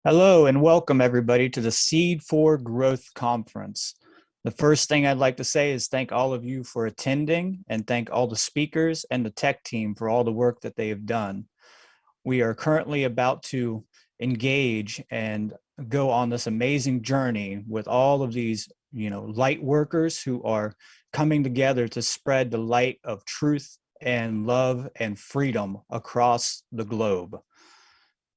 Hello and welcome everybody to the Seed for Growth Conference. The first thing I'd like to say is thank all of you for attending and thank all the speakers and the tech team for all the work that they have done. We are currently about to engage and go on this amazing journey with all of these, light workers who are coming together to spread the light of truth and love and freedom across the globe.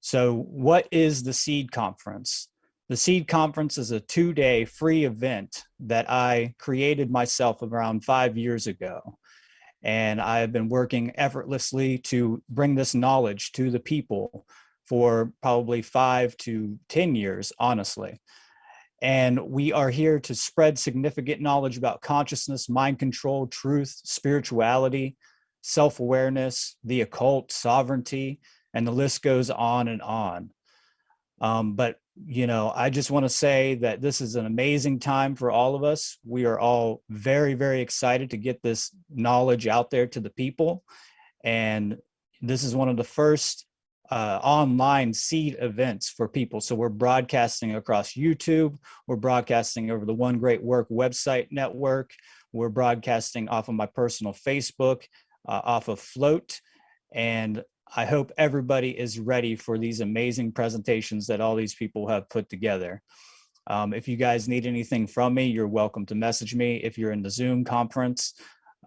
So what is the S.E.E.D conference? The S.E.E.D conference is a 2-day free event that I created myself around 5 years ago. And I have been working effortlessly to bring this knowledge to the people for probably 5 to 10 years, honestly. And we are here to spread significant knowledge about consciousness, mind control, truth, spirituality, self-awareness, the occult, sovereignty, and the list goes on and on. But, I just want to say that this is an amazing time for all of us. We are all very, very excited to get this knowledge out there to the people. And this is one of the first online S.E.E.D events for people. So we're broadcasting across YouTube. We're broadcasting over the One Great Work website network. We're broadcasting off of my personal Facebook, off of Float. And I hope everybody is ready for these amazing presentations that all these people have put together. If you guys need anything from me, you're welcome to message me if you're in the Zoom conference.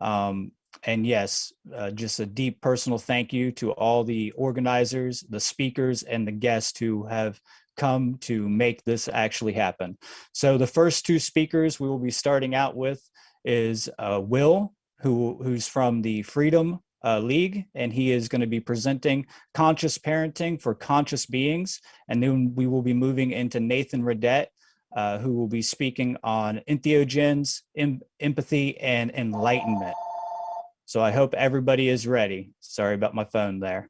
And yes, just a deep personal thank you to all the organizers, the speakers, and the guests who have come to make this actually happen. So the first two speakers we will be starting out with is Will, who's from the Freedom League, and he is going to be presenting conscious parenting for conscious beings. And then we will be moving into Nathan Redette, who will be speaking on entheogens, empathy, and enlightenment. So I hope everybody is ready. Sorry about my phone there.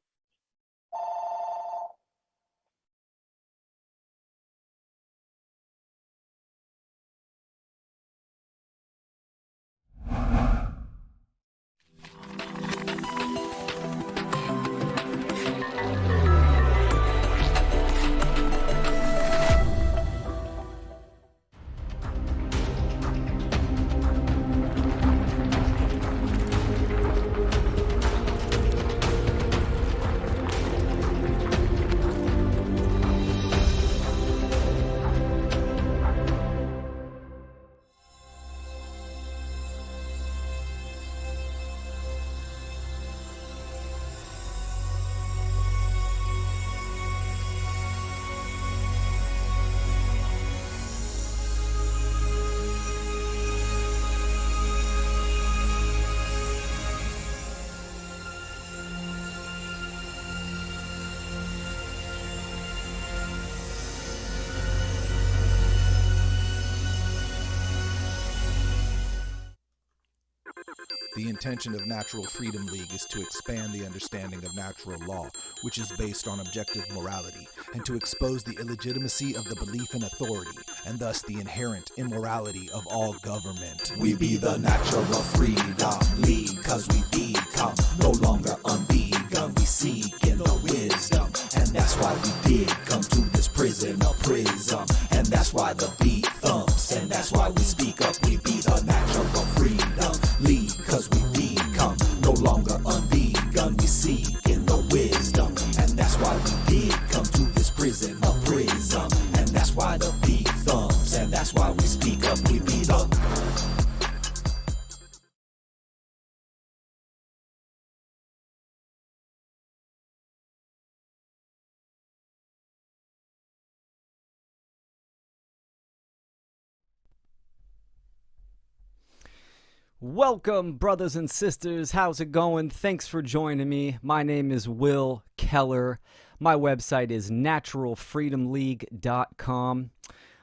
The intention of Natural Freedom League is to expand the understanding of natural law, which is based on objective morality, and to expose the illegitimacy of the belief in authority, and thus the inherent immorality of all government. We be the Natural Freedom League, cause we become no longer unvegan. We seek in the wisdom, and that's why we did come to this prison of prism. And that's why the beat thumps, and that's why we speak up. We be the Natural Freedom League, cause we become no longer unvegan. We seek in the wisdom, and that's why we did come to this prison of prism. And that's why the beat thumps, and that's why we speak up. We be the Welcome, brothers and sisters. How's it going? Thanks for joining me. My name is Will Keller. My website is naturalfreedomleague.com.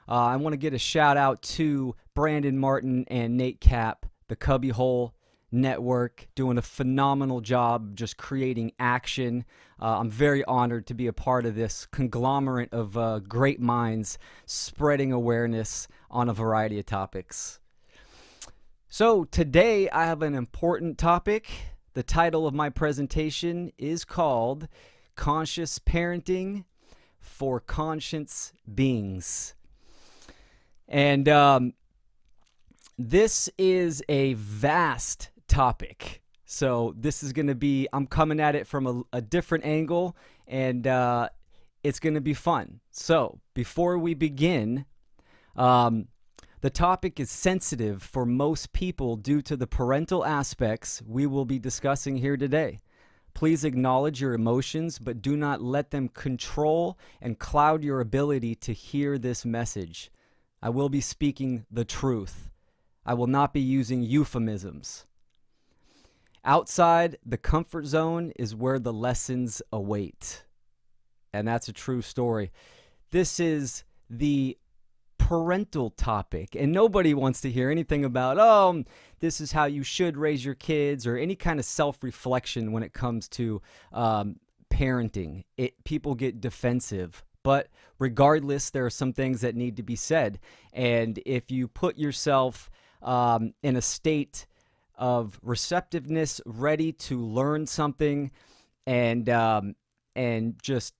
I want to get a shout out to Brandon Martin and Nate Cap, the Cubbyhole Network, doing a phenomenal job just creating action. I'm very honored to be a part of this conglomerate of great minds spreading awareness on a variety of topics. So today I have an important topic. The title of my presentation is called Conscious Parenting for conscious beings. And this is a vast topic. So this is going to be, I'm coming at it from a different angle, and it's going to be fun. So before we begin, the topic is sensitive for most people due to the parental aspects we will be discussing here today. Please acknowledge your emotions, but do not let them control and cloud your ability to hear this message. I will be speaking the truth. I will not be using euphemisms. Outside the comfort zone is where the lessons await. And that's a true story. This is the parental topic, and nobody wants to hear anything about, oh, this is how you should raise your kids, or any kind of self-reflection when it comes to parenting. People get defensive. But regardless, there are some things that need to be said. And if you put yourself in a state of receptiveness, ready to learn something, and just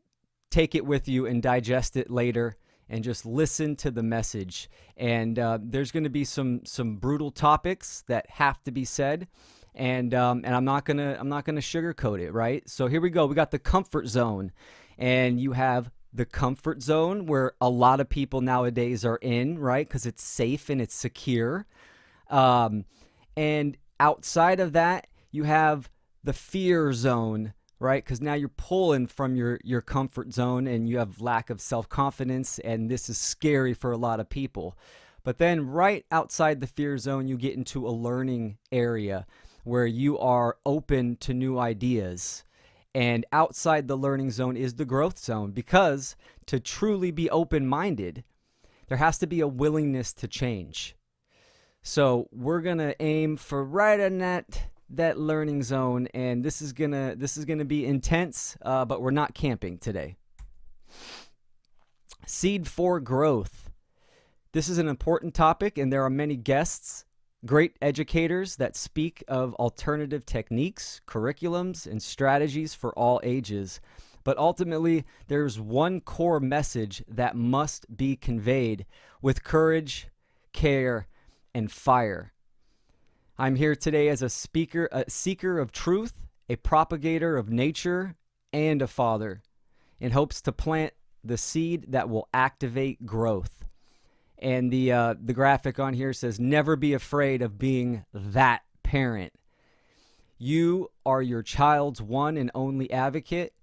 take it with you and digest it later, and just listen to the message. And there's going to be some brutal topics that have to be said, and I'm not gonna sugarcoat it, right? So here we go. We got the comfort zone, and you have the comfort zone where a lot of people nowadays are in, right? Because it's safe and it's secure. And outside of that, you have the fear zone, right? Because now you're pulling from your comfort zone, and you have lack of self-confidence, and this is scary for a lot of people. But then right outside the fear zone, you get into a learning area where you are open to new ideas. And outside the learning zone is the growth zone, because to truly be open-minded, there has to be a willingness to change. So we're going to aim for right in that learning zone, and this is gonna be intense, but we're not camping today. S.E.E.D for growth. This is an important topic, and there are many guests, great educators that speak of alternative techniques, curriculums, and strategies for all ages. But ultimately, there's one core message that must be conveyed with courage, care, and fire. I'm here today as a speaker, a seeker of truth, a propagator of nature, and a father, in hopes to plant the seed that will activate growth. And the graphic on here says, never be afraid of being that parent. You are your child's one and only advocate.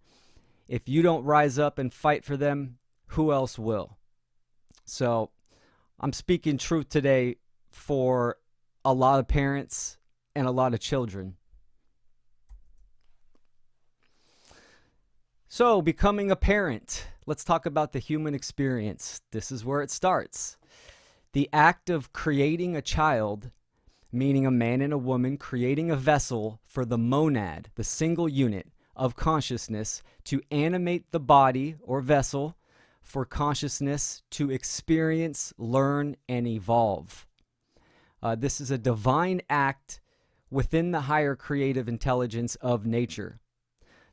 If you don't rise up and fight for them, who else will? So I'm speaking truth today for a lot of parents and a lot of children. So, becoming a parent. Let's talk about the human experience. This is where it starts. The act of creating a child, meaning a man and a woman creating a vessel for the monad, the single unit of consciousness, to animate the body or vessel for consciousness to experience, learn, and evolve. This is a divine act within the higher creative intelligence of nature.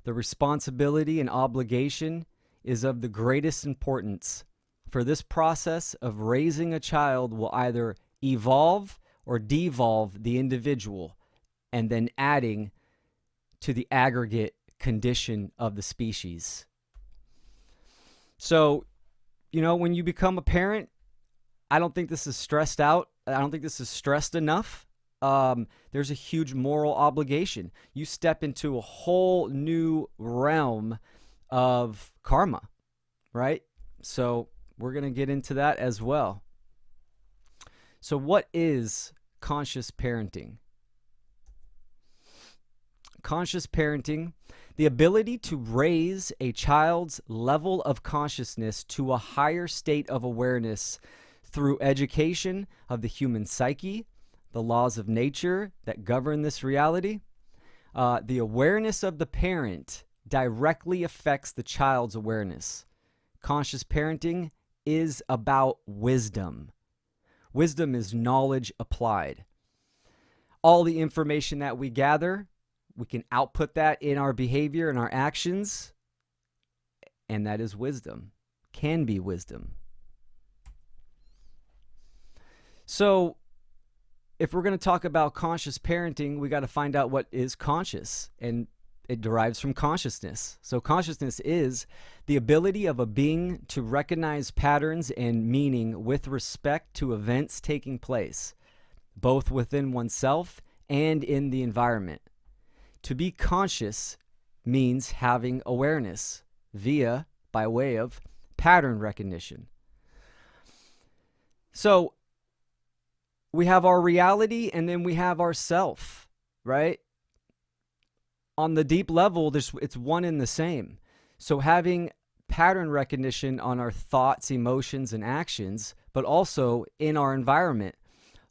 The responsibility and obligation is of the greatest importance, for this process of raising a child will either evolve or devolve the individual, and then adding to the aggregate condition of the species. So, when you become a parent, I don't think this is stressed out. I don't think this is stressed enough. There's a huge moral obligation. You step into a whole new realm of karma, right? So we're going to get into that as well. So what is conscious parenting? Conscious parenting, the ability to raise a child's level of consciousness to a higher state of awareness through education of the human psyche, the laws of nature that govern this reality. The awareness of the parent directly affects the child's awareness. Conscious parenting is about wisdom. Wisdom is knowledge applied. All the information that we gather, we can output that in our behavior and our actions, and that is wisdom. can be wisdom. So if we're going to talk about conscious parenting, we got to find out what is conscious, and it derives from consciousness. So consciousness is the ability of a being to recognize patterns and meaning with respect to events taking place, both within oneself and in the environment. To be conscious means having awareness by way of pattern recognition. So we have our reality and then we have our self, right? On the deep level, it's one and the same. So having pattern recognition on our thoughts, emotions, and actions, but also in our environment,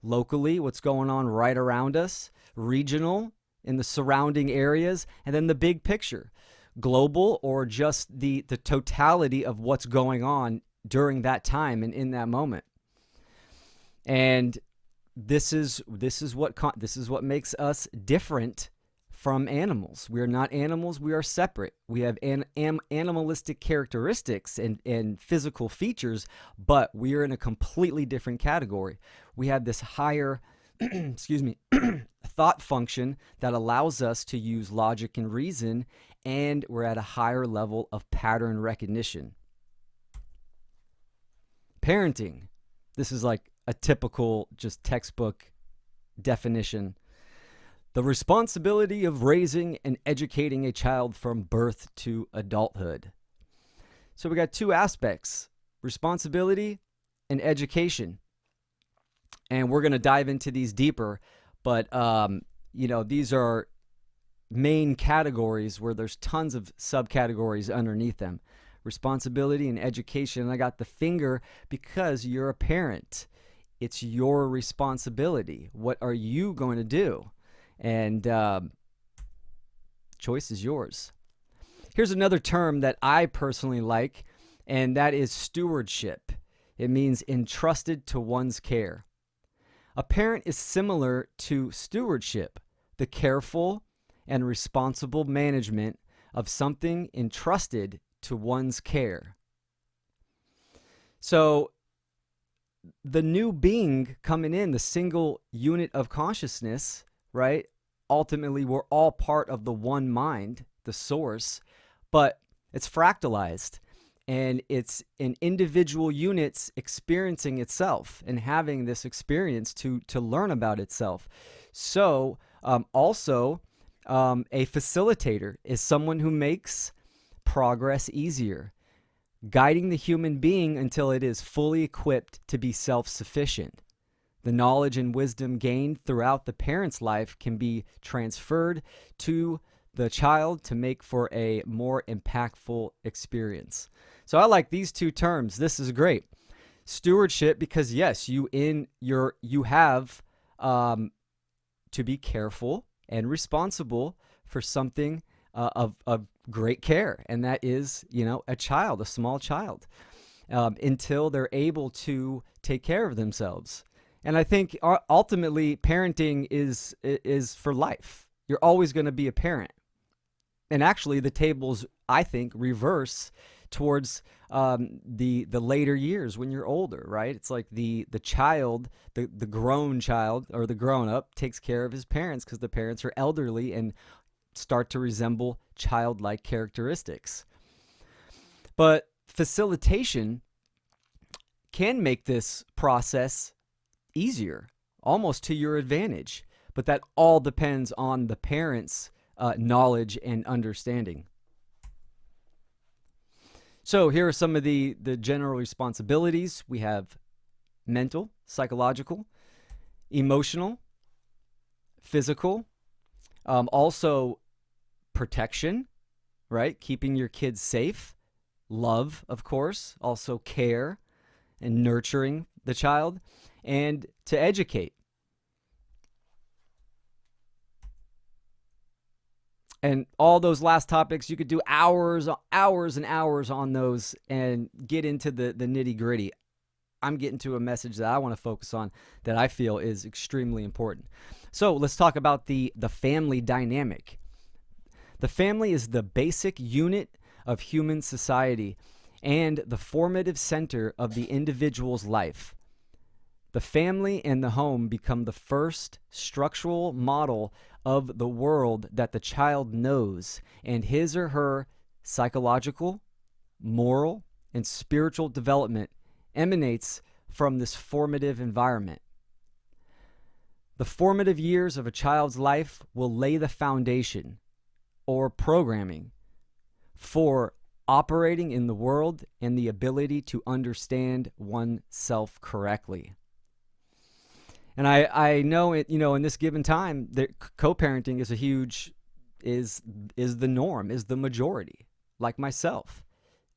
locally, what's going on right around us, regional, in the surrounding areas, and then the big picture, global, or just the totality of what's going on during that time and in that moment. And this is what makes us different from animals. We are not animals. We are separate. We have animalistic characteristics and physical features, but we are in a completely different category. We have this higher, thought function that allows us to use logic and reason, and we're at a higher level of pattern recognition. Parenting. This is like a typical, just textbook definition. The responsibility of raising and educating a child from birth to adulthood. So we got two aspects, responsibility and education. And we're going to dive into these deeper, but these are main categories where there's tons of subcategories underneath them. Responsibility and education. And I got the finger because you're a parent. It's your responsibility. What are you going to do? And choice is yours. Here's another term that I personally like, and that is stewardship. It means entrusted to one's care. A parent is similar to stewardship, the careful and responsible management of something entrusted to one's care. So the new being coming in, the single unit of consciousness, right? Ultimately, we're all part of the one mind, the source, but it's fractalized, and it's in individual units experiencing itself and having this experience to learn about itself. So also a facilitator is someone who makes progress easier, guiding the human being until it is fully equipped to be self-sufficient. The knowledge and wisdom gained throughout the parent's life can be transferred to the child to make for a more impactful experience. So I like these two terms. This is great. Stewardship, because yes, you have to be careful and responsible for something of great care, and that is, a child, a small child, until they're able to take care of themselves. And I think ultimately parenting is for life. You're always going to be a parent. And actually the tables, I think, reverse towards the later years when you're older, right? It's like the child, the grown child or the grown up takes care of his parents because the parents are elderly and start to resemble childlike characteristics. But facilitation can make this process easier, almost to your advantage. But that all depends on the parents' knowledge and understanding. So here are some of the general responsibilities. We have mental, psychological, emotional, physical, also protection, right? Keeping your kids safe, love, of course, also care and nurturing the child, and to educate. And all those last topics, you could do hours and hours on those and get into the nitty gritty. I'm getting to a message that I want to focus on that I feel is extremely important. So let's talk about the family dynamic. The family is the basic unit of human society. and the formative center of the individual's life. The family and the home become the first structural model of the world that the child knows, and his or her psychological, moral, and spiritual development emanates from this formative environment. The formative years of a child's life will lay the foundation, or programming, for operating in the world and the ability to understand oneself correctly. And I know it, in this given time, that co-parenting is is the norm, is the majority, like myself.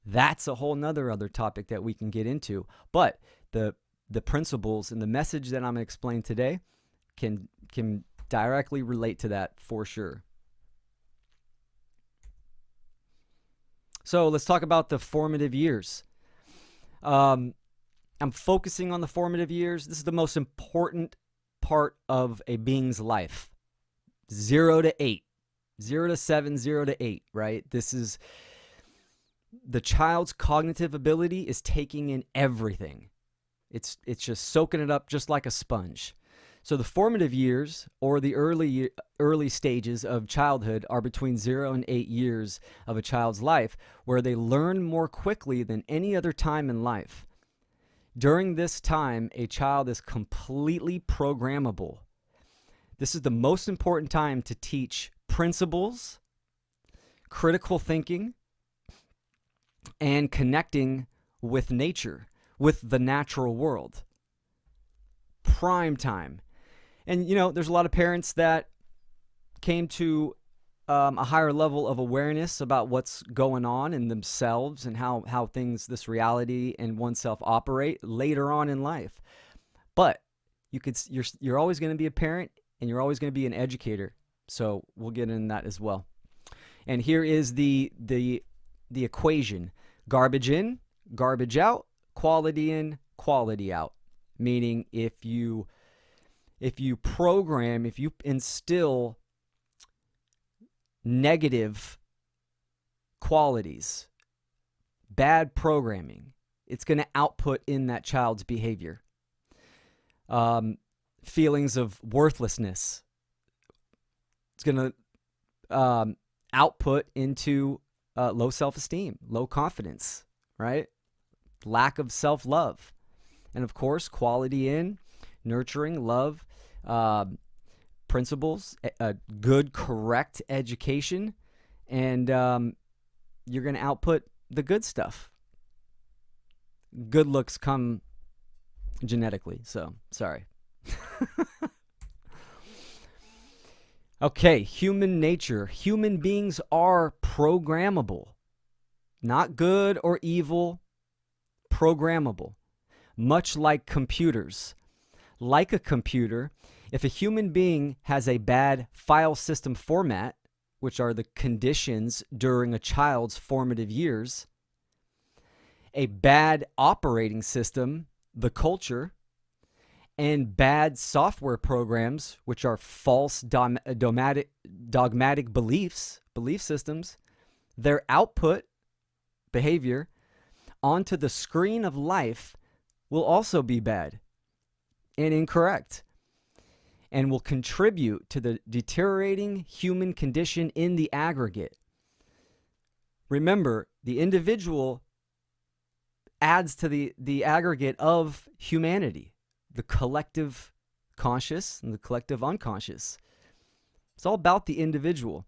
That's a whole other topic that we can get into. But the principles and the message that I'm going to explain today can directly relate to that for sure. So let's talk about the formative years. I'm focusing on the formative years. This is the most important part of a being's life. 0 to 8, 0 to 7, 0 to 8, right? This is the child's cognitive ability is taking in everything. It's just soaking it up just like a sponge. So the formative years, or the early stages of childhood, are between 0 and 8 years of a child's life, where they learn more quickly than any other time in life. During this time, a child is completely programmable. This is the most important time to teach principles, critical thinking, and connecting with nature, with the natural world. Prime time. And, there's a lot of parents that came to a higher level of awareness about what's going on in themselves and how things, this reality and oneself operate later on in life. But you're always going to be a parent, and you're always going to be an educator. So we'll get into that as well. And here is the equation: garbage in, garbage out, quality in, quality out. Meaning if you instill negative qualities, bad programming, it's going to output in that child's behavior. Feelings of worthlessness, it's going to output into low self-esteem, low confidence, right? Lack of self-love. And of course, quality in, nurturing, love, principles, a good, correct education, and you're going to output the good stuff. Good looks come genetically, so sorry. Okay, human nature. Human beings are programmable. Not good or evil, programmable. Much like computers. Like a computer, if a human being has a bad file system format, which are the conditions during a child's formative years, a bad operating system, the culture, and bad software programs, which are false dogmatic belief systems, their output, behavior, onto the screen of life will also be bad and incorrect, and will contribute to the deteriorating human condition in the aggregate. Remember, the individual adds to the aggregate of humanity, the collective conscious and the collective unconscious. It's all about the individual.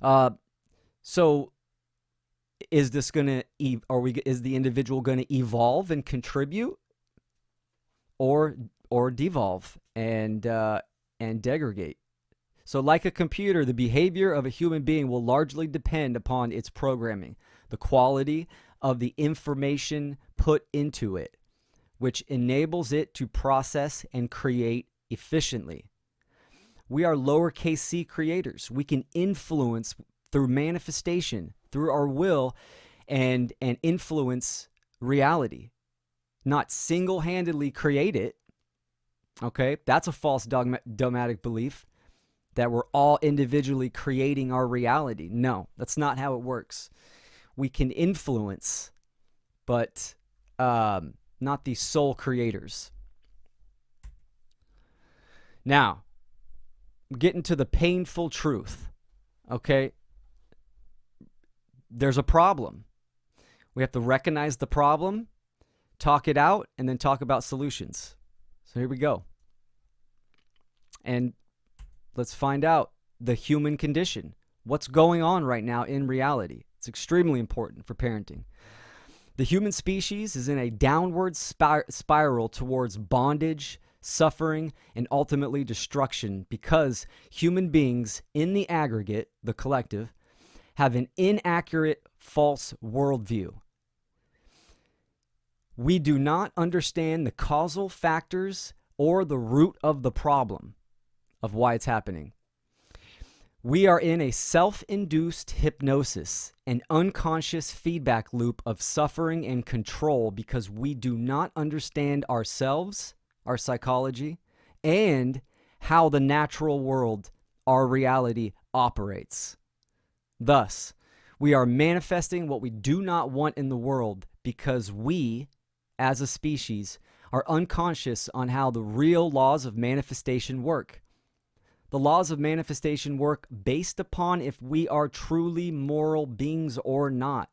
So is this going to is the individual going to evolve and contribute, or devolve and degrade? So like a computer, the behavior of a human being will largely depend upon its programming, the quality of the information put into it, which enables it to process and create efficiently. We are lowercase c creators. We can influence through manifestation, through our will, and influence reality. Not single-handedly create it. Okay, that's a false dogmatic belief that we're all individually creating our reality. No, that's not how it works. we can influence, but not the sole creators. Now, getting to the painful truth, okay? There's a problem. We have to recognize the problem, talk it out, and then talk about solutions. So here we go. And let's find out the human condition. What's going on right now in reality? It's extremely important for parenting. The human species is in a downward spiral towards bondage, suffering, and ultimately destruction because human beings in the aggregate, the collective, have an inaccurate, false worldview. We do not understand the causal factors or the root of the problem of why it's happening. We are in a self-induced hypnosis, an unconscious feedback loop of suffering and control because we do not understand ourselves, our psychology, and how the natural world, our reality, operates. Thus, we are manifesting what we do not want in the world because we, as a species, are unconscious on how the real laws of manifestation work. The laws of manifestation work based upon if we are truly moral beings or not.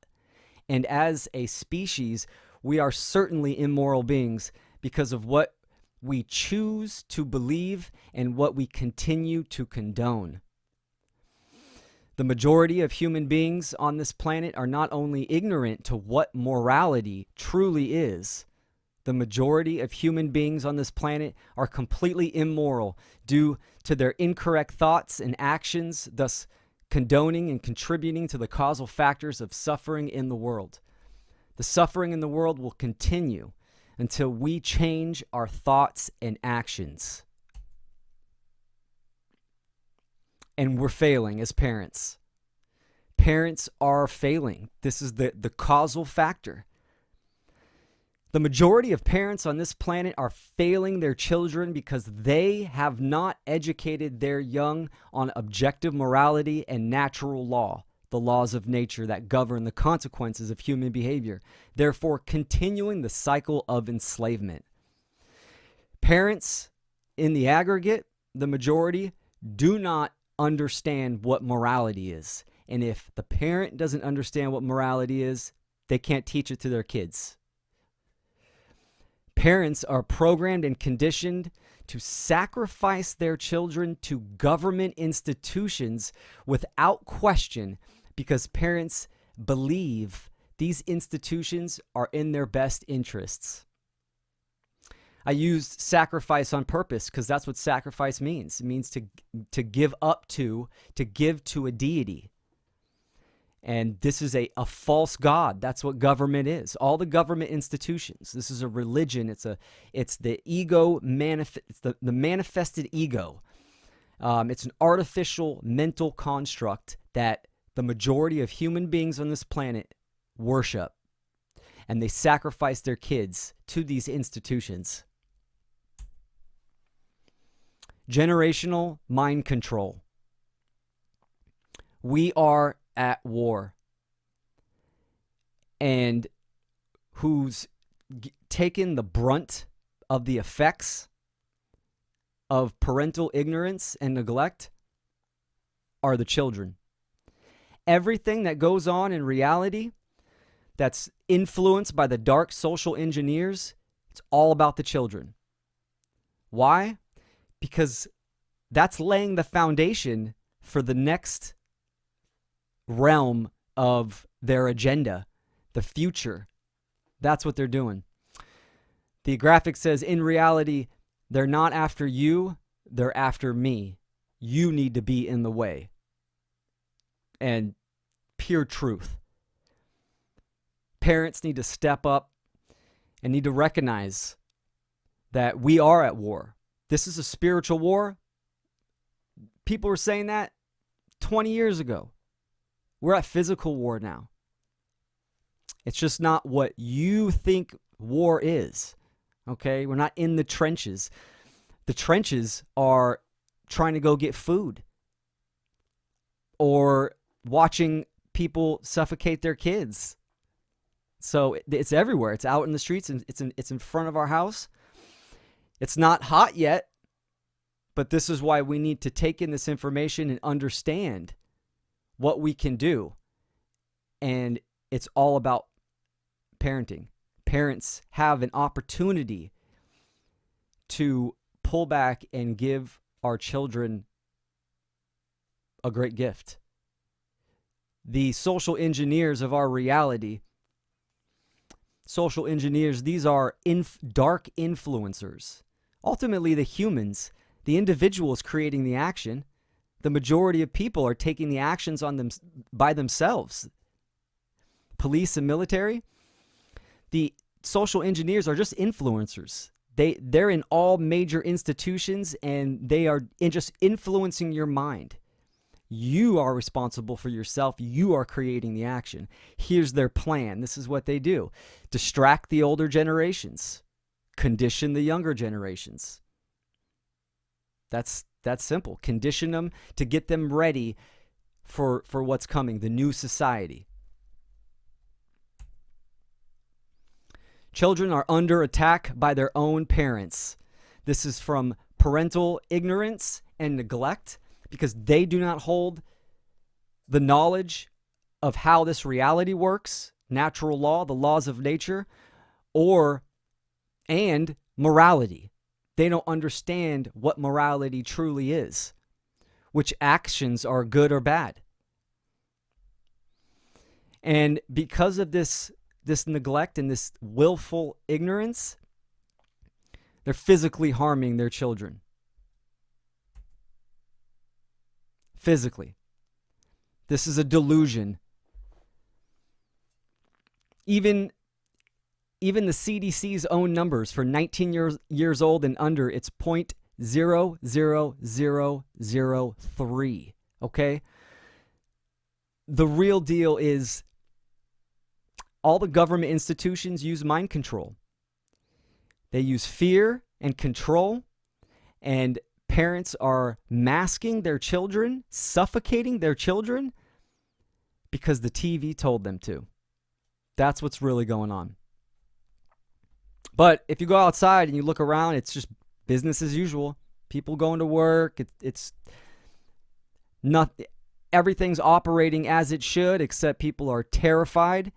And as a species, we are certainly immoral beings because of what we choose to believe and what we continue to condone. The majority of human beings on this planet are not only ignorant to what morality truly is, the majority of human beings on this planet are completely immoral due to their incorrect thoughts and actions, thus condoning and contributing to the causal factors of suffering in the world. The suffering in the world will continue until we change our thoughts and actions. And we're failing as parents. Parents are failing. This is the causal factor. The majority of parents on this planet are failing their children because they have not educated their young on objective morality and natural law, the laws of nature that govern the consequences of human behavior, therefore continuing the cycle of enslavement. Parents, in the aggregate, the majority, do not understand what morality is. And if the parent doesn't understand what morality is, they can't teach it to their kids. Parents are programmed and conditioned to sacrifice their children to government institutions without question because parents believe these institutions are in their best interests. I used sacrifice on purpose because that's what sacrifice means. It means to give up to give to a deity. And this is a false god. That's what government is. All the government institutions. This is a religion. It's the ego it's the manifested ego. It's an artificial mental construct that the majority of human beings on this planet worship. And they sacrifice their kids to these institutions. Generational mind control. We are at war, and who's taken the brunt of the effects of parental ignorance and neglect are the children. Everything that goes on in reality that's influenced by the dark social engineers, it's all about the children. Why? Because that's laying the foundation for the next realm of their agenda, the future. That's what they're doing. The graphic says, in reality, they're not after you, they're after me. You need to be in the way. And pure truth. Parents need to step up and need to recognize that we are at war. This is a spiritual war. People were saying that 20 years ago. We're at physical war now. It's just not what you think war is. Okay? We're not in the trenches. The trenches are trying to go get food or watching people suffocate their kids. So it's everywhere. It's out in the streets, and it's in front of our house. It's not hot yet, but this is why we need to take in this information and understand what we can do. And it's all about parenting. Parents have an opportunity to pull back and give our children a great gift. The social engineers of our reality, social engineers, these are dark influencers. Ultimately, the humans, the individuals creating the action, the majority of people are taking the actions on them by themselves. Police and military, the social engineers are just influencers. They're in all major institutions, and they are just influencing your mind. You are responsible for yourself. You are creating the action. Here's their plan. This is what they do. Distract the older generations. Condition the younger generations. That's simple. Condition them to get them ready for what's coming, the new society. Children are under attack by their own parents. This is from parental ignorance and neglect, because they do not hold the knowledge of how this reality works, natural law, the laws of nature, and morality. They don't understand what morality truly is, which actions are good or bad. And because of this neglect and this willful ignorance, they're physically harming their children. Physically. This is a delusion. Even the CDC's own numbers for 19 years old and under, it's 0.00003. Okay? The real deal is all the government institutions use mind control. They use fear and control, and parents are masking their children, suffocating their children because the TV told them to. That's what's really going on. But if you go outside and you look around, it's just business as usual. People going to work. It's not, everything's operating as it should, except people are terrified.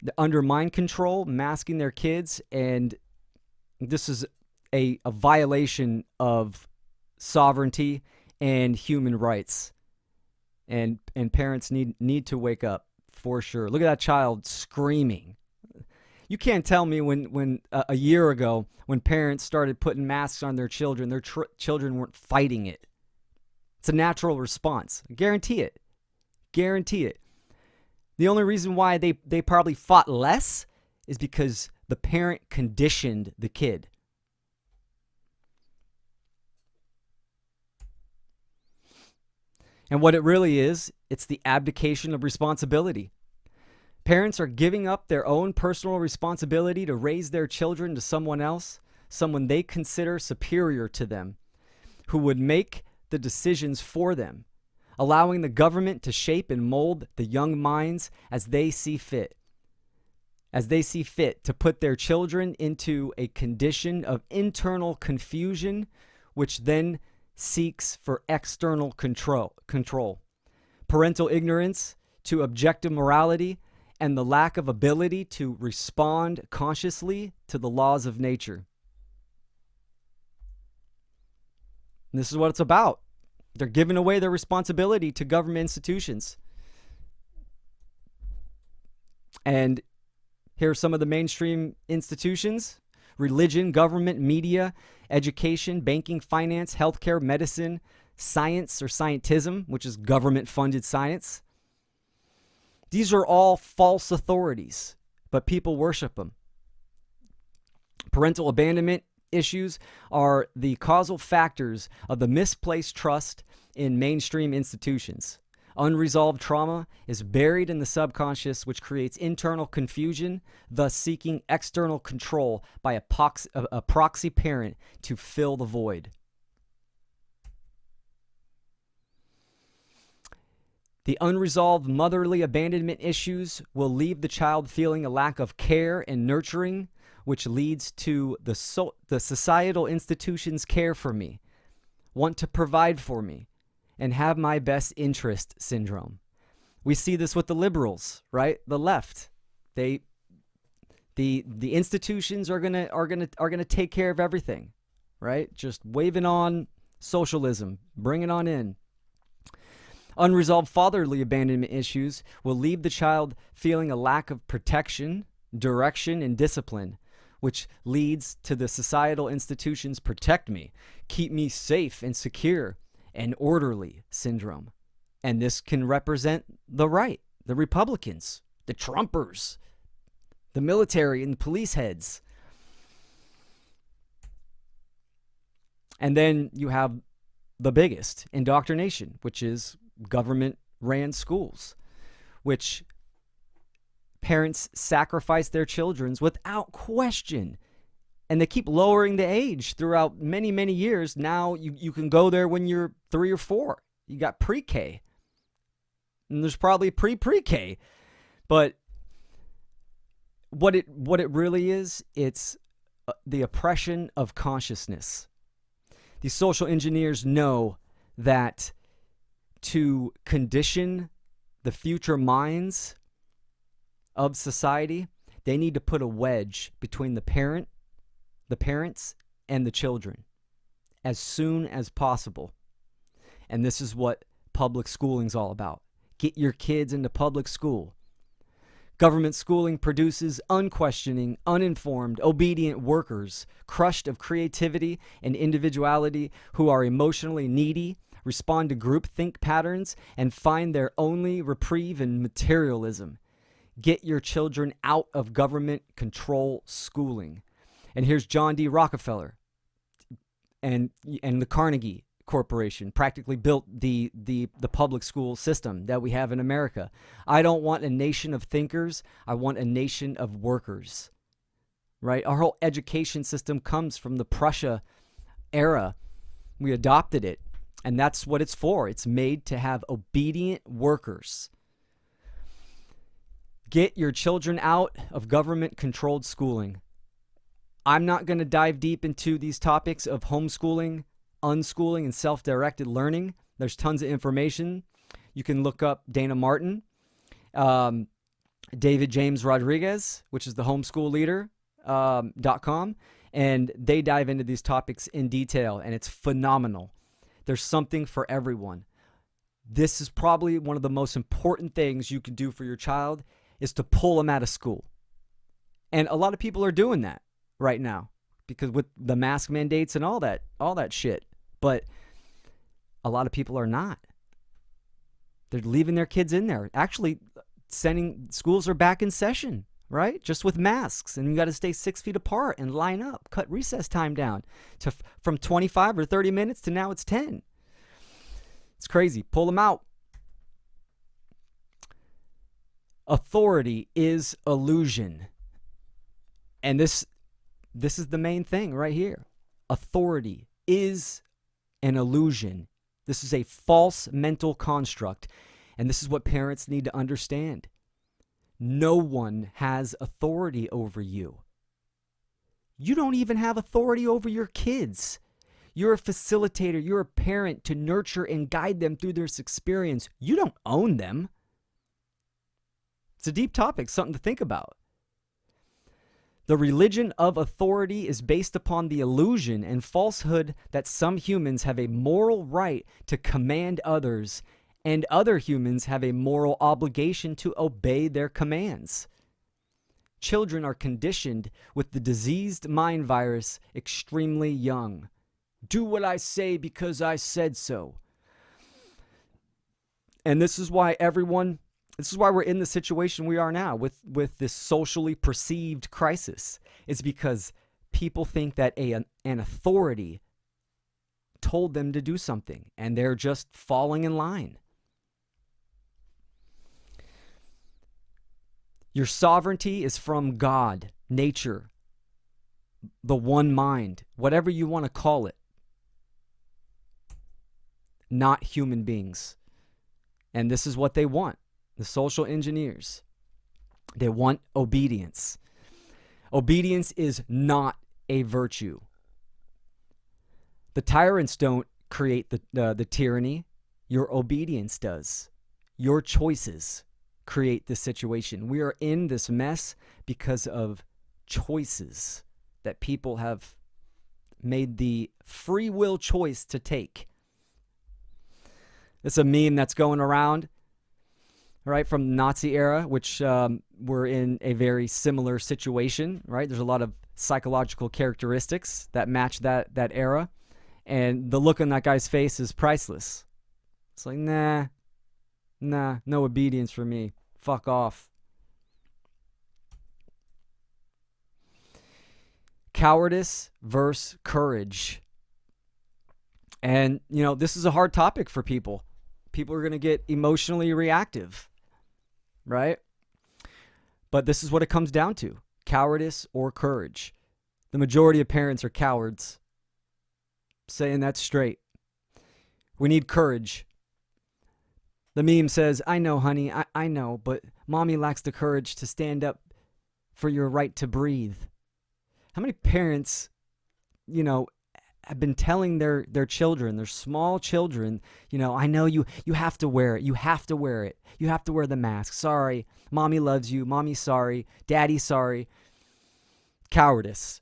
They're under mind control, masking their kids, and this is a violation of sovereignty and human rights. And parents need to wake up for sure. Look at that child screaming. You can't tell me when a year ago, when parents started putting masks on their children, their children weren't fighting it. It's a natural response. Guarantee it. Guarantee it. The only reason why they probably fought less is because the parent conditioned the kid. And what it really is, it's the abdication of responsibility. Parents are giving up their own personal responsibility to raise their children to someone else, someone they consider superior to them, who would make the decisions for them, allowing the government to shape and mold the young minds as they see fit. As they see fit to put their children into a condition of internal confusion, which then seeks for external control. Parental ignorance to objective morality and the lack of ability to respond consciously to the laws of nature. And this is what it's about. They're giving away their responsibility to government institutions. And here are some of the mainstream institutions: religion, government, media, education, banking, finance, healthcare, medicine, science or scientism, which is government-funded science. These are all false authorities, but people worship them. Parental abandonment issues are the causal factors of the misplaced trust in mainstream institutions. Unresolved trauma is buried in the subconscious, which creates internal confusion, thus seeking external control by a proxy parent to fill the void. The unresolved motherly abandonment issues will leave the child feeling a lack of care and nurturing, which leads to the societal institutions care for me, want to provide for me, and have my best interest syndrome. We see this with the liberals, right? The left. The institutions are gonna take care of everything, right? Just waving on socialism, bring it on in. Unresolved fatherly abandonment issues will leave the child feeling a lack of protection, direction, and discipline, which leads to the societal institutions protect me, keep me safe and secure and orderly syndrome. And this can represent the right, the Republicans, the Trumpers, the military and the police heads. And then you have the biggest, indoctrination, which is government-ran schools, which parents sacrifice their children without question. And they keep lowering the age throughout many, many years. Now you can go there when you're 3 or 4. You got pre-K. And there's probably pre-K. But what it really is, it's the oppression of consciousness. These social engineers know that to condition the future minds of society, they need to put a wedge between the parents and the children as soon as possible. And this is what public schooling's all about. Get your kids into public school. Government schooling produces unquestioning, uninformed, obedient workers, crushed of creativity and individuality, who are emotionally needy, respond to groupthink patterns, and find their only reprieve in materialism. Get your children out of government control schooling. And here's John D. Rockefeller and the Carnegie Corporation practically built the public school system that we have in America. I don't want a nation of thinkers. I want a nation of workers. Right? Our whole education system comes from the Prussia era. We adopted it, and that's what it's for. It's made to have obedient workers. Get your children out of government-controlled schooling. I'm not going to dive deep into these topics of homeschooling, unschooling, and self-directed learning. There's tons of information. You can look up Dana Martin, David James Rodriguez, which is the homeschool leader.com, and they dive into these topics in detail, and it's phenomenal. There's something for everyone. This is probably one of the most important things you can do for your child, is to pull them out of school. And a lot of people are doing that right now because with the mask mandates and all that shit. But a lot of people are not. They're leaving their kids in there. Actually, schools are back in session, right? Just with masks, and you got to stay 6 feet apart and line up. Cut recess time down from 25 or 30 minutes to now it's 10. It's crazy. Pull them out. Authority is illusion. And this is the main thing right here. Authority is an illusion. This is a false mental construct. And this is what parents need to understand. No one has authority over you. You don't even have authority over your kids. You're a facilitator. You're a parent to nurture and guide them through this experience. You don't own them. It's a deep topic, something to think about. The religion of authority is based upon the illusion and falsehood that some humans have a moral right to command others, and other humans have a moral obligation to obey their commands. Children are conditioned with the diseased mind virus extremely young. Do what I say because I said so. And this is why we're in the situation we are now with this socially perceived crisis. It's because people think that an authority told them to do something, and they're just falling in line. Your sovereignty is from God, nature, the one mind, whatever you want to call it, not human beings. And this is what they want. The social engineers, they want obedience. Obedience is not a virtue. The tyrants don't create the tyranny. Your obedience does. Your choices create this situation. We are in this mess because of choices that people have made the free will choice to take. It's a meme that's going around, right, from the Nazi era, which we're in a very similar situation, right? There's a lot of psychological characteristics that match that era, and the look on that guy's face is priceless. It's like, nah, no obedience for me. Fuck off. Cowardice versus courage. And, this is a hard topic for people. People are going to get emotionally reactive, right? But this is what it comes down to. Cowardice or courage. The majority of parents are cowards. Saying that straight. We need courage. The meme says, I know, honey, I know, but mommy lacks the courage to stand up for your right to breathe. How many parents, have been telling their children, their small children, I know you have to wear it. You have to wear it. You have to wear the mask. Sorry. Mommy loves you. Mommy's sorry. Daddy's sorry. Cowardice.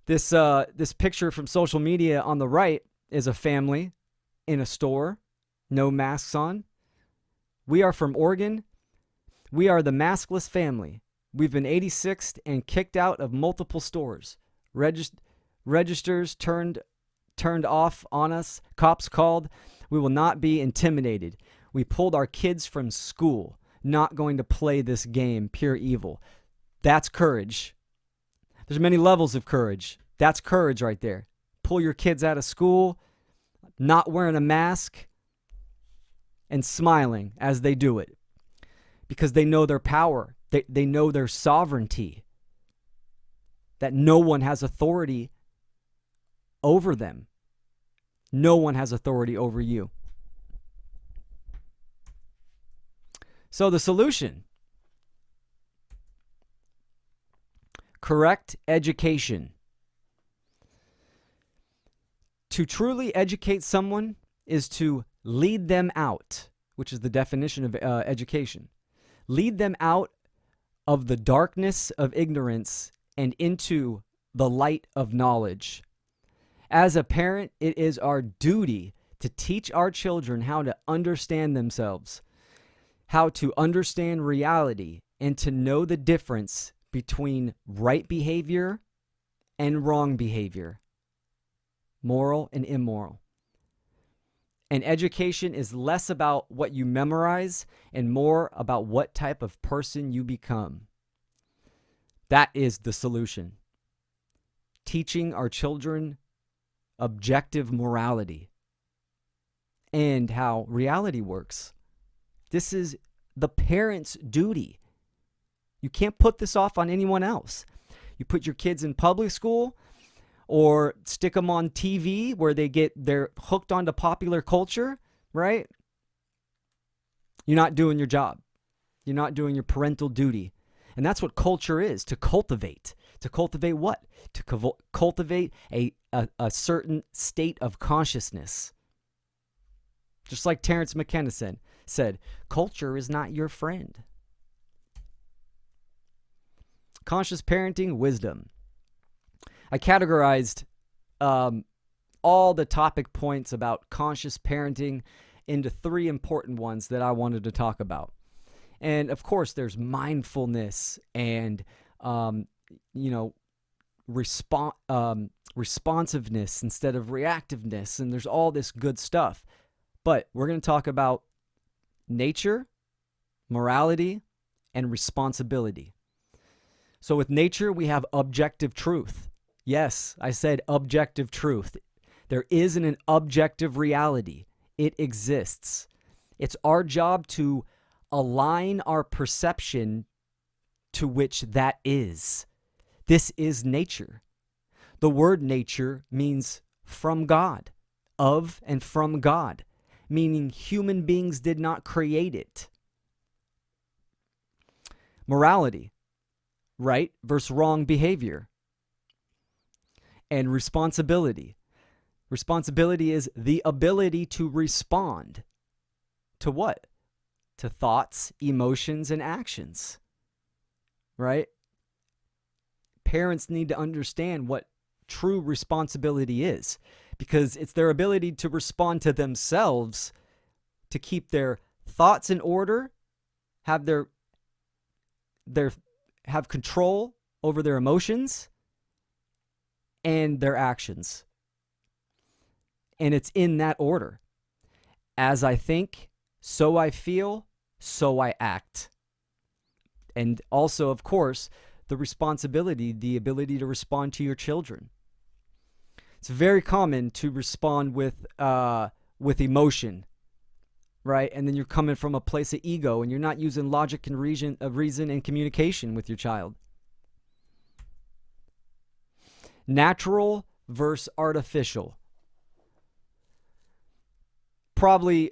This picture from social media on the right is a family in a store, no masks on. We are from Oregon. We are the maskless family. We've been 86'd and kicked out of multiple stores. Registers turned off on us. Cops called. We will not be intimidated. We pulled our kids from school. Not going to play this game. Pure evil. That's courage. There's many levels of courage. That's courage right there. Pull your kids out of school, not wearing a mask, and smiling as they do it. Because they know their power. They know their sovereignty. That no one has authority over them. No one has authority over you. So the solution. Correct education. To truly educate someone is to lead them out, which is the definition of education. Lead them out of the darkness of ignorance and into the light of knowledge. As a parent, it is our duty to teach our children how to understand themselves, how to understand reality, and to know the difference between right behavior and wrong behavior, moral and immoral. And education is less about what you memorize and more about what type of person you become. That is the solution. Teaching our children objective morality and how reality works. This is the parent's duty. You can't put this off on anyone else. You put your kids in public school or stick them on TV where they're hooked onto popular culture, right? You're not doing your job. You're not doing your parental duty. And that's what culture is, to cultivate. To cultivate what? To cultivate a certain state of consciousness. Just like Terence McKenna said, culture is not your friend. Conscious parenting wisdom. I categorized all the topic points about conscious parenting into 3 important ones that I wanted to talk about. And of course, there's mindfulness and, responsiveness instead of reactiveness. And there's all this good stuff. But we're going to talk about nature, morality, and responsibility. So with nature, we have objective truth. Yes, I said objective truth. There isn't an objective reality. It exists. It's our job to align our perception to which that is. This is nature. The word nature means from God, of and from God, meaning human beings did not create it. Morality, right versus wrong behavior. And responsibility. Responsibility is the ability to respond to what? To thoughts, emotions, and actions, right? Parents need to understand what true responsibility is, because it's their ability to respond to themselves, to keep their thoughts in order, have have control over their emotions and their actions. And it's in that order. As I think, so I feel, so I act. And also, of course, the responsibility, the ability to respond to your children. It's very common to respond with emotion, right? And then you're coming from a place of ego, and you're not using logic and reason and communication with your child. Natural versus artificial. Probably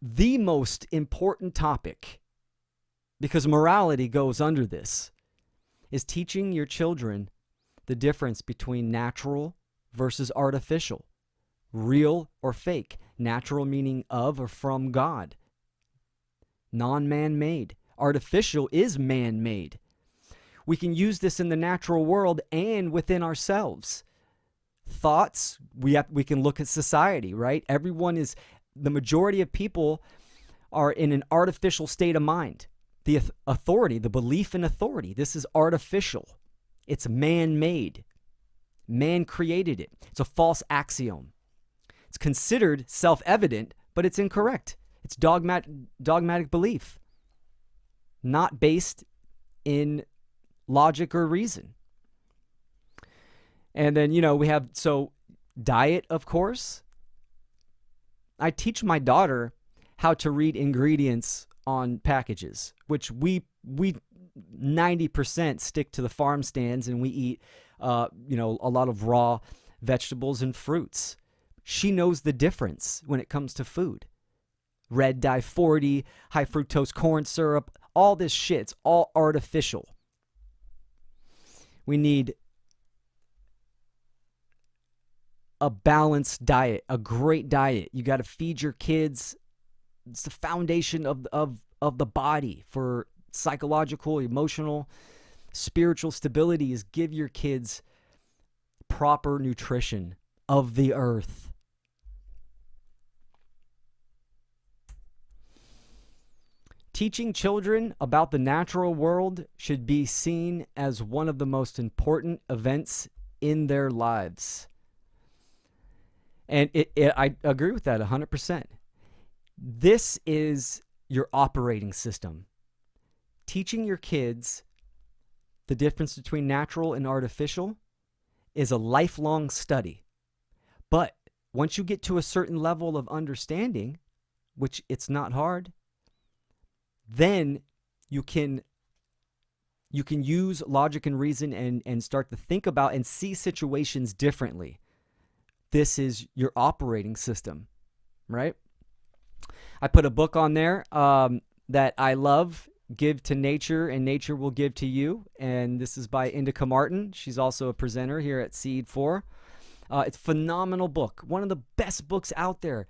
the most important topic, because morality goes under this, is teaching your children the difference between natural versus artificial, real or fake. Natural meaning of or from God. Non-man-made. Artificial is man-made. We can use this in the natural world and within ourselves. Thoughts, we can look at society, right? The majority of people are in an artificial state of mind. The authority, the belief in authority, this is artificial. It's man-made. Man created it. It's a false axiom. It's considered self-evident, but it's incorrect. It's dogmatic belief, not based in logic or reason. And then, we have, diet, of course. I teach my daughter how to read ingredients on packages, which we 90% stick to the farm stands, and we eat, a lot of raw vegetables and fruits. She knows the difference when it comes to food. Red dye 40, high fructose corn syrup, all this shit, it's all artificial. We need a balanced diet, a great diet. You got to feed your kids. It's the foundation of the body for psychological, emotional, spiritual stability, is give your kids proper nutrition of the earth. Teaching children about the natural world should be seen as one of the most events in their lives. And I agree with that 100%. This is your operating system. Teaching your kids the difference between natural and artificial is a lifelong study. But once you get to a certain level of understanding, which it's not hard, then you can use logic and reason and start to think about and see situations differently. This is your operating system, right? I put a book on there that I love, Give to Nature and Nature Will Give to You. And this is by Indica Martin. She's also a presenter here at S.E.E.D 4. It's a phenomenal book. One of the best books out there.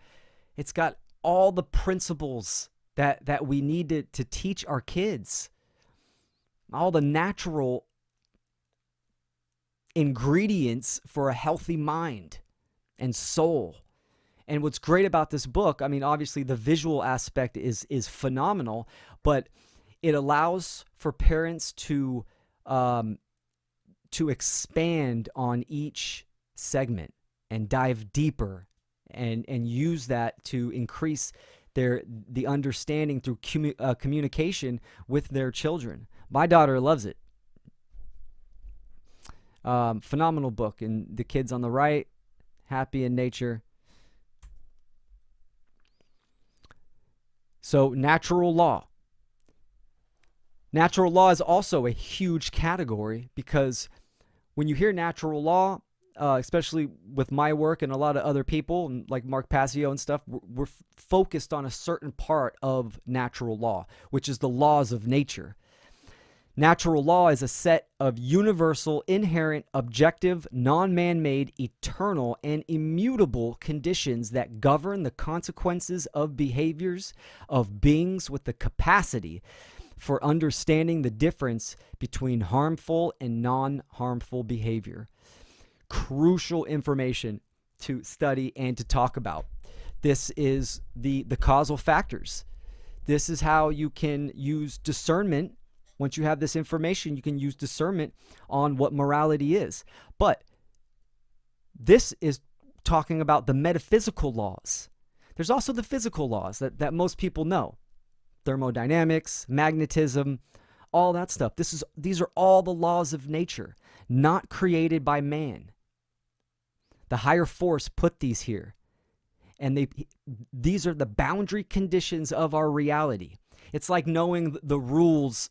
It's got all the principles that we need to teach our kids. All the natural ingredients for a healthy mind and soul. And what's great about this book, obviously the visual aspect is phenomenal, but it allows for parents to expand on each segment and dive deeper and use that to increase the understanding through communication with their children. My daughter loves it. Phenomenal book. And the kids on the right, happy in nature. So natural law. Natural law is also a huge category, because when you hear natural law, especially with my work and a lot of other people, and like Mark Passio and stuff, we're focused on a certain part of natural law, which is the laws of nature. Natural law is a set of universal, inherent, objective, non-man-made, eternal, and immutable conditions that govern the consequences of behaviors of beings with the capacity for understanding the difference between harmful and non-harmful behavior. Crucial information to study and to talk about. This is the causal factors. This is how you can use discernment. Once you have this information, you can use discernment on what morality is. But this is talking about the metaphysical laws. There's also the physical laws that most people know. Thermodynamics, magnetism, all that stuff. These are all the laws of nature, not created by man. The higher force put these here. And these are the boundary conditions of our reality. It's like knowing the rules.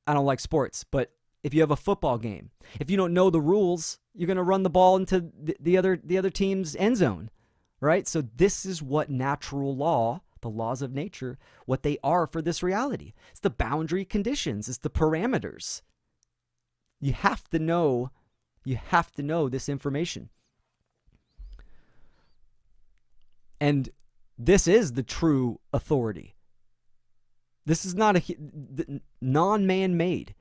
I don't like sports, but if you have a football game, if you don't know the rules, you're going to run the ball into the other team's end zone, right? So this is what natural law, the laws of nature, what they are for this reality. It's the boundary conditions. It's the parameters. You have to know this information. And this is the true authority. This is not non-man-made.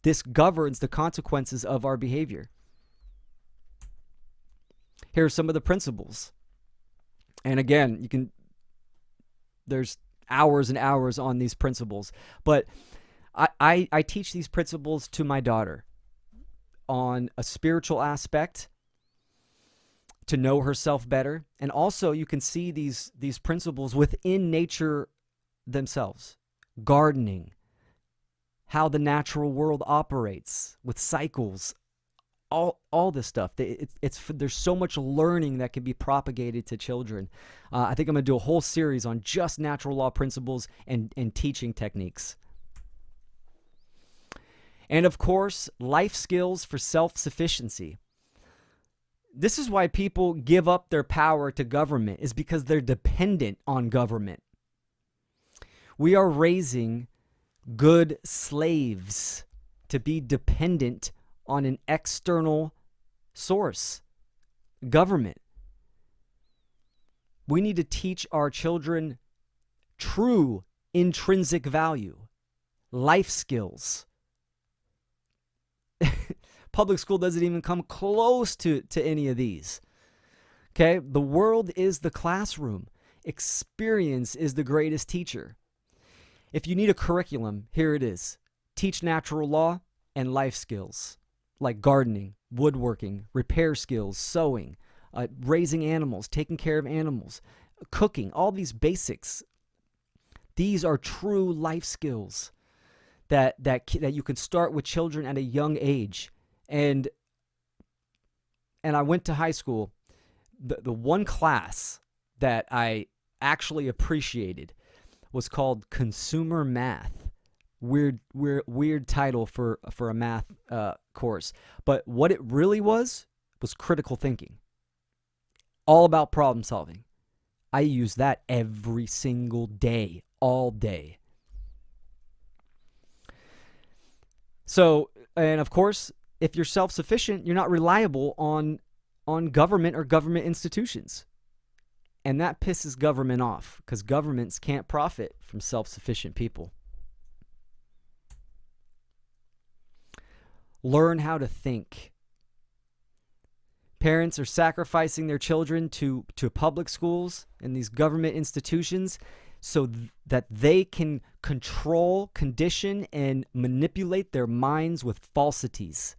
This governs the consequences of our behavior. Here are some of the principles. And again, there's hours and hours on these principles. But I teach these principles to my daughter on a spiritual aspect, to know herself better. And also you can see these principles within nature themselves. Gardening, how the natural world operates with cycles, all this stuff. There's so much learning that can be propagated to children. I think I'm going to do a whole series on just natural law principles and teaching techniques. And of course, life skills for self-sufficiency. This is why people give up their power to government, is because they're dependent on government. We are raising good slaves to be dependent on an external source, government. We need to teach our children true intrinsic value, life skills. Public school doesn't even come close to any of these. Okay? The world is the classroom. Experience is the greatest teacher. If you need a curriculum, here it is. Teach natural law and life skills like gardening, woodworking, repair skills, sewing, raising animals, taking care of animals, cooking, all these basics. These are true life skills that you can start with children at a young age. And I went to high school. The one class that I actually appreciated was called Consumer Math. Weird title for a math course. But what it really was critical thinking. All about problem solving. I use that every single day, all day. So, and of course, if you're self-sufficient, you're not reliable on government or government institutions. And that pisses government off because governments can't profit from self-sufficient people. Learn how to think. Parents are sacrificing their children to public schools and these government institutions so that they can control, condition, and manipulate their minds with falsities.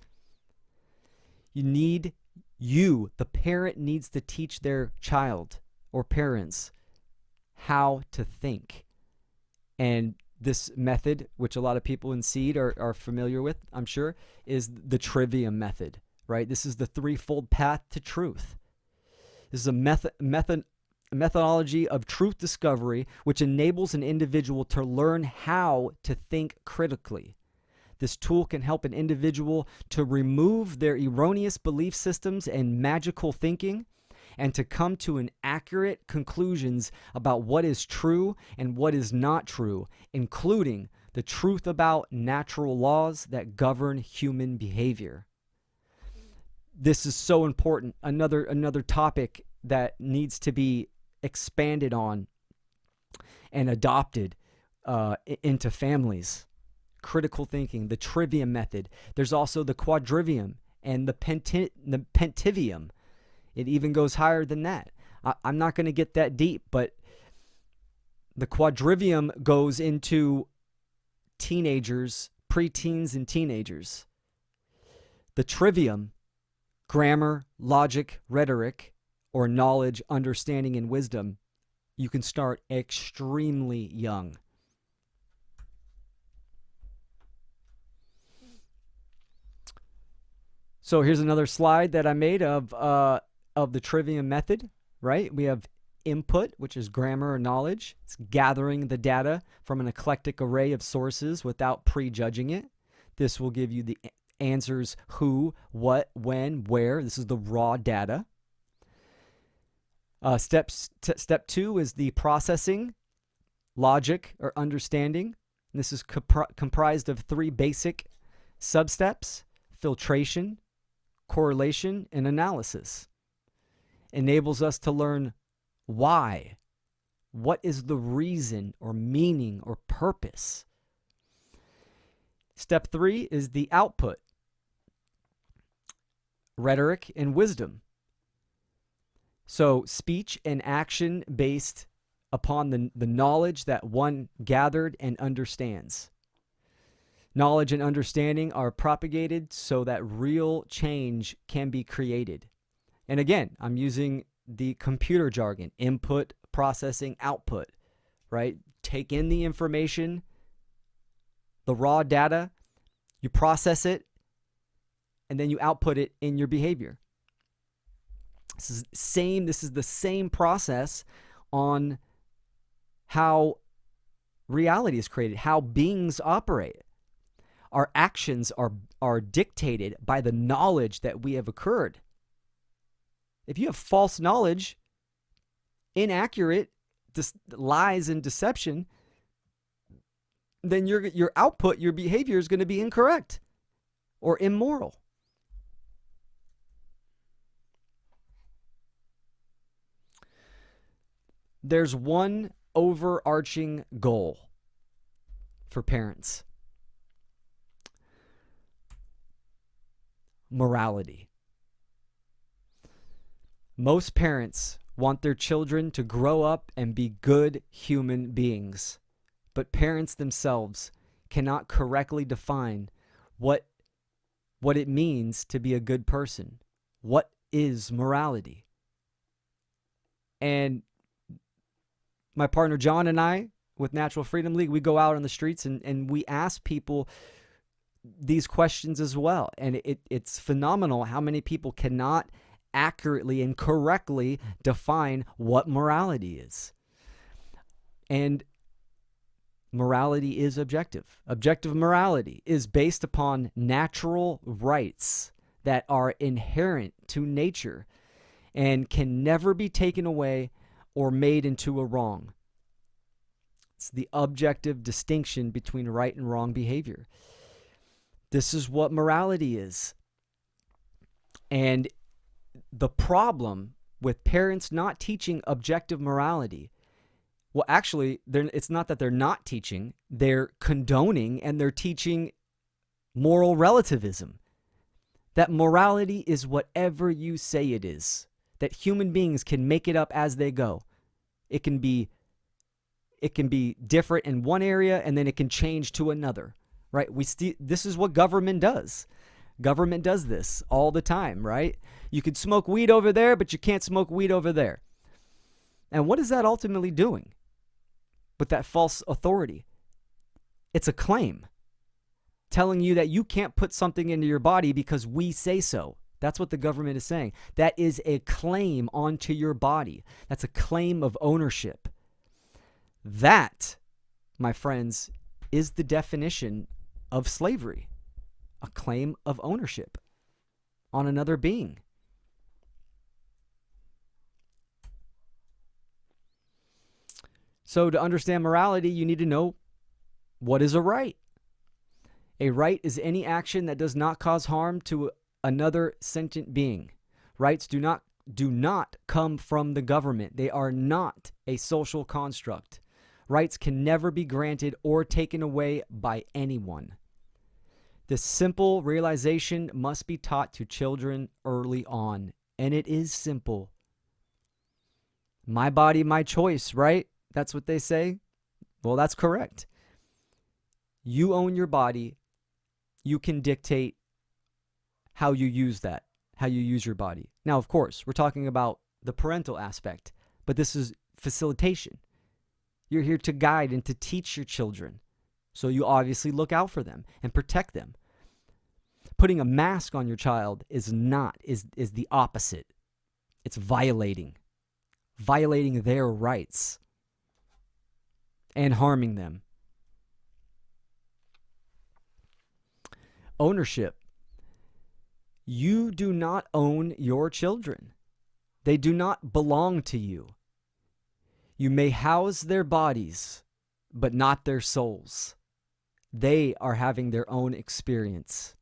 The parent needs to teach their child or parents how to think. And this method, which a lot of people in S.E.E.D are familiar with, I'm sure, is the trivium method, right? This is the threefold path to truth. This is a methodology of truth discovery which enables an individual to learn how to think critically. This tool can help an individual to remove their erroneous belief systems and magical thinking, and to come to an accurate conclusions about what is true and what is not true, including the truth about natural laws that govern human behavior. This is so important. Another topic that needs to be expanded on and adopted into families. Critical thinking, the trivium method. There's also the quadrivium and the pentivium. It even goes higher than that. I'm not going to get that deep, but the quadrivium goes into teenagers, preteens, and teenagers. The trivium, grammar, logic, rhetoric, or knowledge, understanding, and wisdom, you can start extremely young. So here's another slide that I made of the trivium method, right? We have input, which is grammar or knowledge. It's gathering the data from an eclectic array of sources without prejudging it. This will give you the answers who, what, when, where. This is the raw data. Step 2 is the processing, logic, or understanding. This is comprised of 3 basic substeps: filtration, correlation, and analysis. Enables us to learn why. What is the reason or meaning or purpose? Step 3 is the output: rhetoric and wisdom. So speech and action based upon the knowledge that one gathered and understands. Knowledge and understanding are propagated so that real change can be created. And again, I'm using the computer jargon: input, processing, output, right? Take in the information, the raw data, you process it, and then you output it in your behavior. This is the same process on how reality is created, how beings operate. Our actions are dictated by the knowledge that we have occurred. If you have false knowledge, inaccurate lies and deception, then your output, your behavior is going to be incorrect or immoral. There's one overarching goal for parents: morality. Most parents want their children to grow up and be good human beings, but parents themselves cannot correctly define what it means to be a good person. What is morality? And my partner John and I, with Natural Freedom League, we go out on the streets and we ask people these questions as well. And it's phenomenal how many people cannot accurately and correctly define what morality is. And morality is objective. Objective morality is based upon natural rights that are inherent to nature and can never be taken away or made into a wrong. It's the objective distinction between right and wrong behavior. This is what morality is. And the problem with parents not teaching objective morality, well, actually, it's not that they're not teaching, they're condoning and they're teaching moral relativism. That morality is whatever you say it is. That human beings can make it up as they go. It can be different in one area and then it can change to another, right? This is what government does. Government does this all the time, right? You can smoke weed over there, but you can't smoke weed over there. And what is that ultimately doing with that false authority? It's a claim telling you that you can't put something into your body because we say so. That's what the government is saying. That is a claim onto your body. That's a claim of ownership. That, my friends, is the definition of slavery. a claim of ownership on another being. So to understand morality, you need to know what is a right. A right is any action that does not cause harm to another sentient being. Rights do not come from the government. They are not a social construct. Rights can never be granted or taken away by anyone. This simple realization must be taught to children early on, and it is simple. My body, my choice, right? That's what they say. Well, that's correct. You own your body. You can dictate how you use that, how you use your body. Now, of course, we're talking about the parental aspect, but this is facilitation. You're here to guide and to teach your children. So you obviously look out for them and protect them. Putting a mask on your child is the opposite. It's violating their rights and harming them. Ownership. You do not own your children. They do not belong to you. You may house their bodies, but not their souls. They are having their own experience.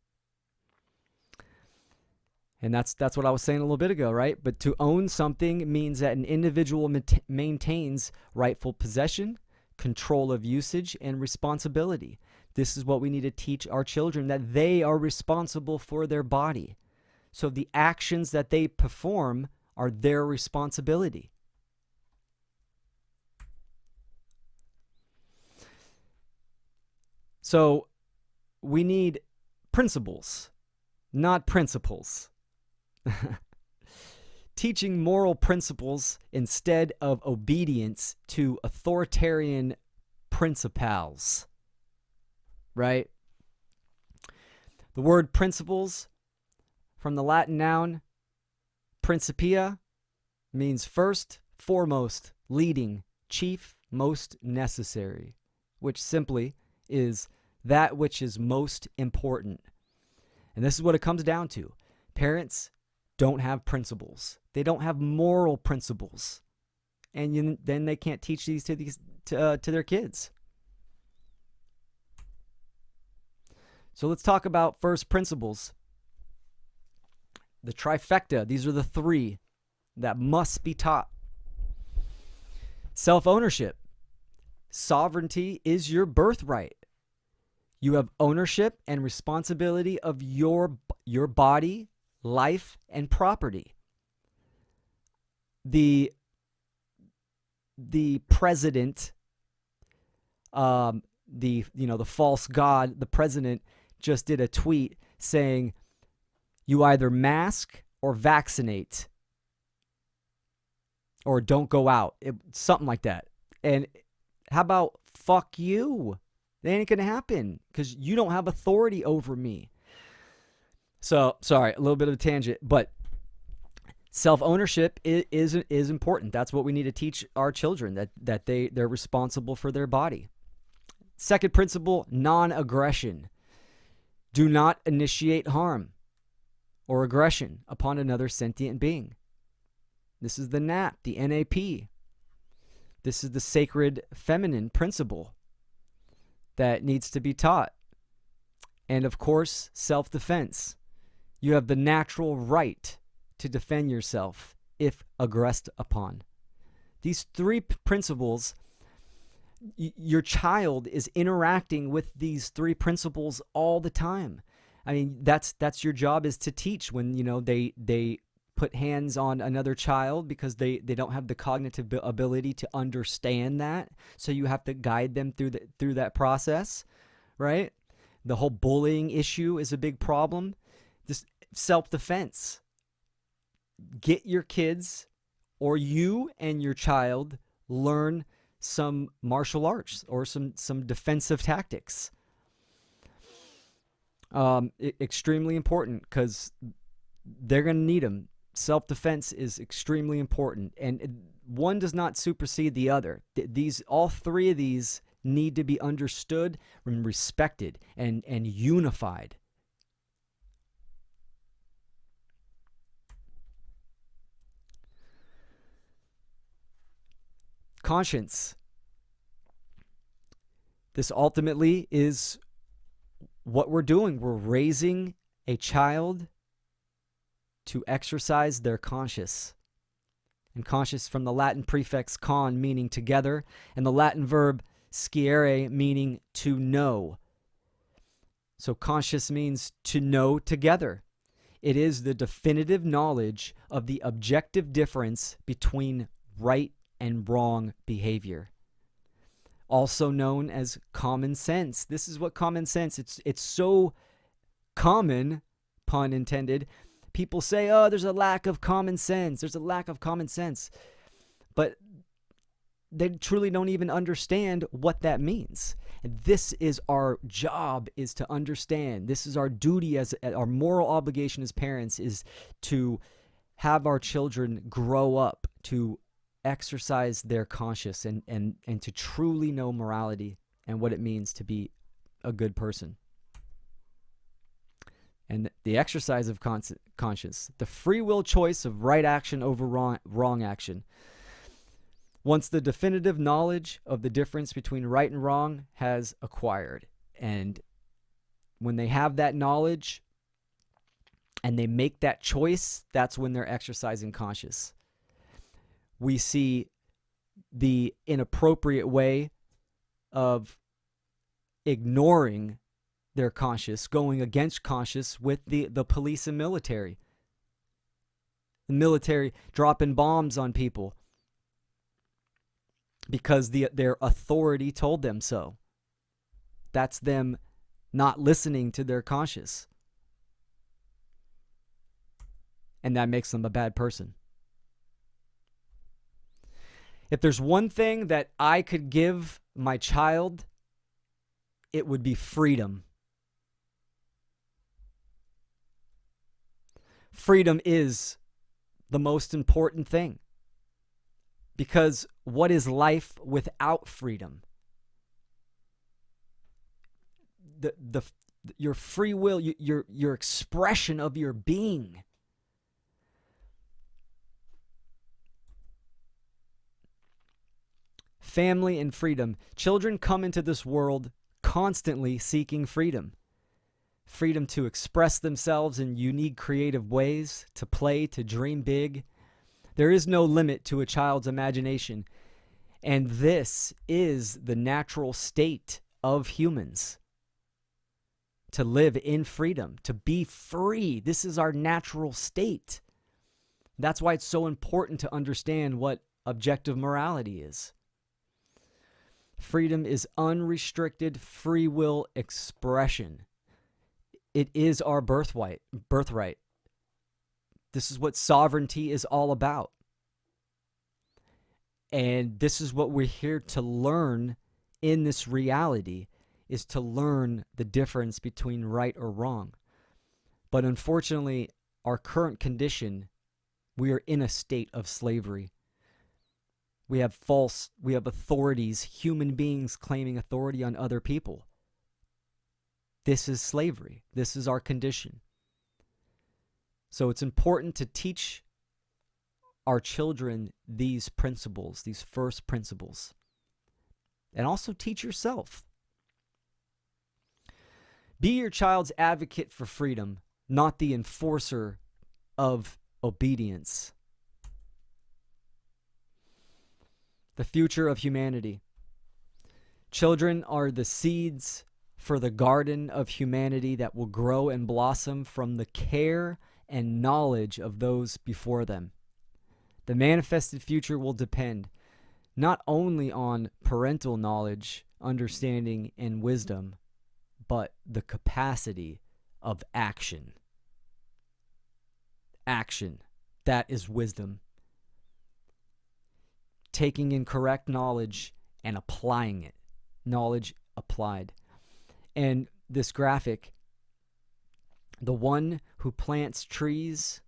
And that's what I was saying a little bit ago, right? But to own something means that an individual maintains rightful possession, control of usage, and responsibility. This is what we need to teach our children, that they are responsible for their body. So the actions that they perform are their responsibility. So we need principles, not principles. Teaching moral principles instead of obedience to authoritarian principals. Right? The word principles, from the Latin noun principia, means first, foremost, leading, chief, most necessary, which simply is that which is most important. And this is what it comes down to. Parents don't have principles. They don't have moral principles. And then they can't teach these to their kids. So let's talk about first principles. The trifecta. These are the three that must be taught. Self-ownership. Sovereignty is your birthright. You have ownership and responsibility of your body, life, and property. The president, the false god, the president just did a tweet saying, you either mask or vaccinate or don't go out. Something like that. And how about fuck you? That ain't going to happen because you don't have authority over me. So, sorry, a little bit of a tangent, but self-ownership is important. That's what we need to teach our children, that they're responsible for their body. Second principle, non-aggression. Do not initiate harm or aggression upon another sentient being. This is the NAP, the NAP. This is the sacred feminine principle that needs to be taught. And of course, self-defense. You have the natural right to defend yourself if aggressed upon. These three principles, your child is interacting with these three principles all the time. I mean, that's your job, is to teach when they put hands on another child because they don't have the cognitive ability to understand that. So you have to guide them through that process, right? The whole bullying issue is a big problem. This self-defense. Get your kids, or you and your child, learn some martial arts or some defensive tactics. Extremely important because they're going to need them. Self-defense is extremely important, and one does not supersede the other. All three of these need to be understood and respected and unified. Conscience. This ultimately is what we're doing. We're raising a child to exercise their conscience. And conscious from the Latin prefix con, meaning together, and the Latin verb sciere, meaning to know. So conscious means to know together. It is the definitive knowledge of the objective difference between right and wrong behavior. Also known as common sense. This is what common sense, it's so common, pun intended. People say, oh, there's a lack of common sense. There's a lack of common sense. But they truly don't even understand what that means. And this is our job, is to understand. This is our duty, as our moral obligation as parents, is to have our children grow up to exercise their conscience and to truly know morality and what it means to be a good person. And the exercise of conscience, the free will choice of right action over wrong action. Once the definitive knowledge of the difference between right and wrong has acquired, and when they have that knowledge and they make that choice, that's when they're exercising conscience. We see the inappropriate way of ignoring their conscience, going against conscience with the police and military. The military dropping bombs on people because their authority told them so. That's them not listening to their conscience. And that makes them a bad person. If there's one thing that I could give my child, it would be freedom. Freedom is the most important thing. Because what is life without freedom? Your free will, your expression of your being. Family and freedom. Children come into this world constantly seeking freedom. Freedom to express themselves in unique, creative ways, to play, to dream big. There is no limit to a child's imagination. And this is the natural state of humans. To live in freedom, to be free. This is our natural state. That's why it's so important to understand what objective morality is. Freedom is unrestricted free will expression. It is our birthright. This is what sovereignty is all about. And this is what we're here to learn in this reality, is to learn the difference between right or wrong. But unfortunately, our current condition, we are in a state of slavery. We have authorities, human beings claiming authority on other people. This is slavery. This is our condition. So it's important to teach our children these principles, these first principles. And also teach yourself. Be your child's advocate for freedom, not the enforcer of obedience. The future of humanity. Children are the seeds for the garden of humanity that will grow and blossom from the care and knowledge of those before them. The manifested future will depend not only on parental knowledge, understanding, and wisdom, but the capacity of action. Action. That is wisdom. Taking in correct knowledge and applying it. Knowledge applied. And this graphic, the one who plants trees,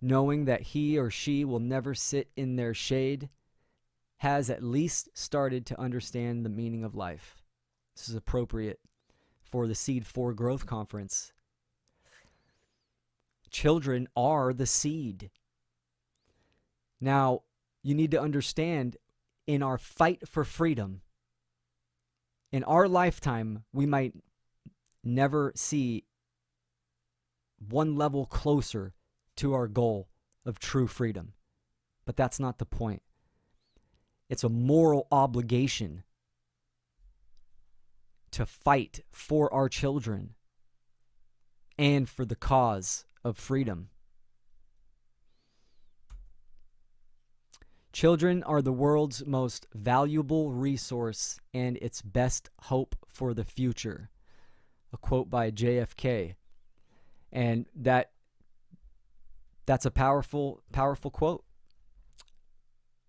knowing that he or she will never sit in their shade, has at least started to understand the meaning of life. This is appropriate for the S.E.E.D for Growth Conference. Children are the seed. Now, you need to understand, in our fight for freedom, in our lifetime, we might never see one level closer to our goal of true freedom. But that's not the point. It's a moral obligation to fight for our children and for the cause of freedom. Children are the world's most valuable resource and its best hope for the future. A quote by JFK. And that's a powerful quote.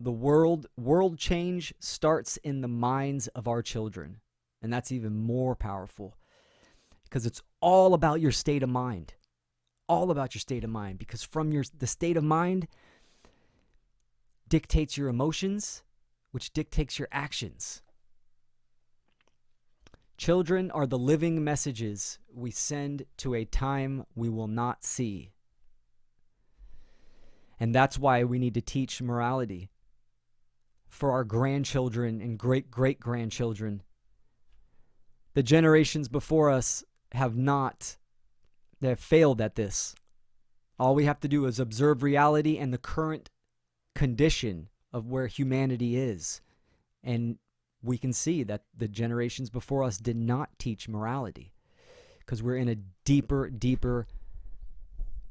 The world change starts in the minds of our children. And that's even more powerful because it's all about your state of mind. All about your state of mind, because from the state of mind dictates your emotions, which dictates your actions. Children are the living messages we send to a time we will not see. And that's why we need to teach morality for our grandchildren and great-great-grandchildren. The generations before us have failed at this. All we have to do is observe reality and the current condition of where humanity is. And we can see that the generations before us did not teach morality because we're in a deeper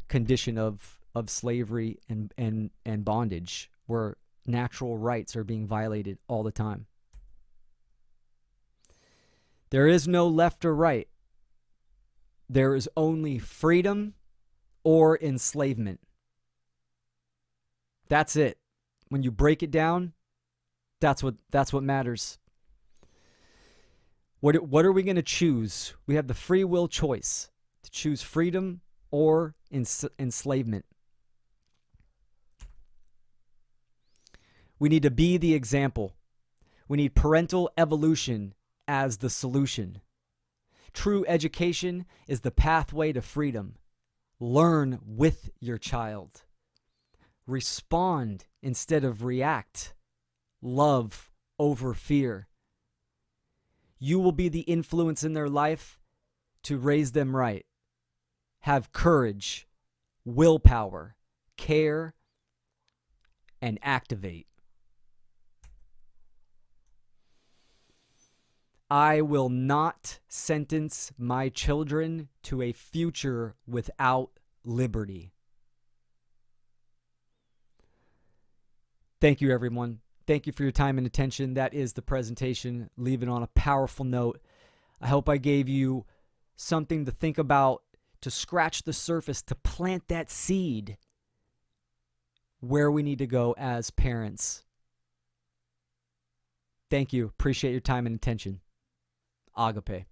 condition of slavery and bondage where natural rights are being violated all the time. There is no left or right. There is only freedom or enslavement. That's it. When you break it down, that's what matters. What are we going to choose? We have the free will choice to choose freedom or enslavement. We need to be the example. We need parental evolution as the solution. True education is the pathway to freedom. Learn with your child. Respond instead of react. Love over fear. You will be the influence in their life to raise them right. Have courage, willpower, care, and activate. I will not sentence my children to a future without liberty. Thank you, everyone. Thank you for your time and attention. That is the presentation. Leave it on a powerful note. I hope I gave you something to think about, to scratch the surface, to plant that seed where we need to go as parents. Thank you. Appreciate your time and attention. Agape.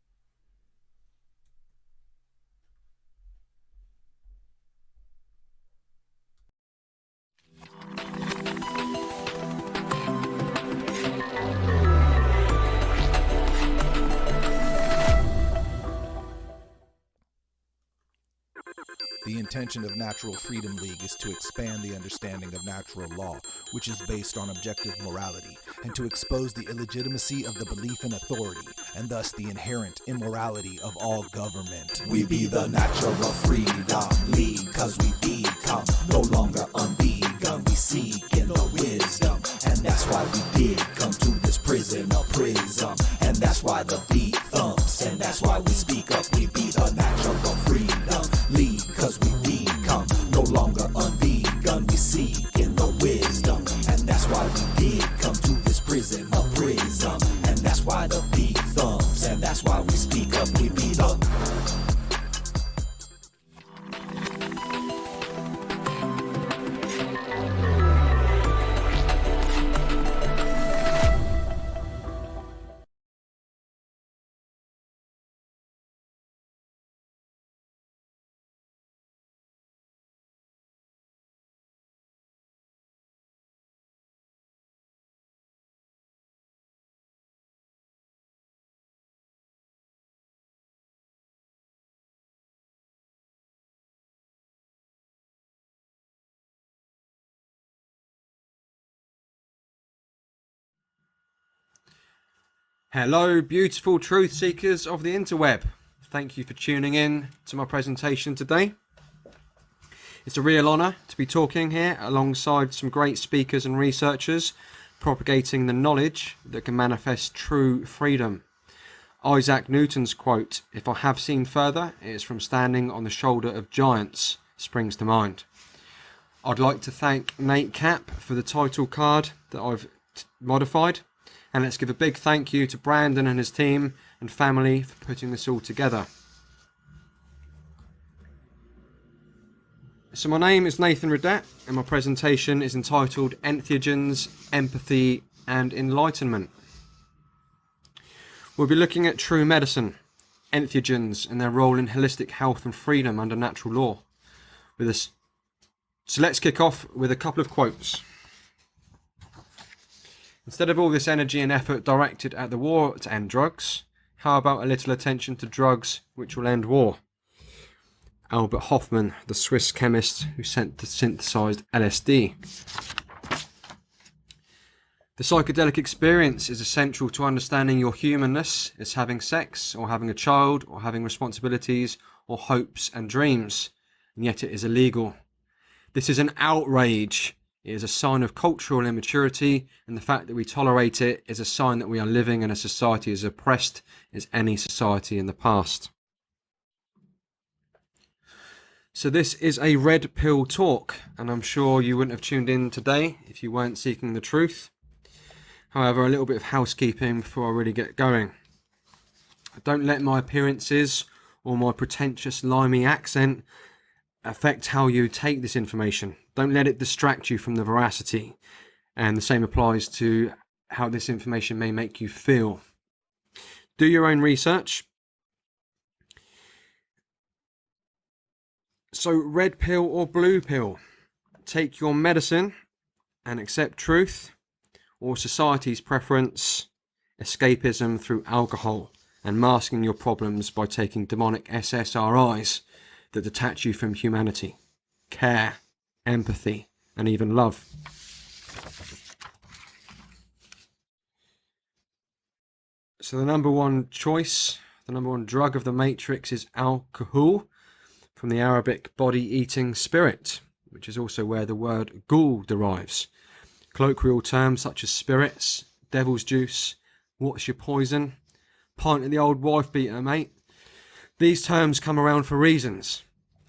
The intention of Natural Freedom League is to expand the understanding of natural law, which is based on objective morality, and to expose the illegitimacy of the belief in authority, and thus the inherent immorality of all government. We be the Natural Freedom League, cause we become no longer unvegan. We seek in the wisdom, and that's why we did come to this prison of prism. And that's why the beat thumps, and that's why we speak up. We be the Natural Freedom League, cause we become no longer unvegan. We seek in the wisdom, and that's why we did come to this prison of prism. And that's why the beat thumps, and that's why we speak up. We be the Hello, beautiful truth seekers of the interweb. Thank you for tuning in to my presentation today. It's a real honour to be talking here alongside some great speakers and researchers propagating the knowledge that can manifest true freedom. Isaac Newton's quote, "If I have seen further, it is from standing on the shoulder of giants," springs to mind. I'd like to thank Nate Cap for the title card that I've modified, and let's give a big thank you to Brandon and his team and family for putting this all together. So my name is Nathan Redette, and my presentation is entitled Entheogens, Empathy and Enlightenment. We'll be looking at true medicine, entheogens and their role in holistic health and freedom under natural law. So let's kick off with a couple of quotes. "Instead of all this energy and effort directed at the war to end drugs, how about a little attention to drugs which will end war?" Albert Hofmann, the Swiss chemist who synthesized LSD. "The psychedelic experience is essential to understanding your humanness as having sex, or having a child, or having responsibilities, or hopes and dreams, and yet it is illegal. This is an outrage. It is a sign of cultural immaturity, and the fact that we tolerate it is a sign that we are living in a society as oppressed as any society in the past." So this is a red pill talk, and I'm sure you wouldn't have tuned in today if you weren't seeking the truth. However, a little bit of housekeeping before I really get going. Don't let my appearances or my pretentious limey accent affect how you take this information. Don't let it distract you from the veracity, and the same applies to how this information may make you feel. Do your own research. So, red pill or blue pill? Take your medicine and accept truth, or society's preference, escapism through alcohol, and masking your problems by taking demonic SSRIs that detach you from humanity, care, empathy, and even love. So the number one choice, the number one drug of the matrix is alcohol, from the Arabic body-eating spirit, which is also where the word ghoul derives. Colloquial terms such as spirits, devil's juice, what's your poison, pint of the old wife beater, mate. These terms come around for reasons.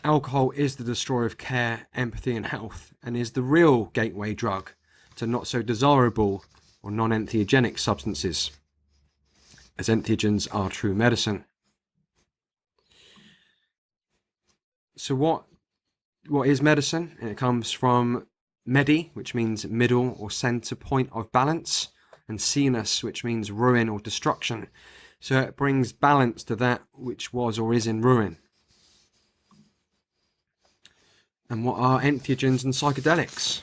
Alcohol is the destroyer of care, empathy and health, and is the real gateway drug to not so desirable or non-entheogenic substances, as entheogens are true medicine. So what is medicine? And it comes from medi, which means middle or center point of balance, and sinus, which means ruin or destruction. So it brings balance to that which was or is in ruin. And what are entheogens and psychedelics?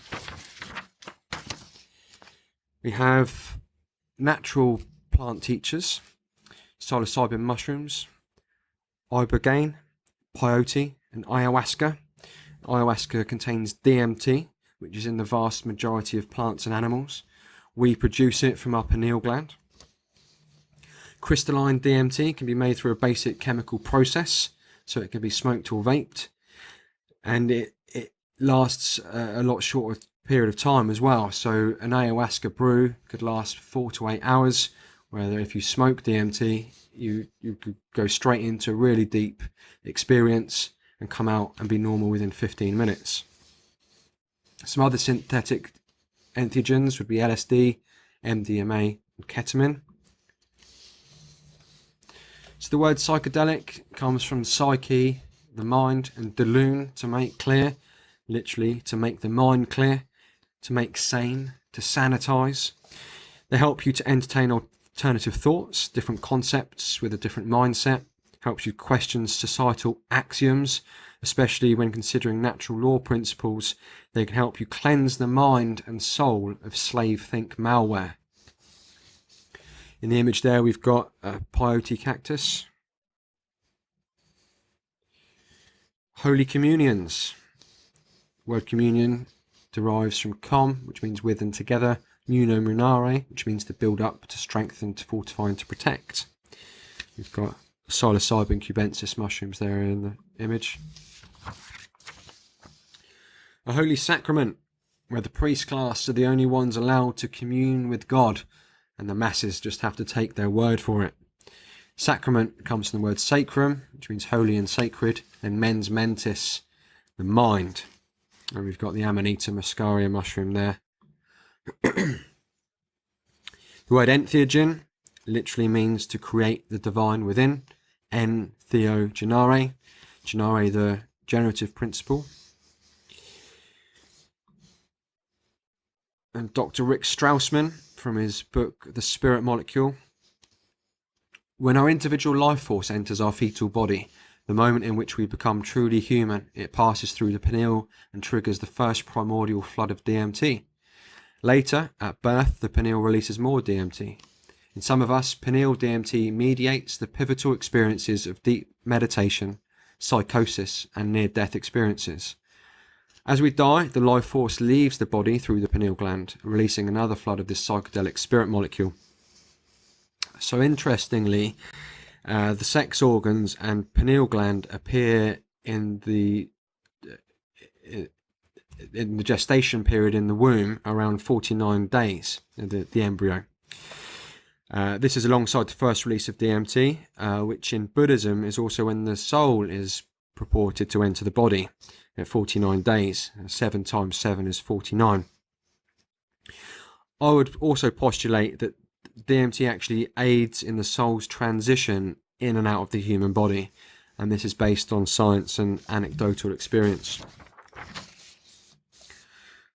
We have natural plant teachers, psilocybin mushrooms, ibogaine, peyote, and ayahuasca. Ayahuasca contains DMT, which is in the vast majority of plants and animals. We produce it from our pineal gland. Crystalline DMT can be made through a basic chemical process, so it can be smoked or vaped, and it lasts a lot shorter period of time as well. So an ayahuasca brew could last 4 to 8 hours, whether if you smoke DMT, you could go straight into a really deep experience and come out and be normal within 15 minutes. Some other synthetic entheogens would be LSD, MDMA, and ketamine. So the word psychedelic comes from psyche, the mind, and delune, to make clear, literally to make the mind clear, to make sane, to sanitize. They help you to entertain alternative thoughts, different concepts with a different mindset, helps you question societal axioms, especially when considering natural law principles. They can help you cleanse the mind and soul of slave think malware. In the image there, we've got a peyote cactus. Holy communions. The word communion derives from com, which means with and together. Nuno which means to build up, to strengthen, to fortify, and to protect. We've got psilocybin cubensis mushrooms there in the image. A holy sacrament, where the priest class are the only ones allowed to commune with God, and the masses just have to take their word for it. Sacrament comes from the word sacrum, which means holy and sacred, and mens mentis, the mind. And we've got the Amanita muscaria mushroom there. The word entheogen literally means to create the divine within. En theo generare, generare the generative principle. And Dr. Rick Straussman, from his book The Spirit Molecule: when our individual life force enters our fetal body, the moment in which we become truly human, it passes through the pineal and triggers the first primordial flood of DMT. Later, at birth, the pineal releases more DMT. In some of us, pineal DMT mediates the pivotal experiences of deep meditation, psychosis, and near-death experiences. As we die, the life force leaves the body through the pineal gland, releasing another flood of this psychedelic spirit molecule. So interestingly, the sex organs and pineal gland appear in the gestation period in the womb around 49 days, the embryo. This is alongside the first release of DMT, which in Buddhism is also when the soul is purported to enter the body at 49 days. 7 times 7 is 49. I would also postulate that DMT actually aids in the soul's transition in and out of the human body, and this is based on science and anecdotal experience.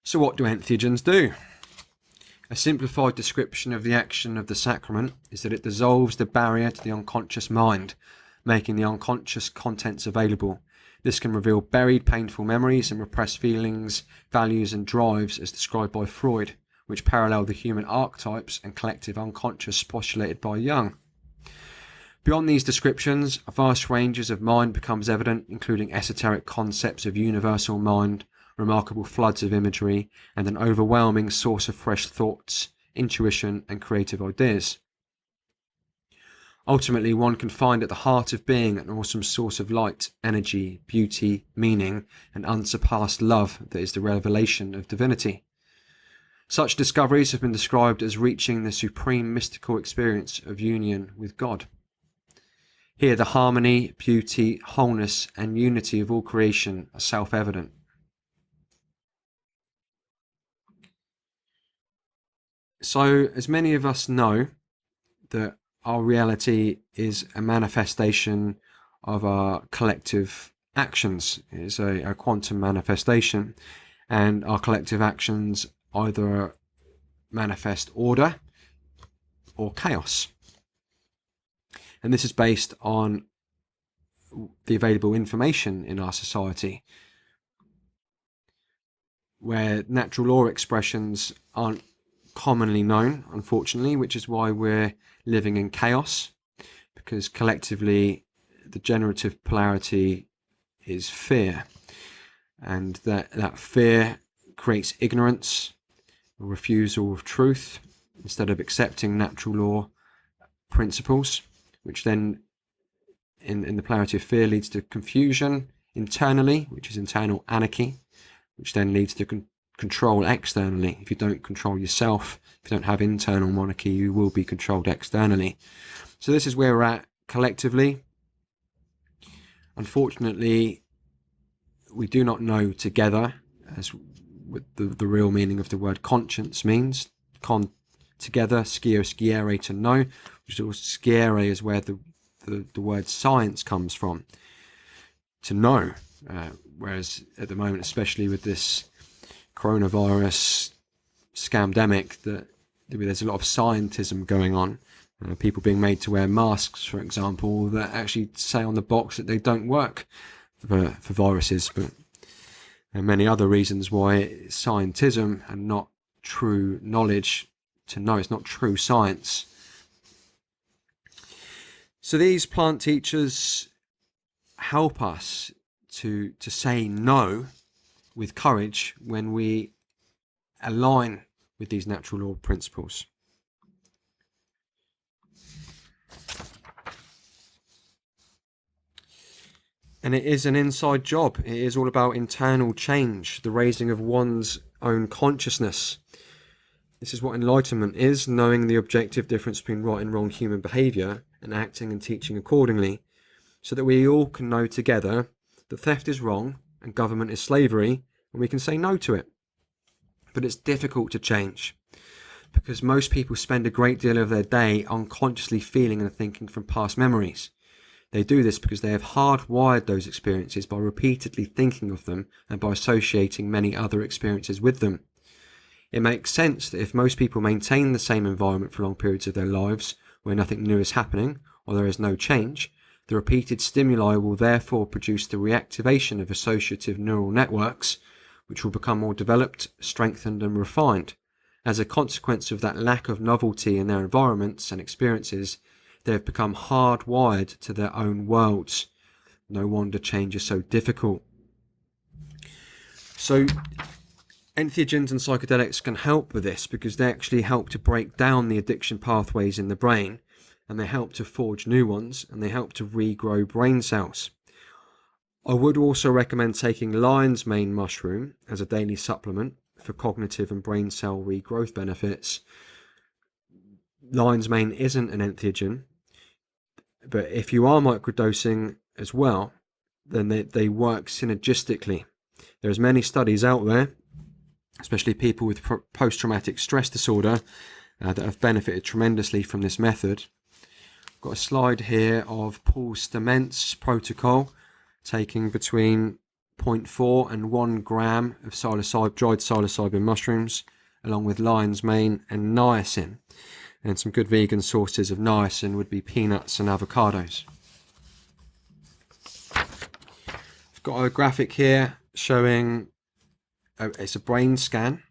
So what do entheogens do? A simplified description of the action of the sacrament is that it dissolves the barrier to the unconscious mind, making the unconscious contents available. This can reveal buried painful memories and repressed feelings, values and drives as described by Freud, which parallel the human archetypes and collective unconscious postulated by Jung. Beyond these descriptions, vast ranges of mind becomes evident, including esoteric concepts of universal mind, remarkable floods of imagery, and an overwhelming source of fresh thoughts, intuition, and creative ideas. Ultimately, one can find at the heart of being an awesome source of light, energy, beauty, meaning, and unsurpassed love that is the revelation of divinity. Such discoveries have been described as reaching the supreme mystical experience of union with God. Here, the harmony, beauty, wholeness, and unity of all creation are self-evident. So, as many of us know, that our reality is a manifestation of our collective actions. It's a quantum manifestation, and our collective actions either manifest order or chaos. And this is based on the available information in our society, where natural law expressions aren't commonly known, unfortunately, which is why we're living in chaos, because collectively the generative polarity is fear, and that fear creates ignorance, a refusal of truth, instead of accepting natural law principles, which then in the polarity of fear leads to confusion internally, which is internal anarchy, which then leads to control externally. If you don't control yourself, if you don't have internal monarchy, you will be controlled externally. So this is where we're at collectively. Unfortunately, we do not know together, as what the real meaning of the word conscience means. Together, sciere, to know, which is also sciere is where the word science comes from, to know. Whereas at the moment, especially with this coronavirus scamdemic, that there's a lot of scientism going on. People being made to wear masks, for example, that actually say on the box that they don't work for viruses, but many other reasons why it's scientism and not true knowledge to know. It's not true science. So these plant teachers help us to say no with courage when we align with these natural law principles. And it is an inside job. It is all about internal change, the raising of one's own consciousness. This is what enlightenment is, knowing the objective difference between right and wrong human behaviour and acting and teaching accordingly, so that we all can know together that theft is wrong and government is slavery, and we can say no to it. But it's difficult to change, because most people spend a great deal of their day unconsciously feeling and thinking from past memories. They do this because they have hardwired those experiences by repeatedly thinking of them and by associating many other experiences with them. It makes sense that if most people maintain the same environment for long periods of their lives, where nothing new is happening or there is no change, the repeated stimuli will therefore produce the reactivation of associative neural networks, which will become more developed, strengthened and refined. As a consequence of that lack of novelty in their environments and experiences, they have become hardwired to their own worlds. No wonder change is so difficult. So entheogens and psychedelics can help with this, because they actually help to break down the addiction pathways in the brain, and they help to forge new ones, and they help to regrow brain cells. I would also recommend taking lion's mane mushroom as a daily supplement for cognitive and brain cell regrowth benefits. Lion's mane isn't an entheogen, but if you are microdosing as well, then they work synergistically. There's many studies out there, especially people with post-traumatic stress disorder, that have benefited tremendously from this method. I've got a slide here of Paul Stament's protocol, taking between 0.4 and 1 gram of dried psilocybin mushrooms, along with lion's mane and niacin. And some good vegan sources of niacin would be peanuts and avocados. I've got a graphic here showing, it's a brain scan,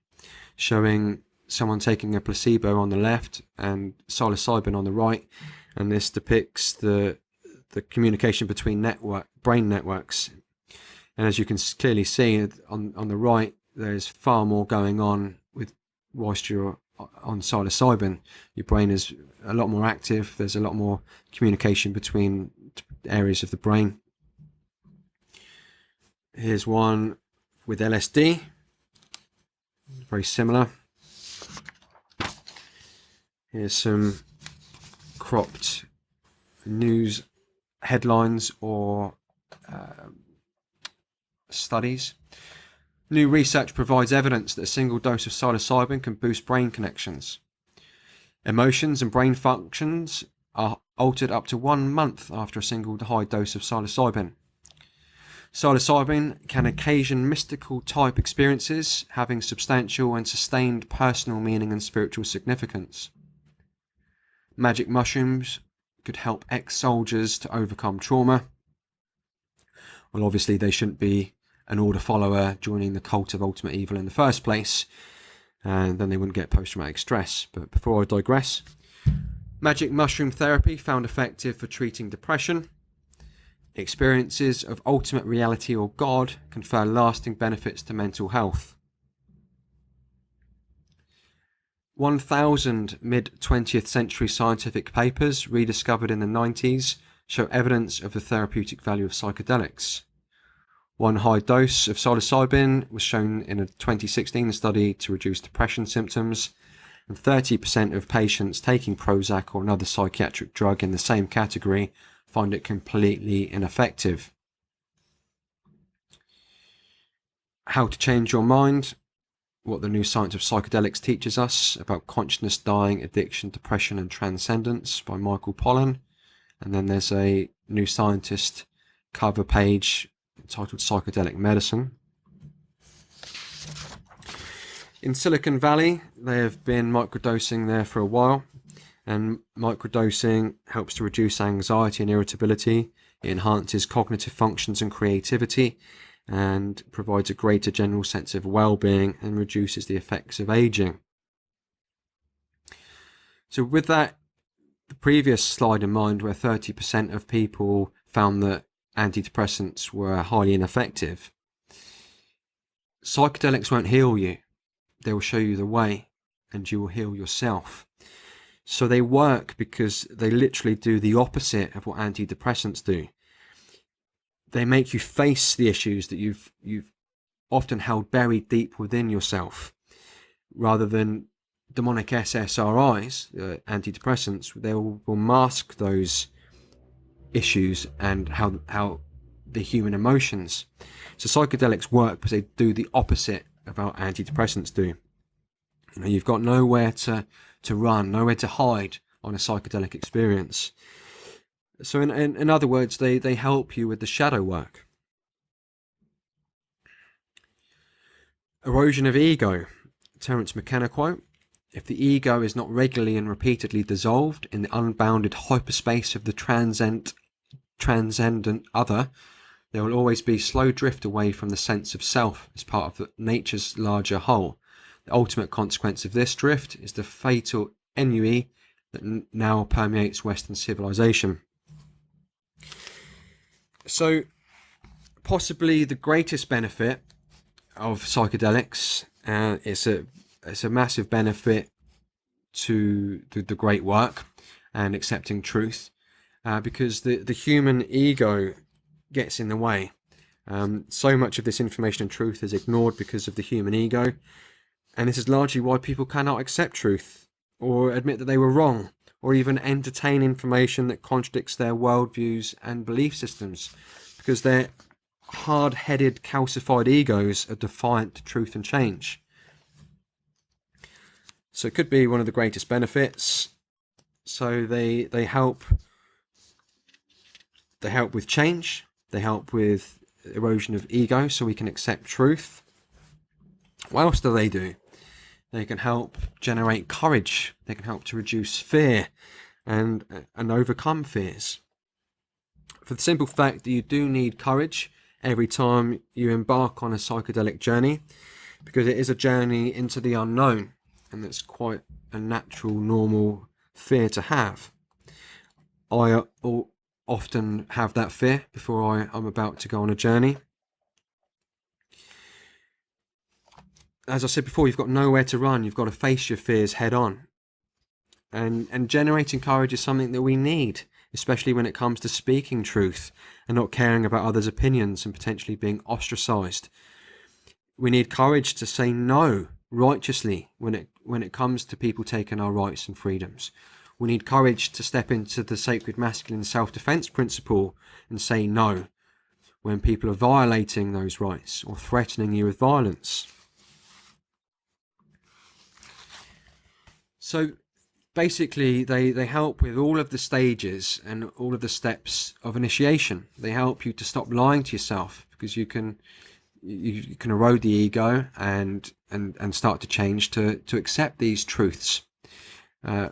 showing someone taking a placebo on the left and psilocybin on the right. And this depicts the communication between brain networks. And as you can clearly see on the right, there's far more going on whilst you're on psilocybin. Your brain is a lot more active. There's a lot more communication between areas of the brain. Here's one with LSD, very similar. Here's some cropped news headlines or studies. New research provides evidence that a single dose of psilocybin can boost brain connections. Emotions and brain functions are altered up to 1 month after a single high dose of psilocybin. Psilocybin can occasion mystical type experiences, having substantial and sustained personal meaning and spiritual significance. Magic mushrooms could help ex-soldiers to overcome trauma. Well, obviously they shouldn't be an order follower joining the cult of ultimate evil in the first place, and then they wouldn't get post-traumatic stress. But before I digress, magic mushroom therapy found effective for treating depression. Experiences of ultimate reality or God confer lasting benefits to mental health. 1,000 mid-20th century scientific papers rediscovered in the 90s show evidence of the therapeutic value of psychedelics. 1 high dose of psilocybin was shown in a 2016 study to reduce depression symptoms, and 30% of patients taking Prozac or another psychiatric drug in the same category find it completely ineffective. How to change your mind, what the new science of psychedelics teaches us about consciousness, dying, addiction, depression and transcendence by Michael Pollan. And then there's a New Scientist cover page entitled Psychedelic Medicine. In Silicon Valley, they have been microdosing there for a while, and microdosing helps to reduce anxiety and irritability. It enhances cognitive functions and creativity, and provides a greater general sense of well-being and reduces the effects of aging. So with that, the previous slide in mind, where 30% of people found that antidepressants were highly ineffective, psychedelics won't heal you. They will show you the way. and you will heal yourself. So they work because they literally do the opposite of what antidepressants do. They make you face the issues that you've often held buried deep within yourself. Rather than demonic SSRIs, antidepressants, they will mask those issues and how the human emotions. So psychedelics work because they do the opposite of what antidepressants do. You've got nowhere to run, nowhere to hide on a psychedelic experience. So in other words, they help you with the shadow work. Erosion of ego. Terence McKenna quote: "If the ego is not regularly and repeatedly dissolved in the unbounded hyperspace of the transcendent other, there will always be slow drift away from the sense of self as part of nature's larger whole. The ultimate consequence of this drift is the fatal ennui that now permeates Western civilization." So, possibly the greatest benefit of psychedelics, it's a massive benefit to the great work and accepting truth, because the human ego gets in the way. So much of this information and truth is ignored because of the human ego, and this is largely why people cannot accept truth or admit that they were wrong, or even entertain information that contradicts their worldviews and belief systems, because their hard-headed, calcified egos are defiant to truth and change. So it could be one of the greatest benefits. So they help with change. They help with erosion of ego, so we can accept truth. What else do? They can help generate courage. They can help to reduce fear and overcome fears. For the simple fact that you do need courage every time you embark on a psychedelic journey, because it is a journey into the unknown, and it's quite a natural, normal fear to have. I often have that fear before I'm about to go on a journey. As I said before, you've got nowhere to run. You've got to face your fears head on. And generating courage is something that we need, especially when it comes to speaking truth and not caring about others' opinions and potentially being ostracized. We need courage to say no righteously when it comes to people taking our rights and freedoms. We need courage to step into the sacred masculine self-defense principle and say no when people are violating those rights or threatening you with violence. So basically, they help with all of the stages and all of the steps of initiation. They help you to stop lying to yourself, because you can erode the ego and start to change to accept these truths,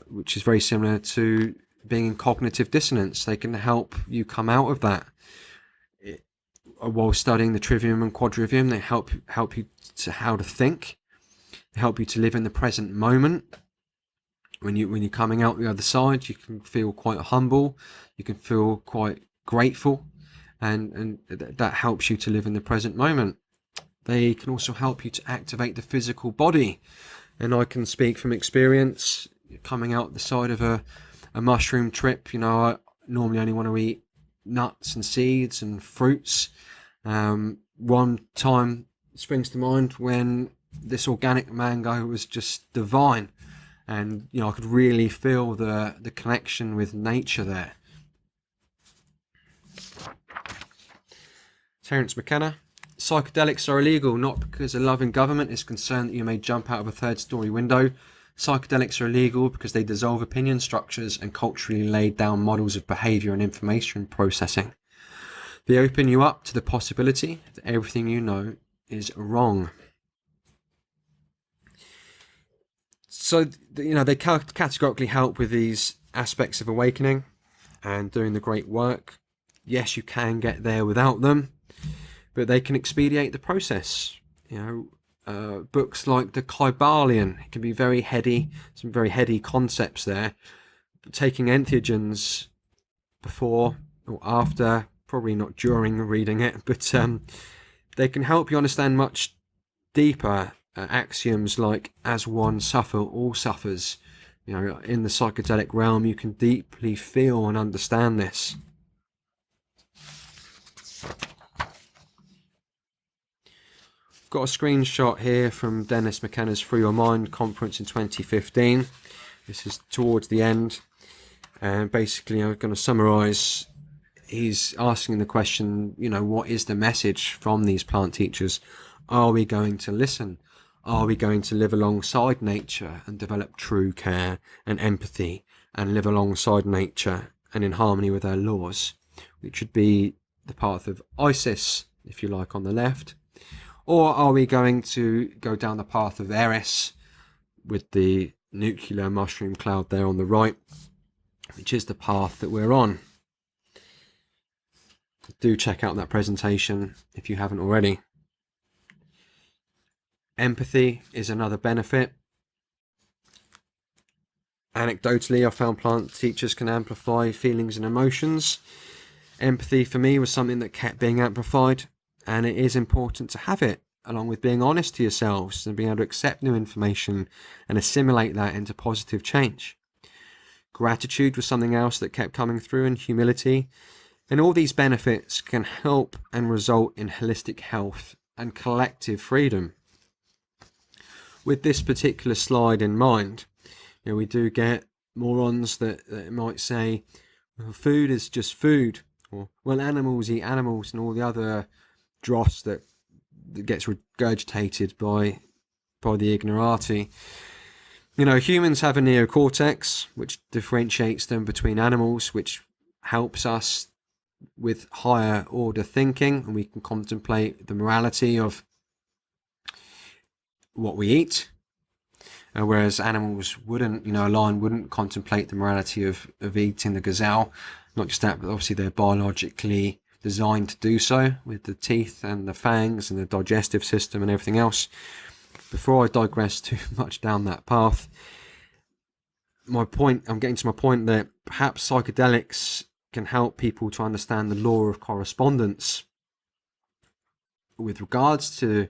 which is very similar to being in cognitive dissonance. They can help you come out of that. While studying the trivium and quadrivium, they help you to how to think. They help you to live in the present moment. When you're coming out the other side, you can feel quite humble, you can feel quite grateful, and that helps you to live in the present moment. They can also help you to activate the physical body, and I can speak from experience. Coming out the side of a mushroom trip, I normally only want to eat nuts and seeds and fruits. One time springs to mind when this organic mango was just divine. And I could really feel the connection with nature there. Terence McKenna: "Psychedelics are illegal not because a loving government is concerned that you may jump out of a third-story window. Psychedelics are illegal because they dissolve opinion structures and culturally laid down models of behaviour and information processing. They open you up to the possibility that everything you know is wrong." So, they categorically help with these aspects of awakening and doing the great work. Yes, you can get there without them, but they can expedite the process. Books like the Kybalion, it can be very heady, some very heady concepts there. But taking entheogens before or after, probably not during reading it, but they can help you understand much deeper axioms like "as one suffer, all suffers." You know, in the psychedelic realm, you can deeply feel and understand this. Got a screenshot here from Dennis McKenna's Free Your Mind conference in 2015. This is towards the end, and basically I'm going to summarize. He's asking the question, you know, what is the message from these plant teachers? Are we going to listen? Are we going to live alongside nature and develop true care and empathy and live alongside nature and in harmony with our laws, which would be the path of Isis, if you like, on the left? Or are we going to go down the path of Eris with the nuclear mushroom cloud there on the right, which is the path that we're on? Do check out that presentation if you haven't already. Empathy is another benefit. Anecdotally, I found plant teachers can amplify feelings and emotions. Empathy for me was something that kept being amplified, and it is important to have it, along with being honest to yourselves and being able to accept new information and assimilate that into positive change. Gratitude was something else that kept coming through, and humility. And all these benefits can help and result in holistic health and collective freedom. With this particular slide in mind, you know, we do get morons that might say, well, food is just food, or well, animals eat animals, and all the other dross that gets regurgitated by the ignorati. You know, humans have a neocortex, which differentiates them between animals, which helps us with higher order thinking, and we can contemplate the morality of what we eat, whereas animals wouldn't. You know, a lion wouldn't contemplate the morality of eating the gazelle. Not just that, but obviously they're biologically designed to do so with the teeth and the fangs and the digestive system and everything else. Before I digress too much down that path, I'm getting to my point that perhaps psychedelics can help people to understand the law of correspondence with regards to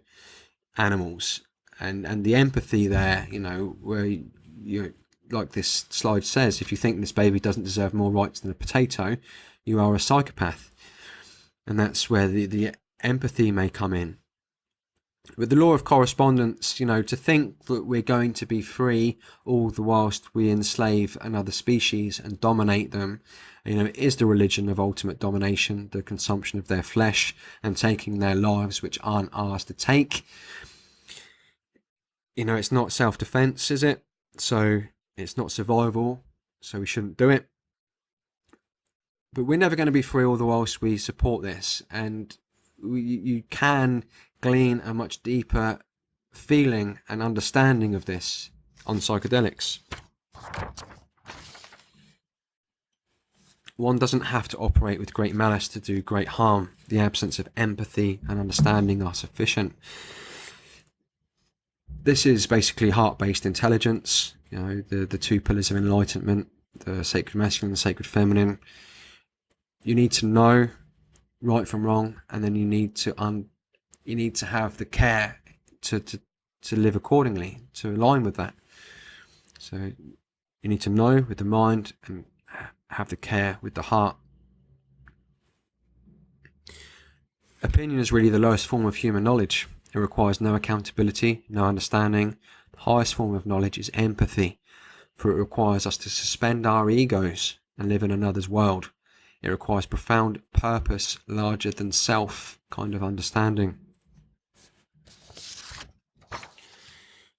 animals, and the empathy there, you know, where you, like this slide says, if you think this baby doesn't deserve more rights than a potato, you are a psychopath. And that's where the empathy may come in. With the law of correspondence, you know, to think that we're going to be free all the whilst we enslave another species and dominate them, you know, is the religion of ultimate domination, the consumption of their flesh and taking their lives, which aren't ours to take. You know, it's not self-defense, is it? So it's not survival, so we shouldn't do it. But we're never going to be free all the whilst we support this, and you can glean a much deeper feeling and understanding of this on psychedelics. One doesn't have to operate with great malice to do great harm. The absence of empathy and understanding are sufficient. This is basically heart-based intelligence, you know, the two pillars of enlightenment, the sacred masculine and the sacred feminine. You need to know right from wrong, and then you need to have the care to live accordingly, to align with that. So you need to know with the mind and have the care with the heart. Opinion is really the lowest form of human knowledge. It requires no accountability, no understanding. The highest form of knowledge is empathy, for it requires us to suspend our egos and live in another's world. It requires profound purpose, larger than self kind of understanding.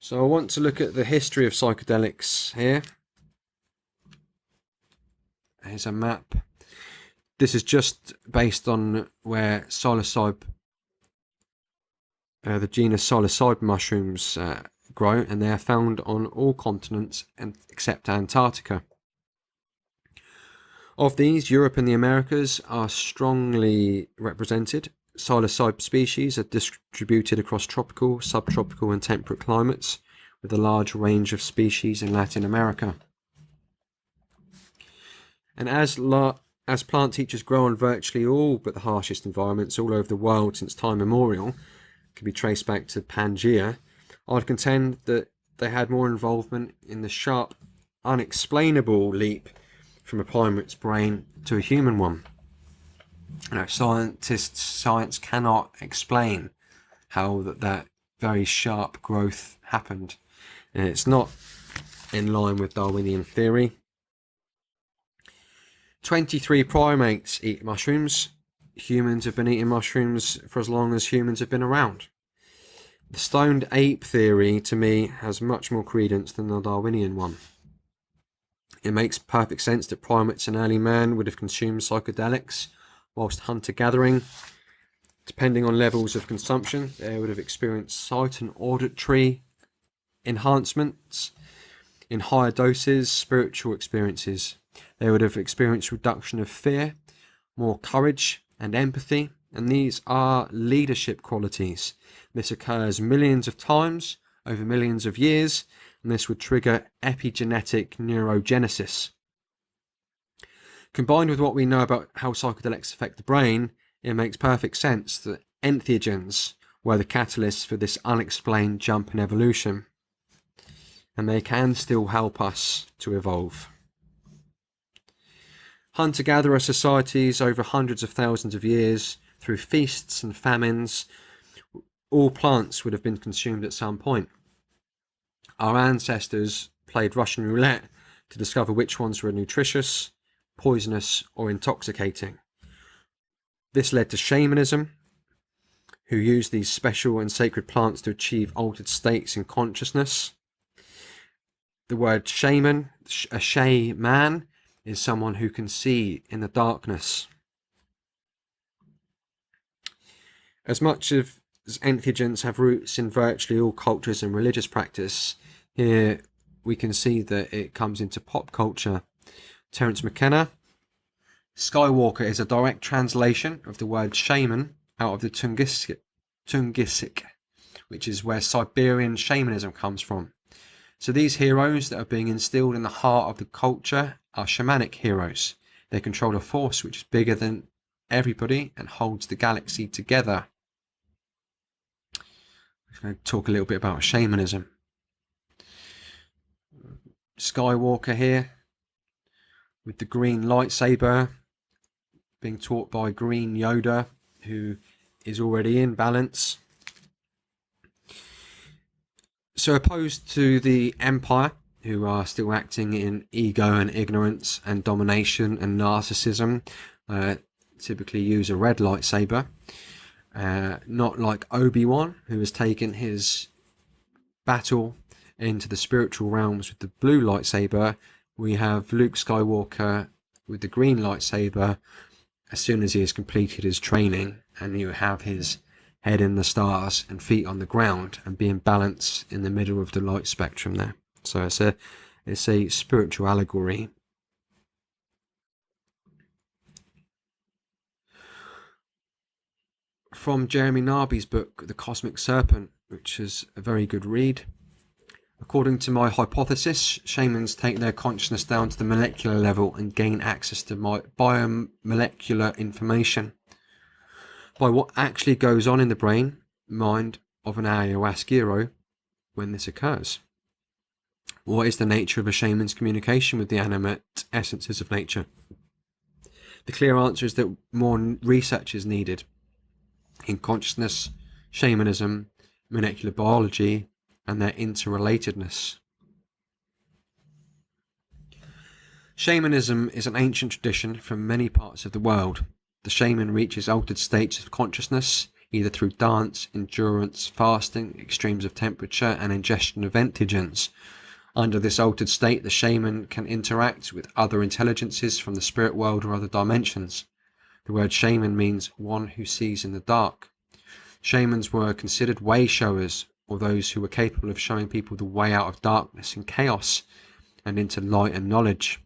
So I want to look at the history of psychedelics here. Here's a map. This is just based on where psilocybe, the genus psilocybe mushrooms grow, and they are found on all continents except Antarctica. Of these, Europe and the Americas are strongly represented. Psilocybe species are distributed across tropical, subtropical and temperate climates, with a large range of species in Latin America. And as plant teachers grow on virtually all but the harshest environments all over the world since time immemorial, can be traced back to Pangaea, I'd contend that they had more involvement in the sharp, unexplainable leap from a primate's brain to a human one. Science cannot explain how that very sharp growth happened. And it's not in line with Darwinian theory. 23 primates eat mushrooms. Humans have been eating mushrooms for as long as humans have been around. The stoned ape theory, to me, has much more credence than the Darwinian one. It makes perfect sense that primates and early man would have consumed psychedelics whilst hunter-gathering. Depending on levels of consumption, they would have experienced sight and auditory enhancements. In higher doses, spiritual experiences. They would have experienced reduction of fear, more courage and empathy, and these are leadership qualities. This occurs millions of times over millions of years, and this would trigger epigenetic neurogenesis. Combined with what we know about how psychedelics affect the brain, it makes perfect sense that entheogens were the catalysts for this unexplained jump in evolution, and they can still help us to evolve. Hunter-gatherer societies over hundreds of thousands of years, through feasts and famines, all plants would have been consumed at some point. Our ancestors played Russian roulette to discover which ones were nutritious, poisonous, or intoxicating. This led to shamanism, who used these special and sacred plants to achieve altered states in consciousness. The word shaman, a shaman, is someone who can see in the darkness. As much as entheogens have roots in virtually all cultures and religious practice, here we can see that it comes into pop culture. Terence McKenna, Skywalker is a direct translation of the word shaman out of the Tungusic, which is where Siberian shamanism comes from. So these heroes that are being instilled in the heart of the culture are shamanic heroes. They control a force which is bigger than everybody and holds the galaxy together. I'm going to talk a little bit about shamanism. Skywalker here with the green lightsaber being taught by Green Yoda, who is already in balance. So opposed to the Empire, who are still acting in ego and ignorance and domination and narcissism, typically use a red lightsaber. Not like Obi-Wan, who has taken his battle into the spiritual realms with the blue lightsaber. We have Luke Skywalker with the green lightsaber as soon as he has completed his training, and you have his head in the stars and feet on the ground and being balanced in the middle of the light spectrum there. So it's a spiritual allegory. From Jeremy Narby's book, The Cosmic Serpent, which is a very good read. According to my hypothesis, shamans take their consciousness down to the molecular level and gain access to biomolecular information. By what actually goes on in the brain, mind of an ayahuasquero when this occurs. What is the nature of a shaman's communication with the animate essences of nature? The clear answer is that more research is needed in consciousness, shamanism, molecular biology, and their interrelatedness. Shamanism is an ancient tradition from many parts of the world. The shaman reaches altered states of consciousness, either through dance, endurance, fasting, extremes of temperature, and ingestion of entheogens. Under this altered state, the shaman can interact with other intelligences from the spirit world or other dimensions. The word shaman means one who sees in the dark. Shamans were considered way showers, or those who were capable of showing people the way out of darkness and chaos and into light and knowledge.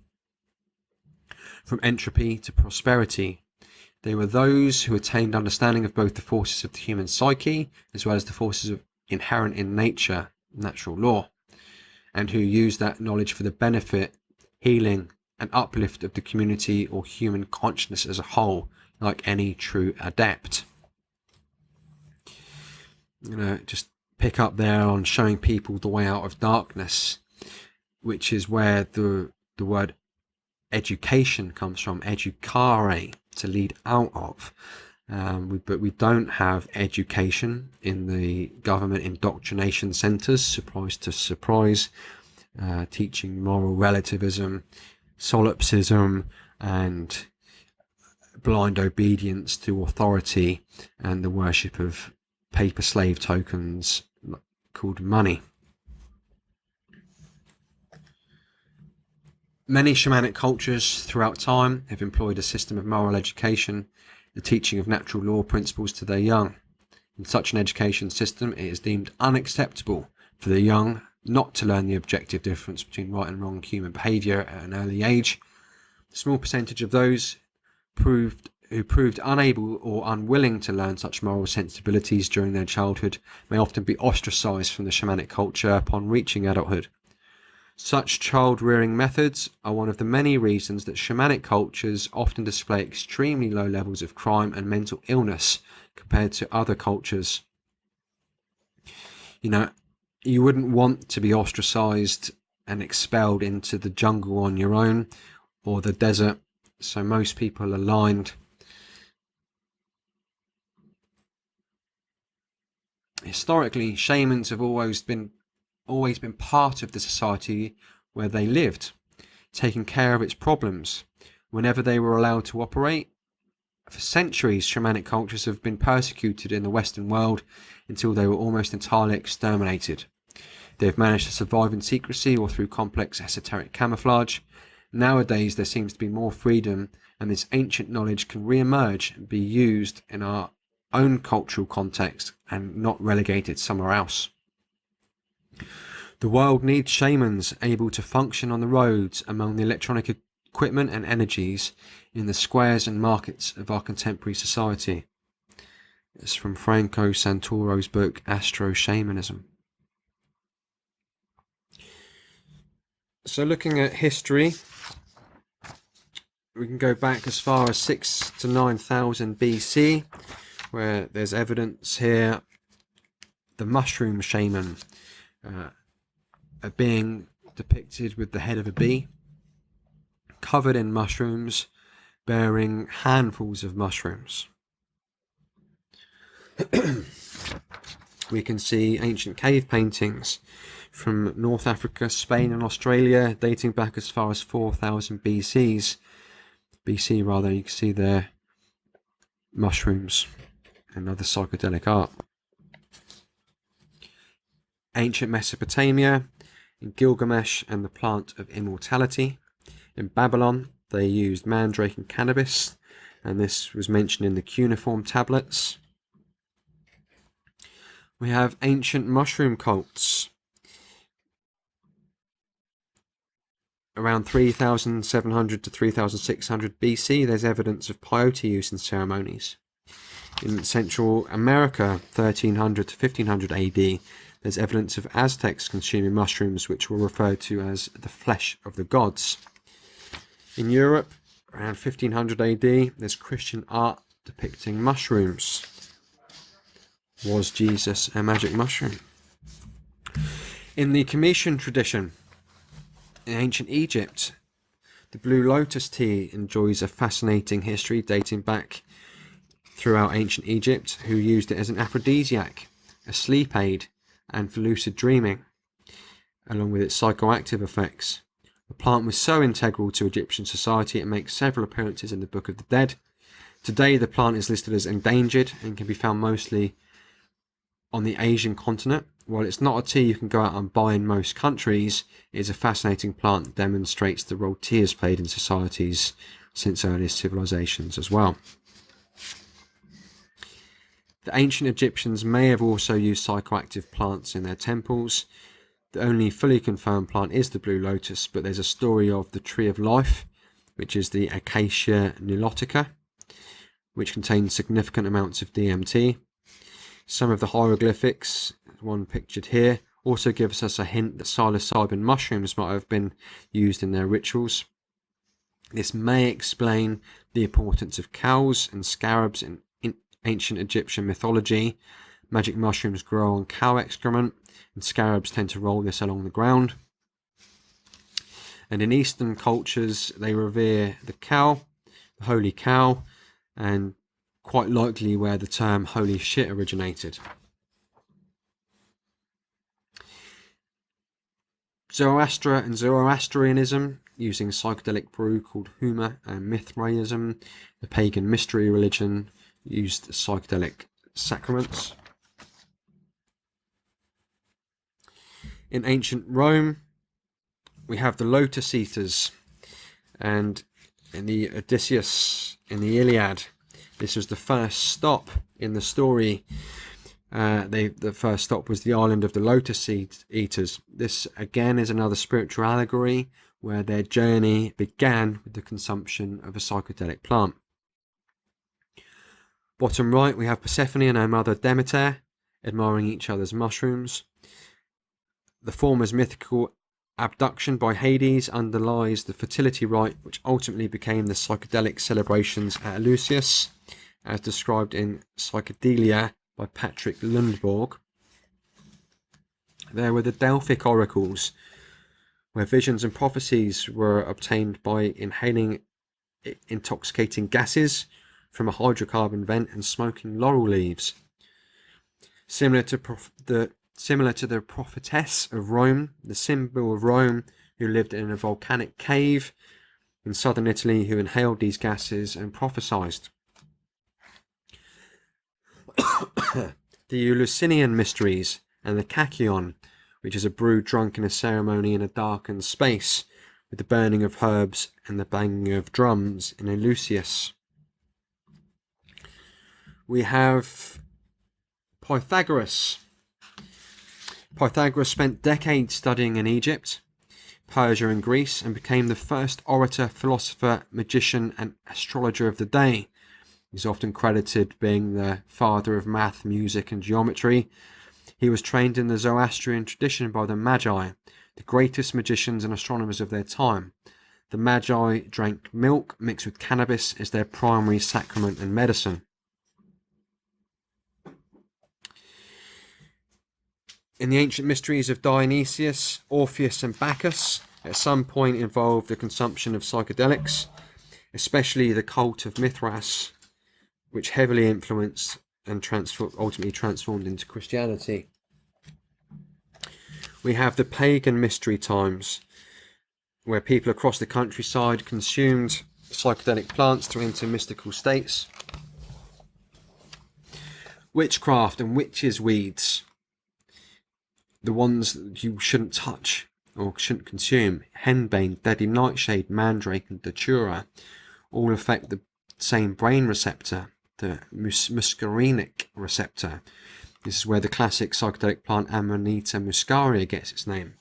From entropy to prosperity, they were those who attained understanding of both the forces of the human psyche as well as the forces inherent in nature, natural law, and who used that knowledge for the benefit, healing, and uplift of the community or human consciousness as a whole, like any true adept. Just pick up there on showing people the way out of darkness, which is where the word education comes from, educare, to lead out of. But we don't have education in the government indoctrination centres, surprise to surprise, teaching moral relativism, solipsism, and blind obedience to authority, and the worship of paper slave tokens called money. Many shamanic cultures throughout time have employed a system of moral education, the teaching of natural law principles to their young. In such an education system, it is deemed unacceptable for the young not to learn the objective difference between right and wrong human behaviour at an early age. A small percentage of those who proved unable or unwilling to learn such moral sensibilities during their childhood may often be ostracised from the shamanic culture upon reaching adulthood. Such child-rearing methods are one of the many reasons that shamanic cultures often display extremely low levels of crime and mental illness compared to other cultures. You know, you wouldn't want to be ostracized and expelled into the jungle on your own or the desert, so most people are aligned. Historically, shamans have always been part of the society where they lived, taking care of its problems whenever they were allowed to operate. For centuries, shamanic cultures have been persecuted in the Western world until they were almost entirely exterminated. They have managed to survive in secrecy or through complex esoteric camouflage. Nowadays, there seems to be more freedom, and this ancient knowledge can re-emerge and be used in our own cultural context and not relegated somewhere else. The world needs shamans able to function on the roads among the electronic equipment and energies in the squares and markets of our contemporary society. It's from Franco Santoro's book Astro Shamanism. So looking at history, we can go back as far as 6 to 9,000 BC, where there's evidence here. The mushroom shaman, a being depicted with the head of a bee, covered in mushrooms, bearing handfuls of mushrooms. We can see ancient cave paintings from North Africa, Spain and Australia, dating back as far as 4,000 BC. You can see there mushrooms and other psychedelic art. Ancient Mesopotamia, in Gilgamesh and the plant of immortality. In Babylon, they used mandrake and cannabis, and this was mentioned in the cuneiform tablets. We have ancient mushroom cults. Around 3,700 to 3,600 BC, there's evidence of peyote use in ceremonies. In Central America, 1300 to 1500 AD, there's evidence of Aztecs consuming mushrooms, which were referred to as the flesh of the gods. In Europe, around 1500 AD, there's Christian art depicting mushrooms. Was Jesus a magic mushroom? In the Cometian tradition, in ancient Egypt, the blue lotus tea enjoys a fascinating history dating back throughout ancient Egypt, who used it as an aphrodisiac, a sleep aid, and for lucid dreaming, along with its psychoactive effects. The plant was so integral to Egyptian society it makes several appearances in the Book of the Dead. Today the plant is listed as endangered and can be found mostly on the Asian continent. While it's not a tea you can go out and buy in most countries, it is a fascinating plant that demonstrates the role tea has played in societies since earliest civilizations as well. The ancient Egyptians may have also used psychoactive plants in their temples. The only fully confirmed plant is the blue lotus, but there's a story of the tree of life, which is the Acacia nilotica, which contains significant amounts of DMT. Some of the hieroglyphics, one pictured here, also gives us a hint that psilocybin mushrooms might have been used in their rituals. This may explain the importance of cows and scarabs in ancient Egyptian mythology, Magic mushrooms grow on cow excrement, and scarabs tend to roll this along the ground. And in Eastern cultures, they revere the cow, the holy cow, and quite likely where the term holy shit originated. Zoroaster and Zoroastrianism, using psychedelic brew called Huma, and Mithraism, the pagan mystery religion, used psychedelic sacraments. In ancient Rome, we have the Lotus Eaters, and in the Odysseus, in the Iliad, this was the first stop in the story. The first stop was the island of the Lotus Eaters. This again is another spiritual allegory where their journey began with the consumption of a psychedelic plant. Bottom right, we have Persephone and her mother Demeter admiring each other's mushrooms. The former's mythical abduction by Hades underlies the fertility rite, which ultimately became the psychedelic celebrations at Eleusis, as described in Psychedelia by Patrick Lundborg. There were the Delphic oracles, where visions and prophecies were obtained by inhaling intoxicating gases from a hydrocarbon vent and smoking laurel leaves. Similar to the prophetess of Rome, the symbol of Rome, who lived in a volcanic cave in southern Italy, who inhaled these gases and prophesied. The Eleusinian mysteries and the Kakion, which is a brew drunk in a ceremony in a darkened space, with the burning of herbs and the banging of drums in Eleusis. We have Pythagoras. Pythagoras spent decades studying in Egypt, Persia and Greece, and became the first orator, philosopher, magician and astrologer of the day. He's often credited being the father of math, music and geometry. He was trained in the Zoroastrian tradition by the Magi, the greatest magicians and astronomers of their time. The Magi drank milk mixed with cannabis as their primary sacrament and medicine. In the ancient mysteries of Dionysius, Orpheus and Bacchus, at some point involved the consumption of psychedelics, especially the cult of Mithras, which heavily influenced and ultimately transformed into Christianity. We have the pagan mystery times, where people across the countryside consumed psychedelic plants to enter mystical states. Witchcraft and witches' weeds, the ones that you shouldn't touch or shouldn't consume, henbane, deadly nightshade, mandrake and datura, all affect the same brain receptor, the muscarinic receptor. This is where the classic psychedelic plant Amanita muscaria gets its name.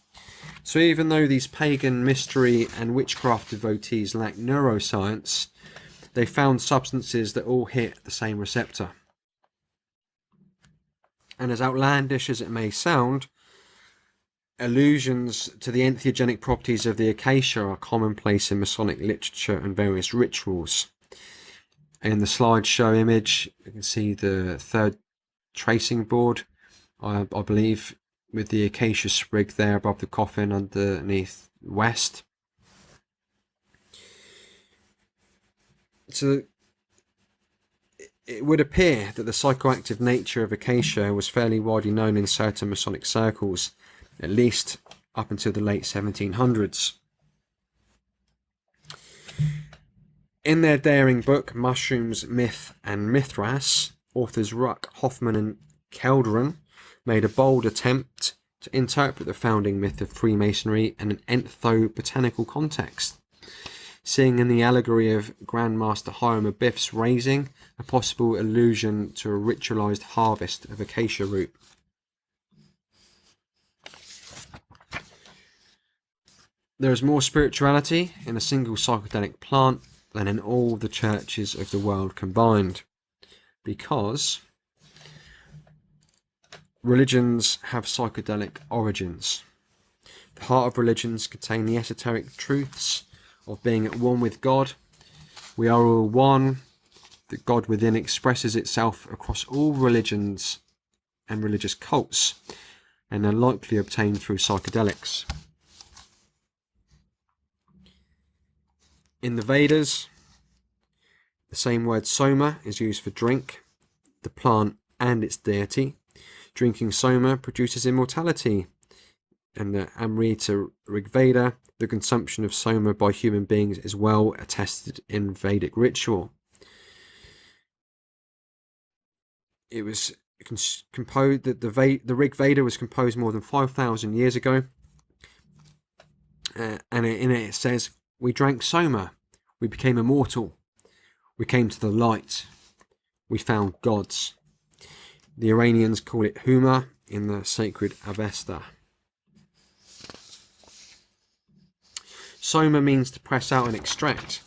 So even though these pagan mystery and witchcraft devotees lack neuroscience, they found substances that all hit the same receptor. And as outlandish as it may sound, allusions to the entheogenic properties of the acacia are commonplace in Masonic literature and various rituals. In the slideshow image, you can see the third tracing board, I believe, with the acacia sprig there above the coffin underneath west. So it would appear that the psychoactive nature of acacia was fairly widely known in certain Masonic circles, at least up until the late 1700s. In their daring book, Mushrooms, Myth and Mithras, authors Ruck, Hoffman and Kelderon made a bold attempt to interpret the founding myth of Freemasonry in an ethnobotanical context, seeing in the allegory of Grandmaster Hiram Abiff's raising a possible allusion to a ritualized harvest of acacia root. There is more spirituality in a single psychedelic plant than in all the churches of the world combined, because religions have psychedelic origins. The heart of religions contain the esoteric truths of being at one with God. We are all one. The God within expresses itself across all religions and religious cults, and are likely obtained through psychedelics. In the Vedas, the same word soma is used for drink, the plant and its deity. Drinking soma produces immortality. And the Amrita Rigveda, the consumption of soma by human beings is well attested in Vedic ritual. It was composed that the Rig Veda was composed more than 5,000 years ago, and in it says, "We drank soma, we became immortal, we came to the light, we found gods." The Iranians call it Huma in the sacred Avesta. Soma means to press out and extract.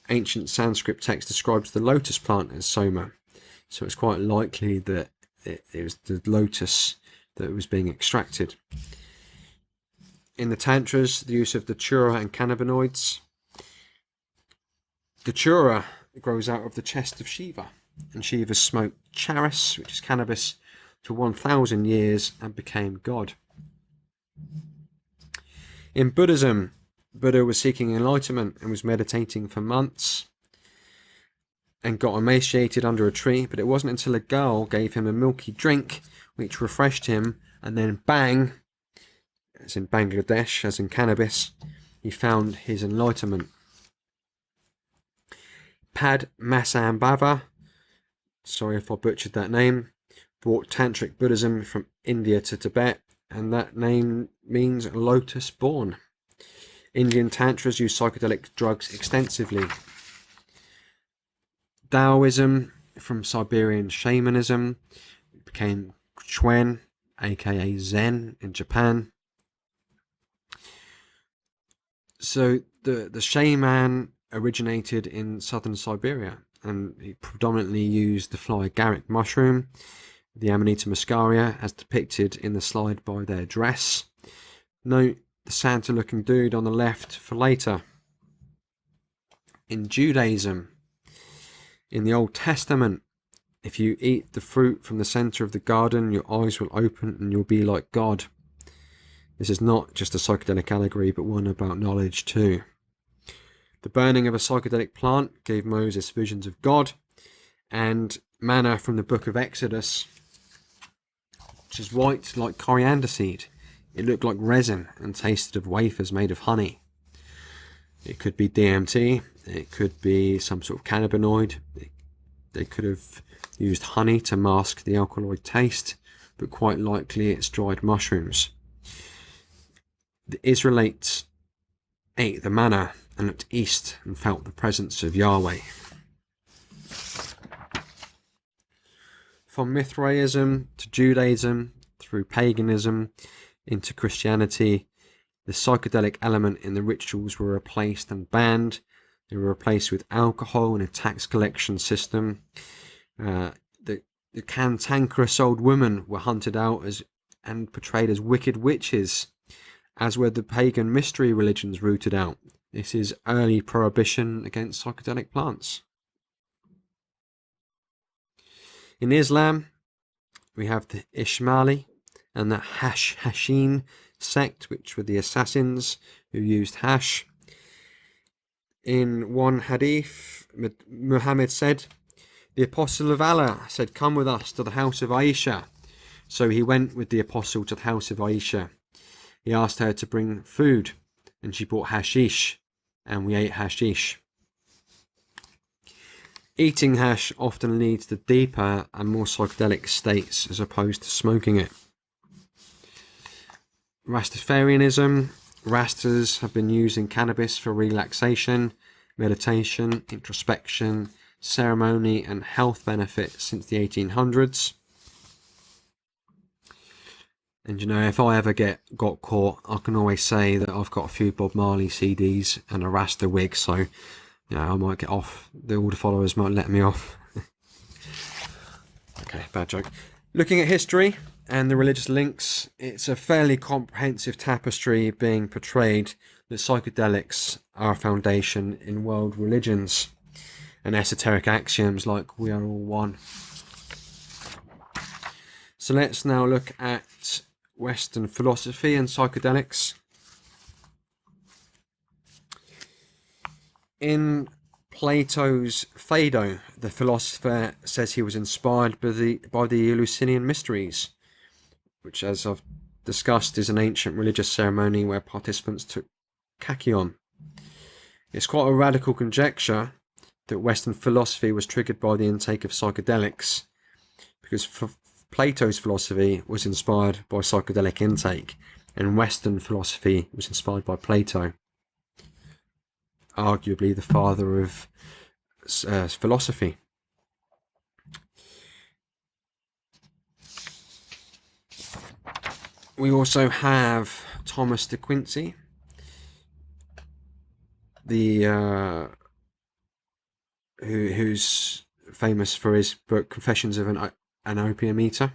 Ancient Sanskrit text describes the lotus plant as soma, so it's quite likely that it was the lotus that was being extracted. In the Tantras, the use of datura and cannabinoids. Datura grows out of the chest of Shiva, and Shiva smoked charas, which is cannabis, for 1,000 years and became God. In Buddhism, Buddha was seeking enlightenment and was meditating for months and got emaciated under a tree, but it wasn't until a girl gave him a milky drink which refreshed him, and then bang, as in Bangladesh, as in cannabis, he found his enlightenment. Padmasambhava, sorry if I butchered that name, brought Tantric Buddhism from India to Tibet, and that name means lotus born. Indian Tantras use psychedelic drugs extensively. Taoism from Siberian shamanism became Chuen, aka Zen, in Japan. So the shaman originated in southern Siberia, and he predominantly used the fly agaric mushroom, the Amanita muscaria, as depicted in the slide by their dress. Note the Santa looking dude on the left for later. In Judaism, in the Old Testament, if you eat the fruit from the center of the garden, your eyes will open and you'll be like God. This is not just a psychedelic allegory, but one about knowledge too. The burning of a psychedelic plant gave Moses visions of God, and manna from the book of Exodus, which is white like coriander seed. It looked like resin and tasted of wafers made of honey. It could be DMT, it could be some sort of cannabinoid. They could have used honey to mask the alkaloid taste, but quite likely it's dried mushrooms. The Israelites ate the manna and looked east and felt the presence of Yahweh. From Mithraism to Judaism, through paganism, into Christianity, the psychedelic element in the rituals were replaced and banned. They were replaced with alcohol and a tax collection system. The cantankerous old women were hunted out as and portrayed as wicked witches, as were the pagan mystery religions rooted out. This is early prohibition against psychedelic plants. In Islam, we have the Ismaili and the Hashin sect, which were the assassins who used hash. In one hadith, Muhammad said, "The apostle of Allah said, 'Come with us to the house of Aisha.' So he went with the apostle to the house of Aisha. He asked her to bring food, and she brought hashish, and we ate hashish." Eating hash often leads to deeper and more psychedelic states as opposed to smoking it. Rastafarianism. Rastas have been using cannabis for relaxation, meditation, introspection, ceremony and health benefits since the 1800s. And you know, if I ever got caught, I can always say that I've got a few Bob Marley CDs and a Rasta wig, so you know, I might get off. The order followers might let me off. Okay, bad joke. Looking at history and the religious links, it's a fairly comprehensive tapestry being portrayed that psychedelics are a foundation in world religions and esoteric axioms like we are all one. So let's now look at Western philosophy and psychedelics. In Plato's Phaedo, the philosopher says he was inspired by the Eleusinian mysteries, which, as I've discussed, is an ancient religious ceremony where participants took kakion. It's quite a radical conjecture that Western philosophy was triggered by the intake of psychedelics, because Plato's philosophy was inspired by psychedelic intake, and Western philosophy was inspired by Plato, arguably the father of philosophy. We also have Thomas de Quincey, who's famous for his book Confessions of an Opium Eater.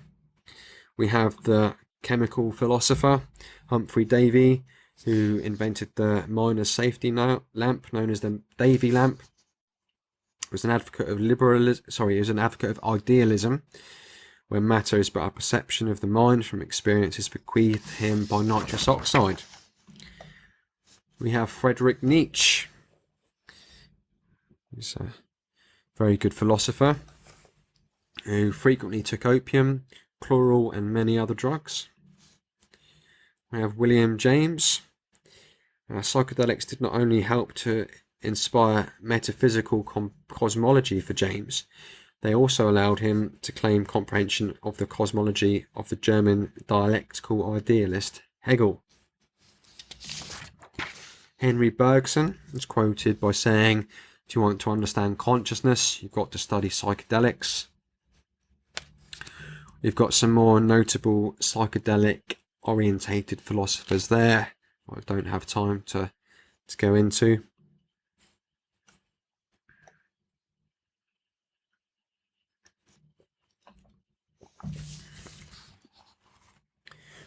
We have the chemical philosopher Humphrey Davy, who invented the miner's safety lamp known as the Davy lamp. He was an advocate of idealism, where matter is but a perception of the mind from experiences bequeathed him by nitrous oxide. We have Friedrich Nietzsche. He's a very good philosopher who frequently took opium, chloral, and many other drugs. We have William James. Psychedelics did not only help to inspire metaphysical cosmology for James, they also allowed him to claim comprehension of the cosmology of the German dialectical idealist Hegel. Henry Bergson is quoted by saying, "If you want to understand consciousness, you've got to study psychedelics." We've got some more notable psychedelic orientated philosophers there I don't have time to go into.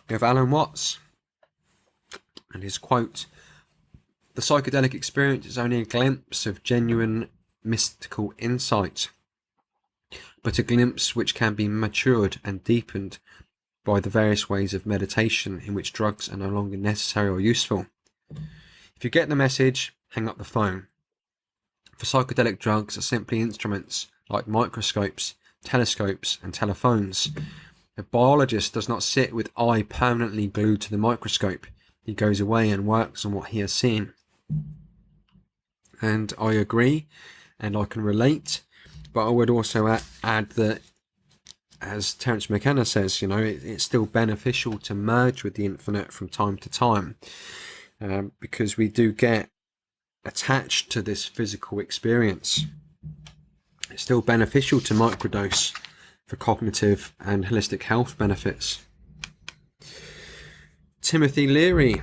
We have Alan Watts and his quote, "The psychedelic experience is only a glimpse of genuine mystical insight, but a glimpse which can be matured and deepened by the various ways of meditation in which drugs are no longer necessary or useful. If you get the message, hang up the phone. For psychedelic drugs are simply instruments like microscopes, telescopes, and telephones. A biologist does not sit with eye permanently glued to the microscope. He goes away and works on what he has seen." And I agree, and I can relate, but I would also add that, as Terence McKenna says, it's still beneficial to merge with the infinite from time to time, because we do get attached to this physical experience. It's still beneficial to microdose for cognitive and holistic health benefits. Timothy Leary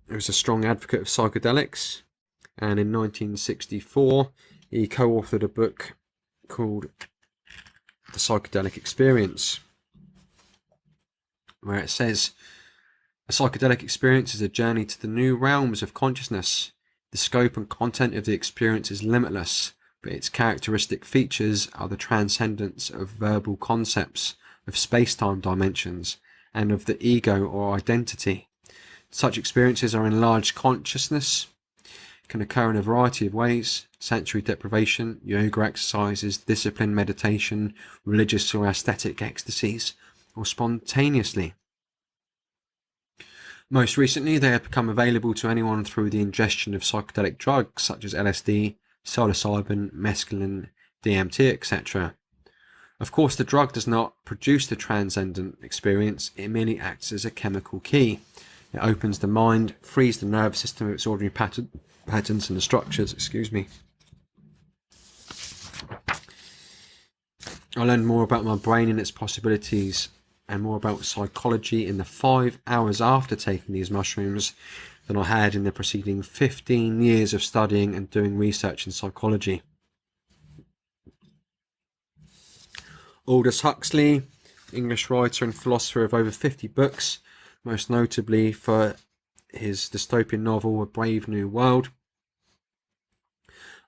was a strong advocate of psychedelics, and in 1964 he co-authored a book called The Psychedelic Experience, where it says, "A psychedelic experience is a journey to the new realms of consciousness. The scope and content of the experience is limitless, but its characteristic features are the transcendence of verbal concepts, of space-time dimensions, and of the ego or identity. Such experiences are enlarged consciousness, can occur in a variety of ways: sensory deprivation, yoga exercises, discipline, meditation, religious or aesthetic ecstasies, or spontaneously. Most recently, they have become available to anyone through the ingestion of psychedelic drugs such as LSD, psilocybin, mescaline, DMT, etc. Of course, the drug does not produce the transcendent experience, it merely acts as a chemical key. It opens the mind, frees the nervous system of its ordinary patterns and structures. I learned more about my brain and its possibilities, and more about psychology in the 5 hours after taking these mushrooms than I had in the preceding 15 years of studying and doing research in psychology." Aldous Huxley, English writer and philosopher of over 50 books, most notably for his dystopian novel A Brave New World.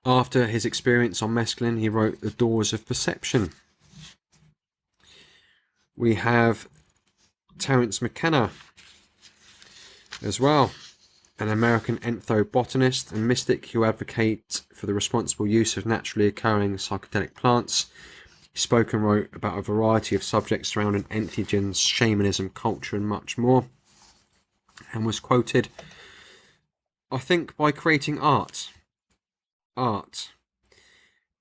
After his experience on mescaline, he wrote The Doors of Perception. We have Terence McKenna as well, an American ethnobotanist and mystic who advocates for the responsible use of naturally occurring psychedelic plants. He spoke and wrote about a variety of subjects surrounding entheogens, shamanism, culture, and much more, and was quoted, "I think by creating art,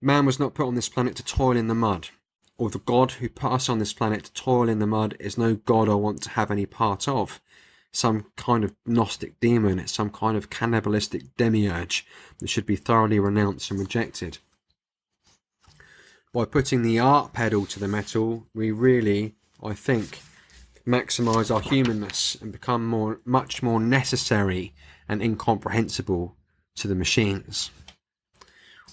man was not put on this planet to toil in the mud, or the God who put us on this planet to toil in the mud is no God I want to have any part of. Some kind of Gnostic demon, it's some kind of cannibalistic demiurge that should be thoroughly renounced and rejected." By putting the art pedal to the metal, we really, I think, maximise our humanness and become much more necessary and incomprehensible to the machines.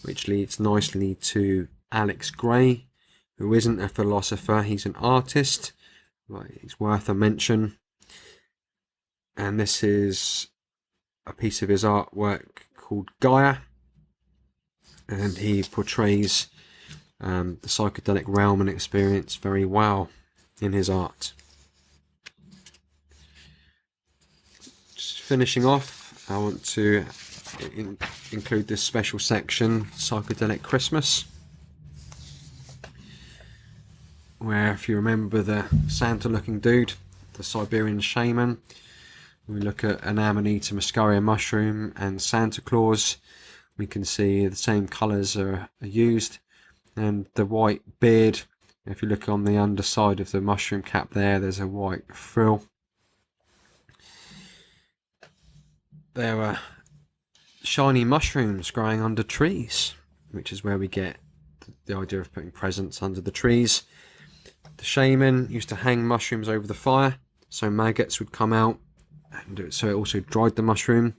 Which leads nicely to Alex Gray, who isn't a philosopher, he's an artist. He's worth a mention. And this is a piece of his artwork called Gaia, and he portrays the psychedelic realm and experience very well in his art. Just finishing off, I want to include this special section, Psychedelic Christmas, where, if you remember the Santa looking dude, the Siberian shaman, we look at an Amanita muscaria mushroom and Santa Claus. We can see the same colours are used, and the white beard, if you look on the underside of the mushroom cap there's a white frill. There are shiny mushrooms growing under trees, which is where we get the idea of putting presents under the trees. The shaman used to hang mushrooms over the fire so maggots would come out, and so it also dried the mushroom.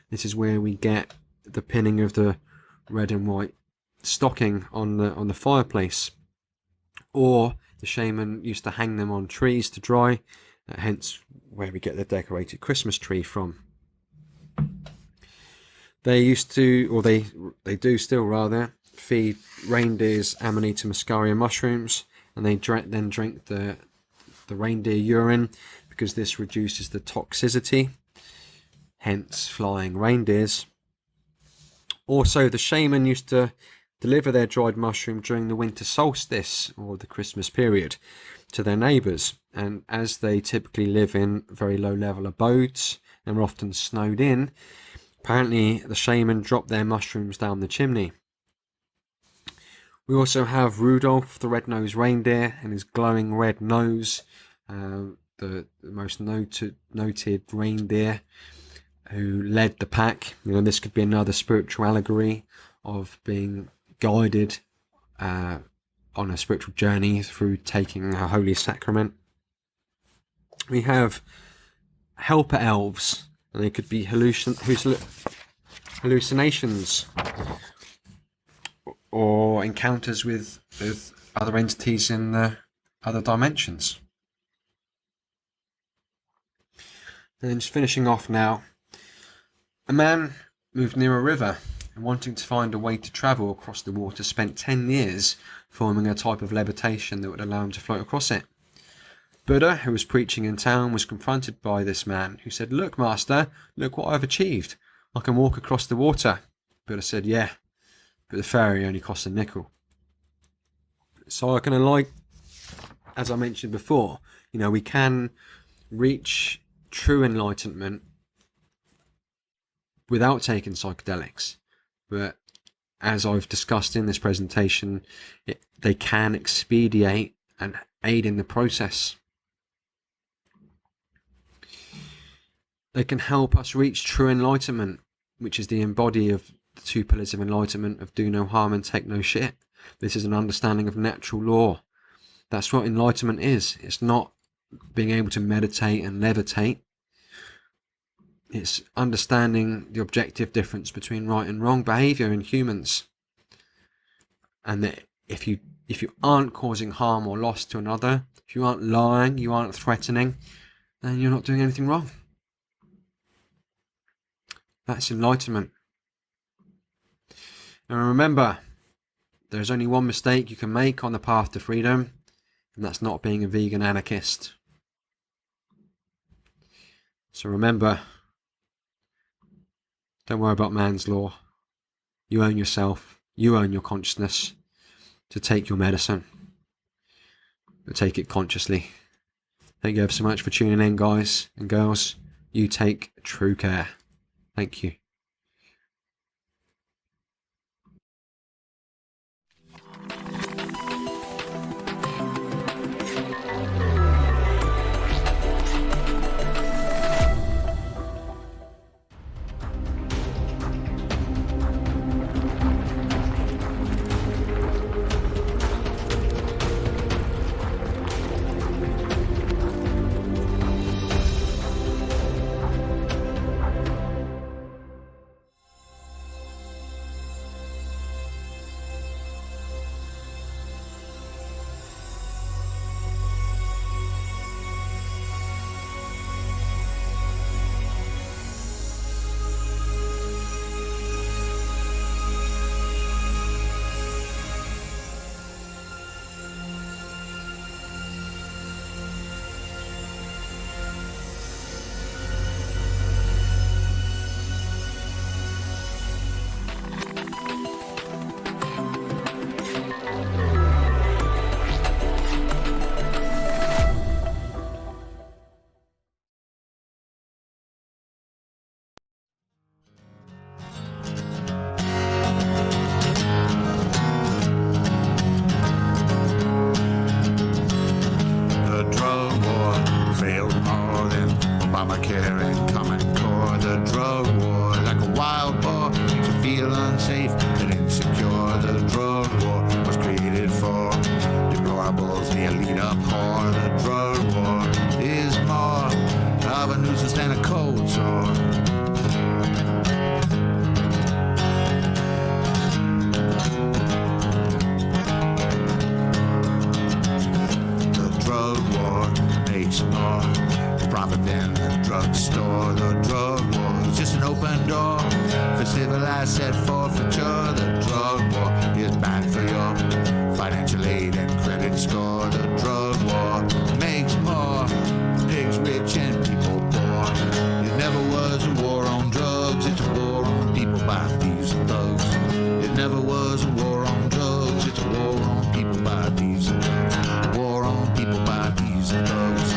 This is where we get the pinning of the red and white stocking on the fireplace. Or the shaman used to hang them on trees to dry, hence where we get the decorated Christmas tree from. They used to, or they do still rather, feed reindeers Amanita muscaria mushrooms, and they then drink the reindeer urine, because this reduces the toxicity, hence flying reindeers. Also, the shaman used to deliver their dried mushroom during the winter solstice, or the Christmas period, to their neighbours, and as they typically live in very low level abodes and were often snowed in, apparently the shaman dropped their mushrooms down the chimney. We also have Rudolph the red-nosed reindeer and his glowing red nose, the most noted reindeer who led the pack. This could be another spiritual allegory of being guided on a spiritual journey through taking a holy sacrament. We have helper elves, and they could be hallucinations or encounters with other entities in the other dimensions. And then just finishing off now, a man moved near a river and, wanting to find a way to travel across the water, spent 10 years forming a type of levitation that would allow him to float across it. Buddha, who was preaching in town, was confronted by this man, who said, "Look, master, look what I've achieved. I can walk across the water." Buddha said, "Yeah, but the ferry only costs a nickel." So I kind of like, as I mentioned before, we can reach true enlightenment without taking psychedelics, but as I've discussed in this presentation, they can expedite and aid in the process. They can help us reach true enlightenment, which is the embody of the two pillars of enlightenment of do no harm and take no shit. This is an understanding of natural law. That's what enlightenment is. It's not being able to meditate and levitate. It's understanding the objective difference between right and wrong behaviour in humans. And that if you aren't causing harm or loss to another, if you aren't lying, you aren't threatening, then you're not doing anything wrong. That's enlightenment. And remember, there's only one mistake you can make on the path to freedom, And that's not being a vegan anarchist. So remember, don't worry about man's law. You own yourself. You own your consciousness to take your medicine, but take it consciously. Thank you ever so much for tuning in, guys and girls. You take true care. Thank you. The drug war failed more than Obamacare and Common Core. The drug war, like a wild boar, makes you feel unsafe and insecure. The drug war was created for deplorables, the elite abhor. The drug war is more of a nuisance than a cold sore. Makes more profit than the drugstore. The drug war is just an open door for civilized set forfeiture. The drug war is bad for your financial aid and credit score. The drug war makes more pigs rich and people poor. It never was a war on drugs, it's a war on people by thieves and thugs. It never was a war on drugs, it's a war on people by thieves and thugs. A war on people by thieves and thugs.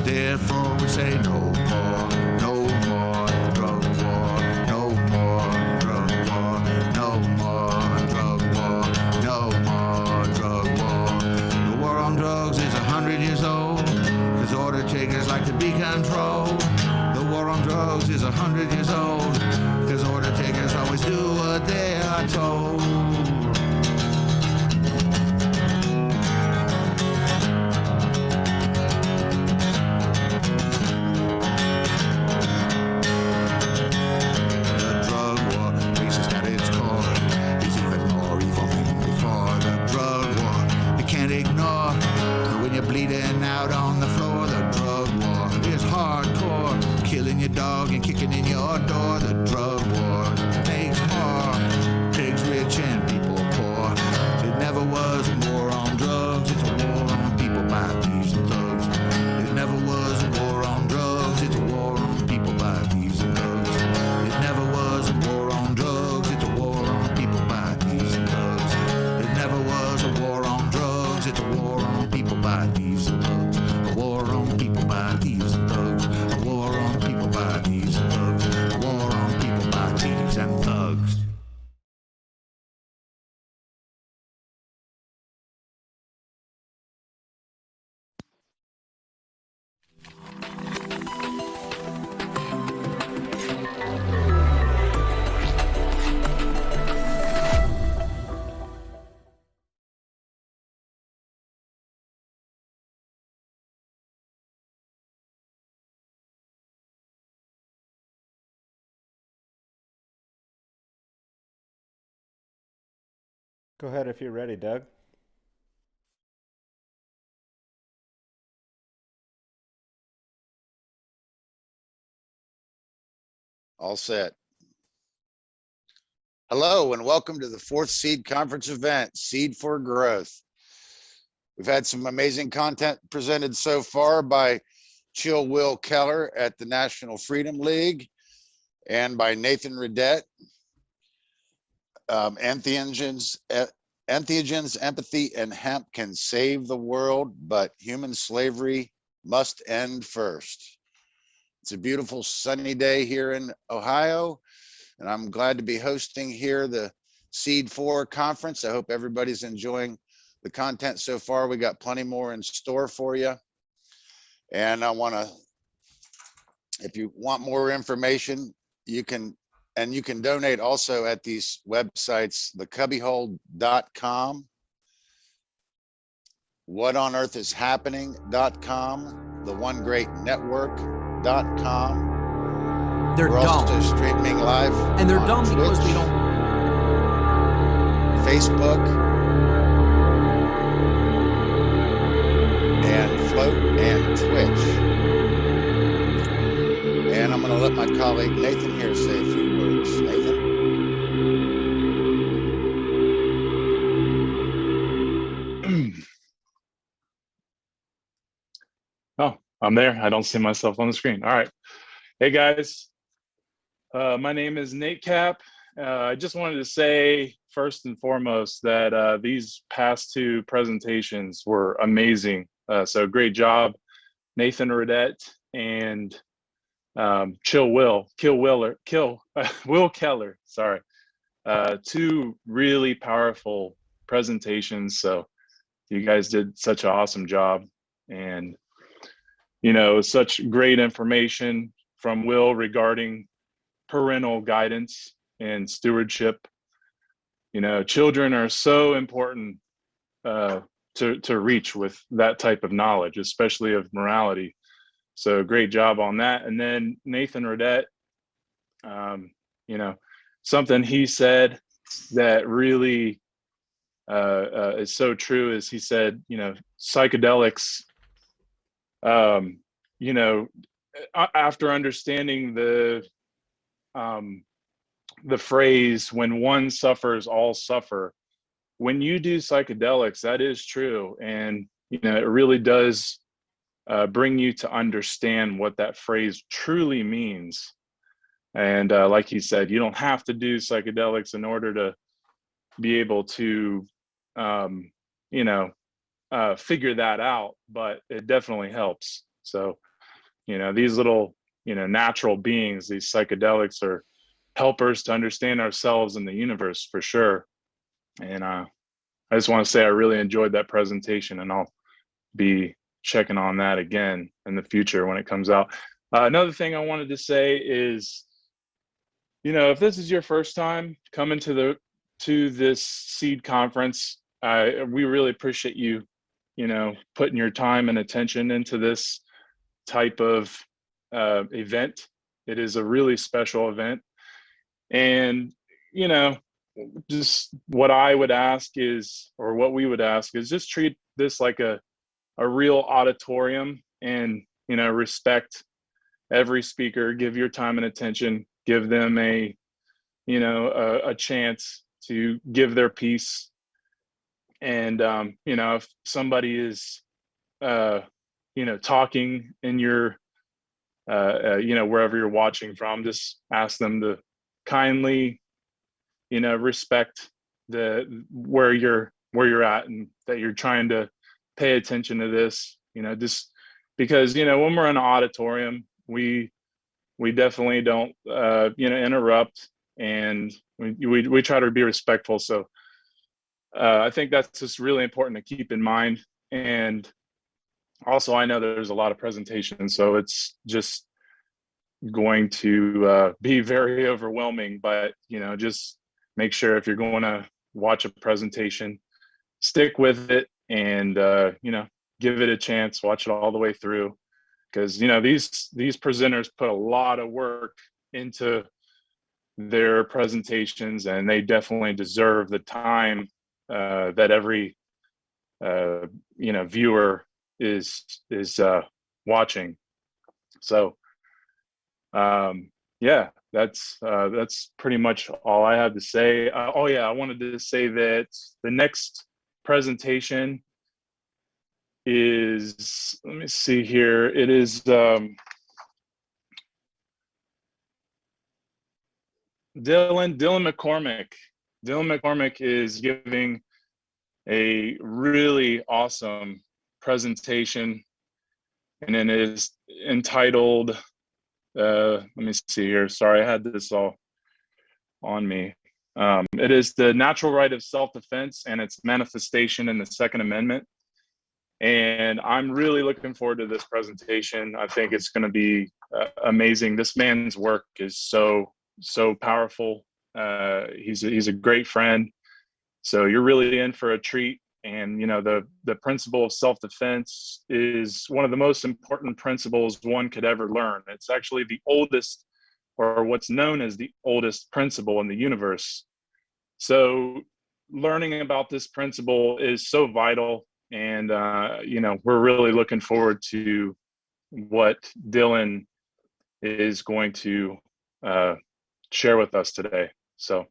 Therefore we say no more, no more drug war, no more drug war, no more drug war, no more drug war. The war on drugs is 100 years old, cause order takers like to be controlled. The war on drugs is 100 years old, cause order takers always do what they are told. Bleeding out on the floor, the drug war is hardcore. Killing your dog and kicking in your door. The drug war makes more pigs rich and people poor. It never was a war on drugs, it's a war on people by thieves and thugs. It never was a war on drugs, it's a war on people by thieves and thugs. It never was a war on drugs, it's a war on people by thieves and thugs. It never was a war on drugs, it's a war on people by thieves and thugs. A war on people by thieves and thugs. A war on people by thieves and thugs. A war on people by thieves and thugs. Go ahead if you're ready, Doug. All set. Hello and welcome to the fourth SEED conference event, SEED for Growth. We've had some amazing content presented so far by Chill Will Keller at the National Freedom League and by Nathan Redette. Entheogens, empathy, and hemp can save the world, but human slavery must end first. It's a beautiful sunny day here in Ohio, and I'm glad to be hosting here the SEED 4 conference. I hope everybody's enjoying the content so far. We got plenty more in store for you. And I want to, if you want more information, you can donate also at these websites, thecubbyhole.com, whatonearthishappening.com, theonegreatnetwork.com. They're We're dumb. also streaming live And they're on dumb because Twitch, they don't. Facebook, and Float and Twitch. And I'm going to let my colleague Nathan here say a few words. Nathan? Oh, I'm there. I don't see myself on the screen. All right. Hey, guys. My name is Nate Cap. I just wanted to say, first and foremost, that these past two presentations were amazing. So great job, Nathan Redette and Will Keller. Sorry. Two really powerful presentations. So you guys did such an awesome job. And such great information from Will regarding parental guidance and stewardship. Children are so important to reach with that type of knowledge, especially of morality. So great job on that. And then Nathan Redette, something he said that really is so true is he said, psychedelics, after understanding the phrase, when one suffers, all suffer, when you do psychedelics, that is true. And, it really does bring you to understand what that phrase truly means. And like he said, you don't have to do psychedelics in order to be able to, figure that out, but it definitely helps. So, these little, natural beings, these psychedelics are helpers to understand ourselves and the universe for sure. And I just want to say I really enjoyed that presentation, and I'll be checking on that again in the future when it comes out. Another thing I wanted to say is, if this is your first time coming to this SEED conference, we really appreciate you, putting your time and attention into this type of event. It is a really special event. And, just what I would ask is, or what we would ask is, just treat this like a real auditorium and, respect every speaker, give your time and attention, give them a chance to give their piece. And, if somebody is, talking in your, wherever you're watching from, just ask them to kindly, respect where you're at, and that you're trying to pay attention to this, just because, when we're in an auditorium, we definitely don't, interrupt, and we try to be respectful. So I think that's just really important to keep in mind. And also, I know there's a lot of presentations, so it's just going to be very overwhelming, but, just make sure if you're going to watch a presentation, stick with it and, give it a chance, watch it all the way through. Because, these presenters put a lot of work into their presentations, and they definitely deserve the time that every, viewer is watching. So, yeah, that's pretty much all I have to say. Oh yeah, I wanted to say that the next presentation is, let me see here, it is Dylan McCormick. Dylan McCormick is giving a really awesome presentation, and it is entitled, let me see here. Sorry, I had this all on me. It is the natural right of self-defense and its manifestation in the Second Amendment. And I'm really looking forward to this presentation. I think it's going to be amazing. This man's work is so powerful. He's a great friend. So you're really in for a treat. And you know, the principle of self-defense is one of the most important principles one could ever learn. It's actually the oldest, or what's known as the oldest principle in the universe. So learning about this principle is so vital. And you know, we're really looking forward to what Dylan is going to share with us today. So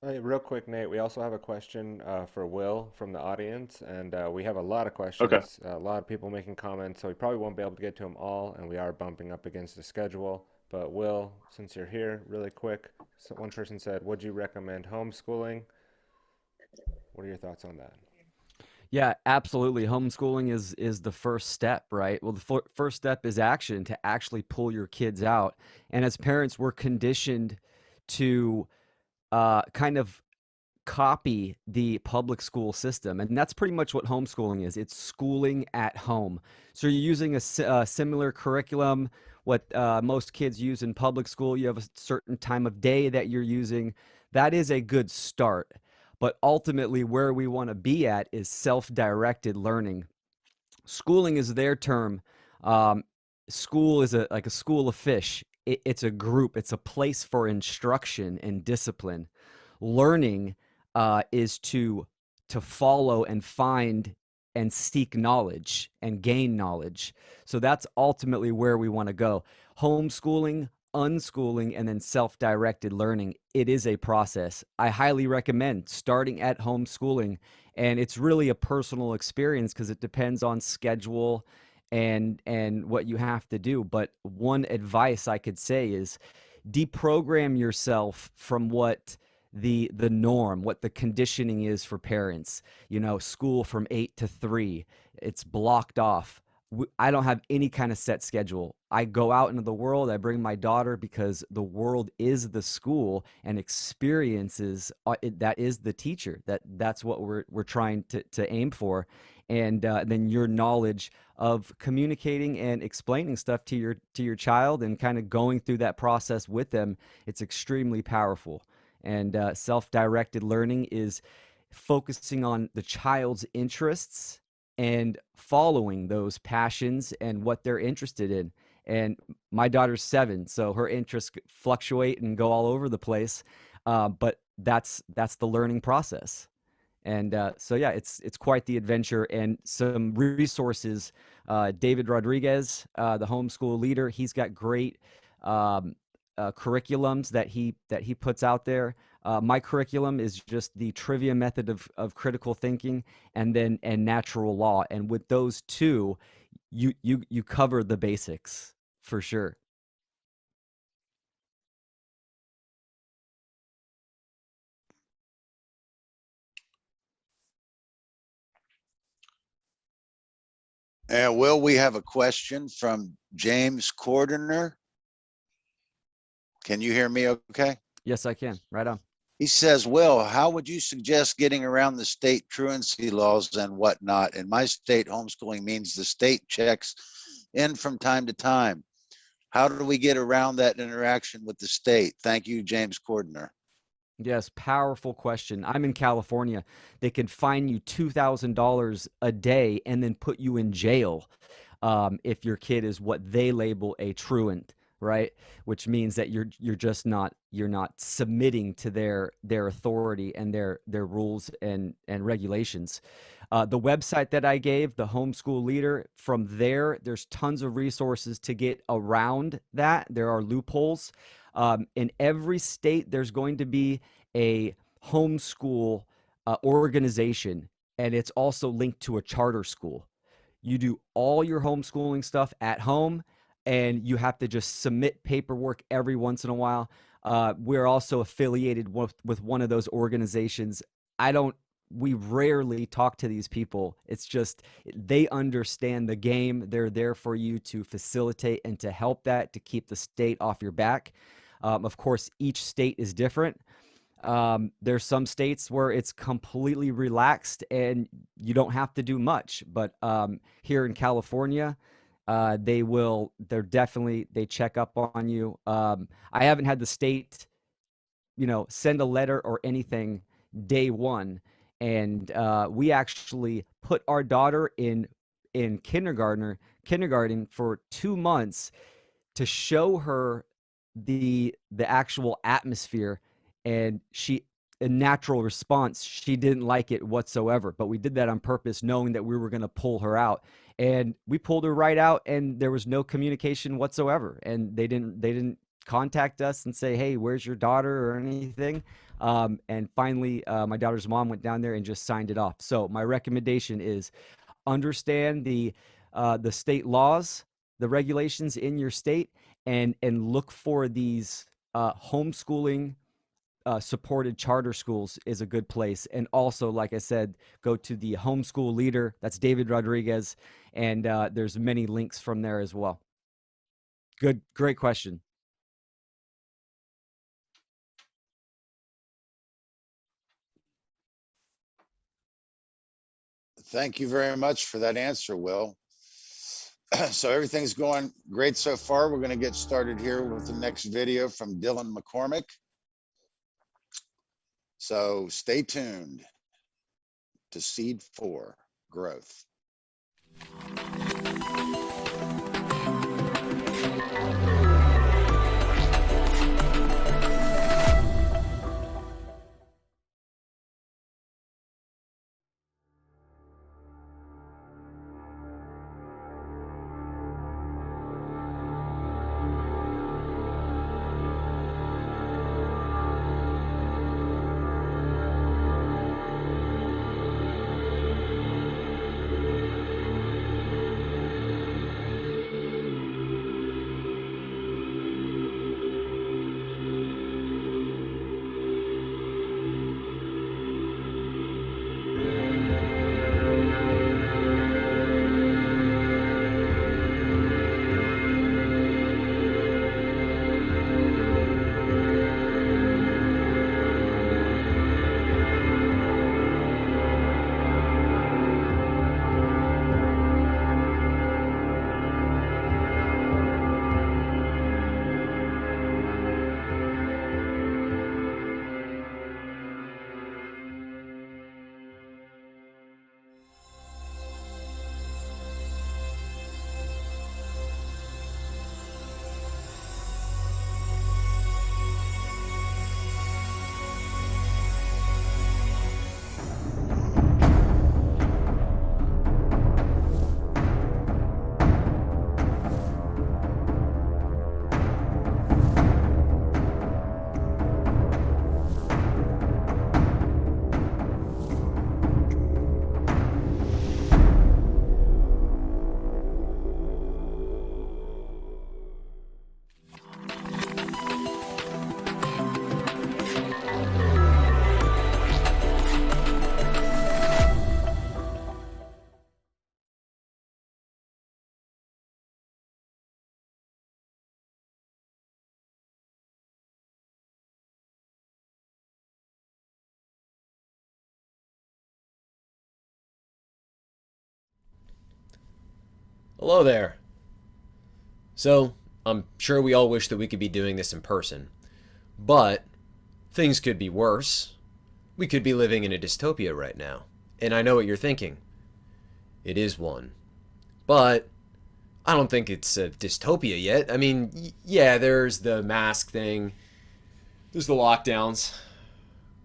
Hey, real quick, Nate, we also have a question for Will from the audience, and we have a lot of okay. questions, a lot of people making comments, so we probably won't be able to get to them all, and we are bumping up against the schedule. But Will, since you're here, really quick, so one person said, would you recommend homeschooling? What are your thoughts on that? Yeah, absolutely. Homeschooling is the first step, right? Well, the first step is action, to actually pull your kids out. And as parents, we're conditioned to kind of copy the public school system, and that's pretty much what homeschooling is. It's schooling at home. So you're using a similar curriculum, what most kids use in public school. You have a certain time of day that you're using. That is a good start. But ultimately, where we want to be at is self-directed learning. Schooling is their term. Um, School is like a school of fish. It's a group. It's a place for instruction and discipline. Learning is to follow and find and seek knowledge and gain knowledge. So that's ultimately where we want to go. Homeschooling, unschooling, and then self-directed learning. It is a process. I highly recommend starting at homeschooling, and it's really a personal experience because it depends on schedule and what you have to do. But one advice I could say is deprogram yourself from what the norm, what the conditioning is for parents. You know, school from 8 to 3, it's blocked off. I don't have any kind of set schedule. I go out into the world. I bring my daughter because the world is the school, and experiences that is the teacher. That's what we're trying to aim for. And then your knowledge of communicating and explaining stuff to your child and kind of going through that process with them, it's extremely powerful. And self-directed learning is focusing on the child's interests and following those passions and what they're interested in. And my daughter's 7, so her interests fluctuate and go all over the place. But that's the learning process. And so yeah, it's quite the adventure. And some resources. David Rodriguez, the homeschool leader, he's got great curriculums that he puts out there. My curriculum is just the trivia method of critical thinking, and natural law. And with those two, you cover the basics for sure. And Will, we have a question from James Cordiner. Can you hear me okay? Yes, I can. Right on. He says, Will, how would you suggest getting around the state truancy laws and whatnot? In my state, homeschooling means the state checks in from time to time. How do we get around that interaction with the state? Thank you, James Cordiner. Yes, powerful question. I'm in California. They can fine you $2,000 a day and then put you in jail if your kid is what they label a truant, right? Which means that you're just not submitting to their authority and their rules and regulations. The website that I gave, the Homeschool Leader, from there's tons of resources to get around that. There are loopholes. In every state, there's going to be a homeschool organization, and it's also linked to a charter school. You do all your homeschooling stuff at home, and you have to just submit paperwork every once in a while. We're also affiliated with one of those organizations. I don't, we rarely talk to these people. It's just they understand the game. They're there for you to facilitate and to help that, to keep the state off your back. Of course, each state is different. There's some states where it's completely relaxed and you don't have to do much. But here in California, they're definitely, they check up on you. I haven't had the state, send a letter or anything day one. And we actually put our daughter in kindergarten for 2 months to show her the actual atmosphere, and a natural response, she didn't like it whatsoever. But we did that on purpose, knowing that we were going to pull her out, and we pulled her right out, and there was no communication whatsoever, and they didn't contact us and say, hey, where's your daughter or anything. And finally, my daughter's mom went down there and just signed it off. So my recommendation is understand the state laws, the regulations in your state, and look for these homeschooling supported charter schools is a good place. And also, like I said, go to the homeschool leader. That's David Rodriguez, and there's many links from there as well. Great question. Thank you very much for that answer, Will. So everything's going great so far. We're going to get started here with the next video from Dylan McCormick. So stay tuned to Seed for Growth. Hello there. So, I'm sure we all wish that we could be doing this in person, but things could be worse. We could be living in a dystopia right now, and I know what you're thinking. It is one. But I don't think it's a dystopia yet. I mean, yeah, there's the mask thing, there's the lockdowns,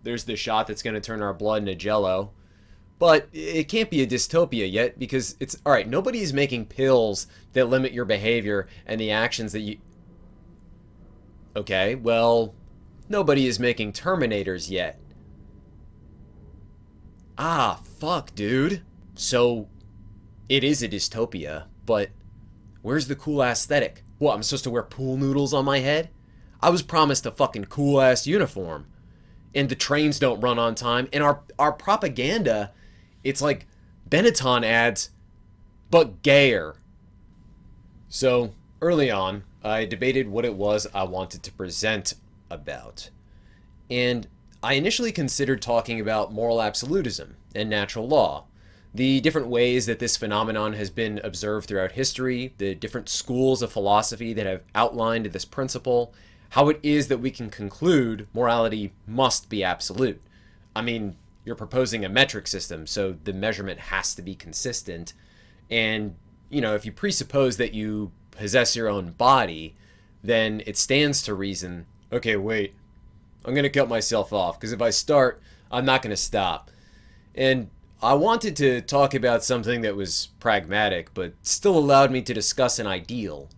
there's the shot that's going to turn our blood into jello. But it can't be a dystopia yet because it's, all right, nobody is making pills that limit your behavior and the actions that you... Okay, well, nobody is making Terminators yet. Ah, fuck, dude. So, it is a dystopia, but where's the cool aesthetic? What, I'm supposed to wear pool noodles on my head? I was promised a fucking cool-ass uniform. And the trains don't run on time, and our propaganda, it's like Benetton ads, but gayer. So, early on, I debated what it was I wanted to present about. And I initially considered talking about moral absolutism and natural law, the different ways that this phenomenon has been observed throughout history, the different schools of philosophy that have outlined this principle, how it is that we can conclude morality must be absolute. I mean, you're proposing a metric system, so the measurement has to be consistent. And, you know, if you presuppose that you possess your own body, then it stands to reason, okay, wait, I'm going to cut myself off, because if I start, I'm not going to stop. And I wanted to talk about something that was pragmatic, but still allowed me to discuss an ideal.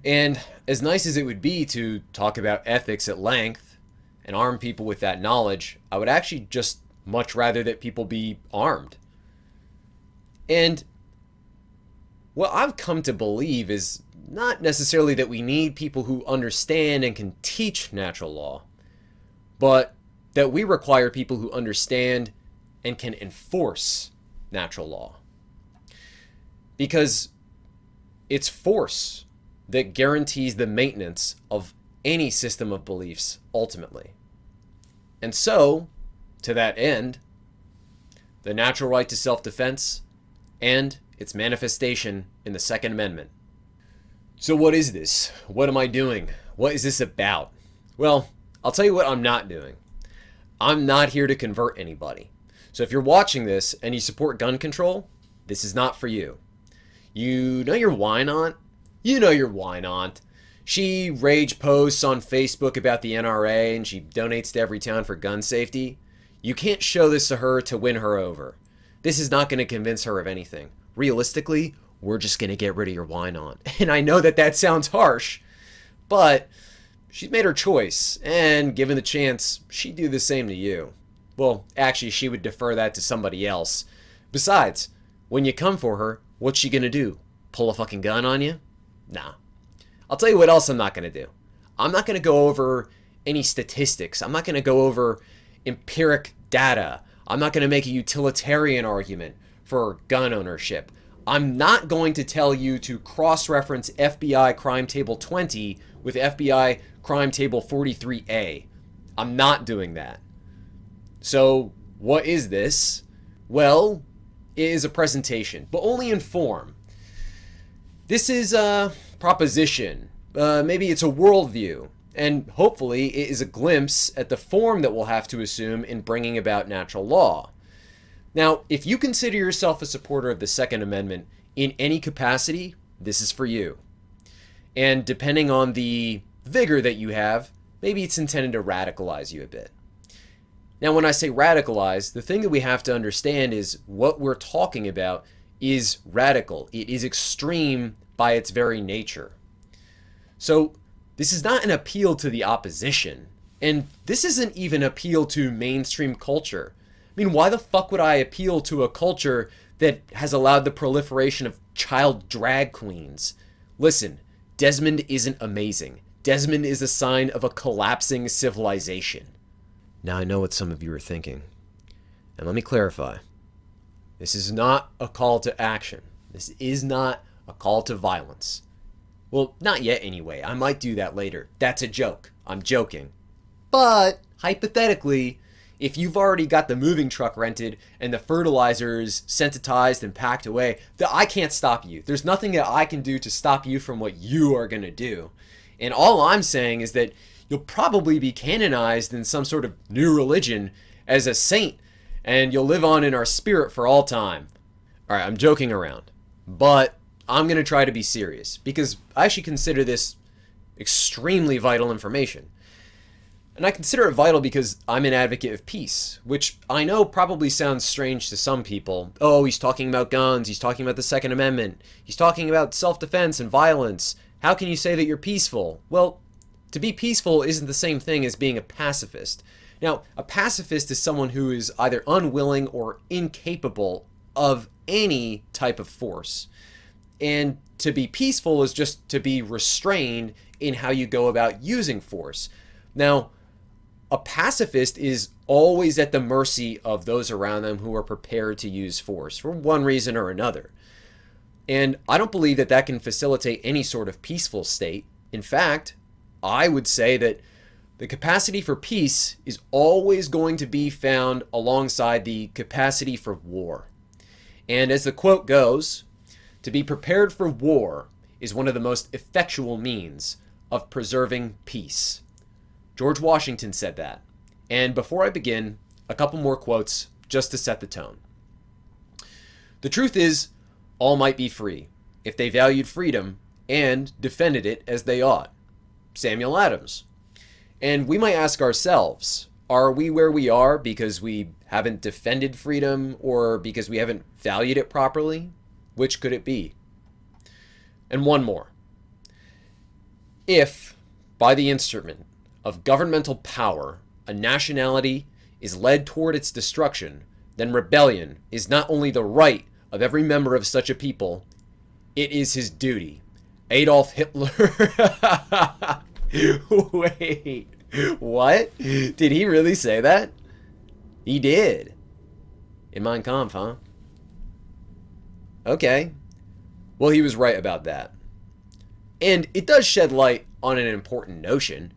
And as nice as it would be to talk about ethics at length and arm people with that knowledge, I would actually just much rather that people be armed. And what I've come to believe is not necessarily that we need people who understand and can teach natural law, but that we require people who understand and can enforce natural law. Because it's force that guarantees the maintenance of any system of beliefs ultimately. And so, to that end, the natural right to self-defense and its manifestation in the Second Amendment. So what is this? What am I doing? What is this about? Well, I'll tell you what I'm not doing. I'm not here to convert anybody. So if you're watching this and you support gun control, this is not for you. You know your wine aunt? You know your wine aunt. She rage posts on Facebook about the NRA and she donates to Everytown for gun safety. You can't show this to her to win her over. This is not going to convince her of anything. Realistically, we're just going to get rid of your wine aunt. And I know that that sounds harsh, but she's made her choice, and given the chance, she'd do the same to you. Well, actually, she would defer that to somebody else. Besides, when you come for her, what's she going to do? Pull a fucking gun on you? Nah. I'll tell you what else I'm not going to do. I'm not going to go over any statistics. I'm not going to go over empiric data. I'm not going to make a utilitarian argument for gun ownership. I'm not going to tell you to cross-reference FBI Crime Table 20 with FBI Crime Table 43A. I'm not doing that. So, what is this? Well, it is a presentation, but only in form. This is a proposition. Maybe it's a worldview. And hopefully it is a glimpse at the form that we'll have to assume in bringing about natural law. Now, if you consider yourself a supporter of the Second Amendment in any capacity, this is for you. And depending on the vigor that you have, maybe it's intended to radicalize you a bit. Now, when I say radicalize, the thing that we have to understand is what we're talking about is radical. It is extreme by its very nature. So, this is not an appeal to the opposition. And this isn't even an appeal to mainstream culture. I mean, why the fuck would I appeal to a culture that has allowed the proliferation of child drag queens? Listen, Desmond isn't amazing. Desmond is a sign of a collapsing civilization. Now I know what some of you are thinking. And let me clarify. This is not a call to action. This is not a call to violence. Well, not yet anyway. I might do that later. That's a joke. I'm joking. But, hypothetically, if you've already got the moving truck rented and the fertilizers sensitized and packed away, I can't stop you. There's nothing that I can do to stop you from what you are going to do. And all I'm saying is that you'll probably be canonized in some sort of new religion as a saint, and you'll live on in our spirit for all time. All right, I'm joking around, but I'm going to try to be serious because I actually consider this extremely vital information. And I consider it vital because I'm an advocate of peace, which I know probably sounds strange to some people. Oh, he's talking about guns, he's talking about the Second Amendment, he's talking about self-defense and violence. How can you say that you're peaceful? Well, To be peaceful isn't the same thing as being a pacifist. Now, a pacifist is someone who is either unwilling or incapable of any type of force. And to be peaceful is just to be restrained in how you go about using force. Now, a pacifist is always at the mercy of those around them who are prepared to use force for one reason or another. And I don't believe that that can facilitate any sort of peaceful state. In fact, I would say that the capacity for peace is always going to be found alongside the capacity for war. And as the quote goes, to be prepared for war is one of the most effectual means of preserving peace. George Washington said that. And before I begin, a couple more quotes just to set the tone. The truth is, all might be free if they valued freedom and defended it as they ought. Samuel Adams. And we might ask ourselves, are we where we are because we haven't defended freedom or because we haven't valued it properly? Which could it be? And one more. If, by the instrument of governmental power, a nationality is led toward its destruction, then rebellion is not only the right of every member of such a people, it is his duty. Adolf Hitler. Wait, what? Did he really say that? He did. In Mein Kampf, huh? Okay. Well, he was right about that. And it does shed light on an important notion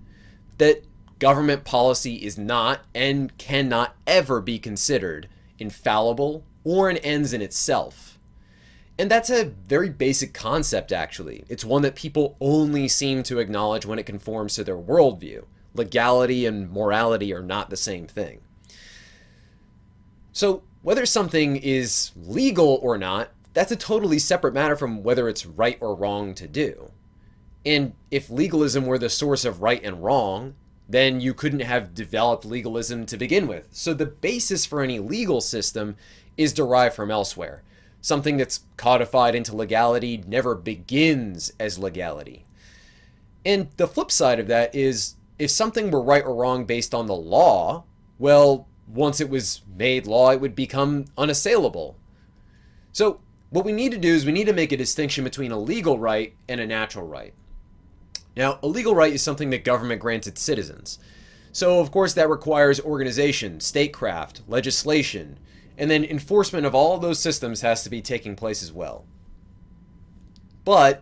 that government policy is not and cannot ever be considered infallible or an ends in itself. And that's a very basic concept, actually. It's one that people only seem to acknowledge when it conforms to their worldview. Legality and morality are not the same thing. So whether something is legal or not, that's a totally separate matter from whether it's right or wrong to do. And if legalism were the source of right and wrong, then you couldn't have developed legalism to begin with. So the basis for any legal system is derived from elsewhere. Something that's codified into legality never begins as legality. And the flip side of that is, if something were right or wrong based on the law, well, once it was made law, it would become unassailable. So what we need to do is we need to make a distinction between a legal right and a natural right. Now, a legal right is something that government grants its citizens. So, of course, that requires organization, statecraft, legislation, and then enforcement of all of those systems has to be taking place as well. But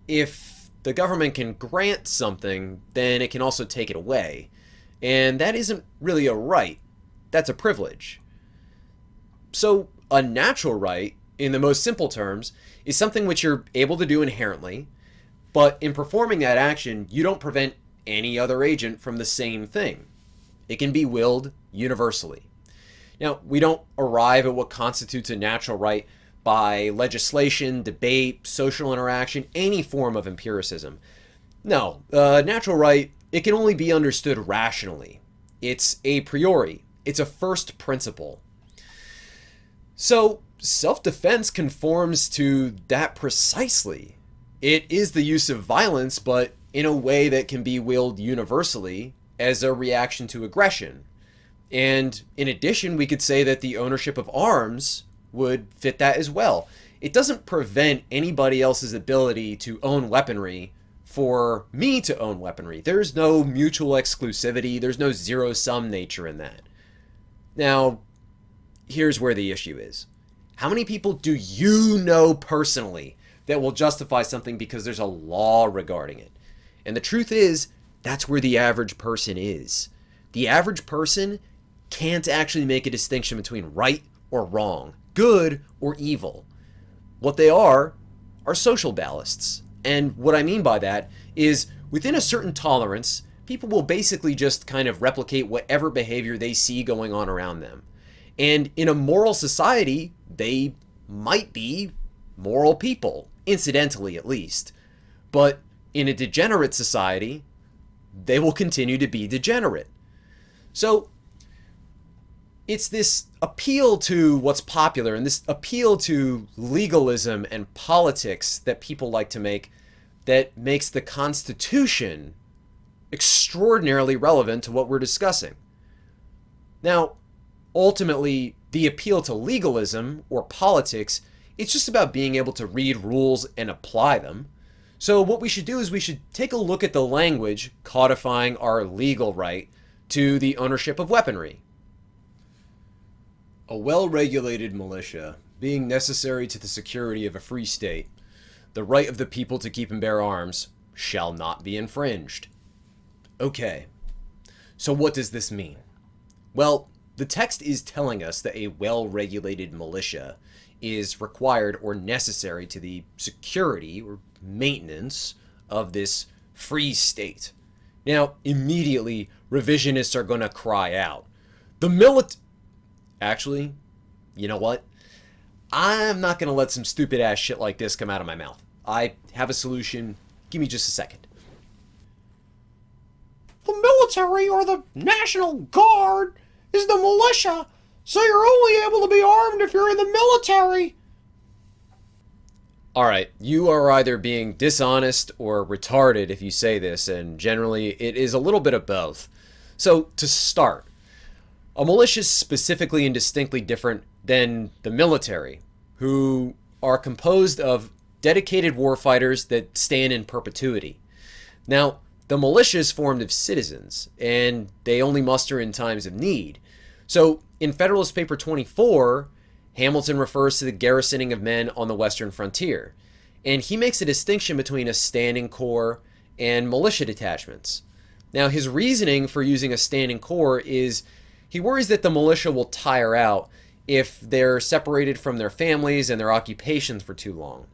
if the government can grant something, then it can also take it away. And that isn't really a right. That's a privilege. So a natural right, in the most simple terms, is something which you're able to do inherently, but in performing that action, you don't prevent any other agent from the same thing. It can be willed universally. Now, we don't arrive at what constitutes a natural right by legislation, debate, social interaction, any form of empiricism. No, natural right, it can only be understood rationally. It's a priori. It's a first principle. So, self-defense conforms to that precisely. It is the use of violence, but in a way that can be willed universally as a reaction to aggression. And in addition, we could say that the ownership of arms would fit that as well. It doesn't prevent anybody else's ability to own weaponry for me to own weaponry. There's no mutual exclusivity. There's no zero-sum nature in that. Now, here's where the issue is. How many people do you know personally that will justify something because there's a law regarding it? And the truth is, that's where the average person is. The average person can't actually make a distinction between right or wrong, good or evil. What they are social ballasts. And what I mean by that is, within a certain tolerance, people will basically just kind of replicate whatever behavior they see going on around them. And in a moral society, they might be moral people, incidentally at least. But in a degenerate society, they will continue to be degenerate. So it's this appeal to what's popular and this appeal to legalism and politics that people like to make that makes the Constitution extraordinarily relevant to what we're discussing. Now, ultimately, the appeal to legalism or politics, it's just about being able to read rules and apply them. So what we should do is we should take a look at the language codifying our legal right to the ownership of weaponry. A well-regulated militia, being necessary to the security of a free state, the right of the people to keep and bear arms, shall not be infringed. Okay, so what does this mean? Well, the text is telling us that a well-regulated militia is required or necessary to the security or maintenance of this free state. Now, immediately, revisionists are going to cry out, Actually, you know what? I'm not going to let some stupid ass shit like this come out of my mouth. I have a solution. Give me just a second. The military or the National Guard is the militia, so you're only able to be armed if you're in the military. Alright, you are either being dishonest or retarded if you say this, and generally it is a little bit of both. So, to start, a militia is specifically and distinctly different than the military, who are composed of dedicated warfighters that stand in perpetuity. Now, the militia is formed of citizens, and they only muster in times of need. So, in Federalist Paper 24, Hamilton refers to the garrisoning of men on the western frontier, and he makes a distinction between a standing corps and militia detachments. Now, his reasoning for using a standing corps is he worries that the militia will tire out if they're separated from their families and their occupations for too long.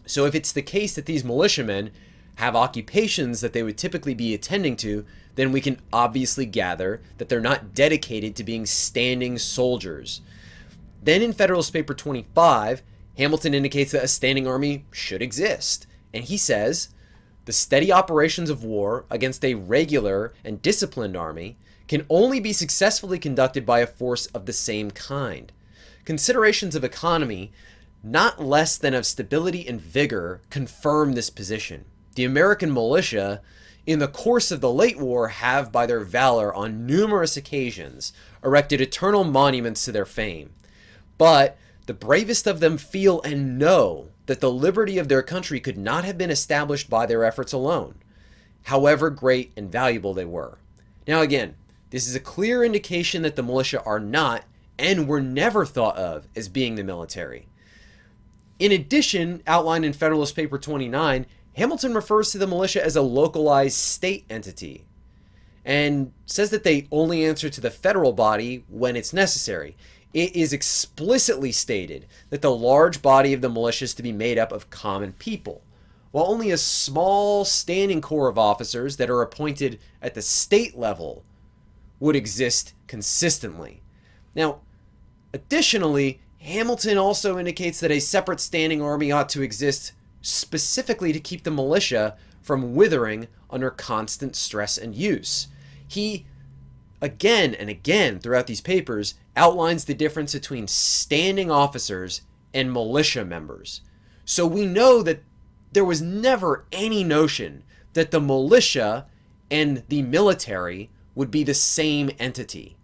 So if it's the case that these militiamen have occupations that they would typically be attending to, then we can obviously gather that they're not dedicated to being standing soldiers. Then in Federalist Paper 25, Hamilton indicates that a standing army should exist. And he says, the steady operations of war against a regular and disciplined army can only be successfully conducted by a force of the same kind. Considerations of economy, not less than of stability and vigor, confirm this position. The American militia, in the course of the late war, have by their valor on numerous occasions erected eternal monuments to their fame. But the bravest of them feel and know that the liberty of their country could not have been established by their efforts alone, however great and valuable they were. Now again, this is a clear indication that the militia are not, and were never thought of as being the military. In addition, outlined in Federalist Paper 29, Hamilton refers to the militia as a localized state entity, and says that they only answer to the federal body when it's necessary. It is explicitly stated that the large body of the militia is to be made up of common people, while only a small standing corps of officers that are appointed at the state level would exist consistently. Now, additionally, Hamilton also indicates that a separate standing army ought to exist specifically to keep the militia from withering under constant stress and use. He, again and again throughout these papers, outlines the difference between standing officers and militia members. So we know that there was never any notion that the militia and the military would be the same entity.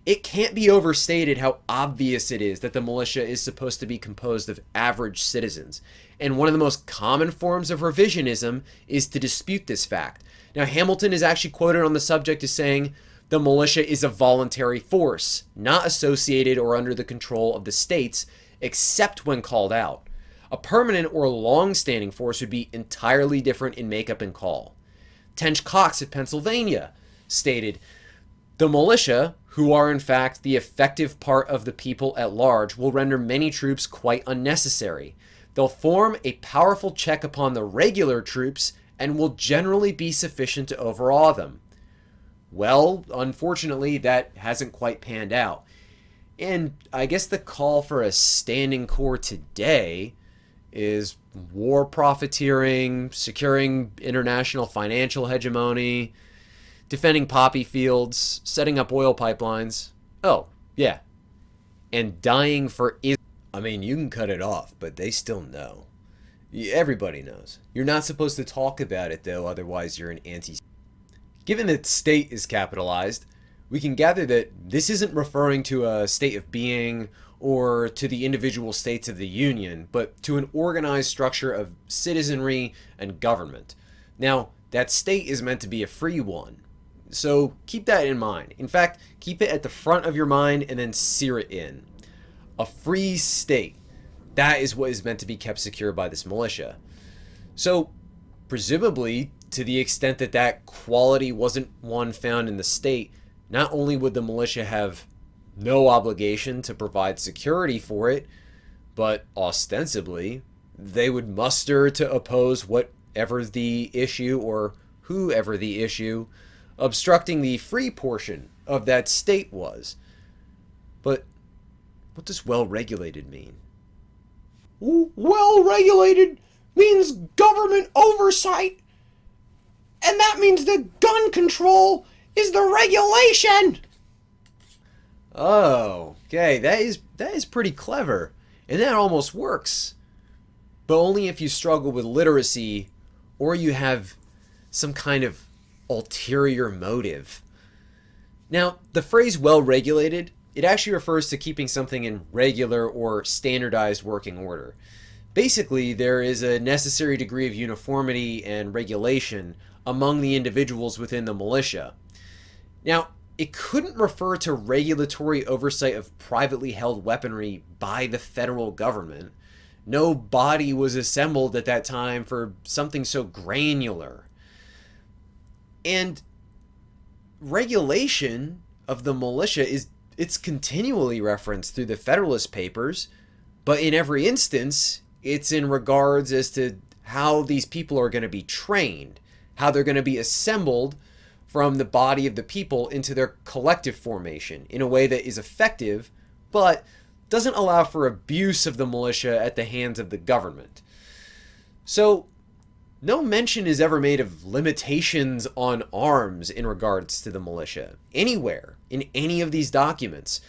It can't be overstated how obvious it is that the militia is supposed to be composed of average citizens, and one of the most common forms of revisionism is to dispute this fact. Now, Hamilton is actually quoted on the subject as saying, the militia is a voluntary force, not associated or under the control of the states, except when called out. A permanent or long-standing force would be entirely different in makeup and call. Tench Coxe of Pennsylvania stated, the militia, who are in fact the effective part of the people at large, will render many troops quite unnecessary. They'll form a powerful check upon the regular troops and will generally be sufficient to overawe them. Well, unfortunately, that hasn't quite panned out. And I guess the call for a standing corps today is war profiteering, securing international financial hegemony, defending poppy fields, setting up oil pipelines. Oh, yeah. And dying for I mean, you can cut it off, but they still know. Everybody knows. You're not supposed to talk about it, though, otherwise you're an anti. Given that state is capitalized, we can gather that this isn't referring to a state of being or to the individual states of the Union, but to an organized structure of citizenry and government. Now, that state is meant to be a free one. So keep that in mind. In fact, keep it at the front of your mind and then sear it in. A free state. That is what is meant to be kept secure by this militia. So, presumably, to the extent that that quality wasn't one found in the state, not only would the militia have no obligation to provide security for it, but ostensibly, they would muster to oppose whatever the issue or whoever the issue obstructing the free portion of that state was. But what does well-regulated mean? Well-regulated means government oversight, and that means that gun control is the regulation. Oh, okay, that is pretty clever, and that almost works. But only if you struggle with literacy or you have some kind of ulterior motive. Now, the phrase well-regulated, it actually refers to keeping something in regular or standardized working order. Basically, there is a necessary degree of uniformity and regulation among the individuals within the militia. Now, it couldn't refer to regulatory oversight of privately held weaponry by the federal government. No body was assembled at that time for something so granular. And regulation of the militia it's continually referenced through the Federalist Papers, but in every instance, it's in regards as to how these people are going to be trained, how they're going to be assembled from the body of the people into their collective formation in a way that is effective, but doesn't allow for abuse of the militia at the hands of the government. So, no mention is ever made of limitations on arms in regards to the militia, anywhere, in any of these documents.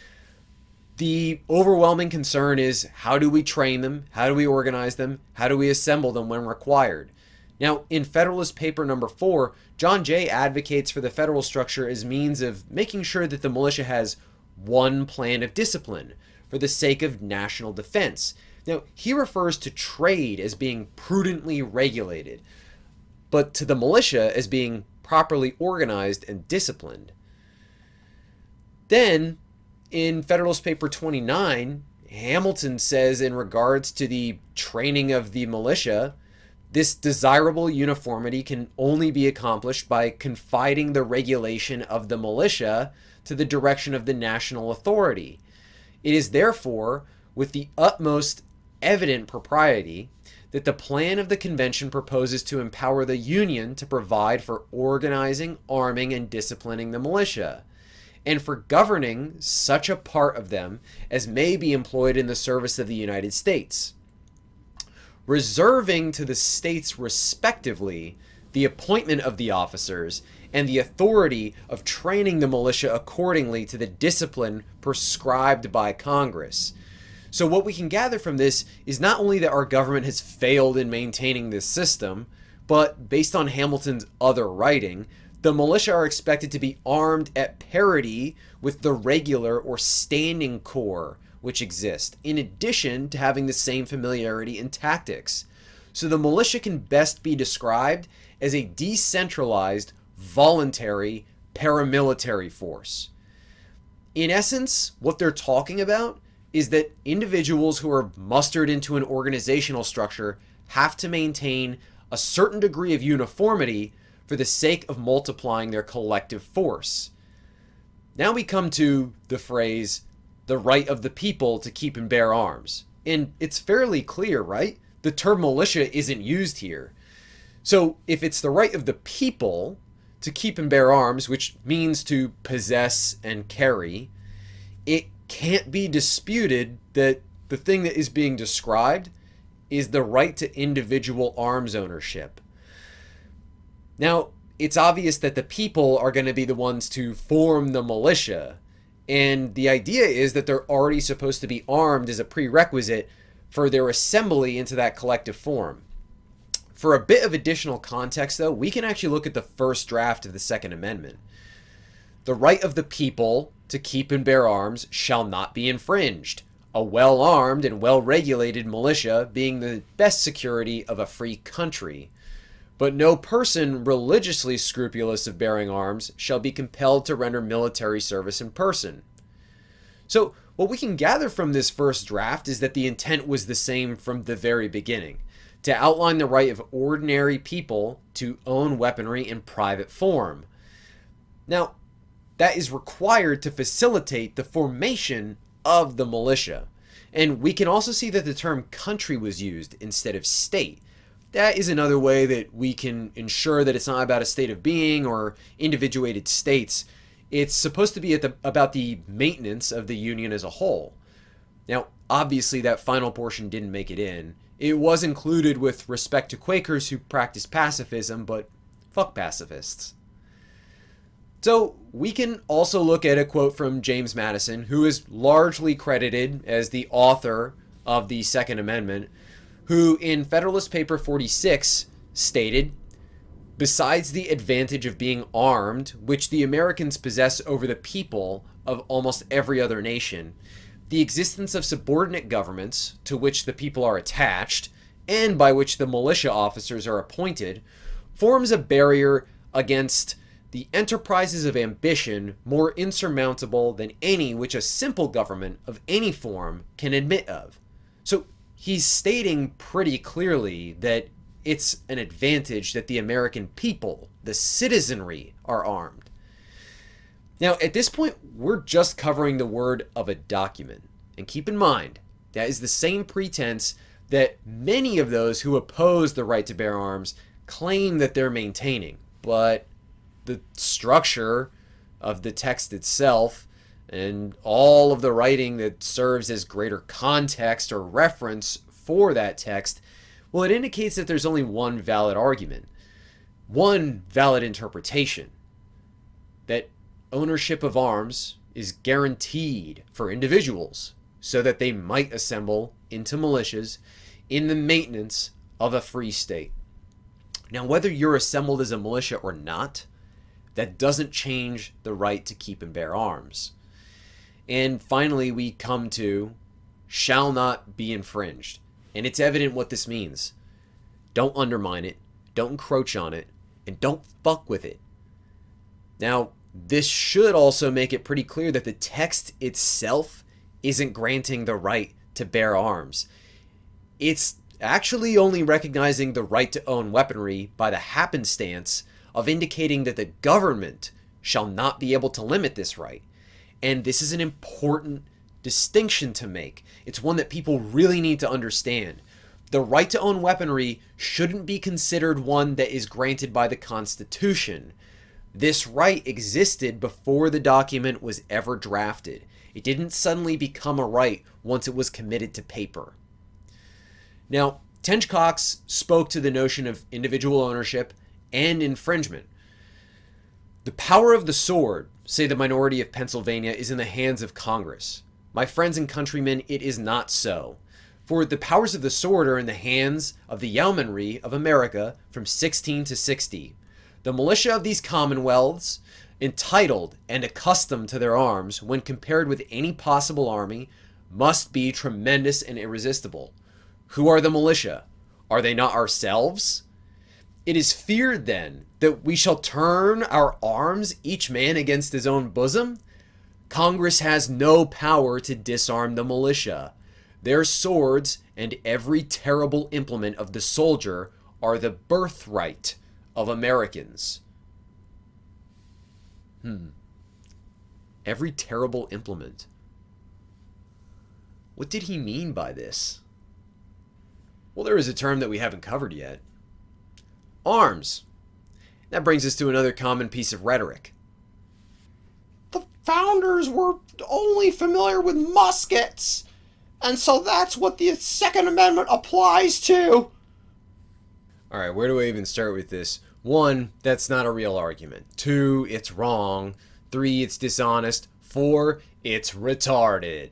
The overwhelming concern is, how do we train them? How do we organize them? How do we assemble them when required? Now, in Federalist Paper number 4, John Jay advocates for the federal structure as means of making sure that the militia has one plan of discipline for the sake of national defense. Now, he refers to trade as being prudently regulated, but to the militia as being properly organized and disciplined. Then, in Federalist Paper 29, Hamilton says in regards to the training of the militia, this desirable uniformity can only be accomplished by confiding the regulation of the militia to the direction of the national authority. It is therefore with the utmost evident propriety that the plan of the convention proposes to empower the Union to provide for organizing, arming, and disciplining the militia, and for governing such a part of them as may be employed in the service of the United States, reserving to the states respectively the appointment of the officers and the authority of training the militia accordingly to the discipline prescribed by Congress. So what we can gather from this is not only that our government has failed in maintaining this system, but based on Hamilton's other writing, the militia are expected to be armed at parity with the regular or standing corps which exist, in addition to having the same familiarity in tactics. So the militia can best be described as a decentralized, voluntary, paramilitary force. In essence, what they're talking about is that individuals who are mustered into an organizational structure have to maintain a certain degree of uniformity for the sake of multiplying their collective force. Now we come to the phrase, the right of the people to keep and bear arms. And it's fairly clear, right? The term militia isn't used here. So if it's the right of the people to keep and bear arms, which means to possess and carry, it can't be disputed that the thing that is being described is the right to individual arms ownership. Now, it's obvious that the people are going to be the ones to form the militia, and the idea is that they're already supposed to be armed as a prerequisite for their assembly into that collective form. For a bit of additional context, though, we can actually look at the first draft of the Second Amendment. The right of the people to keep and bear arms shall not be infringed, a well-armed and well-regulated militia being the best security of a free country. But no person religiously scrupulous of bearing arms shall be compelled to render military service in person. So, what we can gather from this first draft is that the intent was the same from the very beginning, to outline the right of ordinary people to own weaponry in private form. Now, that is required to facilitate the formation of the militia. And we can also see that the term country was used instead of state. That is another way that we can ensure that it's not about a state of being or individuated states. It's supposed to be about the maintenance of the Union as a whole. Now, obviously that final portion didn't make it in. It was included with respect to Quakers who practice pacifism, but fuck pacifists. So we can also look at a quote from James Madison, who is largely credited as the author of the Second Amendment, who in Federalist Paper 46 stated, "Besides the advantage of being armed, which the Americans possess over the people of almost every other nation, the existence of subordinate governments to which the people are attached, and by which the militia officers are appointed, forms a barrier against the enterprises of ambition more insurmountable than any which a simple government of any form can admit of." So he's stating pretty clearly that it's an advantage that the American people, the citizenry, are armed. Now, at this point, we're just covering the word of a document. And keep in mind, that is the same pretense that many of those who oppose the right to bear arms claim that they're maintaining. But the structure of the text itself and all of the writing that serves as greater context or reference for that text, well, it indicates that there's only one valid argument, one valid interpretation, that ownership of arms is guaranteed for individuals so that they might assemble into militias in the maintenance of a free state. Now, whether you're assembled as a militia or not, that doesn't change the right to keep and bear arms. And finally, we come to shall not be infringed. And it's evident what this means. Don't undermine it, don't encroach on it, and don't fuck with it. Now, this should also make it pretty clear that the text itself isn't granting the right to bear arms. It's actually only recognizing the right to own weaponry by the happenstance of indicating that the government shall not be able to limit this right. And this is an important distinction to make. It's one that people really need to understand. The right to own weaponry shouldn't be considered one that is granted by the Constitution. This right existed before the document was ever drafted. It didn't suddenly become a right once it was committed to paper. Now, Tench Coxe spoke to the notion of individual ownership and infringement. The power of the sword, say the minority of Pennsylvania, is in the hands of Congress. My friends and countrymen, it is not so. For the powers of the sword are in the hands of the yeomanry of America from 16 to 60. The militia of these commonwealths, entitled and accustomed to their arms when compared with any possible army, must be tremendous and irresistible. Who are the militia? Are they not ourselves? It is feared then that we shall turn our arms each man against his own bosom? Congress has no power to disarm the militia. Their swords and every terrible implement of the soldier are the birthright of Americans. Every terrible implement. What did he mean by this? Well, there is a term that we haven't covered yet. Arms. That brings us to another common piece of rhetoric. The founders were only familiar with muskets, and so that's what the Second Amendment applies to. Alright, where do I even start with this? 1, that's not a real argument. 2, it's wrong. 3, it's dishonest. 4, it's retarded.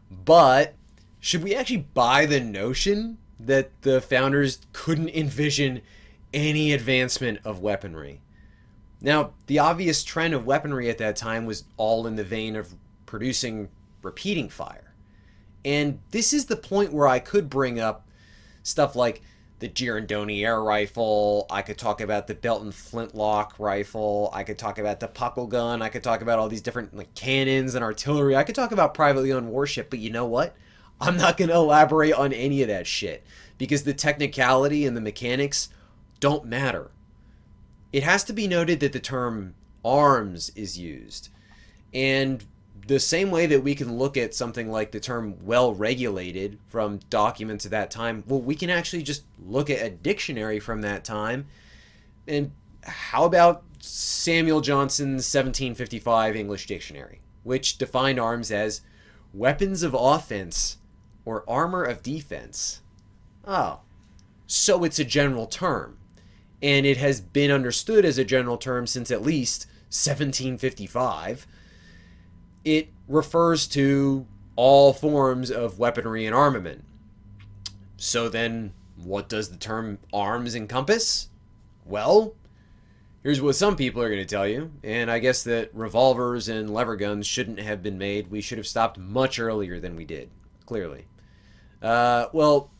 But should we actually buy the notion that the founders couldn't envision any advancement of weaponry. Now, the obvious trend of weaponry at that time was all in the vein of producing repeating fire. And this is the point where I could bring up stuff like the Girandoni air rifle. I could talk about the Belton flintlock rifle. I could talk about the puckle gun. I could talk about all these different like cannons and artillery. I could talk about privately owned warship, but you know what? I'm not going to elaborate on any of that shit because the technicality and the mechanics don't matter. It has to be noted that the term arms is used. And the same way that we can look at something like the term well-regulated from documents at that time, well, we can actually just look at a dictionary from that time. And how about Samuel Johnson's 1755 English Dictionary, which defined arms as weapons of offense or armor of defense? Oh, so it's a general term. And it has been understood as a general term since at least 1755. It refers to all forms of weaponry and armament. So then, what does the term arms encompass? Well, here's what some people are going to tell you, and I guess that revolvers and lever guns shouldn't have been made. We should have stopped much earlier than we did, clearly. Well,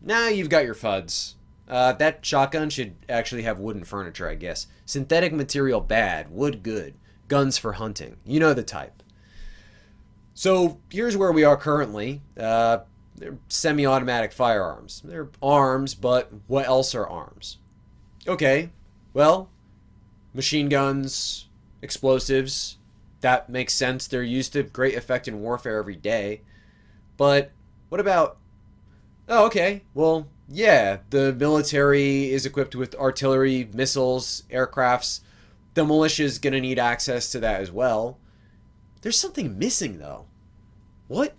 now you've got your FUDs. That shotgun should actually have wooden furniture, I guess. Synthetic material bad, wood good. Guns for hunting. You know the type. So here's where we are currently. They're semi-automatic firearms. They're arms, but what else are arms? Okay, well, machine guns, explosives. That makes sense. They're used to great effect in warfare every day. But what about... Oh, okay, well... Yeah, the military is equipped with artillery, missiles, aircrafts. The militia is going to need access to that as well. There's something missing, though. What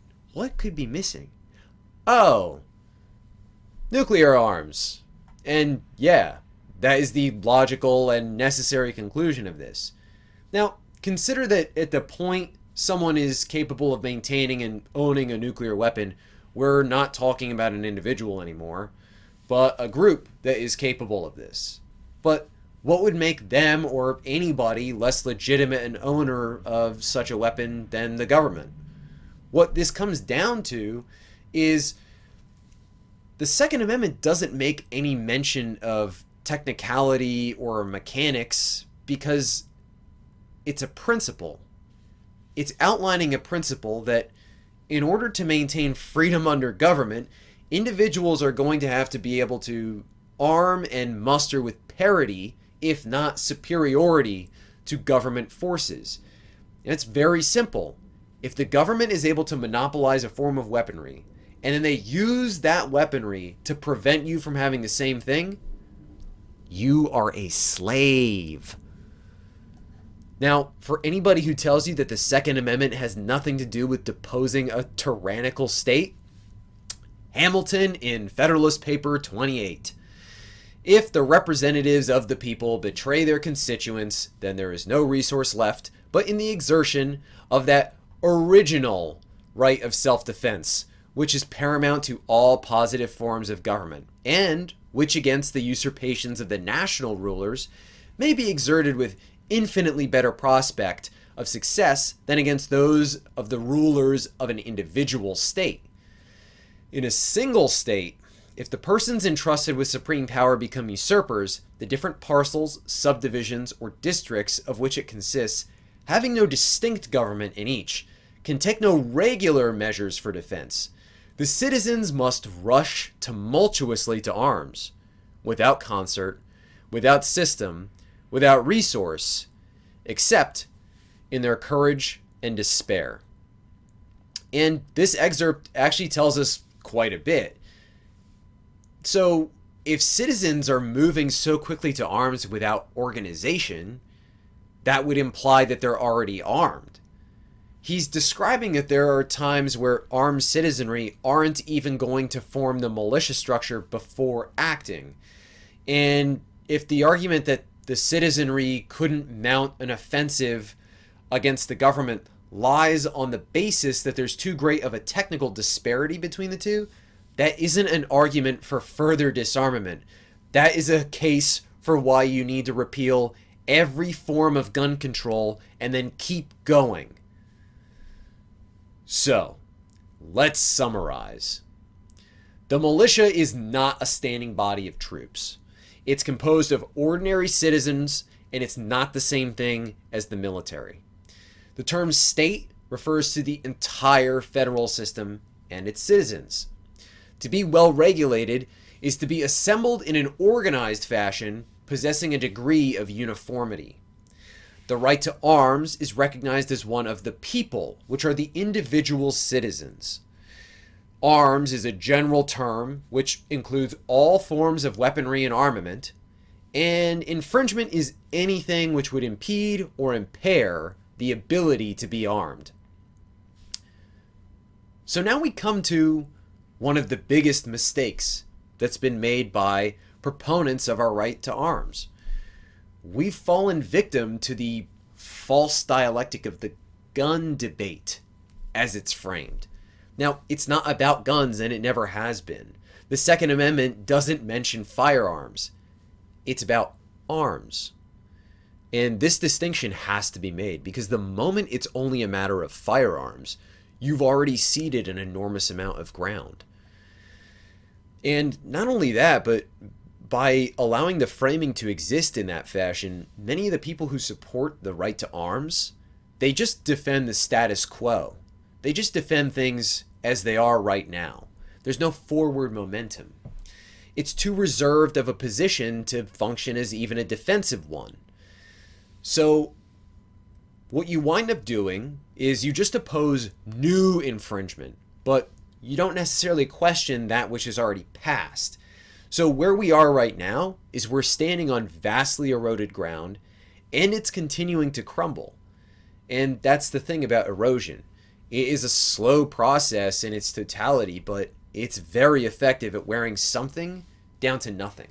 could be missing? Oh, nuclear arms. And yeah, that is the logical and necessary conclusion of this. Now, consider that at the point someone is capable of maintaining and owning a nuclear weapon, we're not talking about an individual anymore, but a group that is capable of this. But what would make them or anybody less legitimate an owner of such a weapon than the government? What this comes down to is the Second Amendment doesn't make any mention of technicality or mechanics because it's a principle. It's outlining a principle that in order to maintain freedom under government, individuals are going to have to be able to arm and muster with parity, if not superiority, to government forces. And it's very simple. If the government is able to monopolize a form of weaponry, and then they use that weaponry to prevent you from having the same thing, you are a slave. Now, for anybody who tells you that the Second Amendment has nothing to do with deposing a tyrannical state, Hamilton in Federalist Paper 28. If the representatives of the people betray their constituents, then there is no resource left but in the exertion of that original right of self-defense, which is paramount to all positive forms of government, and which against the usurpations of the national rulers may be exerted with infinitely better prospect of success than against those of the rulers of an individual state. In a single state, if the persons entrusted with supreme power become usurpers, the different parcels, subdivisions, or districts of which it consists, having no distinct government in each, can take no regular measures for defense. The citizens must rush tumultuously to arms, without concert, without system, without resource, except in their courage and despair. And this excerpt actually tells us quite a bit. So, if citizens are moving so quickly to arms without organization, that would imply that they're already armed. He's describing that there are times where armed citizenry aren't even going to form the militia structure before acting. And if the argument that the citizenry couldn't mount an offensive against the government lies on the basis that there's too great of a technical disparity between the two, that isn't an argument for further disarmament. That is a case for why you need to repeal every form of gun control and then keep going. So, let's summarize. The militia is not a standing body of troops. It's composed of ordinary citizens, and it's not the same thing as the military. The term state refers to the entire federal system and its citizens. To be well regulated is to be assembled in an organized fashion, possessing a degree of uniformity. The right to arms is recognized as one of the people, which are the individual citizens. Arms is a general term which includes all forms of weaponry and armament, and infringement is anything which would impede or impair the ability to be armed. So now we come to one of the biggest mistakes that's been made by proponents of our right to arms. We've fallen victim to the false dialectic of the gun debate as it's framed. Now, it's not about guns, and it never has been. The Second Amendment doesn't mention firearms. It's about arms. And this distinction has to be made, because the moment it's only a matter of firearms, you've already ceded an enormous amount of ground. And not only that, but by allowing the framing to exist in that fashion, many of the people who support the right to arms, they just defend the status quo. They just defend things as they are right now. There's no forward momentum. It's too reserved of a position to function as even a defensive one. So what you wind up doing is you just oppose new infringement, but you don't necessarily question that which is already passed. So where we are right now is we're standing on vastly eroded ground, and it's continuing to crumble. And that's the thing about erosion. It is a slow process in its totality, but it's very effective at wearing something down to nothing.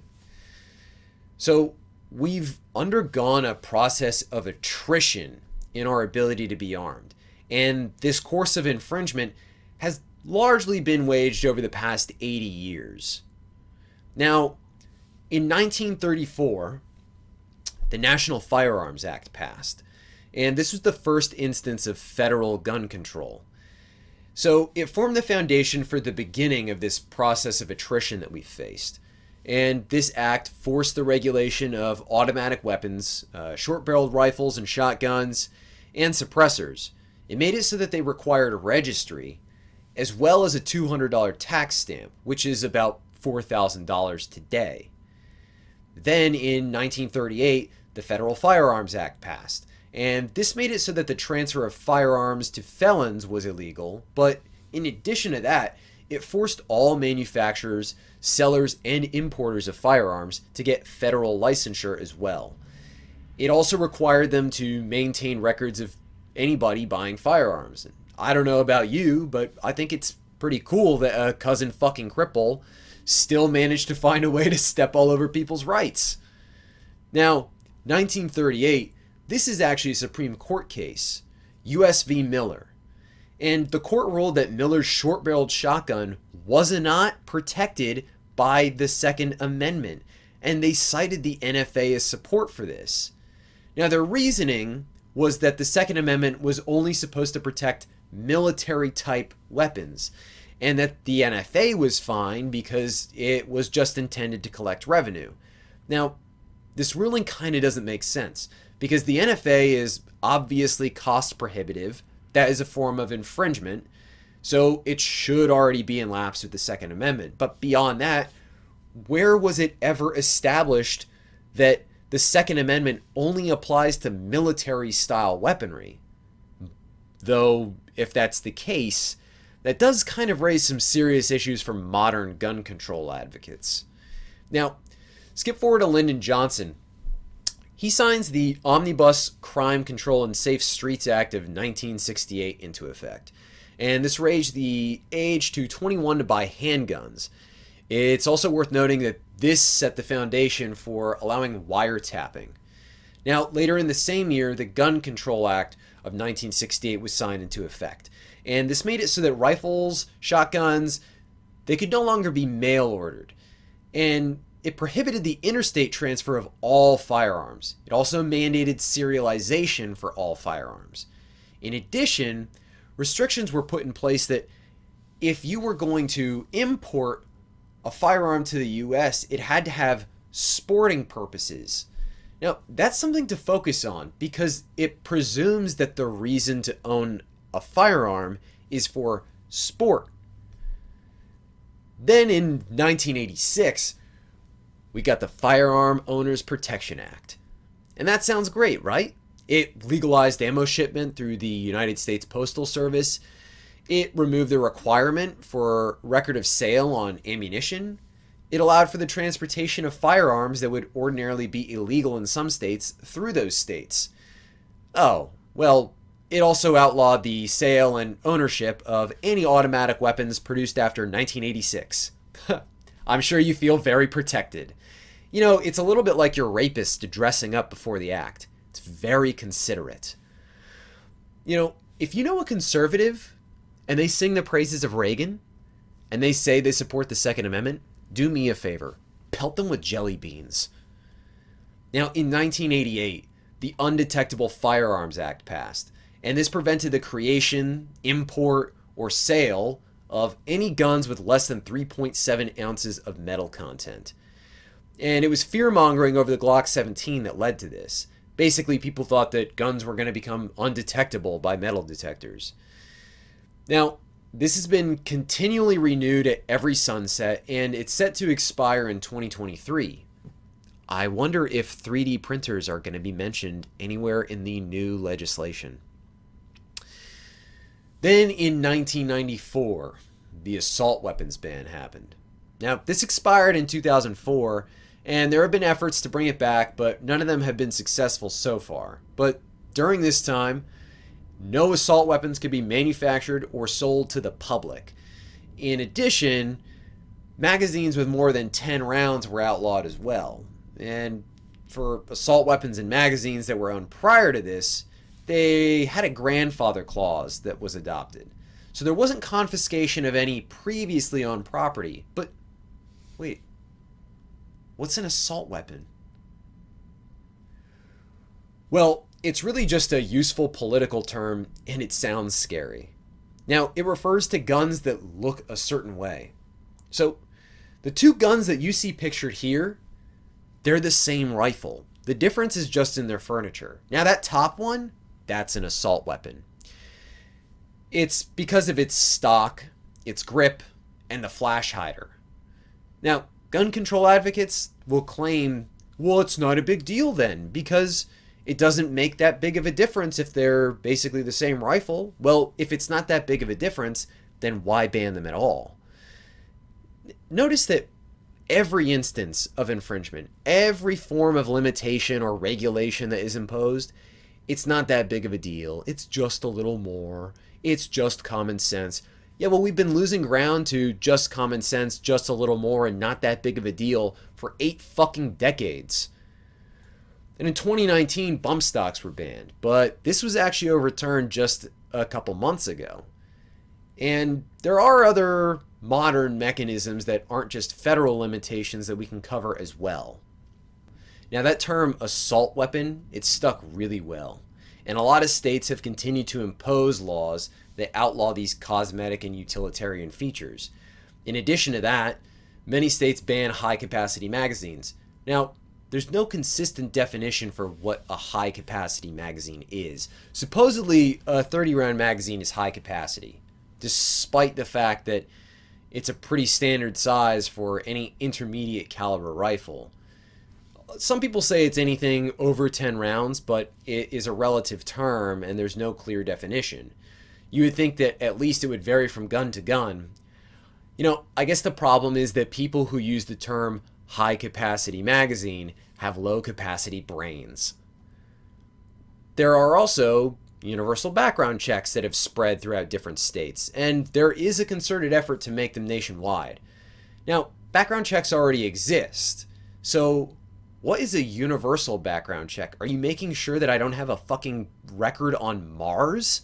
So we've undergone a process of attrition in our ability to be armed. And this course of infringement has largely been waged over the past 80 years. Now, in 1934, the National Firearms Act passed. And this was the first instance of federal gun control. So it formed the foundation for the beginning of this process of attrition that we've faced. And this act forced the regulation of automatic weapons, short-barreled rifles and shotguns, and suppressors. It made it so that they required a registry, as well as a $200 tax stamp, which is about $4,000 today. Then in 1938, the Federal Firearms Act passed. And this made it so that the transfer of firearms to felons was illegal, but in addition to that, it forced all manufacturers, sellers, and importers of firearms to get federal licensure as well. It also required them to maintain records of anybody buying firearms. I don't know about you, but I think it's pretty cool that a cousin fucking cripple still managed to find a way to step all over people's rights. Now, 1938, this is actually a Supreme Court case, U.S. v. Miller. And the court ruled that Miller's short-barreled shotgun was not protected by the Second Amendment, and they cited the NFA as support for this. Now, their reasoning was that the Second Amendment was only supposed to protect military-type weapons, and that the NFA was fine because it was just intended to collect revenue. Now, this ruling kind of doesn't make sense, because the NFA is obviously cost prohibitive. That is a form of infringement, so it should already be in lapse with the Second Amendment. But beyond that, where was it ever established that the Second Amendment only applies to military-style weaponry? Though, if that's the case, that does kind of raise some serious issues for modern gun control advocates. Now, skip forward to Lyndon Johnson. He signs the Omnibus Crime Control and Safe Streets Act of 1968 into effect. And this raised the age to 21 to buy handguns. It's also worth noting that this set the foundation for allowing wiretapping. Now, later in the same year, the Gun Control Act of 1968 was signed into effect. And this made it so that rifles, shotguns, they could no longer be mail ordered. And it prohibited the interstate transfer of all firearms. It also mandated serialization for all firearms. In addition, restrictions were put in place that if you were going to import a firearm to the US, it had to have sporting purposes. Now, that's something to focus on because it presumes that the reason to own a firearm is for sport. Then in 1986, we got the Firearm Owners Protection Act. And that sounds great, right? It legalized ammo shipment through the United States Postal Service. It removed the requirement for record of sale on ammunition. It allowed for the transportation of firearms that would ordinarily be illegal in some states through those states. Oh, well, it also outlawed the sale and ownership of any automatic weapons produced after 1986. I'm sure you feel very protected. You know, it's a little bit like your rapist dressing up before the act. It's very considerate. You know, if you know a conservative and they sing the praises of Reagan and they say they support the Second Amendment, do me a favor. Pelt them with jelly beans. Now, in 1988, the Undetectable Firearms Act passed, and this prevented the creation, import, or sale of any guns with less than 3.7 ounces of metal content. And it was fear-mongering over the Glock 17 that led to this. Basically, people thought that guns were going to become undetectable by metal detectors. Now, this has been continually renewed at every sunset, and it's set to expire in 2023. I wonder if 3D printers are going to be mentioned anywhere in the new legislation. Then in 1994, the assault weapons ban happened. Now, this expired in 2004, and there have been efforts to bring it back, but none of them have been successful so far. But during this time, no assault weapons could be manufactured or sold to the public. In addition, magazines with more than 10 rounds were outlawed as well. And for assault weapons and magazines that were owned prior to this, they had a grandfather clause that was adopted. So there wasn't confiscation of any previously owned property. But wait, what's an assault weapon? Well, it's really just a useful political term, and it sounds scary. Now, it refers to guns that look a certain way. So, the two guns that you see pictured here, they're the same rifle. The difference is just in their furniture. Now, that top one, that's an assault weapon. It's because of its stock, its grip, and the flash hider. Now, gun control advocates will claim, well, it's not a big deal then, because it doesn't make that big of a difference if they're basically the same rifle. Well, if it's not that big of a difference, then why ban them at all? Notice that every instance of infringement, every form of limitation or regulation that is imposed, it's not that big of a deal. It's just a little more. It's just common sense. Yeah, well, we've been losing ground to just common sense, just a little more, and not that big of a deal for 8 fucking decades. And in 2019, bump stocks were banned, but this was actually overturned just a couple months ago. And there are other modern mechanisms that aren't just federal limitations that we can cover as well. Now, that term assault weapon, it's stuck really well. And a lot of states have continued to impose laws that outlaw these cosmetic and utilitarian features. In addition to that, many states ban high-capacity magazines. Now, there's no consistent definition for what a high-capacity magazine is. Supposedly, a 30-round magazine is high capacity, despite the fact that it's a pretty standard size for any intermediate caliber rifle. Some people say it's anything over 10 rounds, but it is a relative term and there's no clear definition. You would think that at least it would vary from gun to gun. You know, I guess the problem is that people who use the term high-capacity magazine have low-capacity brains. There are also universal background checks that have spread throughout different states, and there is a concerted effort to make them nationwide. Now, background checks already exist, so what is a universal background check? Are you making sure that I don't have a fucking record on Mars?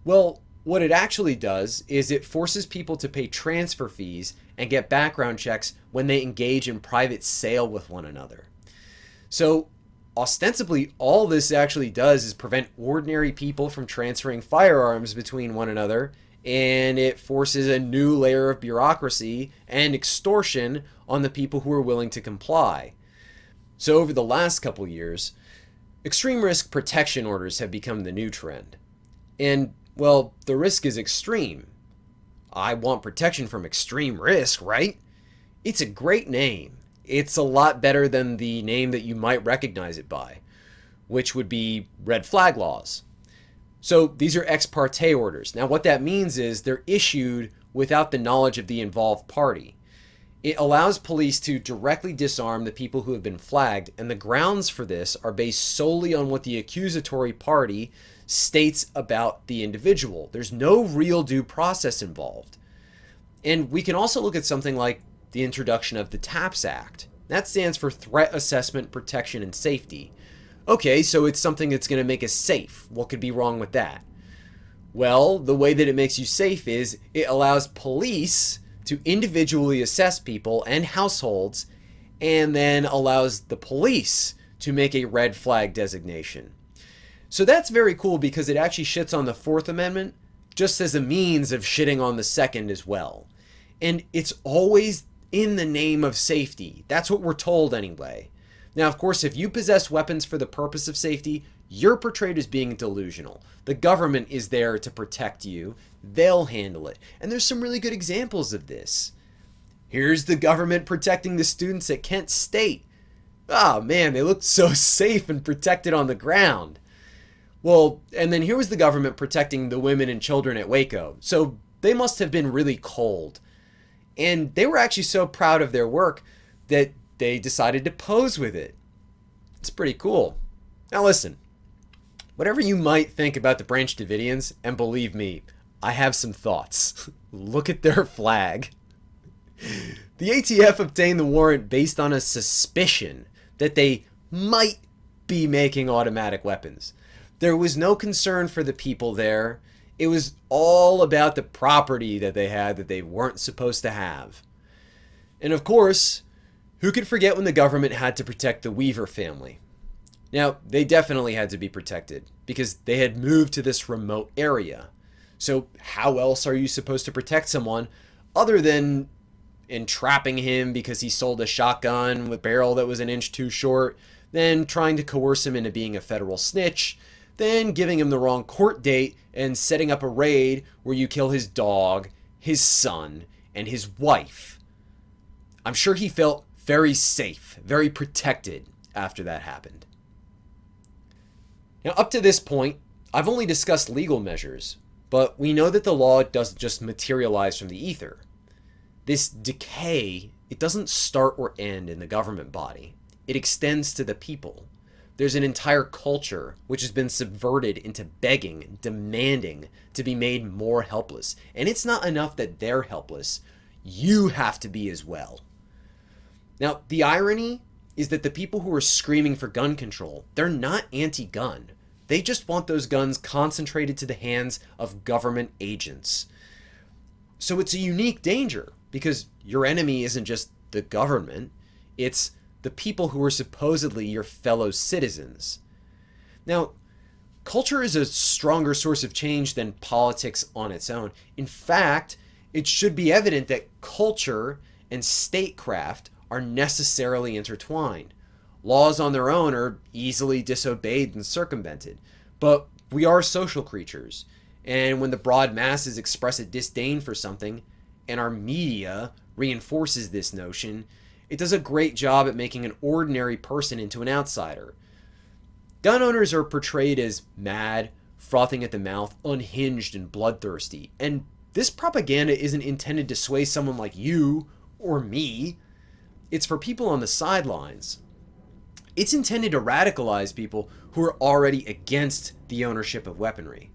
Well, What it actually does is it forces people to pay transfer fees and get background checks when they engage in private sale with one another. So ostensibly, all this actually does is prevent ordinary people from transferring firearms between one another, and it forces a new layer of bureaucracy and extortion on the people who are willing to comply. So over the last couple years, extreme risk protection orders have become the new trend. And, well, the risk is extreme. I want protection from extreme risk, right? It's a great name. It's a lot better than the name that you might recognize it by, which would be red flag laws. So these are ex parte orders. Now what that means is they're issued without the knowledge of the involved party. It allows police to directly disarm the people who have been flagged, and the grounds for this are based solely on what the accusatory party states about the individual. There's no real due process involved. And we can also look at something like the introduction of the TAPS Act. That stands for Threat Assessment, Protection, and Safety. Okay, so it's something that's going to make us safe. What could be wrong with that? Well, the way that it makes you safe is it allows police to individually assess people and households, and then allows the police to make a red flag designation. So that's very cool because it actually shits on the Fourth Amendment just as a means of shitting on the Second as well. And it's always in the name of safety. That's what we're told anyway. Now, of course, if you possess weapons for the purpose of safety, you're portrayed as being delusional. The government is there to protect you. They'll handle it. And there's some really good examples of this. Here's the government protecting the students at Kent State. Oh man, they looked so safe and protected on the ground. Well, and then here was the government protecting the women and children at Waco. So they must have been really cold. And they were actually so proud of their work that they decided to pose with it. It's pretty cool. Now listen, whatever you might think about the Branch Davidians, and believe me, I have some thoughts. Look at their flag. The ATF obtained the warrant based on a suspicion that they might be making automatic weapons. There was no concern for the people there. It was all about the property that they had that they weren't supposed to have. And of course, who could forget when the government had to protect the Weaver family? Now, they definitely had to be protected because they had moved to this remote area. So how else are you supposed to protect someone other than entrapping him because he sold a shotgun with a barrel that was an inch too short, then trying to coerce him into being a federal snitch, then giving him the wrong court date and setting up a raid where you kill his dog, his son, and his wife? I'm sure he felt very safe, very protected after that happened. Now, up to this point, I've only discussed legal measures, but we know that the law doesn't just materialize from the ether. This decay, it doesn't start or end in the government body. It extends to the people. There's an entire culture which has been subverted into begging, demanding to be made more helpless. And it's not enough that they're helpless. You have to be as well. Now, the irony is that the people who are screaming for gun control, they're not anti-gun. They just want those guns concentrated to the hands of government agents. So it's a unique danger because your enemy isn't just the government, it's the people who are supposedly your fellow citizens. Now, culture is a stronger source of change than politics on its own. In fact, it should be evident that culture and statecraft are necessarily intertwined. Laws on their own are easily disobeyed and circumvented, but we are social creatures, and when the broad masses express a disdain for something, and our media reinforces this notion, it does a great job at making an ordinary person into an outsider. Gun owners are portrayed as mad, frothing at the mouth, unhinged, and bloodthirsty, and this propaganda isn't intended to sway someone like you or me. It's for people on the sidelines. It's intended to radicalize people who are already against the ownership of weaponry.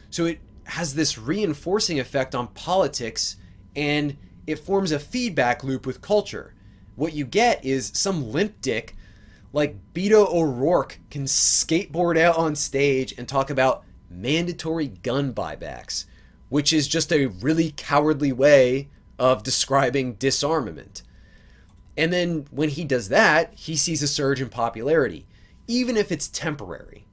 So it has this reinforcing effect on politics, and it forms a feedback loop with culture. What you get is some limp dick like Beto O'Rourke can skateboard out on stage and talk about mandatory gun buybacks, which is just a really cowardly way of describing disarmament. And then when he does that, he sees a surge in popularity, even if it's temporary.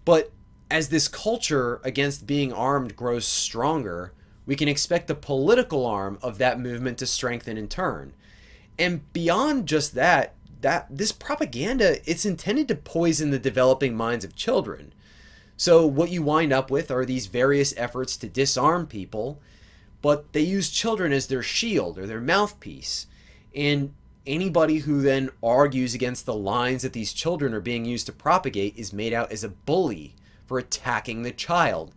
But as this culture against being armed grows stronger, we can expect the political arm of that movement to strengthen in turn. And beyond just that this propaganda, it's intended to poison the developing minds of children. So what you wind up with are these various efforts to disarm people, but they use children as their shield or their mouthpiece. And anybody who then argues against the lines that these children are being used to propagate is made out as a bully for attacking the child.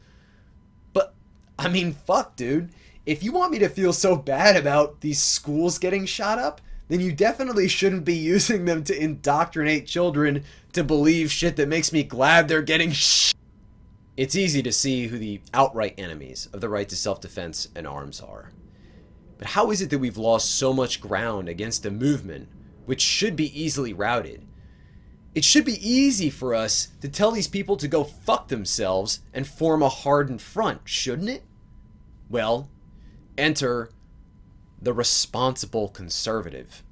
But, I mean, fuck, dude. If you want me to feel so bad about these schools getting shot up, then you definitely shouldn't be using them to indoctrinate children to believe shit that makes me glad they're getting It's easy to see who the outright enemies of the right to self-defense and arms are. But how is it that we've lost so much ground against a movement which should be easily routed? It should be easy for us to tell these people to go fuck themselves and form a hardened front, shouldn't it? Well, enter the responsible conservative.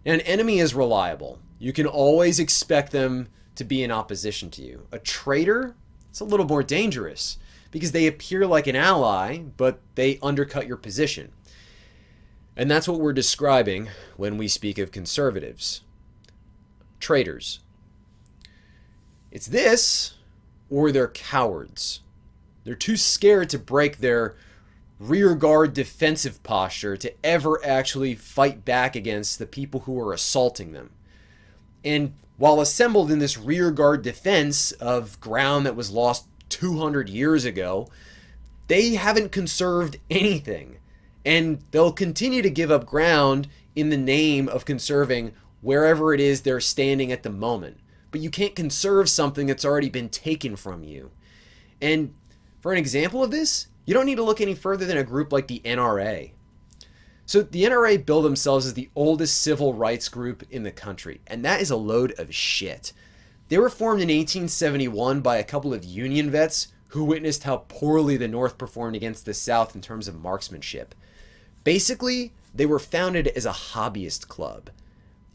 An enemy is reliable. You can always expect them to be in opposition to you. A traitor, it's a little more dangerous because they appear like an ally, but they undercut your position. And that's what we're describing when we speak of conservatives. Traitors. It's this, or they're cowards. They're too scared to break their rearguard defensive posture to ever actually fight back against the people who are assaulting them. And while assembled in this rearguard defense of ground that was lost 200 years ago, they haven't conserved anything. And they'll continue to give up ground in the name of conserving wherever it is they're standing at the moment. But you can't conserve something that's already been taken from you. And for an example of this, you don't need to look any further than a group like the NRA. So the NRA bill themselves as the oldest civil rights group in the country, and that is a load of shit. They were formed in 1871 by a couple of Union vets who witnessed how poorly the North performed against the South in terms of marksmanship. Basically, they were founded as a hobbyist club.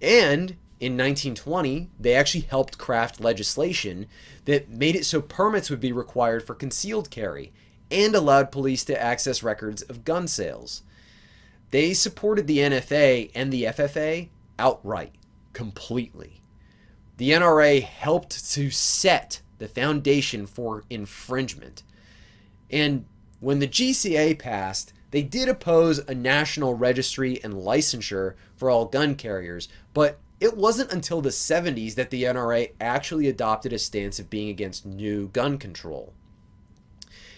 And in 1920, they actually helped craft legislation that made it so permits would be required for concealed carry and allowed police to access records of gun sales. They supported the NFA and the FFA outright, completely. The NRA helped to set the foundation for infringement. And when the GCA passed, they did oppose a national registry and licensure for all gun carriers, but it wasn't until the 70s that the NRA actually adopted a stance of being against new gun control.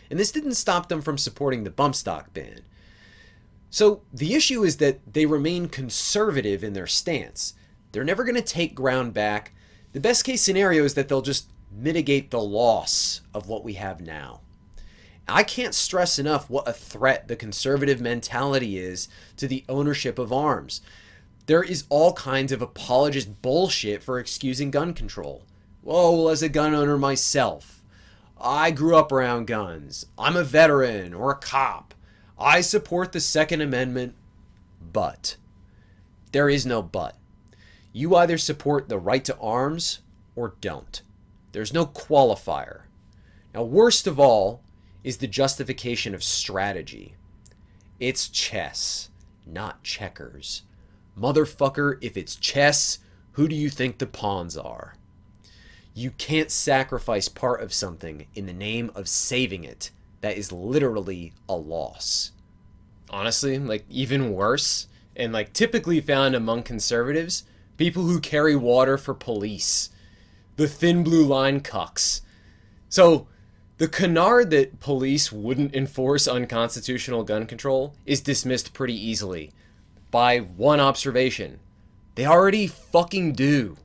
And this didn't stop them from supporting the bump stock ban. So the issue is that they remain conservative in their stance. They're never going to take ground back. The best case scenario is that they'll just mitigate the loss of what we have now. I can't stress enough what a threat the conservative mentality is to the ownership of arms. There is all kinds of apologist bullshit for excusing gun control. Well, as a gun owner myself, I grew up around guns. I'm a veteran or a cop. I support the Second Amendment, but. There is no but. You either support the right to arms or don't. There's no qualifier. Now, worst of all is the justification of strategy. It's chess, not checkers. Motherfucker, if it's chess, who do you think the pawns are? You can't sacrifice part of something in the name of saving it. That is literally a loss. Honestly, even worse, and typically found among conservatives, people who carry water for police. The thin blue line cucks. So, the canard that police wouldn't enforce unconstitutional gun control is dismissed pretty easily by one observation. They already fucking do.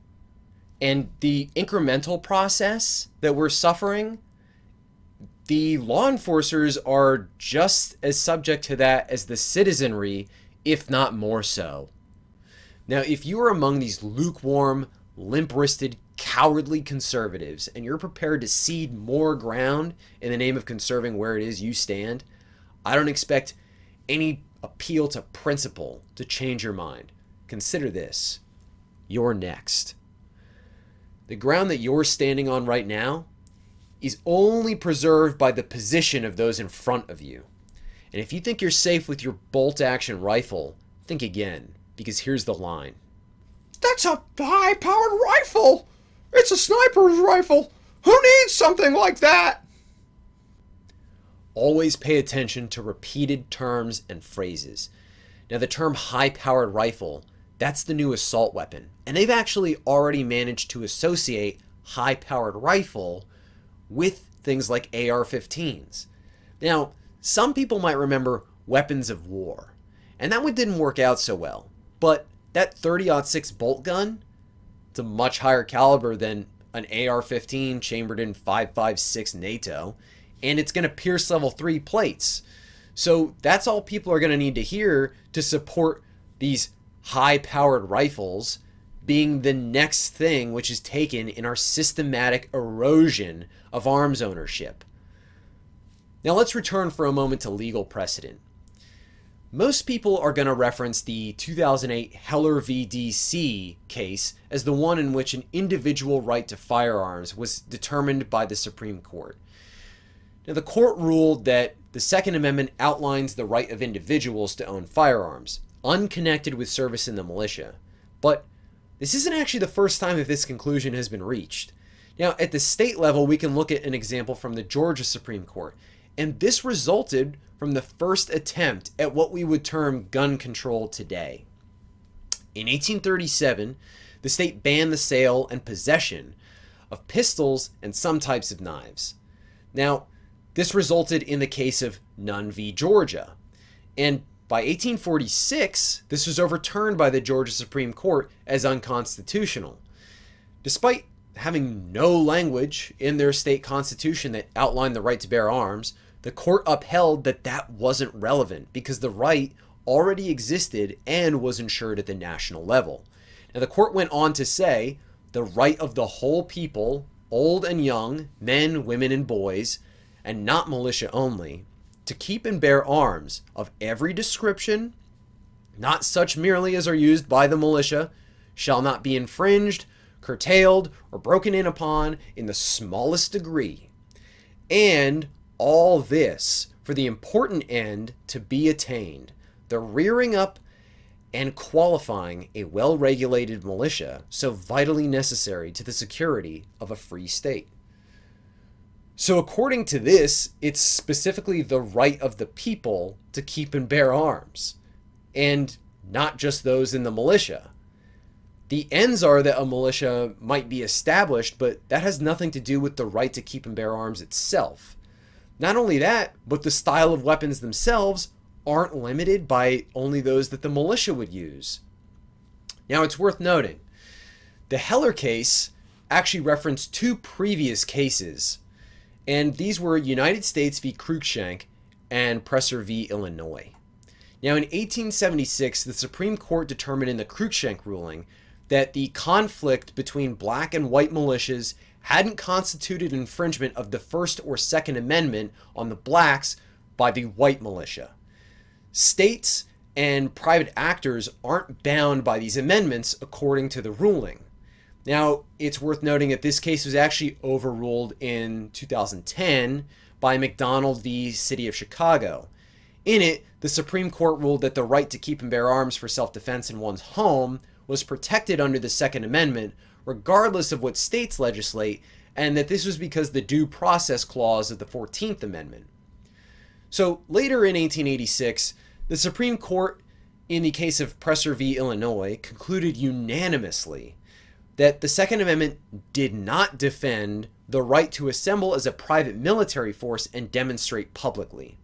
And the incremental process that we're suffering, the law enforcers are just as subject to that as the citizenry, if not more so. Now, if you are among these lukewarm, limp-wristed cowardly conservatives and you're prepared to cede more ground in the name of conserving where it is you stand, I don't expect any appeal to principle to change your mind. Consider this. You're next. The ground that you're standing on right now is only preserved by the position of those in front of you. And if you think you're safe with your bolt-action rifle, think again, because here's the line. That's a high-powered rifle! It's a sniper's rifle! Who needs something like that? Always pay attention to repeated terms and phrases. Now, the term high-powered rifle, that's the new assault weapon. And they've actually already managed to associate high-powered rifle with things like AR-15s. Now, some people might remember weapons of war, and that one didn't work out so well. But that 30-06 bolt gun, it's a much higher caliber than an AR-15 chambered in 5.56 NATO, and it's going to pierce level 3 plates. So that's all people are going to need to hear to support these high-powered rifles being the next thing which is taken in our systematic erosion of arms ownership. Now let's return for a moment to legal precedent. Most people are going to reference the 2008 Heller v. D.C. case as the one in which an individual right to firearms was determined by the Supreme Court. Now, the court ruled that the Second Amendment outlines the right of individuals to own firearms, unconnected with service in the militia. But this isn't actually the first time that this conclusion has been reached. Now, at the state level, we can look at an example from the Georgia Supreme Court, and this resulted from the first attempt at what we would term gun control today. In 1837, the state banned the sale and possession of pistols and some types of knives. Now, this resulted in the case of Nunn v. Georgia, and by 1846, this was overturned by the Georgia Supreme Court as unconstitutional. Despite having no language in their state constitution that outlined the right to bear arms, the court upheld that that wasn't relevant because the right already existed and was ensured at the national level. Now, the court went on to say the right of the whole people, old and young, men, women, and boys, and not militia only, to keep and bear arms of every description, not such merely as are used by the militia, shall not be infringed, curtailed, or broken in upon in the smallest degree. And all this for the important end to be attained, the rearing up and qualifying a well-regulated militia so vitally necessary to the security of a free state. So according to this, it's specifically the right of the people to keep and bear arms, and not just those in the militia. The ends are that a militia might be established, but that has nothing to do with the right to keep and bear arms itself. Not only that, but the style of weapons themselves aren't limited by only those that the militia would use. Now, it's worth noting, the Heller case actually referenced two previous cases, and these were United States v. Cruikshank and Presser v. Illinois. Now, in 1876, the Supreme Court determined in the Cruikshank ruling that the conflict between black and white militias hadn't constituted infringement of the First or Second Amendment on the blacks by the white militia. States and private actors aren't bound by these amendments according to the ruling. Now, it's worth noting that this case was actually overruled in 2010 by McDonald v. City of Chicago. In it, the Supreme Court ruled that the right to keep and bear arms for self-defense in one's home was protected under the Second Amendment, regardless of what states legislate, and that this was because the Due Process Clause of the 14th Amendment. So later in 1886, the Supreme Court, in the case of Presser v. Illinois, concluded unanimously that the Second Amendment did not defend the right to assemble as a private military force and demonstrate publicly.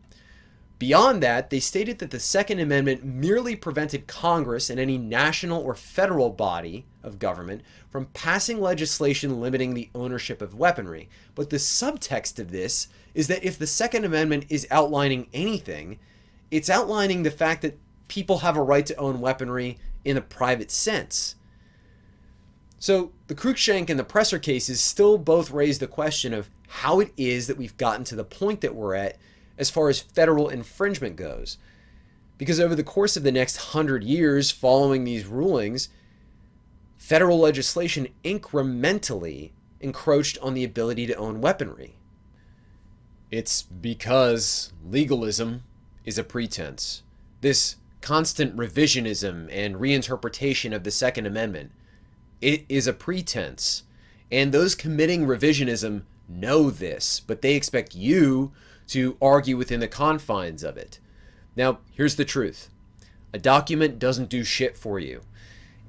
Beyond that, they stated that the Second Amendment merely prevented Congress and any national or federal body of government from passing legislation limiting the ownership of weaponry. But the subtext of this is that if the Second Amendment is outlining anything, it's outlining the fact that people have a right to own weaponry in a private sense. So the Cruikshank and the Presser cases still both raise the question of how it is that we've gotten to the point that we're at as far as federal infringement goes. Because over the course of the next 100 years following these rulings, federal legislation incrementally encroached on the ability to own weaponry. It's because legalism is a pretense. This constant revisionism and reinterpretation of the Second Amendment, it is a pretense. And those committing revisionism know this, but they expect you to argue within the confines of it. Now, here's the truth. A document doesn't do shit for you.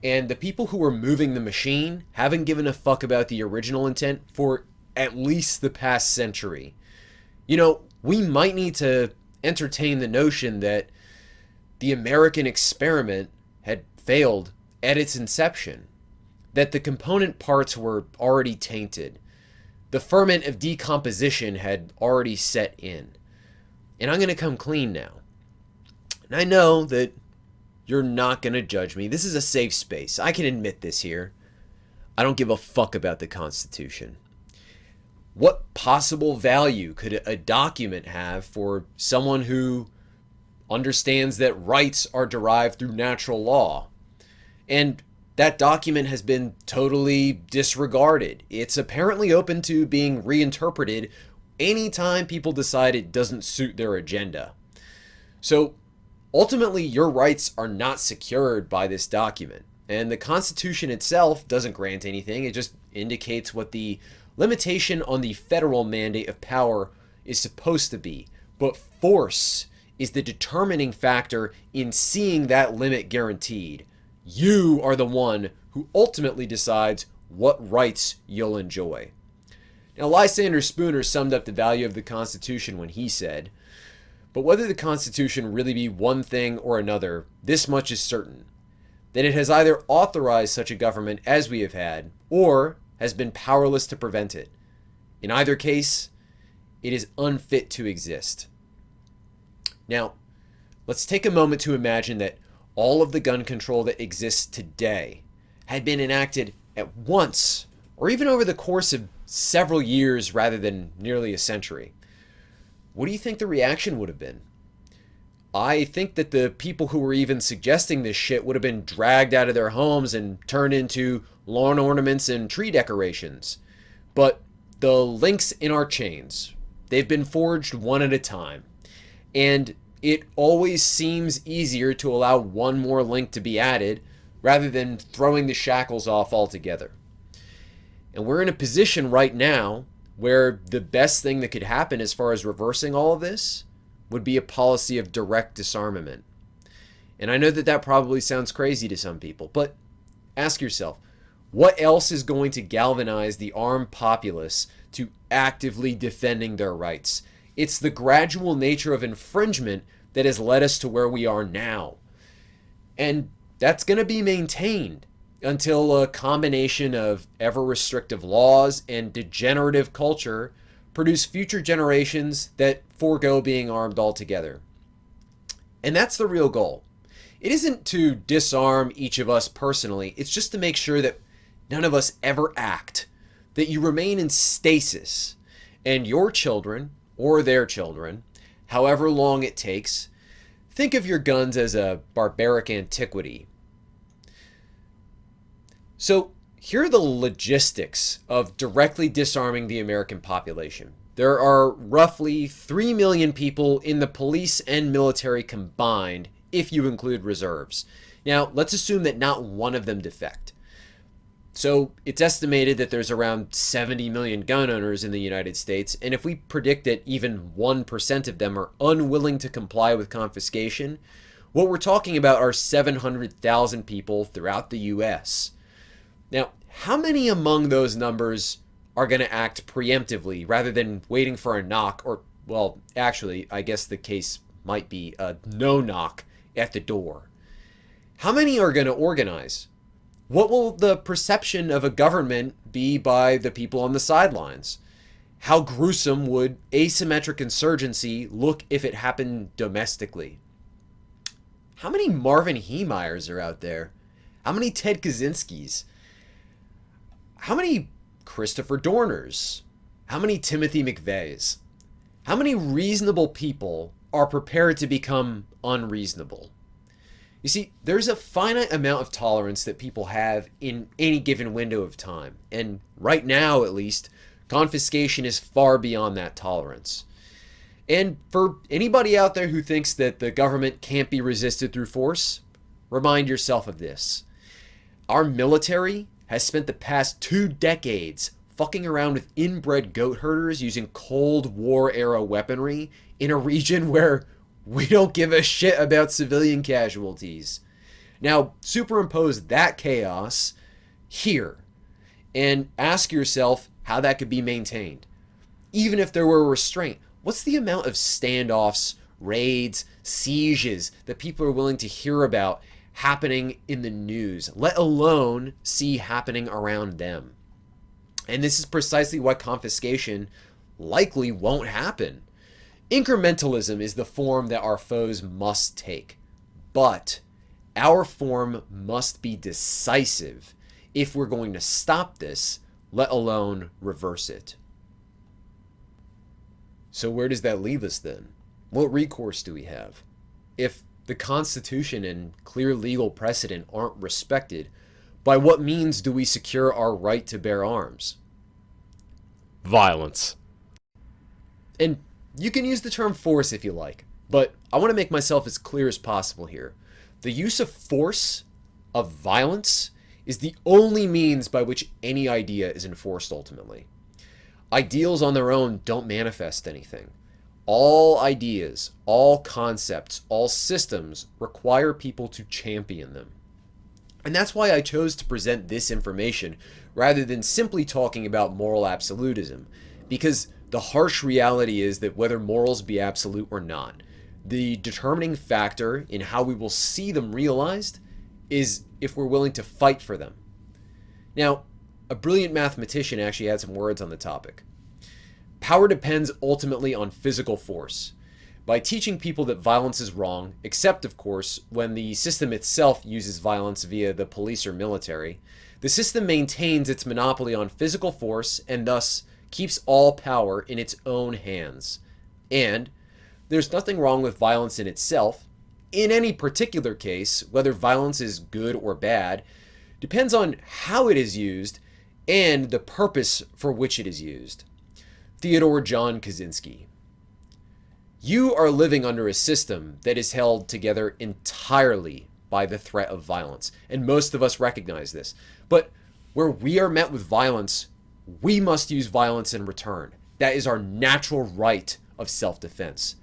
And the people who are moving the machine haven't given a fuck about the original intent for at least the past century. You know, we might need to entertain the notion that the American experiment had failed at its inception, that the component parts were already tainted, the ferment of decomposition had already set in. And I'm going to come clean now. And I know that you're not going to judge me. This is a safe space. I can admit this here. I don't give a fuck about the Constitution. What possible value could a document have for someone who understands that rights are derived through natural law? And that document has been totally disregarded. It's apparently open to being reinterpreted anytime people decide it doesn't suit their agenda. So ultimately, your rights are not secured by this document. And the Constitution itself doesn't grant anything. It just indicates what the limitation on the federal mandate of power is supposed to be. But force is the determining factor in seeing that limit guaranteed. You are the one who ultimately decides what rights you'll enjoy. Now, Lysander Spooner summed up the value of the Constitution when he said, "But whether the Constitution really be one thing or another, this much is certain, that it has either authorized such a government as we have had, or has been powerless to prevent it. In either case, it is unfit to exist." Now, let's take a moment to imagine that all of the gun control that exists today had been enacted at once, or even over the course of several years rather than nearly a century. What do you think the reaction would have been? I think that the people who were even suggesting this shit would have been dragged out of their homes and turned into lawn ornaments and tree decorations. But the links in our chains, they've been forged one at a time. And it always seems easier to allow one more link to be added rather than throwing the shackles off altogether. And we're in a position right now where the best thing that could happen as far as reversing all of this would be a policy of direct disarmament. And I know that that probably sounds crazy to some people, but ask yourself, what else is going to galvanize the armed populace to actively defending their rights? It's the gradual nature of infringement that has led us to where we are now. And that's going to be maintained until a combination of ever-restrictive laws and degenerative culture produce future generations that forego being armed altogether. And that's the real goal. It isn't to disarm each of us personally, it's just to make sure that none of us ever act, that you remain in stasis, and your children, or their children, however long it takes, think of your guns as a barbaric antiquity. So here are the logistics of directly disarming the American population. There are roughly 3 million people in the police and military combined, if you include reserves. Now, let's assume that not one of them defect. So it's estimated that there's around 70 million gun owners in the United States, and if we predict that even 1% of them are unwilling to comply with confiscation, what we're talking about are 700,000 people throughout the U.S. Now, how many among those numbers are going to act preemptively rather than waiting for a knock, or, well, actually, I guess the case might be a no knock at the door? How many are going to organize? What will the perception of a government be by the people on the sidelines? How gruesome would asymmetric insurgency look if it happened domestically? How many Marvin Heemeyers are out there? How many Ted Kaczynskis? how many Christopher Dorners? How many Timothy McVeighs? How many reasonable people are prepared to become unreasonable? You see, there's a finite amount of tolerance that people have in any given window of time. And right now, at least, confiscation is far beyond that tolerance. And for anybody out there who thinks that the government can't be resisted through force, remind yourself of this. Our military has spent the past 2 decades fucking around with inbred goat herders using Cold War era weaponry in a region where we don't give a shit about civilian casualties. Now, superimpose that chaos here and ask yourself how that could be maintained. Even if there were restraint, what's the amount of standoffs, raids, sieges that people are willing to hear about happening in the news, let alone see happening around them? And this is precisely why confiscation likely won't happen. Incrementalism is the form that our foes must take, but our form must be decisive if we're going to stop this, let alone reverse it. So where does that leave us then? What recourse do we have? If the Constitution and clear legal precedent aren't respected, by what means do we secure our right to bear arms? Violence. And you can use the term force if you like, but I want to make myself as clear as possible here. The use of force, of violence, is the only means by which any idea is enforced ultimately. Ideals on their own don't manifest anything. All ideas, all concepts, all systems require people to champion them. And that's why I chose to present this information rather than simply talking about moral absolutism, because the harsh reality is that whether morals be absolute or not, the determining factor in how we will see them realized is if we're willing to fight for them. Now, a brilliant mathematician actually had some words on the topic. Power depends ultimately on physical force. By teaching people that violence is wrong, except of course when the system itself uses violence via the police or military, the system maintains its monopoly on physical force and thus keeps all power in its own hands. And there's nothing wrong with violence in itself. In any particular case, whether violence is good or bad, depends on how it is used and the purpose for which it is used. Theodore John Kaczynski. You are living under a system that is held together entirely by the threat of violence, and most of us recognize this. But where we are met with violence, we must use violence in return. That is our natural right of self-defense.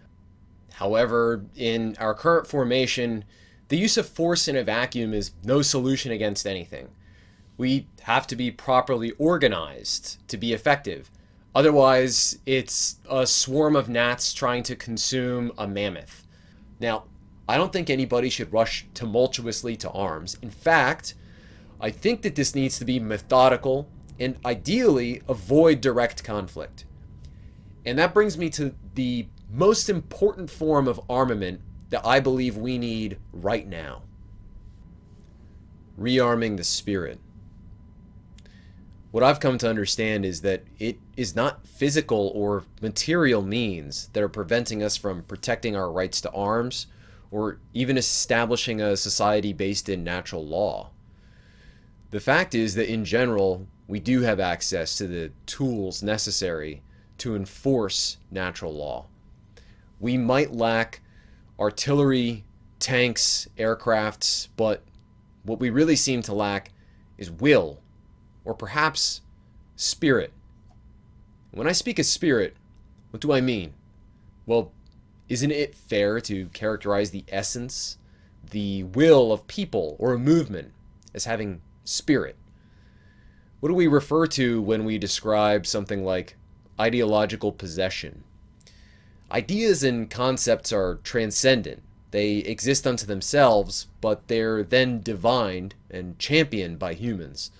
However, in our current formation, the use of force in a vacuum is no solution against anything. We have to be properly organized to be effective. Otherwise, it's a swarm of gnats trying to consume a mammoth. Now, I don't think anybody should rush tumultuously to arms. In fact, I think that this needs to be methodical and ideally avoid direct conflict. And that brings me to the most important form of armament that I believe we need right now. Rearming the spirit. What I've come to understand is that it is not physical or material means that are preventing us from protecting our rights to arms or even establishing a society based in natural law. The fact is that in general, we do have access to the tools necessary to enforce natural law. We might lack artillery, tanks, aircrafts, but what we really seem to lack is will, or perhaps spirit. When I speak of spirit, what do I mean? Well, isn't it fair to characterize the essence, the will of people or a movement as having spirit? What do we refer to when we describe something like ideological possession? Ideas and concepts are transcendent. They exist unto themselves, but they're then divined and championed by humans.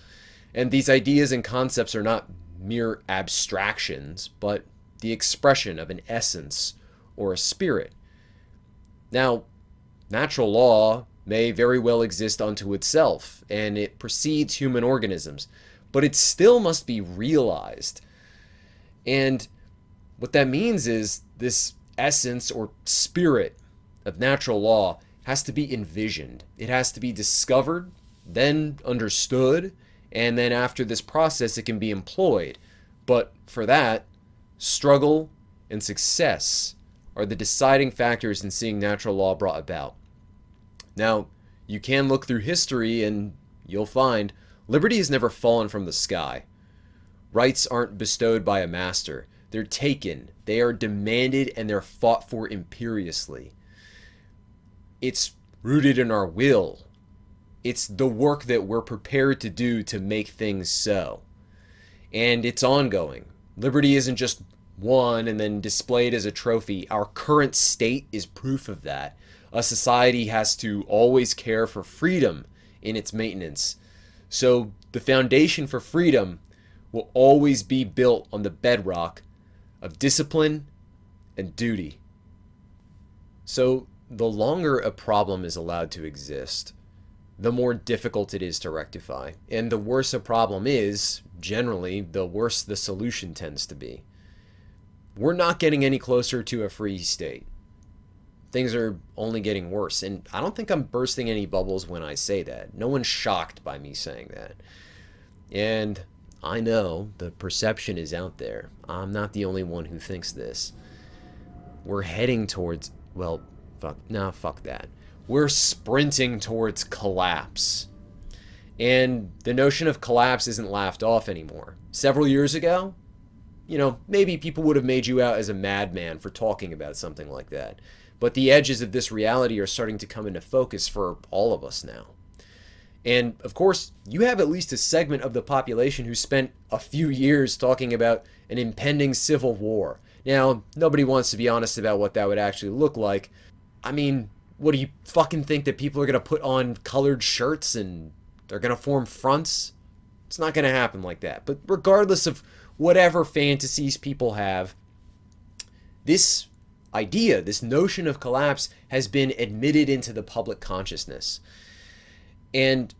And these ideas and concepts are not mere abstractions, but the expression of an essence or a spirit. Now, natural law may very well exist unto itself, and it precedes human organisms, but it still must be realized. And what that means is this essence or spirit of natural law has to be envisioned. It has to be discovered, then understood, and then after this process it can be employed. But for that, struggle and success are the deciding factors in seeing natural law brought about. Now, you can look through history and you'll find liberty has never fallen from the sky. Rights aren't bestowed by a master. They're taken, they are demanded, and they're fought for imperiously. It's rooted in our will. It's the work that we're prepared to do to make things so. And it's ongoing. Liberty isn't just won and then displayed as a trophy. Our current state is proof of that. A society has to always care for freedom in its maintenance. So the foundation for freedom will always be built on the bedrock of discipline and duty. So the longer a problem is allowed to exist, the more difficult it is to rectify. And the worse a problem is, generally, the worse the solution tends to be. We're not getting any closer to a free state. Things are only getting worse. And I don't think I'm bursting any bubbles when I say that. No one's shocked by me saying that. And I know the perception is out there. I'm not the only one who thinks this. We're heading towards, well, fuck that. We're sprinting towards collapse. And the notion of collapse isn't laughed off anymore. Several years ago, maybe people would have made you out as a madman for talking about something like that. But the edges of this reality are starting to come into focus for all of us now. And of course, you have at least a segment of the population who spent a few years talking about an impending civil war. Now, nobody wants to be honest about what that would actually look like. I mean, what do you fucking think that people are going to put on colored shirts and they're going to form fronts? It's not going to happen like that. But regardless of whatever fantasies people have, this idea, this notion of collapse has been admitted into the public consciousness. And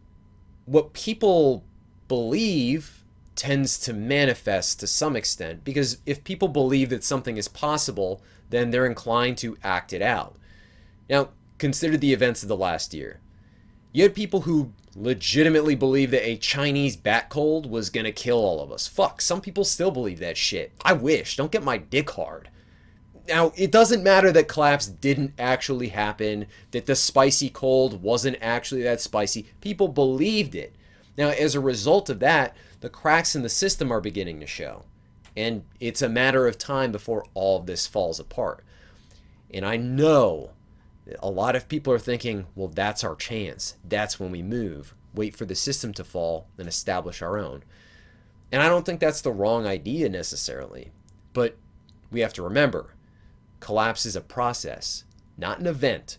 what people believe tends to manifest to some extent, because if people believe that something is possible, then they're inclined to act it out. Now, consider the events of the last year. You had people who legitimately believed that a Chinese bat cold was gonna kill all of us. Fuck, some people still believe that shit. I wish. Don't get my dick hard. Now, it doesn't matter that collapse didn't actually happen, that the spicy cold wasn't actually that spicy. People believed it. Now, as a result of that, the cracks in the system are beginning to show. And it's a matter of time before all of this falls apart. And I know a lot of people are thinking, well, that's our chance. That's when we move. Wait for the system to fall and establish our own. And I don't think that's the wrong idea necessarily. But we have to remember, collapse is a process, not an event.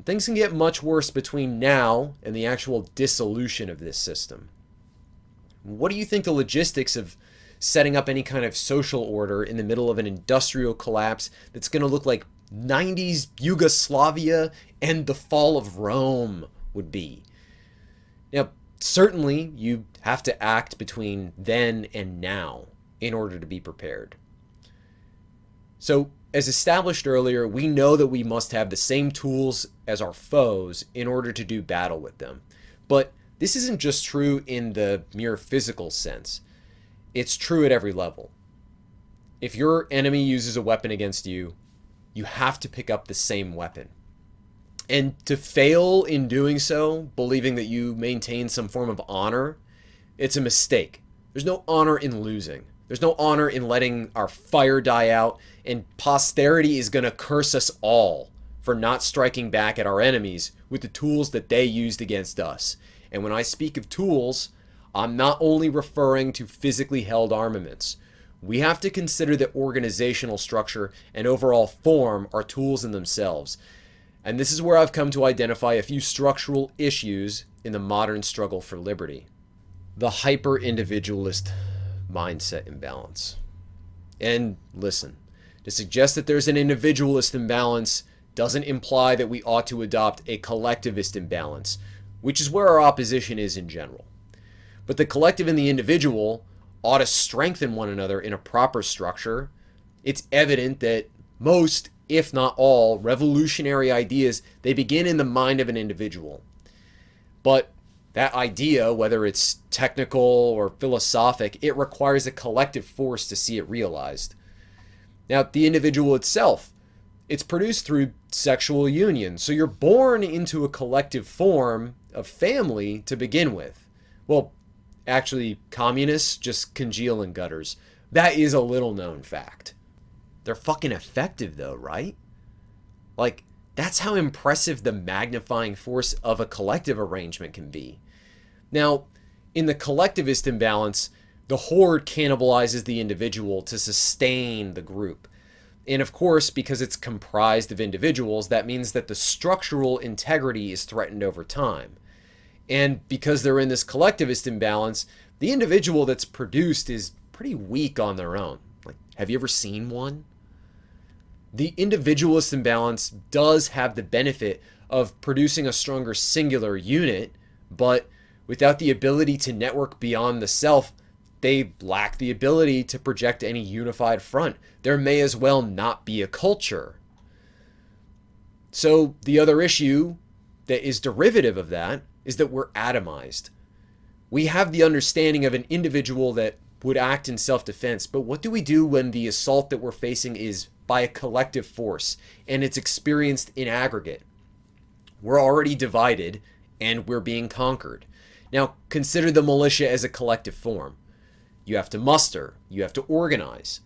Things can get much worse between now and the actual dissolution of this system. What do you think the logistics of setting up any kind of social order in the middle of an industrial collapse that's going to look like 90s Yugoslavia and the fall of Rome would be? Now, certainly you have to act between then and now in order to be prepared. So, as established earlier, we know that we must have the same tools as our foes in order to do battle with them. But this isn't just true in the mere physical sense. It's true at every level. If your enemy uses a weapon against you, you have to pick up the same weapon. And to fail in doing so, believing that you maintain some form of honor, it's a mistake. There's no honor in losing. There's no honor in letting our fire die out, and posterity is going to curse us all for not striking back at our enemies with the tools that they used against us. And when I speak of tools, I'm not only referring to physically held armaments. We have to consider that organizational structure and overall form are tools in themselves. And this is where I've come to identify a few structural issues in the modern struggle for liberty. The hyper-individualist mindset imbalance. And listen, to suggest that there's an individualist imbalance doesn't imply that we ought to adopt a collectivist imbalance, which is where our opposition is in general. But the collective and the individual ought to strengthen one another in a proper structure. It's evident that most, if not all, revolutionary ideas, they begin in the mind of an individual. But that idea, whether it's technical or philosophic, it requires a collective force to see it realized. Now, the individual itself, it's produced through sexual union. So you're born into a collective form of family to begin with. Well, actually, communists just congeal in gutters. That is a little known fact. They're fucking effective though, right? Like, that's how impressive the magnifying force of a collective arrangement can be. Now, in the collectivist imbalance, the horde cannibalizes the individual to sustain the group. And of course, because it's comprised of individuals, that means that the structural integrity is threatened over time. And because they're in this collectivist imbalance, the individual that's produced is pretty weak on their own. Like, have you ever seen one? The individualist imbalance does have the benefit of producing a stronger singular unit, but without the ability to network beyond the self, they lack the ability to project any unified front. There may as well not be a culture. So the other issue that is derivative of that is that we're atomized. We have the understanding of an individual that would act in self-defense, but what do we do when the assault that we're facing is by a collective force and it's experienced in aggregate? We're already divided and we're being conquered. Now, consider the militia as a collective form. You have to muster, you have to organize.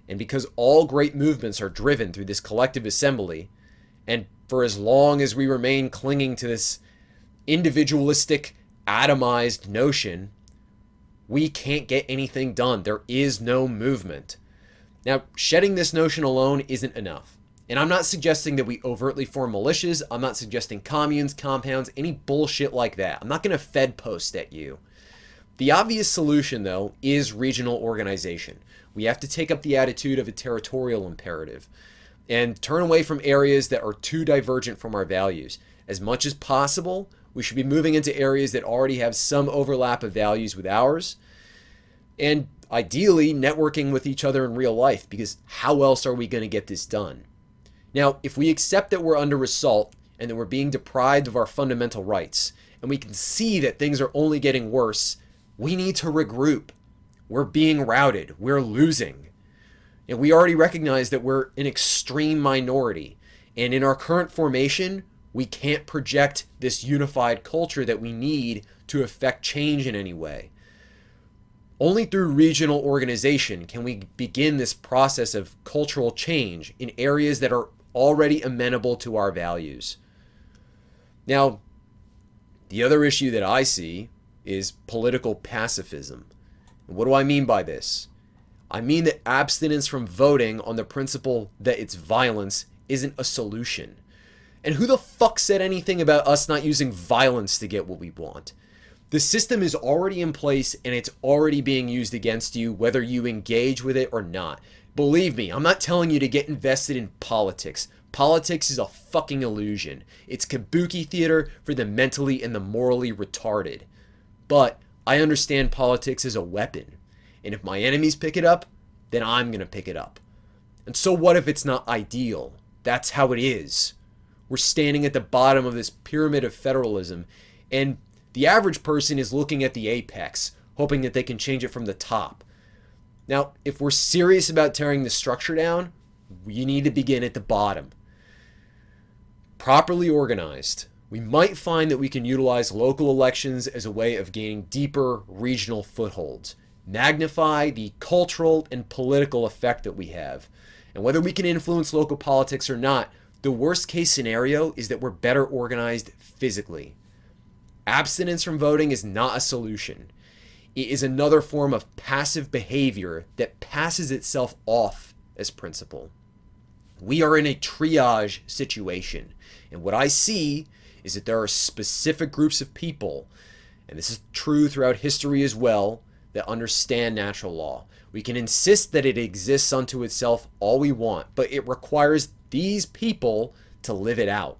And because all great movements are driven through this collective assembly, and for as long as we remain clinging to this individualistic, atomized notion, we can't get anything done. There is no movement. Now, shedding this notion alone isn't enough. And I'm not suggesting that we overtly form militias. I'm not suggesting communes, compounds, any bullshit like that. I'm not going to Fed post at you. The obvious solution, though, is regional organization. We have to take up the attitude of a territorial imperative and turn away from areas that are too divergent from our values. As much as possible, we should be moving into areas that already have some overlap of values with ours, and ideally networking with each other in real life, because how else are we going to get this done? Now, if we accept that we're under assault and that we're being deprived of our fundamental rights, and we can see that things are only getting worse, we need to regroup. We're being routed. We're losing. And we already recognize that we're an extreme minority. And in our current formation, we can't project this unified culture that we need to affect change in any way. Only through regional organization can we begin this process of cultural change in areas that are already amenable to our values. Now, the other issue that I see is political pacifism. And what do I mean by this? I mean that abstinence from voting on the principle that it's violence isn't a solution. And who the fuck said anything about us not using violence to get what we want? The system is already in place and it's already being used against you, whether you engage with it or not. Believe me, I'm not telling you to get invested in politics. Politics is a fucking illusion. It's kabuki theater for the mentally and the morally retarded. But I understand politics as a weapon. And if my enemies pick it up, then I'm going to pick it up. And so what if it's not ideal? That's how it is. We're standing at the bottom of this pyramid of federalism, and the average person is looking at the apex, hoping that they can change it from the top. Now, if we're serious about tearing the structure down, we need to begin at the bottom. Properly organized, we might find that we can utilize local elections as a way of gaining deeper regional footholds, magnify the cultural and political effect that we have. And whether we can influence local politics or not, the worst case scenario is that we're better organized physically. Abstinence from voting is not a solution. It is another form of passive behavior that passes itself off as principle. We are in a triage situation, and what I see is that there are specific groups of people, and this is true throughout history as well, that understand natural law. We can insist that it exists unto itself all we want, but it requires these people to live it out.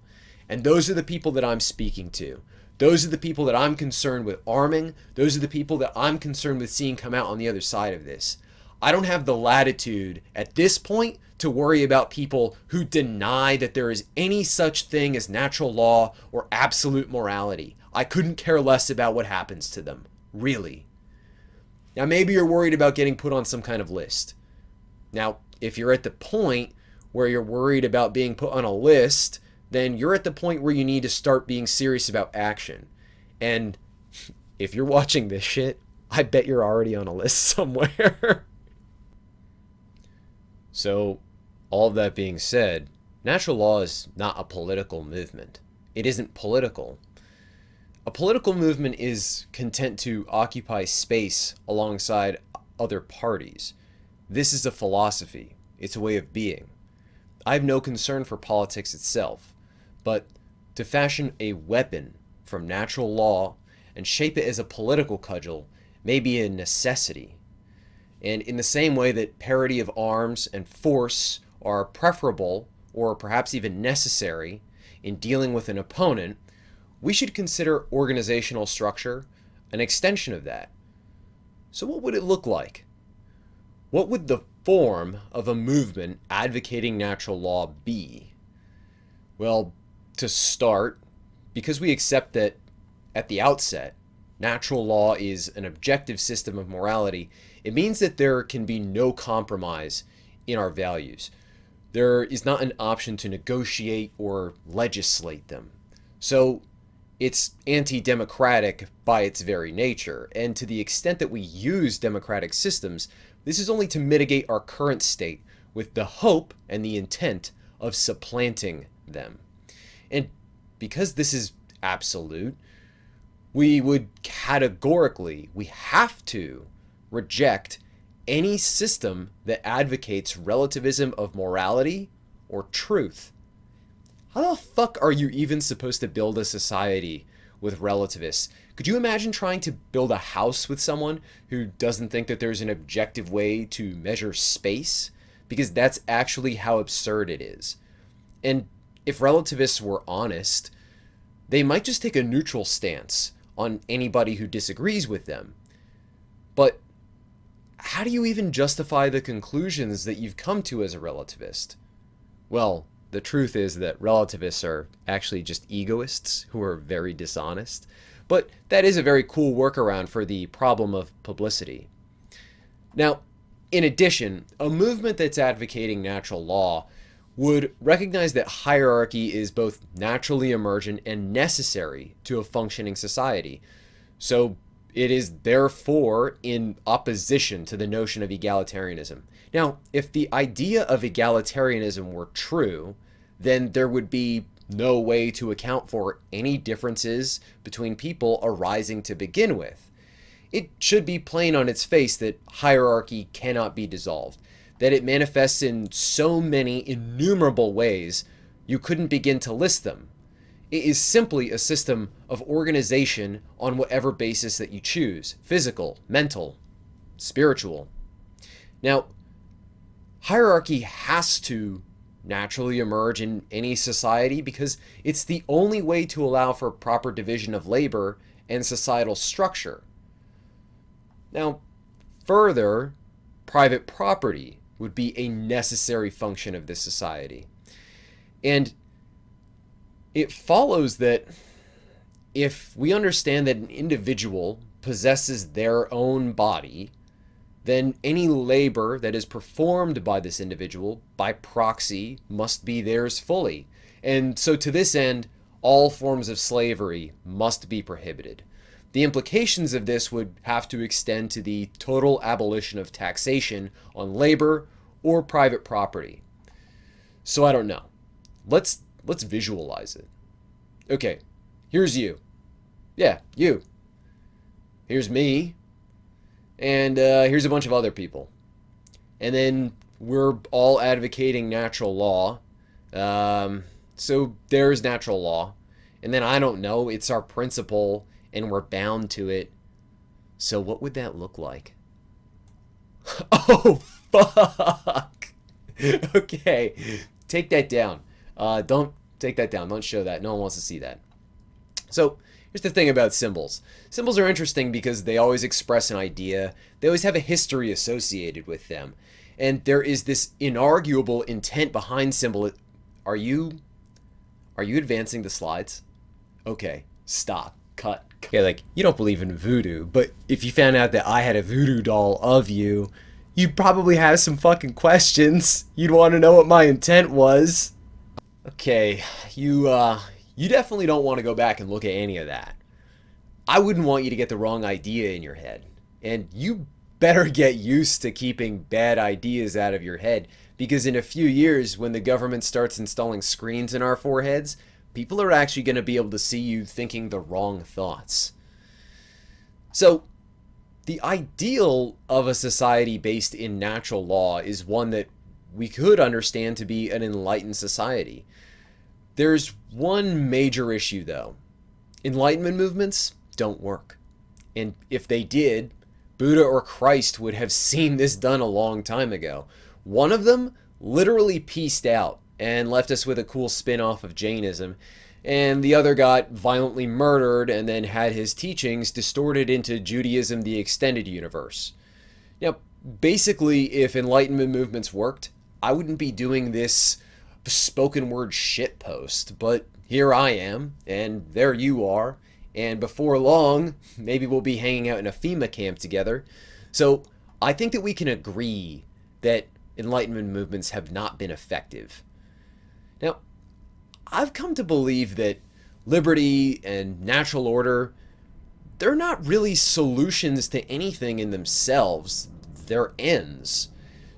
And those are the people that I'm speaking to. Those are the people that I'm concerned with arming. Those are the people that I'm concerned with seeing come out on the other side of this. I don't have the latitude at this point to worry about people who deny that there is any such thing as natural law or absolute morality. I couldn't care less about what happens to them. Really. Now, maybe you're worried about getting put on some kind of list. Now, if you're at the point where you're worried about being put on a list, then you're at the point where you need to start being serious about action. And if you're watching this shit, I bet you're already on a list somewhere. So, all of that being said, natural law is not a political movement. It isn't political. A political movement is content to occupy space alongside other parties. This is a philosophy. It's a way of being. I have no concern for politics itself, but to fashion a weapon from natural law and shape it as a political cudgel may be a necessity. And in the same way that parity of arms and force are preferable or perhaps even necessary in dealing with an opponent, we should consider organizational structure an extension of that. So what would it look like? What would the form of a movement advocating natural law be? Well, to start, because we accept that at the outset, natural law is an objective system of morality, it means that there can be no compromise in our values. There is not an option to negotiate or legislate them. So it's anti-democratic by its very nature, and to the extent that we use democratic systems, this is only to mitigate our current state with the hope and the intent of supplanting them. And because this is absolute, we would categorically, we have to reject any system that advocates relativism of morality or truth. How the fuck are you even supposed to build a society with relativists? Could you imagine trying to build a house with someone who doesn't think that there's an objective way to measure space? Because that's actually how absurd it is. And if relativists were honest, they might just take a neutral stance on anybody who disagrees with them. But how do you even justify the conclusions that you've come to as a relativist? Well, the truth is that relativists are actually just egoists who are very dishonest. But that is a very cool workaround for the problem of publicity. Now, in addition, a movement that's advocating natural law would recognize that hierarchy is both naturally emergent and necessary to a functioning society. So it is therefore in opposition to the notion of egalitarianism. Now, if the idea of egalitarianism were true, then there would be no way to account for any differences between people arising to begin with. It should be plain on its face that hierarchy cannot be dissolved, that it manifests in so many innumerable ways you couldn't begin to list them. It is simply a system of organization on whatever basis that you choose: physical, mental, spiritual. Now, hierarchy has to naturally emerge in any society because it's the only way to allow for proper division of labor and societal structure. Now, further, private property would be a necessary function of this society. And it follows that if we understand that an individual possesses their own body, then any labor that is performed by this individual by proxy must be theirs fully. And so to this end, all forms of slavery must be prohibited. The implications of this would have to extend to the total abolition of taxation on labor or private property. So I don't know. Let's visualize it. Okay, here's you. Yeah, you. Here's me. And here's a bunch of other people. And then we're all advocating natural law. So there's natural law. And then I don't know, it's our principle and we're bound to it. So what would that look like? Oh, fuck. Okay, take that down. Don't Take that down. Don't show that. No one wants to see that. So here's the thing about symbols. Symbols are interesting because they always express an idea. They always have a history associated with them. And there is this inarguable intent behind symbol. Are you advancing the slides? Okay, stop, cut. Okay, like, you don't believe in voodoo, but if you found out that I had a voodoo doll of you, you'd probably have some fucking questions. You'd want to know what my intent was. Okay, you definitely don't want to go back and look at any of that. I wouldn't want you to get the wrong idea in your head. And you better get used to keeping bad ideas out of your head, because in a few years, when the government starts installing screens in our foreheads, people are actually going to be able to see you thinking the wrong thoughts. So, the ideal of a society based in natural law is one that we could understand to be an enlightened society. There's one major issue, though. Enlightenment movements don't work. And if they did, Buddha or Christ would have seen this done a long time ago. One of them literally pieced out and left us with a cool spin-off of Jainism, and the other got violently murdered and then had his teachings distorted into Judaism, the extended universe. Now, basically, if Enlightenment movements worked, I wouldn't be doing this spoken word shitpost, but here I am, and there you are, and before long, maybe we'll be hanging out in a FEMA camp together. So I think that we can agree that Enlightenment movements have not been effective. Now, I've come to believe that liberty and natural order, they're not really solutions to anything in themselves. They're ends.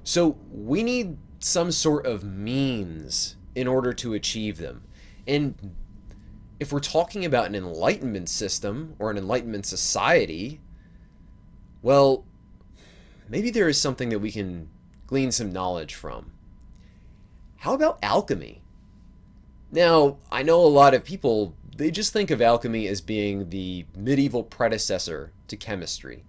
So we need some sort of means in order to achieve them. And if we're talking about an enlightenment system or an enlightenment society, well, maybe there is something that we can glean some knowledge from. How about alchemy? Now, I know a lot of people, they just think of alchemy as being the medieval predecessor to chemistry.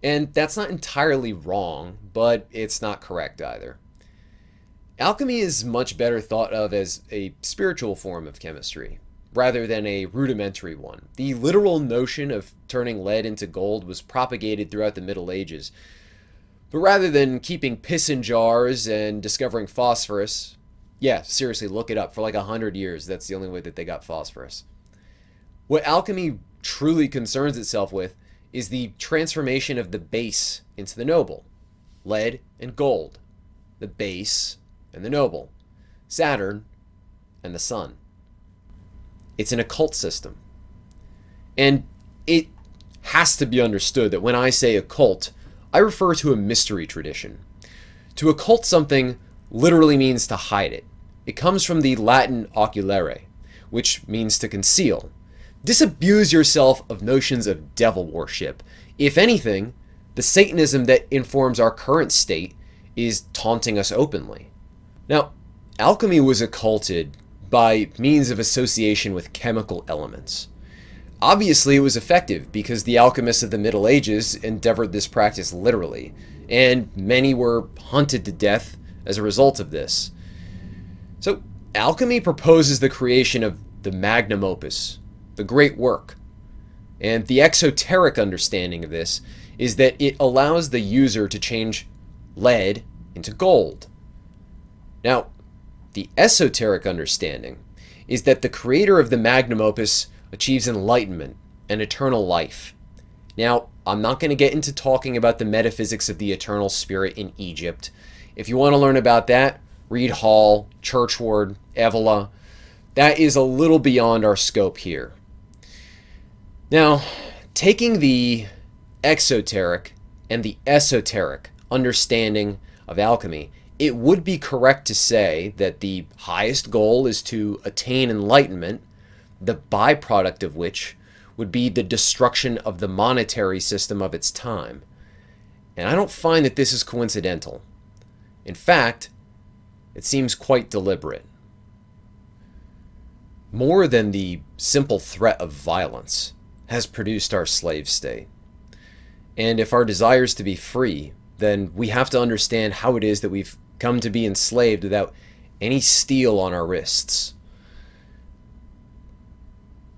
And that's not entirely wrong, but it's not correct either. Alchemy is much better thought of as a spiritual form of chemistry, rather than a rudimentary one. The literal notion of turning lead into gold was propagated throughout the Middle Ages. But rather than keeping piss in jars and discovering phosphorus, yeah, seriously, look it up. For like 100 years, that's the only way that they got phosphorus. What alchemy truly concerns itself with is the transformation of the base into the noble. Lead and gold. The base and the noble. Saturn and the sun. It's an occult system. And it has to be understood that when I say occult, I refer to a mystery tradition. To occult something literally means to hide it. It comes from the Latin oculare, which means to conceal. Disabuse yourself of notions of devil worship. If anything, the Satanism that informs our current state is taunting us openly. Now, alchemy was occulted by means of association with chemical elements. Obviously, it was effective because the alchemists of the Middle Ages endeavored this practice literally, and many were hunted to death as a result of this. So, alchemy proposes the creation of the magnum opus, the great work. And the exoteric understanding of this is that it allows the user to change lead into gold. Now, the esoteric understanding is that the creator of the magnum opus achieves enlightenment and eternal life. Now, I'm not going to get into talking about the metaphysics of the eternal spirit in Egypt. If you want to learn about that, read Hall, Churchward, Evola. That is a little beyond our scope here. Now, taking the exoteric and the esoteric understanding of alchemy, it would be correct to say that the highest goal is to attain enlightenment, the byproduct of which would be the destruction of the monetary system of its time. And I don't find that this is coincidental. In fact, it seems quite deliberate. More than the simple threat of violence has produced our slave state. And if our desire is to be free, then we have to understand how it is that we've come to be enslaved without any steel on our wrists.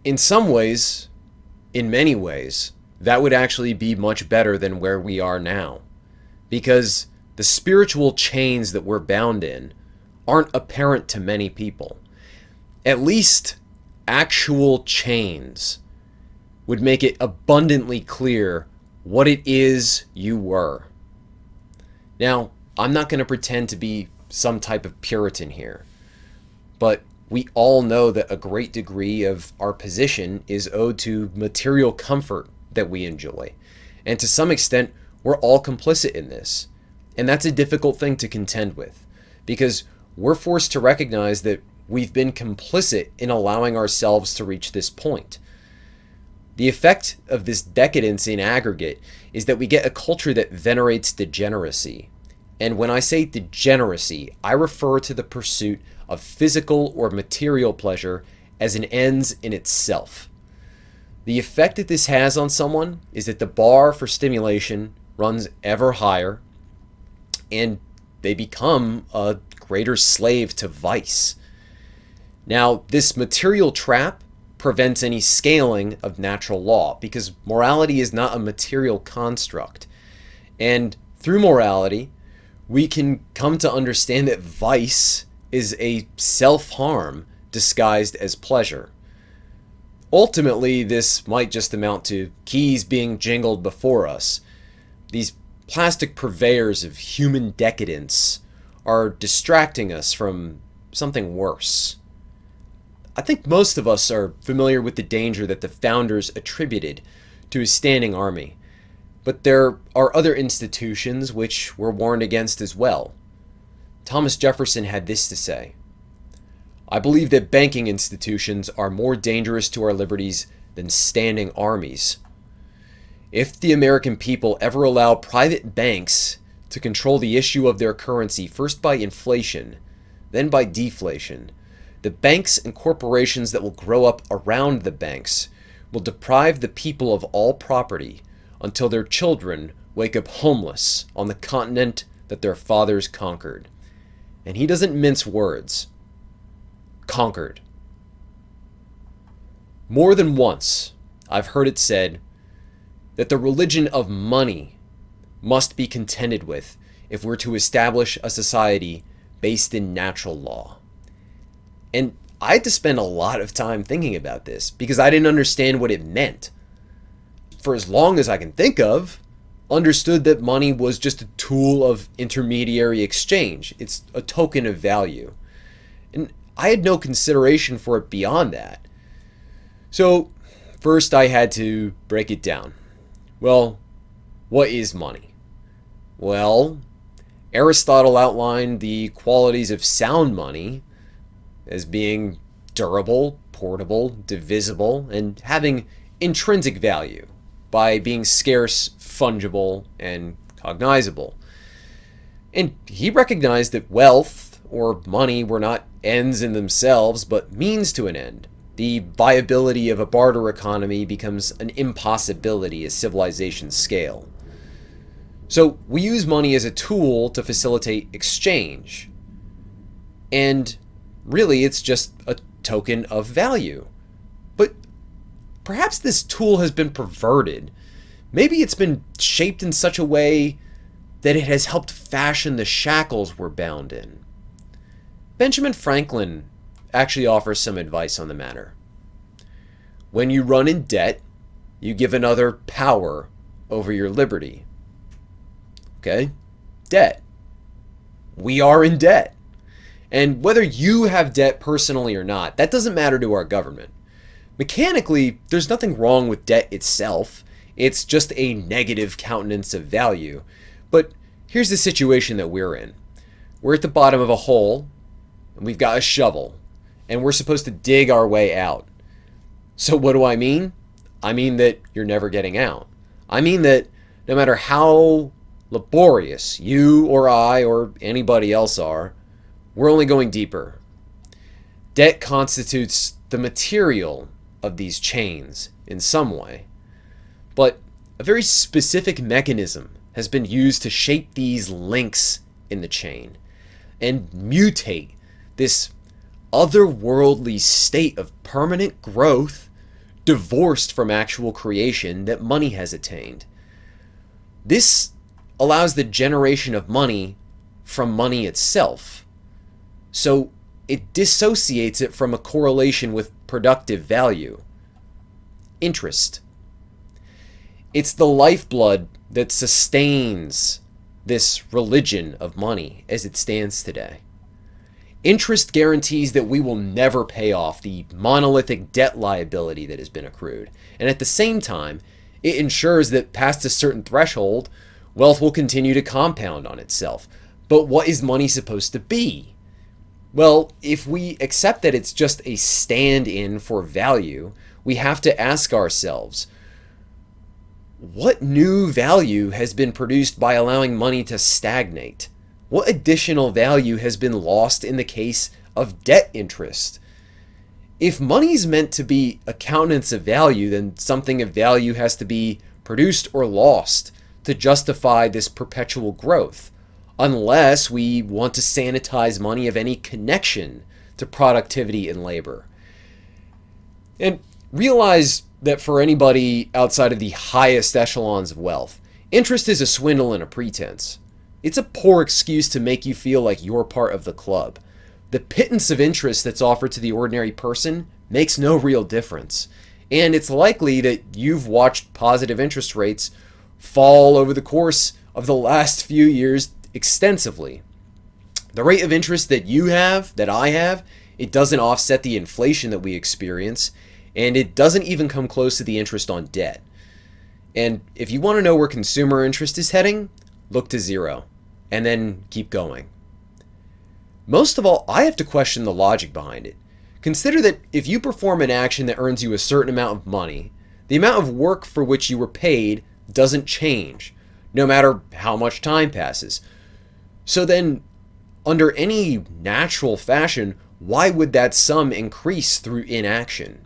in some ways, in many ways, that would actually be much better than where we are now. Because the spiritual chains that we're bound in aren't apparent to many people. At least actual chains would make it abundantly clear what it is you were. Now, I'm not going to pretend to be some type of Puritan here, but we all know that a great degree of our position is owed to material comfort that we enjoy. And to some extent, we're all complicit in this. And that's a difficult thing to contend with, because we're forced to recognize that we've been complicit in allowing ourselves to reach this point. The effect of this decadence in aggregate is that we get a culture that venerates degeneracy. And when I say degeneracy, I refer to the pursuit of physical or material pleasure as an ends in itself. The effect that this has on someone is that the bar for stimulation runs ever higher, and they become a greater slave to vice. Now, this material trap prevents any scaling of natural law, because morality is not a material construct. And through morality, we can come to understand that vice is a self-harm disguised as pleasure. Ultimately, this might just amount to keys being jingled before us. These plastic purveyors of human decadence are distracting us from something worse. I think most of us are familiar with the danger that the founders attributed to a standing army, but there are other institutions which were warned against as well. Thomas Jefferson had this to say: "I believe that banking institutions are more dangerous to our liberties than standing armies. If the American people ever allow private banks to control the issue of their currency, first by inflation, then by deflation, the banks and corporations that will grow up around the banks will deprive the people of all property until their children wake up homeless on the continent that their fathers conquered." And he doesn't mince words. Conquered. More than once, I've heard it said that the religion of money must be contended with if we're to establish a society based in natural law. And I had to spend a lot of time thinking about this because I didn't understand what it meant. For as long as I can think of, understood that money was just a tool of intermediary exchange. It's a token of value. And I had no consideration for it beyond that. So first I had to break it down. Well, what is money? Well, Aristotle outlined the qualities of sound money as being durable, portable, divisible, and having intrinsic value by being scarce, fungible, and cognizable. And he recognized that wealth or money were not ends in themselves, but means to an end. The viability of a barter economy becomes an impossibility as civilizations scale. So we use money as a tool to facilitate exchange. And really, it's just a token of value. But perhaps this tool has been perverted. Maybe it's been shaped in such a way that it has helped fashion the shackles we're bound in. Benjamin Franklin actually offers some advice on the matter. When you run in debt, you give another power over your liberty. Okay? Debt. We are in debt. And whether you have debt personally or not, that doesn't matter to our government. Mechanically, there's nothing wrong with debt itself. It's just a negative countenance of value. But here's the situation that we're in. We're at the bottom of a hole, and we've got a shovel, and we're supposed to dig our way out. So what do I mean? I mean that you're never getting out. I mean that no matter how laborious you or I or anybody else are, we're only going deeper. Debt constitutes the material of these chains in some way, but a very specific mechanism has been used to shape these links in the chain and mutate this otherworldly state of permanent growth divorced from actual creation that money has attained. This allows the generation of money from money itself. So it dissociates it from a correlation with productive value. Interest. It's the lifeblood that sustains this religion of money as it stands today. Interest guarantees that we will never pay off the monolithic debt liability that has been accrued. And at the same time, it ensures that past a certain threshold, wealth will continue to compound on itself. But what is money supposed to be? Well, if we accept that it's just a stand-in for value, we have to ask ourselves, what new value has been produced by allowing money to stagnate? What additional value has been lost in the case of debt interest? If money's meant to be accountants of value, then something of value has to be produced or lost to justify this perpetual growth, unless we want to sanitize money of any connection to productivity and labor. And realize that for anybody outside of the highest echelons of wealth, interest is a swindle and a pretense. It's a poor excuse to make you feel like you're part of the club. The pittance of interest that's offered to the ordinary person makes no real difference. And it's likely that you've watched positive interest rates fall over the course of the last few years extensively. The rate of interest that you have, that I have, it doesn't offset the inflation that we experience, and it doesn't even come close to the interest on debt. And if you want to know where consumer interest is heading, look to zero, and then keep going. Most of all, I have to question the logic behind it. Consider that if you perform an action that earns you a certain amount of money, the amount of work for which you were paid doesn't change, no matter how much time passes. So then, under any natural fashion, why would that sum increase through inaction?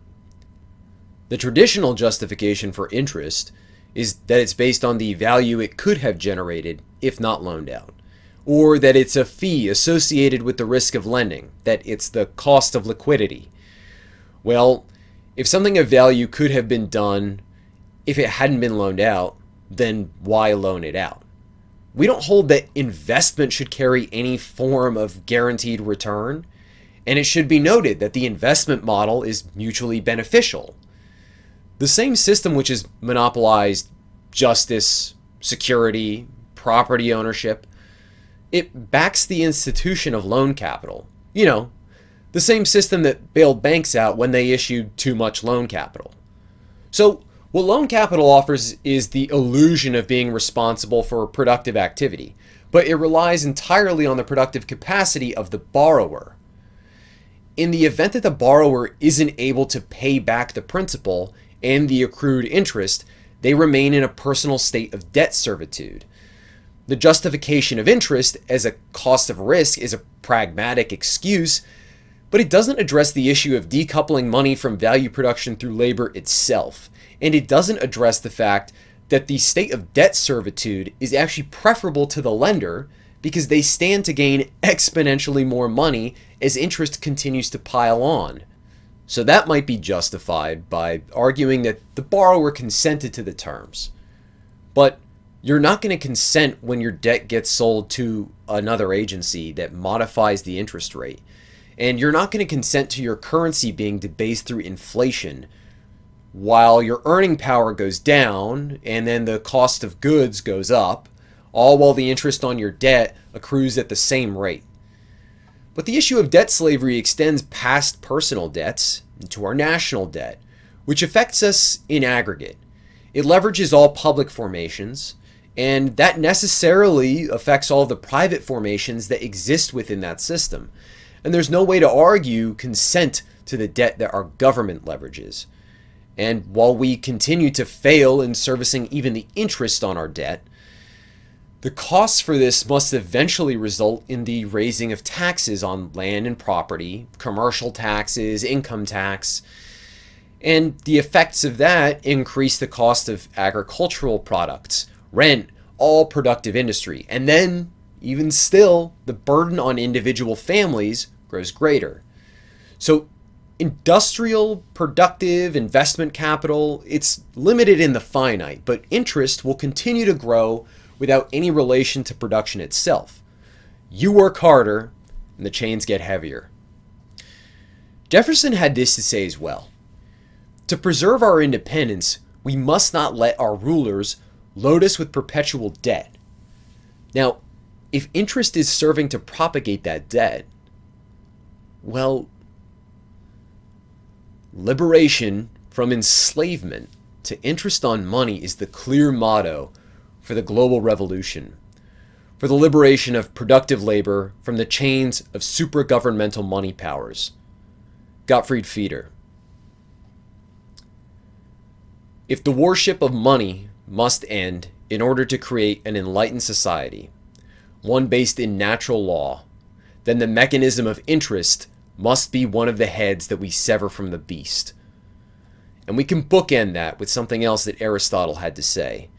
The traditional justification for interest is that it's based on the value it could have generated if not loaned out, or that it's a fee associated with the risk of lending, that it's the cost of liquidity. Well, if something of value could have been done if it hadn't been loaned out, then why loan it out? We don't hold that investment should carry any form of guaranteed return, and it should be noted that the investment model is mutually beneficial. The same system which has monopolized justice, security, property ownership, it backs the institution of loan capital. You know, the same system that bailed banks out when they issued too much loan capital. So, what loan capital offers is the illusion of being responsible for productive activity, but it relies entirely on the productive capacity of the borrower. In the event that the borrower isn't able to pay back the principal and the accrued interest, they remain in a personal state of debt servitude. The justification of interest as a cost of risk is a pragmatic excuse, but it doesn't address the issue of decoupling money from value production through labor itself. And it doesn't address the fact that the state of debt servitude is actually preferable to the lender because they stand to gain exponentially more money as interest continues to pile on. So that might be justified by arguing that the borrower consented to the terms. But you're not going to consent when your debt gets sold to another agency that modifies the interest rate. And you're not going to consent to your currency being debased through inflation while your earning power goes down and then the cost of goods goes up, all while the interest on your debt accrues at the same rate. But the issue of debt slavery extends past personal debts into our national debt, which affects us in aggregate. It leverages all public formations, and that necessarily affects all of the private formations that exist within that system. And there's no way to argue consent to the debt that our government leverages. And while we continue to fail in servicing even the interest on our debt, the costs for this must eventually result in the raising of taxes on land and property, commercial taxes, income tax, and the effects of that increase the cost of agricultural products, rent, all productive industry. And then, even still, the burden on individual families grows greater. So industrial, productive investment capital, it's limited in the finite, but interest will continue to grow without any relation to production itself. You work harder, and the chains get heavier. Jefferson had this to say as well. To preserve our independence, we must not let our rulers load us with perpetual debt. Now, if interest is serving to propagate that debt, well, liberation from enslavement to interest on money is the clear motto for the global revolution, for the liberation of productive labor from the chains of supragovernmental money powers. Gottfried Feder. If the worship of money must end in order to create an enlightened society, one based in natural law, then the mechanism of interest must be one of the heads that we sever from the beast. And we can bookend that with something else that Aristotle had to say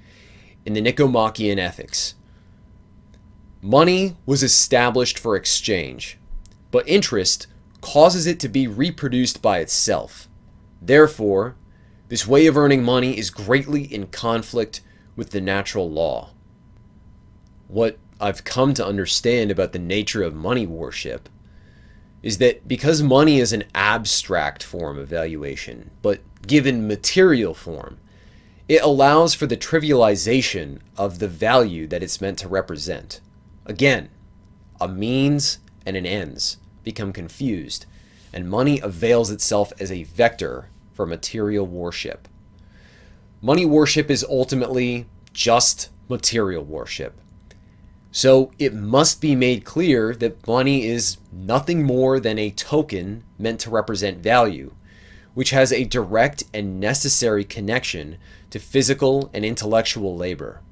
in the Nicomachean Ethics. Money was established for exchange, but interest causes it to be reproduced by itself. Therefore, this way of earning money is greatly in conflict with the natural law. What I've come to understand about the nature of money worship is that because money is an abstract form of valuation, but given material form, it allows for the trivialization of the value that it's meant to represent. Again, a means and an ends become confused, and money avails itself as a vector for material worship. Money worship is ultimately just material worship. So it must be made clear that money is nothing more than a token meant to represent value, which has a direct and necessary connection to physical and intellectual labor.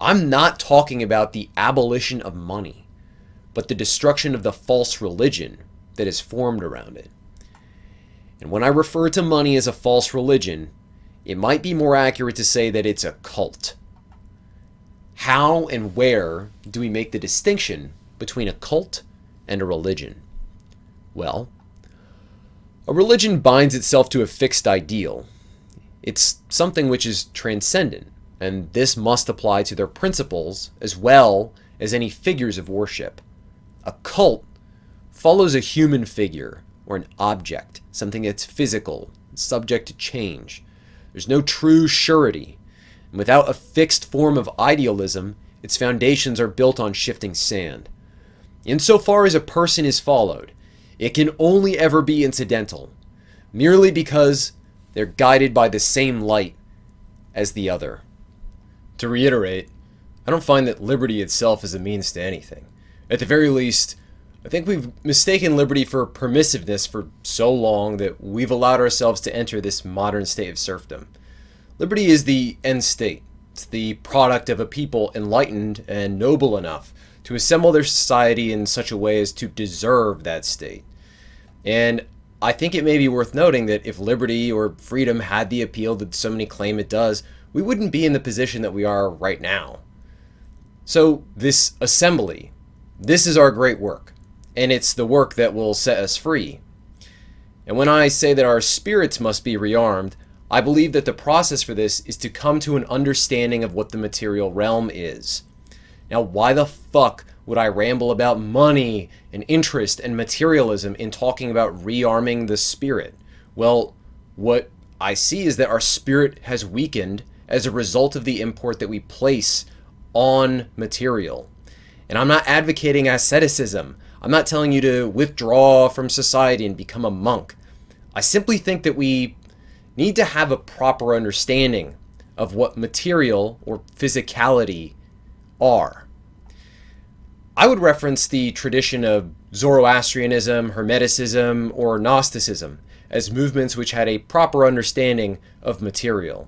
I'm not talking about the abolition of money, but the destruction of the false religion that is formed around it. And when I refer to money as a false religion, it might be more accurate to say that it's a cult. How and where do we make the distinction between a cult and a religion? Well, a religion binds itself to a fixed ideal. It's something which is transcendent, and this must apply to their principles as well as any figures of worship. A cult follows a human figure or an object, something that's physical, subject to change. There's no true surety. And without a fixed form of idealism, its foundations are built on shifting sand. Insofar as a person is followed, it can only ever be incidental, merely because they're guided by the same light as the other. To reiterate, I don't find that liberty itself is a means to anything. At the very least, I think we've mistaken liberty for permissiveness for so long that we've allowed ourselves to enter this modern state of serfdom. Liberty is the end state. It's the product of a people enlightened and noble enough to assemble their society in such a way as to deserve that state. And I think it may be worth noting that if liberty or freedom had the appeal that so many claim it does, we wouldn't be in the position that we are right now. So this assembly, this is our great work, and it's the work that will set us free. And when I say that our spirits must be rearmed, I believe that the process for this is to come to an understanding of what the material realm is. Now, why the fuck would I ramble about money and interest and materialism in talking about rearming the spirit? Well, what I see is that our spirit has weakened as a result of the import that we place on material. And I'm not advocating asceticism. I'm not telling you to withdraw from society and become a monk. I simply think that we need to have a proper understanding of what material or physicality are. I would reference the tradition of Zoroastrianism, Hermeticism, or Gnosticism as movements which had a proper understanding of material.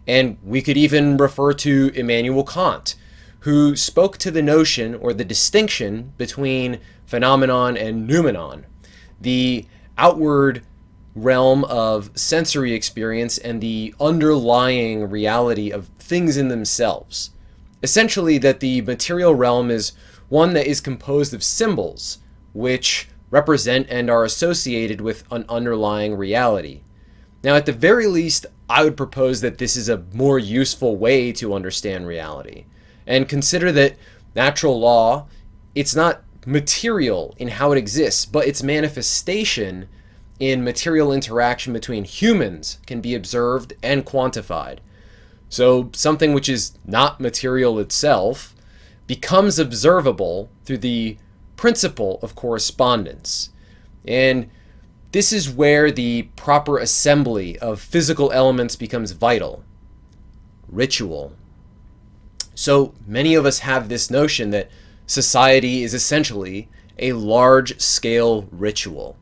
And we could even refer to Immanuel Kant, who spoke to the notion or the distinction between phenomenon and noumenon, the outward realm of sensory experience and the underlying reality of things in themselves. Essentially, that the material realm is one that is composed of symbols, which represent and are associated with an underlying reality. Now, at the very least, I would propose that this is a more useful way to understand reality. And consider that natural law, it's not material in how it exists, but its manifestation in material interaction between humans can be observed and quantified. So something which is not material itself becomes observable through the principle of correspondence. And this is where the proper assembly of physical elements becomes vital. Ritual. So many of us have this notion that society is essentially a large-scale ritual.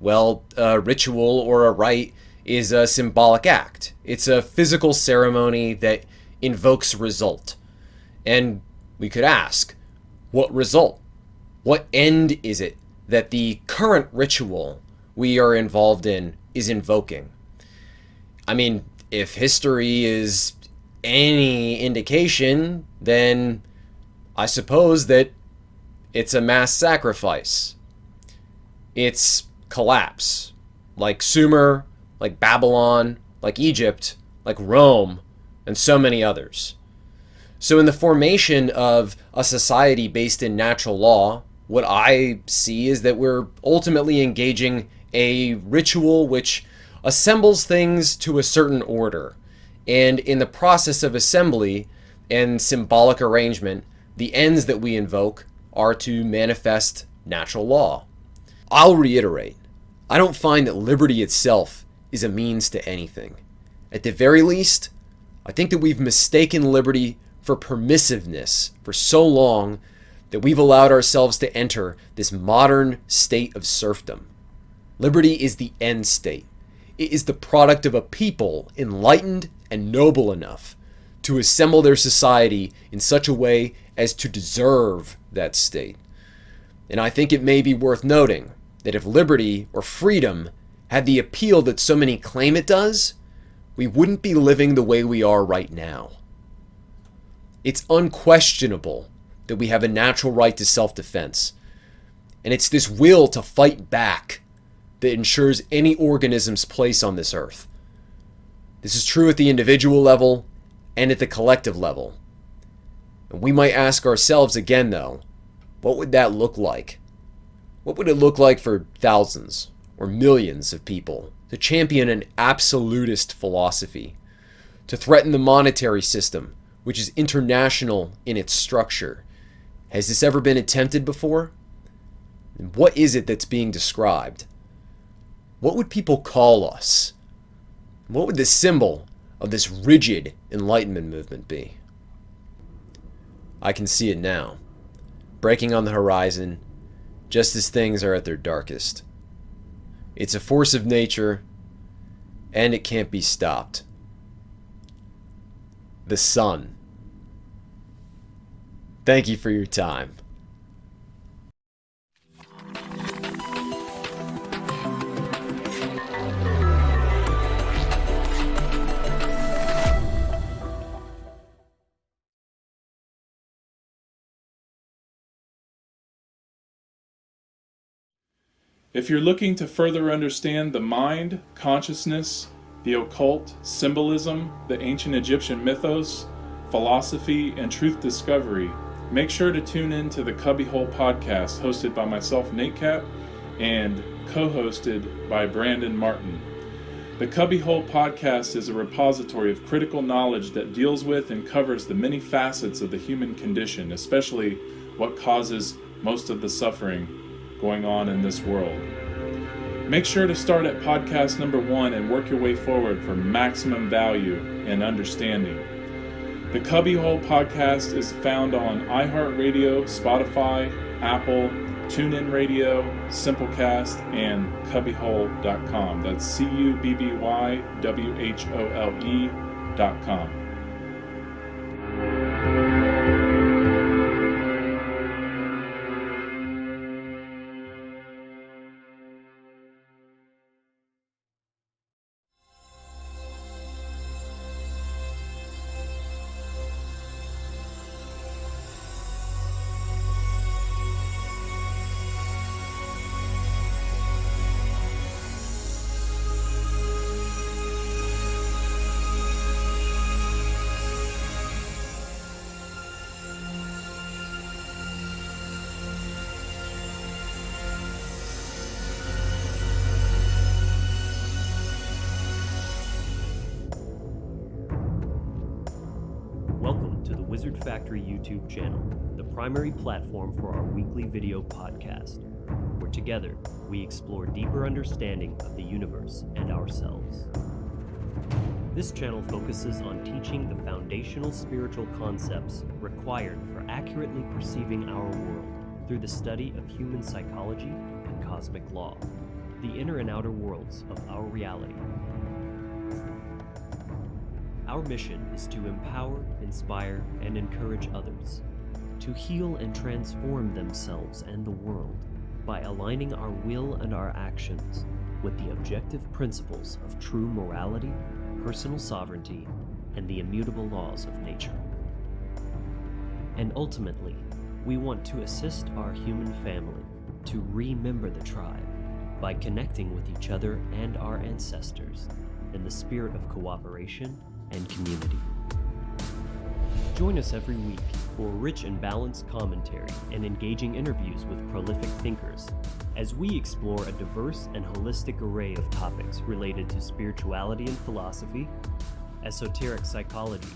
Well, a ritual or a rite is a symbolic act. It's a physical ceremony that invokes result. And we could ask, what result? What end is it that the current ritual we are involved in is invoking? I mean, if history is any indication, then I suppose that it's a mass sacrifice. It's collapse, like Sumer, like Babylon, like Egypt, like Rome, and so many others. So in the formation of a society based in natural law, what I see is that we're ultimately engaging a ritual which assembles things to a certain order. And in the process of assembly and symbolic arrangement, the ends that we invoke are to manifest natural law. I'll reiterate, I don't find that liberty itself is a means to anything. At the very least, I think that we've mistaken liberty for permissiveness for so long that we've allowed ourselves to enter this modern state of serfdom. Liberty is the end state. It is the product of a people enlightened and noble enough to assemble their society in such a way as to deserve that state. And I think it may be worth noting that if liberty or freedom had the appeal that so many claim it does, we wouldn't be living the way we are right now. It's unquestionable that we have a natural right to self-defense, and it's this will to fight back that ensures any organism's place on this earth. This is true at the individual level and at the collective level. And we might ask ourselves again, though, what would that look like? What would it look like for thousands or millions of people to champion an absolutist philosophy, to threaten the monetary system, which is international in its structure? Has this ever been attempted before? And what is it that's being described? What would people call us? What would the symbol of this rigid Enlightenment movement be? I can see it now, breaking on the horizon, just as things are at their darkest. It's a force of nature, and it can't be stopped. The sun. Thank you for your time. If you're looking to further understand the mind, consciousness, the occult, symbolism, the ancient Egyptian mythos, philosophy, and truth discovery, make sure to tune in to the Cubbyhole podcast hosted by myself, Nate Cap, and co-hosted by Brandon Martin. The Cubbyhole podcast is a repository of critical knowledge that deals with and covers the many facets of the human condition, especially what causes most of the suffering going on in this world. Make sure to start at podcast number 1 and work your way forward for maximum value and understanding. The Cubbyhole podcast is found on iHeartRadio, Spotify, Apple, TuneIn Radio, Simplecast, and Cubbyhole.com. That's CUBBYWHOLE.com. Wizard Factory YouTube channel, the primary platform for our weekly video podcast, where together we explore deeper understanding of the universe and ourselves. This channel focuses on teaching the foundational spiritual concepts required for accurately perceiving our world through the study of human psychology and cosmic law, the inner and outer worlds of our reality. Our mission is to empower, inspire, and encourage others to heal and transform themselves and the world by aligning our will and our actions with the objective principles of true morality, personal sovereignty, and the immutable laws of nature. And ultimately, we want to assist our human family to remember the tribe by connecting with each other and our ancestors in the spirit of cooperation and community. Join us every week for rich and balanced commentary and engaging interviews with prolific thinkers as we explore a diverse and holistic array of topics related to spirituality and philosophy, esoteric psychology,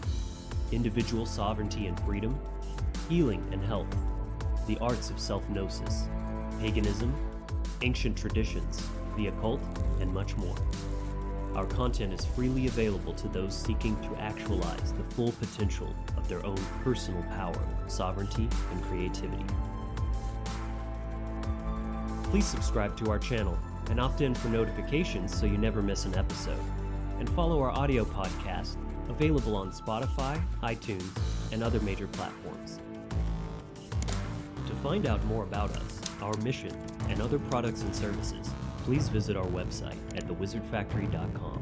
individual sovereignty and freedom, healing and health, the arts of self-gnosis, paganism, ancient traditions, the occult, and much more. Our content is freely available to those seeking to actualize the full potential of their own personal power, sovereignty, and creativity. Please subscribe to our channel and opt in for notifications so you never miss an episode. And follow our audio podcast, available on Spotify, iTunes, and other major platforms. To find out more about us, our mission, and other products and services, please visit our website at thewizardfactory.com.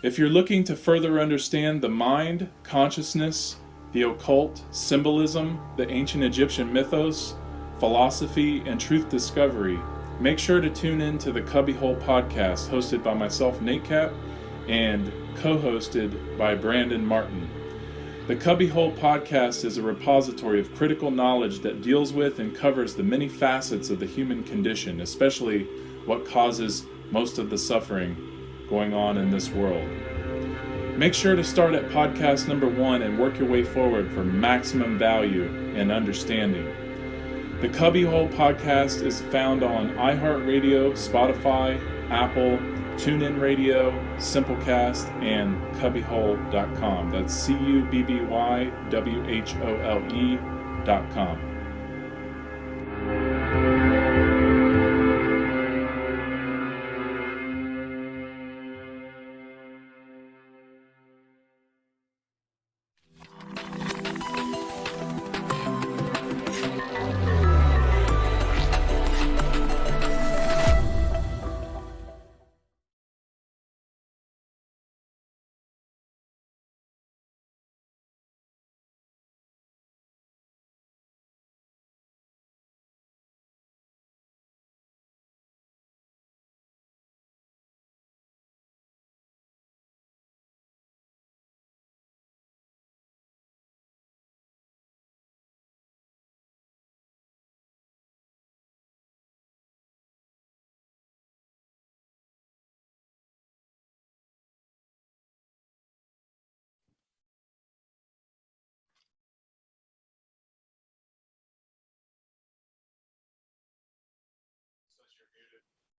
If you're looking to further understand the mind, consciousness, the occult, symbolism, the ancient Egyptian mythos, philosophy, and truth discovery, make sure to tune in to the Cubbyhole podcast hosted by myself, Nate Cap, and co-hosted by Brandon Martin. The Cubbyhole podcast is a repository of critical knowledge that deals with and covers the many facets of the human condition, especially what causes most of the suffering going on in this world. Make sure to start at podcast number 1 and work your way forward for maximum value and understanding. The Cubbyhole podcast is found on iHeartRadio, Spotify, Apple, TuneIn Radio, Simplecast, and Cubbyhole.com. That's CUBBYWHOLE.com.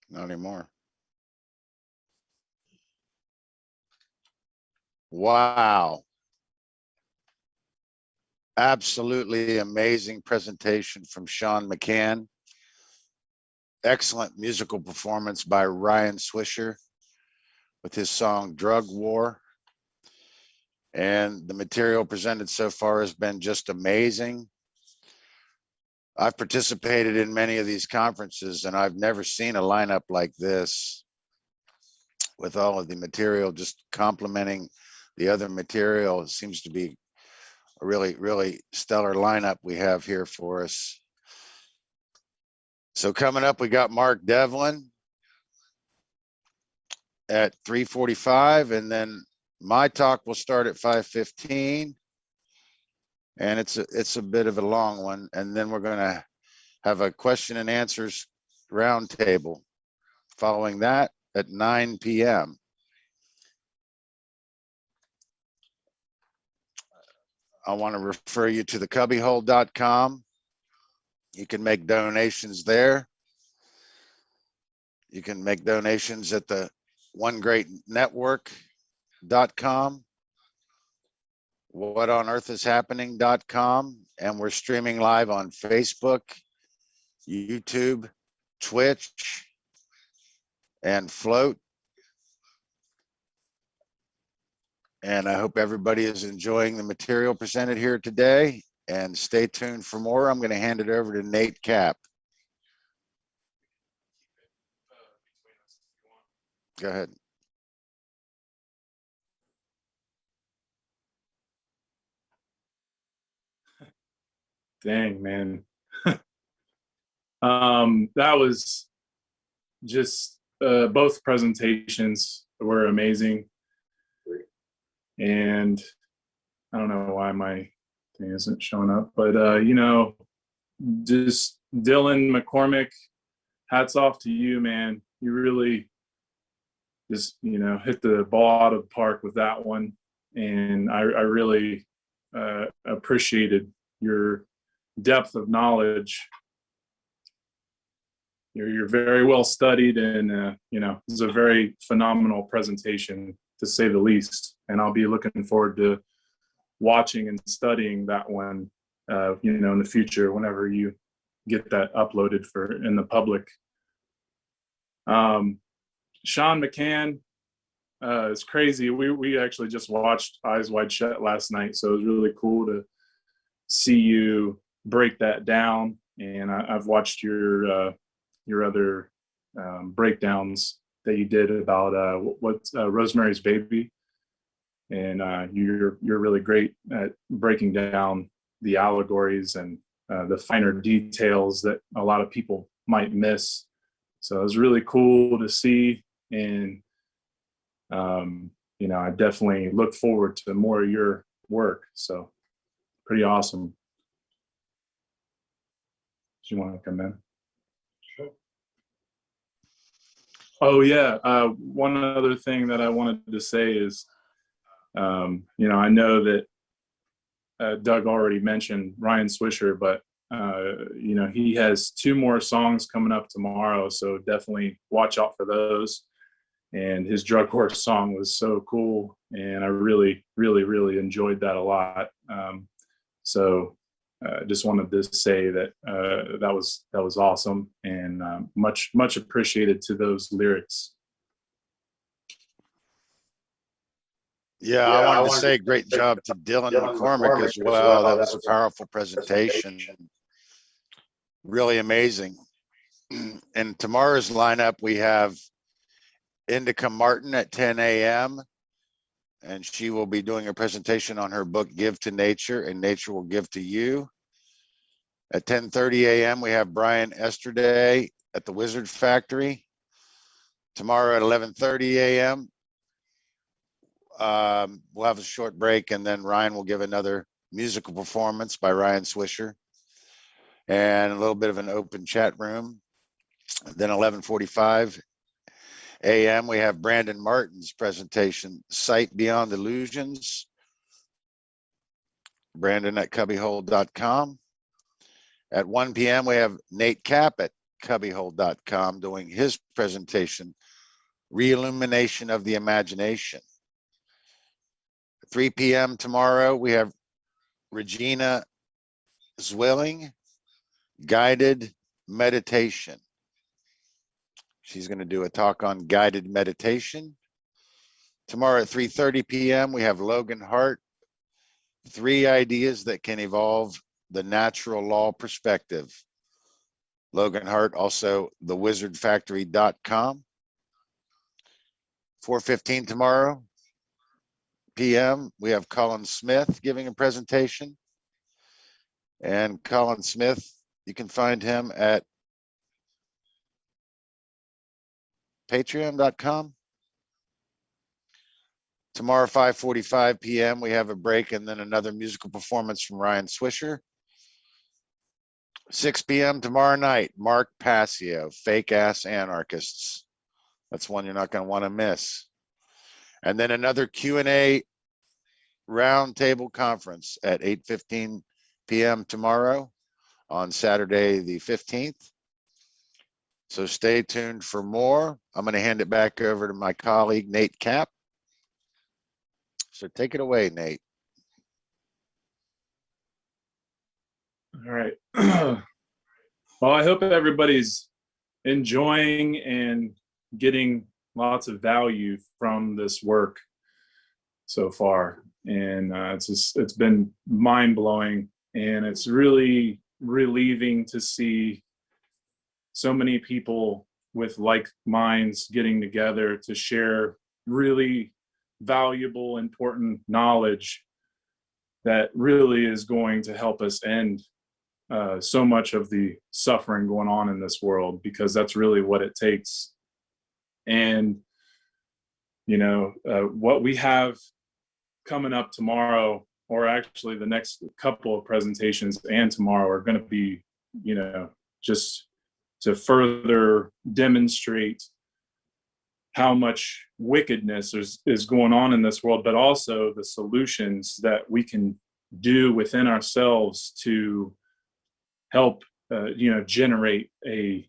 Not anymore. Wow. Absolutely amazing presentation from Sean McCann. Excellent musical performance by Ryan Swisher with his song Drug War. And the material presented so far has been just amazing. I've participated in many of these conferences and I've never seen a lineup like this, with all of the material just complementing the other material. It seems to be a really, really stellar lineup we have here for us. So coming up, we got Mark Devlin at 3:45, and then my talk will start at 5:15. And it's a bit of a long one. And then we're gonna have a question and answers roundtable following that at 9 p.m. I want to refer you to the cubbyhole.com. You can make donations there. You can make donations at the onegreatnetwork.com, whatonearthishappening.com, and we're streaming live on Facebook, YouTube, Twitch, and Float. And I hope everybody is enjoying the material presented here today, and stay tuned for more. I'm going to hand it over to Nate Cap. Go ahead. Dang, man. That was just both presentations were amazing. And I don't know why my thing isn't showing up, but you know, just Dylan McCormick, hats off to you, man. You really just, you know, hit the ball out of the park with that one. And I really appreciated your depth of knowledge. You're very well studied, and you know, it's a very phenomenal presentation, to say the least. And I'll be looking forward to watching and studying that one, you know, in the future whenever you get that uploaded for in the public. Sean McCann, it's crazy. We actually just watched Eyes Wide Shut last night, so it was really cool to see you break that down. And I've watched your other breakdowns that you did about what's Rosemary's Baby, and you're really great at breaking down the allegories and the finer details that a lot of people might miss. So it was really cool to see, and you know, I definitely look forward to more of your work. So pretty awesome. Do you want to come in? Sure. Oh yeah, one other thing that I wanted to say is, you know, I know that Doug already mentioned Ryan Swisher, but you know, he has 2 more songs coming up tomorrow, so definitely watch out for those. And his Drug Horse song was so cool, and I really enjoyed that a lot. So just wanted to say that that was awesome, and much appreciated to those lyrics. Yeah, I wanted to say great job to Dylan McCormick as well. That was a powerful presentation. Really amazing. And tomorrow's lineup, we have Indica Martin at 10 a.m. and she will be doing a presentation on her book, Give to Nature, and Nature Will Give to You. At 10:30 a.m., we have Brian Esterday at the Wizard Factory. Tomorrow at 11:30 a.m., we'll have a short break, and then Ryan will give another musical performance by Ryan Swisher and a little bit of an open chat room. And then 11:45 a.m., we have Brandon Martin's presentation, Sight Beyond Illusions. Brandon at cubbyhole.com. At 1 p.m., we have Nate Cap at cubbyhole.com, doing his presentation, Reillumination of the Imagination. 3 p.m. tomorrow, we have Regina Zwilling, Guided Meditation. She's going to do a talk on guided meditation. Tomorrow at 3:30 p.m., we have Logan Hart, 3 ideas that can evolve the natural law perspective. Logan Hart, also thewizardfactory.com. 4:15 tomorrow p.m., we have Colin Smith giving a presentation. And Colin Smith, you can find him at patreon.com. Tomorrow, 5:45 p.m., we have a break and then another musical performance from Ryan Swisher. 6 p.m. tomorrow night, Mark Passio, Fake Ass Anarchists. That's one you're not going to want to miss. And then another Q&A roundtable conference at 8:15 p.m. tomorrow on Saturday the 15th. So stay tuned for more. I'm going to hand it back over to my colleague, Nate Cap. So take it away, Nate. All right. Well, I hope everybody's enjoying and getting lots of value from this work so far. And it's been mind-blowing, and it's really relieving to see so many people with like minds getting together to share really valuable, important knowledge that really is going to help us end so much of the suffering going on in this world, because that's really what it takes. And, you know, what we have coming up tomorrow, or actually the next couple of presentations and tomorrow, are going to be, you know, just to further demonstrate how much wickedness is going on in this world, but also the solutions that we can do within ourselves to help, you know, generate a,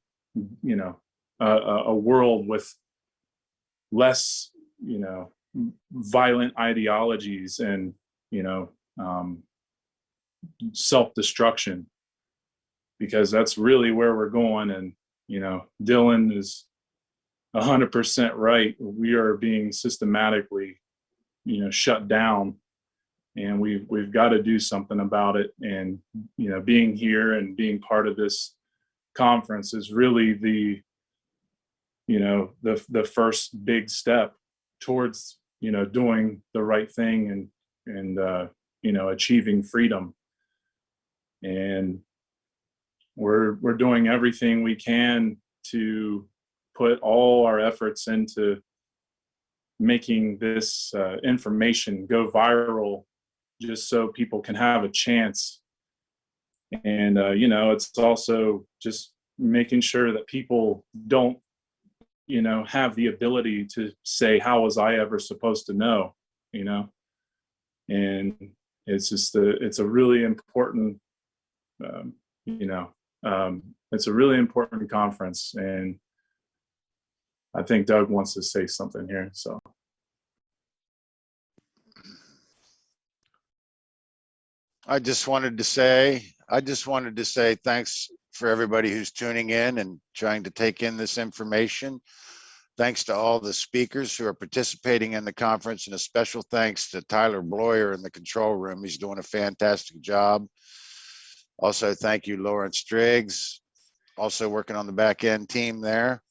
you know, a world with less, you know, violent ideologies and, you know, self-destruction, because that's really where we're going. And, you know, Dylan is 100% right. We are being systematically, you know, shut down, and we've got to do something about it. And, you know, being here and being part of this conference is really the, you know, the first big step towards, you know, doing the right thing and you know, achieving freedom. And we're doing everything we can to put all our efforts into making this information go viral, just so people can have a chance. And you know, it's also just making sure that people don't, you know, have the ability to say, how was I ever supposed to know, you know? And it's just it's a really important, you know, it's a really important conference. And I think Doug wants to say something here, so. I just wanted to say thanks for everybody who's tuning in and trying to take in this information. Thanks to all the speakers who are participating in the conference, and a special thanks to Tyler Bloyer in the control room. He's doing a fantastic job. Also, thank you, Lawrence Driggs, also working on the back end team there.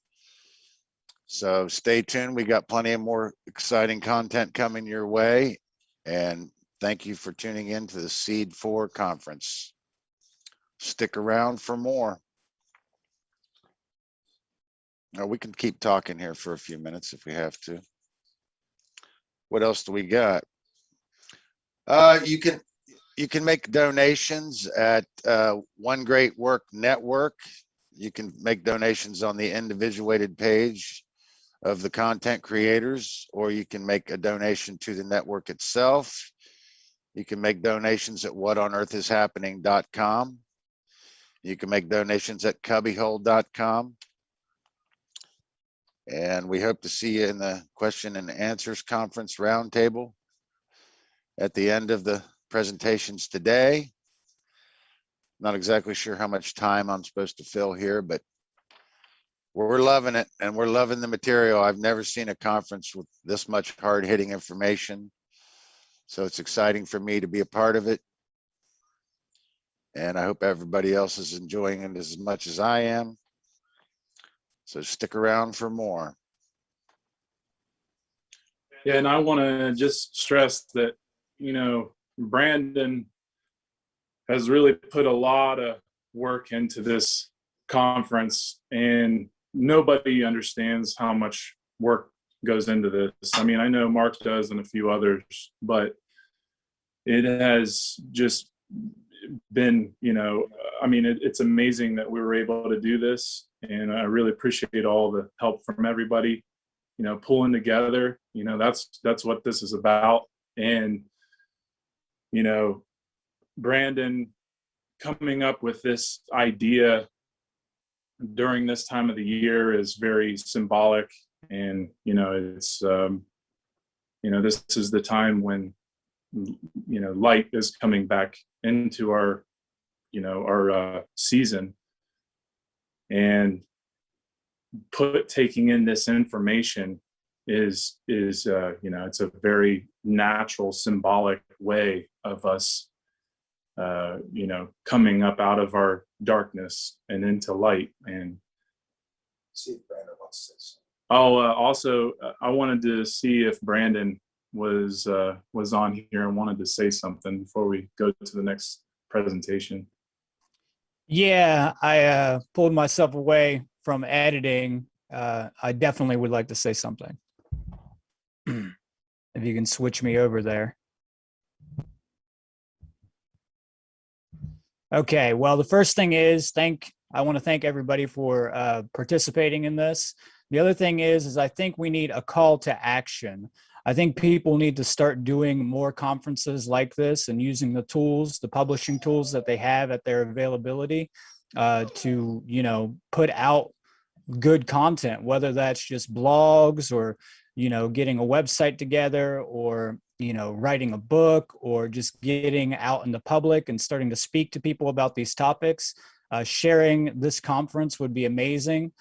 So stay tuned. We got plenty of more exciting content coming your way. And thank you for tuning in to the S.E.E.D 4 conference. Stick around for more. Now, we can keep talking here for a few minutes if we have to. What else do we got? You can make donations at One Great Work Network. You can make donations on the individuated page of the content creators, or you can make a donation to the network itself. You can make donations at whatonearthishappening.com. You can make donations at cubbyhole.com. And we hope to see you in the question and answers conference roundtable at the end of the presentations today. Not exactly sure how much time I'm supposed to fill here, but we're loving it and we're loving the material. I've never seen a conference with this much hard-hitting information. So it's exciting for me to be a part of it. And I hope everybody else is enjoying it as much as I am. So stick around for more. Yeah, and I want to just stress that, you know, Brandon has really put a lot of work into this conference, and nobody understands how much work goes into this. I mean, I know Mark does and a few others, but it has just been, you know, I mean, it's amazing that we were able to do this, and I really appreciate all the help from everybody, you know, pulling together. You know, that's what this is about. And, you know, Brandon coming up with this idea during this time of the year is very symbolic. And, you know, it's, you know, this is the time when, you know, light is coming back into our, you know, our season. And taking in this information is you know, it's a very natural, symbolic way of us, you know, coming up out of our darkness and into light. And See if Brandon wants to say something. also, I wanted to see if Brandon was on here and wanted to say something before we go to the next presentation. Yeah, I pulled myself away from editing. I definitely would like to say something. If you can switch me over there. Okay, well, the first thing is I want to thank everybody for participating in this. The other thing is I think we need a call to action. I think people need to start doing more conferences like this and using the tools, the publishing tools that they have at their availability to, you know, put out good content, whether that's just blogs or, you know, getting a website together or, you know, writing a book or just getting out in the public and starting to speak to people about these topics. Sharing this conference would be amazing.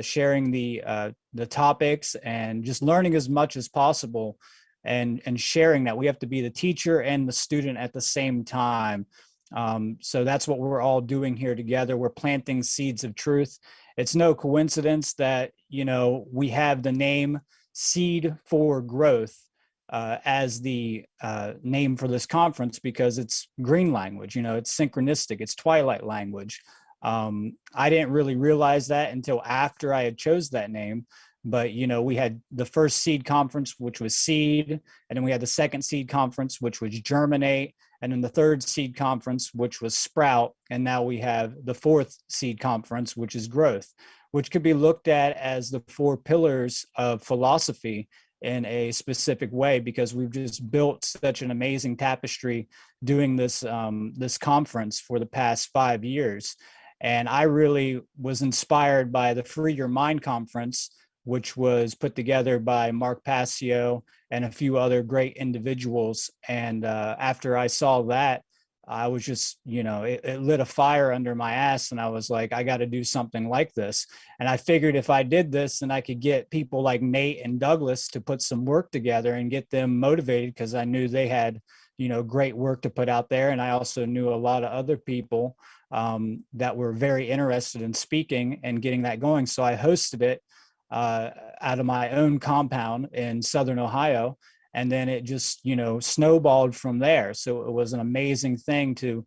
Sharing the topics and just learning as much as possible and sharing that. We have to be the teacher and the student at the same time. So that's what we're all doing here together. We're planting seeds of truth. It's no coincidence that, you know, we have the name Seed for Growth as the name for this conference because it's green language, you know, it's synchronistic, it's twilight language. I didn't really realize that until after I had chose that name. But, you know, we had the first seed conference, which was seed, and then we had the second seed conference, which was germinate, and then the third seed conference, which was sprout, and now we have the fourth seed conference, which is growth, which could be looked at as the four pillars of philosophy in a specific way, because we've just built such an amazing tapestry doing this this conference for the past 5 years. And I really was inspired by the Free Your Mind conference, which was put together by Mark Passio and a few other great individuals. And after I saw that, I was just, you know, it lit a fire under my ass. And I was like, I got to do something like this. And I figured if I did this, then I could get people like Nate and Douglas to put some work together and get them motivated, because I knew they had, you know, great work to put out there. And I also knew a lot of other people that were very interested in speaking and getting that going. So I hosted it out of my own compound in Southern Ohio. And then it just, you know, snowballed from there. So it was an amazing thing to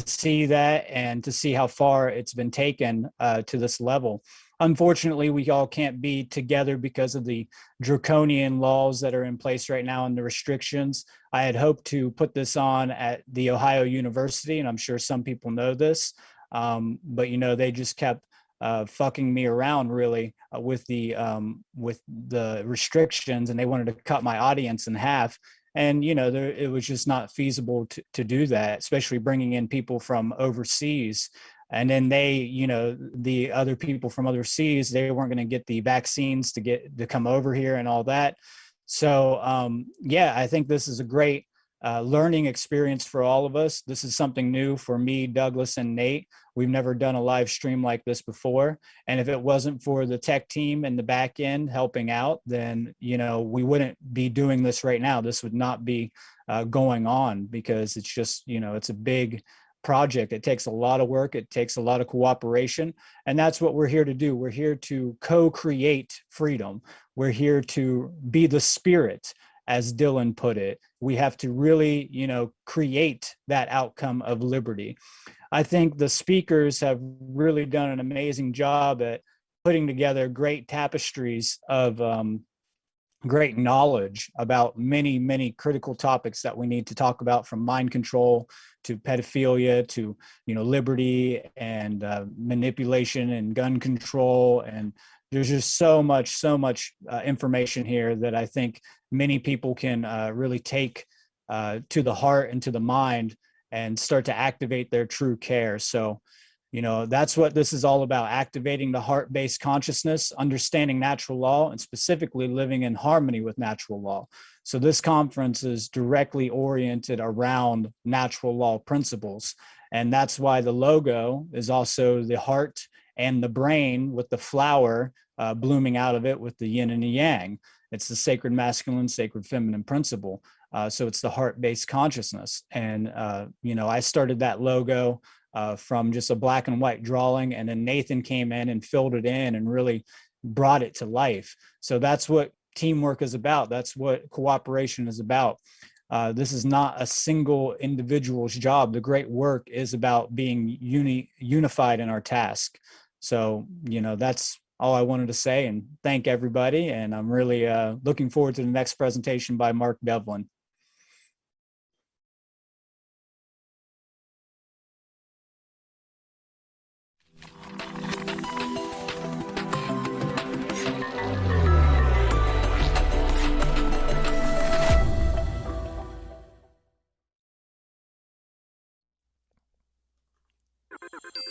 see that and to see how far it's been taken to this level. Unfortunately, we all can't be together because of the draconian laws that are in place right now and the restrictions. I had hoped to put this on at the Ohio University, and I'm sure some people know this, but, you know, they just kept fucking me around really with the restrictions, and they wanted to cut my audience in half. And, you know, it was just not feasible to do that, especially bringing in people from overseas. And then they, you know, the other people from other seas, they weren't going to get the vaccines to come over here and all that. So yeah, I think this is a great learning experience for all of us. This is something new for me, Douglas, and Nate. We've never done a live stream like this before. And if it wasn't for the tech team and the back end helping out, then, you know, we wouldn't be doing this right now. This would not be going on, because it's just, you know, it's a big project. It takes a lot of work. It takes a lot of cooperation. And that's what we're here to do. We're here to co-create freedom. We're here to be the spirit, as Dylan put it. We have to really, you know, create that outcome of liberty. I think the speakers have really done an amazing job at putting together great tapestries of great knowledge about many, many critical topics that we need to talk about, from mind control to pedophilia to, you know, liberty and manipulation and gun control. And there's just so much information here that I think many people can really take to the heart and to the mind and start to activate their true care. So, you know, that's what this is all about: activating the heart-based consciousness, understanding natural law, and specifically living in harmony with natural law. So this conference is directly oriented around natural law principles. And that's why the logo is also the heart and the brain, with the flower blooming out of it with the yin and the yang. It's the sacred masculine, sacred feminine principle. So it's the heart-based consciousness. And, you know, I started that logo from just a black and white drawing, and then Nathan came in and filled it in and really brought it to life. So that's what teamwork is about. That's what cooperation is about. This is not a single individual's job. The great work is about being unified in our task. So, you know, that's all I wanted to say, and thank everybody. And I'm really looking forward to the next presentation by Mark Devlin.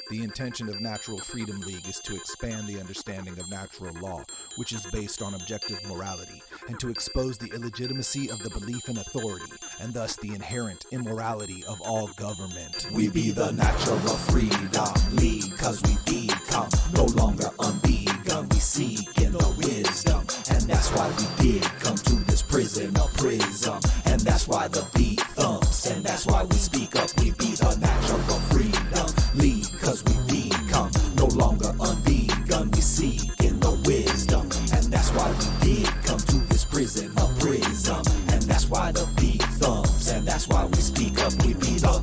The intention of Natural Freedom League is to expand the understanding of natural law, which is based on objective morality, and to expose the illegitimacy of the belief in authority, and thus the inherent immorality of all government. We be the Natural Freedom League, cause we become no longer unbegun. We seek in the wisdom, and that's why we did come to this prison, a prism. And that's why the beat thumps, and that's why we speak up. We be the Natural Freedom League, cause we become no longer unbegun. We seek in the wisdom, and that's why we did come to this prison, a prism. And that's why the beat thumps, and that's why we speak up. We be the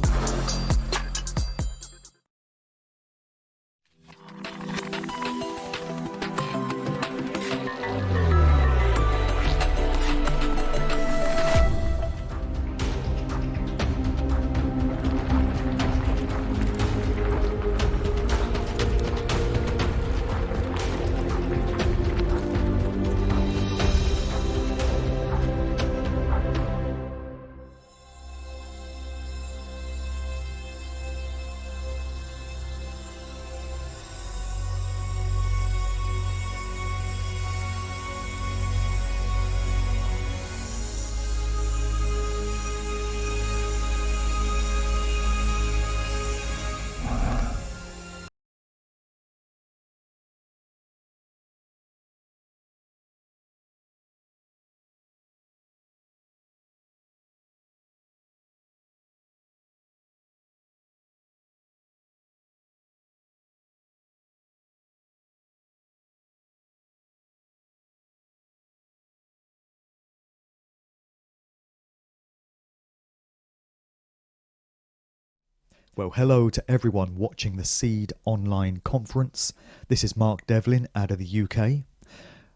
Well, hello to everyone watching the S.E.E.D online conference. This is Mark Devlin out of the UK.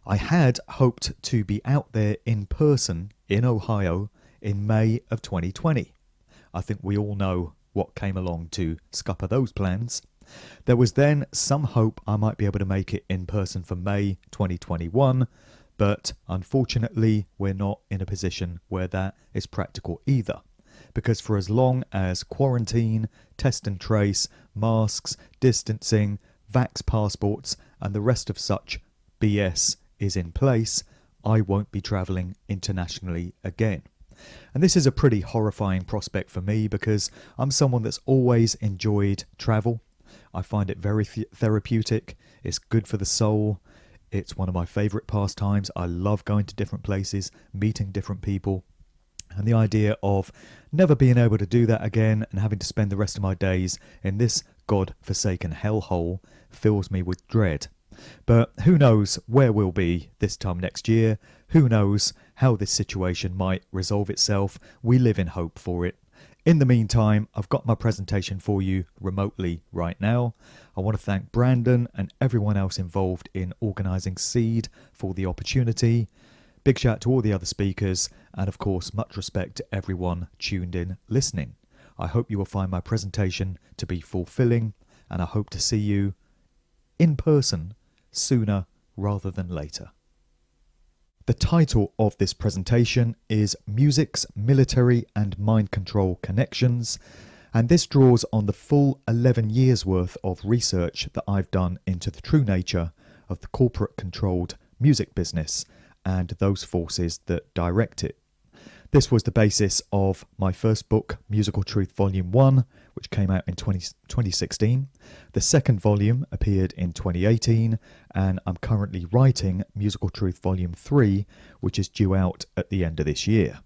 I had hoped to be out there in person in Ohio in May of 2020. I think we all know what came along to scupper those plans. There was then some hope I might be able to make it in person for May 2021, but unfortunately we're not in a position where that is practical either. because for as long as quarantine, test and trace, masks, distancing, vax passports, and the rest of such BS is in place, I won't be travelling internationally again. And this is a pretty horrifying prospect for me because I'm someone that's always enjoyed travel. I find it very therapeutic. It's good for the soul. It's one of my favourite pastimes. I love going to different places, meeting different people. And the idea of never being able to do that again and having to spend the rest of my days in this God-forsaken hellhole fills me with dread. But who knows where we'll be this time next year? Who knows how this situation might resolve itself? We live in hope for it. In the meantime, I've got my presentation for you remotely right now. I want to thank Brandon and everyone else involved in organising S.E.E.D for the opportunity. Big shout out to all the other speakers, and of course much respect to everyone tuned in listening. I hope you will find my presentation to be fulfilling, and I hope to see you in person sooner rather than later. The title of this presentation is Music's Military and Mind Control Connections, and this draws on the full 11 years worth of research that I've done into the true nature of the corporate controlled music business and those forces that direct it. This was the basis of my first book, Musical Truth Volume 1, which came out in 2016. The second volume appeared in 2018, and I'm currently writing Musical Truth Volume 3, which is due out at the end of this year.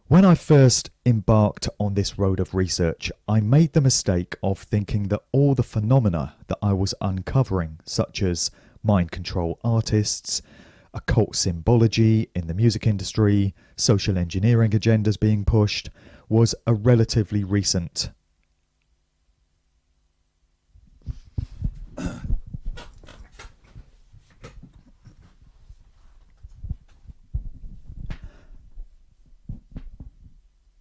When I first embarked on this road of research, I made the mistake of thinking that all the phenomena that I was uncovering, such as mind control artists, occult symbology in the music industry, social engineering agendas being pushed, was a relatively recent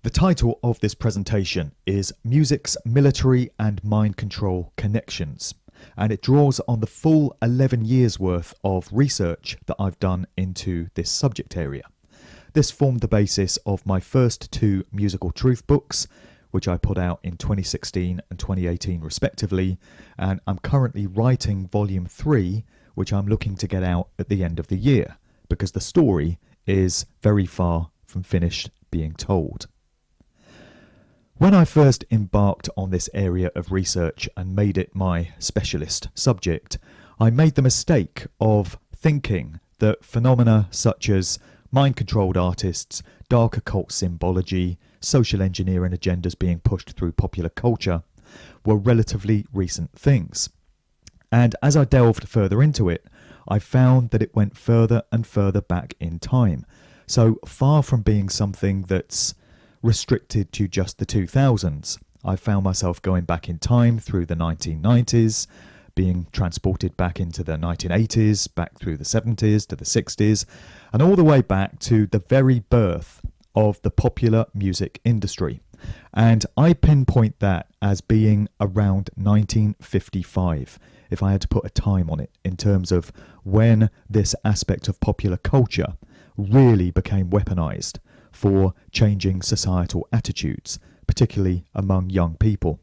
The title of this presentation is Music's Military and Mind Control Connections, and it draws on the full 11 years worth of research that I've done into this subject area. This formed the basis of my first two Musical Truth books, which I put out in 2016 and 2018 respectively, and I'm currently writing Volume 3, which I'm looking to get out at the end of the year, because the story is very far from finished being told. When I first embarked on this area of research and made it my specialist subject, I made the mistake of thinking that phenomena such as mind-controlled artists, dark occult symbology, social engineering agendas being pushed through popular culture were relatively recent things. And as I delved further into it, I found that it went further and further back in time. So far from being something that's restricted to just the 2000s, I found myself going back in time through the 1990s, being transported back into the 1980s, back through the 70s to the 60s, and all the way back to the very birth of the popular music industry. And I pinpoint that as being around 1955, if I had to put a time on it, in terms of when this aspect of popular culture really became weaponized for changing societal attitudes, particularly among young people.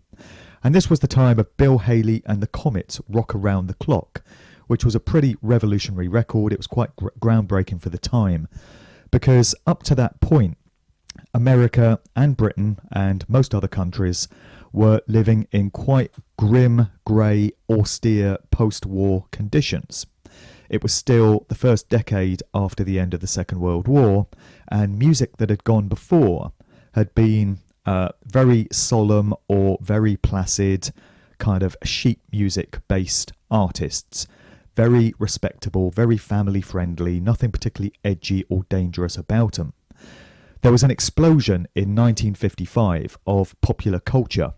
And this was the time of Bill Haley and the Comets' Rock Around the Clock, which was a pretty revolutionary record. It was quite groundbreaking for the time, because up to that point, America and Britain and most other countries were living in quite grim, grey, austere post-war conditions. It was still the first decade after the end of the Second World War, and music that had gone before had been very solemn or very placid, kind of sheet music based artists. Very respectable, very family friendly, nothing particularly edgy or dangerous about them. There was an explosion in 1955 of popular culture.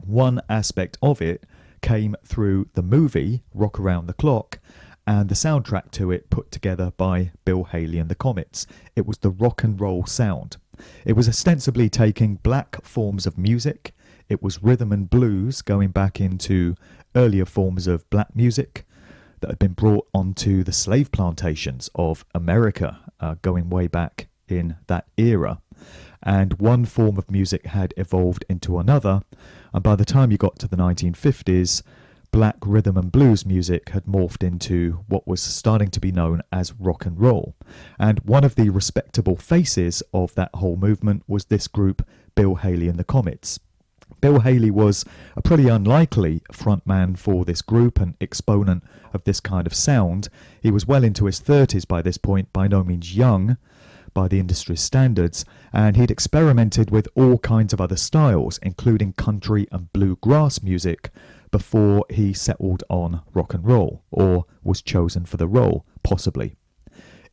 One aspect of it came through the movie Rock Around the Clock and the soundtrack to it put together by Bill Haley and the Comets. It was the rock and roll sound. It was ostensibly taking black forms of music. It was rhythm and blues going back into earlier forms of black music that had been brought onto the slave plantations of America, going way back in that era. and one form of music had evolved into another, and by the time you got to the 1950s, black rhythm and blues music had morphed into what was starting to be known as rock and roll. And one of the respectable faces of that whole movement was this group, Bill Haley and the Comets. Bill Haley was a pretty unlikely frontman for this group, an exponent of this kind of sound. He was well into his 30s by this point, by no means young by the industry's standards, and he'd experimented with all kinds of other styles, including country and bluegrass music, before he settled on rock and roll, or was chosen for the role, possibly.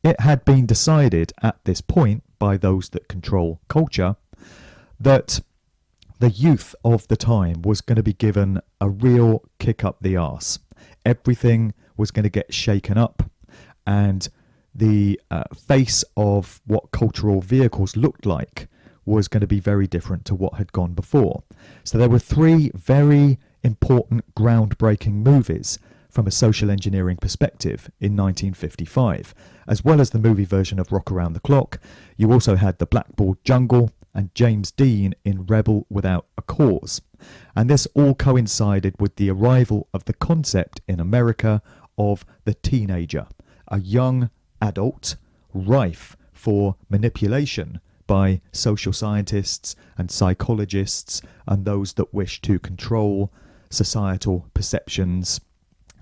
It had been decided at this point by those that control culture that the youth of the time was going to be given a real kick up the arse. Everything was going to get shaken up, and the face of what cultural vehicles looked like was going to be very different to what had gone before. So there were three very important groundbreaking movies from a social engineering perspective in 1955. As well as the movie version of Rock Around the Clock, you also had The Blackboard Jungle and James Dean in Rebel Without a Cause. And this all coincided with the arrival of the concept in America of the teenager, a young adult rife for manipulation by social scientists and psychologists and those that wish to control societal perceptions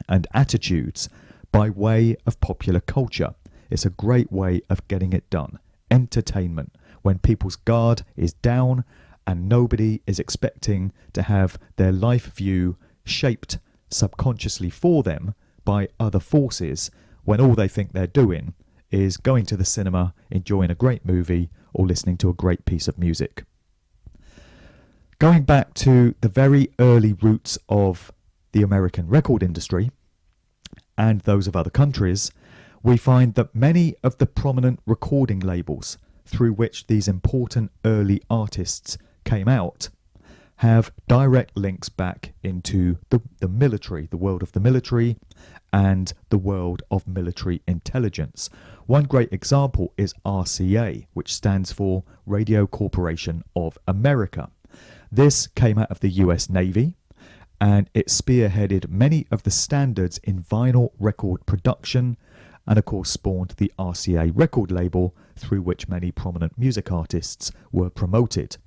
and attitudes by way of popular culture. It's a great way of getting it done. Entertainment, when people's guard is down and nobody is expecting to have their life view shaped subconsciously for them by other forces, when all they think they're doing is going to the cinema, enjoying a great movie, or listening to a great piece of music. Going back to the very early roots of the American record industry and those of other countries, we find that many of the prominent recording labels through which these important early artists came out have direct links back into the military, the world of the military, and the world of military intelligence. One great example is RCA, which stands for Radio Corporation of America. This came out of the US Navy, and it spearheaded many of the standards in vinyl record production, and of course spawned the RCA record label through which many prominent music artists were promoted.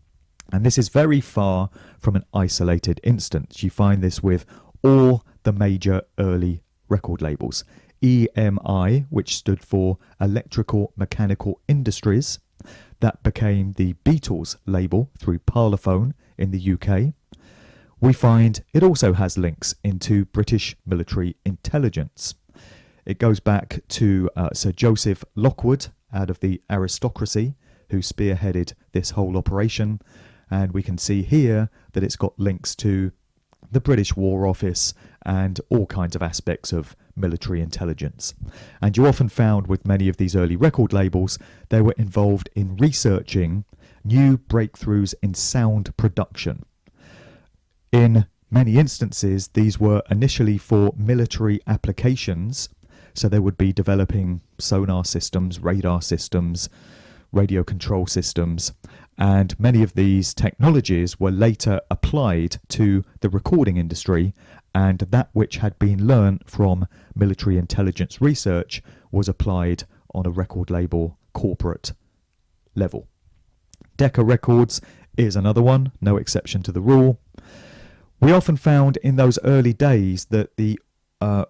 And this is very far from an isolated instance. You find this with all the major early record labels. EMI, which stood for Electrical Mechanical Industries, that became the Beatles label through Parlophone in the UK. We find it also has links into British military intelligence. It goes back to Sir Joseph Lockwood out of the aristocracy, who spearheaded this whole operation. And we can see here that it's got links to the British War Office and all kinds of aspects of military intelligence. And you often found with many of these early record labels, they were involved in researching new breakthroughs in sound production. In many instances, these were initially for military applications, so they would be developing sonar systems, radar systems, radio control systems, and many of these technologies were later applied to the recording industry, and that which had been learned from military intelligence research was applied on a record label corporate level. Decca Records is another one, no exception to the rule. We often found in those early days that the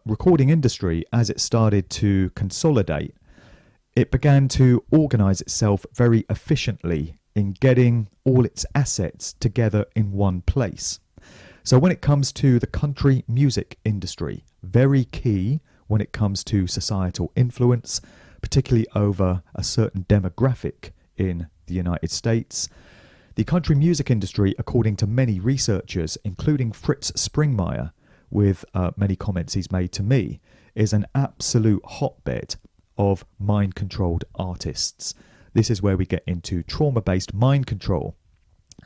recording industry, as it started to consolidate, it began to organize itself very efficiently in getting all its assets together in one place. So when it comes to the country music industry, very key when it comes to societal influence, particularly over a certain demographic in the United States. The country music industry, according to many researchers, including Fritz Springmeier, with many comments he's made to me, is an absolute hotbed of mind-controlled artists. This is where we get into trauma-based mind control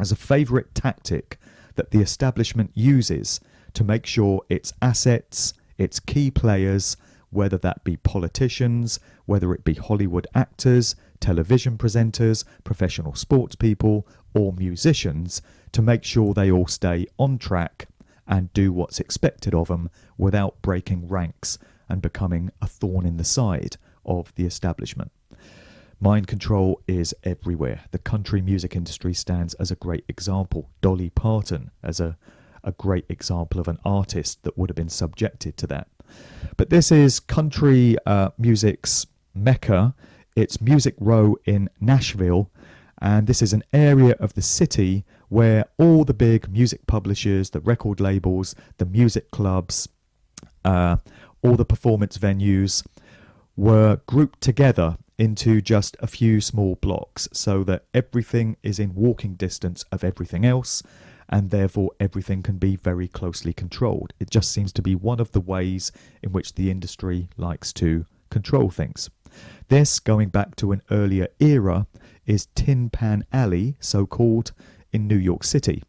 as a favourite tactic that the establishment uses to make sure its assets, its key players, whether that be politicians, whether it be Hollywood actors, television presenters, professional sports people, or musicians to make sure they all stay on track and do what's expected of them without breaking ranks and becoming a thorn in the side of the establishment. Mind control is everywhere. The country music industry stands as a great example. Dolly Parton as a great example of an artist that would have been subjected to that. But this is country music's mecca. It's Music Row in Nashville, and this is an area of the city where all the big music publishers, the record labels, the music clubs, all the performance venues were grouped together into just a few small blocks so that everything is in walking distance of everything else, and therefore everything can be very closely controlled. It just seems to be one of the ways in which the industry likes to control things. This, going back to an earlier era, is Tin Pan Alley, so called, in New York City.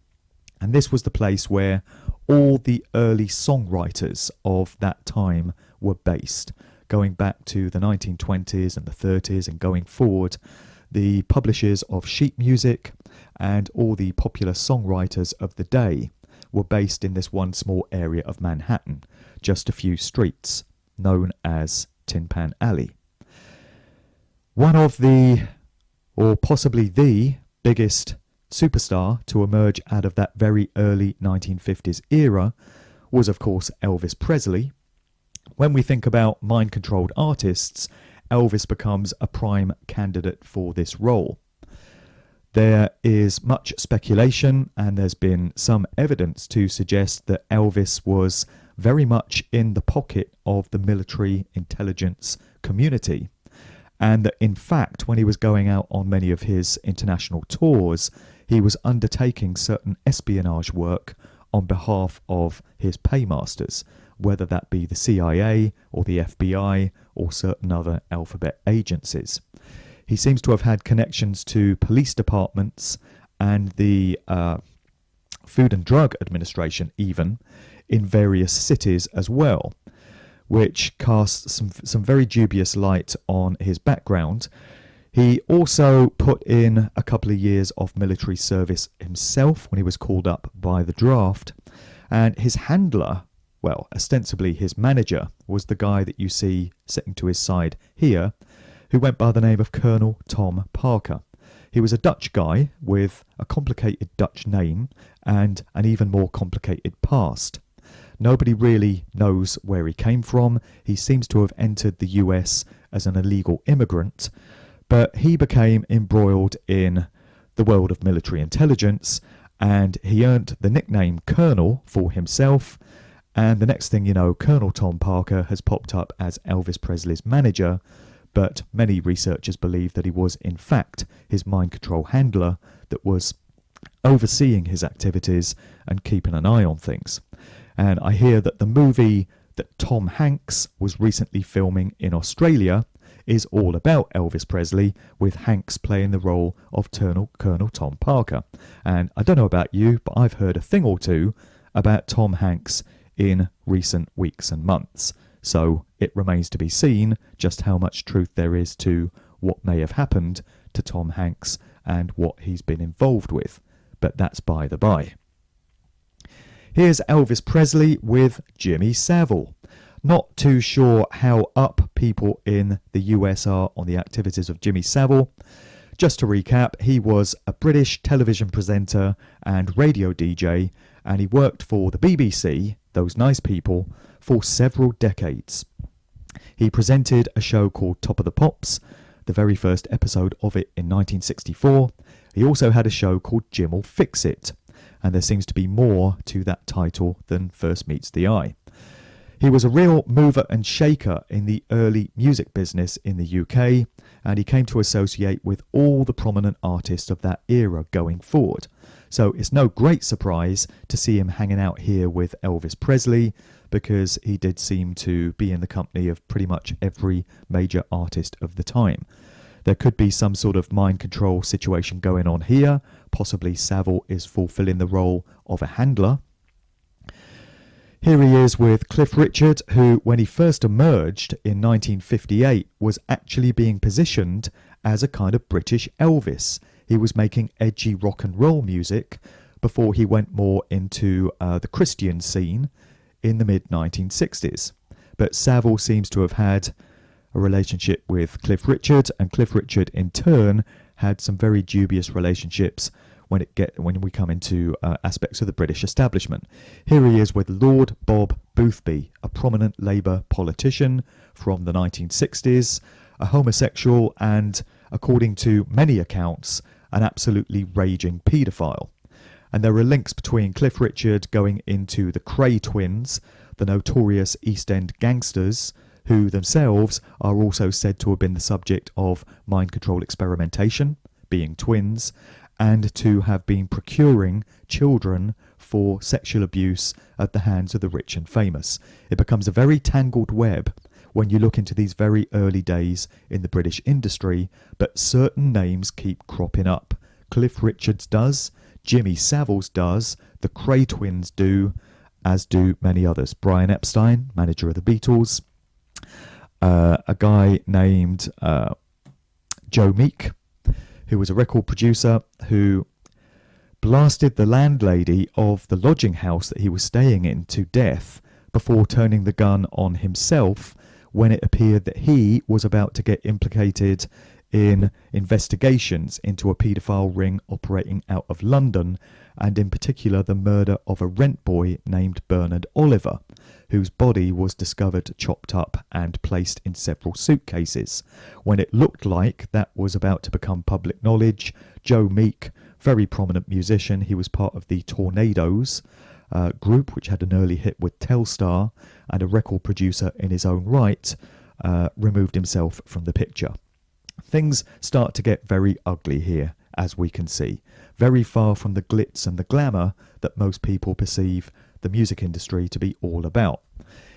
And this was the place where all the early songwriters of that time were based. Going back to the 1920s and the 30s and going forward, the publishers of sheet music and all the popular songwriters of the day were based in this one small area of Manhattan, just a few streets, known as Tin Pan Alley. One of the, or possibly the biggest superstar to emerge out of that very early 1950s era was, of course, Elvis Presley. When we think about mind-controlled artists, Elvis becomes a prime candidate for this role. There is much speculation, and there's been some evidence to suggest that Elvis was very much in the pocket of the military intelligence community, and that in fact, when he was going out on many of his international tours, he was undertaking certain espionage work on behalf of his paymasters, whether that be the CIA or the FBI or certain other alphabet agencies. He seems to have had connections to police departments and the Food and Drug Administration even in various cities as well, which casts some very dubious light on his background. He also put in a couple of years of military service himself when he was called up by the draft, and his handler, well, ostensibly his manager, was the guy that you see sitting to his side here, who went by the name of Colonel Tom Parker. He was a Dutch guy with a complicated Dutch name and an even more complicated past. Nobody really knows where he came from. He seems to have entered the US as an illegal immigrant, but he became embroiled in the world of military intelligence, and he earned the nickname Colonel for himself. And the next thing you know, Colonel Tom Parker has popped up as Elvis Presley's manager, but many researchers believe that he was in fact his mind control handler that was overseeing his activities and keeping an eye on things. And I hear that the movie that Tom Hanks was recently filming in Australia is all about Elvis Presley, with Hanks playing the role of Colonel Tom Parker. And I don't know about you, but I've heard a thing or two about Tom Hanks in recent weeks and months. So it remains to be seen just how much truth there is to what may have happened to Tom Hanks and what he's been involved with. But that's by the by. Here's Elvis Presley with Jimmy Savile. Not too sure how up people in the US are on the activities of Jimmy Savile. Just to recap, he was a British television presenter and radio DJ, and he worked for the BBC, those nice people, for several decades. He presented a show called Top of the Pops, the very first episode of it in 1964. He also had a show called Jim'll Fix It, and there seems to be more to that title than first meets the eye. He was a real mover and shaker in the early music business in the UK, and he came to associate with all the prominent artists of that era going forward. So it's no great surprise to see him hanging out here with Elvis Presley, because he did seem to be in the company of pretty much every major artist of the time. There could be some sort of mind control situation going on here. Possibly Savile is fulfilling the role of a handler. Here he is with Cliff Richard, who, when he first emerged in 1958, was actually being positioned as a kind of British Elvis. He was making edgy rock and roll music before he went more into the Christian scene in the mid-1960s. But Savile seems to have had a relationship with Cliff Richard, and Cliff Richard in turn had some very dubious relationships when we come into aspects of the British establishment. Here he is with Lord Bob Boothby, a prominent Labour politician from the 1960s, a homosexual and, according to many accounts, an absolutely raging paedophile. And there are links between Cliff Richard going into the Kray twins, the notorious East End gangsters, who themselves are also said to have been the subject of mind control experimentation, being twins, and to have been procuring children for sexual abuse at the hands of the rich and famous. It becomes a very tangled web when you look into these very early days in the British industry, but certain names keep cropping up. Cliff Richards does, Jimmy Savile's does, the Kray twins do, as do many others. Brian Epstein, manager of the Beatles, a guy named Joe Meek, who was a record producer who blasted the landlady of the lodging house that he was staying in to death before turning the gun on himself when it appeared that he was about to get implicated in investigations into a paedophile ring operating out of London, and in particular the murder of a rent boy named Bernard Oliver, whose body was discovered chopped up and placed in several suitcases. When it looked like that was about to become public knowledge, Joe Meek, very prominent musician, he was part of the Tornadoes group, which had an early hit with Telstar, and a record producer in his own right, removed himself from the picture. Things start to get very ugly here, as we can see. Very far from the glitz and the glamour that most people perceive the music industry to be all about.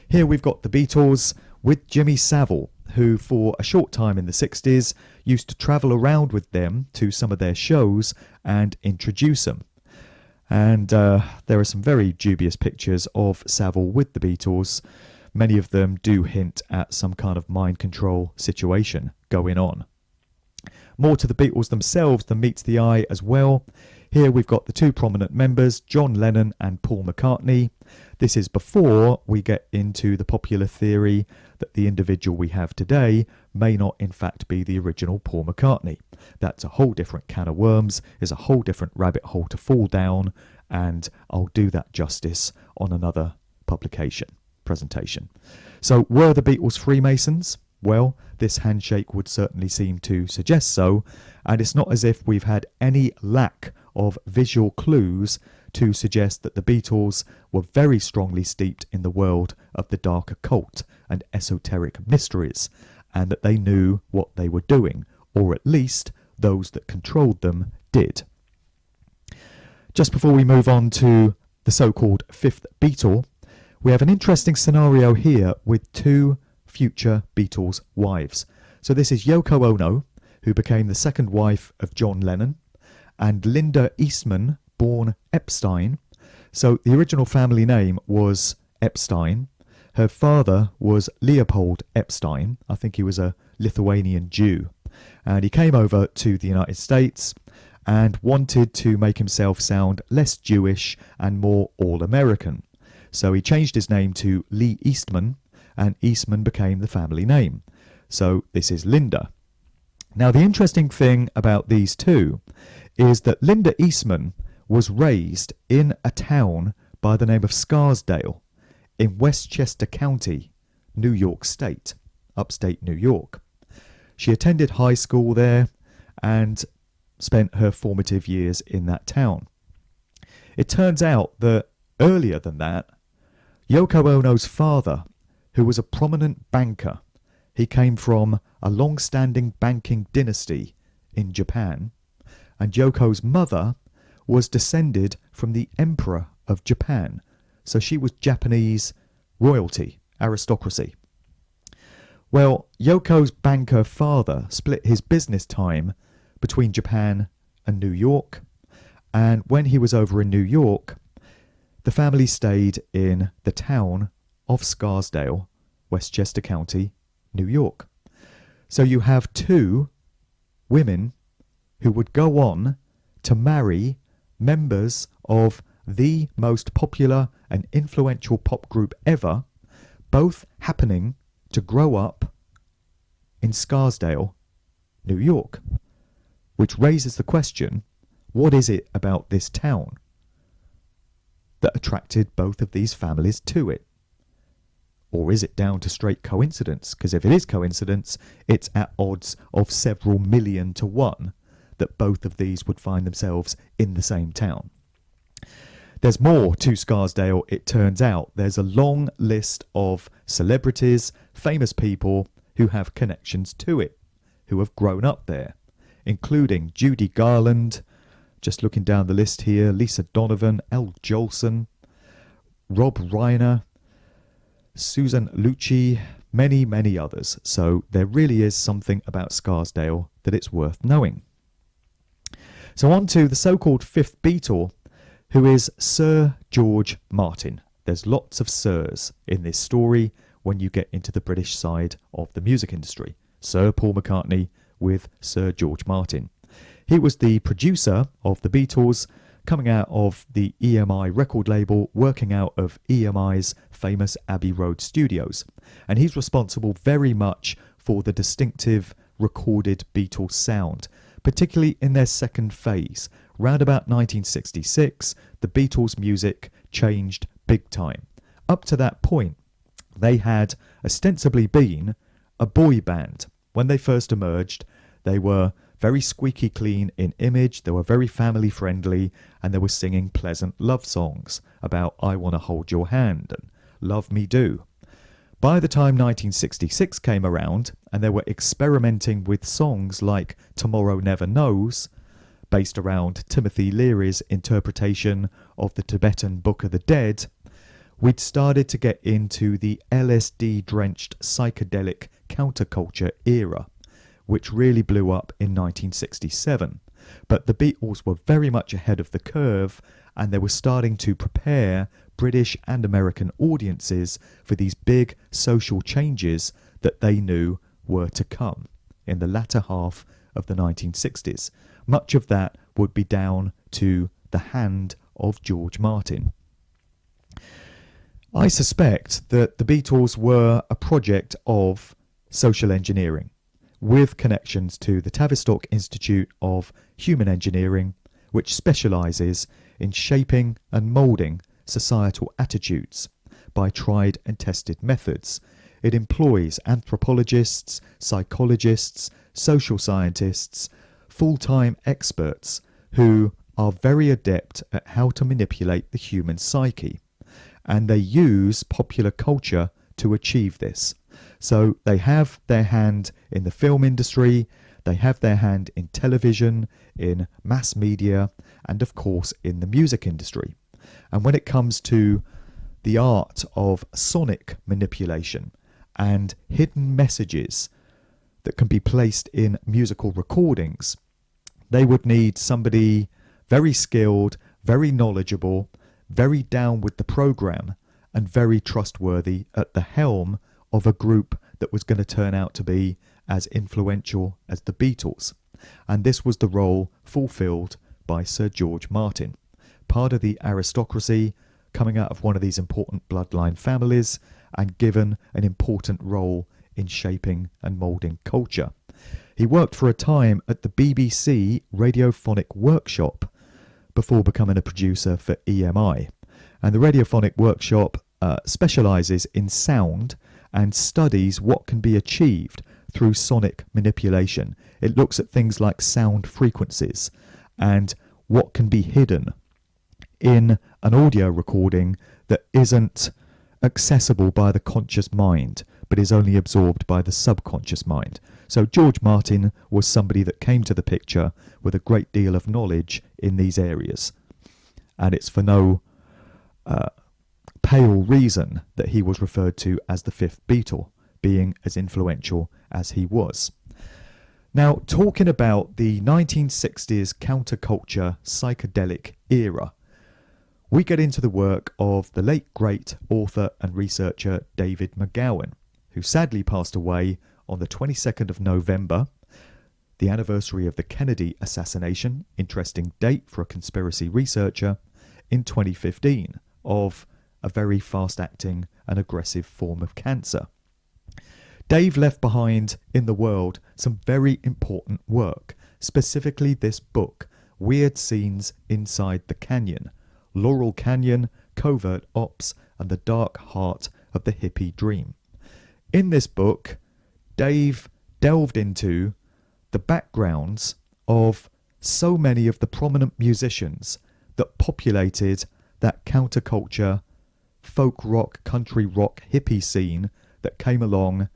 Here we've got the Beatles with Jimmy Savile, who for a short time in the 60s used to travel around with them to some of their shows and introduce them. And there are some very dubious pictures of Savile with the Beatles. Many of them do hint at some kind of mind control situation going on. More to the Beatles themselves than meets the eye as well. Here we've got the two prominent members, John Lennon and Paul McCartney. This is before we get into the popular theory that the individual we have today may not in fact be the original Paul McCartney. That's a whole different can of worms, is a whole different rabbit hole to fall down, and I'll do that justice on another presentation. So were the Beatles Freemasons? Well, this handshake would certainly seem to suggest so, and it's not as if we've had any lack of visual clues to suggest that the Beatles were very strongly steeped in the world of the dark occult and esoteric mysteries, and that they knew what they were doing, or at least those that controlled them did. Just before we move on to the so-called fifth Beatle, we have an interesting scenario here with two future Beatles' wives. So this is Yoko Ono, who became the second wife of John Lennon, and Linda Eastman, born Epstein. So the original family name was Epstein. Her father was Leopold Epstein. I think he was a Lithuanian Jew. And he came over to the United States and wanted to make himself sound less Jewish and more all-American. So he changed his name to Lee Eastman, and Eastman became the family name. So this is Linda. Now the interesting thing about these two is that Linda Eastman was raised in a town by the name of Scarsdale in Westchester County, New York State, upstate New York. She attended high school there and spent her formative years in that town. It turns out that earlier than that, Yoko Ono's father, who was a prominent banker, he came from a long-standing banking dynasty in Japan, and Yoko's mother was descended from the Emperor of Japan, so she was Japanese royalty, aristocracy. Well, Yoko's banker father split his business time between Japan and New York, and when he was over in New York, The family stayed in the town of Scarsdale, Westchester County, New York. So you have two women who would go on to marry members of the most popular and influential pop group ever, both happening to grow up in Scarsdale, New York. Which raises the question, what is it about this town that attracted both of these families to it? Or is it down to straight coincidence? Because if it is coincidence, it's at odds of several million to one that both of these would find themselves in the same town. There's more to Scarsdale, it turns out. There's a long list of celebrities, famous people who have connections to it, who have grown up there, including Judy Garland, just looking down the list here, Lisa Donovan, Elle Jolson, Rob Reiner, Susan Lucci, many, many others. So there really is something about Scarsdale that it's worth knowing. So on to the so-called fifth Beatle, who is Sir George Martin. There's lots of sirs in this story when you get into the British side of the music industry. Sir Paul McCartney with Sir George Martin. He was the producer of the Beatles, coming out of the EMI record label, working out of EMI's famous Abbey Road studios. And he's responsible very much for the distinctive recorded Beatles sound, particularly in their second phase. Round about 1966, the Beatles' music changed big time. Up to that point, they had ostensibly been a boy band. When they first emerged, they were very squeaky clean in image, they were very family friendly, and they were singing pleasant love songs about I Want to Hold Your Hand and Love Me Do. By the time 1966 came around and they were experimenting with songs like Tomorrow Never Knows, based around Timothy Leary's interpretation of the Tibetan Book of the Dead, we'd started to get into the LSD-drenched psychedelic counterculture era, which really blew up in 1967. But the Beatles were very much ahead of the curve, and they were starting to prepare British and American audiences for these big social changes that they knew were to come in the latter half of the 1960s. Much of that would be down to the hand of George Martin. I suspect that the Beatles were a project of social engineering, with connections to the Tavistock Institute of Human Engineering, which specialises in shaping and moulding societal attitudes by tried and tested methods. It employs anthropologists, psychologists, social scientists, full-time experts who are very adept at how to manipulate the human psyche. And they use popular culture to achieve this. So they have their hand in the film industry, they have their hand in television, in mass media, and of course in the music industry. And when it comes to the art of sonic manipulation and hidden messages that can be placed in musical recordings, they would need somebody very skilled, very knowledgeable, very down with the program, and very trustworthy at the helm of a group that was going to turn out to be as influential as the Beatles. And this was the role fulfilled by Sir George Martin, part of the aristocracy, coming out of one of these important bloodline families, and given an important role in shaping and moulding culture. He worked for a time at the BBC Radiophonic Workshop before becoming a producer for EMI. And the Radiophonic Workshop specialises in sound and studies what can be achieved through sonic manipulation. It looks at things like sound frequencies and what can be hidden in an audio recording that isn't accessible by the conscious mind, but is only absorbed by the subconscious mind. So George Martin was somebody that came to the picture with a great deal of knowledge in these areas. And it's for no pale reason that he was referred to as the fifth Beatle, being as influential as he was. Now, talking about the 1960s counterculture psychedelic era, we get into the work of the late great author and researcher David McGowan, who sadly passed away on the 22nd of November, the anniversary of the Kennedy assassination, interesting date for a conspiracy researcher, in 2015, of a very fast-acting and aggressive form of cancer. Dave left behind in the world some very important work, specifically this book, Weird Scenes Inside the Canyon, Laurel Canyon, Covert Ops, and the Dark Heart of the Hippie Dream. In this book, Dave delved into the backgrounds of so many of the prominent musicians that populated that counterculture, folk rock, country rock, hippie scene that came along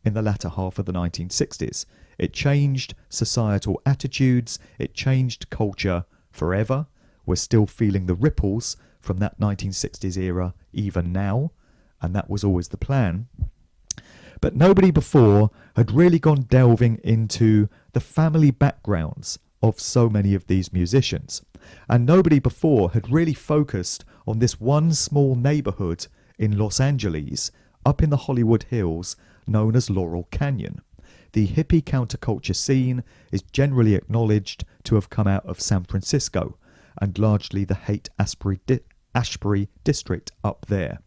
in the latter half of the 1960s. It changed societal attitudes, it changed culture forever. We're still feeling the ripples from that 1960s era even now, and that was always the plan. But nobody before had really gone delving into the family backgrounds of so many of these musicians. And nobody before had really focused on this one small neighborhood in Los Angeles, up in the Hollywood Hills, known as Laurel Canyon. The hippie counterculture scene is generally acknowledged to have come out of San Francisco, and largely the Haight-Ashbury district up there.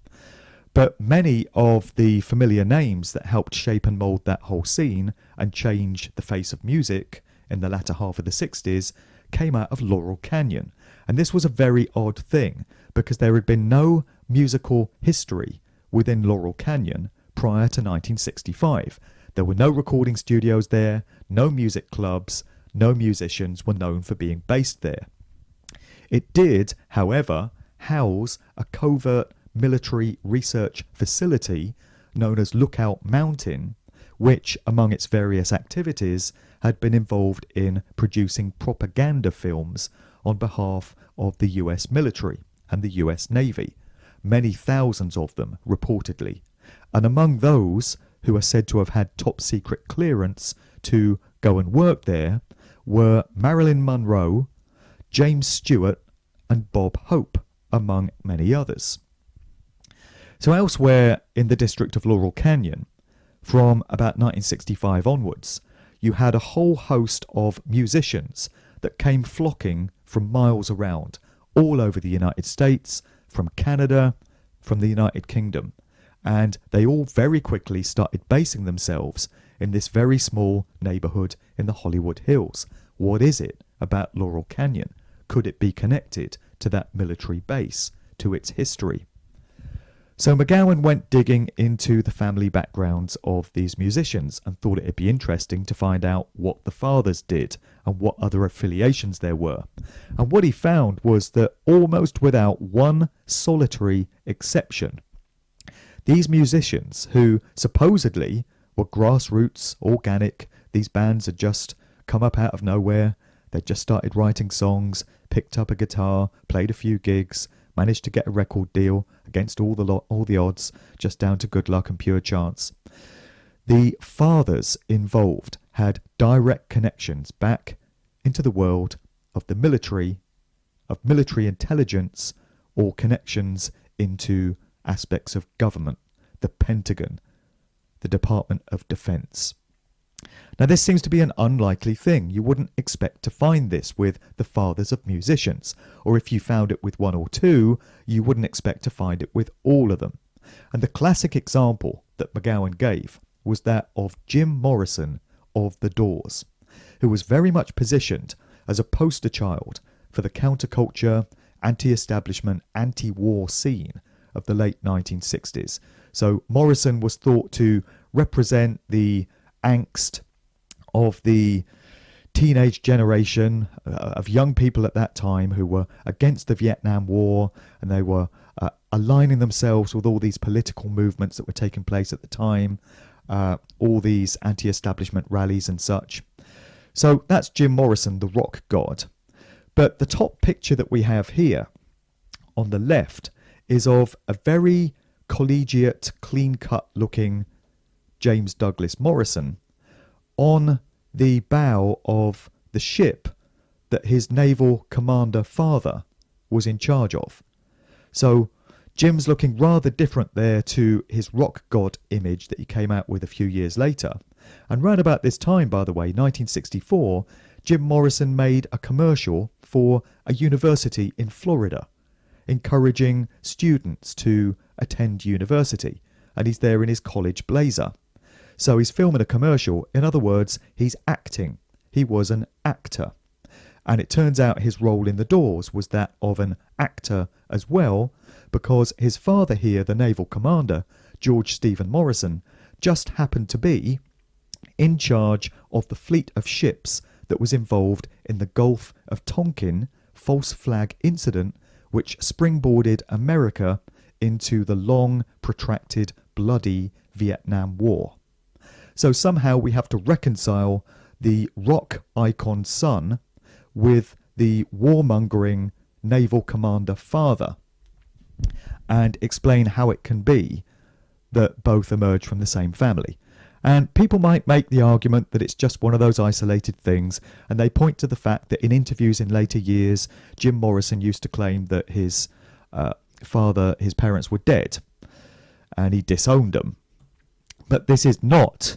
But many of the familiar names that helped shape and mould that whole scene and change the face of music in the latter half of the 60s came out of Laurel Canyon. And this was a very odd thing, because there had been no musical history within Laurel Canyon prior to 1965. There were no recording studios there, no music clubs, no musicians were known for being based there. It did, however, house a covert military research facility known as Lookout Mountain, which, among its various activities, had been involved in producing propaganda films on behalf of the US military and the US Navy, many thousands of them reportedly. And among those who are said to have had top secret clearance to go and work there were Marilyn Monroe, James Stewart, and Bob Hope, among many others. So elsewhere in the district of Laurel Canyon, from about 1965 onwards, you had a whole host of musicians that came flocking from miles around, all over the United States, from Canada, from the United Kingdom, and they all very quickly started basing themselves in this very small neighborhood in the Hollywood Hills. What is it about Laurel Canyon? Could it be connected to that military base, to its history? So McGowan went digging into the family backgrounds of these musicians and thought it'd be interesting to find out what the fathers did and what other affiliations there were. And what he found was that almost without one solitary exception, these musicians, who supposedly were grassroots, organic, these bands had just come up out of nowhere, they'd just started writing songs, picked up a guitar, played a few gigs, managed to get a record deal against all the odds, just down to good luck and pure chance. The fathers involved had direct connections back into the world of the military, of military intelligence, or connections into aspects of government, the Pentagon, the Department of Defense. Now, this seems to be an unlikely thing. You wouldn't expect to find this with the fathers of musicians, or if you found it with one or two, you wouldn't expect to find it with all of them. And the classic example that McGowan gave was that of Jim Morrison of The Doors, who was very much positioned as a poster child for the counterculture, anti-establishment, anti-war scene of the late 1960s. So Morrison was thought to represent the angst of the teenage generation of young people at that time who were against the Vietnam War, and they were aligning themselves with all these political movements that were taking place at the time, all these anti-establishment rallies and such. So that's Jim Morrison, the rock god. But the top picture that we have here on the left is of a very collegiate, clean-cut looking James Douglas Morrison on the bow of the ship that his naval commander father was in charge of. So Jim's looking rather different there to his rock god image that he came out with a few years later. And round about this time, by the way, 1964, Jim Morrison made a commercial for a university in Florida, encouraging students to attend university. And he's there in his college blazer. So he's filming a commercial. In other words, he's acting. He was an actor. And it turns out his role in The Doors was that of an actor as well, because his father here, the naval commander, George Stephen Morrison, just happened to be in charge of the fleet of ships that was involved in the Gulf of Tonkin false flag incident, which springboarded America into the long, protracted, bloody Vietnam War. So somehow we have to reconcile the rock icon son with the warmongering naval commander father and explain how it can be that both emerge from the same family. And people might make the argument that it's just one of those isolated things, and they point to the fact that in interviews in later years, Jim Morrison used to claim that his his parents were dead, and he disowned them. But this is not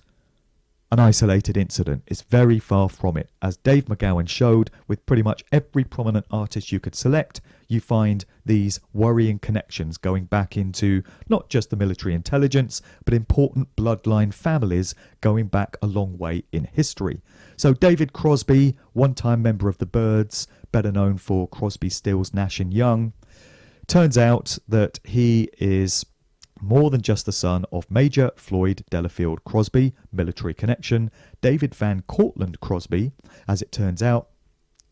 an isolated incident. It's very far from it. As Dave McGowan showed, with pretty much every prominent artist you could select, you find these worrying connections going back into not just the military intelligence, but important bloodline families going back a long way in history. So David Crosby, one-time member of the Byrds, better known for Crosby, Stills, Nash and Young, turns out that he is more than just the son of Major Floyd Delafield Crosby, military connection. David Van Cortlandt Crosby, as it turns out,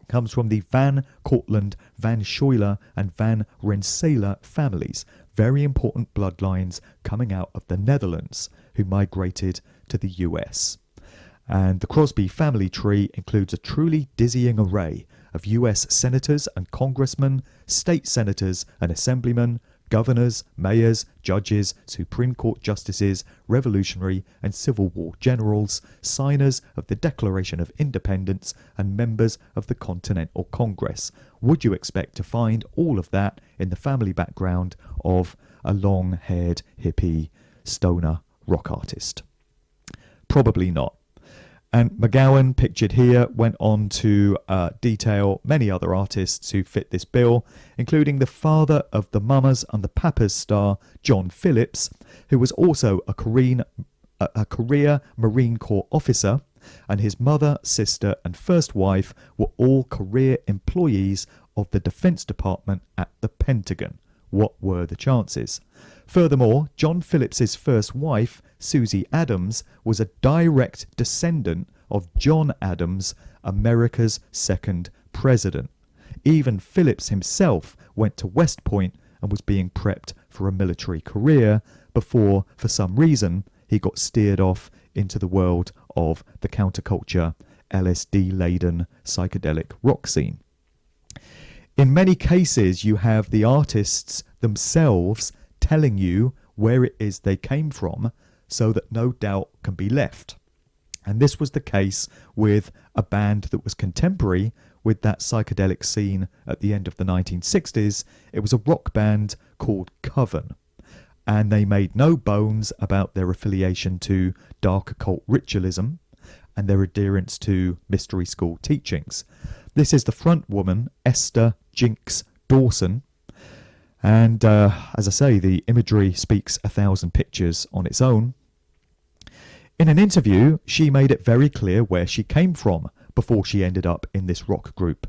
comes from the Van Cortlandt, Van Schuyler and Van Rensselaer families. Very important bloodlines coming out of the Netherlands who migrated to the US. And the Crosby family tree includes a truly dizzying array of US senators and congressmen, state senators and assemblymen, governors, mayors, judges, Supreme Court justices, Revolutionary and Civil War generals, signers of the Declaration of Independence, and members of the Continental Congress. Would you expect to find all of that in the family background of a long-haired, hippie, stoner rock artist? Probably not. And McGowan, pictured here, went on to detail many other artists who fit this bill, including the father of the Mamas and the Papas star, John Phillips, who was also a career Marine Corps officer, and his mother, sister and first wife were all career employees of the Defense Department at the Pentagon. What were the chances? Furthermore, John Phillips's first wife, Susie Adams, was a direct descendant of John Adams, America's second president. Even Phillips himself went to West Point and was being prepped for a military career before, for some reason, he got steered off into the world of the counterculture, LSD-laden psychedelic rock scene. In many cases, you have the artists themselves telling you where it is they came from so that no doubt can be left. And this was the case with a band that was contemporary with that psychedelic scene at the end of the 1960s. It was a rock band called Coven, and they made no bones about their affiliation to dark occult ritualism and their adherence to mystery school teachings. This is the front woman, Esther Jinx Dawson, and as I say, the imagery speaks 1,000 pictures on its own. In an interview, she made it very clear where she came from before she ended up in this rock group.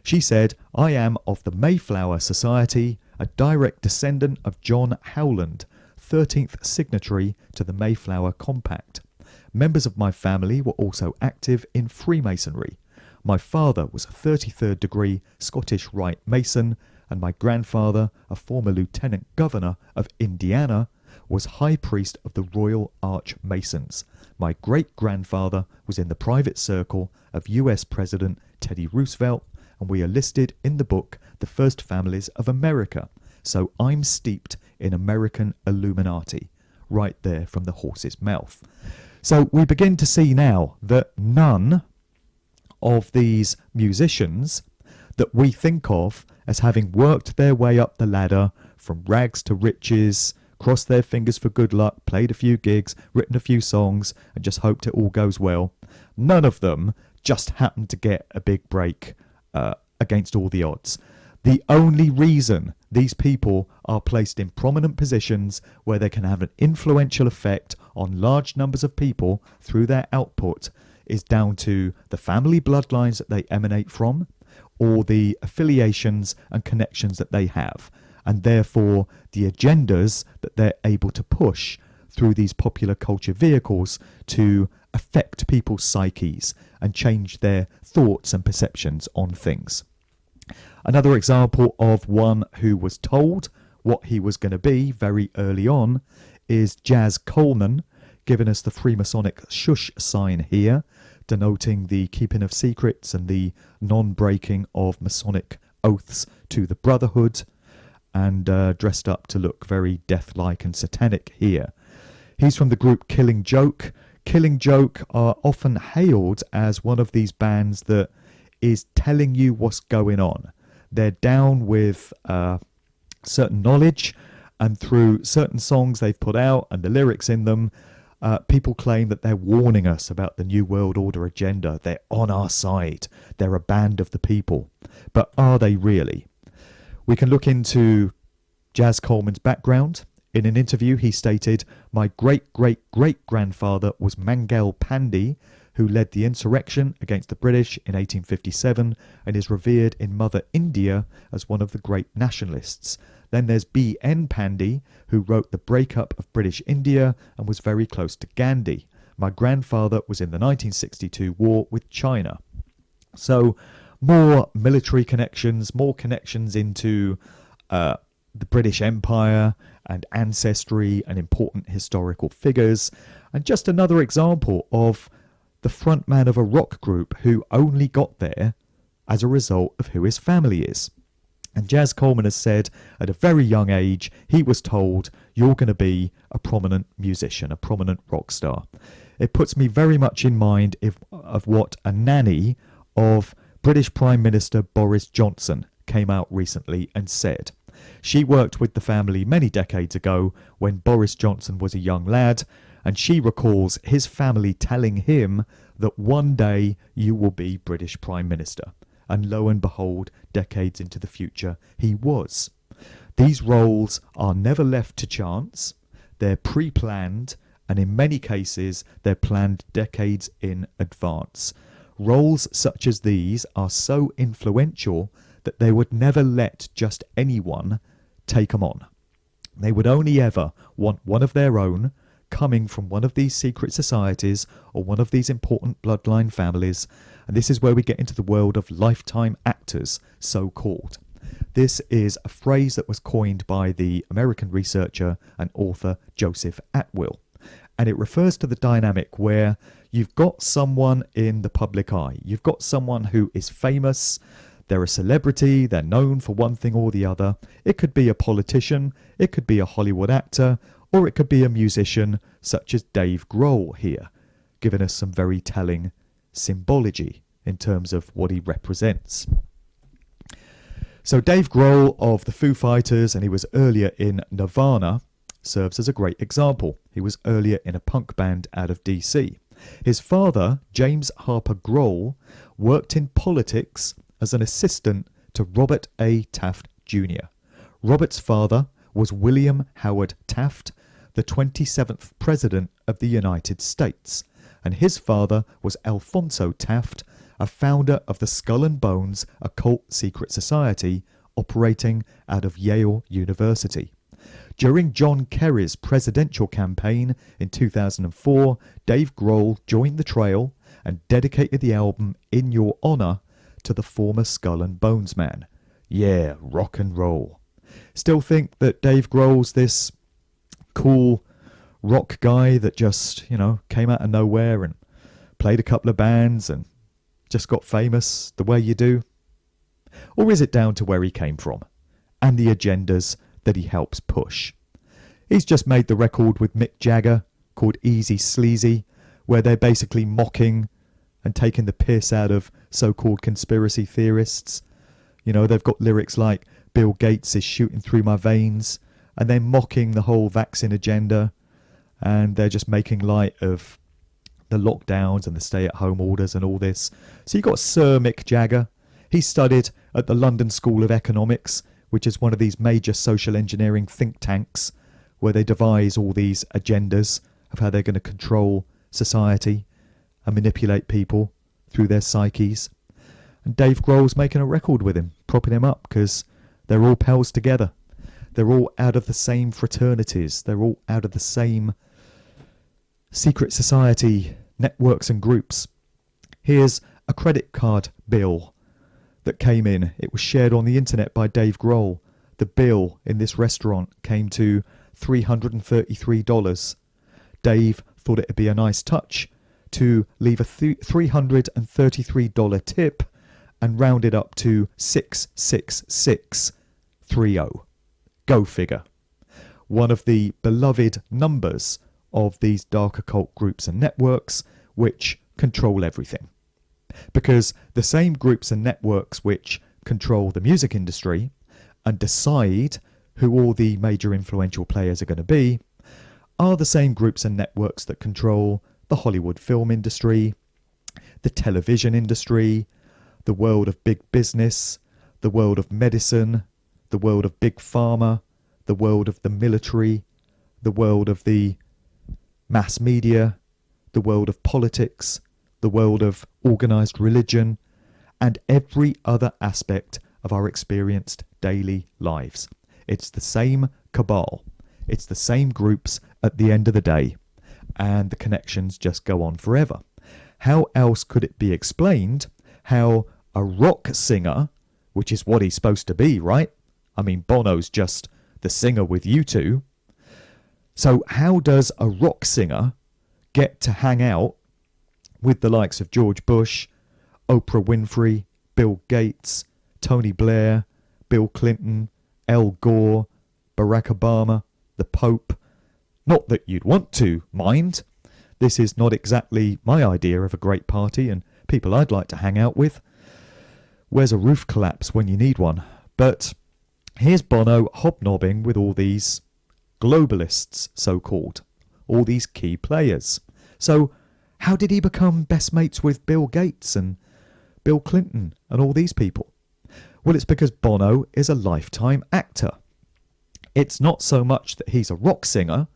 She said, "I am of the Mayflower Society, a direct descendant of John Howland, 13th signatory to the Mayflower Compact. Members of my family were also active in Freemasonry. My father was a 33rd degree Scottish Rite Mason, and my grandfather, a former lieutenant governor of Indiana, was high priest of the Royal Arch Masons. My great-grandfather was in the private circle of US President Teddy Roosevelt, and we are listed in the book The First Families of America. So I'm steeped in American Illuminati," right there from the horse's mouth. So we begin to see now that none of these musicians that we think of as having worked their way up the ladder from rags to riches, crossed their fingers for good luck, played a few gigs, written a few songs, and just hoped it all goes well. None of them just happened to get a big break against all the odds. The only reason these people are placed in prominent positions where they can have an influential effect on large numbers of people through their output is down to the family bloodlines that they emanate from, or the affiliations and connections that they have, and therefore the agendas that they're able to push through these popular culture vehicles to affect people's psyches and change their thoughts and perceptions on things. Another example of one who was told what he was going to be very early on is Jazz Coleman, giving us the Freemasonic shush sign here, denoting the keeping of secrets and the non-breaking of Masonic oaths to the Brotherhood, and dressed up to look very death-like and satanic here. He's from the group Killing Joke. Killing Joke are often hailed as one of these bands that is telling you what's going on. They're down with certain knowledge, and through certain songs they've put out and the lyrics in them, people claim that they're warning us about the New World Order agenda. They're on our side. They're a band of the people. But are they really? We can look into Jazz Coleman's background. In an interview, he stated, "My great-great-great-grandfather was Mangal Pandey, who led the insurrection against the British in 1857 and is revered in Mother India as one of the great nationalists. Then there's B.N. Pandey, who wrote The Breakup of British India and was very close to Gandhi. My grandfather was in the 1962 war with China." So more military connections, more connections into the British Empire and ancestry and important historical figures. And just another example of the frontman of a rock group who only got there as a result of who his family is. And Jazz Coleman has said at a very young age, he was told, you're going to be a prominent musician, a prominent rock star. It puts me very much in mind of what a nanny of British Prime Minister Boris Johnson came out recently and said. She worked with the family many decades ago when Boris Johnson was a young lad, and she recalls his family telling him that one day you will be British Prime Minister. And lo and behold, decades into the future, he was. These roles are never left to chance. They're pre-planned, and in many cases, they're planned decades in advance. Roles such as these are so influential that they would never let just anyone take them on. They would only ever want one of their own, coming from one of these secret societies or one of these important bloodline families, and this is where we get into the world of lifetime actors, so-called. This is a phrase that was coined by the American researcher and author Joseph Atwill, and it refers to the dynamic where you've got someone in the public eye, you've got someone who is famous, they're a celebrity, they're known for one thing or the other. It could be a politician, it could be a Hollywood actor, or it could be a musician such as Dave Grohl here, giving us some very telling symbology in terms of what he represents. So Dave Grohl of the Foo Fighters, and he was earlier in Nirvana, serves as a great example. He was earlier in a punk band out of DC. His father, James Harper Grohl, worked in politics as an assistant to Robert A. Taft Jr. Robert's father was William Howard Taft, the 27th President of the United States, and his father was Alfonso Taft, a founder of the Skull and Bones Occult Secret Society operating out of Yale University. During John Kerry's presidential campaign in 2004, Dave Grohl joined the trail and dedicated the album In Your Honor to the former Skull and Bones man. Yeah, rock and roll. Still think that Dave Grohl's this cool rock guy that just, came out of nowhere and played a couple of bands and just got famous the way you do? Or is it down to where he came from and the agendas that he helps push? He's just made the record with Mick Jagger called Easy Sleazy, where they're basically mocking and taking the piss out of so-called conspiracy theorists. You know, they've got lyrics like Bill Gates is shooting through my veins, and they're mocking the whole vaccine agenda, and they're just making light of the lockdowns and the stay-at-home orders and all this. So you've got Sir Mick Jagger. He studied at the London School of Economics, which is one of these major social engineering think tanks where they devise all these agendas of how they're going to control society and manipulate people through their psyches. And Dave Grohl's making a record with him, propping him up, because they're all pals together. They're all out of the same fraternities. They're all out of the same secret society networks and groups. Here's a credit card bill that came in. It was shared on the internet by Dave Grohl. The bill in this restaurant came to $333. Dave thought it'd be a nice touch to leave a $333 tip and round it up to 66630. Go figure. One of the beloved numbers of these dark occult groups and networks which control everything. Because the same groups and networks which control the music industry and decide who all the major influential players are going to be are the same groups and networks that control the Hollywood film industry, the television industry, the world of big business, the world of medicine, the world of big pharma, the world of the military, the world of the mass media, the world of politics, the world of organised religion, and every other aspect of our experienced daily lives. It's the same cabal. It's the same groups at the end of the day, and the connections just go on forever. How else could it be explained how a rock singer, which is what he's supposed to be, right? I mean, Bono's just the singer with U2. So how does a rock singer get to hang out with the likes of George Bush, Oprah Winfrey, Bill Gates, Tony Blair, Bill Clinton, Al Gore, Barack Obama, the Pope? Not that you'd want to, mind. This is not exactly my idea of a great party and people I'd like to hang out with. Where's a roof collapse when you need one? But here's Bono hobnobbing with all these globalists, so-called, all these key players. So how did he become best mates with Bill Gates and Bill Clinton and all these people? Well, it's because Bono is a lifetime actor. It's not so much that he's a rock singer,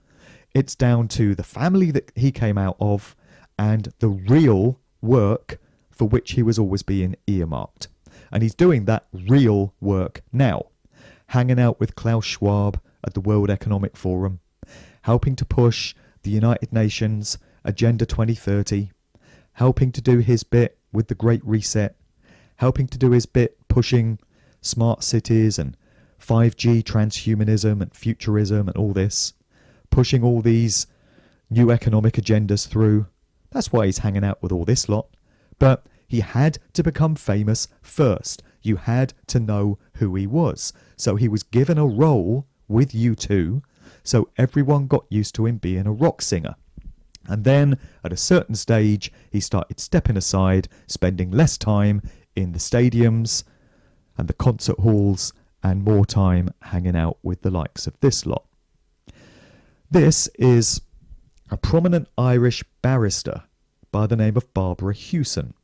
it's down to the family that he came out of and the real work for which he was always being earmarked. And he's doing that real work now, hanging out with Klaus Schwab at the World Economic Forum, helping to push the United Nations Agenda 2030, helping to do his bit with the Great Reset, helping to do his bit pushing smart cities and 5G transhumanism and futurism and all this, pushing all these new economic agendas through. That's why he's hanging out with all this lot. But he had to become famous first. You had to know who he was. So he was given a role with U2, so everyone got used to him being a rock singer. And then, at a certain stage, he started stepping aside, spending less time in the stadiums and the concert halls, and more time hanging out with the likes of this lot. This is a prominent Irish barrister by the name of Barbara Hewson.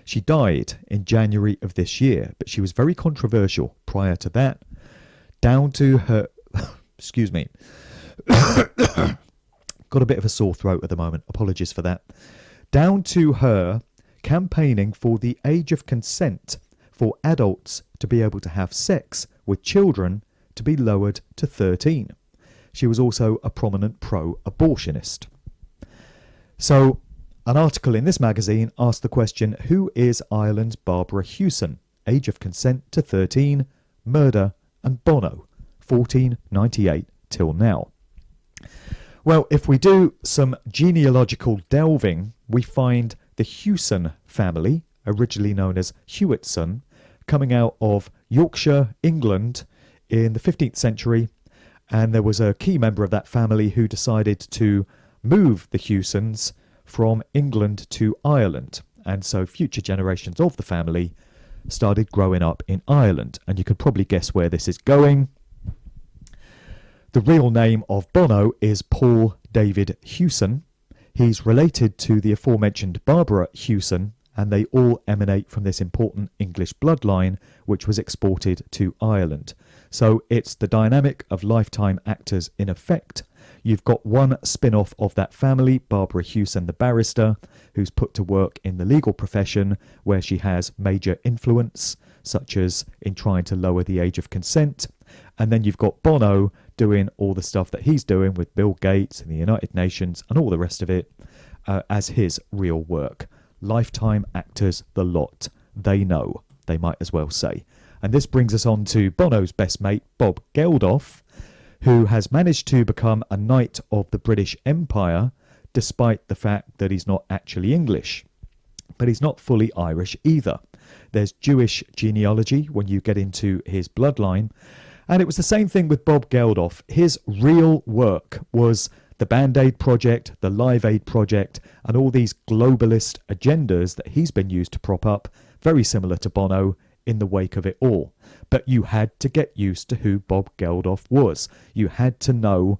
She died in January of this year, but she was very controversial prior to that, down to her... excuse me. Got a bit of a sore throat at the moment. Apologies for that. Down to her campaigning for the age of consent for adults to be able to have sex with children to be lowered to 13. She was also a prominent pro-abortionist. So, an article in this magazine asked the question, who is Ireland's Barbara Hewson? Age of consent to 13, murder, and Bono, 1498 till now. Well, if we do some genealogical delving, we find the Hewson family, originally known as Hewitson, coming out of Yorkshire, England in the 15th century. And there was a key member of that family who decided to move the Hewsons from England to Ireland. And so future generations of the family started growing up in Ireland. And you can probably guess where this is going. The real name of Bono is Paul David Hewson. He's related to the aforementioned Barbara Hewson, and they all emanate from this important English bloodline which was exported to Ireland. So it's the dynamic of lifetime actors in effect. You've got one spin-off of that family, Barbara Hewson, the barrister, who's put to work in the legal profession where she has major influence, such as in trying to lower the age of consent. And then you've got Bono doing all the stuff that he's doing with Bill Gates and the United Nations and all the rest of it as his real work. Lifetime actors, the lot. They know, they might as well say. And this brings us on to Bono's best mate, Bob Geldof, who has managed to become a knight of the British Empire, despite the fact that he's not actually English. But he's not fully Irish either. There's Jewish genealogy when you get into his bloodline. And it was the same thing with Bob Geldof. His real work was the Band-Aid Project, the Live Aid Project, and all these globalist agendas that he's been used to prop up, very similar to Bono, in the wake of it all. But you had to get used to who Bob Geldof was. You had to know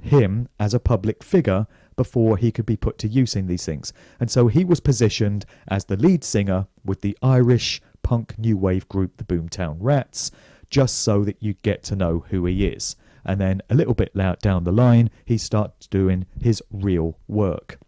him as a public figure before he could be put to use in these things. And so he was positioned as the lead singer with the Irish punk new wave group, the Boomtown Rats, just so that you get to know who he is. And then a little bit down the line, he starts doing his real work.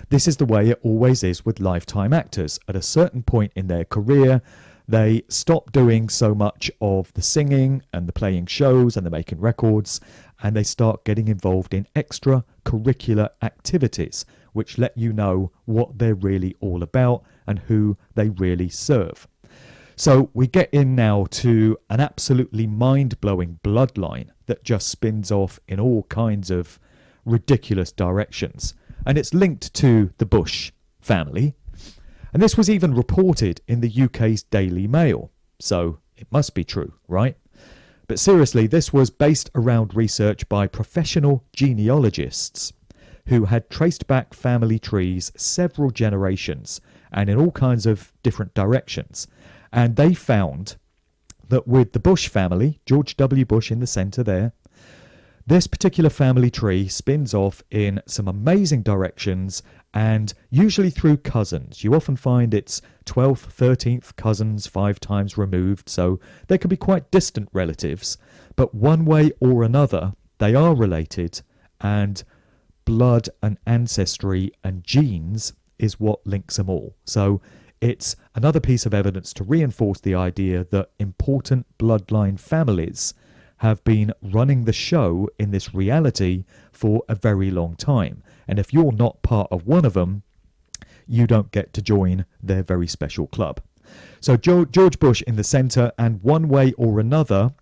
This is the way it always is with lifetime actors. At a certain point in their career, they stop doing so much of the singing and the playing shows and the making records, and they start getting involved in extracurricular activities, which let you know what they're really all about and who they really serve. So we get in now to an absolutely mind-blowing bloodline that just spins off in all kinds of ridiculous directions. And it's linked to the Bush family. And this was even reported in the UK's Daily Mail. So it must be true, right? But seriously, this was based around research by professional genealogists who had traced back family trees several generations and in all kinds of different directions. And they found that with the Bush family, George W. Bush in the centre there, this particular family tree spins off in some amazing directions and usually through cousins. You often find it's 12th, 13th cousins 5 times removed, so they can be quite distant relatives. But one way or another, they are related, and blood and ancestry and genes is what links them all. So it's another piece of evidence to reinforce the idea that important bloodline families have been running the show in this reality for a very long time. And if you're not part of one of them, you don't get to join their very special club. So George Bush in the centre, and one way or another,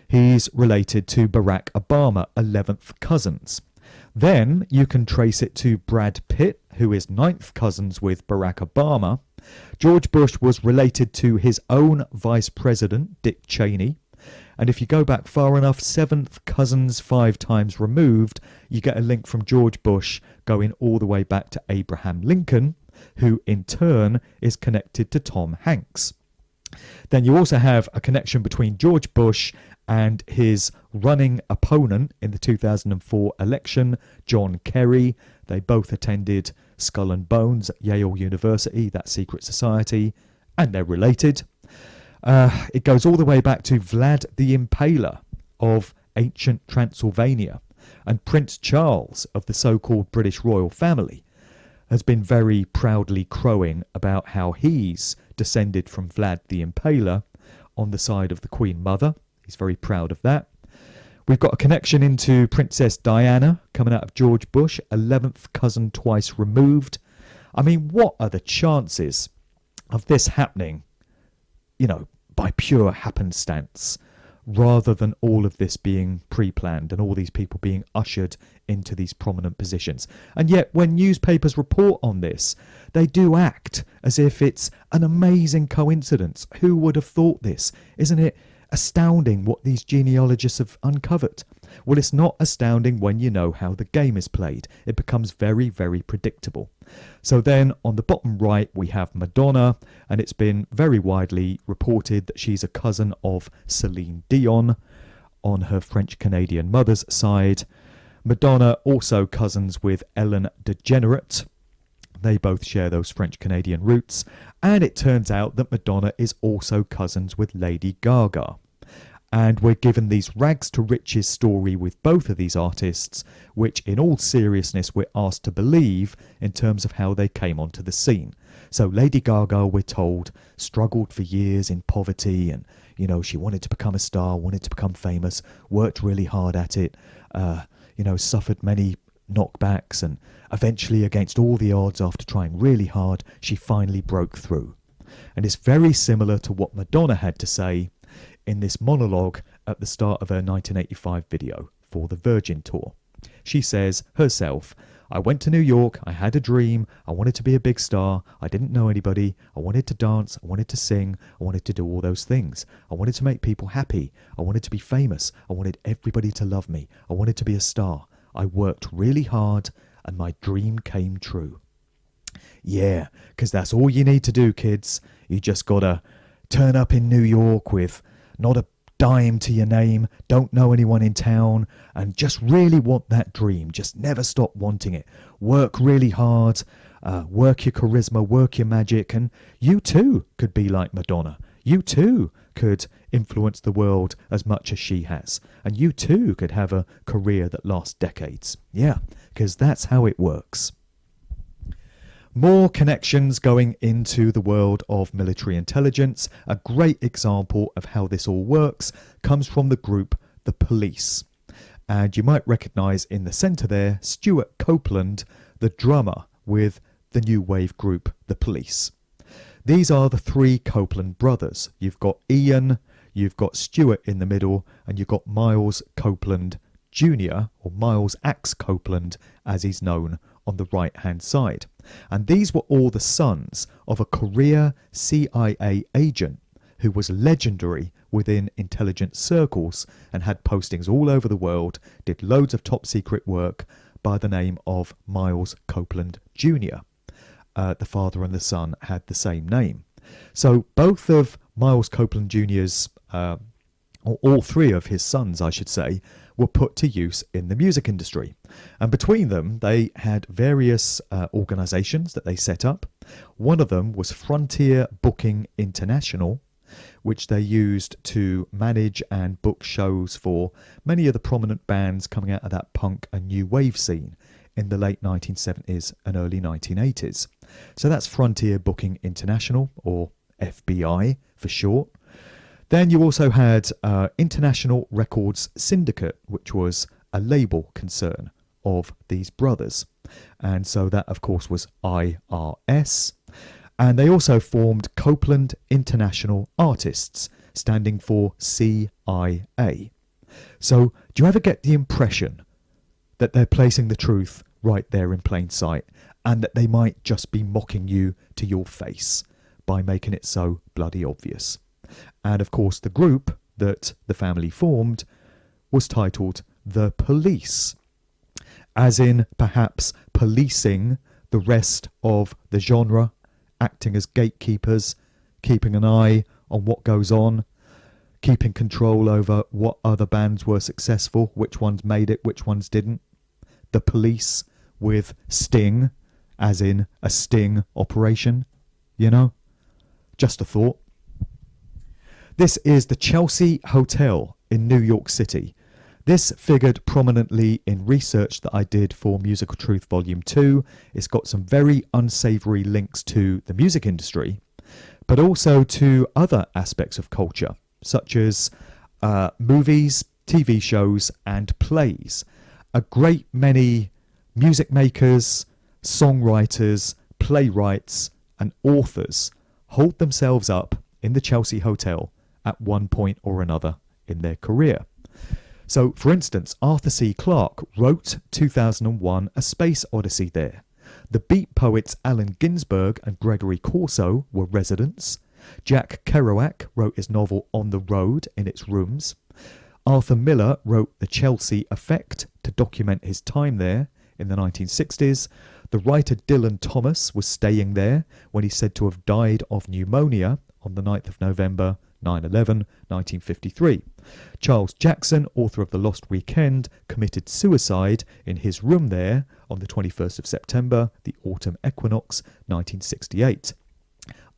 he's related to Barack Obama, 11th cousins. Then you can trace it to Brad Pitt, who is 9th cousins with Barack Obama. George Bush was related to his own vice president, Dick Cheney. And if you go back far enough, 7th cousins 5 times removed, you get a link from George Bush going all the way back to Abraham Lincoln, who in turn is connected to Tom Hanks. Then you also have a connection between George Bush and his running opponent in the 2004 election, John Kerry. They both attended Skull and Bones at Yale University, that secret society, and they're related. It goes all the way back to Vlad the Impaler of ancient Transylvania, and Prince Charles of the so-called British royal family has been very proudly crowing about how he's descended from Vlad the Impaler on the side of the Queen Mother. He's very proud of that. We've got a connection into Princess Diana coming out of George Bush, 11th cousin twice removed. I mean, what are the chances of this happening, by pure happenstance, rather than all of this being pre-planned and all these people being ushered into these prominent positions? And yet, when newspapers report on this, they do act as if it's an amazing coincidence. Who would have thought this? Isn't it astounding what these genealogists have uncovered. Well, it's not astounding when you know how the game is played. It becomes very, very predictable. So then on the bottom right, we have Madonna, and it's been very widely reported that she's a cousin of Celine Dion on her French-Canadian mother's side. Madonna also cousins with Ellen DeGeneres. They both share those French-Canadian roots. And it turns out that Madonna is also cousins with Lady Gaga. And we're given these rags to riches story with both of these artists, which in all seriousness we're asked to believe in terms of how they came onto the scene. So Lady Gaga, we're told, struggled for years in poverty, and she wanted to become a star, wanted to become famous, worked really hard at it, suffered many knockbacks, and eventually, against all the odds, after trying really hard, she finally broke through. And it's very similar to what Madonna had to say in this monologue at the start of her 1985 video for the Virgin Tour. She says herself, "I went to New York, I had a dream, I wanted to be a big star, I didn't know anybody, I wanted to dance, I wanted to sing, I wanted to do all those things. I wanted to make people happy, I wanted to be famous, I wanted everybody to love me, I wanted to be a star. I worked really hard and my dream came true." Yeah, because that's all you need to do, kids. You just gotta turn up in New York with not a dime to your name, don't know anyone in town, and just really want that dream. Just never stop wanting it. Work really hard, work your charisma, work your magic, and you too could be like Madonna. You too could influence the world as much as she has. And you too could have a career that lasts decades. Yeah, because that's how it works. More connections going into the world of military intelligence. A great example of how this all works comes from the group The Police. And you might recognise in the centre there Stuart Copeland, the drummer with the new wave group The Police. These are the three Copeland brothers. You've got Ian, you've got Stuart in the middle, and you've got Miles Copeland Jr., or Miles Axe Copeland as he's known on the right hand side. And these were all the sons of a career CIA agent who was legendary within intelligence circles and had postings all over the world, did loads of top secret work by the name of Miles Copeland Jr. The father and the son had the same name. So both of Miles Copeland Jr.'s, or all three of his sons, I should say, were put to use in the music industry. And between them, they had various organisations that they set up. One of them was Frontier Booking International, which they used to manage and book shows for many of the prominent bands coming out of that punk and new wave scene in the late 1970s and early 1980s. So that's Frontier Booking International, or FBI for short. Then you also had International Records Syndicate, which was a label concern of these brothers. And so that, of course, was IRS. And they also formed Copeland International Artists, standing for CIA. So do you ever get the impression that they're placing the truth right there in plain sight, and that they might just be mocking you to your face by making it so bloody obvious? And of course, the group that the family formed was titled The Police, as in perhaps policing the rest of the genre, acting as gatekeepers, keeping an eye on what goes on, keeping control over what other bands were successful, which ones made it, which ones didn't. The Police with Sting, as in a sting operation, Just a thought. This is the Chelsea Hotel in New York City. This figured prominently in research that I did for Musical Truth Volume 2. It's got some very unsavoury links to the music industry, but also to other aspects of culture, such as movies, TV shows, and plays. A great many music makers, songwriters, playwrights, and authors hold themselves up in the Chelsea Hotel at one point or another in their career. So, for instance, Arthur C. Clarke wrote 2001 A Space Odyssey there. The beat poets Allen Ginsberg and Gregory Corso were residents, Jack Kerouac wrote his novel On the Road in its rooms. Arthur Miller wrote The Chelsea Effect to document his time there in the 1960s. The writer Dylan Thomas was staying there when he's said to have died of pneumonia on the 9th of November 9/11, 1953. Charles Jackson, author of The Lost Weekend, committed suicide in his room there on the 21st of September, the autumn equinox, 1968.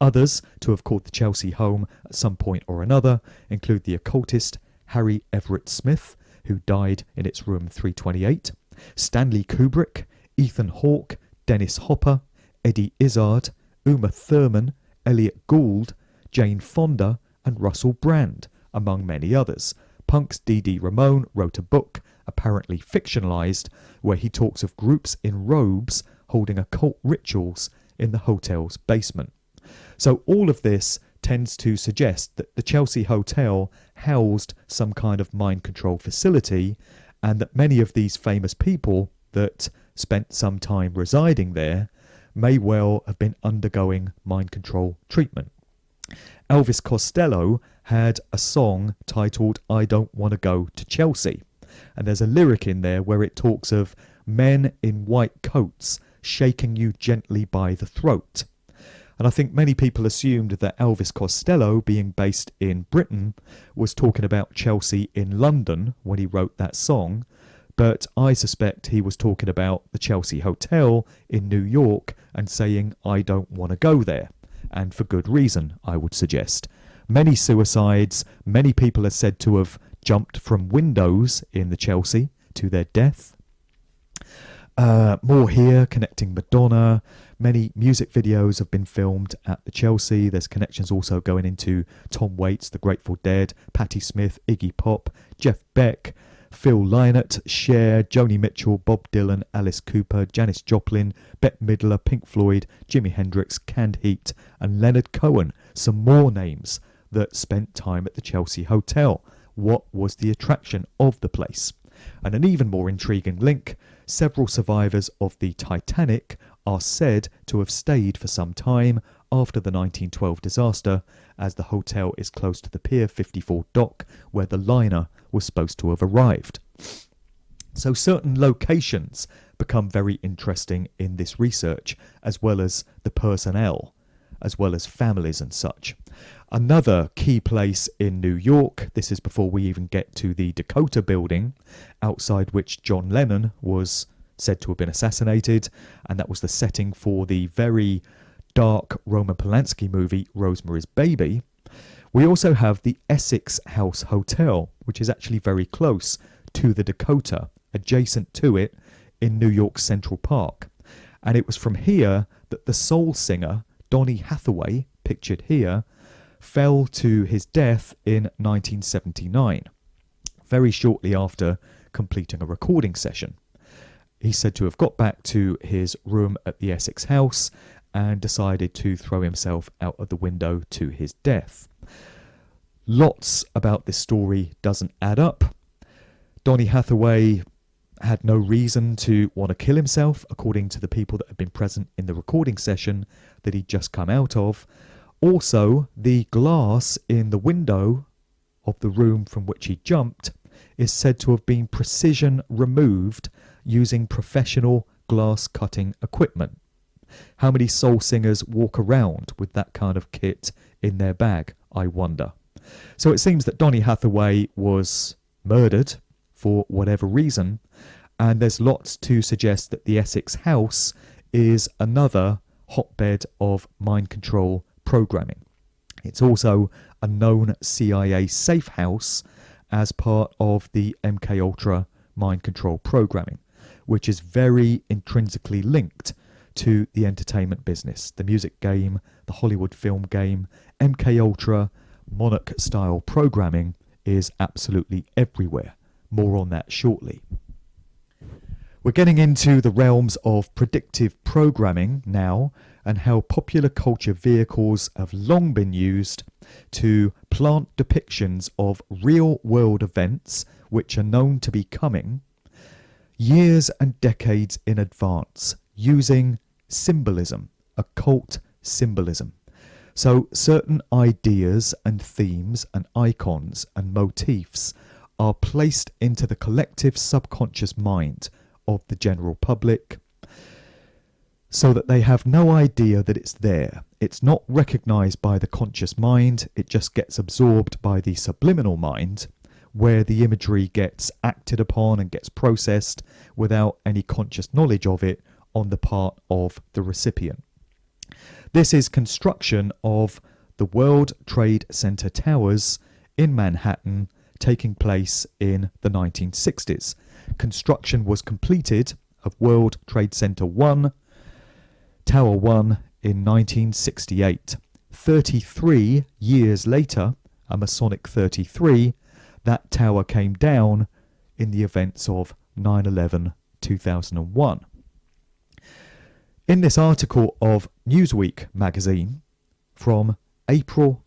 Others to have called the Chelsea home at some point or another include the occultist Harry Everett Smith, who died in its room 328, Stanley Kubrick, Ethan Hawke, Dennis Hopper, Eddie Izzard, Uma Thurman, Elliot Gould, Jane Fonda, and Russell Brand, among many others. Punk's D.D. Ramone wrote a book, apparently fictionalized, where he talks of groups in robes holding occult rituals in the hotel's basement. So all of this tends to suggest that the Chelsea Hotel housed some kind of mind control facility, and that many of these famous people that spent some time residing there may well have been undergoing mind control treatment. Elvis Costello had a song titled I Don't Want to Go to Chelsea, and there's a lyric in there where it talks of men in white coats shaking you gently by the throat. And I think many people assumed that Elvis Costello, being based in Britain, was talking about Chelsea in London when he wrote that song, but I suspect he was talking about the Chelsea Hotel in New York and saying I don't want to go there. And for good reason, I would suggest. Many suicides, many people are said to have jumped from windows in the Chelsea to their death. More here, connecting Madonna. Many music videos have been filmed at the Chelsea. There's connections also going into Tom Waits, The Grateful Dead, Patti Smith, Iggy Pop, Jeff Beck, Phil Lynott, Cher, Joni Mitchell, Bob Dylan, Alice Cooper, Janis Joplin, Bette Midler, Pink Floyd, Jimi Hendrix, Canned Heat, and Leonard Cohen. Some more names that spent time at the Chelsea Hotel. What was the attraction of the place? And an even more intriguing link, several survivors of the Titanic are said to have stayed for some time after the 1912 disaster, as the hotel is close to the Pier 54 dock where the liner was supposed to have arrived. So certain locations become very interesting in this research, as well as the personnel, as well as families and such. Another key place in New York, this is before we even get to the Dakota building, outside which John Lennon was said to have been assassinated, and that was the setting for the very dark Roman Polanski movie Rosemary's Baby. We also have the Essex House Hotel, which is actually very close to the Dakota, adjacent to it in New York Central Park. And it was from here that the soul singer Donny Hathaway, pictured here, fell to his death in 1979, very shortly after completing a recording session. He's said to have got back to his room at the Essex House and decided to throw himself out of the window to his death. Lots about this story doesn't add up. Donny Hathaway had no reason to want to kill himself, according to the people that had been present in the recording session that he'd just come out of. Also, the glass in the window of the room from which he jumped is said to have been precision removed using professional glass cutting equipment. How many soul singers walk around with that kind of kit in their bag, I wonder. So it seems that Donny Hathaway was murdered for whatever reason, and there's lots to suggest that the Essex House is another hotbed of mind control programming. It's also a known CIA safe house as part of the MKUltra mind control programming, which is very intrinsically linked to the entertainment business, the music game, the Hollywood film game. MKUltra Monarch style programming is absolutely everywhere. More on that shortly. We're getting into the realms of predictive programming now, and how popular culture vehicles have long been used to plant depictions of real-world events which are known to be coming years and decades in advance, using symbolism, occult symbolism. So certain ideas and themes and icons and motifs are placed into the collective subconscious mind of the general public so that they have no idea that it's there. It's not recognized by the conscious mind, it just gets absorbed by the subliminal mind, where the imagery gets acted upon and gets processed without any conscious knowledge of it on the part of the recipient. This is construction of the World Trade Center towers in Manhattan taking place in the 1960s. Construction was completed of World Trade Center 1, Tower 1 in 1968. 33 years later, a Masonic 33, that tower came down in the events of 9/11 2001. In this article of Newsweek magazine from April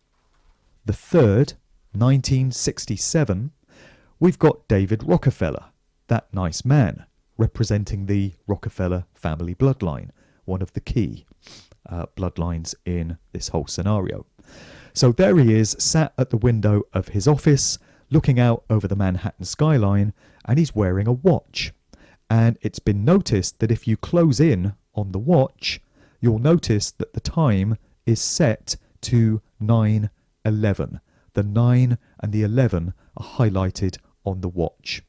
the 3rd, 1967, we've got David Rockefeller, that nice man, representing the Rockefeller family bloodline, one of the key bloodlines in this whole scenario. So there he is, sat at the window of his office, looking out over the Manhattan skyline, and he's wearing a watch. And it's been noticed that if you close in on the watch, you'll notice that the time is set to 9/11. The 9 and the 11 are highlighted on the watch.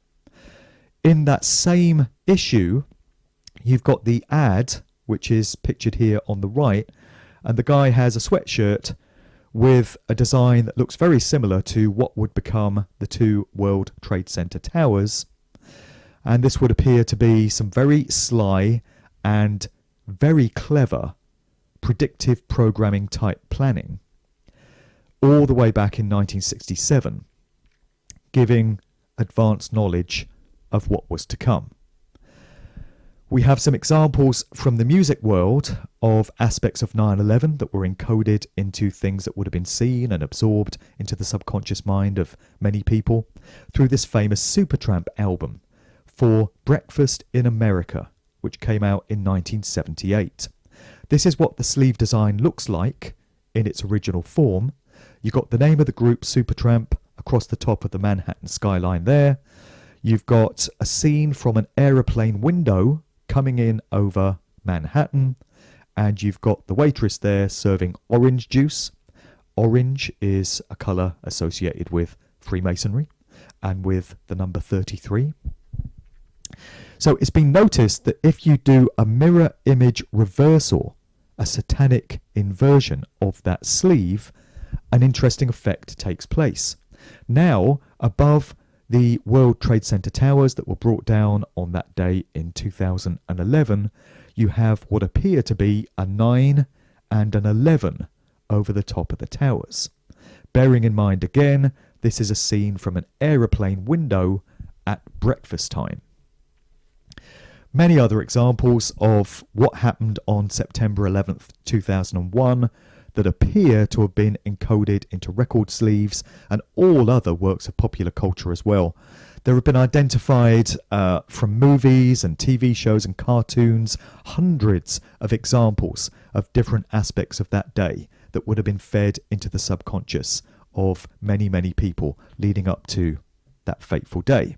In that same issue, you've got the ad, which is pictured here on the right, and the guy has a sweatshirt with a design that looks very similar to what would become the two World Trade Center towers. And this would appear to be some very sly and very clever predictive programming type planning all the way back in 1967, giving advanced knowledge of what was to come. We have some examples from the music world of aspects of 9/11 that were encoded into things that would have been seen and absorbed into the subconscious mind of many people through this famous Supertramp album, For Breakfast in America, which came out in 1978. This is what the sleeve design looks like in its original form. You've got the name of the group, Supertramp, across the top of the Manhattan skyline there. You've got a scene from an aeroplane window coming in over Manhattan, and you've got the waitress there serving orange juice. Orange is a colour associated with Freemasonry and with the number 33. So it's been noticed that if you do a mirror image reversal, a satanic inversion of that sleeve, an interesting effect takes place. Now, above the World Trade Center towers that were brought down on that day in 2011, you have what appear to be a 9 and an 11 over the top of the towers. Bearing in mind again, this is a scene from an aeroplane window at breakfast time. Many other examples of what happened on September 11th, 2001 that appear to have been encoded into record sleeves and all other works of popular culture as well. There have been identified from movies and TV shows and cartoons, hundreds of examples of different aspects of that day that would have been fed into the subconscious of many, many people leading up to that fateful day.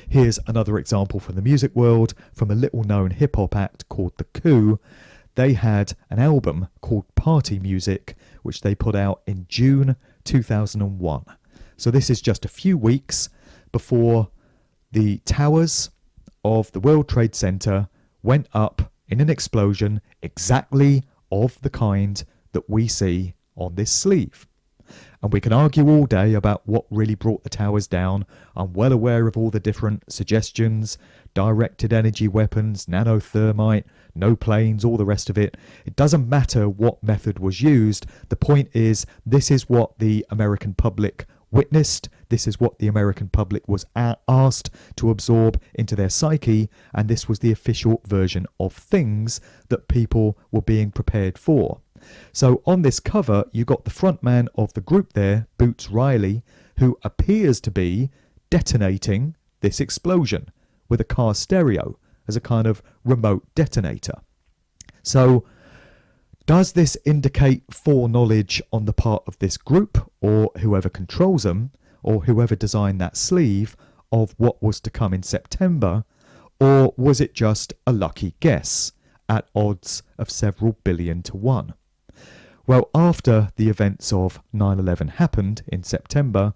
Here's another example from the music world, from a little known hip hop act called The Coup. They had an album called Party Music, which they put out in June 2001. So this is just a few weeks before the towers of the World Trade Center went up in an explosion exactly of the kind that we see on this sleeve. And we can argue all day about what really brought the towers down. I'm well aware of all the different suggestions, directed energy weapons, nanothermite, no planes, all the rest of it. It doesn't matter what method was used. The point is, this is what the American public witnessed. This is what the American public was asked to absorb into their psyche. And this was the official version of things that people were being prepared for. So on this cover, you got the front man of the group there, Boots Riley, who appears to be detonating this explosion with a car stereo as a kind of remote detonator. So Does this indicate foreknowledge on the part of this group, or whoever controls them, or whoever designed that sleeve, of what was to come in September, or was it just a lucky guess at odds of several billion to one? Well, after the events of 9/11 happened in September,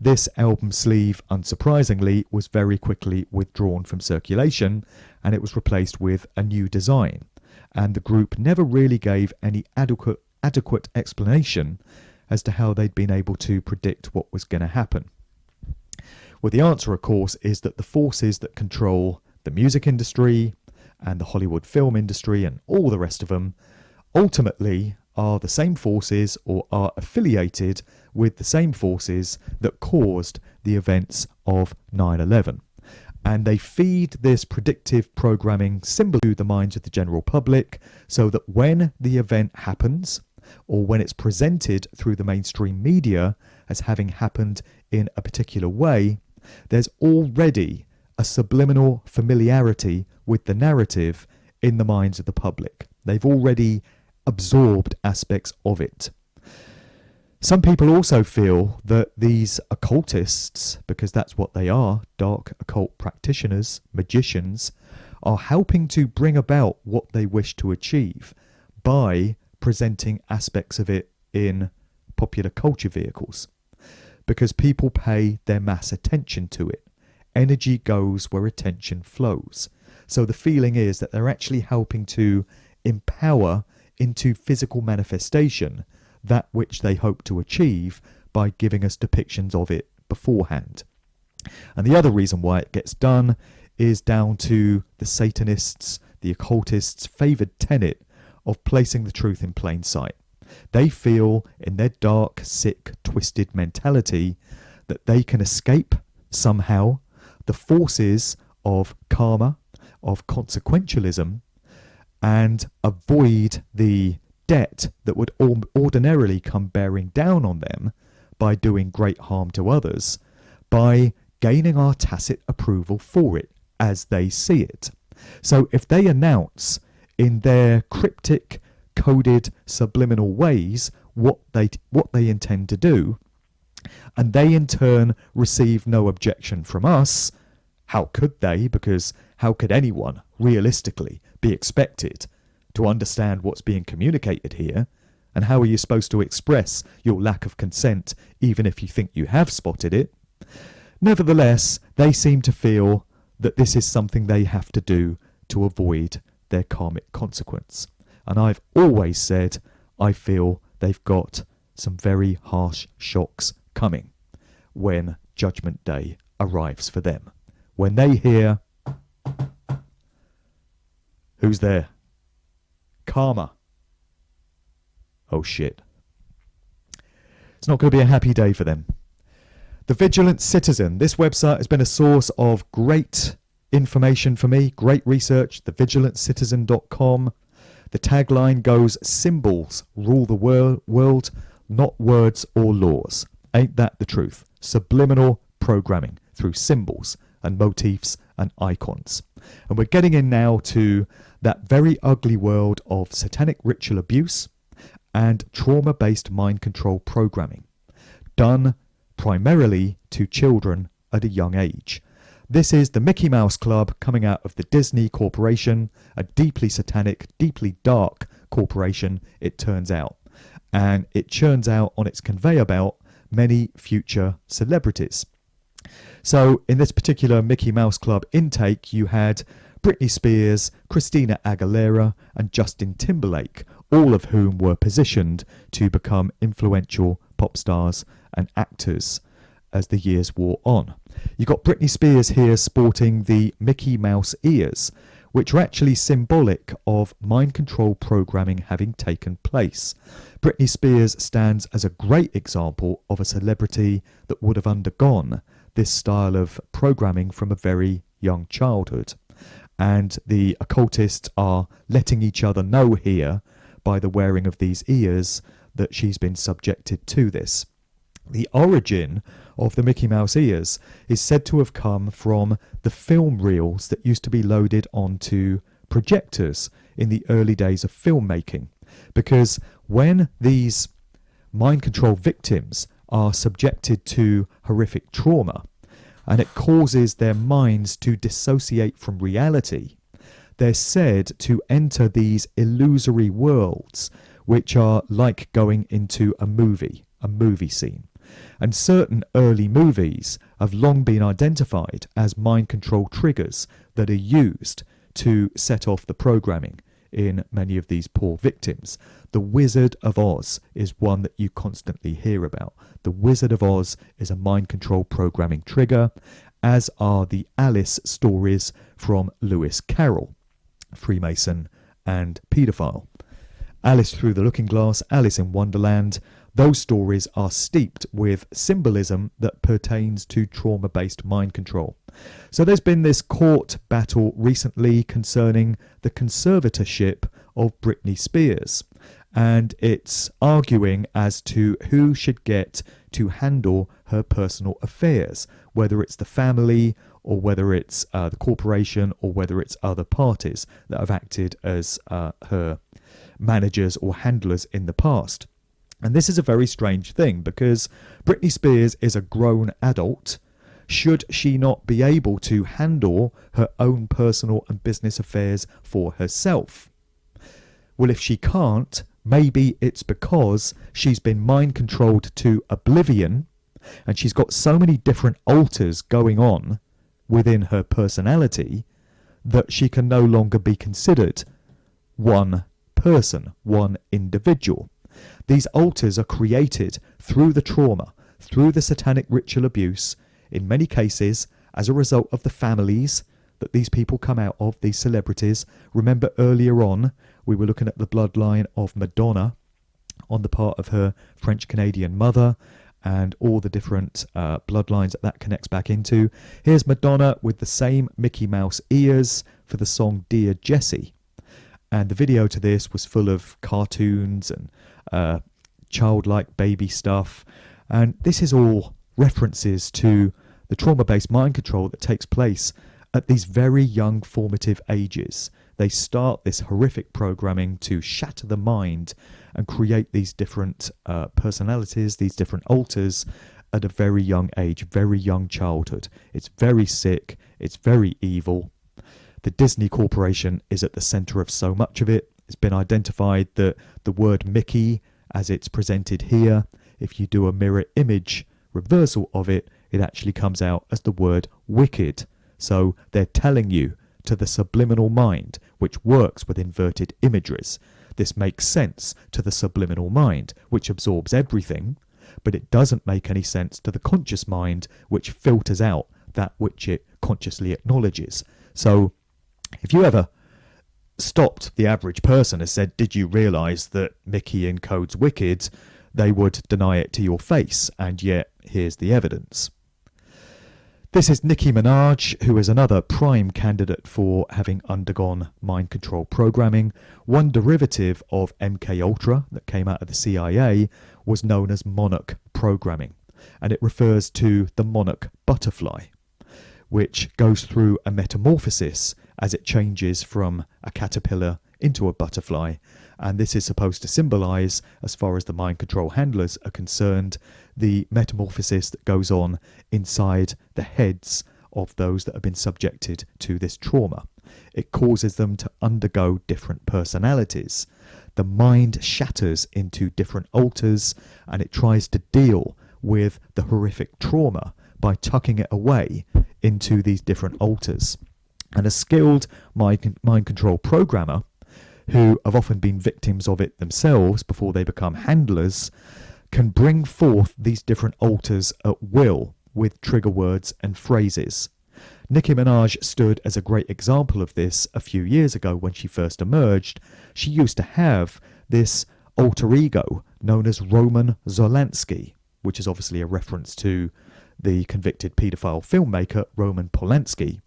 this album sleeve, unsurprisingly, was very quickly withdrawn from circulation, and it was replaced with a new design. And the group never really gave any adequate explanation as to how they'd been able to predict what was going to happen. Well, the answer, of course, is that the forces that control the music industry and the Hollywood film industry and all the rest of them ultimately are the same forces, or are affiliated with the same forces that caused the events of 9/11. And they feed this predictive programming symbol to the minds of the general public, so that when the event happens, or when it's presented through the mainstream media as having happened in a particular way, there's already a subliminal familiarity with the narrative in the minds of the public. They've already absorbed aspects of it. Some people also feel that these occultists, because that's what they are, dark occult practitioners, magicians, are helping to bring about what they wish to achieve by presenting aspects of it in popular culture vehicles. Because people pay their mass attention to it. Energy goes where attention flows. So the feeling is that they're actually helping to empower into physical manifestation that which they hope to achieve by giving us depictions of it beforehand. And the other reason why it gets done is down to the Satanists, the occultists' favoured tenet of placing the truth in plain sight. They feel in their dark, sick, twisted mentality that they can escape somehow the forces of karma, of consequentialism, and avoid the debt that would ordinarily come bearing down on them by doing great harm to others, by gaining our tacit approval for it as they see it. So if they announce in their cryptic, coded, subliminal ways what they intend to do, and they in turn receive no objection from us, how could they? Because how could anyone realistically be expected to understand what's being communicated here? And how are you supposed to express your lack of consent even if you think you have spotted it? Nevertheless, they seem to feel that this is something they have to do to avoid their karmic consequence. And I've always said I feel they've got some very harsh shocks coming when Judgment Day arrives for them. When they hear, who's there? Karma. Oh shit. It's not going to be a happy day for them. The Vigilant Citizen. This website has been a source of great information for me, great research. TheVigilantCitizen.com. The tagline goes, symbols rule the world, not words or laws. Ain't that the truth? Subliminal programming through symbols and motifs and icons. And we're getting in now to that very ugly world of satanic ritual abuse and trauma-based mind control programming, done primarily to children at a young age. This is the Mickey Mouse Club coming out of the Disney Corporation, a deeply satanic, deeply dark corporation, it turns out. And it churns out on its conveyor belt many future celebrities. So in this particular Mickey Mouse Club intake, you had Britney Spears, Christina Aguilera, and Justin Timberlake, all of whom were positioned to become influential pop stars and actors as the years wore on. You got Britney Spears here sporting the Mickey Mouse ears, which are actually symbolic of mind control programming having taken place. Britney Spears stands as a great example of a celebrity that would have undergone this style of programming from a very young childhood. And the occultists are letting each other know here by the wearing of these ears that she's been subjected to this. The origin of the Mickey Mouse ears is said to have come from the film reels that used to be loaded onto projectors in the early days of filmmaking. Because when these mind control victims are subjected to horrific trauma and it causes their minds to dissociate from reality, they're said to enter these illusory worlds, which are like going into a movie scene. And certain early movies have long been identified as mind control triggers that are used to set off the programming in many of these poor victims. The Wizard of Oz is one that you constantly hear about. The Wizard of Oz is a mind control programming trigger, as are the Alice stories from Lewis Carroll, Freemason and paedophile. Alice Through the Looking Glass, Alice in Wonderland, those stories are steeped with symbolism that pertains to trauma-based mind control. So there's been this court battle recently concerning the conservatorship of Britney Spears, and it's arguing as to who should get to handle her personal affairs, whether it's the family or whether it's the corporation or whether it's other parties that have acted as her managers or handlers in the past. And this is a very strange thing because Britney Spears is a grown adult. Should she not be able to handle her own personal and business affairs for herself? Well, if she can't, maybe it's because she's been mind controlled to oblivion and she's got so many different alters going on within her personality that she can no longer be considered one person, one individual. These altars are created through the trauma, through the satanic ritual abuse, in many cases as a result of the families that these people come out of, these celebrities. Remember earlier on, we were looking at the bloodline of Madonna on the part of her French-Canadian mother and all the different bloodlines that connects back into. Here's Madonna with the same Mickey Mouse ears for the song Dear Jessie. And the video to this was full of cartoons and childlike baby stuff. And this is all references to the trauma-based mind control that takes place at these very young formative ages. They start this horrific programming to shatter the mind and create these different personalities, these different alters at a very young age, very young childhood. It's very sick. It's very evil. The Disney Corporation is at the center of so much of it. It's been identified that the word Mickey, as it's presented here, if you do a mirror image reversal of it, it actually comes out as the word wicked. So they're telling you to the subliminal mind, which works with inverted imageries. This makes sense to the subliminal mind, which absorbs everything, but it doesn't make any sense to the conscious mind, which filters out that which it consciously acknowledges. So if you ever stopped the average person and said, did you realise that Mickey encodes wicked, they would deny it to your face, and yet here's the evidence. This is Nicki Minaj, who is another prime candidate for having undergone mind control programming. One derivative of MKUltra that came out of the CIA was known as monarch programming, and it refers to the monarch butterfly, which goes through a metamorphosis as it changes from a caterpillar into a butterfly. And this is supposed to symbolize, as far as the mind control handlers are concerned, the metamorphosis that goes on inside the heads of those that have been subjected to this trauma. It causes them to undergo different personalities. The mind shatters into different alters, and it tries to deal with the horrific trauma by tucking it away into these different alters. And a skilled mind control programmer, who have often been victims of it themselves before they become handlers, can bring forth these different alters at will with trigger words and phrases. Nicki Minaj stood as a great example of this a few years ago when she first emerged. She used to have this alter ego known as Roman Zolansky, which is obviously a reference to the convicted paedophile filmmaker Roman Polanski.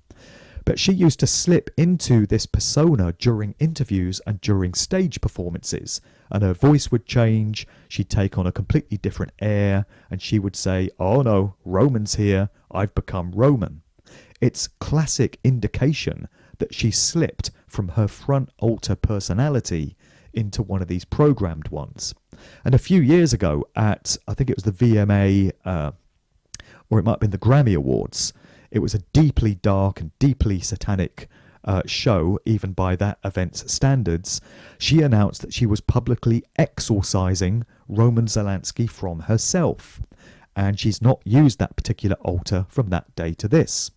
But she used to slip into this persona during interviews and during stage performances, and her voice would change. She'd take on a completely different air, and she would say, "Oh no, Roman's here, I've become Roman." It's classic indication that she slipped from her front alter personality into one of these programmed ones. And a few years ago at, I think it was the VMA, or it might have been the Grammy Awards, it was a deeply dark and deeply satanic show, even by that event's standards. She announced that she was publicly exorcising Roman Zelensky from herself, and she's not used that particular altar from that day to this.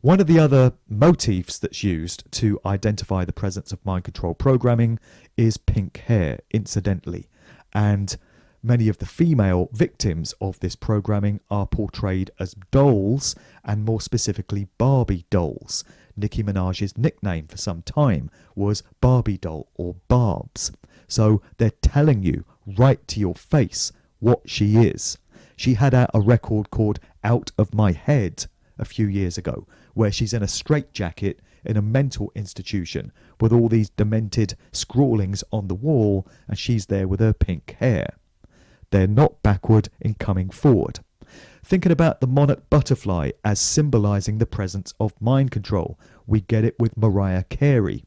One of the other motifs that's used to identify the presence of mind control programming is pink hair, incidentally, and many of the female victims of this programming are portrayed as dolls, and more specifically Barbie dolls. Nicki Minaj's nickname for some time was Barbie doll or Barbs. So they're telling you right to your face what she is. She had out a record called Out of My Head a few years ago, where she's in a straitjacket in a mental institution with all these demented scrawlings on the wall, and she's there with her pink hair. They're not backward in coming forward. Thinking about the monarch butterfly as symbolising the presence of mind control, we get it with Mariah Carey.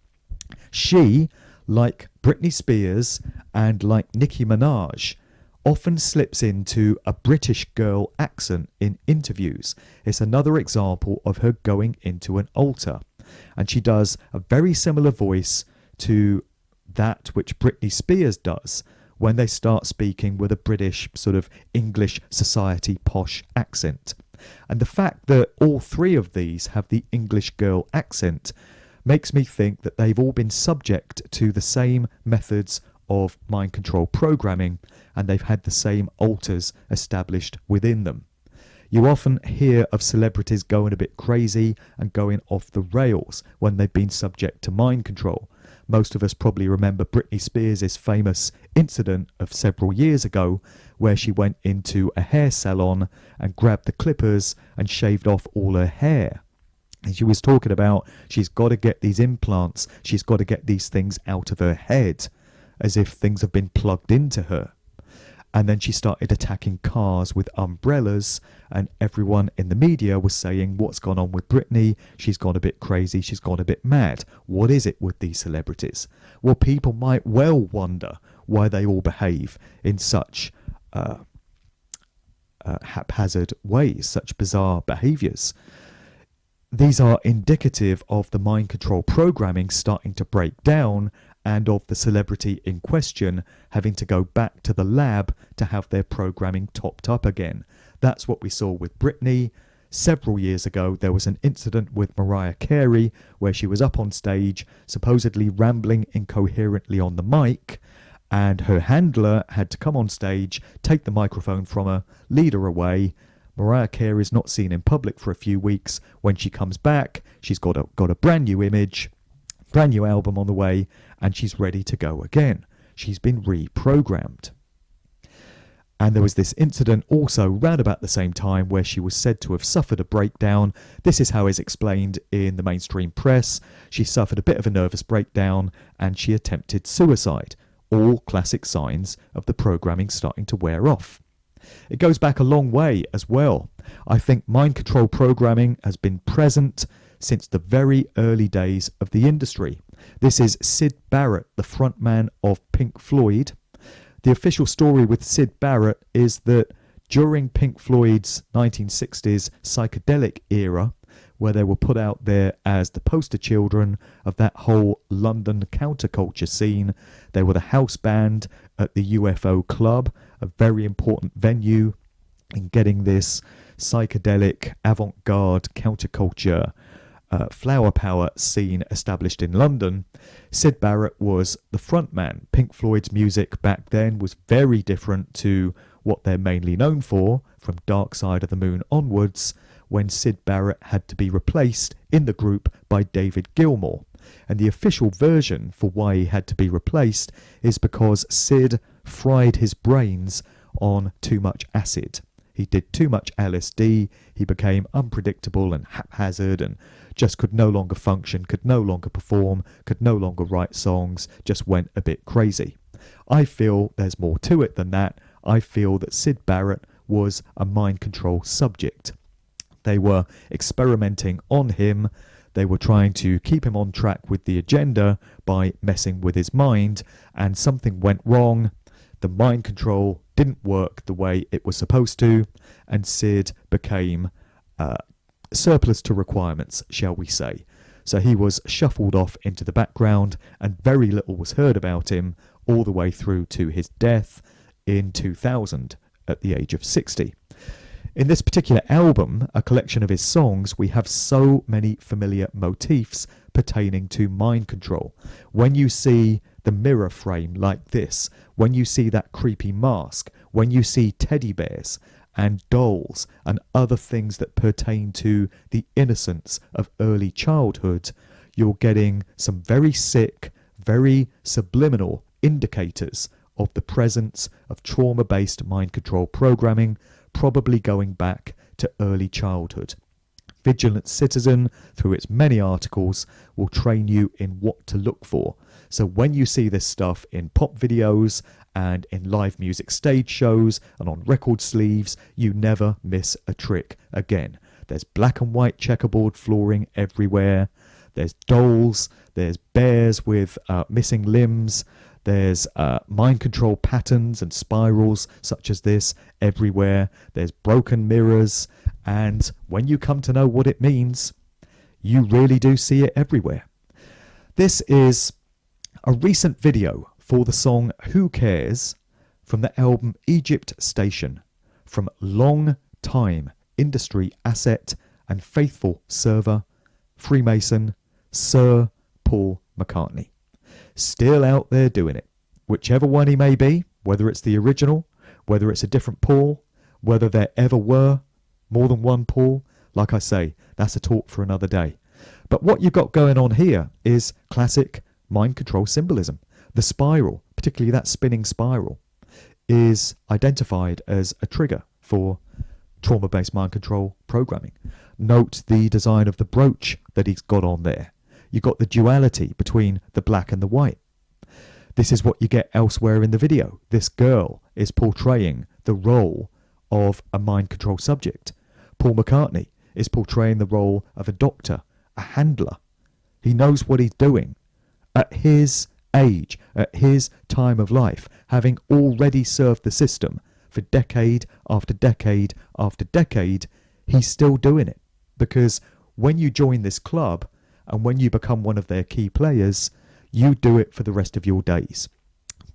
She, like Britney Spears and like Nicki Minaj, often slips into a British girl accent in interviews. It's another example of her going into an altar. And she does a very similar voice to that which Britney Spears does when they start speaking with a British sort of English society posh accent. And the fact that all three of these have the English girl accent makes me think that they've all been subject to the same methods of mind control programming, and they've had the same altars established within them. You often hear of celebrities going a bit crazy and going off the rails when they've been subject to mind control. Most of us probably remember Britney Spears' famous incident of several years ago where she went into a hair salon and grabbed the clippers and shaved off all her hair. And she was talking about she's got to get these implants, she's got to get these things out of her head, as if things have been plugged into her. And then she started attacking cars with umbrellas, and everyone in the media was saying, what's gone on with Britney? She's gone a bit crazy, she's gone a bit mad. What is it with these celebrities? Well, people might well wonder why they all behave in such haphazard ways, such bizarre behaviours. These are indicative of the mind control programming starting to break down, and of the celebrity in question having to go back to the lab to have their programming topped up again. That's what we saw with Britney. Several years ago, there was an incident with Mariah Carey where she was up on stage, supposedly rambling incoherently on the mic, and her handler had to come on stage, take the microphone from her, lead her away. Mariah Carey is not seen in public for a few weeks. When she comes back, she's got a brand new image, brand new album on the way, and she's ready to go again. She's been reprogrammed. And there was this incident also round about the same time where she was said to have suffered a breakdown. This is how it's explained in the mainstream press. She suffered a bit of a nervous breakdown and she attempted suicide. All classic signs of the programming starting to wear off. It goes back a long way as well. I think mind control programming has been present since the very early days of the industry. This is S.E.E.D Barrett, the frontman of Pink Floyd. The official story with S.E.E.D Barrett is that during Pink Floyd's 1960s psychedelic era, where they were put out there as the poster children of that whole London counterculture scene, they were the house band at the UFO Club, a very important venue in getting this psychedelic avant-garde counterculture flower power scene established in London. S.E.E.D Barrett was the frontman. Pink Floyd's music back then was very different to what they're mainly known for, from Dark Side of the Moon onwards, when S.E.E.D Barrett had to be replaced in the group by David Gilmour. And the official version for why he had to be replaced is because S.E.E.D fried his brains on too much acid. He did too much LSD, he became unpredictable and haphazard and just could no longer function, could no longer perform, could no longer write songs, just went a bit crazy. I feel there's more to it than that. I feel that S.E.E.D Barrett was a mind control subject. They were experimenting on him. They were trying to keep him on track with the agenda by messing with his mind, and something went wrong. The mind control didn't work the way it was supposed to, and S.E.E.D became surplus to requirements, shall we say. So he was shuffled off into the background, and very little was heard about him all the way through to his death in 2000 at the age of 60. In this particular album, a collection of his songs, we have so many familiar motifs pertaining to mind control. When you see the mirror frame like this, when you see that creepy mask, when you see teddy bears and dolls and other things that pertain to the innocence of early childhood, you're getting some very sick, very subliminal indicators of the presence of trauma-based mind control programming, probably going back to early childhood. Vigilant Citizen, through its many articles, will train you in what to look for. So when you see this stuff in pop videos and in live music stage shows and on record sleeves, you never miss a trick again. There's black and white checkerboard flooring everywhere. There's dolls. There's bears with missing limbs. There's mind control patterns and spirals such as this everywhere. There's broken mirrors. And when you come to know what it means, you really do see it everywhere. This is a recent video for the song Who Cares from the album Egypt Station from long-time industry asset and faithful server, Freemason, Sir Paul McCartney. Still out there doing it. Whichever one he may be, whether it's the original, whether it's a different Paul, whether there ever were more than one Paul, like I say, that's a talk for another day. But what you've got going on here is classic mind control symbolism. The spiral, particularly that spinning spiral, is identified as a trigger for trauma-based mind control programming. Note the design of the brooch that he's got on there. You've got the duality between the black and the white. This is what you get elsewhere in the video. This girl is portraying the role of a mind control subject. Paul McCartney is portraying the role of a doctor, a handler. He knows what he's doing. At his age, at his time of life, having already served the system for decade after decade after decade, he's still doing it. Because when you join this club, and when you become one of their key players, you do it for the rest of your days.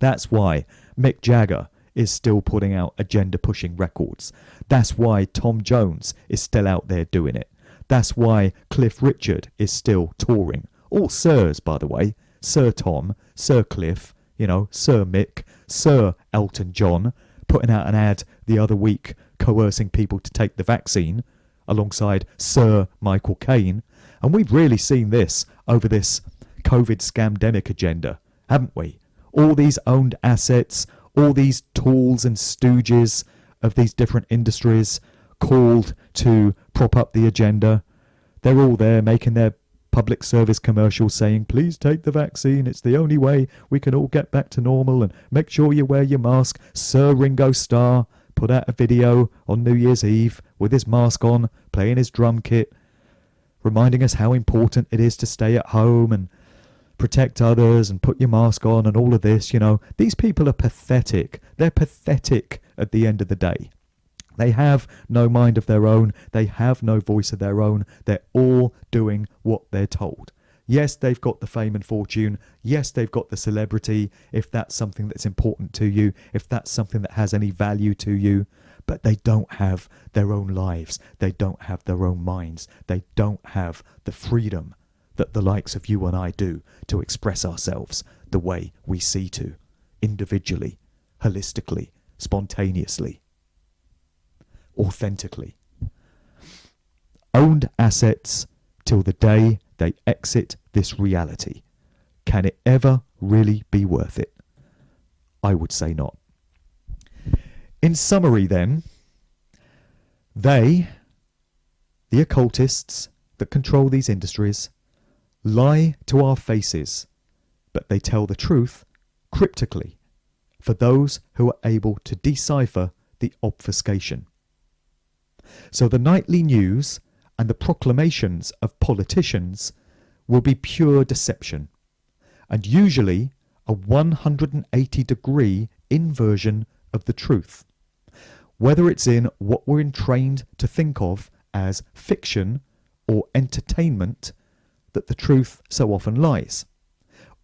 That's why Mick Jagger is still putting out agenda-pushing records. That's why Tom Jones is still out there doing it. That's why Cliff Richard is still touring. All Sirs, by the way. Sir Tom, Sir Cliff, Sir Mick, Sir Elton John, putting out an ad the other week coercing people to take the vaccine, alongside Sir Michael Caine. And we've really seen this over this COVID scamdemic agenda, haven't we? All these owned assets, all these tools and stooges of these different industries called to prop up the agenda. They're all there making their public service commercials saying, please take the vaccine. It's the only way we can all get back to normal, and make sure you wear your mask. Sir Ringo Starr put out a video on New Year's Eve with his mask on, playing his drum kit, reminding us how important it is to stay at home and protect others and put your mask on and all of this. These people are pathetic. They're pathetic at the end of the day. They have no mind of their own. They have no voice of their own. They're all doing what they're told. Yes, they've got the fame and fortune. Yes, they've got the celebrity, if that's something that's important to you, if that's something that has any value to you. But they don't have their own lives. They don't have their own minds. They don't have the freedom that the likes of you and I do to express ourselves the way we see to, individually, holistically, spontaneously, authentically. Owned assets till the day they exit this reality. Can it ever really be worth it? I would say not. In summary then, they, the occultists that control these industries, lie to our faces, but they tell the truth cryptically for those who are able to decipher the obfuscation. So the nightly news and the proclamations of politicians will be pure deception, and usually a 180-degree inversion of the truth, whether it's in what we're trained to think of as fiction or entertainment, that the truth so often lies,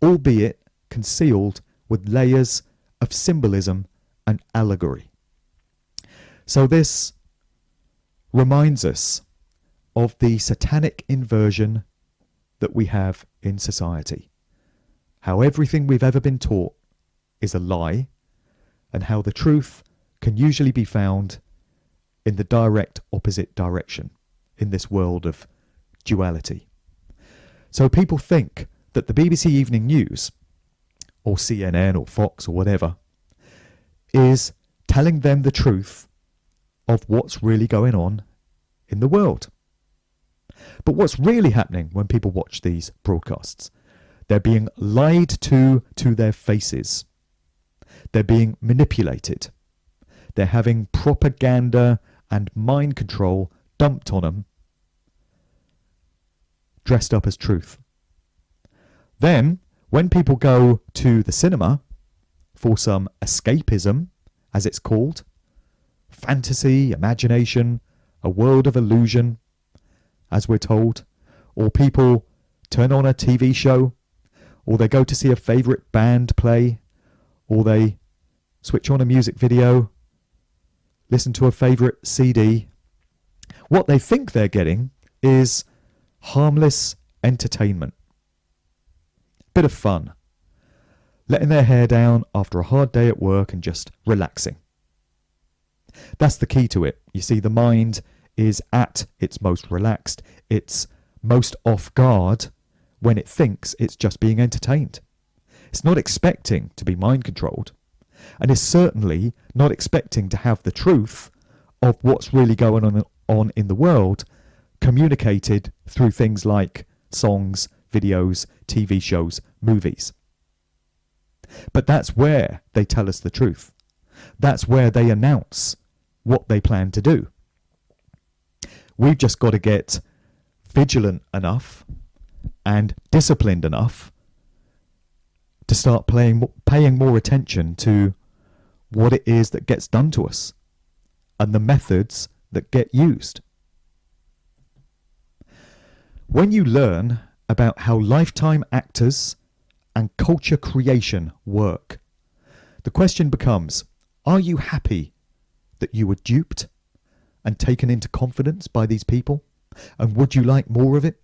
albeit concealed with layers of symbolism and allegory. So this reminds us of the satanic inversion that we have in society, how everything we've ever been taught is a lie, and how the truth can usually be found in the direct opposite direction in this world of duality. So people think that the BBC Evening News, or CNN or Fox or whatever, is telling them the truth of what's really going on in the world. But what's really happening when people watch these broadcasts? They're being lied to their faces. They're being manipulated. They're having propaganda and mind control dumped on them, dressed up as truth. Then, when people go to the cinema for some escapism, as it's called, fantasy, imagination, a world of illusion, as we're told, or people turn on a TV show, or they go to see a favourite band play, or they switch on a music video, listen to a favourite CD, what they think they're getting is harmless entertainment. Bit of fun. Letting their hair down after a hard day at work and just relaxing. That's the key to it. You see, the mind is at its most relaxed, it's most off guard when it thinks it's just being entertained. It's not expecting to be mind controlled, and is certainly not expecting to have the truth of what's really going on in the world communicated through things like songs, videos, TV shows, movies. But that's where they tell us the truth. That's where they announce what they plan to do. We've just got to get vigilant enough and disciplined enough to start paying more attention to what it is that gets done to us and the methods that get used. When you learn about how lifetime actors and culture creation work, the question becomes, are you happy that you were duped and taken into confidence by these people? And would you like more of it?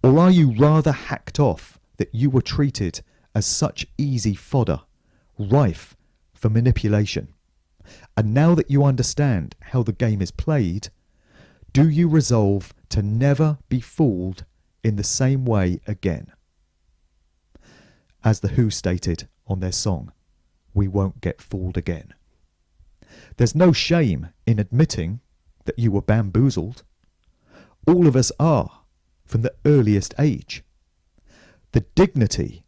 Or are you rather hacked off that you were treated as such easy fodder, rife for manipulation? And now that you understand how the game is played, do you resolve to never be fooled in the same way again? As The Who stated on their song, "We won't get fooled again." There's no shame in admitting that you were bamboozled. All of us are, from the earliest age. The dignity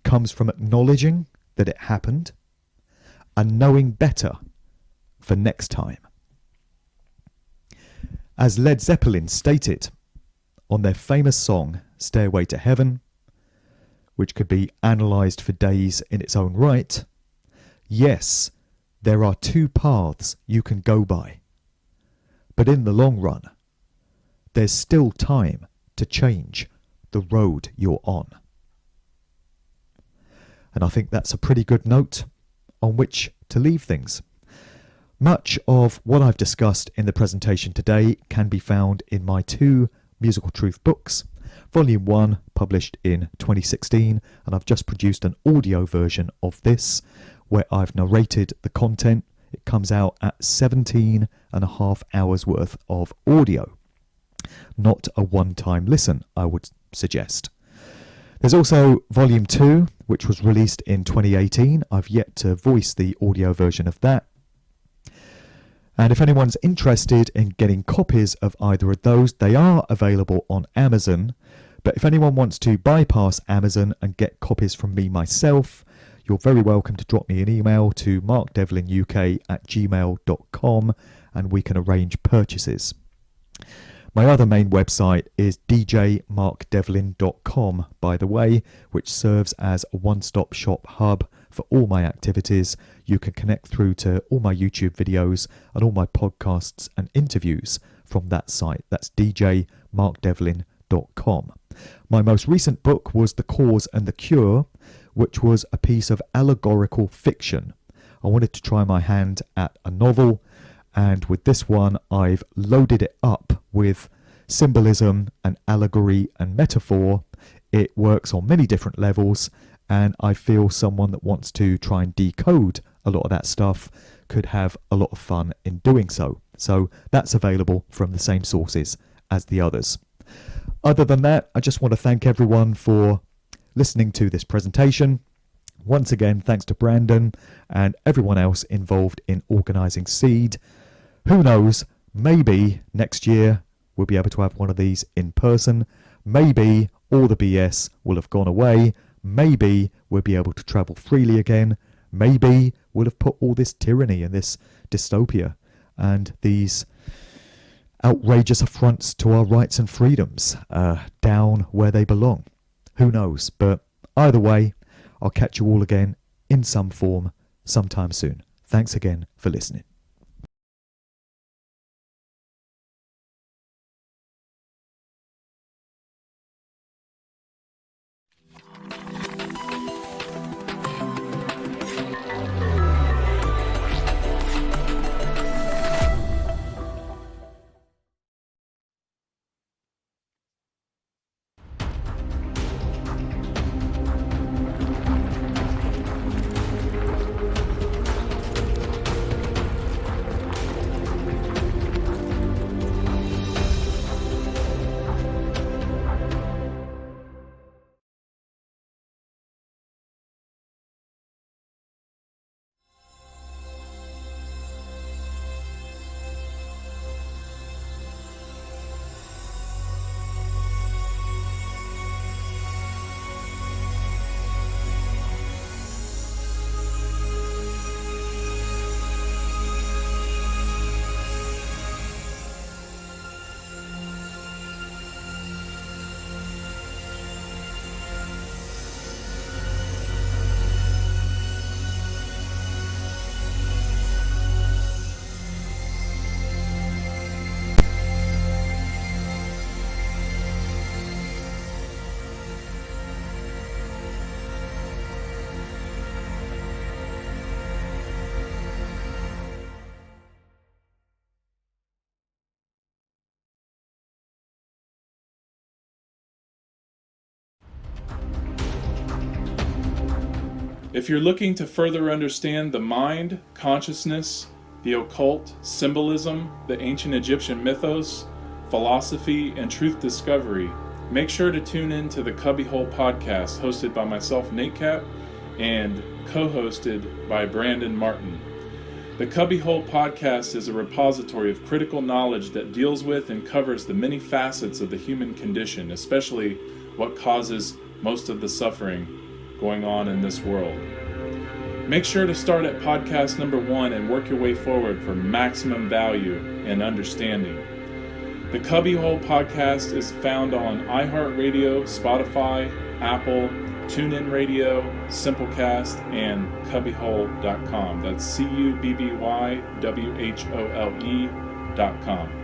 comes from acknowledging that it happened and knowing better for next time. As Led Zeppelin stated on their famous song Stairway to Heaven, which could be analysed for days in its own right, yes, there are two paths you can go by, but in the long run, there's still time to change the road you're on. And I think that's a pretty good note on which to leave things. Much of what I've discussed in the presentation today can be found in my two Musical Truth books. Volume 1 published in 2016, and I've just produced an audio version of this where I've narrated the content. It comes out at 17 and a half hours worth of audio. Not a one-time listen, I would suggest. There's also Volume 2, which was released in 2018. I've yet to voice the audio version of that. And if anyone's interested in getting copies of either of those, they are available on Amazon. But if anyone wants to bypass Amazon and get copies from me myself, you're very welcome to drop me an email to markdevlinuk@gmail.com and we can arrange purchases. My other main website is djmarkdevlin.com, by the way, which serves as a one-stop shop hub for all my activities. You can connect through to all my YouTube videos and all my podcasts and interviews from that site. That's djmarkdevlin.com. My most recent book was The Cause and the Cure, which was a piece of allegorical fiction. I wanted to try my hand at a novel, and with this one I've loaded it up with symbolism and allegory and metaphor. It works on many different levels, and I feel someone that wants to try and decode a lot of that stuff could have a lot of fun in doing so. So that's available from the same sources as the others. Other than that, I just want to thank everyone for listening to this presentation. Once again, thanks to Brandon and everyone else involved in organising S.E.E.D. Who knows, maybe next year we'll be able to have one of these in person. Maybe all the BS will have gone away. Maybe we'll be able to travel freely again. Maybe we'll have put all this tyranny and this dystopia and these outrageous affronts to our rights and freedoms down where they belong. Who knows? But either way, I'll catch you all again in some form sometime soon. Thanks again for listening. If you're looking to further understand the mind, consciousness, the occult, symbolism, the ancient Egyptian mythos, philosophy, and truth discovery, make sure to tune in to the Cubbyhole podcast hosted by myself, Nate Cap, and co-hosted by Brandon Martin. The Cubbyhole podcast is a repository of critical knowledge that deals with and covers the many facets of the human condition, especially what causes most of the suffering going on in this world. Make sure to start at podcast number 1 and work your way forward for maximum value and understanding. The Cubbyhole podcast is found on iHeartRadio, Spotify, Apple, TuneIn Radio, Simplecast, and Cubbyhole.com. That's CUBBYWHOLE.com.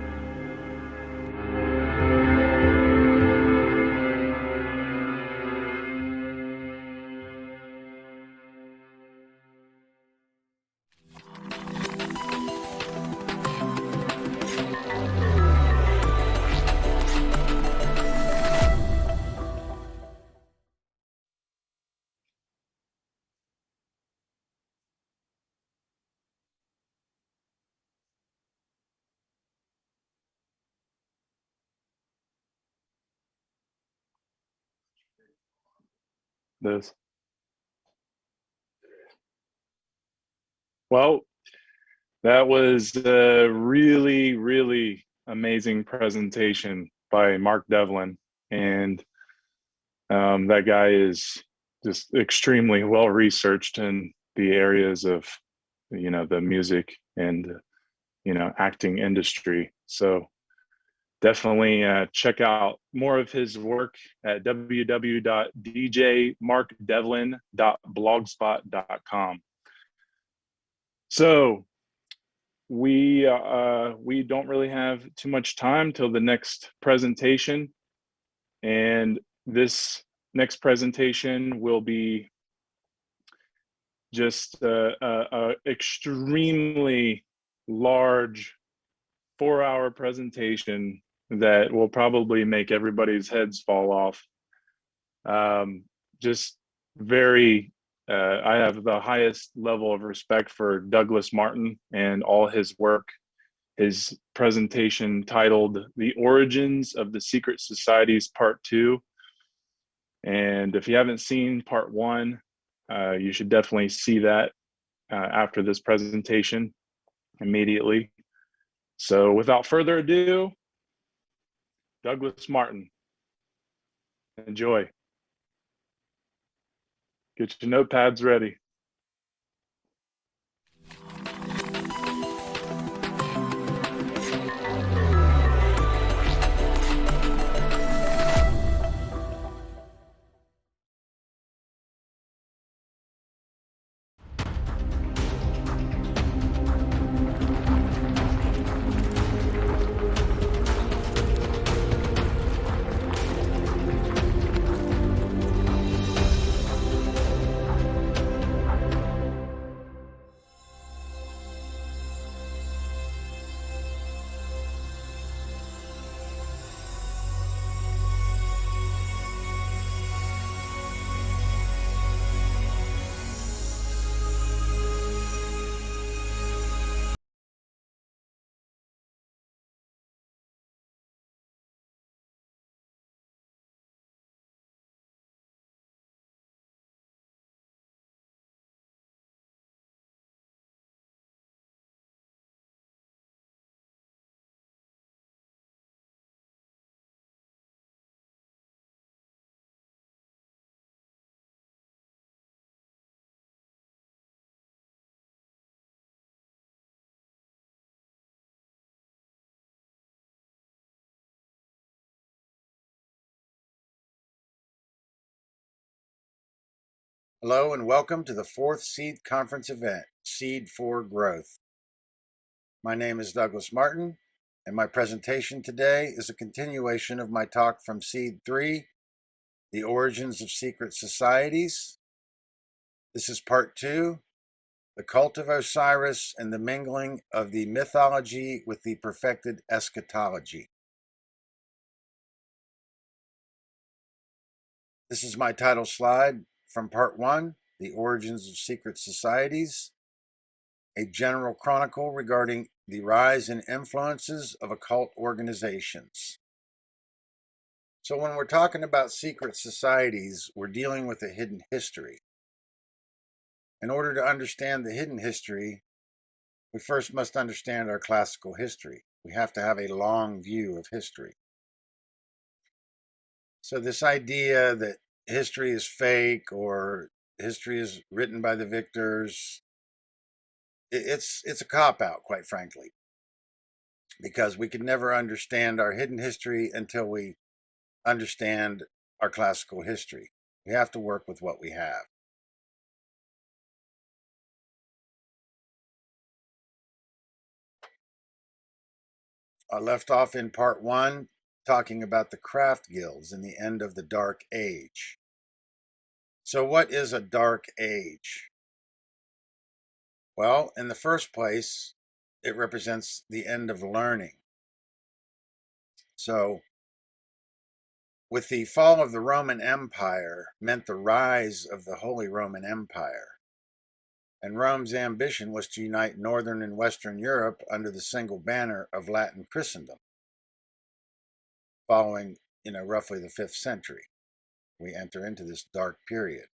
This. Well, that was a really, really amazing presentation by Mark Devlin. And that guy is just extremely well researched in the areas of, the music and, acting industry. So definitely check out more of his work at www.djmarkdevlin.blogspot.com. So we don't really have too much time till the next presentation, and this next presentation will be just a extremely large 4-hour presentation that will probably make everybody's heads fall off. Just very, I have the highest level of respect for Douglas Martin and all his work. His presentation titled The Origins of the Secret Societies Part 2. And if you haven't seen Part 1, you should definitely see that after this presentation immediately. So without further ado, Douglas Martin. Enjoy. Get your notepads ready. Hello and welcome to the 4th SEED Conference event, SEED for Growth. My name is Douglas Martin, and my presentation today is a continuation of my talk from SEED 3, The Origins of Secret Societies. This is Part 2, The Cult of Osiris and the Mingling of the Mythology with the Perfected Eschatology. This is my title slide from Part 1, The Origins of Secret Societies, a general chronicle regarding the rise and influences of occult organizations. So when we're talking about secret societies, we're dealing with a hidden history. In order to understand the hidden history, we first must understand our classical history. We have to have a long view of history. So this idea that history is fake or history is written by the victors, it's a cop-out, quite frankly, because we could never understand our hidden history until we understand our classical history. We have to work with what we have. I left off in Part 1 talking about the craft guilds and the end of the Dark Age. So what is a Dark Age? Well, in the first place, it represents the end of learning. So with the fall of the Roman Empire meant the rise of the Holy Roman Empire. And Rome's ambition was to unite Northern and Western Europe under the single banner of Latin Christendom. Following, roughly the 5th century, we enter into this dark period.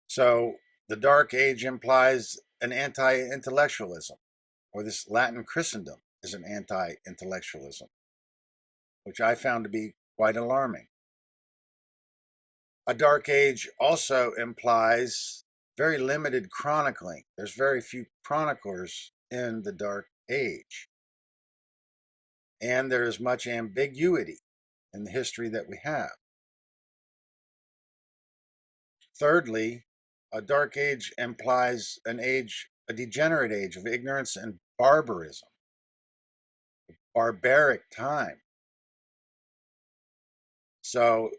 So the Dark Age implies an anti-intellectualism, or this Latin Christendom is an anti-intellectualism, which I found to be quite alarming. A Dark Age also implies very limited chronicling. There's very few chroniclers in the Dark Age. and there is much ambiguity in the history that we have. Thirdly, a dark age implies a degenerate age of ignorance and barbarism, barbaric time. So,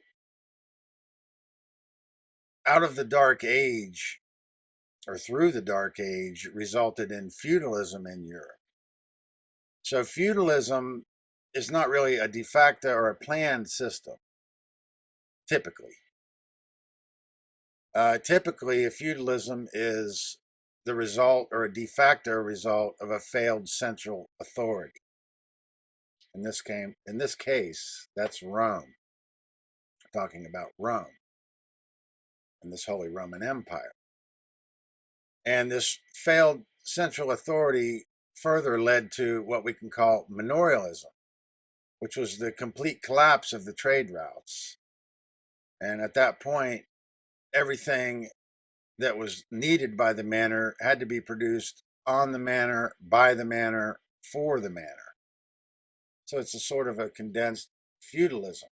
out of the dark age, or through the dark age, resulted in feudalism in Europe. So, feudalism is not really a de facto or a planned system, typically. Typically, a feudalism is the result or a de facto result of a failed central authority. In this case, that's Rome. We're talking about Rome and this Holy Roman Empire. And this failed central authority further led to what we can call manorialism, which was the complete collapse of the trade routes. And at that point, everything that was needed by the manor had to be produced on the manor, by the manor, for the manor. So it's a sort of a condensed feudalism.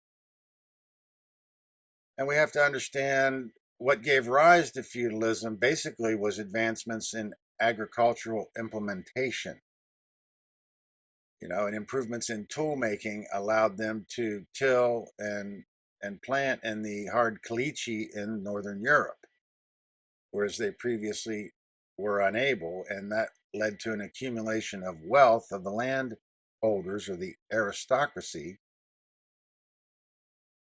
And we have to understand what gave rise to feudalism basically was advancements in agricultural implementation. And improvements in tool making allowed them to till and plant in the hard caliche in Northern Europe, whereas they previously were unable, and that led to an accumulation of wealth of the landholders or the aristocracy,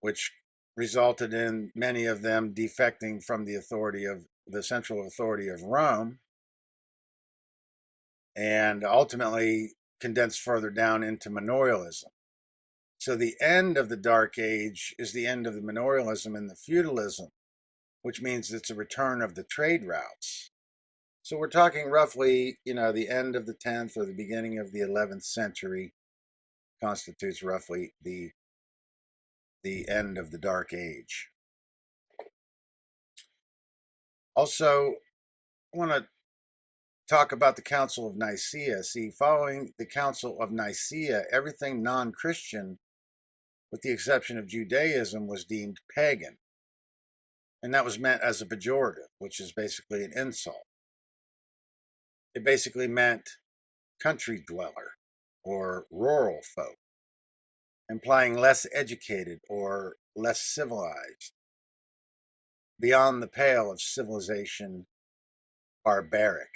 which resulted in many of them defecting from the central authority of Rome, and ultimately condensed further down into manorialism. So the end of the Dark Age is the end of the manorialism and the feudalism, which means it's a return of the trade routes. So we're talking roughly, the end of the 10th or the beginning of the 11th century constitutes roughly the end of the Dark Age. Also, I want to talk about the Council of Nicaea. See, following the Council of Nicaea, everything non-Christian, with the exception of Judaism, was deemed pagan. And that was meant as a pejorative, which is basically an insult. It basically meant country dweller or rural folk, implying less educated or less civilized, beyond the pale of civilization, barbaric.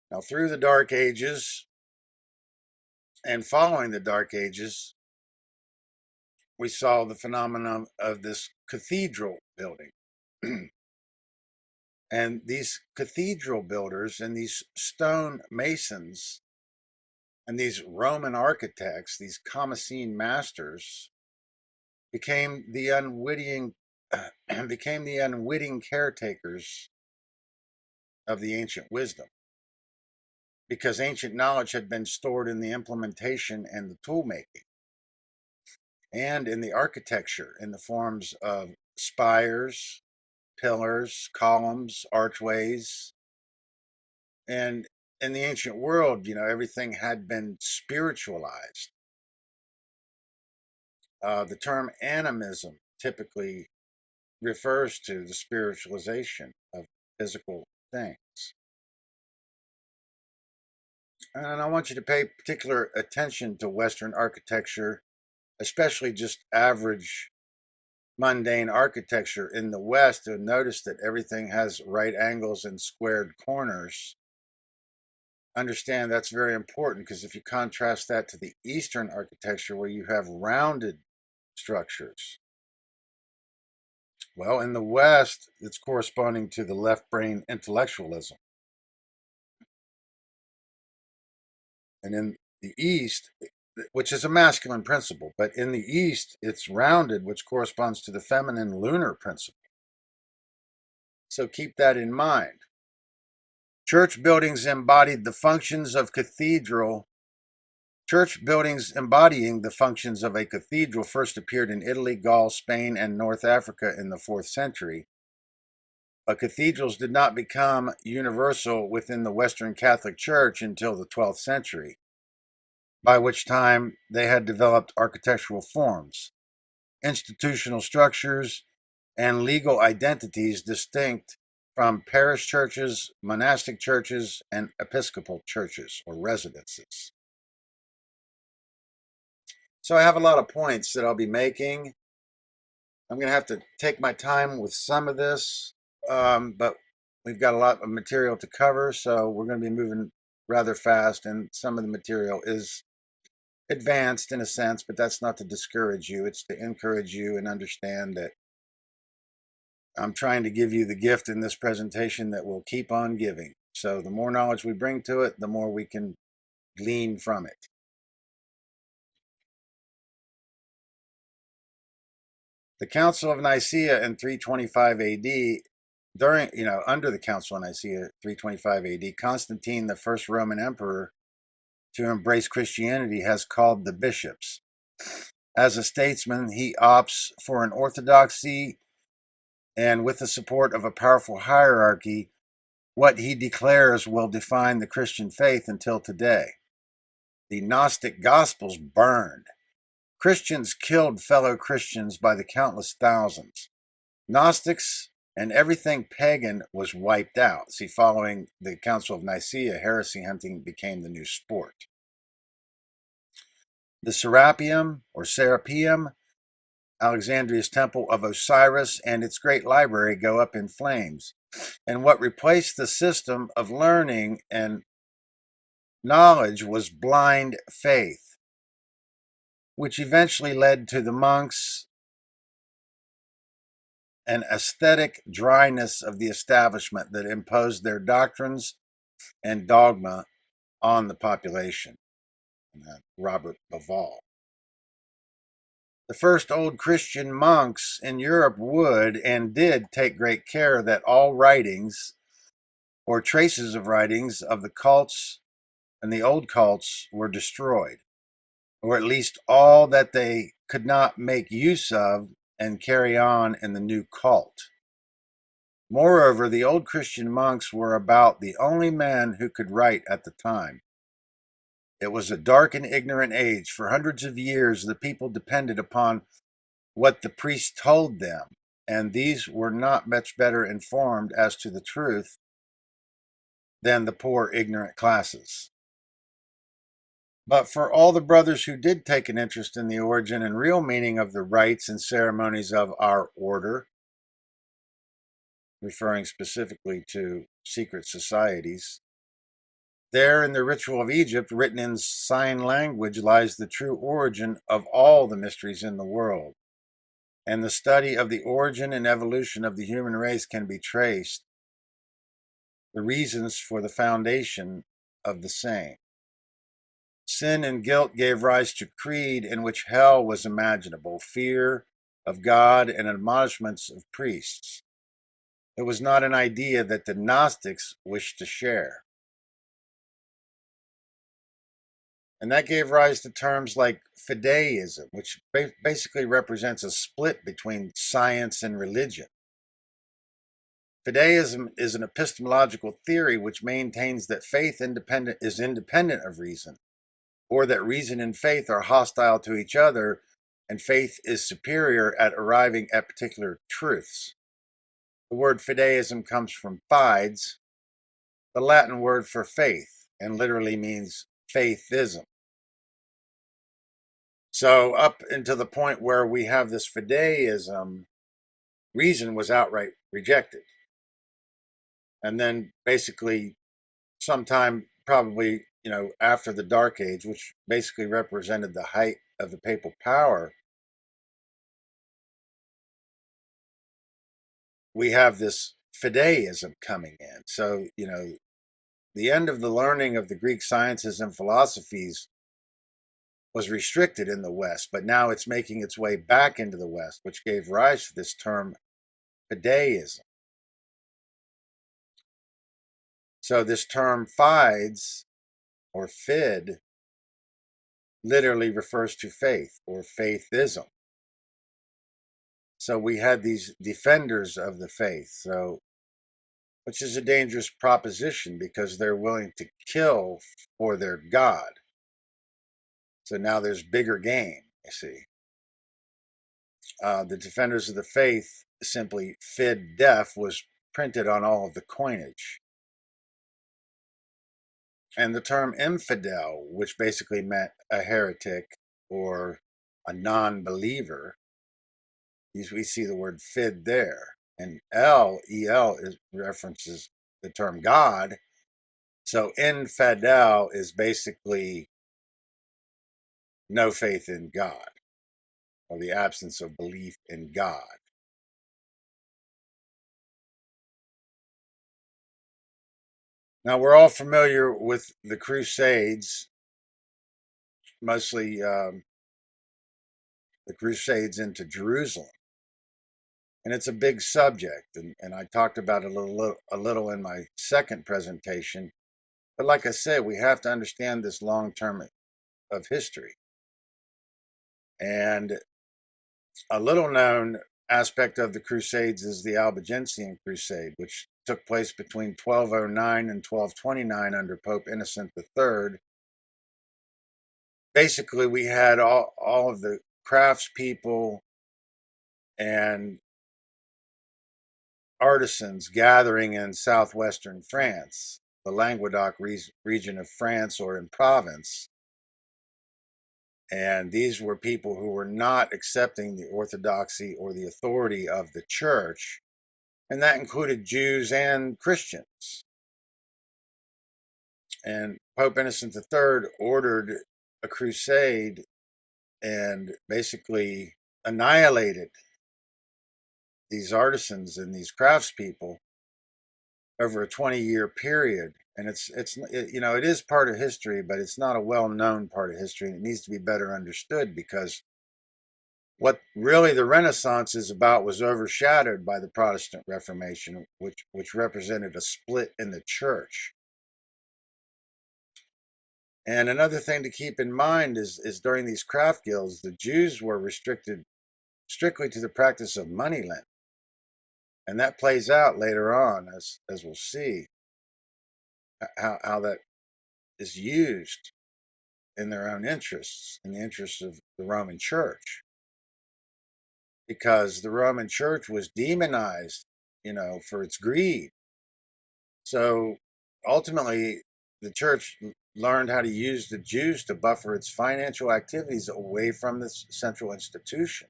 Now, through the Dark Ages and following the Dark Ages, we saw the phenomenon of this cathedral building. And these cathedral builders and these stone masons and these Roman architects, these Comacene masters, became the unwitting caretakers of the ancient wisdom, because ancient knowledge had been stored in the implementation and the tool making, and in the architecture in the forms of spires, pillars, columns, archways. And in the ancient world, everything had been spiritualized. The term animism typically refers to the spiritualization of physical things. And I want you to pay particular attention to Western architecture, especially just average mundane architecture in the West, and notice that everything has right angles and squared corners. Understand that's very important, because if you contrast that to the Eastern architecture where you have rounded structures, well, in the West, it's corresponding to the left brain intellectualism. And in the East, which is a masculine principle, but in the East, it's rounded, which corresponds to the feminine lunar principle. So keep that in mind. Church buildings embodied the functions of cathedral. Church buildings embodying the functions of a cathedral first appeared in Italy, Gaul, Spain, and North Africa in the 4th century. but cathedrals did not become universal within the Western Catholic Church until the 12th century, by which time they had developed architectural forms, institutional structures, and legal identities distinct from parish churches, monastic churches, and episcopal churches or residences. So I have a lot of points that I'll be making. I'm going to have to take my time with some of this, but we've got a lot of material to cover, so we're going to be moving rather fast, and some of the material is advanced in a sense, but that's not to discourage you. It's to encourage you and understand that I'm trying to give you the gift in this presentation that will keep on giving. So the more knowledge we bring to it, the more we can glean from it. The Council of Nicaea in 325 AD, under the Council of Nicaea 325 AD, Constantine, the first Roman emperor to embrace Christianity, has called the bishops. As a statesman, he opts for an orthodoxy, and with the support of a powerful hierarchy, what he declares will define the Christian faith until today. The Gnostic Gospels burned. Christians killed fellow Christians by the countless thousands. Gnostics and everything pagan was wiped out. See, following the Council of Nicaea, heresy hunting became the new sport. The Serapeum, or Serapeum, Alexandria's temple of Osiris, and its great library go up in flames. And what replaced the system of learning and knowledge was blind faith, which eventually led to the monks and aesthetic dryness of the establishment that imposed their doctrines and dogma on the population. Robert Bauval. The first old Christian monks in Europe would and did take great care that all writings or traces of writings of the cults and the old cults were destroyed, or at least all that they could not make use of and carry on in the new cult. Moreover, the old Christian monks were about the only men who could write at the time. It was a dark and ignorant age. For hundreds of years, the people depended upon what the priests told them, and these were not much better informed as to the truth than the poor, ignorant classes. But for all the brothers who did take an interest in the origin and real meaning of the rites and ceremonies of our order, referring specifically to secret societies, there in the ritual of Egypt, written in sign language, lies the true origin of all the mysteries in the world. And the study of the origin and evolution of the human race can be traced, the reasons for the foundation of the same. Sin and guilt gave rise to creed in which hell was imaginable, fear of God and admonishments of priests. It was not an idea that the Gnostics wished to share. And that gave rise to terms like fideism, which basically represents a split between science and religion. Fideism is an epistemological theory which maintains that faith is independent of reason, or that reason and faith are hostile to each other, and faith is superior at arriving at particular truths. The word fideism comes from fides, the Latin word for faith, and literally means faithism. So up until the point where we have this fideism, reason was outright rejected. And then basically sometime probably, after the Dark Age, which basically represented the height of the papal power, we have this fideism coming in. So, the end of the learning of the Greek sciences and philosophies was restricted in the West, but now it's making its way back into the West, which gave rise to this term fideism. So this term fides, or fid, literally refers to faith, or faithism. So we had these defenders of the faith. So which is a dangerous proposition because they're willing to kill for their God. So now there's bigger game, you see. The Defenders of the Faith, simply Fid Def, was printed on all of the coinage. And the term infidel, which basically meant a heretic or a non-believer, we see the word fid there. And El references the term God. So infidel is basically no faith in God, or the absence of belief in God. Now, we're all familiar with the Crusades, mostly the Crusades into Jerusalem. And it's a big subject, and I talked about it a little in my second presentation. But like I said, we have to understand this long term of history. And a little known aspect of the Crusades is the Albigensian Crusade, which took place between 1209 and 1229 under Pope Innocent III. Basically, we had all of the craftspeople and artisans gathering in southwestern France, the Languedoc region of France, or in Provence. And these were people who were not accepting the orthodoxy or the authority of the church, and that included Jews and Christians. And Pope Innocent III ordered a crusade and basically annihilated these artisans and these craftspeople over a 20-year period. And it is part of history, but it's not a well-known part of history, and it needs to be better understood, because what really the Renaissance is about was overshadowed by the Protestant Reformation, which represented a split in the church. And another thing to keep in mind is during these craft guilds, the Jews were restricted strictly to the practice of money lending. And that plays out later on, as we'll see, how that is used in their own interests, in the interests of the Roman Church. Because the Roman Church was demonized, for its greed. So ultimately, the church learned how to use the Jews to buffer its financial activities away from this central institution.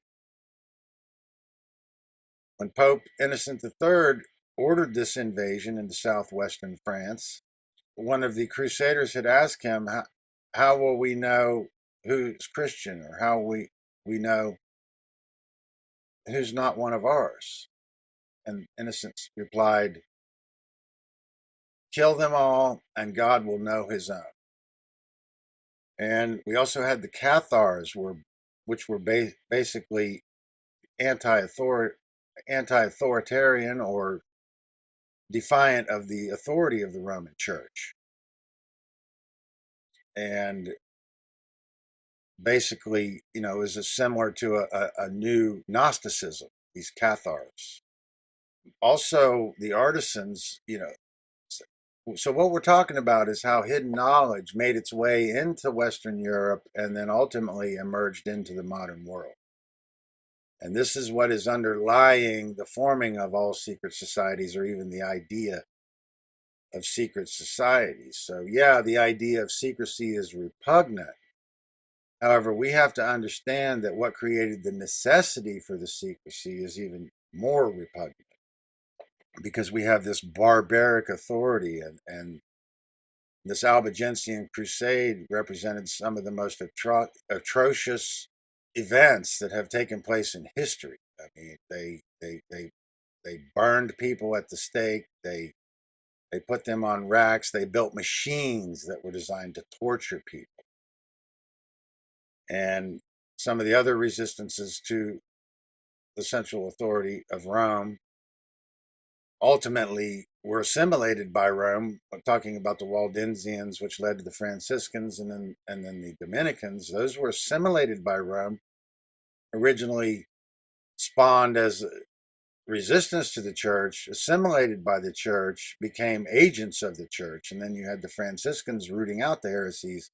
When Pope Innocent III ordered this invasion into southwestern France, one of the crusaders had asked him, how will we know who's Christian, or how we know who's not one of ours? And Innocent replied, kill them all, and God will know his own. And we also had the Cathars, which were basically anti-authoritarian or defiant of the authority of the Roman Church. And basically, is similar to a new Gnosticism, these Cathars. Also, the artisans, so what we're talking about is how hidden knowledge made its way into Western Europe and then ultimately emerged into the modern world. And this is what is underlying the forming of all secret societies, or even the idea of secret societies. So yeah, the idea of secrecy is repugnant. However, we have to understand that what created the necessity for the secrecy is even more repugnant, because we have this barbaric authority, and this Albigensian crusade represented some of the most atrocious events that have taken place in history. I mean, they burned people at the stake. They put them on racks. They built machines that were designed to torture people. And some of the other resistances to the central authority of Rome ultimately were assimilated by Rome. I'm talking about the Waldensians, which led to the Franciscans, and then the Dominicans. Those were assimilated by Rome, originally spawned as resistance to the church, assimilated by the church, became agents of the church. And then you had the Franciscans rooting out the heresies,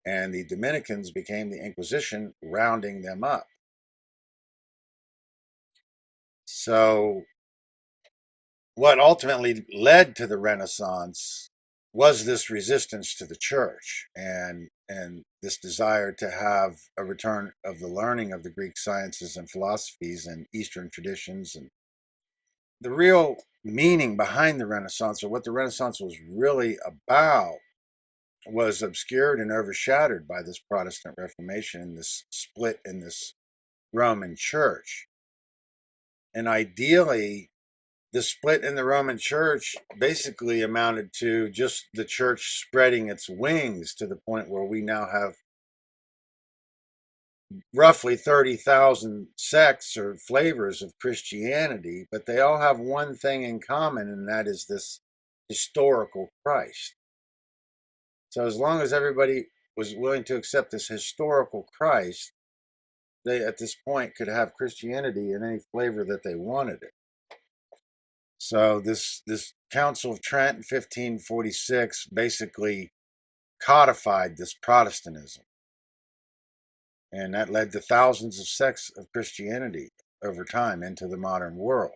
and the Dominicans became the Inquisition, rounding them up. So what ultimately led to the Renaissance was this resistance to the church and this desire to have a return of the learning of the Greek sciences and philosophies and Eastern traditions. And the real meaning behind the Renaissance, or what the Renaissance was really about, was obscured and overshadowed by this Protestant Reformation and this split in this Roman Church. And ideally, the split in the Roman Church basically amounted to just the church spreading its wings to the point where we now have roughly 30,000 sects or flavors of Christianity, but they all have one thing in common, and that is this historical Christ. So as long as everybody was willing to accept this historical Christ, they at this point could have Christianity in any flavor that they wanted it. So this Council of Trent in 1546 basically codified this Protestantism. And that led to thousands of sects of Christianity over time into the modern world.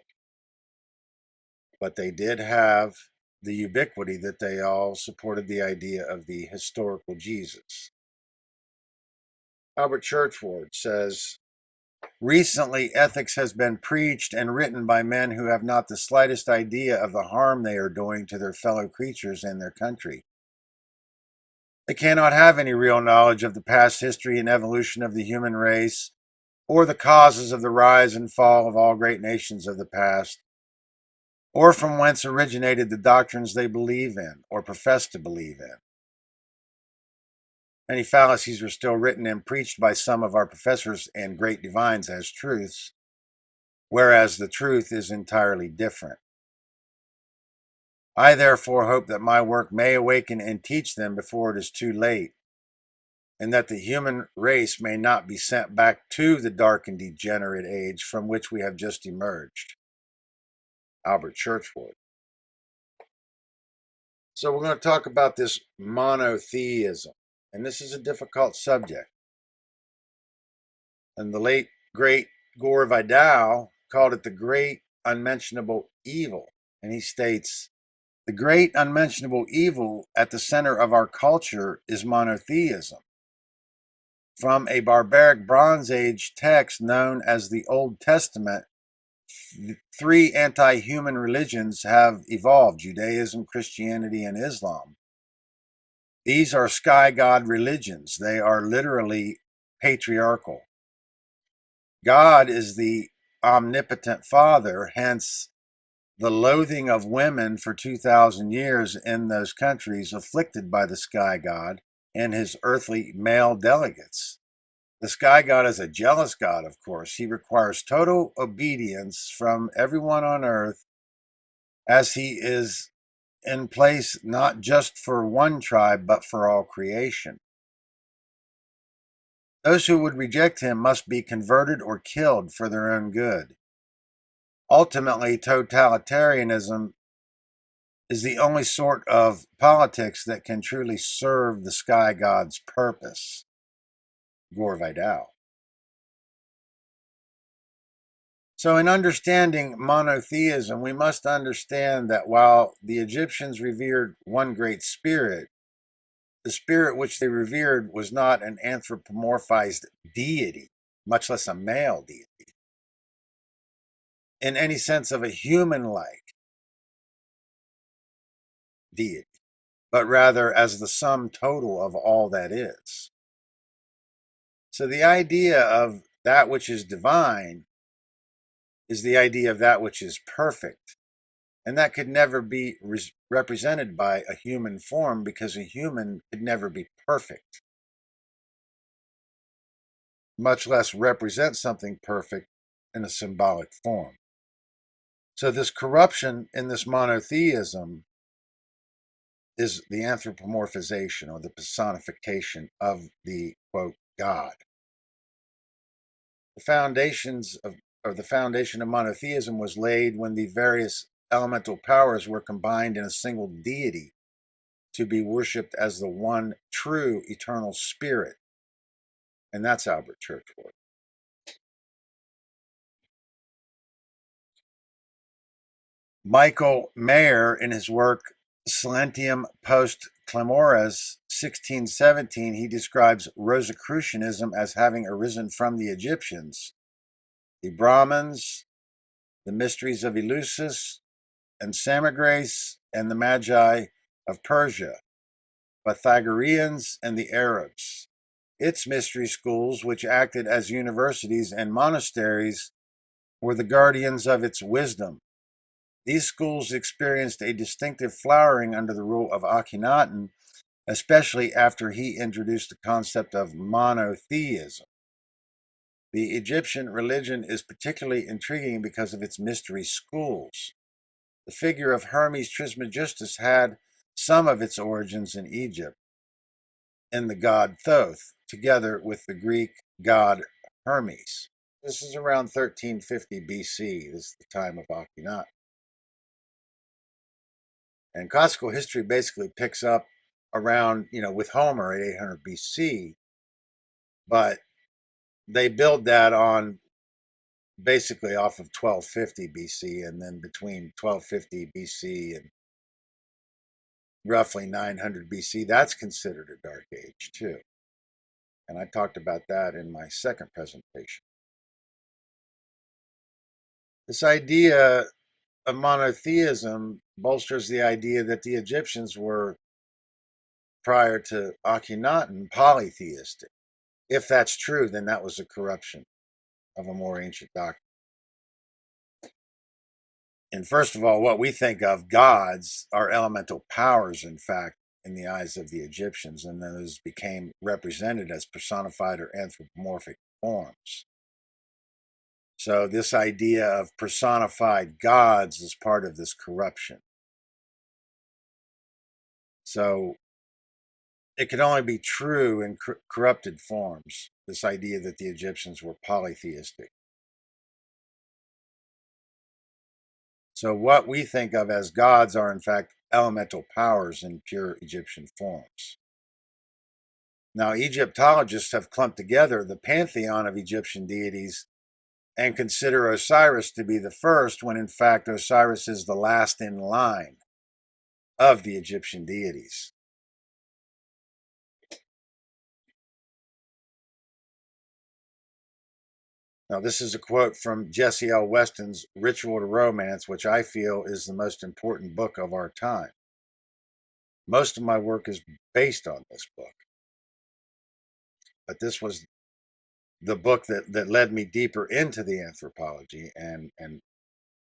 But they did have the ubiquity that they all supported the idea of the historical Jesus. Albert Churchward says, recently, ethics has been preached and written by men who have not the slightest idea of the harm they are doing to their fellow creatures and their country. They cannot have any real knowledge of the past history and evolution of the human race, or the causes of the rise and fall of all great nations of the past, or from whence originated the doctrines they believe in or profess to believe in. Many fallacies are still written and preached by some of our professors and great divines as truths, whereas the truth is entirely different. I therefore hope that my work may awaken and teach them before it is too late, and that the human race may not be sent back to the dark and degenerate age from which we have just emerged. Albert Churchward. So we're going to talk about this monotheism, and this is a difficult subject. And the late, great Gore Vidal called it the great unmentionable evil. And he states, the great unmentionable evil at the center of our culture is monotheism. From a barbaric Bronze Age text known as the Old Testament, three anti-human religions have evolved: Judaism, Christianity, and Islam. These are sky god religions. They are literally patriarchal. God is the omnipotent Father, hence the loathing of women for 2,000 years in those countries afflicted by the sky god and his earthly male delegates. The sky god is a jealous god, of course. He requires total obedience from everyone on earth, as he is in place not just for one tribe, but for all creation. Those who would reject him must be converted or killed for their own good. Ultimately, totalitarianism is the only sort of politics that can truly serve the sky god's purpose. Gore Vidal. So in understanding monotheism, we must understand that while the Egyptians revered one great spirit, the spirit which they revered was not an anthropomorphized deity, much less a male deity, in any sense of a human-like deity, but rather as the sum total of all that is. So the idea of that which is divine is the idea of that which is perfect. And that could never be represented by a human form, because a human could never be perfect, much less represent something perfect in a symbolic form. So this corruption in this monotheism is the anthropomorphization or the personification of the, quote, God. The foundations of or the foundation of monotheism was laid when the various elemental powers were combined in a single deity to be worshipped as the one true eternal spirit. And that's Albert Churchward. Michael Mayer, in his work Silentium Post Clemores, 1617, he describes Rosicrucianism as having arisen from the Egyptians, the Brahmins, the mysteries of Eleusis and Samograce, and the Magi of Persia, Pythagoreans, and the Arabs. Its mystery schools, which acted as universities and monasteries, were the guardians of its wisdom. These schools experienced a distinctive flowering under the rule of Akhenaten, especially after he introduced the concept of monotheism. The Egyptian religion is particularly intriguing because of its mystery schools. The figure of Hermes Trismegistus had some of its origins in Egypt, in the god Thoth, together with the Greek god Hermes. This is around 1350 BC. This is the time of Akhenaten. And classical history basically picks up around, with Homer at 800 BC, but they build that on basically off of 1250 BC, and then between 1250 BC and roughly 900 BC, that's considered a dark age too. And I talked about that in my second presentation. This idea of monotheism bolsters the idea that the Egyptians were, prior to Akhenaten, polytheistic. If that's true, then that was a corruption of a more ancient doctrine. And first of all, what we think of gods are elemental powers, in fact, in the eyes of the Egyptians, and those became represented as personified or anthropomorphic forms. So this idea of personified gods is part of this corruption. So it could only be true in corrupted forms, this idea that the Egyptians were polytheistic. So what we think of as gods are in fact elemental powers in pure Egyptian forms. Now, Egyptologists have clumped together the pantheon of Egyptian deities and consider Osiris to be the first, when in fact Osiris is the last in line of the Egyptian deities. Now, this is a quote from Jesse L. Weston's Ritual to Romance, which I feel is the most important book of our time. Most of my work is based on this book. But this was the book that led me deeper into the anthropology and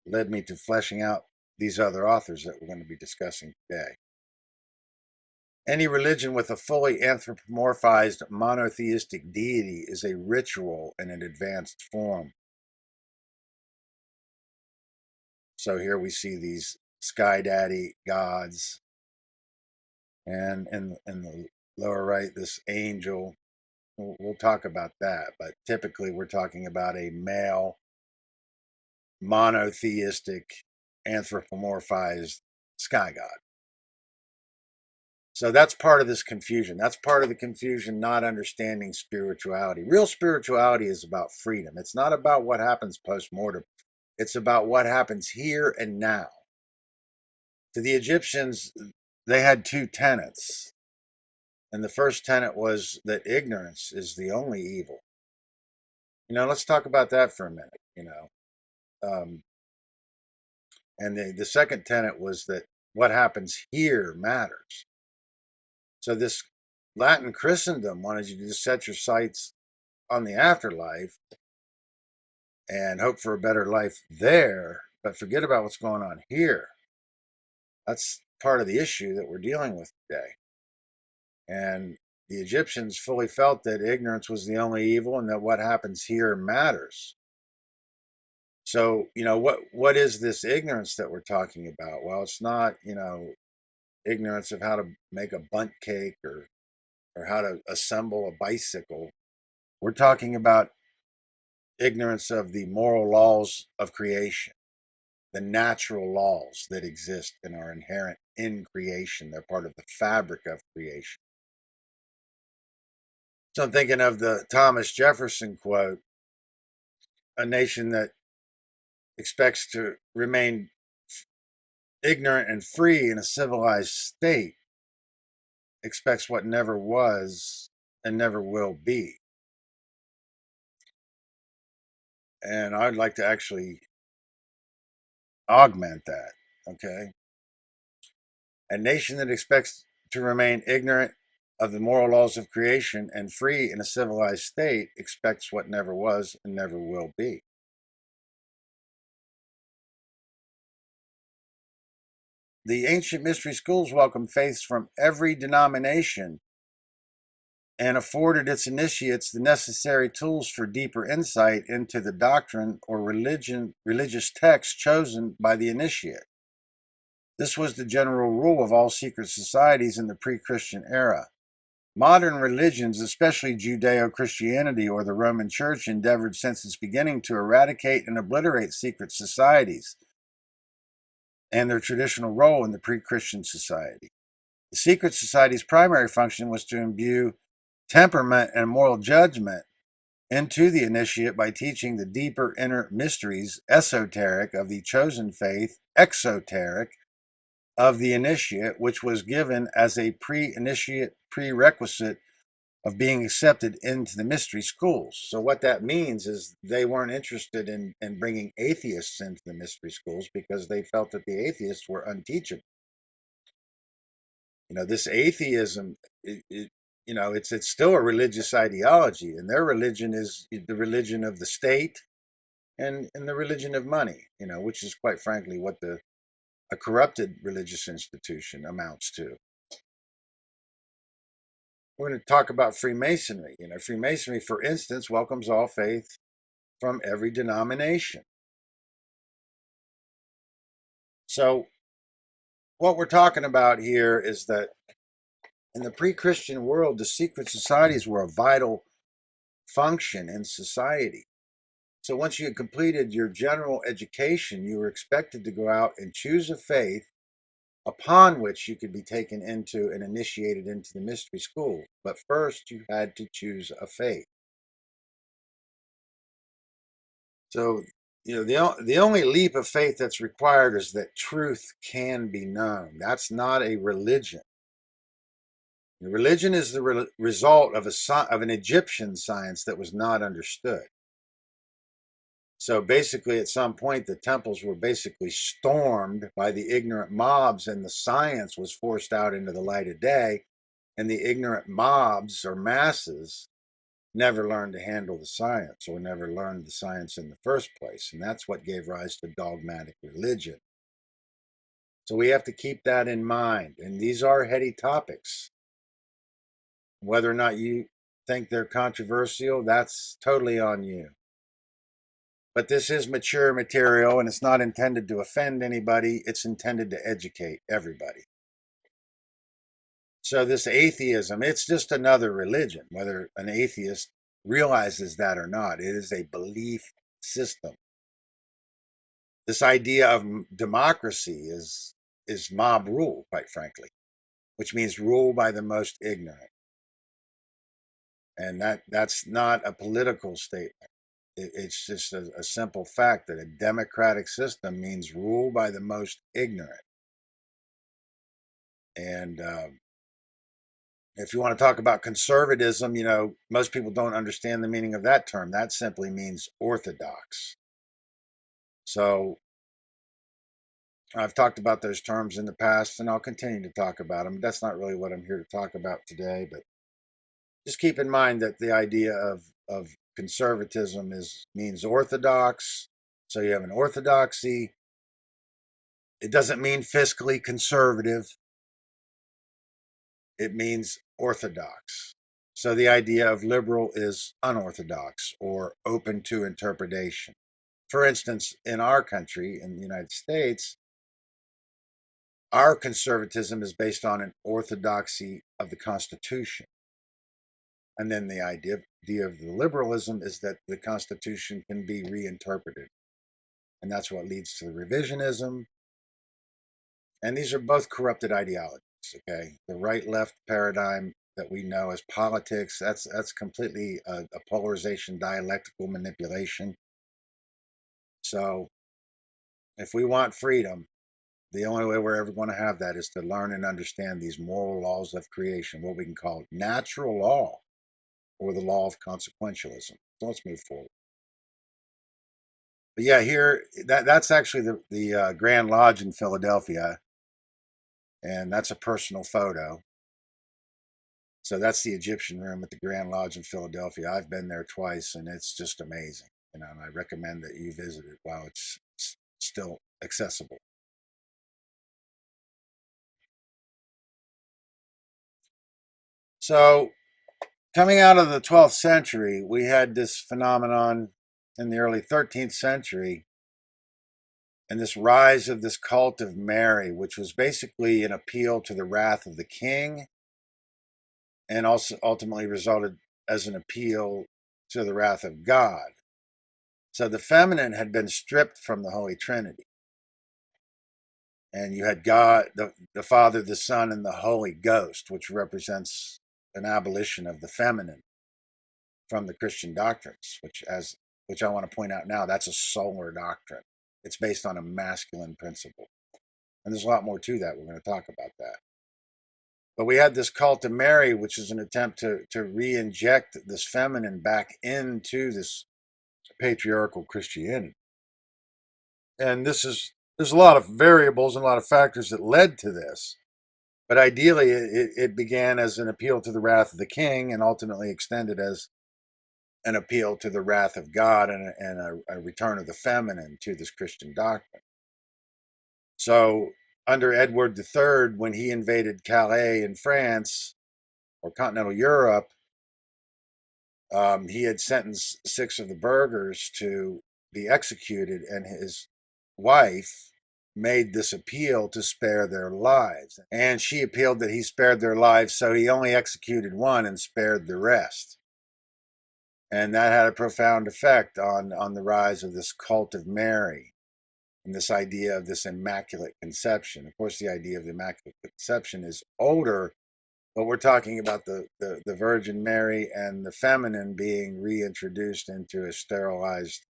led me to fleshing out these other authors that we're going to be discussing today. Any religion with a fully anthropomorphized monotheistic deity is a ritual in an advanced form. So here we see these sky daddy gods, and in the lower right, this angel. We'll talk about that, but typically we're talking about a male monotheistic anthropomorphized sky god. So that's part of this confusion. That's part of the confusion, not understanding spirituality. Real spirituality is about freedom. It's not about what happens post-mortem. It's about what happens here and now. To the Egyptians, they had two tenets. And the first tenet was that ignorance is the only evil. Let's talk about that for a minute, And the second tenet was that what happens here matters. So this Latin Christendom wanted you to just set your sights on the afterlife and hope for a better life there, but forget about what's going on here. That's part of the issue that we're dealing with today. And the Egyptians fully felt that ignorance was the only evil and that what happens here matters. So, what is this ignorance that we're talking about? Well, it's not, ignorance of how to make a bundt cake or how to assemble a bicycle. We're talking about ignorance of the moral laws of creation, the natural laws that exist and are inherent in creation. They're part of the fabric of creation. So I'm thinking of the Thomas Jefferson quote, a nation that expects to remain ignorant and free in a civilized state expects what never was and never will be. And I'd like to actually augment that, okay? A nation that expects to remain ignorant of the moral laws of creation and free in a civilized state expects what never was and never will be. The ancient mystery schools welcomed faiths from every denomination and afforded its initiates the necessary tools for deeper insight into the doctrine or religious text chosen by the initiate. This was the general rule of all secret societies in the pre-Christian era. Modern religions, especially Judeo-Christianity or the Roman Church, endeavored since its beginning to eradicate and obliterate secret societies and their traditional role in the pre-Christian society. The secret society's primary function was to imbue temperament and moral judgment into the initiate by teaching the deeper inner mysteries, esoteric, of the chosen faith, exoteric, of the initiate, which was given as a pre-initiate prerequisite of being accepted into the mystery schools. So what that means is they weren't interested in bringing atheists into the mystery schools because they felt that the atheists were unteachable. This atheism, it's still a religious ideology, and their religion is the religion of the state and the religion of money, which is quite frankly what a corrupted religious institution amounts to. We're going to talk about Freemasonry. Freemasonry, for instance, welcomes all faith from every denomination. So what we're talking about here is that in the pre-Christian world, the secret societies were a vital function in society. So once you had completed your general education, you were expected to go out and choose a faith upon which you could be taken into and initiated into the mystery school. But first, you had to choose a faith. So, the only leap of faith that's required is that truth can be known. That's not a religion. The religion is the result of an Egyptian science that was not understood. So basically, at some point, the temples were basically stormed by the ignorant mobs, and the science was forced out into the light of day. And the ignorant mobs or masses never learned to handle the science, or never learned the science in the first place. And that's what gave rise to dogmatic religion. So we have to keep that in mind. And these are heady topics. Whether or not you think they're controversial, that's totally on you. But this is mature material, and it's not intended to offend anybody. It's intended to educate everybody. So this atheism, it's just another religion, whether an atheist realizes that or not. It is a belief system. This idea of democracy is mob rule, quite frankly, which means rule by the most ignorant. And that's not a political statement. It's just a simple fact that a democratic system means rule by the most ignorant. And if you want to talk about conservatism, most people don't understand the meaning of that term. That simply means orthodox. So I've talked about those terms in the past, and I'll continue to talk about them. That's not really what I'm here to talk about today, but just keep in mind that the idea of conservatism means orthodox. So you have an orthodoxy. It doesn't mean fiscally conservative. It means orthodox. So the idea of liberal is unorthodox or open to interpretation. For instance, in our country, in the United States, our conservatism is based on an orthodoxy of the Constitution. And then the idea of the liberalism is that the Constitution can be reinterpreted. And that's what leads to the revisionism. And these are both corrupted ideologies, okay? The right-left paradigm that we know as politics, that's completely a polarization, dialectical manipulation. So if we want freedom, the only way we're ever going to have that is to learn and understand these moral laws of creation, what we can call natural law, or the law of consequentialism. So let's move forward. But yeah, here, that's actually the Grand Lodge in Philadelphia, and that's a personal photo. So that's the Egyptian room at the Grand Lodge in Philadelphia. I've been there twice, and it's just amazing. And I recommend that you visit it while it's still accessible. So coming out of the 12th century, we had this phenomenon in the early 13th century, and this rise of this cult of Mary, which was basically an appeal to the wrath of the king, and also ultimately resulted as an appeal to the wrath of God. So the feminine had been stripped from the Holy Trinity. And you had God, the Father, the Son, and the Holy Ghost, which represents an abolition of the feminine from the Christian doctrines, which I want to point out now, that's a solar doctrine. It's based on a masculine principle. And there's a lot more to that. We're going to talk about that. But we had this cult of Mary, which is an attempt to re-inject this feminine back into this patriarchal Christianity. And there's a lot of variables and a lot of factors that led to this. But ideally, it began as an appeal to the wrath of the king and ultimately extended as an appeal to the wrath of God and a return of the feminine to this Christian doctrine. So under Edward III, when he invaded Calais in France or continental Europe, he had sentenced 6 of the burghers to be executed, and his wife made this appeal to spare their lives. And she appealed that he spared their lives, so he only executed 1 and spared the rest. And that had a profound effect on the rise of this cult of Mary and this idea of this immaculate conception. Of course, the idea of the immaculate conception is older, but we're talking about the Virgin Mary and the feminine being reintroduced into a sterilized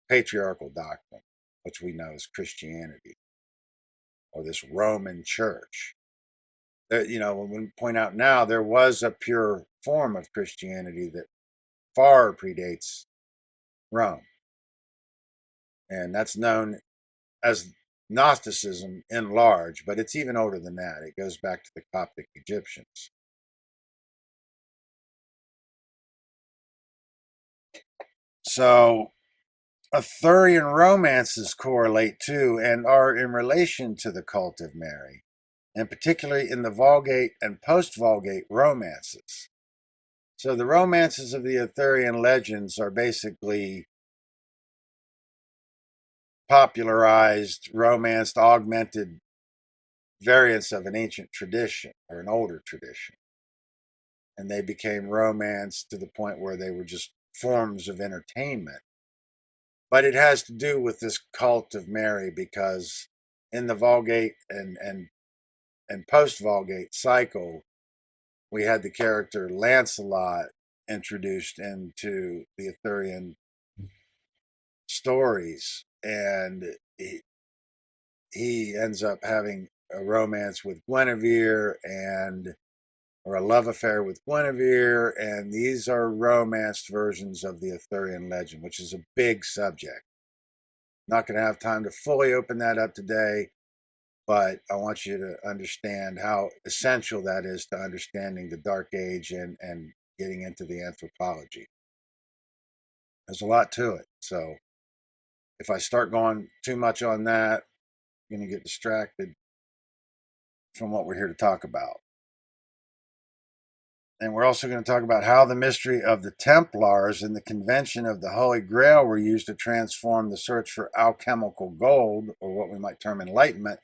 patriarchal doctrine, which we know as Christianity, or this Roman Church. When we point out now, there was a pure form of Christianity that far predates Rome. And that's known as Gnosticism in large, but it's even older than that. It goes back to the Coptic Egyptians. So Arthurian romances correlate to and are in relation to the cult of Mary, and particularly in the Vulgate and post-Vulgate romances. So the romances of the Arthurian legends are basically popularized, romanced, augmented variants of an ancient tradition or an older tradition. And they became romanced to the point where they were just forms of entertainment. But it has to do with this cult of Mary, because in the Vulgate and post-Vulgate cycle, we had the character Lancelot introduced into the Arthurian stories, and he ends up having a romance with Guinevere or a love affair with Guinevere, and these are romanced versions of the Arthurian legend, which is a big subject. Not going to have time to fully open that up today, but I want you to understand how essential that is to understanding the Dark Age and getting into the anthropology. There's a lot to it, so if I start going too much on that, I'm going to get distracted from what we're here to talk about. And we're also going to talk about how the mystery of the Templars and the convention of the Holy Grail were used to transform the search for alchemical gold, or what we might term enlightenment,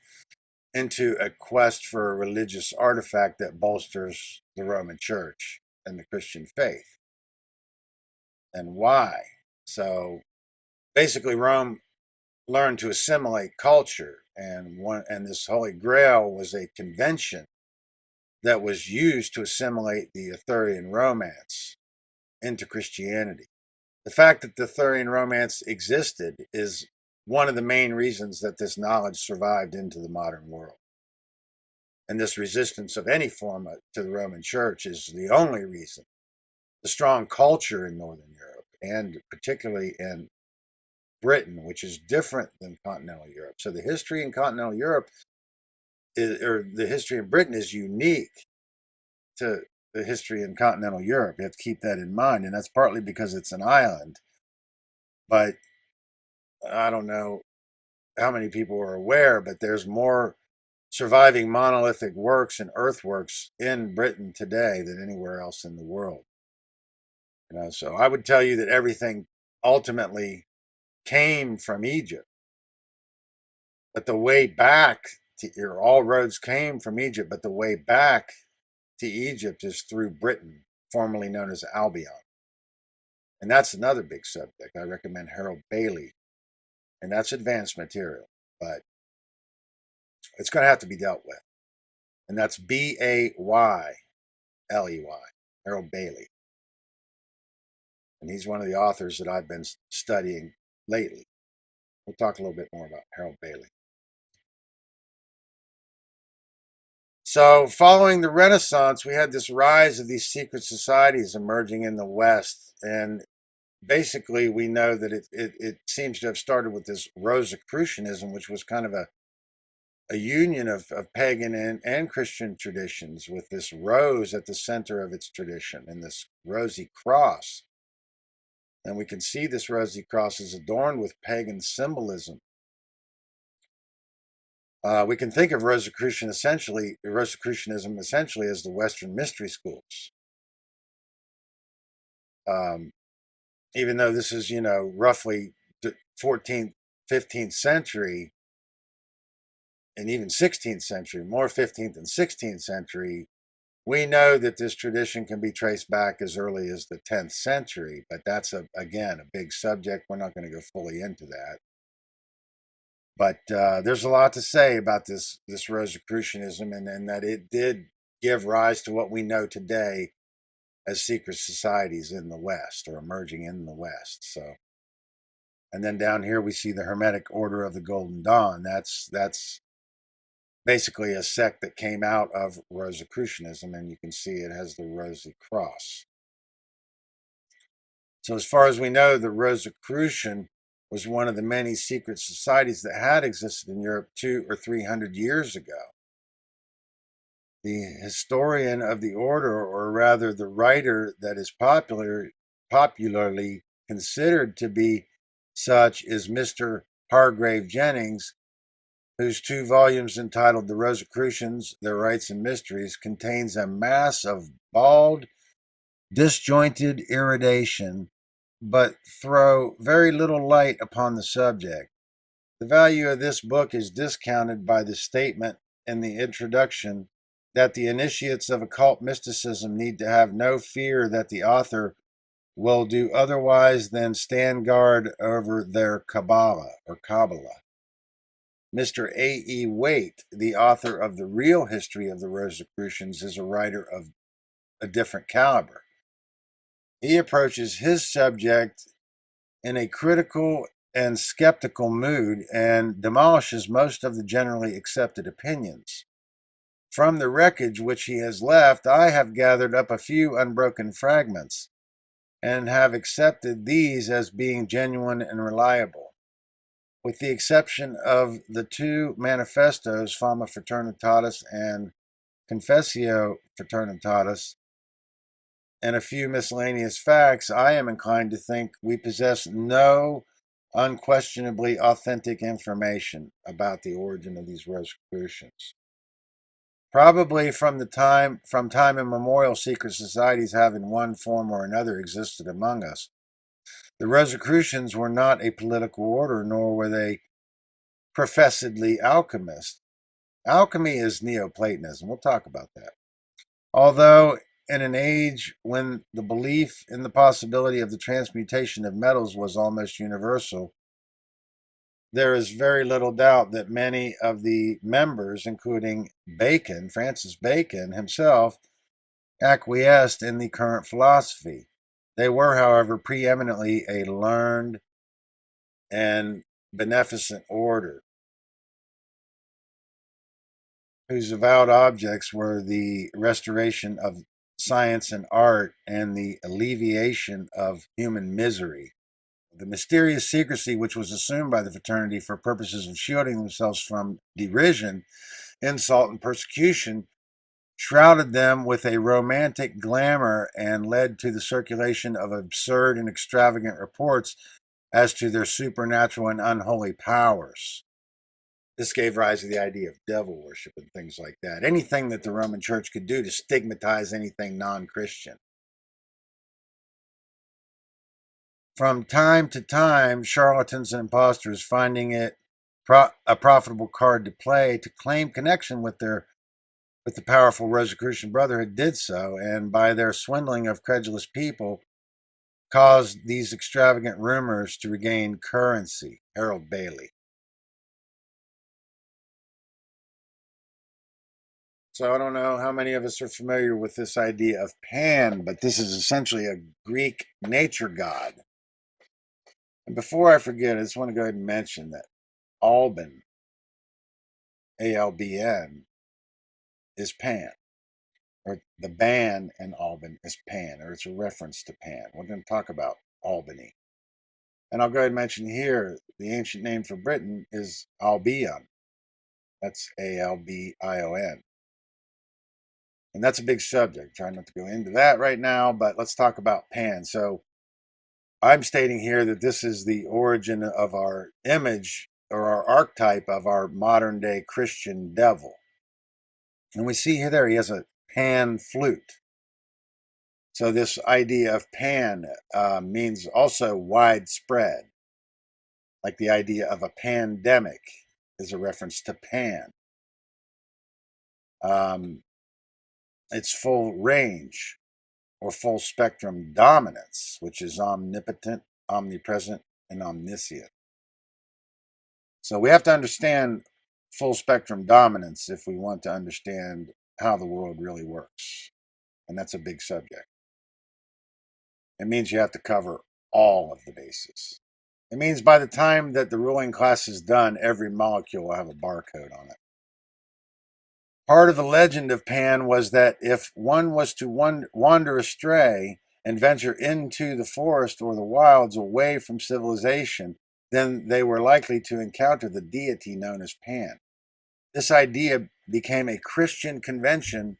into a quest for a religious artifact that bolsters the Roman Church and the Christian faith. And why? So basically, Rome learned to assimilate culture, and this Holy Grail was a convention that was used to assimilate the Arthurian romance into Christianity. The fact that the Arthurian romance existed is one of the main reasons that this knowledge survived into the modern world. And this resistance of any form to the Roman Church is the only reason. The strong culture in Northern Europe, and particularly in Britain, which is different than continental Europe. So the history in continental Europe, or the history in Britain, is unique to the history in continental Europe. You have to keep that in mind. And that's partly because it's an island. But I don't know how many people are aware, but there's more surviving monolithic works and earthworks in Britain today than anywhere else in the world. So I would tell you that everything ultimately came from Egypt, but the way back to all roads came from Egypt, but the way back to Egypt is through Britain, formerly known as Albion. And that's another big subject. I recommend Harold Bailey, and that's advanced material, but it's going to have to be dealt with. And that's Bayley, Harold Bailey. And he's one of the authors that I've been studying lately. We'll talk a little bit more about Harold Bailey. So following the Renaissance, we had this rise of these secret societies emerging in the West. And basically, we know that it seems to have started with this Rosicrucianism, which was kind of a union of pagan and Christian traditions, with this rose at the center of its tradition and this rosy cross. And we can see this rosy cross is adorned with pagan symbolism. We can think of Rosicrucianism essentially as the Western mystery schools. Even though this is, roughly the 14th, 15th century, and even 16th century, more 15th and 16th century, we know that this tradition can be traced back as early as the 10th century, but that's, again, a big subject. We're not going to go fully into that. But there's a lot to say about this Rosicrucianism, and that it did give rise to what we know today as secret societies in the West, or emerging in the West. So, and then down here we see the Hermetic Order of the Golden Dawn. That's basically a sect that came out of Rosicrucianism, and you can see it has the rosy cross. So as far as we know, the Rosicrucian was one of the many secret societies that had existed in Europe 200 or 300 years ago. The historian of the order, or rather the writer that is popularly considered to be such, is Mr. Hargrave Jennings, whose 2 volumes entitled The Rosicrucians, Their Rites and Mysteries contains a mass of bald, disjointed erudition, but throw very little light upon the subject. The value of this book is discounted by the statement in the introduction that the initiates of occult mysticism need to have no fear that the author will do otherwise than stand guard over their Kabbalah. Mr. A.E. Waite, the author of The Real History of the Rosicrucians, is a writer of a different caliber. He approaches his subject in a critical and skeptical mood and demolishes most of the generally accepted opinions. From the wreckage which he has left, I have gathered up a few unbroken fragments and have accepted these as being genuine and reliable. With the exception of the 2 manifestos, Fama Fraternitatis and Confessio Fraternitatis, and a few miscellaneous facts, I am inclined to think we possess no unquestionably authentic information about the origin of these Rosicrucians. Probably from time immemorial, secret societies have in one form or another existed among us. The Rosicrucians were not a political order, nor were they professedly alchemists. Alchemy is Neoplatonism. We'll talk about that. Although in an age when the belief in the possibility of the transmutation of metals was almost universal, there is very little doubt that many of the members, including Bacon, Francis Bacon himself, acquiesced in the current philosophy. They were, however, preeminently a learned and beneficent order, whose avowed objects were the restoration of science and art and the alleviation of human misery. The mysterious secrecy which was assumed by the fraternity for purposes of shielding themselves from derision, insult, and persecution shrouded them with a romantic glamour and led to the circulation of absurd and extravagant reports as to their supernatural and unholy powers. This gave rise to the idea of devil worship and things like that. Anything that the Roman Church could do to stigmatize anything non-Christian. From time to time, charlatans and impostors, finding it a profitable card to play to claim connection with the powerful Rosicrucian Brotherhood, did so, and by their swindling of credulous people, caused these extravagant rumors to regain currency. Harold Bailey. So I don't know how many of us are familiar with this idea of Pan, but this is essentially a Greek nature god. And before I forget, I just want to go ahead and mention that Alban, A-L-B-N, is Pan. Or the ban in Alban is Pan, or it's a reference to Pan. We're going to talk about Albany. And I'll go ahead and mention here, the ancient name for Britain is Albion. That's A-L-B-I-O-N. And that's a big subject. Trying not to go into that right now, but let's talk about Pan. So I'm stating here that this is the origin of our image or our archetype of our modern day Christian devil. And we see here there he has a pan flute. So this idea of pan means also widespread. Like the idea of a pandemic is a reference to Pan. It's full range or full spectrum dominance, which is omnipotent, omnipresent, and omniscient. So we have to understand full spectrum dominance if we want to understand how the world really works. And that's a big subject. It means you have to cover all of the bases. It means by the time that the ruling class is done, every molecule will have a barcode on it. Part of the legend of Pan was that if one was to wander astray and venture into the forest or the wilds away from civilization, then they were likely to encounter the deity known as Pan. This idea became a Christian convention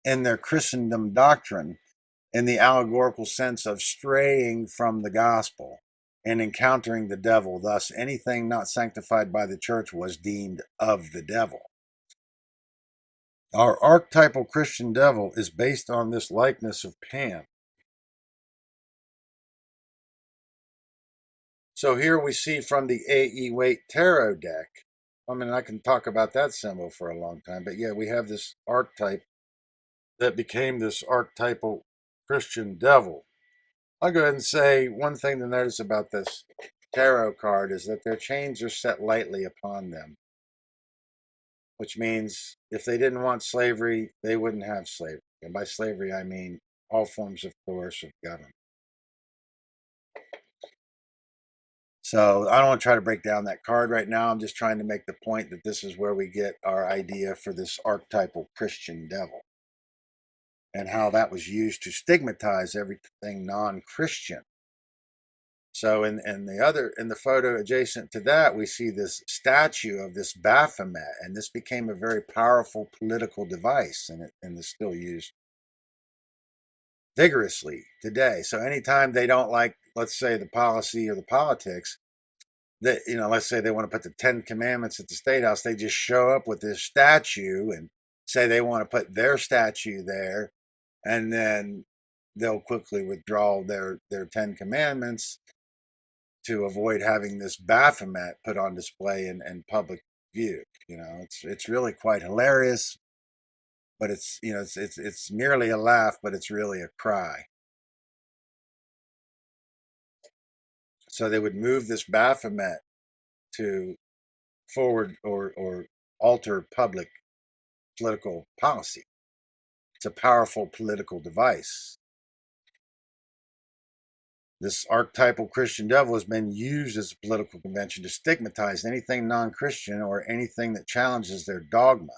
in their Christendom doctrine in the allegorical sense of straying from the gospel and encountering the devil. Thus, anything not sanctified by the church was deemed of the devil. Our archetypal Christian devil is based on this likeness of Pan. So here we see from the A.E. Waite Tarot deck. I mean, I can talk about that symbol for a long time, but yeah, we have this archetype that became this archetypal Christian devil. I'll go ahead and say one thing to notice about this tarot card is that their chains are set lightly upon them, which means if they didn't want slavery, they wouldn't have slavery. And by slavery, I mean all forms of coercive government. So I don't want to try to break down that card right now. I'm just trying to make the point that this is where we get our idea for this archetypal Christian devil and how that was used to stigmatize everything non-Christian. So in the photo adjacent to that, we see this statue of this Baphomet, and this became a very powerful political device, and is still used vigorously today. So anytime they don't like, let's say, the policy or the politics, that, let's say they want to put the 10 Commandments at the State House, they just show up with this statue and say they want to put their statue there, and then they'll quickly withdraw their 10 Commandments to avoid having this Baphomet put on display in public view. It's really quite hilarious, but it's it's merely a laugh, but it's really a cry. So they would move this Baphomet to forward or alter public political policy. It's a powerful political device. This archetypal Christian devil has been used as a political convention to stigmatize anything non-Christian or anything that challenges their dogma.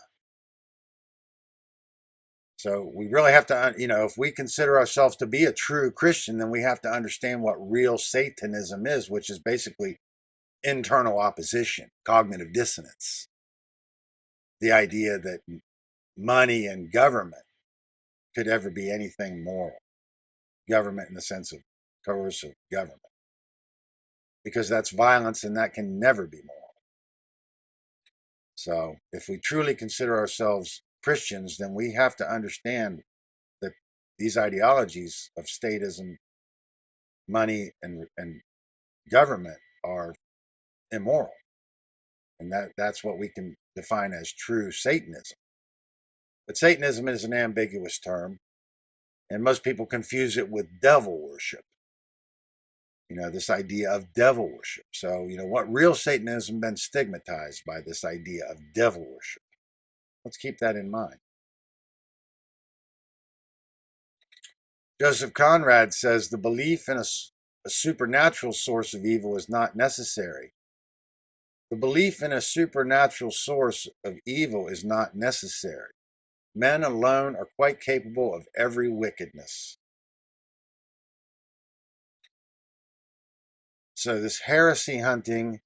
So we really have to, if we consider ourselves to be a true Christian, then we have to understand what real Satanism is, which is basically internal opposition, cognitive dissonance. The idea that money and government could ever be anything moral. Government in the sense of coercive government. Because that's violence and that can never be moral. So if we truly consider ourselves Christians, then we have to understand that these ideologies of statism, money, and government are immoral. And that's what we can define as true Satanism. But Satanism is an ambiguous term, and most people confuse it with devil worship. This idea of devil worship. So, what real Satanism been stigmatized by this idea of devil worship. Let's keep that in mind. Joseph Conrad says the belief in a supernatural source of evil is not necessary. The belief in a supernatural source of evil is not necessary. Men alone are quite capable of every wickedness. So this heresy hunting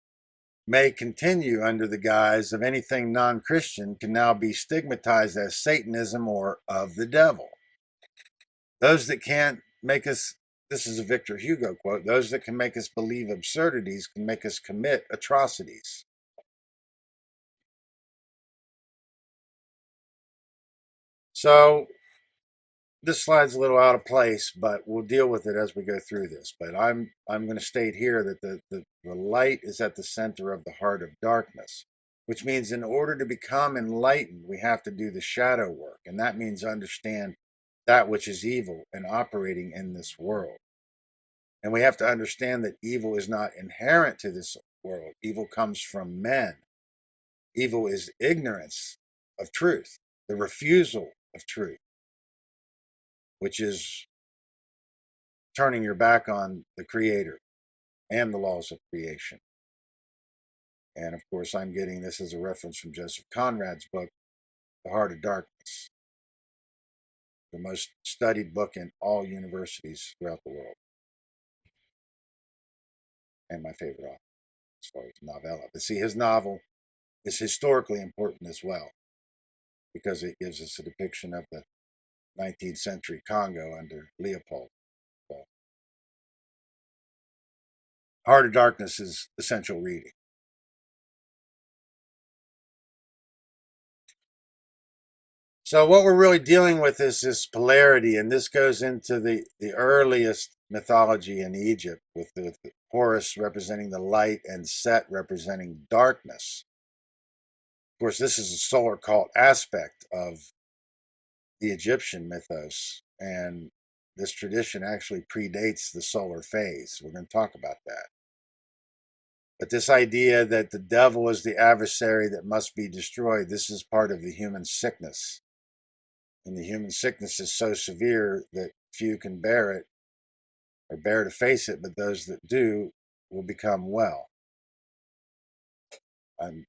may continue under the guise of anything non-Christian can now be stigmatized as Satanism or of the devil. Those that can't make us, this is a Victor Hugo quote, those that can make us believe absurdities can make us commit atrocities. So this slide's a little out of place, but we'll deal with it as we go through this. But I'm going to state here that the light is at the center of the heart of darkness, which means in order to become enlightened, we have to do the shadow work. And that means understand that which is evil and operating in this world. And we have to understand that evil is not inherent to this world. Evil comes from men. Evil is ignorance of truth, the refusal of truth, which is turning your back on the Creator and the laws of creation. And of course, I'm getting this as a reference from Joseph Conrad's book, The Heart of Darkness, the most studied book in all universities throughout the world, and my favorite author as far as novella. But see, his novel is historically important as well, because it gives us a depiction of the 19th century Congo under Leopold. So, Heart of Darkness is essential reading. So what we're really dealing with is this polarity, and this goes into the earliest mythology in Egypt, with Horus representing the light and Set representing darkness. Of course, this is a solar cult aspect of the Egyptian mythos, and this tradition actually predates the solar phase. We're going to talk about that. But this idea that the devil is the adversary that must be destroyed, this is part of the human sickness. And the human sickness is so severe that few can bear it or bear to face it, but those that do will become well. I'm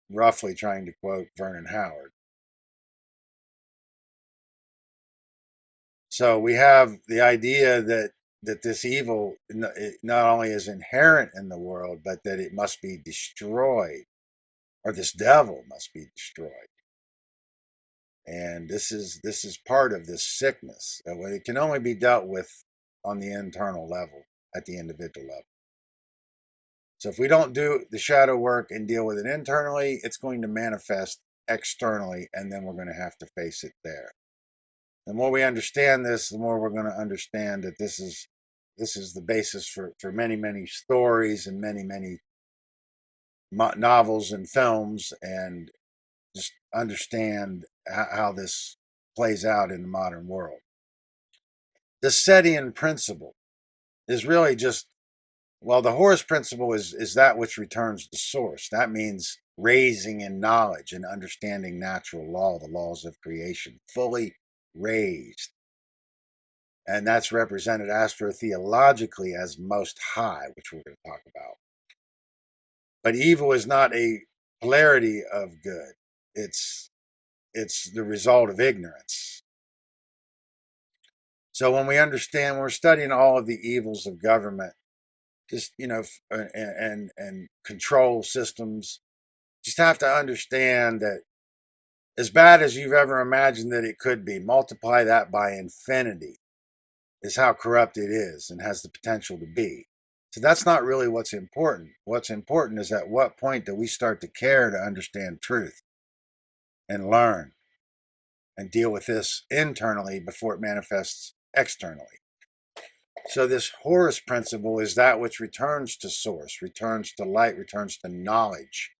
roughly trying to quote Vernon Howard. So we have the idea that this evil not only is inherent in the world, but that it must be destroyed, or this devil must be destroyed. And this is part of this sickness. It can only be dealt with on the internal level, at the individual level. So if we don't do the shadow work and deal with it internally, it's going to manifest externally, and then we're going to have to face it there. The more we understand this, the more we're going to understand that this is the basis for many, many stories and many, many novels and films, and just understand how this plays out in the modern world. The S.E.E.D principle is really just, well, the Horus principle is that which returns to source. That means raising in knowledge and understanding natural law, the laws of creation, fully raised. And that's represented astrotheologically as most high, which we're going to talk about. But evil is not a polarity of good. It's the result of ignorance. So when we understand, when we're studying all of the evils of government, just, and control systems, just have to understand that as bad as you've ever imagined that it could be, multiply that by infinity is how corrupt it is and has the potential to be. So that's not really what's important. What's important is at what point do we start to care to understand truth and learn and deal with this internally before it manifests externally. So this Horus principle is that which returns to source, returns to light, returns to knowledge.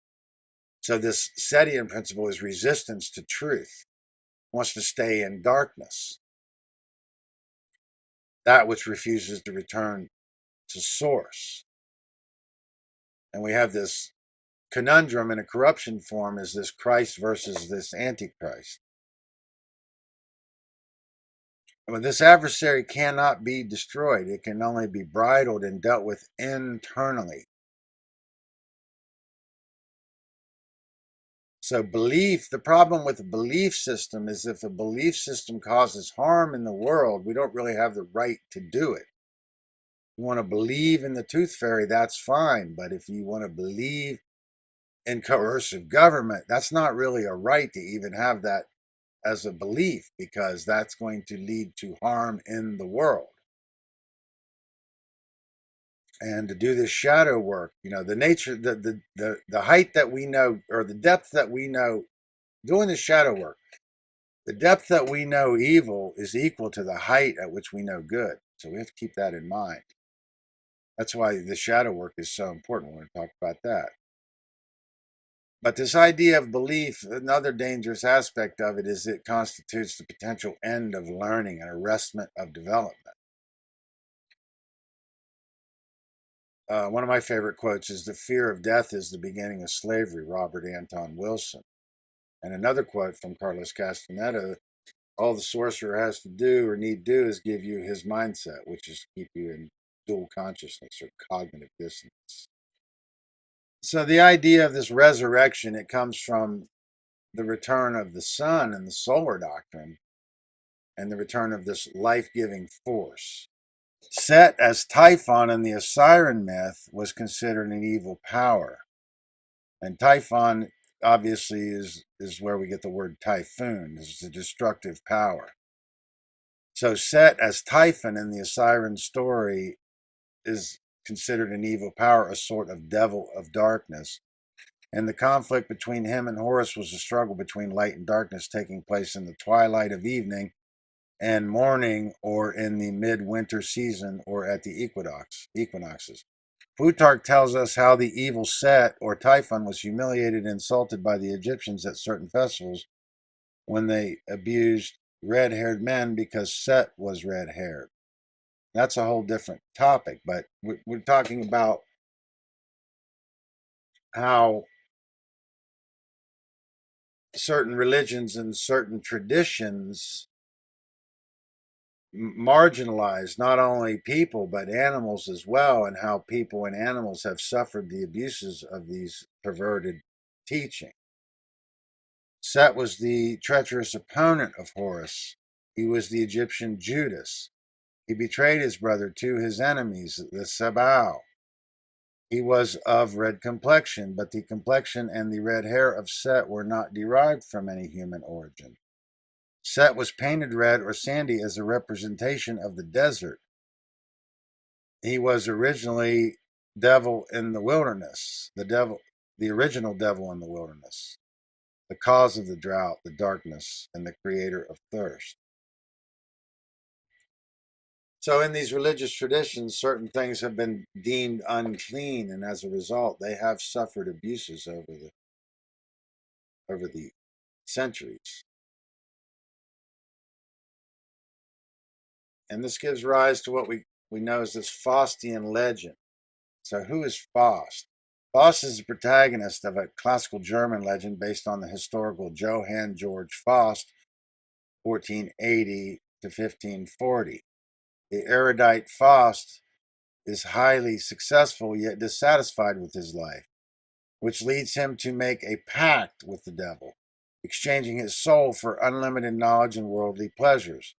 So this S.E.E.D principle is resistance to truth, wants to stay in darkness. That which refuses to return to source. And we have this conundrum in a corruption form, is this Christ versus this Antichrist. Well, this adversary cannot be destroyed. It can only be bridled and dealt with internally. So belief, the problem with the belief system is if a belief system causes harm in the world, we don't really have the right to do it. You want to believe in the tooth fairy, that's fine. But if you want to believe in coercive government, that's not really a right to even have that as a belief, because that's going to lead to harm in the world. And to do this shadow work, the nature, the height that we know, or the depth that we know, doing the shadow work, the depth that we know evil is equal to the height at which we know good. So we have to keep that in mind. That's why the shadow work is so important. We're going to talk about that. But this idea of belief, another dangerous aspect of it is it constitutes the potential end of learning and arrestment of development. One of my favorite quotes is, "The fear of death is the beginning of slavery," Robert Anton Wilson. And another quote from Carlos Castaneda, "All the sorcerer has to do or need do is give you his mindset, which is to keep you in dual consciousness or cognitive dissonance." So the idea of this resurrection, it comes from the return of the sun and the solar doctrine and the return of this life-giving force. Set as Typhon in the Osirian myth was considered an evil power. And Typhon obviously is where we get the word typhoon. It's a destructive power. So Set as Typhon in the Osirian story is considered an evil power, a sort of devil of darkness. And the conflict between him and Horus was a struggle between light and darkness taking place in the twilight of evening and morning, or in the midwinter season, or at the equinoxes. Plutarch tells us how the evil Set, or Typhon, was humiliated and insulted by the Egyptians at certain festivals when they abused red-haired men because Set was red-haired. That's a whole different topic, but we're talking about how certain religions and certain traditions marginalize not only people but animals as well, and how people and animals have suffered the abuses of these perverted teaching. Set was the treacherous opponent of Horus. He was the Egyptian Judas. He betrayed his brother to his enemies, the Sabal. He was of red complexion, but the complexion and the red hair of Set were not derived from any human origin. Set was painted red or sandy as a representation of the desert. He was originally devil in the wilderness, the original devil in the wilderness, the cause of the drought, the darkness, and the creator of thirst. So in these religious traditions, certain things have been deemed unclean, and as a result, they have suffered abuses over the centuries. And this gives rise to what we know as this Faustian legend. So who is Faust? Faust is the protagonist of a classical German legend based on the historical Johann Georg Faust, 1480 to 1540. The erudite Faust is highly successful yet dissatisfied with his life, which leads him to make a pact with the devil, exchanging his soul for unlimited knowledge and worldly pleasures.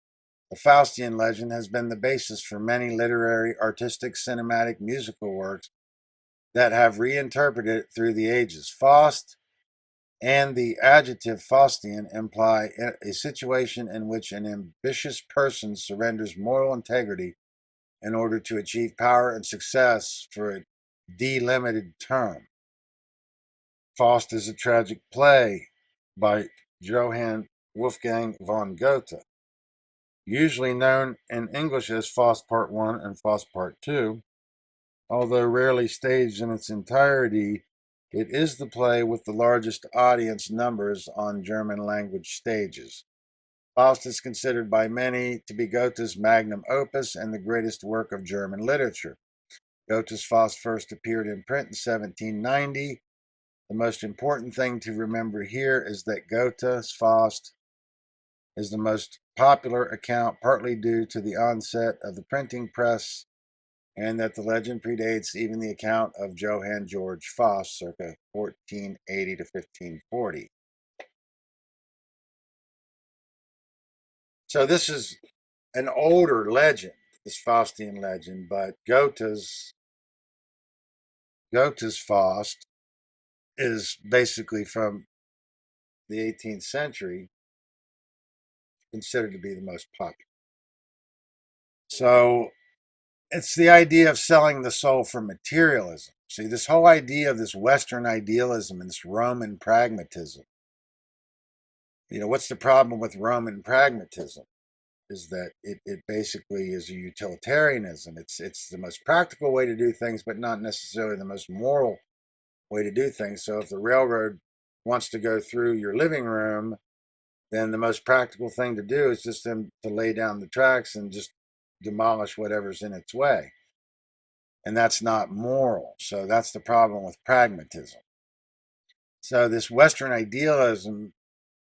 The Faustian legend has been the basis for many literary, artistic, cinematic, musical works that have reinterpreted it through the ages. Faust and the adjective Faustian imply a situation in which an ambitious person surrenders moral integrity in order to achieve power and success for a delimited term. Faust is a tragic play by Johann Wolfgang von Goethe, usually known in English as Faust Part 1 and Faust Part 2. Although rarely staged in its entirety, it is the play with the largest audience numbers on German language stages. Faust is considered by many to be Goethe's magnum opus and the greatest work of German literature. Goethe's Faust first appeared in print in 1790. The most important thing to remember here is that Goethe's Faust is the most popular account, partly due to the onset of the printing press, and that the legend predates even the account of Johann Georg Faust, circa 1480 to 1540. So this is an older legend, this Faustian legend, but Goethe's Faust is basically from the 18th century, considered to be the most popular. So it's the idea of selling the soul for materialism. See, this whole idea of this Western idealism and this Roman pragmatism. What's the problem with Roman pragmatism? Is that it basically is a utilitarianism. It's the most practical way to do things, but not necessarily the most moral way to do things. So if the railroad wants to go through your living room, then the most practical thing to do is just them to lay down the tracks and just demolish whatever's in its way. And that's not moral. So that's the problem with pragmatism. So this Western idealism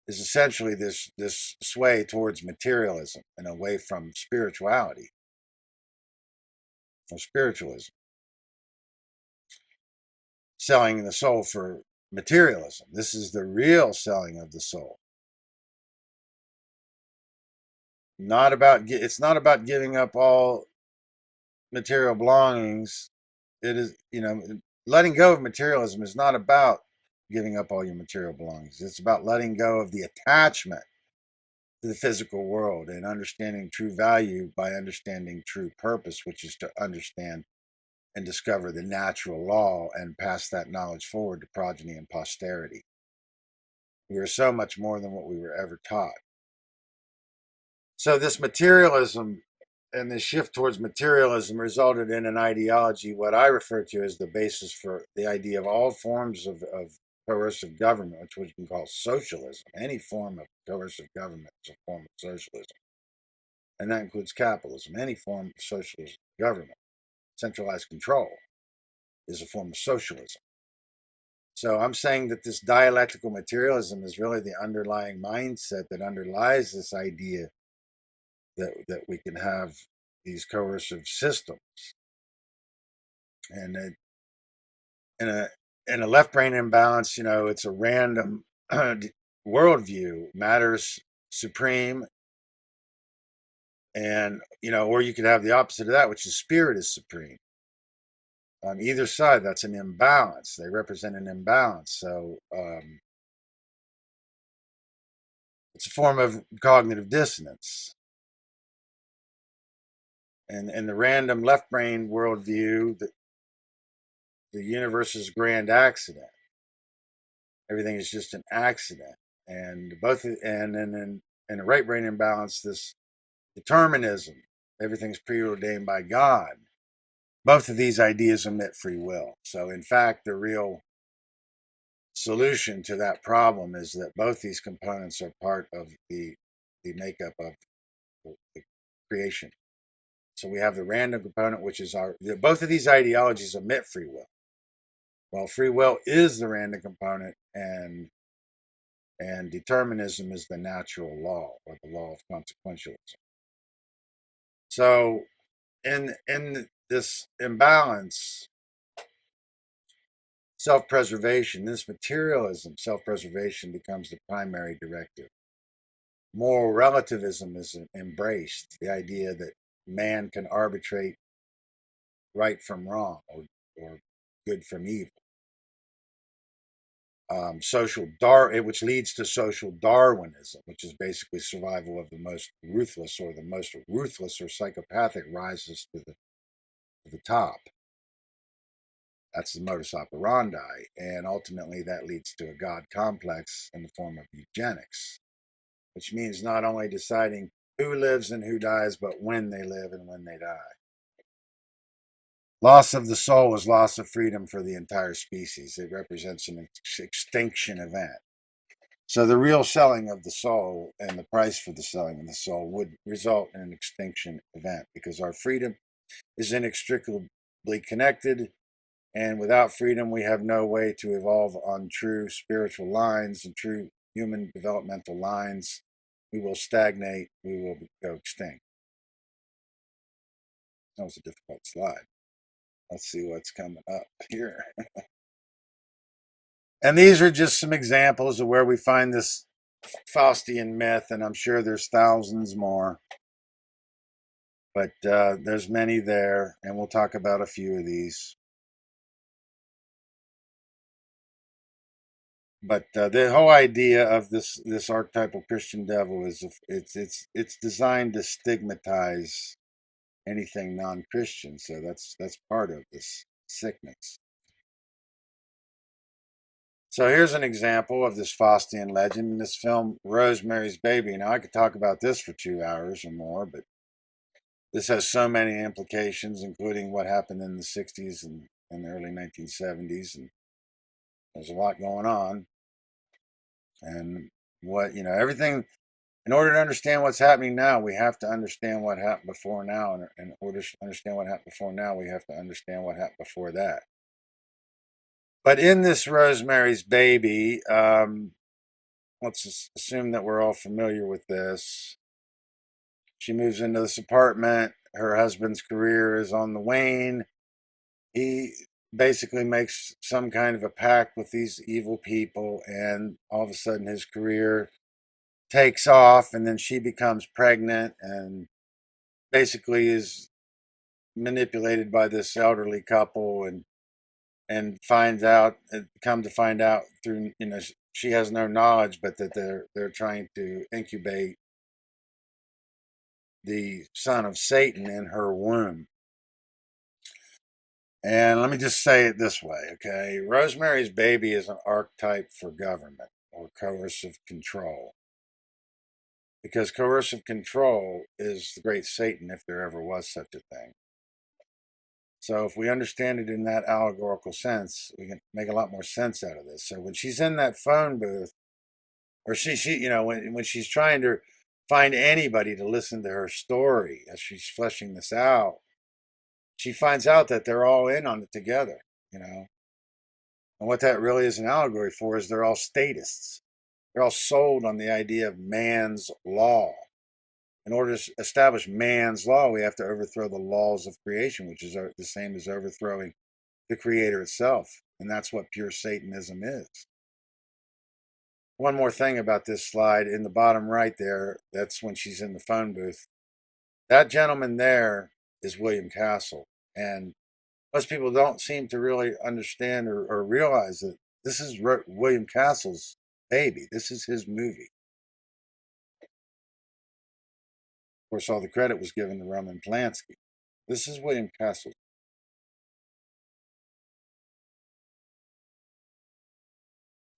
is essentially this sway towards materialism and away from spirituality or spiritualism. Selling the soul for materialism. This is the real selling of the soul. It's not about giving up all material belongings. It is, letting go of materialism is not about giving up all your material belongings. It's about letting go of the attachment to the physical world and understanding true value by understanding true purpose, which is to understand and discover the natural law and pass that knowledge forward to progeny and posterity. We are so much more than what we were ever taught. So this materialism and this shift towards materialism resulted in an ideology, what I refer to as the basis for the idea of all forms of coercive government, which we can call socialism. Any form of coercive government is a form of socialism. And that includes capitalism. Any form of socialist government, centralized control, is a form of socialism. So I'm saying that this dialectical materialism is really the underlying mindset that underlies this idea that we can have these coercive systems. And in a left brain imbalance, it's a random worldview, matters supreme, and or you could have the opposite of that, which is spirit is supreme. On either side, that's an imbalance. They represent an imbalance. So it's a form of cognitive dissonance. And in the random left brain worldview, the universe is a grand accident. Everything is just an accident. And then in a right brain imbalance, this determinism, everything's preordained by God. Both of these ideas omit free will. So in fact, the real solution to that problem is that both these components are part of the makeup of the creation. So we have the random component, which is both of these ideologies omit free will. Well, free will is the random component, and determinism is the natural law, or the law of consequentialism. So in this imbalance, self-preservation, this materialism, self-preservation becomes the primary directive. Moral relativism is embraced, the idea that man can arbitrate right from wrong, or good from evil. Which leads to social Darwinism, which is basically survival of the most ruthless, or the most ruthless or psychopathic rises to the top. That's the modus operandi, and ultimately that leads to a God complex in the form of eugenics, which means not only deciding who lives and who dies, but when they live and when they die. Loss of the soul is loss of freedom for the entire species. It represents an extinction event. So the real selling of the soul and the price for the selling of the soul would result in an extinction event, because our freedom is inextricably connected, and without freedom we have no way to evolve on true spiritual lines and true human developmental lines. We will stagnate, we will go extinct. That was a difficult slide. Let's see what's coming up here. And these are just some examples of where we find this Faustian myth, and I'm sure there's thousands more. But there's many there, and we'll talk about a few of these. But the whole idea of this archetypal Christian devil is it's designed to stigmatize anything non-Christian. So that's part of this sickness. So here's an example of this Faustian legend in this film, Rosemary's Baby. Now, I could talk about this for 2 hours or more, but this has so many implications, including what happened in the 60s and the early 1970s. And there's a lot going on. And everything, in order to understand what's happening now, we have to understand what happened before now. And in order to understand what happened before now, we have to understand what happened before that. But in this Rosemary's Baby, let's assume that we're all familiar with this. She moves into this apartment. Her husband's career is on the wane. He basically makes some kind of a pact with these evil people, and all of a sudden his career takes off, and then she becomes pregnant and basically is manipulated by this elderly couple, and come to find out through, she has no knowledge, but that they're trying to incubate the son of Satan in her womb. And let me just say it this way, okay? Rosemary's Baby is an archetype for government or coercive control. Because coercive control is the great Satan, if there ever was such a thing. So if we understand it in that allegorical sense, we can make a lot more sense out of this. So when she's in that phone booth, or when she's trying to find anybody to listen to her story as she's fleshing this out, she finds out that they're all in on it together, And what that really is an allegory for is they're all statists. They're all sold on the idea of man's law. In order to establish man's law, we have to overthrow the laws of creation, which is the same as overthrowing the creator itself. And that's what pure Satanism is. One more thing about this slide, in the bottom right there, that's when she's in the phone booth. That gentleman there is William Castle. And most people don't seem to really understand or realize that this is William Castle's baby. This is his movie. Of course, all the credit was given to Roman Polanski. This is William Castle.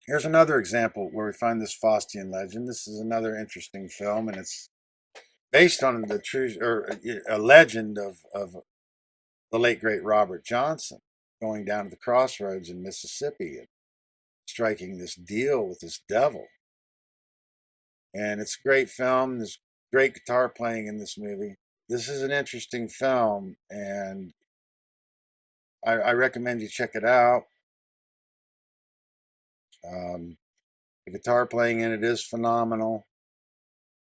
Here's another example where we find this Faustian legend. This is another interesting film, and it's based on the true, or a legend of the late great Robert Johnson going down to the crossroads in Mississippi and striking this deal with this devil. And it's a great film. There's great guitar playing in this movie. this is an interesting film, and I recommend you check it out. The guitar playing in it is phenomenal.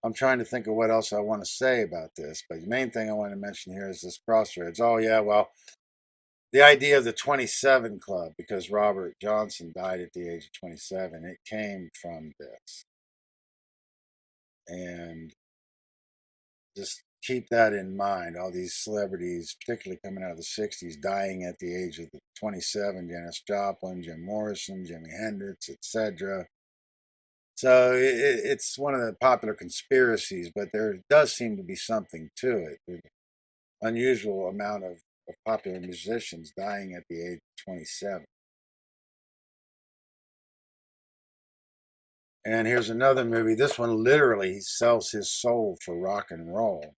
I'm trying to think of what else I want to say about this, but the main thing I want to mention here is this crossroads. Oh, yeah, well, the idea of the 27 Club, because Robert Johnson died at the age of 27, it came from this. And just keep that in mind. All these celebrities, particularly coming out of the 60s, dying at the age of 27, Janis Joplin, Jim Morrison, Jimi Hendrix, etc. So it's one of the popular conspiracies, but there does seem to be something to it. There's an unusual amount of popular musicians dying at the age of 27. And here's another movie. This one literally sells his soul for rock and roll.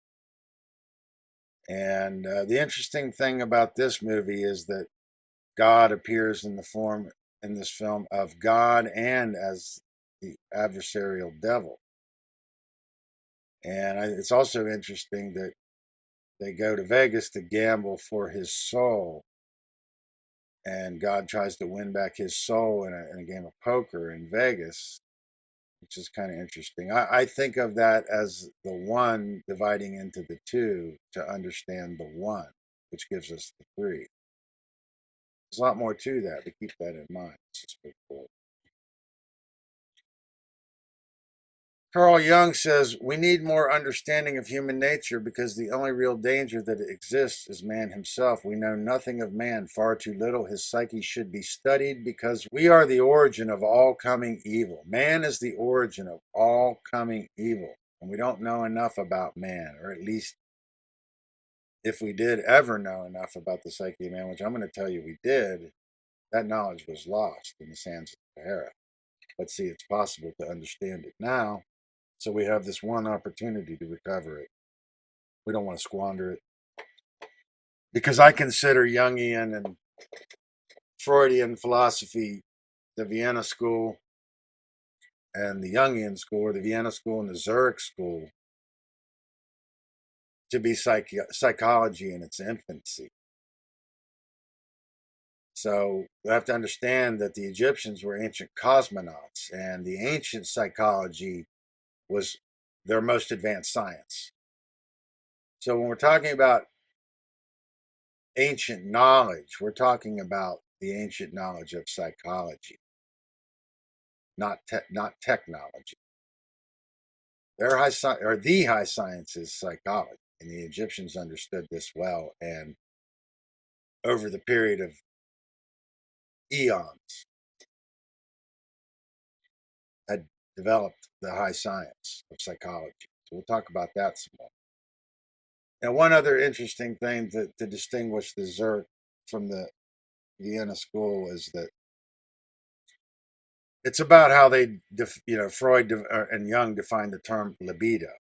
And the interesting thing about this movie is that God appears in the form in this film of God and as the adversarial devil. And it's also interesting that they go to Vegas to gamble for his soul. And God tries to win back his soul in a game of poker in Vegas, which is kind of interesting. I think of that as the one dividing into the two to understand the one, which gives us the three. There's a lot more to that, but keep that in mind. It's just pretty cool. Carl Jung says, we need more understanding of human nature because the only real danger that exists is man himself. We know nothing of man, far too little. His psyche should be studied because we are the origin of all coming evil. Man is the origin of all coming evil. And we don't know enough about man, or at least if we did ever know enough about the psyche of man, which I'm going to tell you we did, that knowledge was lost in the sands of the Sahara. But see, it's possible to understand it now. So we have this one opportunity to recover it. We don't want to squander it. Because I consider Jungian and Freudian philosophy, the Vienna School and the Jungian School, or the Vienna School and the Zurich School, to be psychology in its infancy. So we have to understand that the Egyptians were ancient cosmonauts, and the ancient psychology was their most advanced science. So when we're talking about ancient knowledge, we're talking about the ancient knowledge of psychology, not technology. The high science is psychology, and the Egyptians understood this well, and over the period of eons had developed the high science of psychology. So we'll talk about that some more. Now, one other interesting thing to distinguish the Zurich from the Vienna School is that it's about how they, Freud and Jung defined the term libido.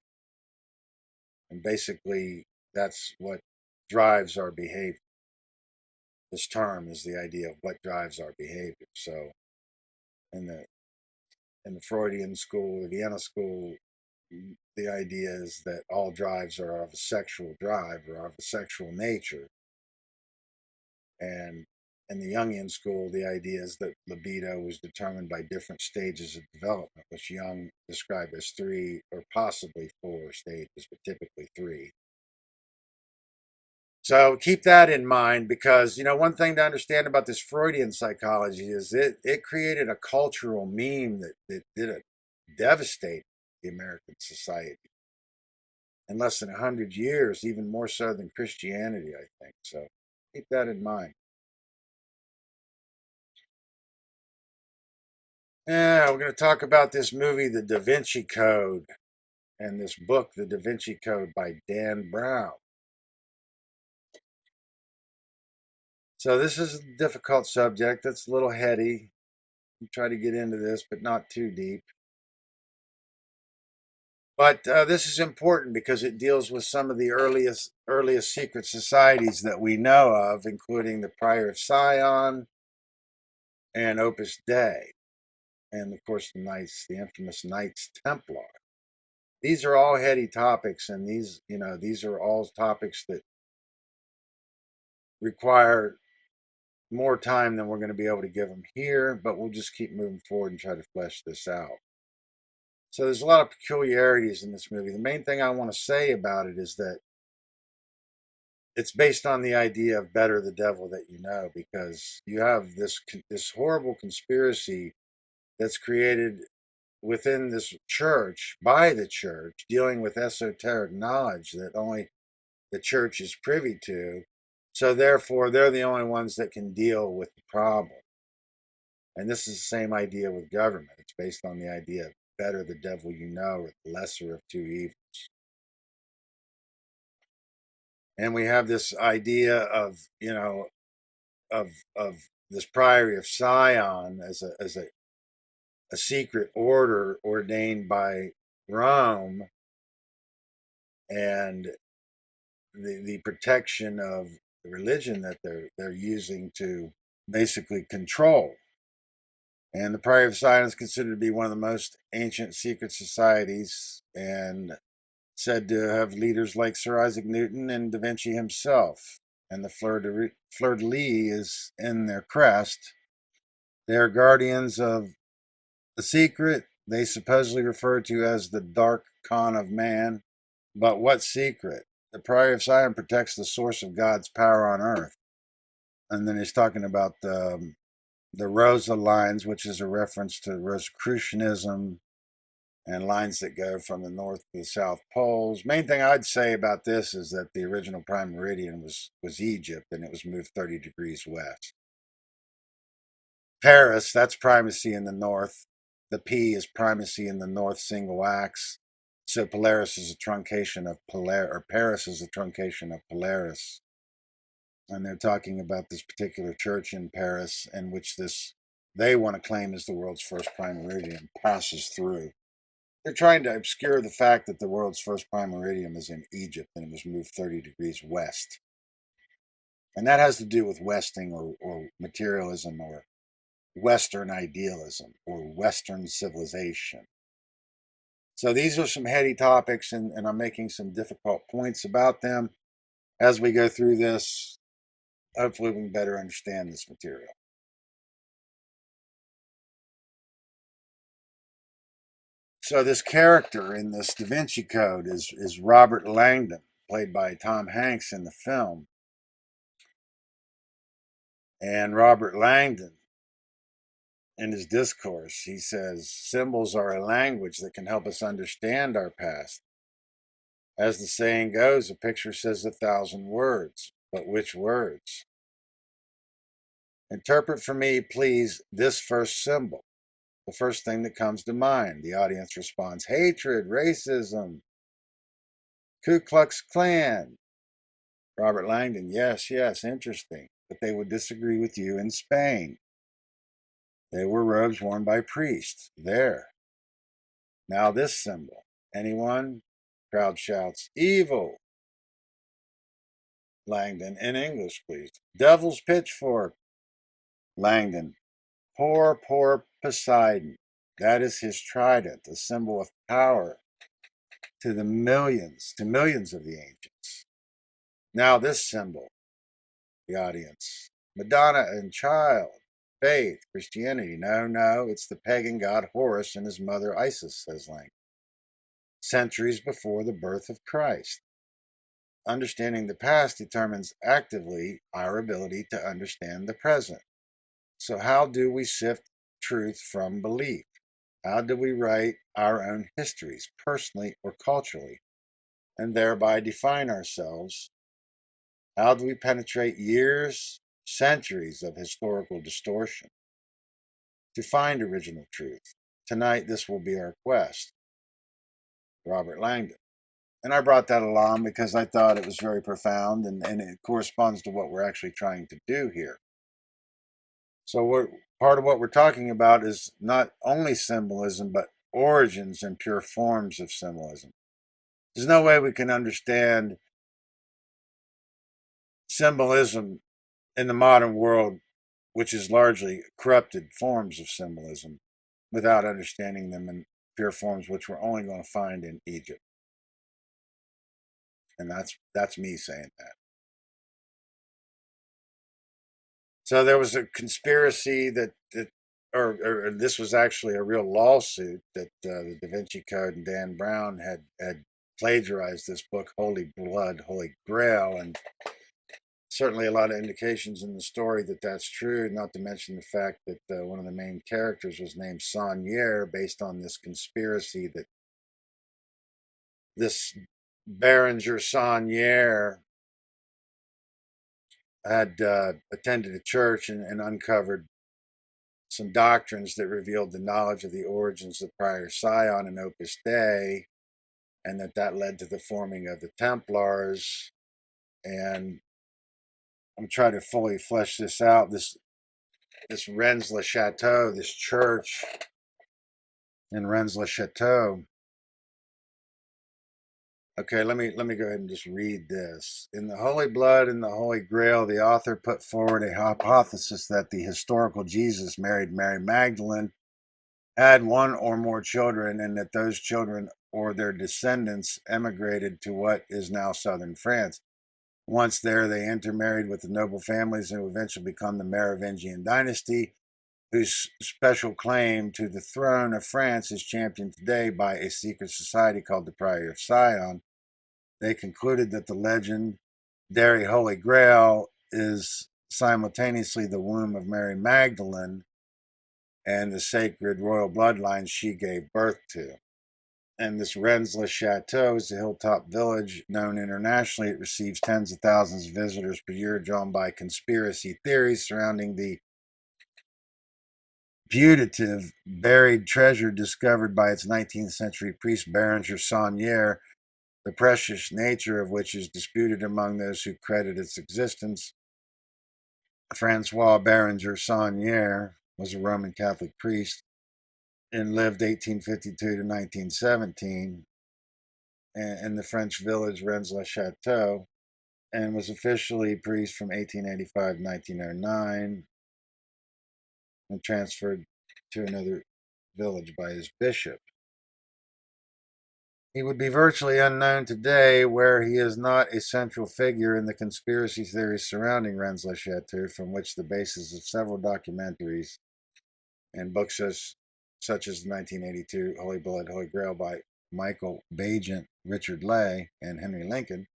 And basically, that's what drives our behavior. This term is the idea of what drives our behavior. So in the Freudian school, the Vienna school, the idea is that all drives are of a sexual drive or of a sexual nature. And in the Jungian school, the idea is that libido was determined by different stages of development, which Jung described as 3 or possibly 4 stages, but typically 3. So keep that in mind because, one thing to understand about this Freudian psychology is it created a cultural meme that did devastate the American society in less than 100 years, even more so than Christianity, I think. So keep that in mind. Yeah, we're going to talk about this movie, The Da Vinci Code, and this book, The Da Vinci Code by Dan Brown. So this is a difficult subject. That's a little heady. I'll try to get into this, but not too deep. But this is important because it deals with some of the earliest secret societies that we know of, including the Prior of Sion and Opus Dei, and of course the infamous Knights Templar. these are all heady topics, and these are all topics that require more time than we're going to be able to give them here, but we'll just keep moving forward and try to flesh this out. So there's a lot of peculiarities in this movie. The main thing I want to say about it is that it's based on the idea of better the devil that you know, because you have this horrible conspiracy that's created within this church by the church, dealing with esoteric knowledge that only the church is privy to. So therefore, they're the only ones that can deal with the problem. And this is the same idea with government. It's based on the idea of better the devil you know, or the lesser of two evils. And we have this idea of, of this Priory of Sion as a secret order ordained by Rome, and the protection of the religion that they're using to basically control. And the Priory of Sion is considered to be one of the most ancient secret societies, and said to have leaders like Sir Isaac Newton and Da Vinci himself. And the fleur de lis is in their crest. They are guardians of the secret they supposedly refer to as the dark con of man. But what secret? The Priory of Sion protects the source of God's power on earth. And then he's talking about the Rosa lines, which is a reference to Rosicrucianism, and lines that go from the North to the South Poles. Main thing I'd say about this is that the original prime meridian was Egypt, and it was moved 30 degrees west. Paris, that's primacy in the north. The P is primacy in the north single axe. So Polaris is a truncation of Paris is a truncation of Polaris. And they're talking about this particular church in Paris, in which they want to claim is the world's first prime meridian, passes through. They're trying to obscure the fact that the world's first prime meridian is in Egypt, and it was moved 30 degrees west. And that has to do with Westing or materialism, or Western idealism, or Western civilization. So these are some heady topics, and I'm making some difficult points about them. As we go through this, hopefully we can better understand this material. So this character in this Da Vinci Code is Robert Langdon, played by Tom Hanks in the film. And Robert Langdon, in his discourse, he says, symbols are a language that can help us understand our past. As the saying goes, a picture says 1,000 words, but which words? Interpret for me, please, this first symbol. The first thing that comes to mind. The audience responds, hatred, racism, Ku Klux Klan. Robert Langdon, yes, interesting. But they would disagree with you in Spain. They were robes worn by priests. There. Now this symbol. Anyone? Crowd shouts, evil. Langdon, in English, please. Devil's pitchfork. Langdon, poor Poseidon. That is his trident, a symbol of power to millions of the ancients. Now this symbol, the audience. Madonna and child. Faith, Christianity. No, it's the pagan god Horus and his mother Isis, says Langdon. Centuries before the birth of Christ. Understanding the past determines actively our ability to understand the present. So how do we sift truth from belief? How do we write our own histories, personally or culturally, and thereby define ourselves? How do we penetrate years, centuries of historical distortion to find original truth? Tonight, this will be our quest. Robert Langdon. And I brought that along because I thought it was very profound, and it corresponds to what we're actually trying to do here. So part of what we're talking about is not only symbolism, but origins and pure forms of symbolism. There's no way we can understand symbolism in the modern world, which is largely corrupted forms of symbolism, without understanding them pure forms which we're only going to find in Egypt. And that's me saying that. So there was a conspiracy or this was actually a real lawsuit that the Da Vinci Code and Dan Brown had plagiarized this book, Holy Blood, Holy Grail, and certainly a lot of indications in the story that that's true, not to mention the fact that one of the main characters was named Saunier, based on this conspiracy that this Berenger Saunier had attended a church and uncovered some doctrines that revealed the knowledge of the origins of Prior Sion and Opus Dei, and that led to the forming of the Templars. And I'm trying to fully flesh this out. This Rennes-le-Chateau, this church in Rennes-le-Chateau. Okay, let me go ahead and just read this. In the Holy Blood and the Holy Grail, the author put forward a hypothesis that the historical Jesus married Mary Magdalene, had one or more children, and that those children or their descendants emigrated to what is now southern France. Once there, they intermarried with the noble families and eventually become the Merovingian dynasty, whose special claim to the throne of France is championed today by a secret society called the Prior of Sion. They concluded that the legendary Holy Grail is simultaneously the womb of Mary Magdalene and the sacred royal bloodline she gave birth to. And this Rennes-le-Chateau is a hilltop village known internationally. It receives tens of thousands of visitors per year, drawn by conspiracy theories surrounding the putative buried treasure discovered by its 19th century priest Berenger Saunier, the precious nature of which is disputed among those who credit its existence. Francois Berenger Saunier was a Roman Catholic priest and lived 1852 to 1917 in the French village Rennes-le-Chateau, and was officially priest from 1885 to 1909 and transferred to another village by his bishop. He would be virtually unknown today were he is not a central figure in the conspiracy theories surrounding Rennes-le-Chateau, from which the basis of several documentaries and books such as the 1982 Holy Blood, Holy Grail by Michael Bagent, Richard Ley, and Henry Lincoln.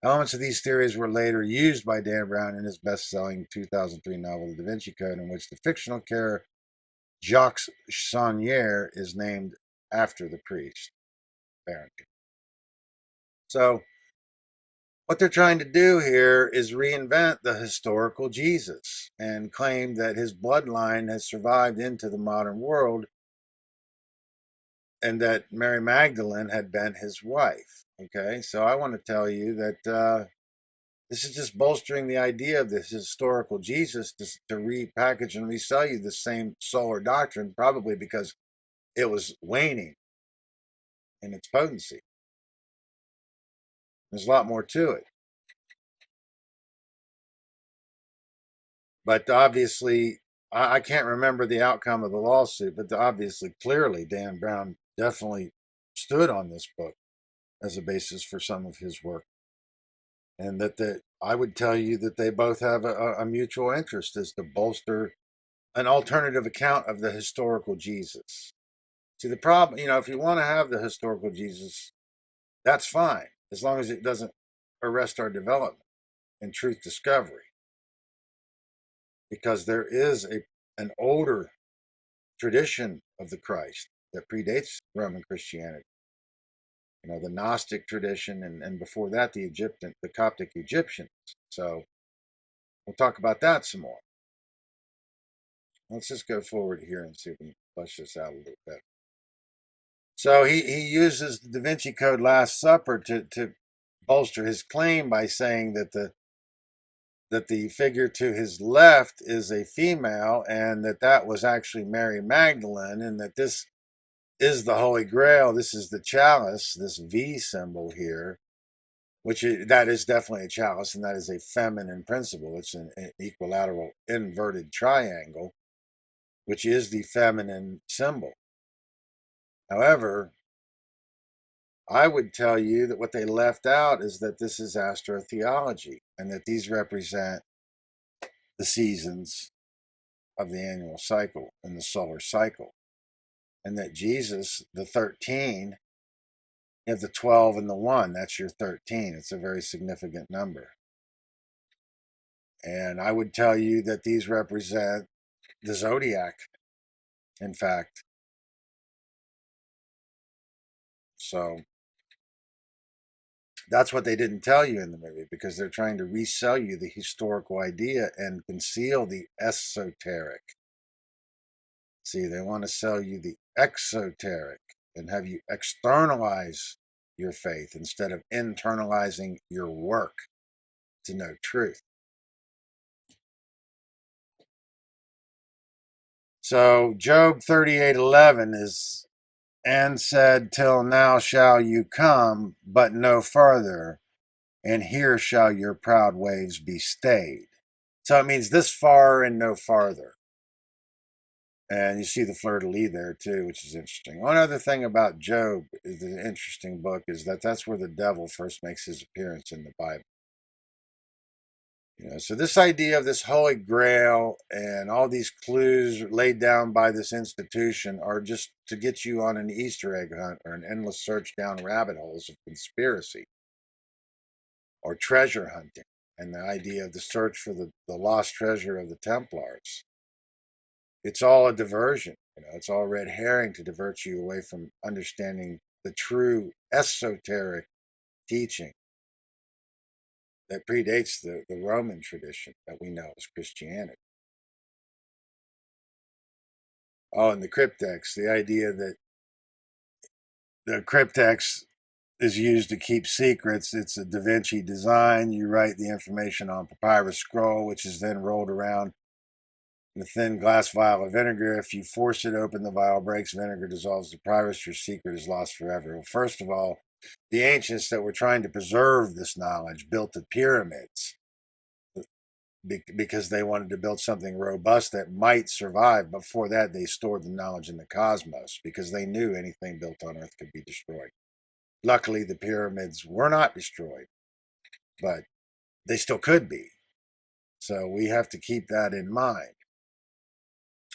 Elements of these theories were later used by Dan Brown in his best-selling 2003 novel, The Da Vinci Code, in which the fictional character Jacques Saunier is named after the priest, Barrington. So, what they're trying to do here is reinvent the historical Jesus and claim that his bloodline has survived into the modern world and that Mary Magdalene had been his wife. Okay, so I want to tell you that this is just bolstering the idea of this historical Jesus to repackage and resell you the same solar doctrine, probably because it was waning in its potency. There's a lot more to it. But obviously, I can't remember the outcome of the lawsuit, but obviously, clearly, Dan Brown definitely stood on this book as a basis for some of his work. And that I would tell you that they both have a mutual interest, is to bolster an alternative account of the historical Jesus. See, the problem, if you want to have the historical Jesus, that's fine, as long as it doesn't arrest our development and truth discovery. Because there is an older tradition of the Christ that predates Roman Christianity. The Gnostic tradition, and before that, the Coptic Egyptians. So we'll talk about that some more. Let's just go forward here and see if we can flesh this out a little bit. So he uses the Da Vinci Code Last Supper to bolster his claim by saying that the figure to his left is a female, and that was actually Mary Magdalene, and that this is the Holy Grail. This is the chalice, this V symbol here, that is definitely a chalice, and that is a feminine principle. It's an equilateral inverted triangle, which is the feminine symbol. However, I would tell you that what they left out is that this is astrotheology and that these represent the seasons of the annual cycle and the solar cycle. And that Jesus, the 13, you have the 12 and the 1, that's your 13. It's a very significant number. And I would tell you that these represent the zodiac, in fact. So that's what they didn't tell you in the movie, because they're trying to resell you the historical idea and conceal the esoteric. See, they want to sell you the exoteric and have you externalize your faith instead of internalizing your work to know truth. So Job 38:11 is, and said, till now shall you come, but no further, and here shall your proud waves be stayed. So it means this far and no farther. And you see the fleur-de-lis there too, which is interesting. One other thing about Job, is an interesting book, is that that's where the devil first makes his appearance in the Bible. So this idea of this holy grail and all these clues laid down by this institution are just to get you on an Easter egg hunt or an endless search down rabbit holes of conspiracy or treasure hunting, and the idea of the search for the lost treasure of the Templars. It's all a diversion. It's all red herring to divert you away from understanding the true esoteric teaching that predates the Roman tradition that we know as Christianity. Oh, and the cryptex, the idea that the cryptex is used to keep secrets. It's a Da Vinci design. You write the information on papyrus scroll, which is then rolled around in a thin glass vial of vinegar. If you force it open, the vial breaks, vinegar dissolves the papyrus, your secret is lost forever. Well, first of all, the ancients that were trying to preserve this knowledge built the pyramids because they wanted to build something robust that might survive. Before that, they stored the knowledge in the cosmos because they knew anything built on Earth could be destroyed. Luckily, the pyramids were not destroyed, but they still could be. So we have to keep that in mind.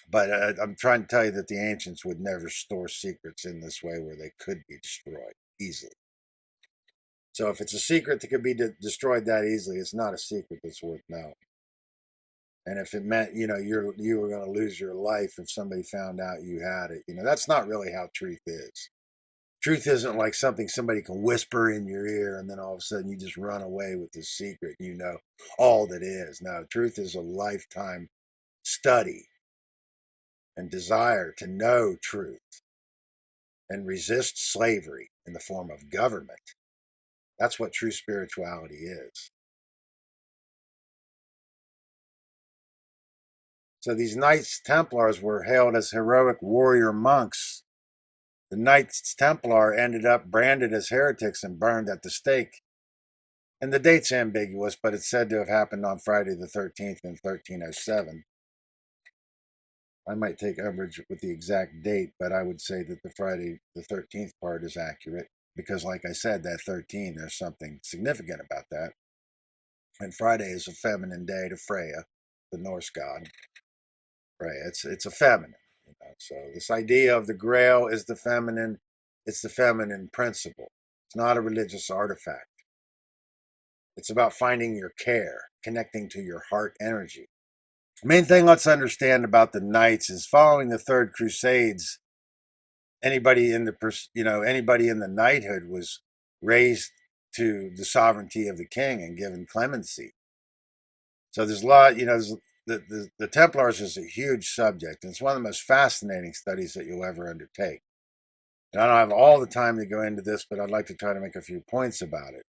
But I'm trying to tell you that the ancients would never store secrets in this way where they could be destroyed easily. So if it's a secret that could be destroyed that easily, it's not a secret that's worth knowing. And if it meant, you were going to lose your life if somebody found out you had it, that's not really how truth is. Truth isn't like something somebody can whisper in your ear and then all of a sudden you just run away with this secret. You know all that is. No, truth is a lifetime study and desire to know truth and resist slavery in the form of government. That's what true spirituality is. So these Knights Templars were hailed as heroic warrior monks. The Knights Templar ended up branded as heretics and burned at the stake. And the date's ambiguous, but it's said to have happened on Friday the 13th in 1307. I might take umbrage with the exact date, but I would say that the Friday the 13th part is accurate because, like I said, that 13, there's something significant about that. And Friday is a feminine day to Freya, the Norse god. Freya, it's a feminine. So this idea of the Grail is the feminine. It's the feminine principle. It's not a religious artifact. It's about finding your care, connecting to your heart energy. The main thing let's understand about the Knights is following the Third Crusades, anybody in the knighthood was raised to the sovereignty of the king and given clemency. So there's a lot, the Templars is a huge subject, and it's one of the most fascinating studies that you'll ever undertake. And I don't have all the time to go into this, but I'd like to try to make a few points about it.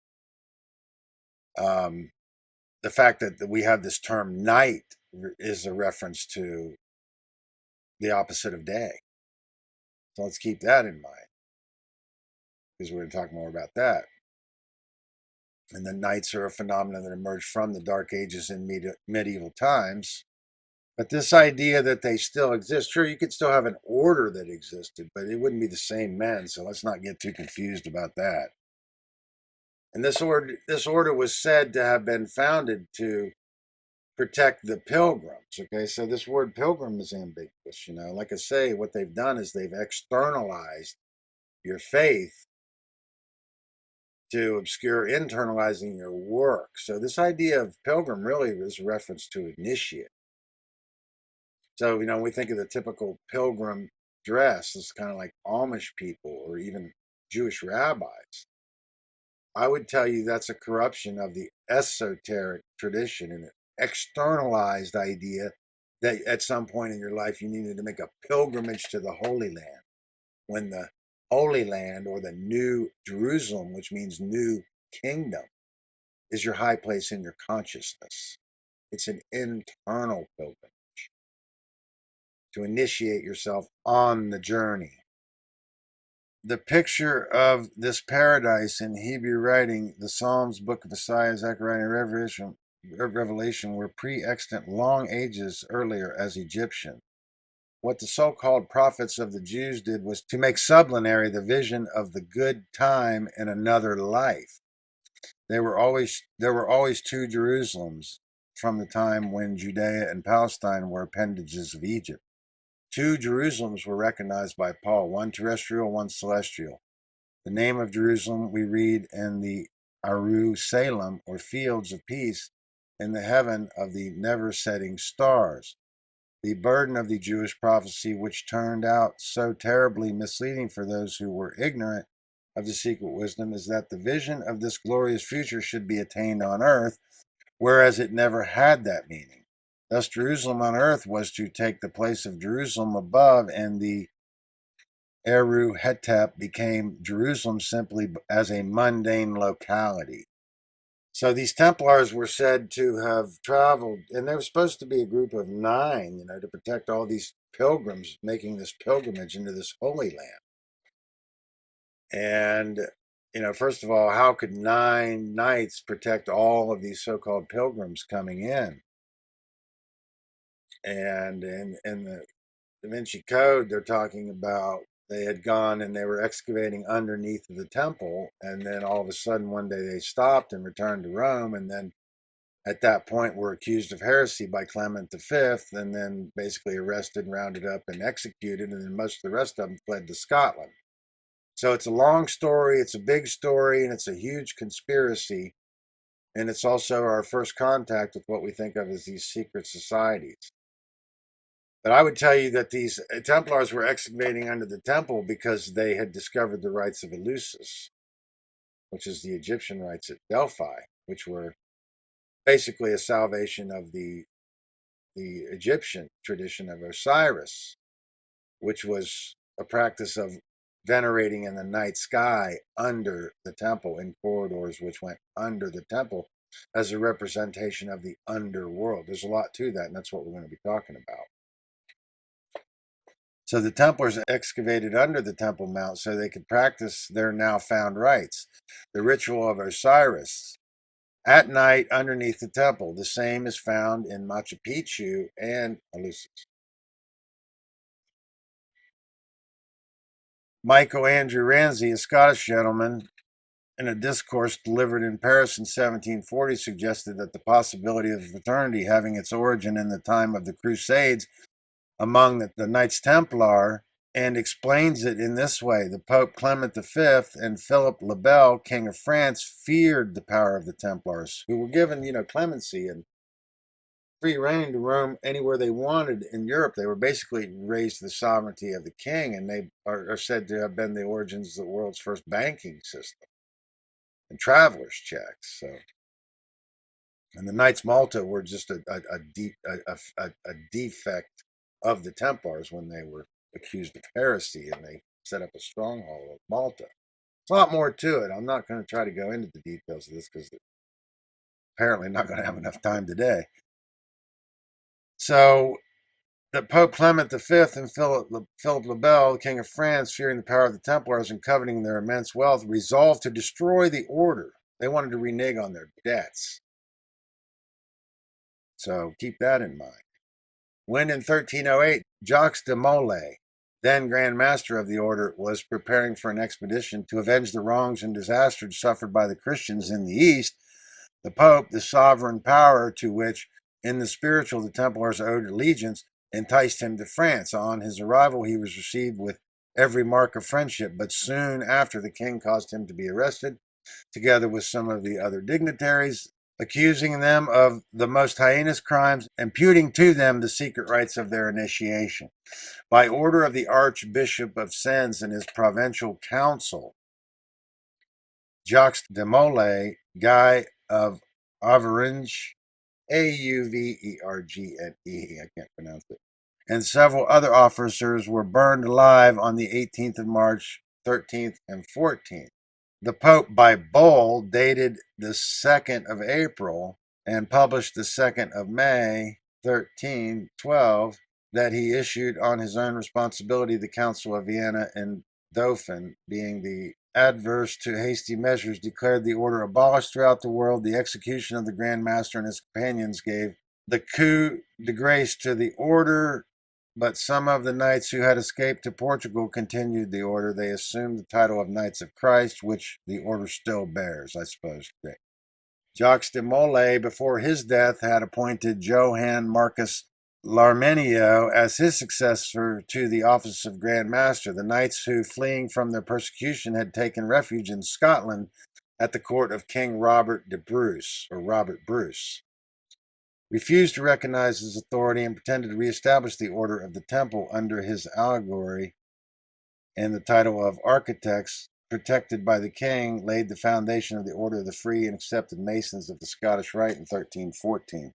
The fact that we have this term night is a reference to the opposite of day. So let's keep that in mind, because we're going to talk more about that. And the nights are a phenomenon that emerged from the Dark Ages in medieval times, But this idea that they still exist, sure, you could still have an order that existed, but it wouldn't be the same men, so let's not get too confused about that. And this order was said to have been founded to protect the pilgrims. Okay, so this word pilgrim is ambiguous. Like I say, what they've done is they've externalized your faith to obscure internalizing your work. So this idea of pilgrim really is a reference to initiate. So, we think of the typical pilgrim dress as kind of like Amish people or even Jewish rabbis. I would tell you that's a corruption of the esoteric tradition and an externalized idea that at some point in your life you needed to make a pilgrimage to the Holy Land, when the Holy Land, or the New Jerusalem, which means new kingdom, is your high place in your consciousness. It's an internal pilgrimage to initiate yourself on the journey. The picture of this paradise in Hebrew writing, the Psalms, Book of Isaiah, Zechariah, and Revelation were pre-extant long ages earlier as Egyptian. What the so-called prophets of the Jews did was to make sublunary the vision of the good time in another life. There were always two Jerusalems from the time when Judea and Palestine were appendages of Egypt. Two Jerusalems were recognized by Paul, one terrestrial, one celestial. The name of Jerusalem we read in the Aru Salem, or fields of peace, in the heaven of the never-setting stars. The burden of the Jewish prophecy, which turned out so terribly misleading for those who were ignorant of the secret wisdom, is that the vision of this glorious future should be attained on earth, whereas it never had that meaning. Thus, Jerusalem on earth was to take the place of Jerusalem above, and the Eru Hetep became Jerusalem simply as a mundane locality. So these Templars were said to have traveled, and they were supposed to be a group of 9, to protect all these pilgrims making this pilgrimage into this Holy Land. And, first of all, how could 9 knights protect all of these so-called pilgrims coming in? And in the Da Vinci Code, they're talking about they had gone and they were excavating underneath the temple, and then all of a sudden one day they stopped and returned to Rome, and then at that point were accused of heresy by Clement V, and then basically arrested, rounded up, and executed, and then most of the rest of them fled to Scotland. So it's a long story, it's a big story, and it's a huge conspiracy, and it's also our first contact with what we think of as these secret societies. But I would tell you that these Templars were excavating under the temple because they had discovered the rites of Eleusis, which is the Egyptian rites at Delphi, which were basically a salvation of the Egyptian tradition of Osiris, which was a practice of venerating in the night sky under the temple, in corridors which went under the temple, as a representation of the underworld. There's a lot to that, and that's what we're going to be talking about. So the Templars excavated under the Temple Mount so they could practice their now found rites. The ritual of Osiris at night underneath the temple. The same is found in Machu Picchu and Eleusis. Michael Andrew Ramsay, a Scottish gentleman, in a discourse delivered in Paris in 1740, suggested that the possibility of a fraternity having its origin in the time of the Crusades among the Knights Templar, and explains it in this way. The Pope Clement V and Philip le Bel, King of France, feared the power of the Templars, who were given, clemency and free reign to roam anywhere they wanted in Europe. They were basically raised to the sovereignty of the king, and they are said to have been the origins of the world's first banking system and traveler's checks. So, and the Knights Malta were just a defect of the Templars when they were accused of heresy, and they set up a stronghold at Malta. There's a lot more to it. I'm not going to try to go into the details of this because apparently not going to have enough time today. So the Pope Clement V and Philip le Bel, King of France, fearing the power of the Templars and coveting their immense wealth, resolved to destroy the order. They wanted to renege on their debts. So keep that in mind. when in 1308 Jacques de Molay, then Grand Master of the order, was preparing for an expedition to avenge the wrongs and disasters suffered by the Christians in the East, the Pope, the sovereign power to which in the spiritual the Templars owed allegiance, enticed him to France. On his arrival he was received with every mark of friendship, but soon after the king caused him to be arrested, together with some of the other dignitaries, accusing them of the most heinous crimes, imputing to them the secret rites of their initiation. By order of the Archbishop of Sens and his provincial council, Jacques de Molay, Guy of Auvergne, Auvergne, I can't pronounce it, and several other officers were burned alive on the 18th of March, 13th, and 14th. The Pope, by bull dated the 2nd of April and published the 2nd of May, 1312, that he issued on his own responsibility, the Council of Vienna and Dauphin, being the adverse to hasty measures, declared the order abolished throughout the world. The execution of the Grand Master and his companions gave the coup de grace to the order, but some of the knights who had escaped to Portugal continued the order. They assumed the title of Knights of Christ, which the order still bears, I suppose, today. Jacques de Molay, before his death, had appointed Johann Marcus Larmenio as his successor to the office of Grand Master. The knights who, fleeing from their persecution, had taken refuge in Scotland at the court of King Robert de Bruce, or Robert Bruce, refused to recognize his authority and pretended to reestablish the order of the Temple under his allegory, and the title of architects, protected by the king, laid the foundation of the Order of the Free and Accepted Masons of the Scottish Rite in 1314.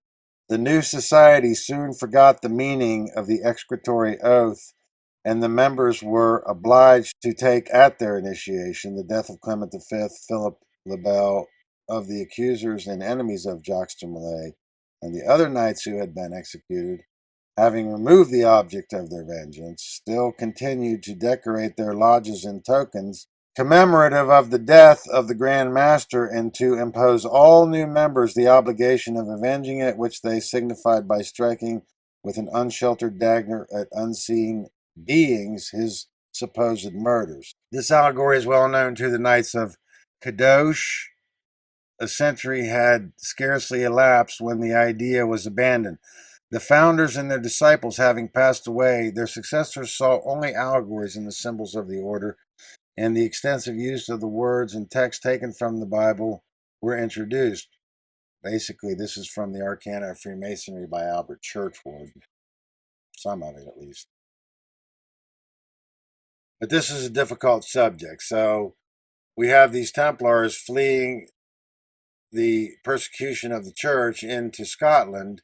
The new society soon forgot the meaning of the executory oath, and the members were obliged to take at their initiation the death of Clement V, Philip le Bel, of the accusers and enemies of Jacques de Molay, and the other knights who had been executed, having removed the object of their vengeance, still continued to decorate their lodges and tokens commemorative of the death of the Grand Master, and to impose all new members the obligation of avenging it, which they signified by striking with an unsheltered dagger at unseen beings his supposed murders. This allegory is well known to the Knights of Kadosh. A century had scarcely elapsed when the idea was abandoned. The founders and their disciples having passed away, their successors saw only allegories in the symbols of the order, and the extensive use of the words and text taken from the Bible were introduced. Basically, this is from the Arcana of Freemasonry by Albert Churchward, some of it at least. But this is a difficult subject. So we have these Templars fleeing the persecution of the church into Scotland,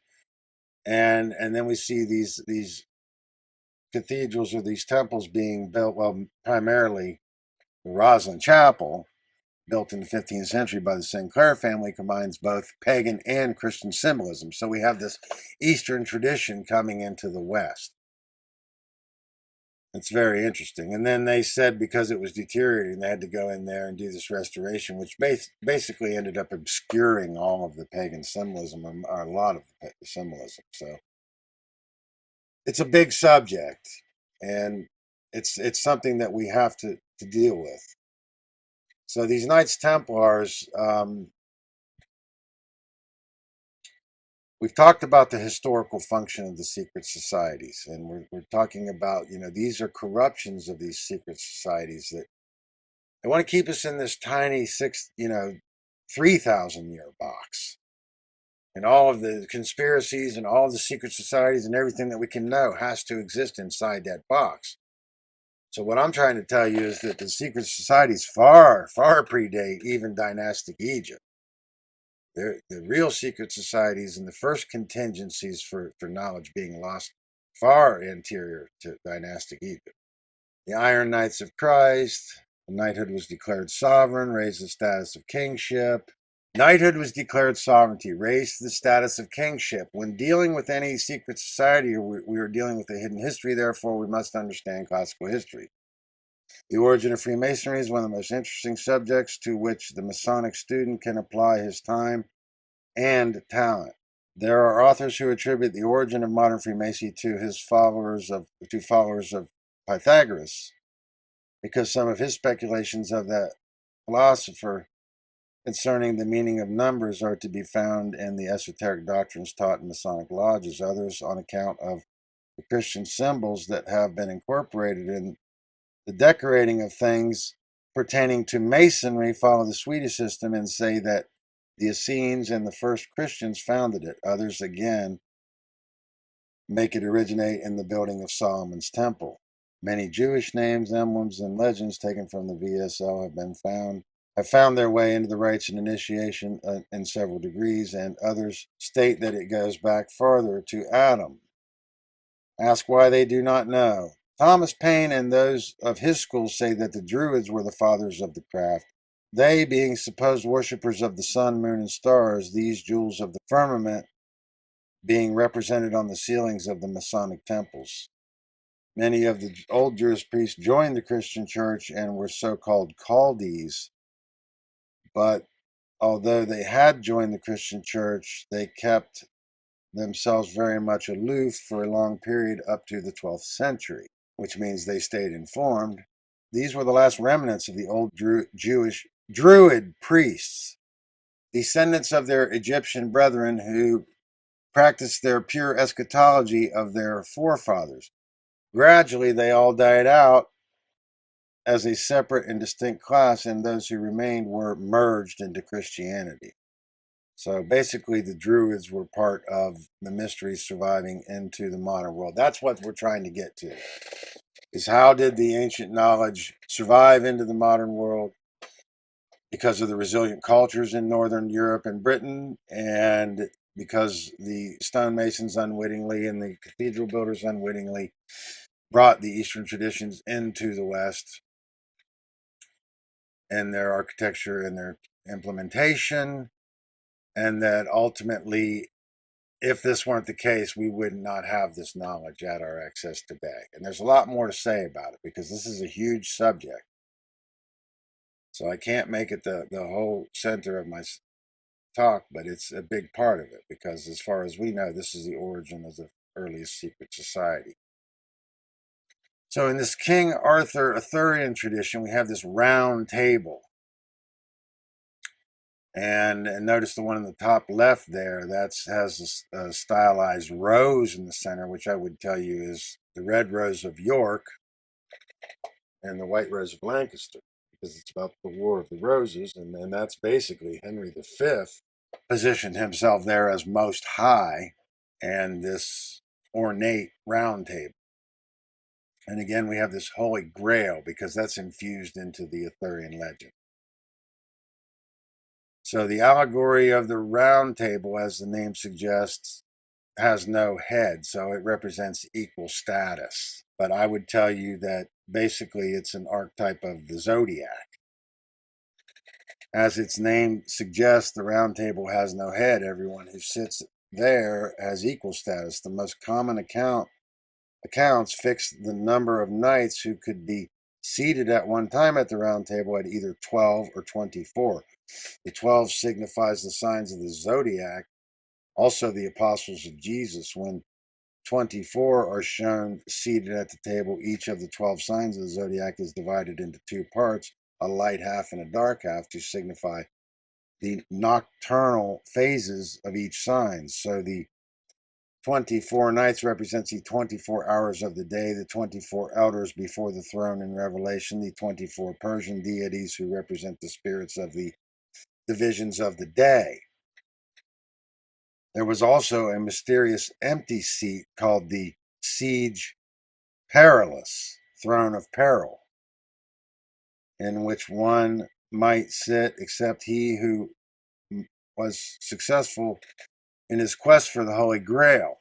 and then we see these cathedrals or these temples being built, well, primarily the Roslin Chapel, built in the 15th century by the Sinclair family, combines both pagan and Christian symbolism. So we have this Eastern tradition coming into the West. It's very interesting. And then they said because it was deteriorating, they had to go in there and do this restoration, which basically ended up obscuring all of the pagan symbolism, or a lot of the symbolism. So it's a big subject, and it's something that we have to deal with. So these Knights Templars, we've talked about the historical function of the secret societies, and we're talking about, these are corruptions of these secret societies that they want to keep us in this tiny 3,000-year box. And all of the conspiracies and all of the secret societies and everything that we can know has to exist inside that box. So what I'm trying to tell you is that the secret societies far, far predate even dynastic Egypt. The real secret societies and the first contingencies for knowledge being lost far anterior to dynastic Egypt. The Iron Knights of Christ, the knighthood was declared sovereign, raised the status of kingship. Knighthood was declared sovereignty, raised the status of kingship. When dealing with any secret society, we are dealing with a hidden history, therefore we must understand classical history. The origin of Freemasonry is one of the most interesting subjects to which the Masonic student can apply his time and talent. There are authors who attribute the origin of modern Freemasonry to followers of Pythagoras, because some of his speculations of that philosopher concerning the meaning of numbers are to be found in the esoteric doctrines taught in Masonic lodges. Others, on account of the Christian symbols that have been incorporated in the decorating of things pertaining to Masonry, follow the Swedish system and say that the Essenes and the first Christians founded it. Others, again, make it originate in the building of Solomon's temple. Many Jewish names, emblems, and legends taken from the VSL have found their way into the rites and initiation in several degrees, and others state that it goes back farther to Adam. Ask why they do not know. Thomas Paine and those of his school say that the Druids were the fathers of the craft. They, being supposed worshippers of the sun, moon, and stars, these jewels of the firmament being represented on the ceilings of the Masonic temples. Many of the old Jewish priests joined the Christian church and were so-called Chaldees, but although they had joined the Christian church, they kept themselves very much aloof for a long period up to the 12th century, which means they stayed informed. These were the last remnants of the old Jewish Druid priests, descendants of their Egyptian brethren who practiced their pure eschatology of their forefathers. Gradually, they all died out as a separate and distinct class, and those who remained were merged into Christianity. So basically, the Druids were part of the mysteries surviving into the modern world. That's what we're trying to get to, is how did the ancient knowledge survive into the modern world because of the resilient cultures in Northern Europe and Britain, and because the stonemasons unwittingly and the cathedral builders unwittingly brought the Eastern traditions into the West and their architecture and their implementation, and that ultimately, if this weren't the case, we would not have this knowledge at our access today. And there's a lot more to say about it because this is a huge subject. So I can't make it the whole center of my talk, but it's a big part of it because as far as we know, this is the origin of the earliest secret society. So in this King Arthur Arthurian tradition, we have this round table. And notice the one in the top left there, that has a stylized rose in the center, which I would tell you is the red rose of York and the white rose of Lancaster, because it's about the War of the Roses. And then that's basically Henry V positioned himself there as most high and this ornate round table. And again, we have this Holy Grail because that's infused into the Arthurian legend. So the allegory of the round table, as the name suggests, has no head, so it represents equal status. But I would tell you that basically it's an archetype of the zodiac. As its name suggests, the round table has no head. Everyone who sits there has equal status. The most common accounts fix the number of knights who could be seated at one time at the round table at either 12 or 24. The 12 signifies the signs of the zodiac, also the apostles of Jesus. When 24 are shown seated at the table, each of the 12 signs of the zodiac is divided into two parts, a light half and a dark half, to signify the nocturnal phases of each sign. So the 24 nights represents the 24 hours of the day, the 24 elders before the throne in Revelation, the 24 Persian deities who represent the spirits of the divisions of the day. There was also a mysterious empty seat called the Siege Perilous, Throne of Peril, in which one might sit except he who was successful in his quest for the Holy Grail.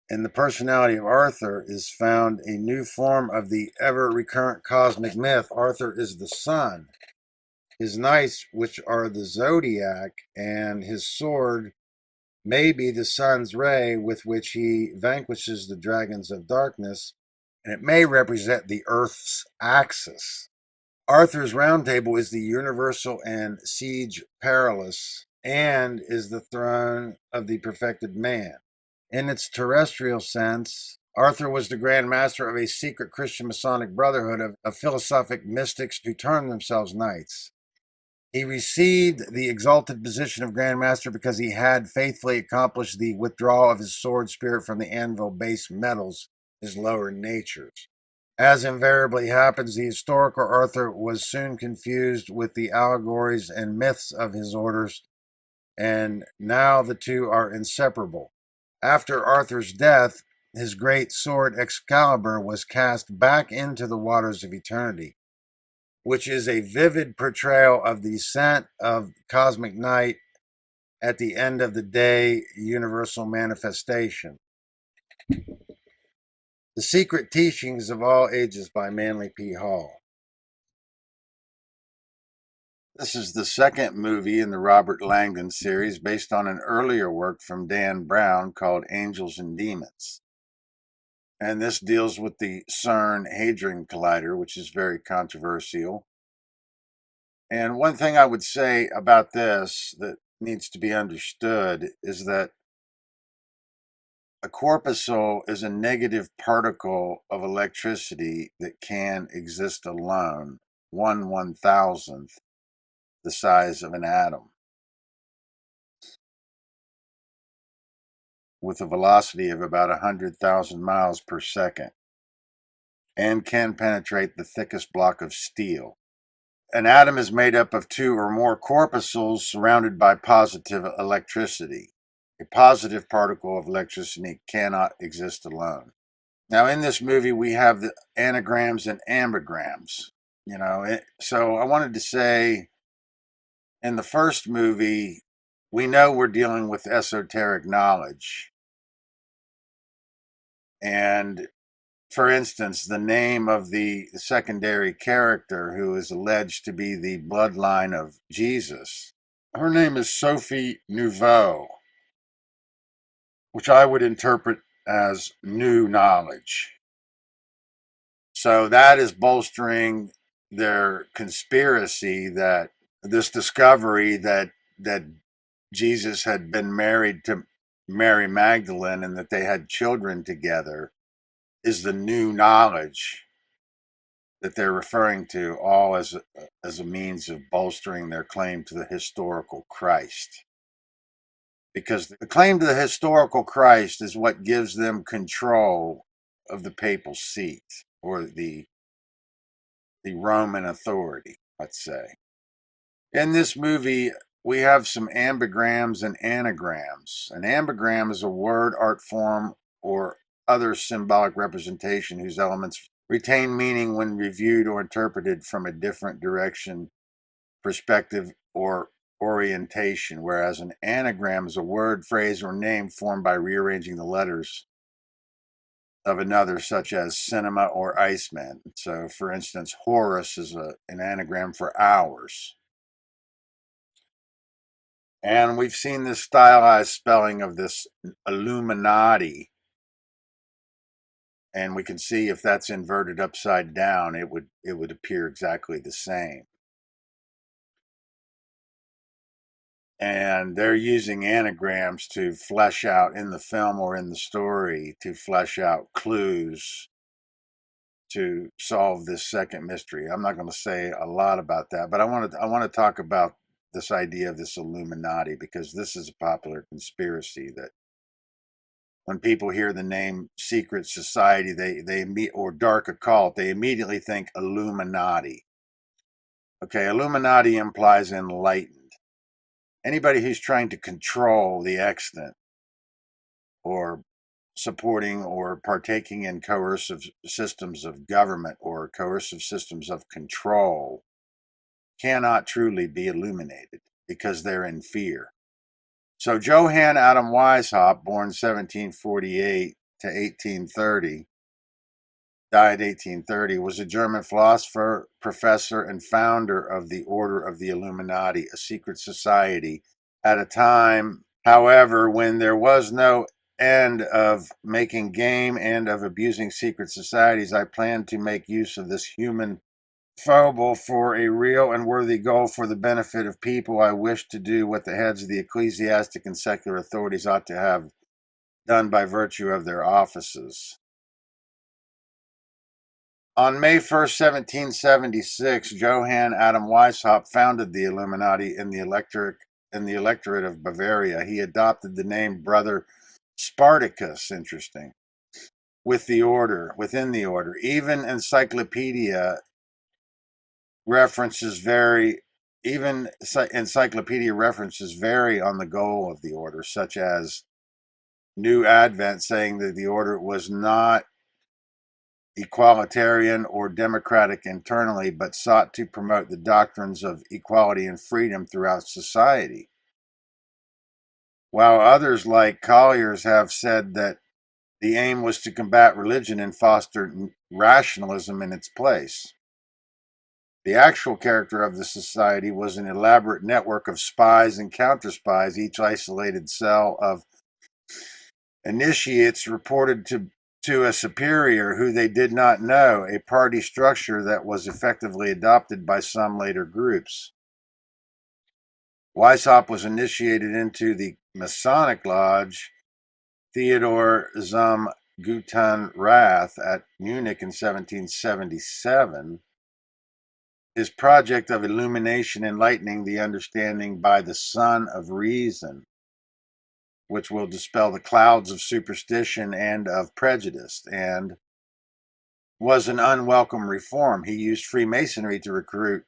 In the personality of Arthur is found a new form of the ever-recurrent cosmic myth. Arthur is the sun. His knights, which are the zodiac, and his sword may be the sun's ray with which he vanquishes the dragons of darkness, and it may represent the Earth's axis. Arthur's round table is the universal and siege perilous and is the throne of the perfected man. In its terrestrial sense, Arthur was the Grand Master of a secret Christian Masonic brotherhood of philosophic mystics who termed themselves knights. He received the exalted position of Grand Master because he had faithfully accomplished the withdrawal of his sword spirit from the anvil base metals, his lower natures. As invariably happens, the historical Arthur was soon confused with the allegories and myths of his orders, and now the two are inseparable. After Arthur's death, his great sword Excalibur was cast back into the waters of eternity, which is a vivid portrayal of the descent of cosmic night at the end of the day universal manifestation. The Secret Teachings of All Ages by Manly P. Hall. This is the second movie in the Robert Langdon series based on an earlier work from Dan Brown called Angels and Demons. And this deals with the CERN Hadron Collider, which is very controversial. And one thing I would say about this that needs to be understood is that a corpuscle is a negative particle of electricity that can exist alone, 1/1000th the size of an atom, with a velocity of about 100,000 miles per second, and can penetrate the thickest block of steel. An atom is made up of two or more corpuscles surrounded by positive electricity. A positive particle of electricity cannot exist alone. Now, in this movie, we have the anagrams and ambigrams. So I wanted to say, in the first movie, we know we're dealing with esoteric knowledge. And for instance, the name of the secondary character who is alleged to be the bloodline of Jesus, her name is Sophie Nouveau, which I would interpret as new knowledge. So that is bolstering their conspiracy that this discovery that Jesus had been married to Mary Magdalene and that they had children together is the new knowledge that they're referring to, all as a means of bolstering their claim to the historical Christ. Because the claim to the historical Christ is what gives them control of the papal seat, or the Roman authority, let's say. In this movie, we have some ambigrams and anagrams. An ambigram is a word, art form, or other symbolic representation whose elements retain meaning when reviewed or interpreted from a different direction, perspective, or orientation, whereas an anagram is a word, phrase, or name formed by rearranging the letters of another, such as cinema or Iceman. So, for instance, Horus is an anagram for hours. And we've seen this stylized spelling of this Illuminati. And we can see if that's inverted upside down, it would appear exactly the same. And they're using anagrams to flesh out in the film or in the story, to flesh out clues to solve this second mystery. I'm not going to say a lot about that, but I want to talk about this idea of this Illuminati, because this is a popular conspiracy that when people hear the name secret society, or dark occult, they immediately think Illuminati. Okay, Illuminati implies enlightened. Anybody who's trying to control the extant, or supporting or partaking in coercive systems of government or coercive systems of control, cannot truly be illuminated because they're in fear. So Johann Adam Weishaupt, born 1748 to 1830, died 1830, was a German philosopher, professor, and founder of the Order of the Illuminati, a secret society at a time, however, when there was no end of making game and of abusing secret societies. I plan to make use of this human Phobal, for a real and worthy goal for the benefit of people, I wish to do what the heads of the ecclesiastic and secular authorities ought to have done by virtue of their offices. On May 1st, 1776, Johann Adam Weishaupt founded the Illuminati in the electorate of Bavaria. He adopted the name Brother Spartacus, interesting, within the order. Even encyclopedia references vary on the goal of the order, such as New Advent saying that the order was not equalitarian or democratic internally, but sought to promote the doctrines of equality and freedom throughout society. While others, like Collier's, have said that the aim was to combat religion and foster rationalism in its place. The actual character of the society was an elaborate network of spies and counter-spies, each isolated cell of initiates reported to a superior who they did not know, a party structure that was effectively adopted by some later groups. Weishaupt was initiated into the Masonic Lodge Theodor zum Guten Rat at Munich in 1777. His project of illumination, enlightening the understanding by the sun of reason, which will dispel the clouds of superstition and of prejudice, and was an unwelcome reform. He used Freemasonry to recruit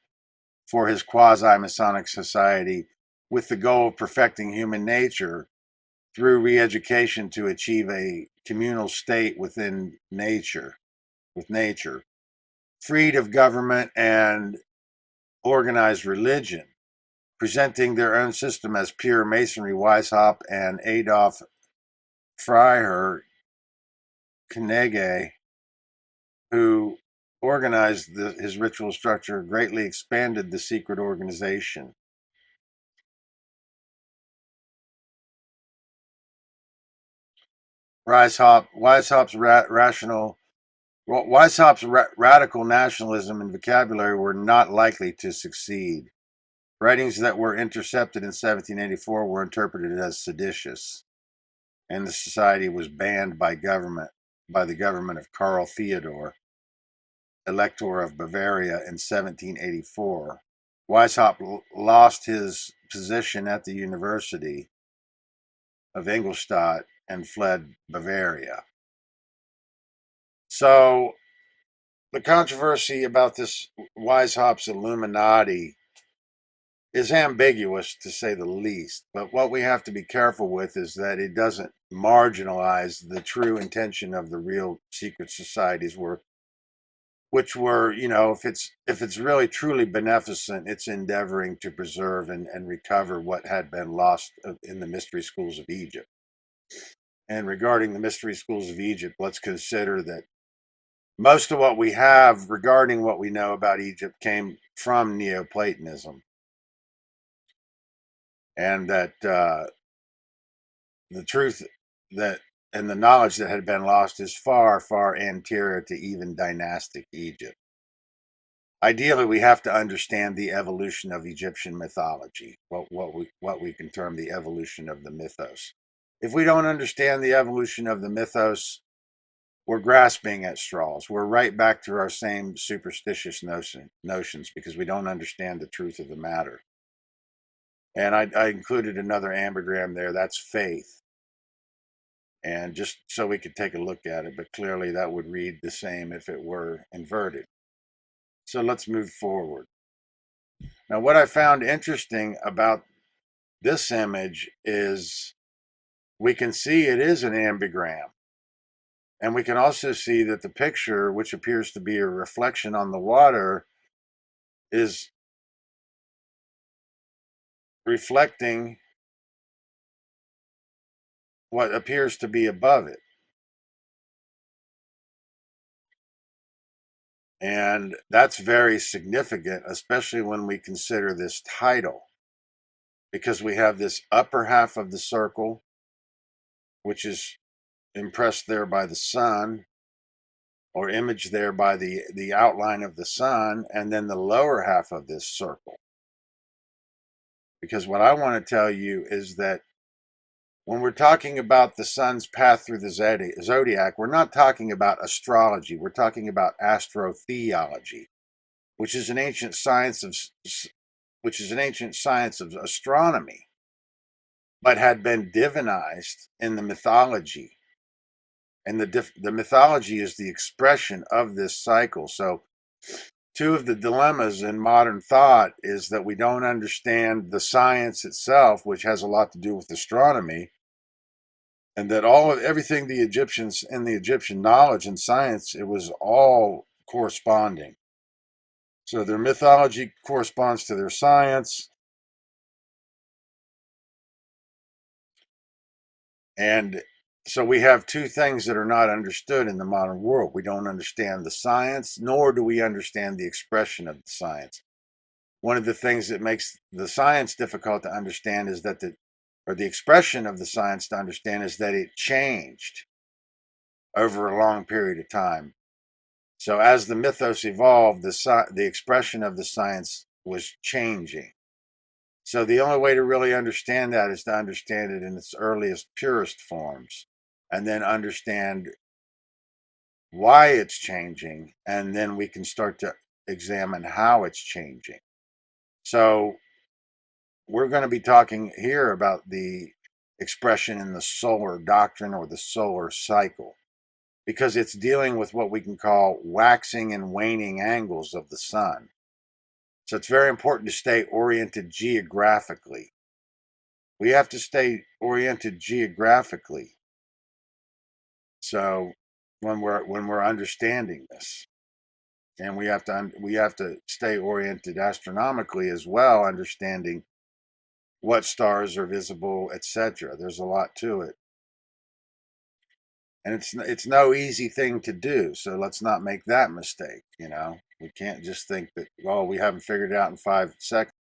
for his quasi-Masonic society with the goal of perfecting human nature through re-education to achieve a communal state with nature, freed of government and organized religion, presenting their own system as pure Masonry. Weishaupt and Adolf Freiherr Knege, who organized his ritual structure, greatly expanded the secret organization. Weishaupt's radical nationalism and vocabulary were not likely to succeed. Writings that were intercepted in 1784 were interpreted as seditious, and the society was banned by the government of Karl Theodor, Elector of Bavaria, in 1784. Weishaupt lost his position at the University of Ingolstadt and fled Bavaria. So the controversy about this Weishaupt's Illuminati is ambiguous, to say the least. But what we have to be careful with is that it doesn't marginalize the true intention of the real secret societies work, which were, if it's really truly beneficent, it's endeavoring to preserve and recover what had been lost in the mystery schools of Egypt. And regarding the mystery schools of Egypt, let's consider that most of what we have regarding what we know about Egypt came from Neoplatonism. And that the truth and the knowledge that had been lost is far, far anterior to even dynastic Egypt. Ideally, we have to understand the evolution of Egyptian mythology, what we can term the evolution of the mythos. If we don't understand the evolution of the mythos, we're grasping at straws. We're right back to our same superstitious notions because we don't understand the truth of the matter. And I included another ambigram there. That's faith. And just so we could take a look at it, but clearly that would read the same if it were inverted. So let's move forward. Now, what I found interesting about this image is we can see it is an ambigram. And we can also see that the picture, which appears to be a reflection on the water, is reflecting what appears to be above it. And that's very significant, especially when we consider this title, because we have this upper half of the circle, which is impressed there by the sun, or imaged there by the outline of the sun, and then the lower half of this circle. Because what I want to tell you is that when we're talking about the sun's path through the zodiac, we're not talking about astrology. We're talking about astrotheology, which is an ancient science of astronomy, but had been divinized in the mythology. And the mythology is the expression of this cycle. So two of the dilemmas in modern thought is that we don't understand the science itself, which has a lot to do with astronomy, and that everything the Egyptians and the Egyptian knowledge and science, it was all corresponding. So their mythology corresponds to their science. And so we have two things that are not understood in the modern world. We don't understand the science, nor do we understand the expression of the science. One of the things that makes the science difficult to understand is that the expression of the science to understand is that it changed over a long period of time. So as the mythos evolved, the expression of the science was changing. So the only way to really understand that is to understand it in its earliest, purest forms, and then understand why it's changing, and then we can start to examine how it's changing. So we're going to be talking here about the expression in the solar doctrine or the solar cycle, because it's dealing with what we can call waxing and waning angles of the sun. So it's very important to stay oriented geographically. We have to stay oriented geographically. So when we're understanding this, and we have to stay oriented astronomically as well, understanding what stars are visible, etc. There's a lot to it. And it's no easy thing to do, so let's not make that mistake, We can't just think that, well, we haven't figured it out in 5 seconds.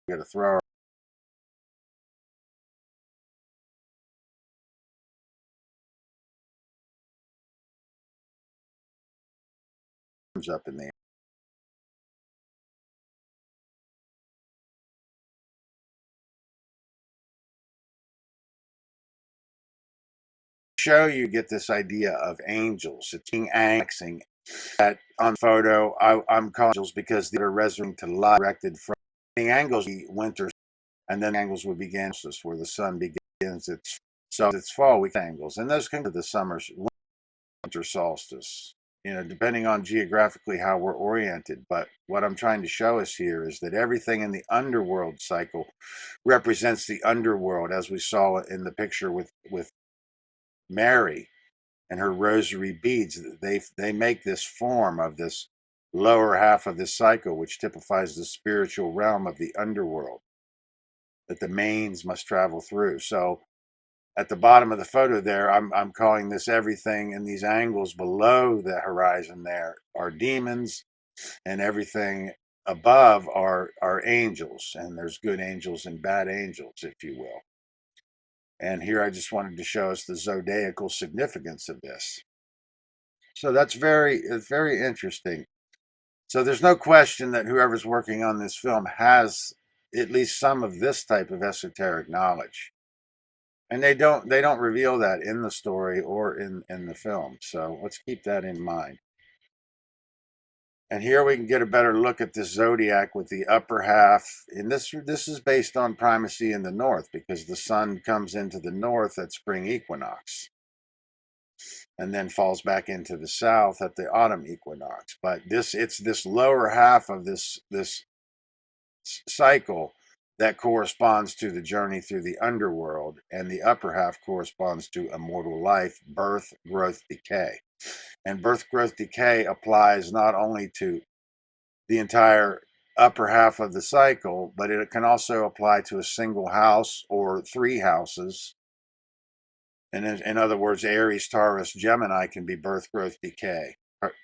We got to throw arms up in the air. Show you get this idea of angels. It's being axing that on photo. I'm calling angels because they're resurrecting to light, directed from the angles. Winter, and then angles would begin where the sun begins its fall week angles, and those come to the summer's winter solstice. Depending on geographically how we're oriented. But what I'm trying to show us here is that everything in the underworld cycle represents the underworld, as we saw in the picture with Mary and her rosary beads. They make this form of this lower half of this cycle, which typifies the spiritual realm of the underworld that the mains must travel through. So at the bottom of the photo there, I'm calling this everything in these angles below the horizon there are demons, and everything above are angels, and there's good angels and bad angels, if you will. And here I just wanted to show us the zodiacal significance of this. So it's very interesting. So there's no question that whoever's working on this film has at least some of this type of esoteric knowledge. And they don't reveal that in the story or in the film. So let's keep that in mind. And here we can get a better look at this zodiac with the upper half. And this is based on primacy in the north, because the sun comes into the north at spring equinox and then falls back into the south at the autumn equinox. But it's this lower half of this cycle that corresponds to the journey through the underworld, and the upper half corresponds to immortal life, birth, growth, decay. And birth, growth, decay applies not only to the entire upper half of the cycle, but it can also apply to a single house or 3 houses. And in other words, Aries, Taurus, Gemini can be birth, growth, decay.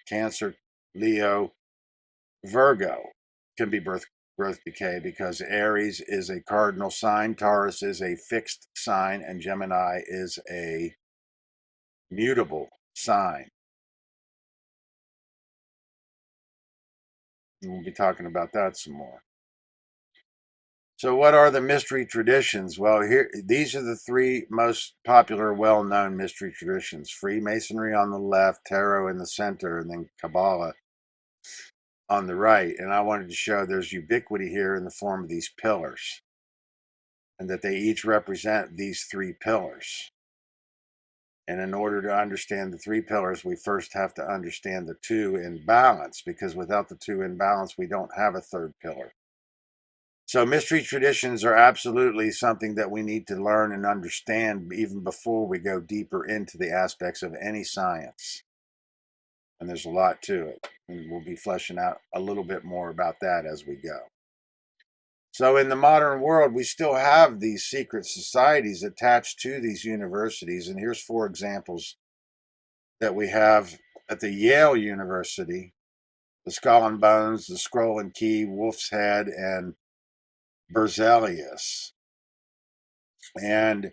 Cancer, Leo, Virgo can be birth, growth decay, because Aries is a cardinal sign, Taurus is a fixed sign, and Gemini is a mutable sign. And we'll be talking about that some more. So what are the mystery traditions? Well, these are the three most popular, well-known mystery traditions. Freemasonry on the left, Tarot in the center, and then Kabbalah on the right. And I wanted to show there's ubiquity here in the form of these pillars, and that they each represent these three pillars. And in order to understand the three pillars, we first have to understand the two in balance, because without the two in balance, we don't have a third pillar. So mystery traditions are absolutely something that we need to learn and understand even before we go deeper into the aspects of any science. And there's a lot to it. And we'll be fleshing out a little bit more about that as we go. So in the modern world, we still have these secret societies attached to these universities. And here's 4 examples that we have at the Yale University: the Skull and Bones, the Scroll and Key, Wolf's Head, and Berzelius. And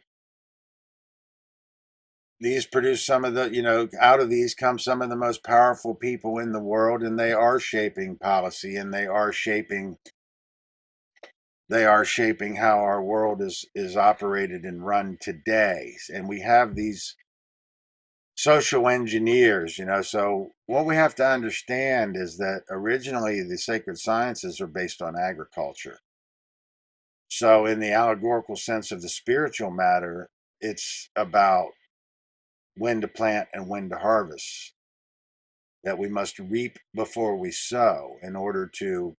these produce some of the, out of these come some of the most powerful people in the world, and they are shaping policy, and they are shaping how our world is operated and run today. And we have these social engineers, so what we have to understand is that originally the sacred sciences are based on agriculture. So in the allegorical sense of the spiritual matter, it's about when to plant and when to harvest, that we must reap before we sow in order to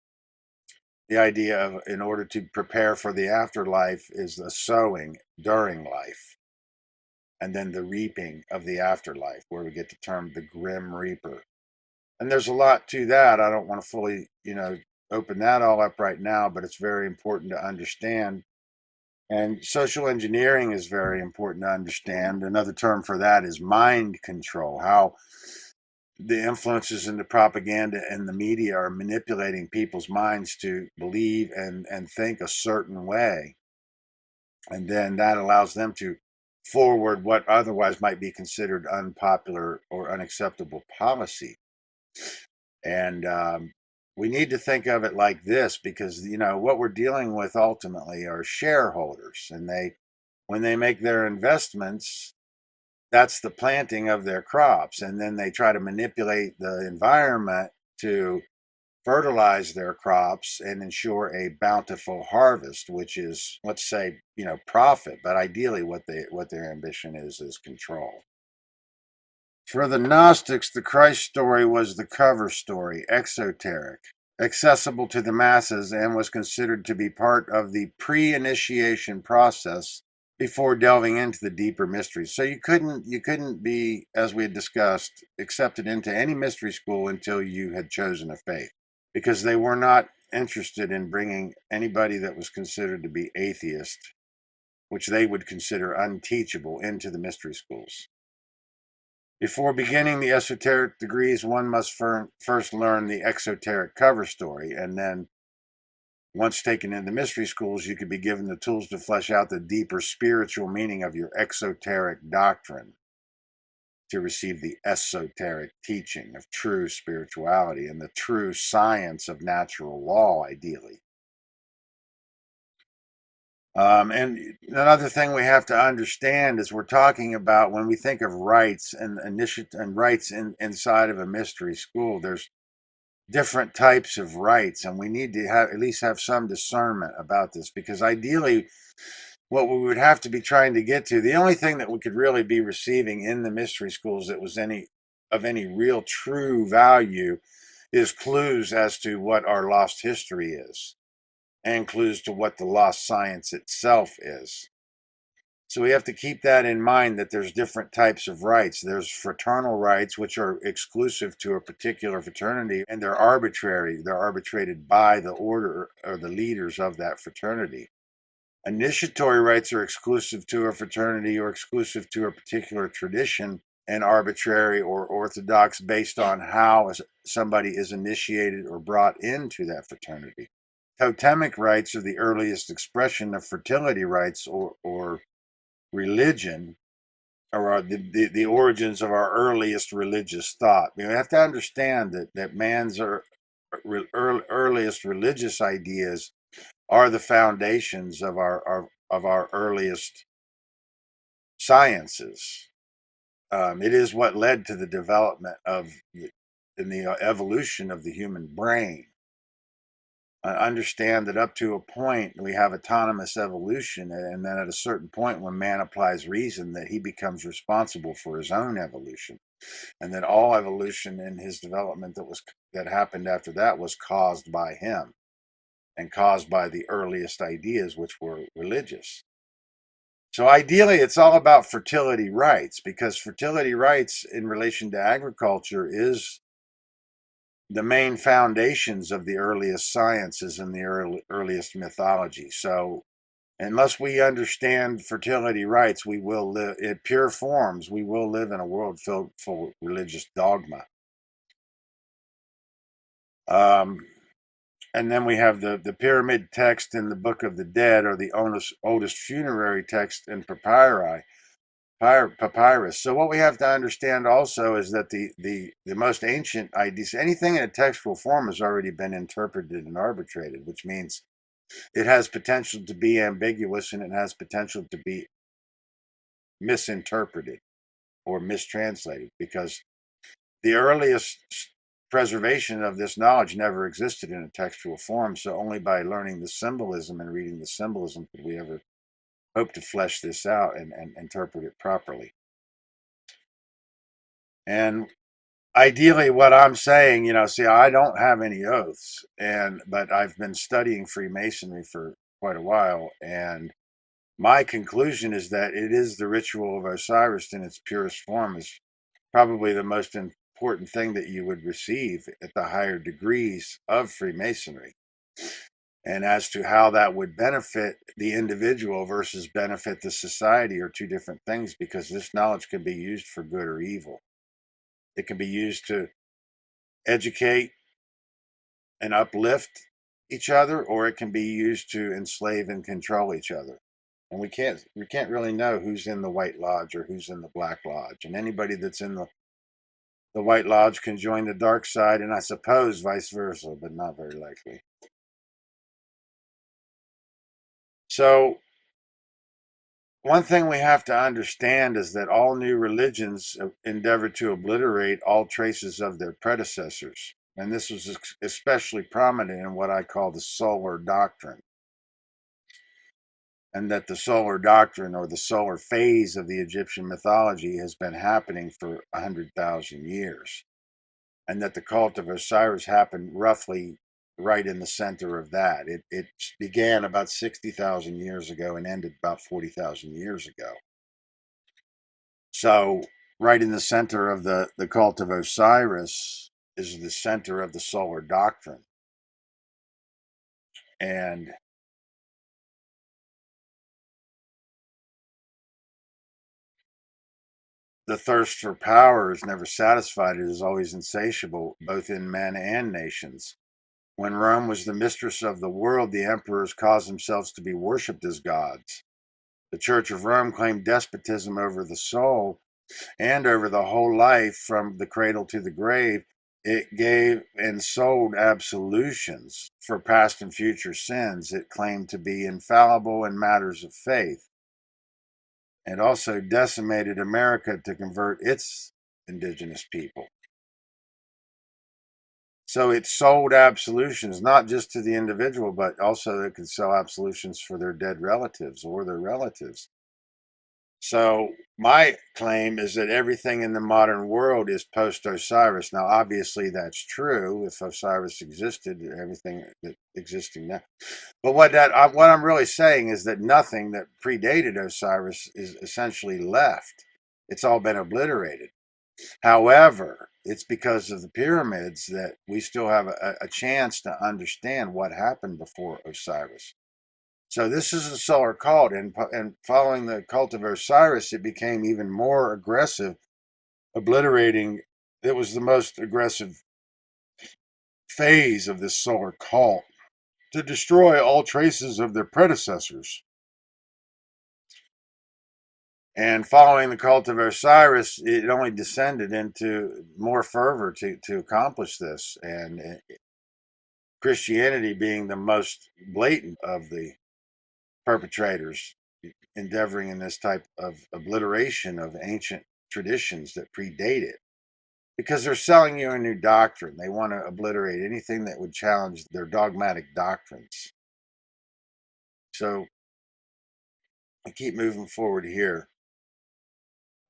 prepare for the afterlife is the sowing during life, and then the reaping of the afterlife, where we get the term the grim reaper. And there's a lot to that. I don't want to fully open that all up right now, but it's very important to understand. And social engineering is very important to understand. Another term for that is mind control, how the influences in the propaganda and the media are manipulating people's minds to believe and think a certain way. And then that allows them to forward what otherwise might be considered unpopular or unacceptable policy. And we need to think of it like this, because what we're dealing with ultimately are shareholders, and when they make their investments, that's the planting of their crops, and then they try to manipulate the environment to fertilize their crops and ensure a bountiful harvest, which is, let's say, profit, but ideally what their ambition is control. For the Gnostics, the Christ story was the cover story, exoteric, accessible to the masses, and was considered to be part of the pre-initiation process before delving into the deeper mysteries. So you couldn't be, as we had discussed, accepted into any mystery school until you had chosen a faith, because they were not interested in bringing anybody that was considered to be atheist, which they would consider unteachable, into the mystery schools. Before beginning the esoteric degrees, one must first learn the exoteric cover story, and then once taken into mystery schools, you could be given the tools to flesh out the deeper spiritual meaning of your exoteric doctrine, to receive the esoteric teaching of true spirituality and the true science of natural law, ideally. And another thing we have to understand is we're talking about, when we think of rights and rights inside of a mystery school, there's different types of rights, and we need to at least have some discernment about this, because ideally what we would have to be trying to get to, the only thing that we could really be receiving in the mystery schools that was of any real true value, is clues as to what our lost history is, and clues to what the lost science itself is. So we have to keep that in mind, that there's different types of rights. There's fraternal rights, which are exclusive to a particular fraternity, and they're arbitrary. They're arbitrated by the order or the leaders of that fraternity. Initiatory rights are exclusive to a fraternity or exclusive to a particular tradition, and arbitrary or orthodox based on how somebody is initiated or brought into that fraternity. totemic rites are the earliest expression of fertility rites or religion, or are the origins of our earliest religious thought. We have to understand that man's earliest religious ideas are the foundations of our earliest sciences. It is what led to the development of the evolution of the human brain. Understand that up to a point we have autonomous evolution, and then at a certain point when man applies reason, that he becomes responsible for his own evolution, and that all evolution in his development that happened after that was caused by him and caused by the earliest ideas, which were religious. So ideally it's all about fertility rites, because fertility rites in relation to agriculture is the main foundations of the earliest sciences and the earliest mythology. So unless we understand fertility rites, we will live in pure forms. We will live in a world filled full of religious dogma. And then we have the pyramid text in the Book of the Dead, or the oldest funerary text in papyrus. So what we have to understand also is that the most ancient ideas, anything in a textual form, has already been interpreted and arbitrated, which means it has potential to be ambiguous, and it has potential to be misinterpreted or mistranslated, because the earliest preservation of this knowledge never existed in a textual form. So only by learning the symbolism and reading the symbolism could we ever hope to flesh this out and interpret it properly. And ideally, what I'm saying, see, I don't have any oaths, but I've been studying Freemasonry for quite a while, and my conclusion is that it is the ritual of Osiris in its purest form is probably the most important thing that you would receive at the higher degrees of Freemasonry. And as to how that would benefit the individual versus benefit the society are two different things, because this knowledge can be used for good or evil. It can be used to educate and uplift each other, or it can be used to enslave and control each other. And we can't really know who's in the White Lodge or who's in the Black Lodge. And anybody that's in the White Lodge can join the dark side, and I suppose vice versa, but not very likely. So one thing we have to understand is that all new religions endeavor to obliterate all traces of their predecessors. And this was especially prominent in what I call the solar doctrine. And that the solar doctrine, or the solar phase of the Egyptian mythology, has been happening for 100,000 years. And that the cult of Osiris happened roughly right in the center of that. It began about 60,000 years ago and ended about 40,000 years ago. So right in the center of the cult of Osiris is the center of the solar doctrine. And the thirst for power is never satisfied. It is always insatiable, both in men and nations. When Rome was the mistress of the world, the emperors caused themselves to be worshipped as gods. The Church of Rome claimed despotism over the soul and over the whole life from the cradle to the grave. It gave and sold absolutions for past and future sins. It claimed to be infallible in matters of faith. And also decimated America to convert its indigenous people. So it sold absolutions, not just to the individual, but also it could sell absolutions for their dead relatives or their relatives. So my claim is that everything in the modern world is post-Osiris. Now, obviously, that's true. If Osiris existed, everything that existing now. But what I'm really saying is that nothing that predated Osiris is essentially left. It's all been obliterated. However, it's because of the pyramids that we still have a chance to understand what happened before Osiris. So this is a solar cult, and following the cult of Osiris, it became even more aggressive, obliterating. It was the most aggressive phase of this solar cult. to destroy all traces of their predecessors. And following the cult of Osiris, it only descended into more fervor to accomplish this. And Christianity being the most blatant of the perpetrators, endeavoring in this type of obliteration of ancient traditions that predate it. Because they're selling you a new doctrine. They want to obliterate anything that would challenge their dogmatic doctrines. So I keep moving forward here.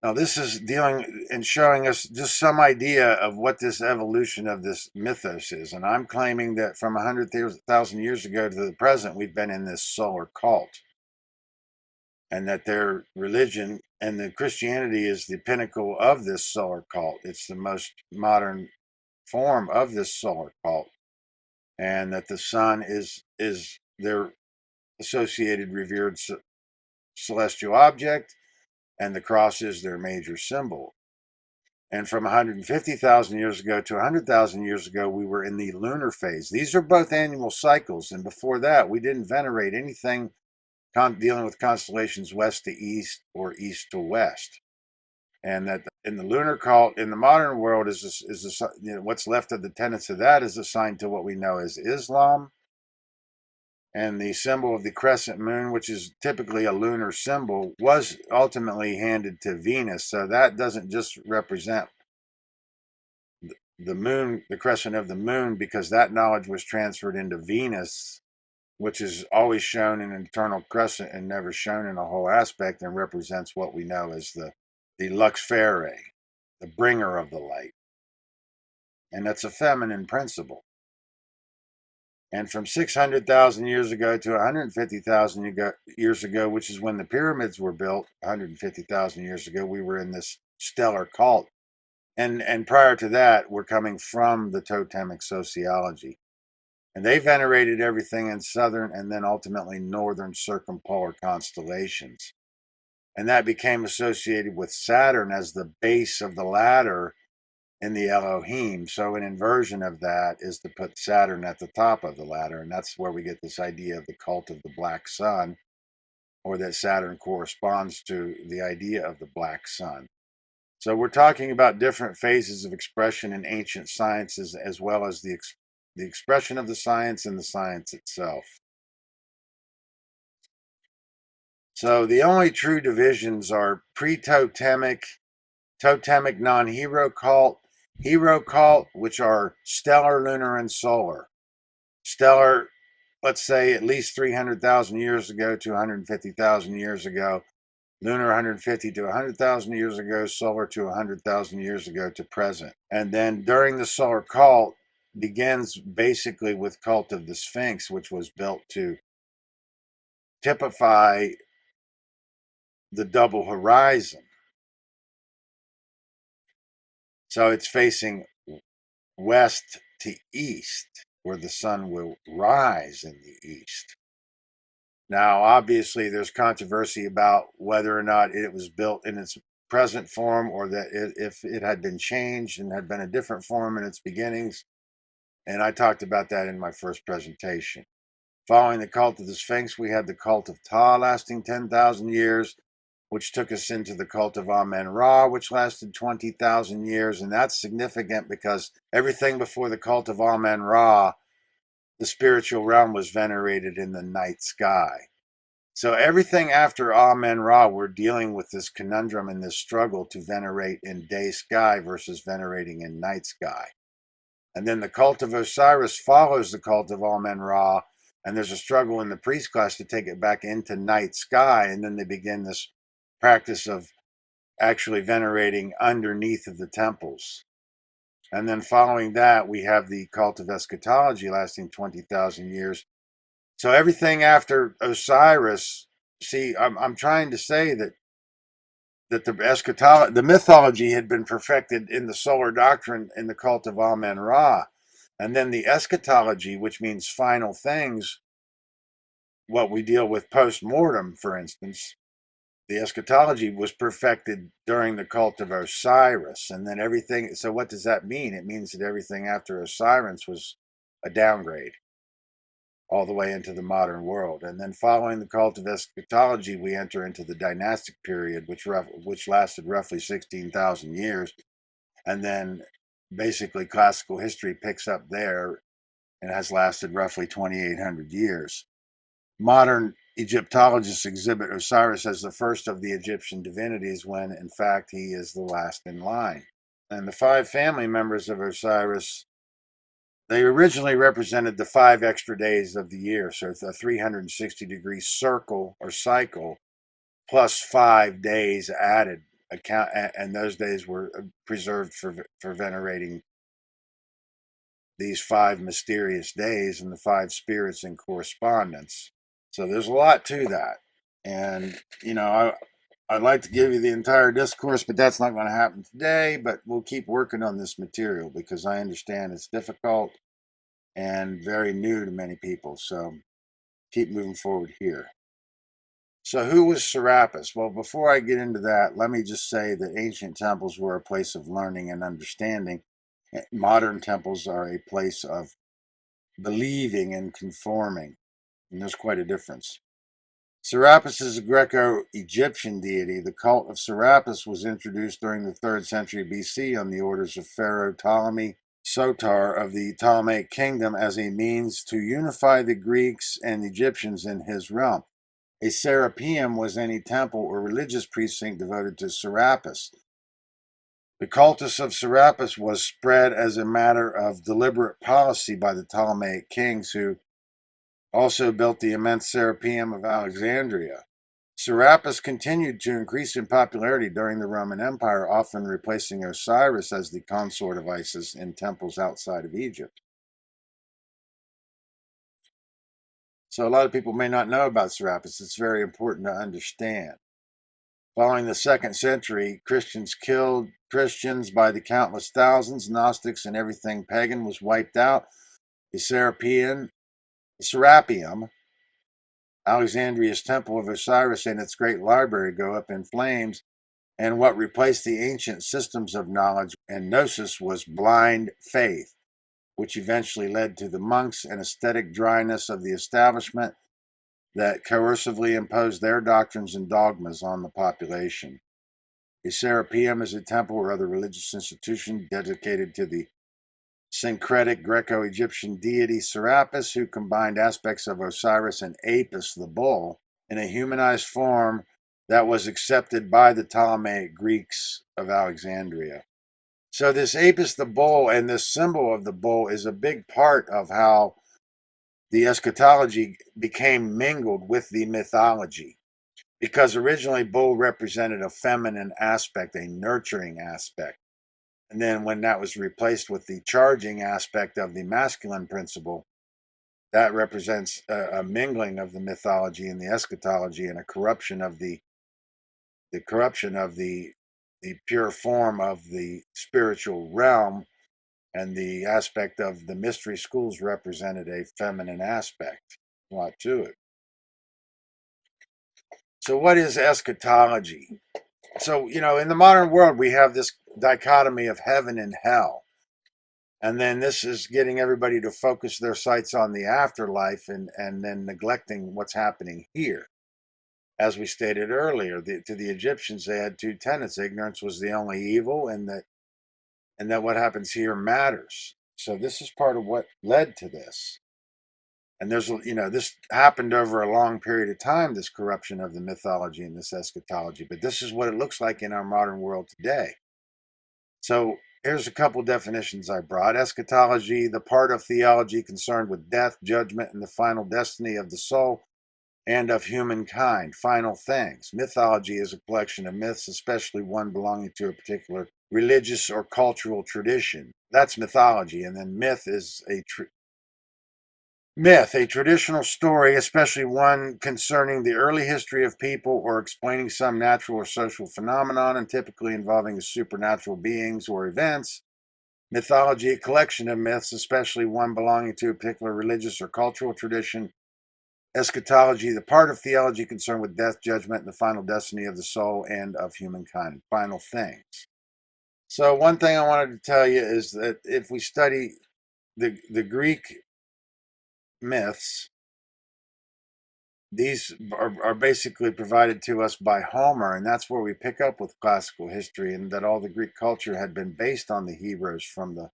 Now, this is dealing and showing us just some idea of what this evolution of this mythos is. And I'm claiming that from 100,000 years ago to the present, we've been in this solar cult. And that their religion and the Christianity is the pinnacle of this solar cult. It's the most modern form of this solar cult. And that the sun is their associated revered celestial object, and the cross is their major symbol. And from 150,000 years ago to 100,000 years ago, we were in the lunar phase. These are both annual cycles. And before that, we didn't venerate anything dealing with constellations west to east or east to west. And that in the lunar cult, in the modern world, what's left of the tenets of that is assigned to what we know as Islam. And the symbol of the crescent moon, which is typically a lunar symbol, was ultimately handed to Venus. So that doesn't just represent the moon, the crescent of the moon, because that knowledge was transferred into Venus, which is always shown in an eternal crescent and never shown in a whole aspect, and represents what we know as the lux ferae, the bringer of the light. And that's a feminine principle. And from 600,000 years ago to 150,000 years ago, which is when the pyramids were built, 150,000 years ago, we were in this stellar cult. And prior to that, we're coming from the totemic sociology. And they venerated everything in southern and then ultimately northern circumpolar constellations. And that became associated with Saturn as the base of the ladder in the Elohim. So an inversion of that is to put Saturn at the top of the ladder. And that's where we get this idea of the cult of the black sun, or that Saturn corresponds to the idea of the black sun. So we're talking about different phases of expression in ancient sciences, as well as the expression of the science and the science itself. So the only true divisions are pre-totemic, totemic non-hero cult, hero cult, which are stellar, lunar, and solar. Stellar, let's say at least 300,000 years ago to 150,000 years ago. Lunar 150 to 100,000 years ago, solar to 100,000 years ago to present. And then during the solar cult begins basically with cult of the Sphinx, which was built to typify the double horizon. So it's facing west to east, where the sun will rise in the east. Now, obviously, there's controversy about whether or not it was built in its present form, or that if it had been changed and had been a different form in its beginnings. And I talked about that in my first presentation. Following the cult of the Sphinx, we had the cult of Ptah lasting 10,000 years, which took us into the cult of Amen-Ra, which lasted 20,000 years. And that's significant because everything before the cult of Amen-Ra, the spiritual realm, was venerated in the night sky. So everything after Amen-Ra, we're dealing with this conundrum and this struggle to venerate in day sky versus venerating in night sky. And then the cult of Osiris follows the cult of Amen-Ra, and there's a struggle in the priest class to take it back into night sky, and then they begin this practice of actually venerating underneath of the temples. And then following that, we have the cult of eschatology lasting 20,000 years. So everything after Osiris, see, I'm trying to say that the mythology had been perfected in the solar doctrine in the cult of Amen-Ra. And then the eschatology, which means final things, what we deal with post-mortem, for instance, the eschatology was perfected during the cult of Osiris. And then everything, so what does that mean? It means that everything after Osiris was a downgrade. all the way into the modern world. And then following the cult of eschatology, we enter into the dynastic period, which lasted roughly 16,000 years. And then basically classical history picks up there and has lasted roughly 2,800 years. Modern Egyptologists exhibit Osiris as the first of the Egyptian divinities when, in fact, he is the last in line. And the 5 family members of Osiris, they originally represented the 5 extra days of the year, so it's a 360-degree circle or cycle, plus 5 days added, and those days were preserved for venerating these 5 mysterious days and the 5 spirits in correspondence. So there's a lot to that. And, I'd like to give you the entire discourse, but that's not going to happen today. But we'll keep working on this material because I understand it's difficult and very new to many people. So keep moving forward here. So who was Serapis? Well, before I get into that, let me just say that ancient temples were a place of learning and understanding. Modern temples are a place of believing and conforming, and there's quite a difference. Serapis is a Greco-Egyptian deity. The cult of Serapis was introduced during the 3rd century BC on the orders of Pharaoh Ptolemy Soter of the Ptolemaic kingdom as a means to unify the Greeks and Egyptians in his realm. A serapeum was any temple or religious precinct devoted to Serapis. The cultus of Serapis was spread as a matter of deliberate policy by the Ptolemaic kings, who also built the immense Serapeum of Alexandria. Serapis continued to increase in popularity during the Roman Empire, often replacing Osiris as the consort of Isis in temples outside of Egypt. So a lot of people may not know about Serapis. It's very important to understand. Following the 2nd century, Christians killed Christians by the countless thousands. Gnostics and everything pagan was wiped out. The Serapeum, Alexandria's temple of Osiris, and its great library go up in flames, and what replaced the ancient systems of knowledge and gnosis was blind faith, which eventually led to the monks and ascetic dryness of the establishment that coercively imposed their doctrines and dogmas on the population. A Serapeum is a temple or other religious institution dedicated to the syncretic Greco-Egyptian deity Serapis, who combined aspects of Osiris and Apis the bull in a humanized form that was accepted by the Ptolemaic Greeks of Alexandria. So this Apis the bull and this symbol of the bull is a big part of how the eschatology became mingled with the mythology, because originally bull represented a feminine aspect, a nurturing aspect. And then when that was replaced with the charging aspect of the masculine principle, that represents a mingling of the mythology and the eschatology and a corruption of the pure form of the spiritual realm, and the aspect of the mystery schools represented a feminine aspect. A lot to it. So what is eschatology? So, in the modern world, we have this dichotomy of heaven and hell. And then this is getting everybody to focus their sights on the afterlife and then neglecting what's happening here. As we stated earlier, to the Egyptians, they had 2 tenets. Ignorance was the only evil, and that what happens here matters. So this is part of what led to this. And this happened over a long period of time, this corruption of the mythology and this eschatology. But this is what it looks like in our modern world today. So here's a couple definitions I brought. Eschatology, the part of theology concerned with death, judgment, and the final destiny of the soul and of humankind, final things. Mythology is a collection of myths, especially one belonging to a particular religious or cultural tradition. That's mythology. And then myth is a traditional story, especially one concerning the early history of people or explaining some natural or social phenomenon, and typically involving supernatural beings or events. Mythology, a collection of myths, especially one belonging to a particular religious or cultural tradition. Eschatology, the part of theology concerned with death, judgment, and the final destiny of the soul and of humankind, final things. So one thing I wanted to tell you is that if we study the Greek myths, these are basically provided to us by Homer, and that's where we pick up with classical history, and that all the Greek culture had been based on the heroes from the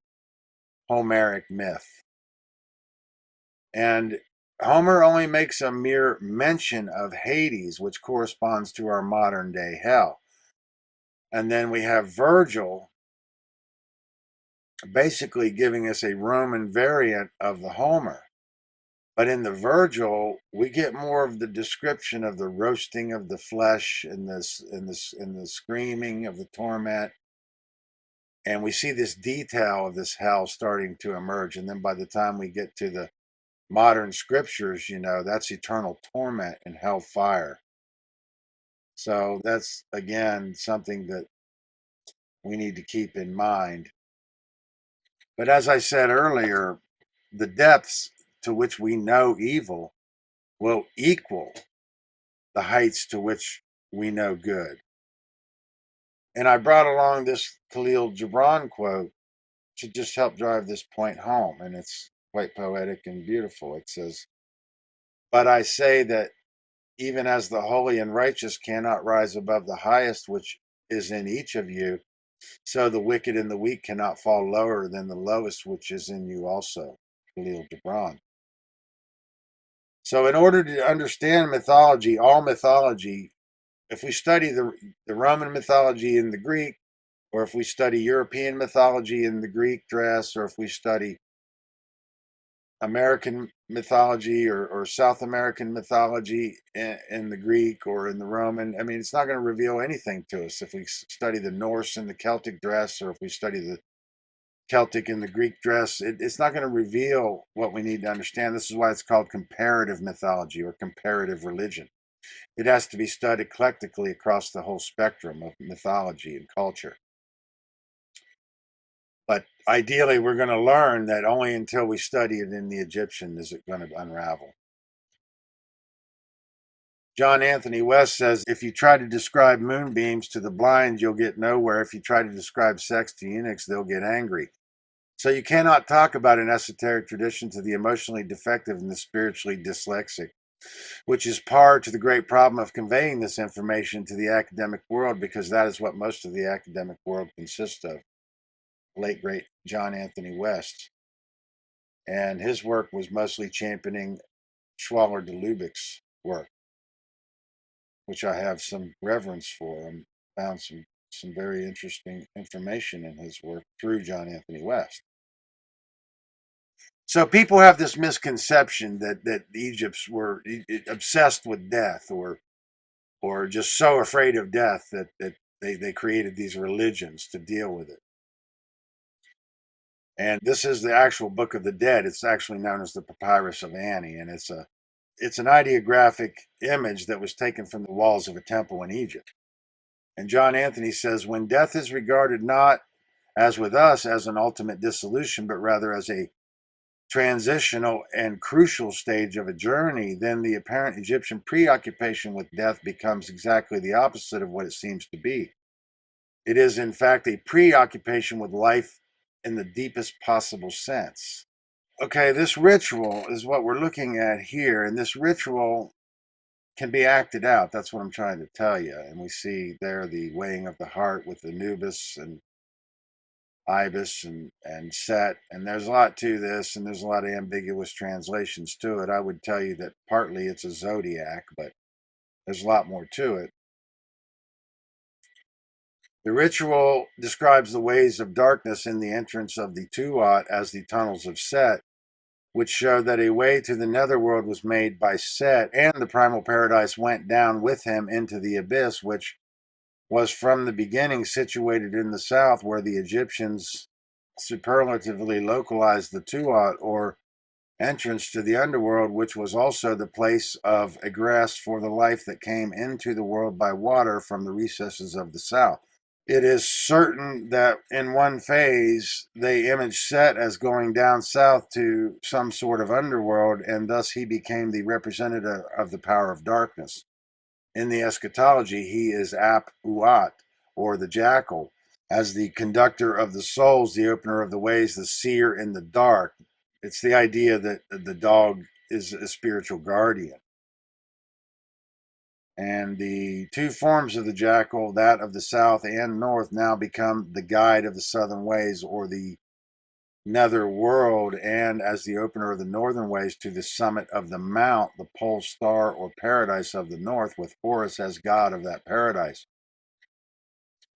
Homeric myth. And Homer only makes a mere mention of Hades, which corresponds to our modern day hell. And then we have Virgil basically giving us a Roman variant of the Homer. But in the Virgil, we get more of the description of the roasting of the flesh and the screaming of the torment. And we see this detail of this hell starting to emerge. And then by the time we get to the modern scriptures, that's eternal torment and hellfire. So that's, again, something that we need to keep in mind. But as I said earlier, the depths to which we know evil will equal the heights to which we know good. And I brought along this Khalil Gibran quote to just help drive this point home. And it's quite poetic and beautiful. It says, "But I say that even as the holy and righteous cannot rise above the highest which is in each of you, so the wicked and the weak cannot fall lower than the lowest which is in you also." Khalil Gibran. So in order to understand mythology, all mythology, if we study the Roman mythology in the Greek, or if we study European mythology in the Greek dress, or if we study American mythology or South American mythology in the Greek or in the Roman, I mean, it's not going to reveal anything to us. If we study the Norse in the Celtic dress, or if we study the Celtic in the Greek dress, it's not going to reveal what we need to understand. This is why it's called comparative mythology or comparative religion. It has to be studied eclectically across the whole spectrum of mythology and culture. But ideally, we're going to learn that only until we study it in the Egyptian is it going to unravel. John Anthony West says, "If you try to describe moonbeams to the blind, you'll get nowhere. If you try to describe sex to eunuchs, they'll get angry." So you cannot talk about an esoteric tradition to the emotionally defective and the spiritually dyslexic, which is par to the great problem of conveying this information to the academic world, because that is what most of the academic world consists of. Late, great John Anthony West. And his work was mostly championing Schwaller de Lubeck's work, which I have some reverence for, and found some very interesting information in his work through John Anthony West. So people have this misconception that the Egypts were obsessed with death, or just so afraid of death that they created these religions to deal with it. And this is the actual Book of the Dead. It's actually known as the Papyrus of Ani, and it's an ideographic image that was taken from the walls of a temple in Egypt. And John Anthony says, "When death is regarded not, as with us, as an ultimate dissolution, but rather as a transitional and crucial stage of a journey, then the apparent Egyptian preoccupation with death becomes exactly the opposite of what it seems to be. It is, in fact, a preoccupation with life in the deepest possible sense." Okay, this ritual is what we're looking at here, and this ritual can be acted out. That's what I'm trying to tell you. And we see there the weighing of the heart with Anubis and Ibis and Set, and there's a lot to this, and there's a lot of ambiguous translations to it. I would tell you that partly it's a zodiac, but there's a lot more to it. The ritual describes the ways of darkness in the entrance of the Tuat as the tunnels of Set, which show that a way to the netherworld was made by Set, and the primal paradise went down with him into the abyss, which was from the beginning situated in the south, where the Egyptians superlatively localized the Tuat, or entrance to the underworld, which was also the place of egress for the life that came into the world by water from the recesses of the south. It is certain that in one phase they imaged Set as going down south to some sort of underworld, and thus he became the representative of the power of darkness. In the eschatology, he is Ap-Uat, or the jackal, as the conductor of the souls, the opener of the ways, the seer in the dark. It's the idea that the dog is a spiritual guardian. And the two forms of the jackal, that of the south and north, now become the guide of the southern ways, or the nether world, and as the opener of the northern ways to the summit of the mount, the pole star or paradise of the north, with Horus as god of that paradise.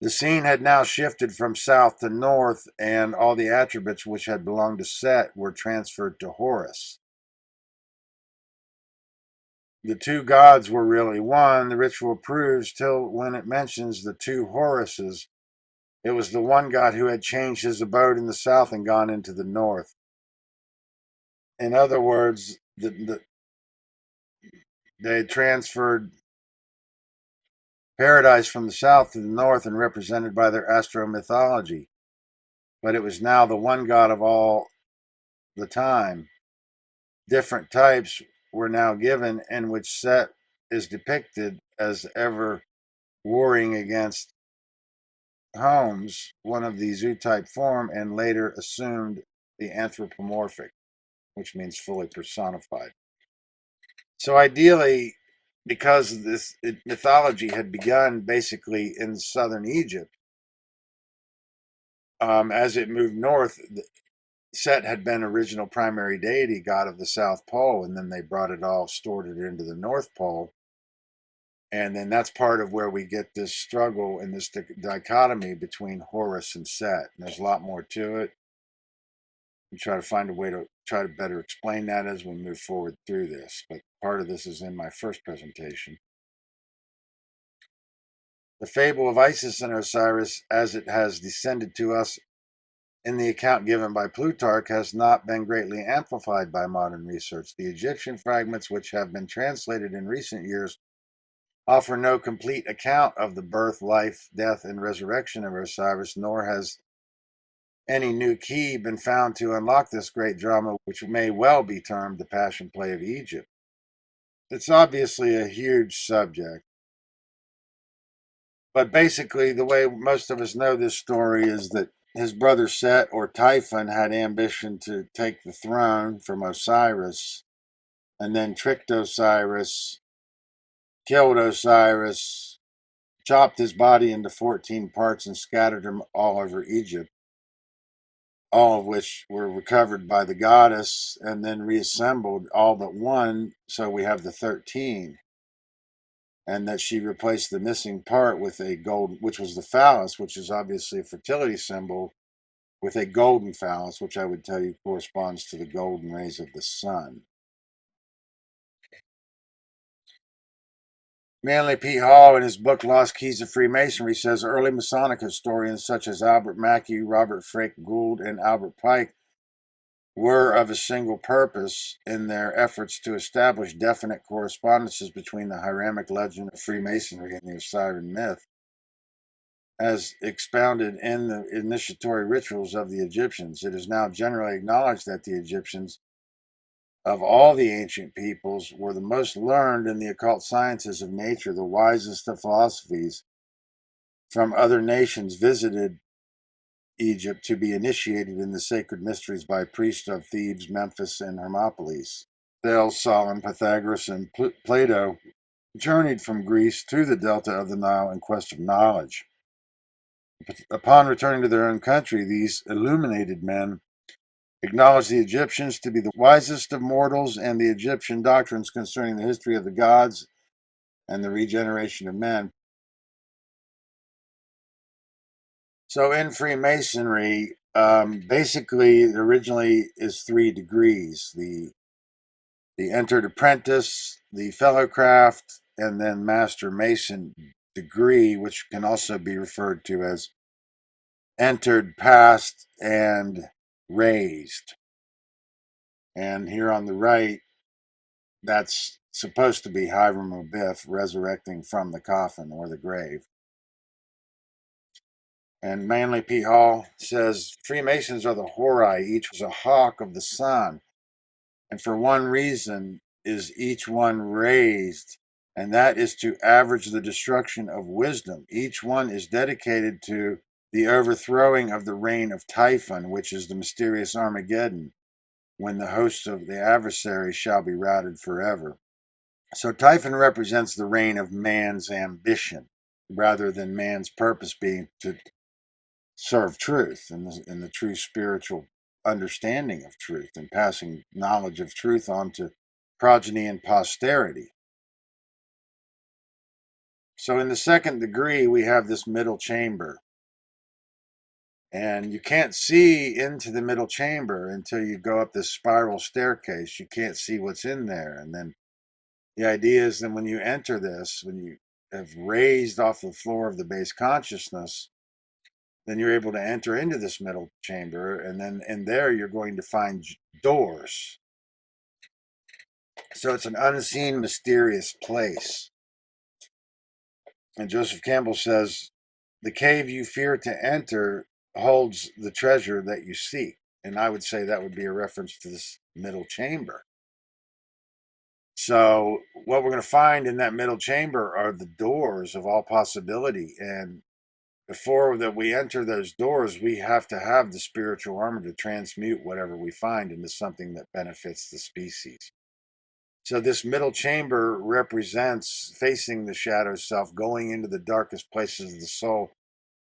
The scene had now shifted from south to north, and all the attributes which had belonged to Set were transferred to Horus. The two gods were really one, the ritual proves, till when it mentions the two Horuses, it was the one god who had changed his abode in the south and gone into the north. In other words, they had transferred paradise from the south to the north and represented by their astro mythology. But it was now the one god of all the time. Different types were now given, in which Set is depicted as ever warring against Holmes, one of the zoo-type form, and later assumed the anthropomorphic, which means fully personified. So ideally, because this mythology had begun basically in southern Egypt, as it moved north, Set had been original primary deity, god of the South Pole, and then they brought it all, stored it into the North Pole. And then that's part of where we get this struggle and this dichotomy between Horus and Set. And there's a lot more to it. We try to find a way to try to better explain that as we move forward through this. But part of this is in my first presentation. The fable of Isis and Osiris, as it has descended to us in the account given by Plutarch, has not been greatly amplified by modern research. The Egyptian fragments which have been translated in recent years offer no complete account of the birth, life, death, and resurrection of Osiris, nor has any new key been found to unlock this great drama, which may well be termed the Passion Play of Egypt. It's obviously a huge subject, but basically the way most of us know this story is that his brother Set, or Typhon, had ambition to take the throne from Osiris, and then tricked Osiris, killed Osiris, chopped his body into 14 parts and scattered him all over Egypt, all of which were recovered by the goddess and then reassembled all but one, so we have the 13. And that she replaced the missing part with a gold, which was the phallus, which is obviously a fertility symbol, with a golden phallus, which I would tell you corresponds to the golden rays of the sun. Manly P. Hall, in his book Lost Keys of Freemasonry, says early Masonic historians such as Albert Mackey, Robert Frake Gould, and Albert Pike were of a single purpose in their efforts to establish definite correspondences between the Hiramic legend of Freemasonry and the Osirian myth, as expounded in the initiatory rituals of the Egyptians. It is now generally acknowledged that the Egyptians, of all the ancient peoples, were the most learned in the occult sciences of nature, the wisest of philosophies. From other nations visited Egypt to be initiated in the sacred mysteries by priests of Thebes, Memphis, and Hermopolis. Thales, Solon, Pythagoras, and Plato journeyed from Greece to the delta of the Nile in quest of knowledge. Upon returning to their own country, these illuminated men acknowledged the Egyptians to be the wisest of mortals, and the Egyptian doctrines concerning the history of the gods and the regeneration of men. So in Freemasonry, basically, originally is 3 degrees: the entered apprentice, the fellowcraft, and then master mason degree, which can also be referred to as entered, passed, and raised. And here on the right, that's supposed to be Hiram Abiff resurrecting from the coffin or the grave. And Manly P. Hall says, Freemasons are the Horai, each is a hawk of the sun. And for one reason is each one raised, and that is to average the destruction of wisdom. Each one is dedicated to the overthrowing of the reign of Typhon, which is the mysterious Armageddon, when the hosts of the adversary shall be routed forever. So Typhon represents the reign of man's ambition rather than man's purpose being to serve truth and the true spiritual understanding of truth and passing knowledge of truth on to progeny and posterity. So in the second degree, we have this middle chamber. And you can't see into the middle chamber until you go up this spiral staircase. You can't see what's in there. And then the idea is that when you enter this, when you have raised off the floor of the base consciousness, then you're able to enter into this middle chamber. And then in there, you're going to find doors. So it's an unseen, mysterious place. And Joseph Campbell says, the cave you fear to enter holds the treasure that you seek. And I would say that would be a reference to this middle chamber. So what we're going to find in that middle chamber are the doors of all possibility. And before that we enter those doors, we have to have the spiritual armor to transmute whatever we find into something that benefits the species. So this middle chamber represents facing the shadow self, going into the darkest places of the soul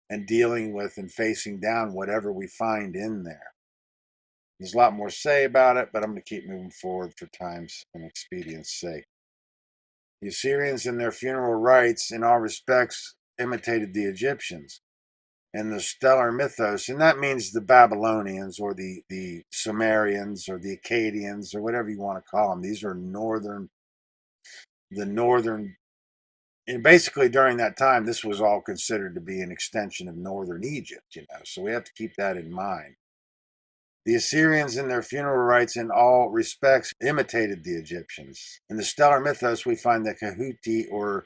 and dealing with and facing down whatever we find in there. There's a lot more to say about it, but I'm going to keep moving forward for time's and expedience sake. The Assyrians in their funeral rites, in all respects, imitated the Egyptians and the stellar mythos, and that means the Babylonians or the Sumerians or the Akkadians or whatever you want to call them. These are the northern, and basically during that time, this was all considered to be an extension of northern Egypt, so we have to keep that in mind. The Assyrians in their funeral rites in all respects imitated the Egyptians. In the stellar mythos, we find the Kahuti, or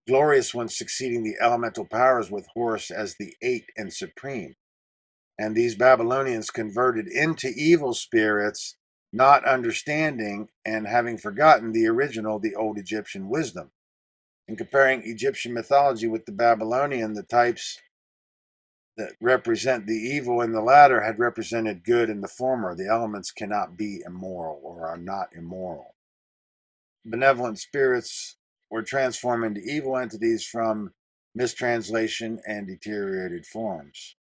glorious ones, succeeding the elemental powers with Horus as the eight and supreme. And these Babylonians converted into evil spirits, not understanding and having forgotten the original, the old Egyptian wisdom. In comparing Egyptian mythology with the Babylonian, the types that represent the evil in the latter had represented good in the former. The elements cannot be immoral or are not immoral. Benevolent spirits were transformed into evil entities from mistranslation and deteriorated forms.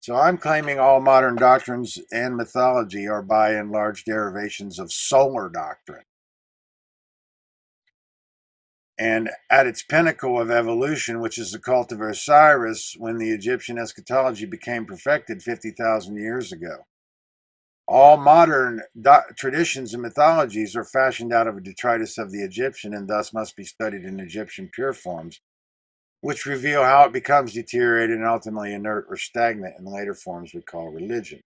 So I'm claiming all modern doctrines and mythology are by and large derivations of solar doctrine. And at its pinnacle of evolution, which is the cult of Osiris, when the Egyptian eschatology became perfected 50,000 years ago. All modern traditions and mythologies are fashioned out of a detritus of the Egyptian and thus must be studied in Egyptian pure forms, which reveal how it becomes deteriorated and ultimately inert or stagnant in later forms we call religion.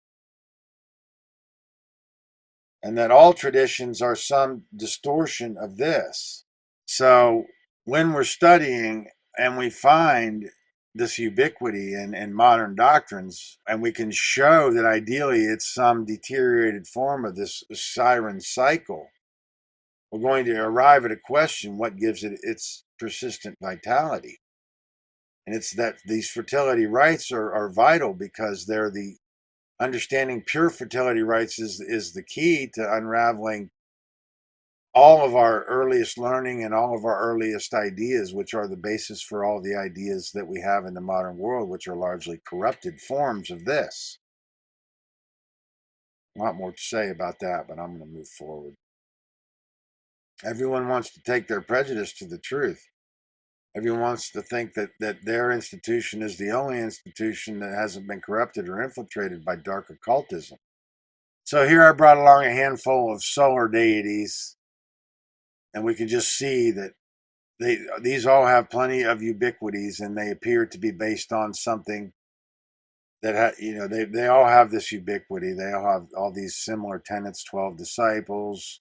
And that all traditions are some distortion of this. So when we're studying and we find this ubiquity in modern doctrines, and we can show that ideally it's some deteriorated form of this siren cycle, we're going to arrive at a question: what gives it its persistent vitality? And it's that these fertility rites are vital, because they're the understanding pure fertility rites is the key to unraveling all of our earliest learning and all of our earliest ideas, which are the basis for all the ideas that we have in the modern world, which are largely corrupted forms of this. A lot more to say about that, but I'm going to move forward. Everyone wants to take their prejudice to the truth. Everyone wants to think that their institution is the only institution that hasn't been corrupted or infiltrated by dark occultism. So here I brought along a handful of solar deities, and we can just see that these all have plenty of ubiquities, and they appear to be based on something that they all have this ubiquity. They all have all these similar tenets: 12 disciples,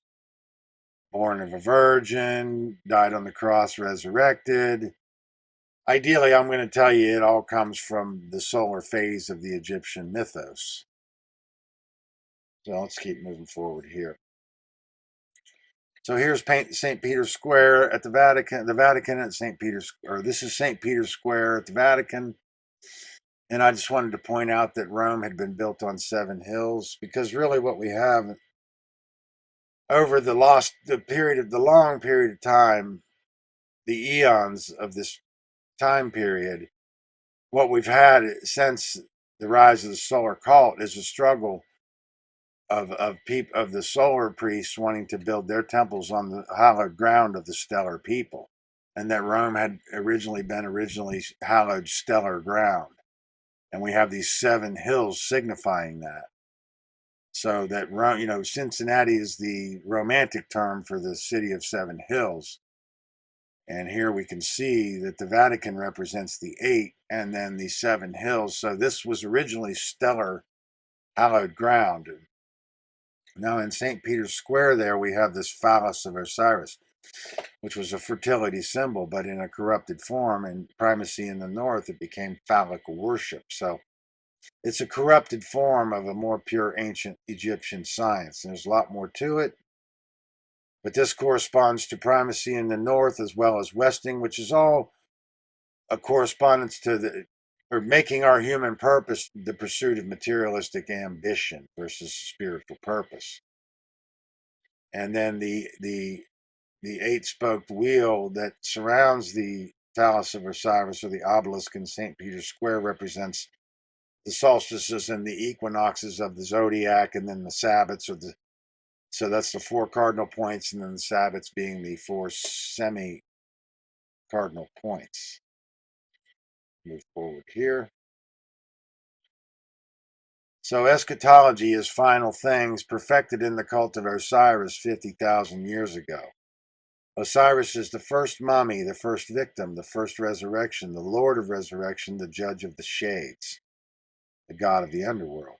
born of a virgin, died on the cross, resurrected. Ideally, I'm going to tell you it all comes from the solar phase of the Egyptian mythos. So let's keep moving forward here. So here's St. Peter's Square at the Vatican. The Vatican at St. Peter's, or this is St. Peter's Square at the Vatican. And I just wanted to point out that Rome had been built on 7 hills, because really what we have over the long period of time, the eons of this time period, what we've had since the rise of the solar cult is a struggle of the solar priests wanting to build their temples on the hallowed ground of the stellar people, and that Rome had originally hallowed stellar ground, and we have these 7 hills signifying that. So that Rome, Cincinnati is the romantic term for the city of 7 hills. And here we can see that the Vatican represents the 8 and then the 7 hills. So this was originally stellar hallowed ground. Now in St. Peter's Square there we have this phallus of Osiris, which was a fertility symbol, but in a corrupted form. In primacy in the north, it became phallic worship. So it's a corrupted form of a more pure ancient Egyptian science. And there's a lot more to it. But this corresponds to primacy in the north as well as westing, which is all a correspondence to making our human purpose the pursuit of materialistic ambition versus spiritual purpose. And then the 8-spoked wheel that surrounds the phallus of Osiris, or the obelisk in St. Peter's Square, represents the solstices and the equinoxes of the zodiac, and then the Sabbats, so that's the 4 cardinal points, and then the Sabbats being the 4 semi-cardinal points. Move forward here. So eschatology is final things perfected in the cult of Osiris 50,000 years ago. Osiris is the first mummy, the first victim, the first resurrection, the Lord of resurrection, the judge of the shades, the god of the underworld.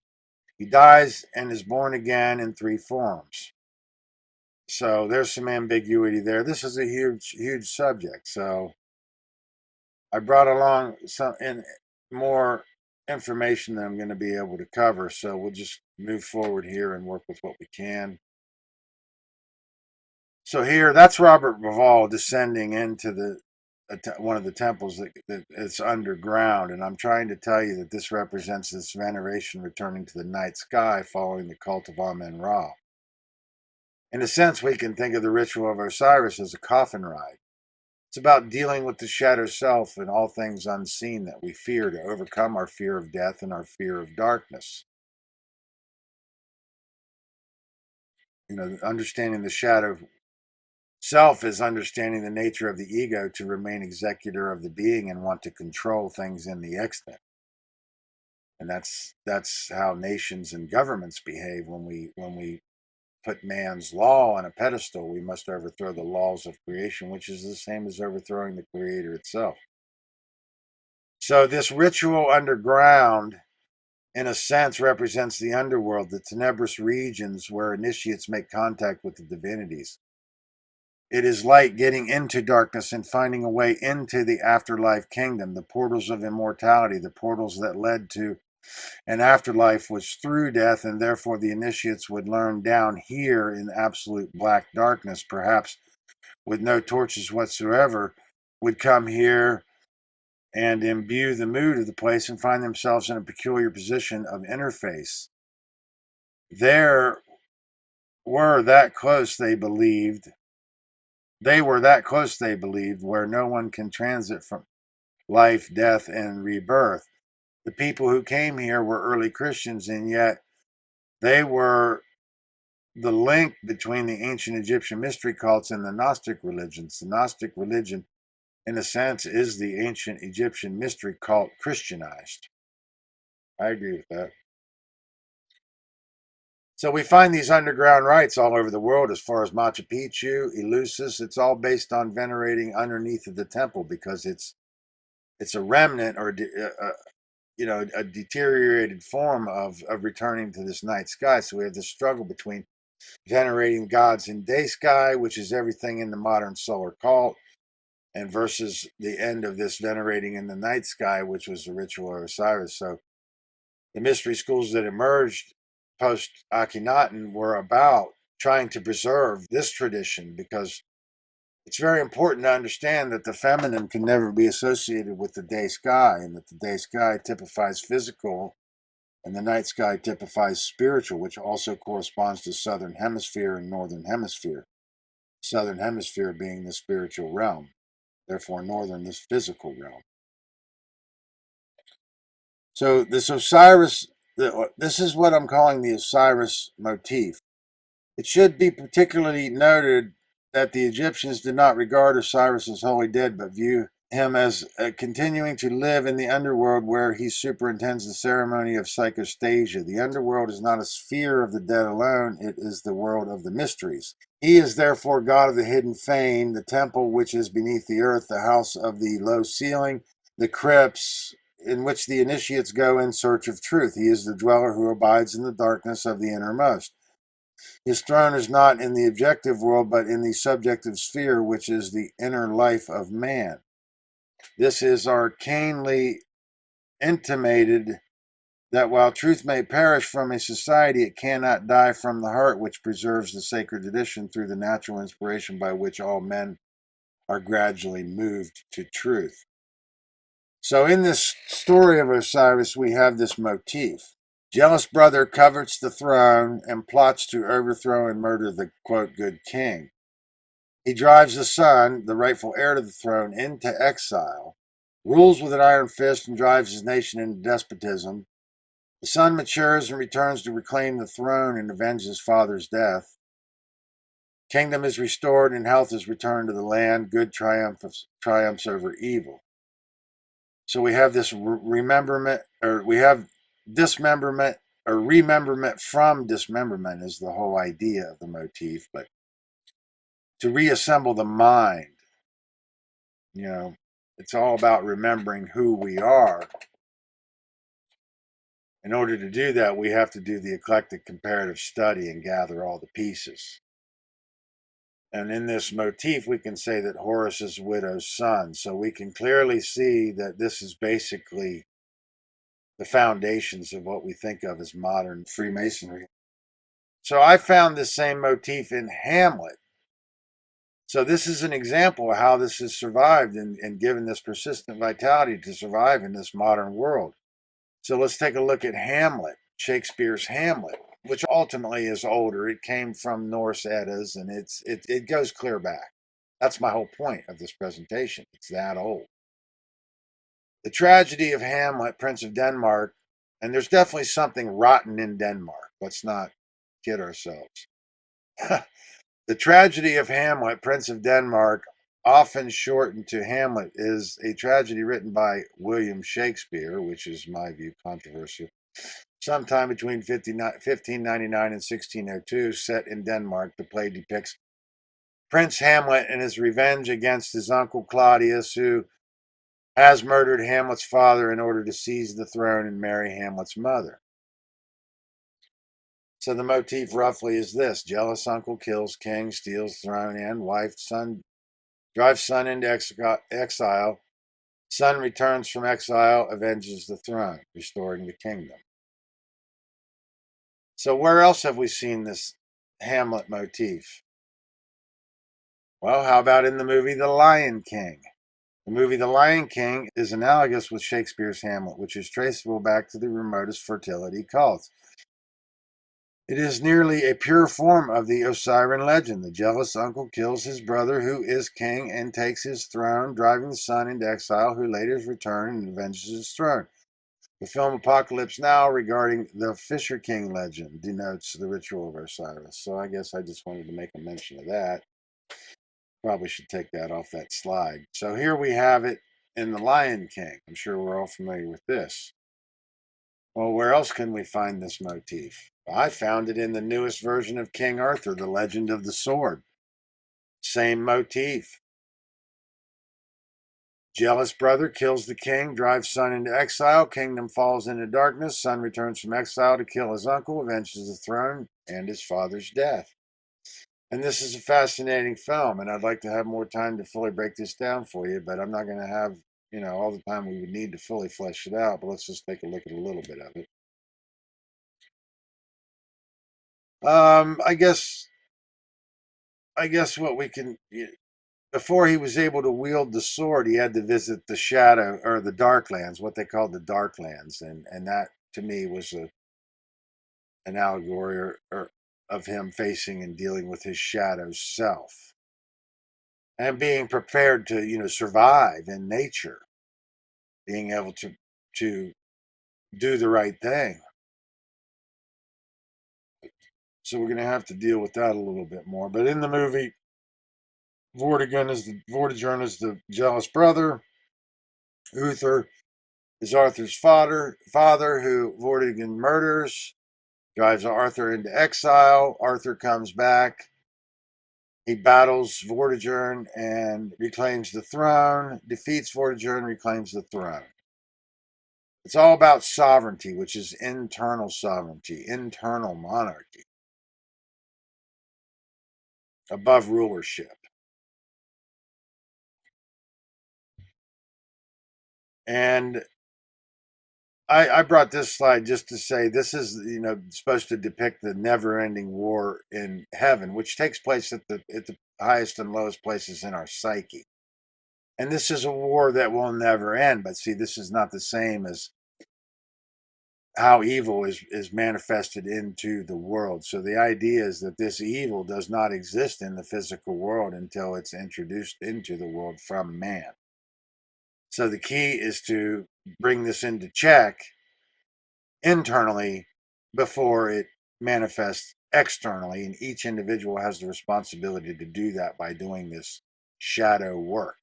He dies and is born again in 3 forms. So there's some ambiguity there. This is a huge subject. So I brought along some more information that I'm going to be able to cover. So we'll just move forward here and work with what we can. So here, that's Robert Bivol descending into one of the temples that is underground. And I'm trying to tell you that this represents this veneration returning to the night sky following the cult of Amen-Ra. In a sense, we can think of the ritual of Osiris as a coffin ride. It's about dealing with the shadow self and all things unseen that we fear, to overcome our fear of death and our fear of darkness. Understanding the shadow self is understanding the nature of the ego to remain executor of the being and want to control things in the extant. And that's how nations and governments behave. When we put man's law on a pedestal, we must overthrow the laws of creation, which is the same as overthrowing the creator itself. So this ritual underground, in a sense, represents the underworld, the tenebrous regions where initiates make contact with the divinities. It is like getting into darkness and finding a way into the afterlife kingdom, the portals of immortality, the portals that led to an afterlife was through death, and therefore the initiates would learn down here in absolute black darkness, perhaps with no torches whatsoever, would come here and imbue the mood of the place and find themselves in a peculiar position of interface. They were that close, they believed, where no one can transit from life, death, and rebirth. The people who came here were early Christians, and yet they were the link between the ancient Egyptian mystery cults and the Gnostic religions. The Gnostic religion, in a sense, is the ancient Egyptian mystery cult Christianized. I agree with that. So we find these underground rites all over the world, as far as Machu Picchu, Eleusis. It's all based on venerating underneath of the temple, because it's a remnant, or a deteriorated form of returning to this night sky. So we have this struggle between venerating gods in day sky, which is everything in the modern solar cult, and versus the end of this venerating in the night sky, which was the ritual of Osiris. So the mystery schools that emerged post Akhenaten were about trying to preserve this tradition, because it's very important to understand that the feminine can never be associated with the day sky, and that the day sky typifies physical And the night sky typifies spiritual, which also corresponds to southern hemisphere and northern hemisphere. Southern hemisphere being the spiritual realm, therefore northern, this physical realm. So this Osiris, this is what I'm calling the Osiris motif. It should be particularly noted that the Egyptians did not regard Osiris as wholly dead, but view him as continuing to live in the underworld where he superintends the ceremony of psychostasia. The underworld is not a sphere of the dead alone, it is the world of the mysteries. He is therefore God of the hidden fane, the temple which is beneath the earth, the house of the low ceiling, the crypts in which the initiates go in search of truth. He is the dweller who abides in the darkness of the innermost. His throne is not in the objective world, but in the subjective sphere, which is the inner life of man. This is arcanely intimated that while truth may perish from a society, it cannot die from the heart, which preserves the sacred tradition through the natural inspiration by which all men are gradually moved to truth. So in this story of Osiris, we have this motif. Jealous brother covets the throne and plots to overthrow and murder the, quote, good king. He drives the son, the rightful heir to the throne, into exile, rules with an iron fist, and drives his nation into despotism. The son matures and returns to reclaim the throne and avenge his father's death. Kingdom is restored and health is returned to the land. Good triumphs over evil. So we have this rememberment, or we have dismemberment, or rememberment from dismemberment is the whole idea of the motif. But to reassemble the mind, it's all about remembering who we are. In order to do that, we have to do the eclectic comparative study and gather all the pieces. And in this motif, we can say that Horus is widow's son. So we can clearly see that this is basically the foundations of what we think of as modern Freemasonry. So I found this same motif in Hamlet. So this is an example of how this has survived and given this persistent vitality to survive in this modern world. So let's take a look at Hamlet, Shakespeare's Hamlet, which ultimately is older. It came from Norse Eddas, and it goes clear back. That's my whole point of this presentation. It's that old. The tragedy of Hamlet, Prince of Denmark, and there's definitely something rotten in Denmark. Let's not kid ourselves. The tragedy of Hamlet, Prince of Denmark, often shortened to Hamlet, is a tragedy written by William Shakespeare, which is, in my view, controversial, sometime between 1599 and 1602, set in Denmark. The play depicts Prince Hamlet and his revenge against his uncle Claudius, who has murdered Hamlet's father in order to seize the throne and marry Hamlet's mother. So the motif roughly is this: jealous uncle kills king, steals throne and wife, son drives son into exile, son returns from exile, avenges the throne, restoring the kingdom. So where else have we seen this Hamlet motif? Well, how about in the movie The Lion King? The movie The Lion King is analogous with Shakespeare's Hamlet, which is traceable back to the remotest fertility cults. It is nearly a pure form of the Osirian legend. The jealous uncle kills his brother, who is king, and takes his throne, driving the son into exile, who later returns and avenges his throne. The film Apocalypse Now, regarding the Fisher King legend, denotes the ritual of Osiris. So I guess I just wanted to make a mention of that. Probably should take that off that slide. So here we have it in The Lion King. I'm sure we're all familiar with this. Well, where else can we find this motif? I found it in the newest version of King Arthur, The Legend of the Sword. Same motif. Jealous brother kills the king, drives son into exile, kingdom falls into darkness, son returns from exile to kill his uncle, avenges the throne and his father's death. And this is a fascinating film, and I'd like to have more time to fully break this down for you, but I'm not going to have, all the time we would need to fully flesh it out, but let's just take a look at a little bit of it. I guess what we can, before he was able to wield the sword, he had to visit the shadow, or the Darklands, what they called the Darklands, and that to me was an allegory or of him facing and dealing with his shadow self and being prepared to, survive in nature, being able to do the right thing. So we're going to have to deal with that a little bit more. But in the movie, Vortigern is the jealous brother. Uther is Arthur's father who Vortigern murders, drives Arthur into exile. Arthur comes back. He battles Vortigern and reclaims the throne, defeats Vortigern, reclaims the throne. It's all about sovereignty, which is internal sovereignty, internal monarchy, above rulership. And I brought this slide just to say this is, supposed to depict the never-ending war in heaven, which takes place at the highest and lowest places in our psyche. And this is a war that will never end. But see, this is not the same as how evil is manifested into the world. So the idea is that this evil does not exist in the physical world until it's introduced into the world from man. So the key is to bring this into check internally before it manifests externally, and each individual has the responsibility to do that by doing this shadow work.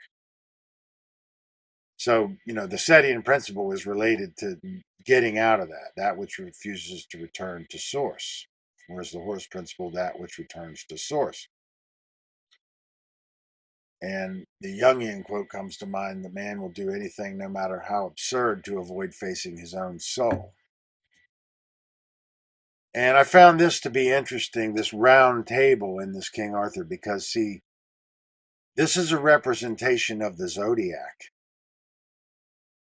So, the S.E.E.D principle is related to getting out of that which refuses to return to source, whereas the horse principle, that which returns to source. And the Jungian quote comes to mind: the man will do anything, no matter how absurd, to avoid facing his own soul. And I found this to be interesting, this round table in this King Arthur, because, see, this is a representation of the zodiac.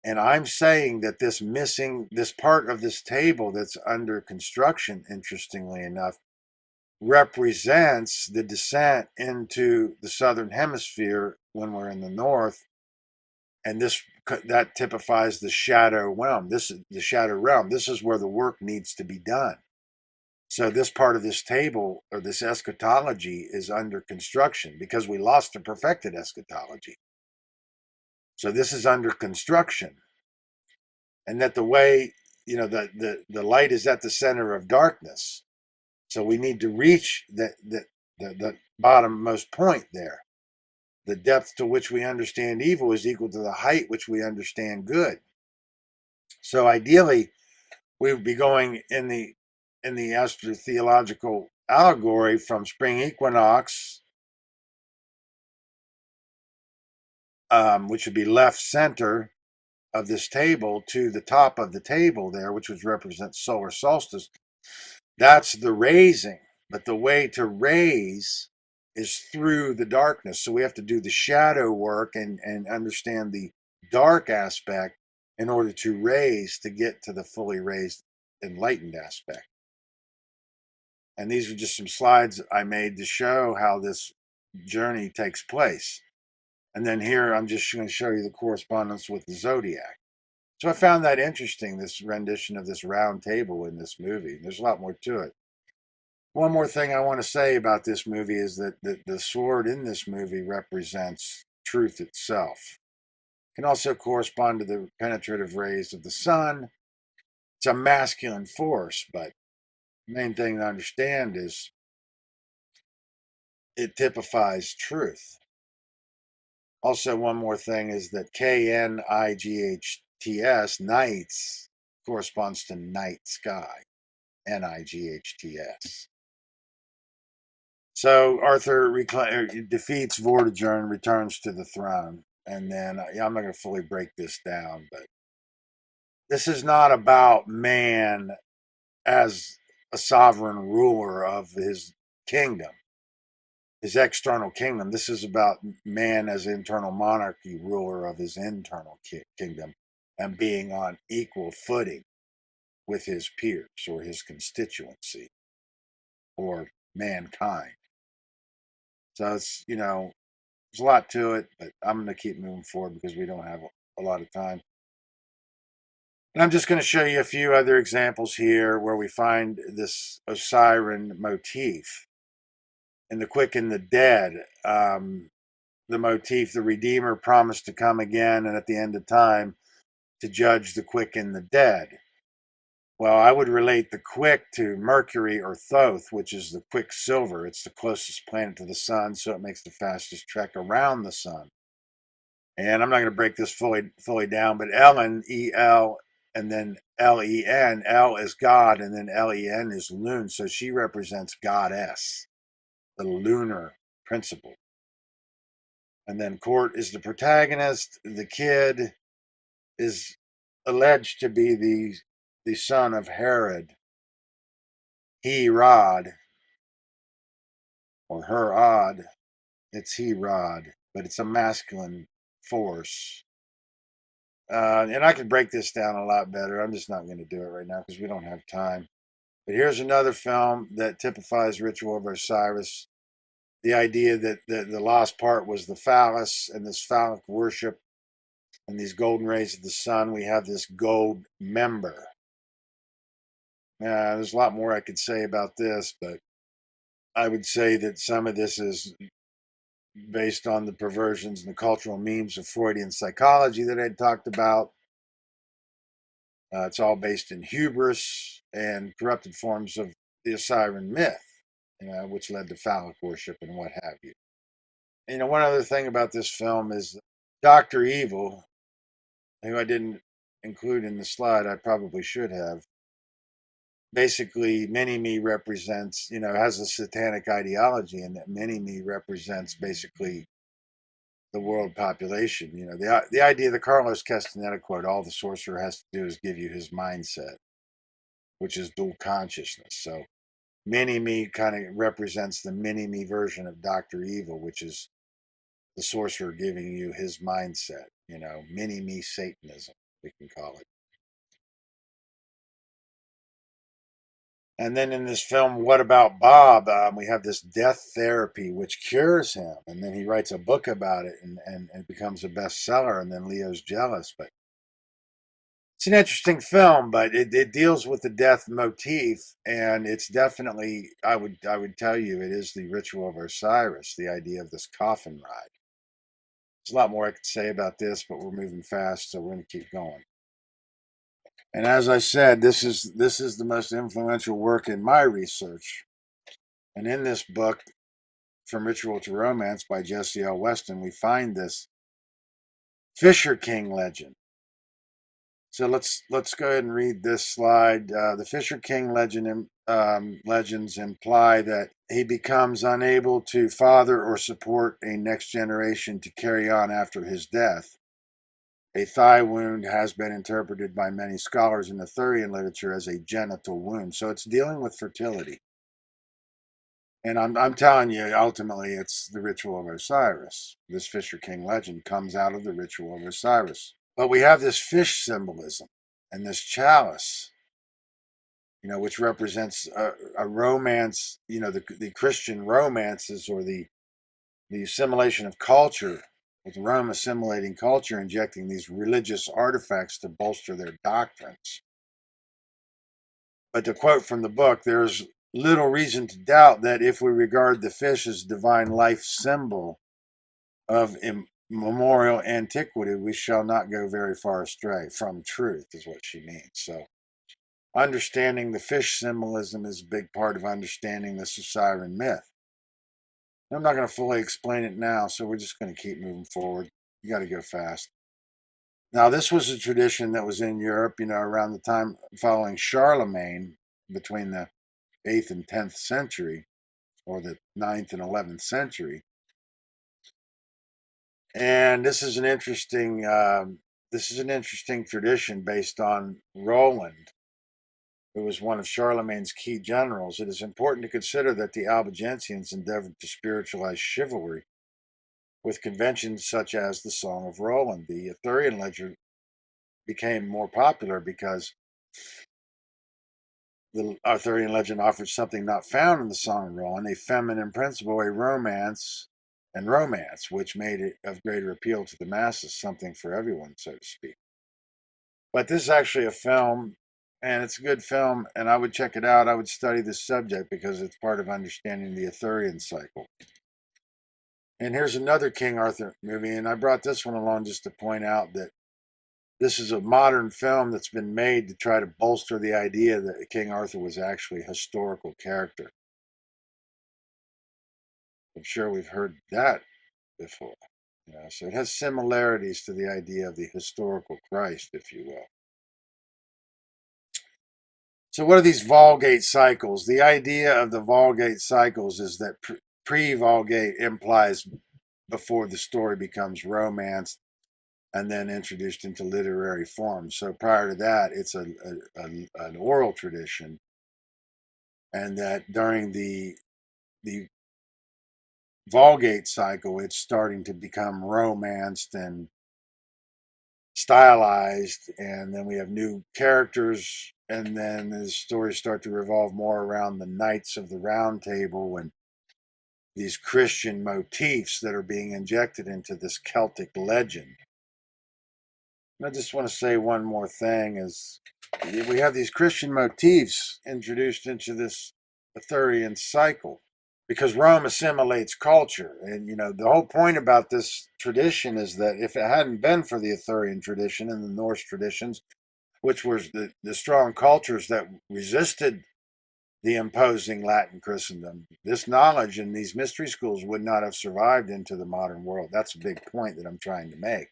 And I'm saying that this part of this table that's under construction, interestingly enough, represents the descent into the southern hemisphere when we're in the north. And that typifies the shadow realm. This is the shadow realm. This is where the work needs to be done. So this part of this table, or this eschatology, is under construction because we lost a perfected eschatology. So this is under construction. And that the way, the light is at the center of darkness. So we need to reach the bottommost point there. The depth to which we understand evil is equal to the height which we understand good. So ideally, we would be going in the astrotheological allegory from spring equinox, which would be left center of this table, to the top of the table there, which would represent solar solstice. That's the raising. But the way to raise is through the darkness. So we have to do the shadow work and understand the dark aspect in order to raise, to get to the fully raised, enlightened aspect. And these are just some slides I made to show how this journey takes place. And then here I'm just going to show you the correspondence with the zodiac. So I found that interesting, this rendition of this round table in this movie. There's a lot more to it. One more thing I want to say about this movie is that the sword in this movie represents truth itself. It can also correspond to the penetrative rays of the sun. It's a masculine force, but the main thing to understand is it typifies truth. Also, one more thing is that Knights, nights, corresponds to night sky. Nights. So Arthur defeats Vortigern, returns to the throne. And then, I'm not going to fully break this down, but this is not about man as a sovereign ruler of his kingdom, his external kingdom. This is about man as internal monarchy, ruler of his internal kingdom, and being on equal footing with his peers or his constituency or mankind. So it's, there's a lot to it, but I'm going to keep moving forward because we don't have a lot of time. And I'm just going to show you a few other examples here where we find this Osiris motif. In the quick and the dead, the motif, the Redeemer promised to come again and at the end of time to judge the quick and the dead. Well, I would relate the quick to Mercury or Thoth, which is the quicksilver. It's the closest planet to the sun, so it makes the fastest trek around the sun. And I'm not going to break this fully down, but Ellen, E-L, and then L-E-N. L is God, and then L-E-N is Lune. So she represents goddess, the lunar principle. And then Court is the protagonist. The kid is alleged to be the son of Herod. He Rod, or her odd. It's he Rod, but it's a masculine force. And I could break this down a lot better. I'm just not going to do it right now because we don't have time. But here's another film that typifies Ritual of Osiris. The idea that the lost part was the phallus and this phallic worship and these golden rays of the sun. We have this gold member. There's a lot more I could say about this, but I would say that some of this is based on the perversions and the cultural memes of Freudian psychology that I talked about. It's all based in hubris and corrupted forms of the Osiris myth, which led to phallic worship and what have you. One other thing about this film is Dr. Evil, who I didn't include in the slide, I probably should have. Basically, Mini-Me represents, has a satanic ideology, and that Mini-Me represents basically the world population. The idea of the Carlos Castaneda quote, all the sorcerer has to do is give you his mindset, which is dual consciousness. So Mini-Me kind of represents the Mini-Me version of Dr. Evil, which is the sorcerer giving you his mindset, Mini-Me Satanism, we can call it. And then in this film, What About Bob? We have this death therapy, which cures him. And then he writes a book about it and it becomes a bestseller. And then Leo's jealous. But it's an interesting film, but it deals with the death motif. And it's definitely, I would tell you, it is the Ritual of Osiris, the idea of this coffin ride. There's a lot more I could say about this, but we're moving fast, so we're going to keep going. And as I said, this is the most influential work in my research. And in this book, From Ritual to Romance by Jesse L. Weston, we find this Fisher King legend. So let's go ahead and read this slide. The Fisher King legends imply that he becomes unable to father or support a next generation to carry on after his death. A thigh wound has been interpreted by many scholars in the Arthurian literature as a genital wound. So it's dealing with fertility. And I'm telling you, ultimately, it's the Ritual of Osiris. This Fisher King legend comes out of the Ritual of Osiris. But we have this fish symbolism and this chalice, which represents a romance, the Christian romances or the assimilation of culture, with Rome assimilating culture, injecting these religious artifacts to bolster their doctrines. But to quote from the book, there's little reason to doubt that if we regard the fish as divine life symbol of immemorial antiquity, we shall not go very far astray from truth, is what she means. So understanding the fish symbolism is a big part of understanding the Osiris myth. I'm not going to fully explain it now, so we're just going to keep moving forward. You got to go fast. Now, this was a tradition that was in Europe, around the time following Charlemagne, between the 8th and 10th century, or the 9th and 11th century. And this is an interesting tradition based on Roland, who was one of Charlemagne's key generals. It is important to consider that the Albigensians endeavored to spiritualize chivalry with conventions such as the Song of Roland. The Arthurian legend became more popular because the Arthurian legend offered something not found in the Song of Roland, a feminine principle, a romance, which made it of greater appeal to the masses, something for everyone, so to speak. But this is actually a film, and it's a good film, and I would check it out. I would study this subject because it's part of understanding the Arthurian cycle. And here's another King Arthur movie, and I brought this one along just to point out that this is a modern film that's been made to try to bolster the idea that King Arthur was actually a historical character. I'm sure we've heard that before. So it has similarities to the idea of the historical Christ, if you will. So what are these Vulgate cycles? The idea of the Vulgate cycles is that pre-Vulgate implies before the story becomes romanced and then introduced into literary form. So prior to that, it's an oral tradition, and that during the Vulgate cycle, it's starting to become romanced and stylized, and then we have new characters, and then the stories start to revolve more around the Knights of the Round Table and these Christian motifs that are being injected into this Celtic legend. And I just want to say one more thing is we have these Christian motifs introduced into this Arthurian cycle because Rome assimilates culture. And, the whole point about this tradition is that if it hadn't been for the Arthurian tradition and the Norse traditions, which was the strong cultures that resisted the imposing Latin Christendom, this knowledge in these mystery schools would not have survived into the modern world. That's a big point that I'm trying to make.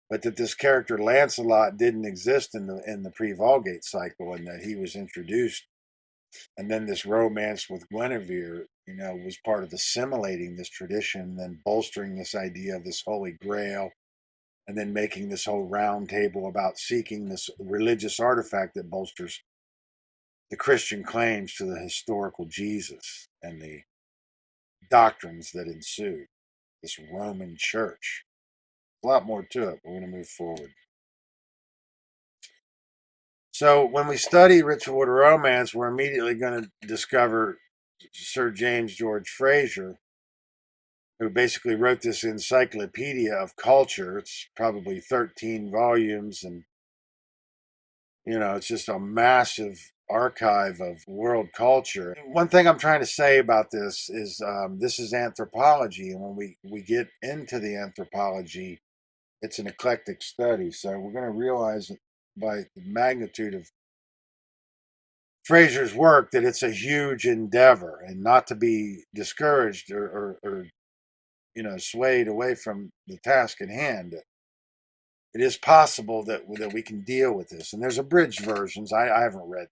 But that this character Lancelot didn't exist in the pre-Vulgate cycle, and that he was introduced, and then this romance with Guinevere, was part of assimilating this tradition, and then bolstering this idea of this Holy Grail, and then making this whole round table about seeking this religious artifact that bolsters the Christian claims to the historical Jesus and the doctrines that ensued. This Roman Church. A lot more to it, but we're going to move forward. So when we study ritual order romance, we're immediately going to discover Sir James George Frazer, who basically wrote this encyclopedia of culture. It's probably 13 volumes, and it's just a massive archive of world culture. One thing I'm trying to say about this is anthropology, and when we get into the anthropology, it's an eclectic study. So we're going to realize by the magnitude of Frazer's work that it's a huge endeavor, and not to be discouraged or swayed away from the task at hand. It is possible that we can deal with this, and there's abridged versions. I haven't read.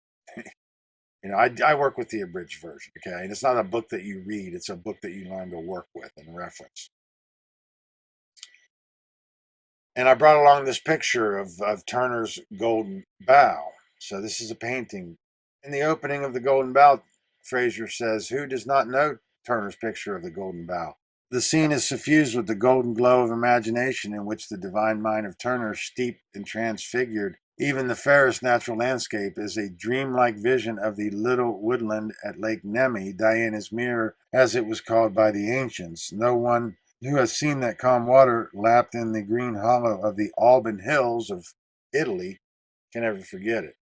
I work with the abridged version. Okay, and it's not a book that you read; it's a book that you learn to work with and reference. And I brought along this picture of Turner's Golden Bough. So this is a painting. In the opening of the Golden Bough, Frazer says, "Who does not know Turner's picture of the Golden Bough? The scene is suffused with the golden glow of imagination in which the divine mind of Turner, steeped and transfigured even the fairest natural landscape, is a dreamlike vision of the little woodland at Lake Nemi, Diana's Mirror, as it was called by the ancients. No one who has seen that calm water lapped in the green hollow of the Alban Hills of Italy can ever forget it."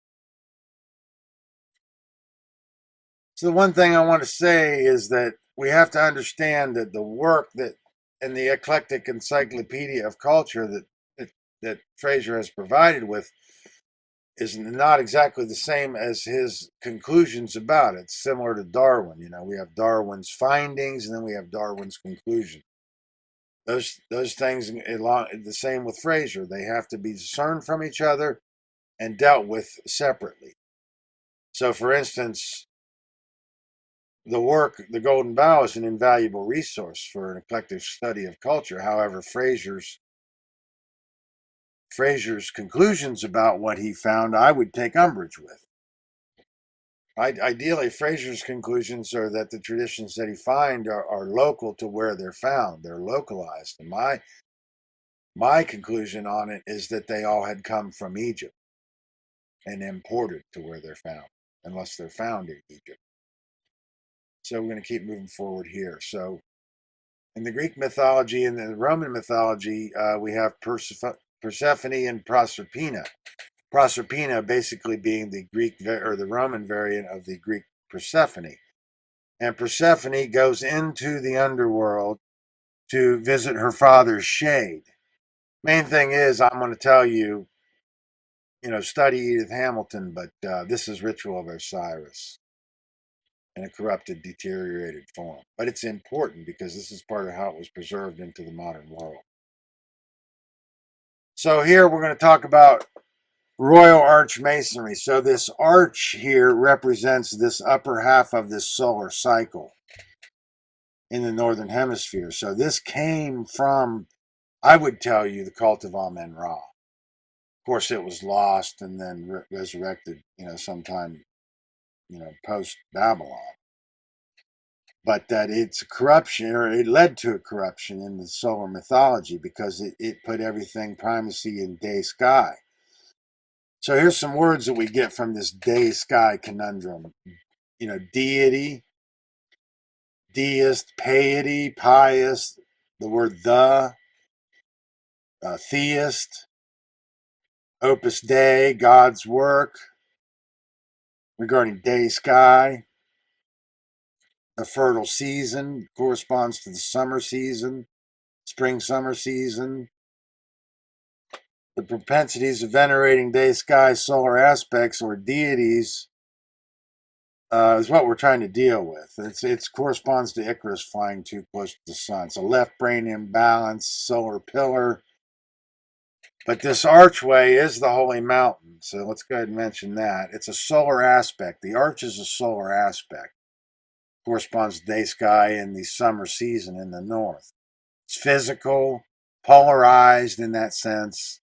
So the one thing I want to say is that we have to understand that the work that in the eclectic encyclopedia of culture that Frazer has provided with is not exactly the same as his conclusions about it. It's similar to Darwin. We have Darwin's findings, and then we have Darwin's conclusion. Those things the same with Frazer. They have to be discerned from each other and dealt with separately. So, for instance, the work, The Golden Bough, is an invaluable resource for an eclectic study of culture. However, Frazer's conclusions about what he found, I would take umbrage with. Ideally, Frazer's conclusions are that the traditions that he finds are local to where they're found. They're localized. And my conclusion on it is that they all had come from Egypt and imported to where they're found, unless they're found in Egypt. So we're going to keep moving forward here. So in the Greek mythology and the Roman mythology, we have Persephone and Proserpina. Proserpina basically being the Greek or the Roman variant of the Greek Persephone. And Persephone goes into the underworld to visit her father's shade. Main thing is, I'm going to tell you, study Edith Hamilton, but this is Ritual of Osiris in a corrupted, deteriorated form. But it's important because this is part of how it was preserved into the modern world. So here we're going to talk about Royal Arch Masonry. So this arch here represents this upper half of this solar cycle in the Northern Hemisphere. So this came from, I would tell you, the cult of Amen-Ra. Of course, it was lost and then resurrected, sometime, post-Babylon. But that it's a corruption, or it led to a corruption in the solar mythology because it put everything primacy in day sky. So here's some words that we get from this day sky conundrum. Deity, deist, piety, pious, the word theist, opus dei, God's work, regarding day sky. The fertile season corresponds to the summer season, spring, summer season. The propensities of venerating day sky solar aspects or deities is what we're trying to deal with. It corresponds to Icarus flying too close to the sun. So left brain imbalance, solar pillar. But this archway is the holy mountain. So let's go ahead and mention that. It's a solar aspect. The arch is a solar aspect. Corresponds to day sky in the summer season in the north. It's physical, polarized in that sense.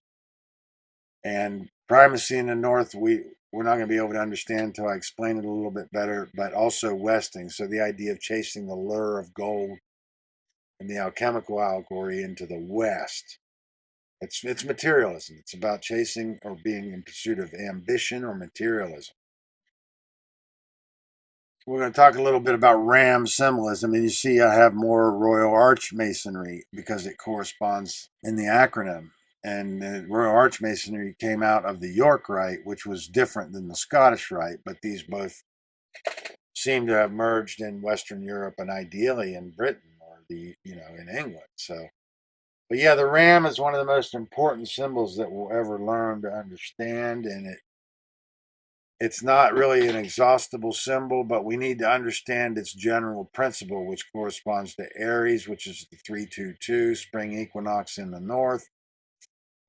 And primacy in the north, we're not going to be able to understand until I explain it a little bit better, but also westing. So the idea of chasing the lure of gold and the alchemical allegory into the west. It's materialism. It's about chasing or being in pursuit of ambition or materialism. We're going to talk a little bit about ram symbolism, and you see I have more Royal Arch Masonry because it corresponds in the acronym. And the Royal Arch Masonry came out of the York Rite, which was different than the Scottish Rite, but these both seem to have merged in Western Europe and ideally in Britain or in England. So, but yeah, the ram is one of the most important symbols that we'll ever learn to understand, and it's not really an exhaustible symbol, but we need to understand its general principle, which corresponds to Aries, which is the 322 spring equinox in the north.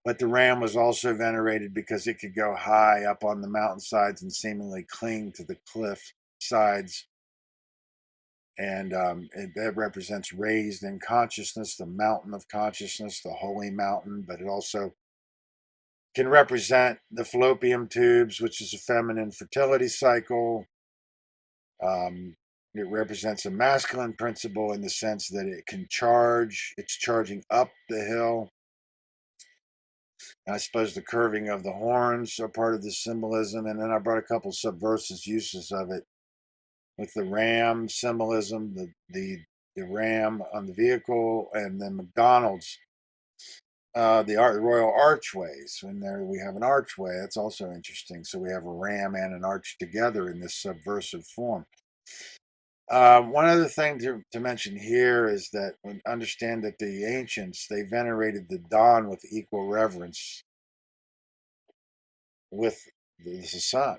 But the ram was also venerated because it could go high up on the mountainsides and seemingly cling to the cliff sides. And that represents raised in consciousness, the mountain of consciousness, the holy mountain, but it also can represent the fallopian tubes, which is a feminine fertility cycle. It represents a masculine principle in the sense that it can charge. It's charging up the hill. And I suppose the curving of the horns are part of the symbolism. And then I brought a couple subversive uses of it with the ram symbolism, the ram on the vehicle, and then McDonald's. The royal archways. When there we have an archway, that's also interesting. So we have a ram and an arch together in this subversive form. One other thing to mention here is that understand that the ancients, they venerated the dawn with equal reverence with the sun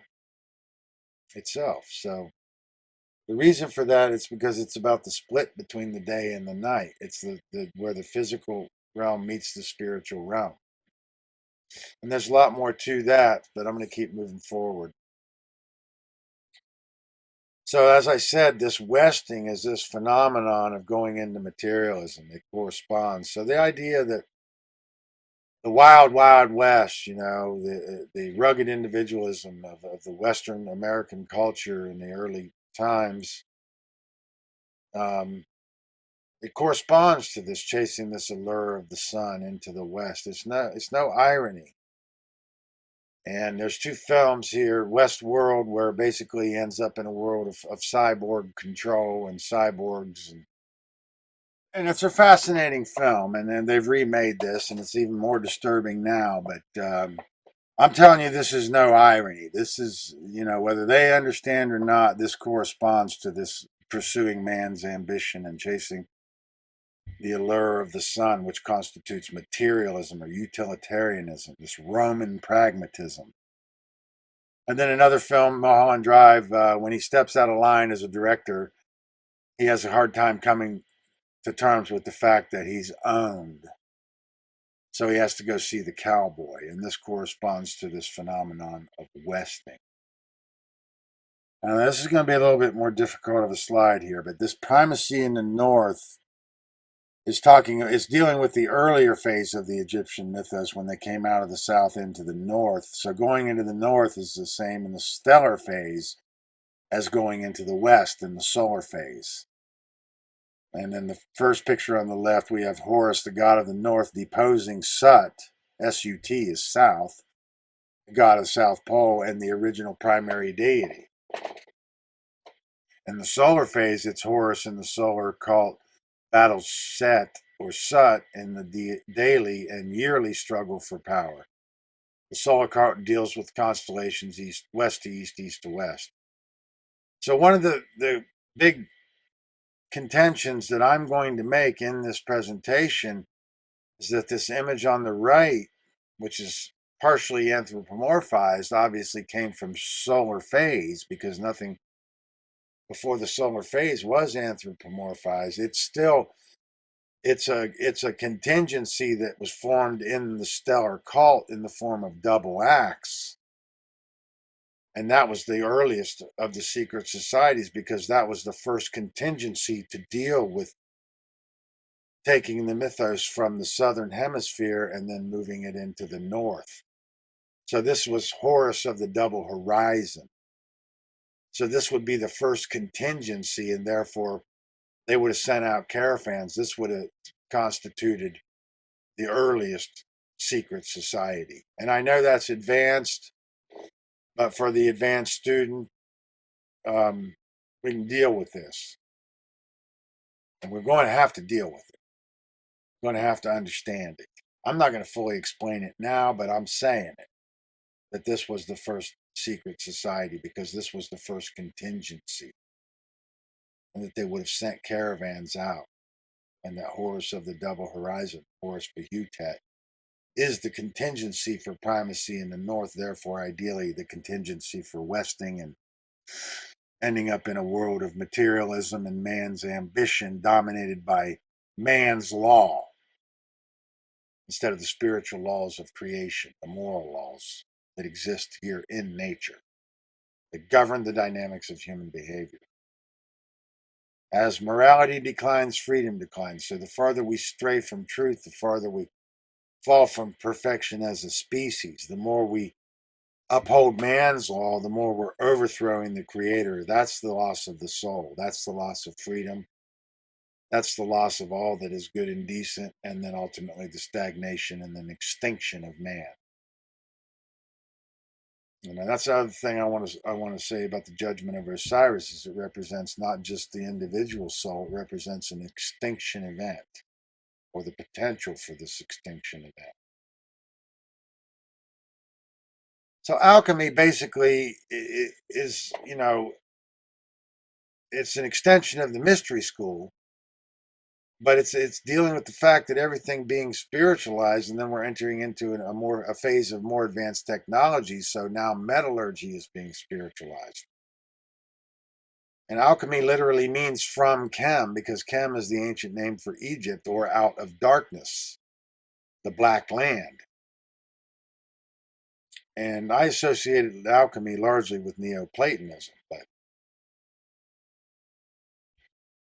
itself. So the reason for that is because it's about the split between the day and the night. It's where the physical realm meets the spiritual realm. And there's a lot more to that, but I'm going to keep moving forward. So as I said, this westing is this phenomenon of going into materialism. It corresponds. So the idea that the wild, wild west, the rugged individualism of the Western American culture in the early times, it corresponds to this chasing this allure of the sun into the west. It's no irony. And there's two films here, Westworld, where basically he ends up in a world of cyborg control and cyborgs. And And it's a fascinating film, and then they've remade this, and it's even more disturbing now. But I'm telling you, this is no irony. This is, whether they understand or not, this corresponds to this pursuing man's ambition and chasing the allure of the sun, which constitutes materialism or utilitarianism, this Roman pragmatism. And then another film, Mulholland Drive, when he steps out of line as a director, he has a hard time coming to terms with the fact that he's owned. So he has to go see the cowboy, and this corresponds to this phenomenon of westing. Now, this is going to be a little bit more difficult of a slide here, but this primacy in the north is dealing with the earlier phase of the Egyptian mythos when they came out of the south into the north. So going into the north is the same in the stellar phase as going into the west in the solar phase. And in the first picture on the left, we have Horus, the god of the north, deposing Sut, S-U-T is south, the god of the South Pole, and the original primary deity. In the solar phase, it's Horus in the solar cult battles Set or Sut in the daily and yearly struggle for power. The solar cult deals with constellations west to east, east to west. So one of the big contentions that I'm going to make in this presentation is that this image on the right, which is partially anthropomorphized, obviously came from solar phase because nothing before the solar phase was anthropomorphized. It's a contingency that was formed in the stellar cult in the form of double acts. And that was the earliest of the secret societies because that was the first contingency to deal with taking the mythos from the southern hemisphere and then moving it into the north. So this was Horus of the double horizon. So this would be the first contingency, and therefore they would have sent out caravans. This would have constituted the earliest secret society. And I know that's advanced, but for the advanced student, we can deal with this. And we're going to have to deal with it. We're going to have to understand it. I'm not going to fully explain it now, but I'm saying it, that this was the first secret society because this was the first contingency. And that they would have sent caravans out. And that Horus of the double horizon, Horus Behutet, is the contingency for primacy in the north, therefore ideally the contingency for westing and ending up in a world of materialism and man's ambition dominated by man's law instead of the spiritual laws of creation, the moral laws that exist here in nature that govern the dynamics of human behavior. As morality declines, freedom declines. So the farther we stray from truth, the farther we fall from perfection as a species. The more we uphold man's law, the more we're overthrowing the creator. That's the loss of the soul. That's the loss of freedom. That's the loss of all that is good and decent, and then ultimately the stagnation and then extinction of man. That's the other thing I want to say about the judgment of Osiris is it represents not just the individual soul, it represents an extinction event or the potential for this extinction event. So alchemy basically is, it's an extension of the mystery school, but it's dealing with the fact that everything being spiritualized, and then we're entering into a phase of more advanced technology. So now metallurgy is being spiritualized. And alchemy literally means from chem, because chem is the ancient name for Egypt, or out of darkness, the black land. And I associated alchemy largely with Neoplatonism, but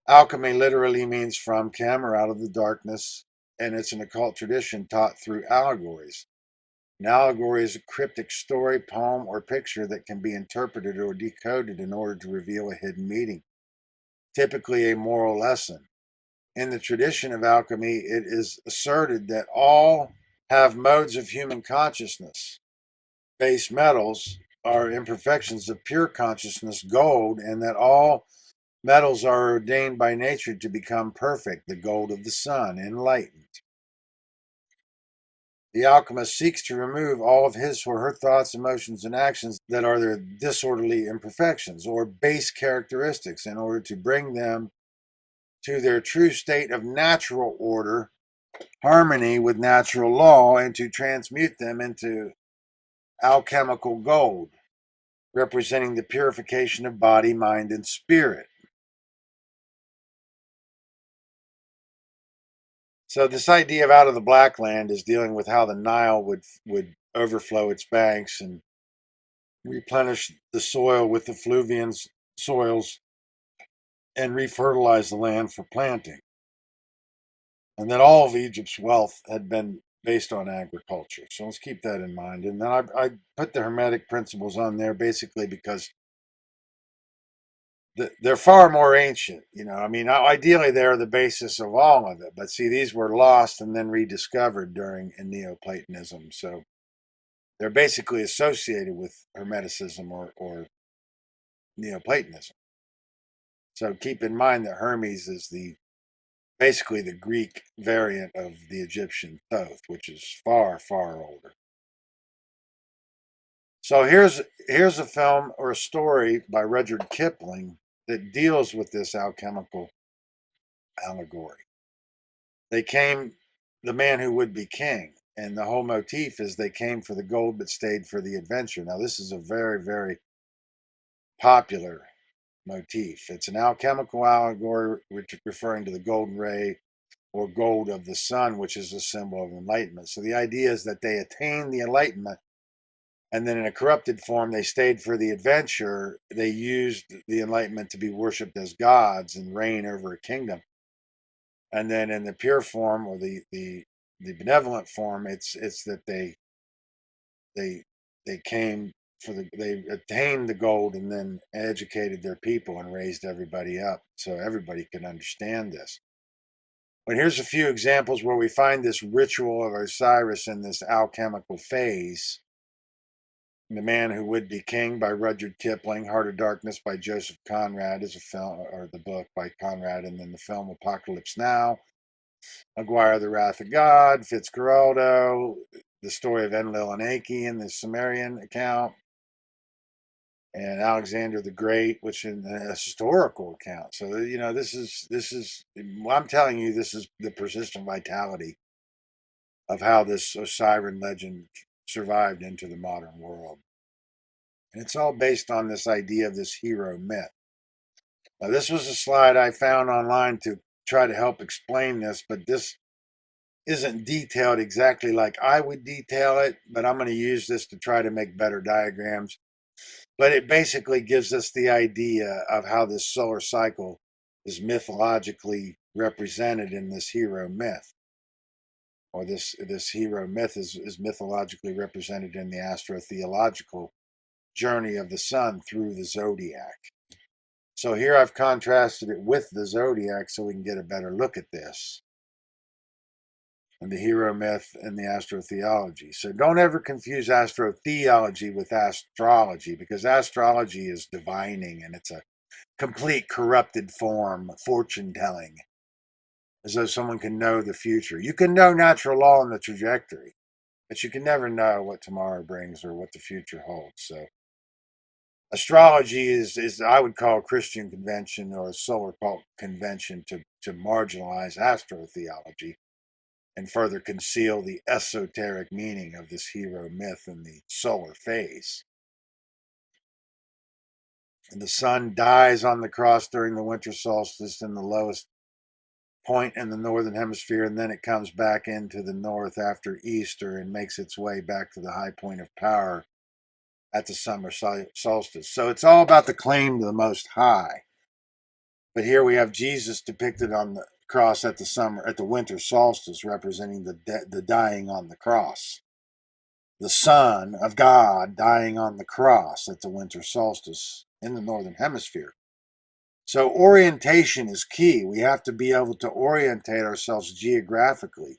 alchemy literally means from chem, or out of the darkness, and it's an occult tradition taught through allegories. An allegory is a cryptic story, poem, or picture that can be interpreted or decoded in order to reveal a hidden meaning, typically a moral lesson. In the tradition of alchemy, it is asserted that all have modes of human consciousness. Base metals are imperfections of pure consciousness, gold, and that all Metals are ordained by nature to become perfect, the gold of the sun, enlightened. The alchemist seeks to remove all of his or her thoughts, emotions, and actions that are their disorderly imperfections or base characteristics in order to bring them to their true state of natural order, harmony with natural law, and to transmute them into alchemical gold, representing the purification of body, mind, and spirit. So this idea of out of the black land is dealing with how the Nile would overflow its banks and replenish the soil with the fluvian soils and refertilize the land for planting. And that all of Egypt's wealth had been based on agriculture. So let's keep that in mind. And then I put the Hermetic principles on there basically because they're far more ancient. I mean, ideally they're the basis of all of it. But see, these were lost and then rediscovered in Neoplatonism. So they're basically associated with Hermeticism or Neoplatonism. So keep in mind that Hermes is basically the Greek variant of the Egyptian Thoth, which is far, far older. So here's a film or a story by Rudyard Kipling that deals with this alchemical allegory. The man who would be king, and the whole motif is they came for the gold but stayed for the adventure. Now this is a very, very popular motif. It's an alchemical allegory referring to the golden ray or gold of the sun, which is a symbol of enlightenment. So the idea is that they attained the enlightenment, and then in a corrupted form, they stayed for the adventure. They used the enlightenment to be worshipped as gods and reign over a kingdom. And then in the pure form or the benevolent form, it's that they came they attained the gold and then educated their people and raised everybody up so everybody can understand this. But here's a few examples where we find this ritual of Osiris in this alchemical phase. The Man Who Would Be King by Rudyard Kipling, Heart of Darkness by Joseph Conrad is a film, or the book by Conrad, and then the film Apocalypse Now, Maguire the Wrath of God, Fitzcarraldo, the story of Enlil and Enki in the Sumerian account, and Alexander the Great, which is a historical account. So this is I'm telling you, this is the persistent vitality of how this Osiris legend survived into the modern world. And it's all based on this idea of this hero myth. Now, this was a slide I found online to try to help explain this, but this isn't detailed exactly like I would detail it, but I'm going to use this to try to make better diagrams. But it basically gives us the idea of how this solar cycle is mythologically represented in this hero myth. Or this hero myth is mythologically represented in the astrotheological journey of the sun through the zodiac. So here I've contrasted it with the zodiac so we can get a better look at this. And the hero myth and the astrotheology. So don't ever confuse astrotheology with astrology, because astrology is divining and it's a complete corrupted form, fortune telling, as though someone can know the future. You can know natural law and the trajectory, but you can never know what tomorrow brings or what the future holds. So astrology is I would call a Christian convention or a solar cult convention to marginalize astrotheology and further conceal the esoteric meaning of this hero myth in the solar phase. And the sun dies on the cross during the winter solstice in the lowest point in the northern hemisphere, and then it comes back into the north after Easter and makes its way back to the high point of power at the summer solstice. So it's all about the claim to the Most High. But here we have Jesus depicted on the cross at the winter solstice, representing the dying on the cross. The Son of God dying on the cross at the winter solstice in the northern hemisphere. So orientation is key. We have to be able to orientate ourselves geographically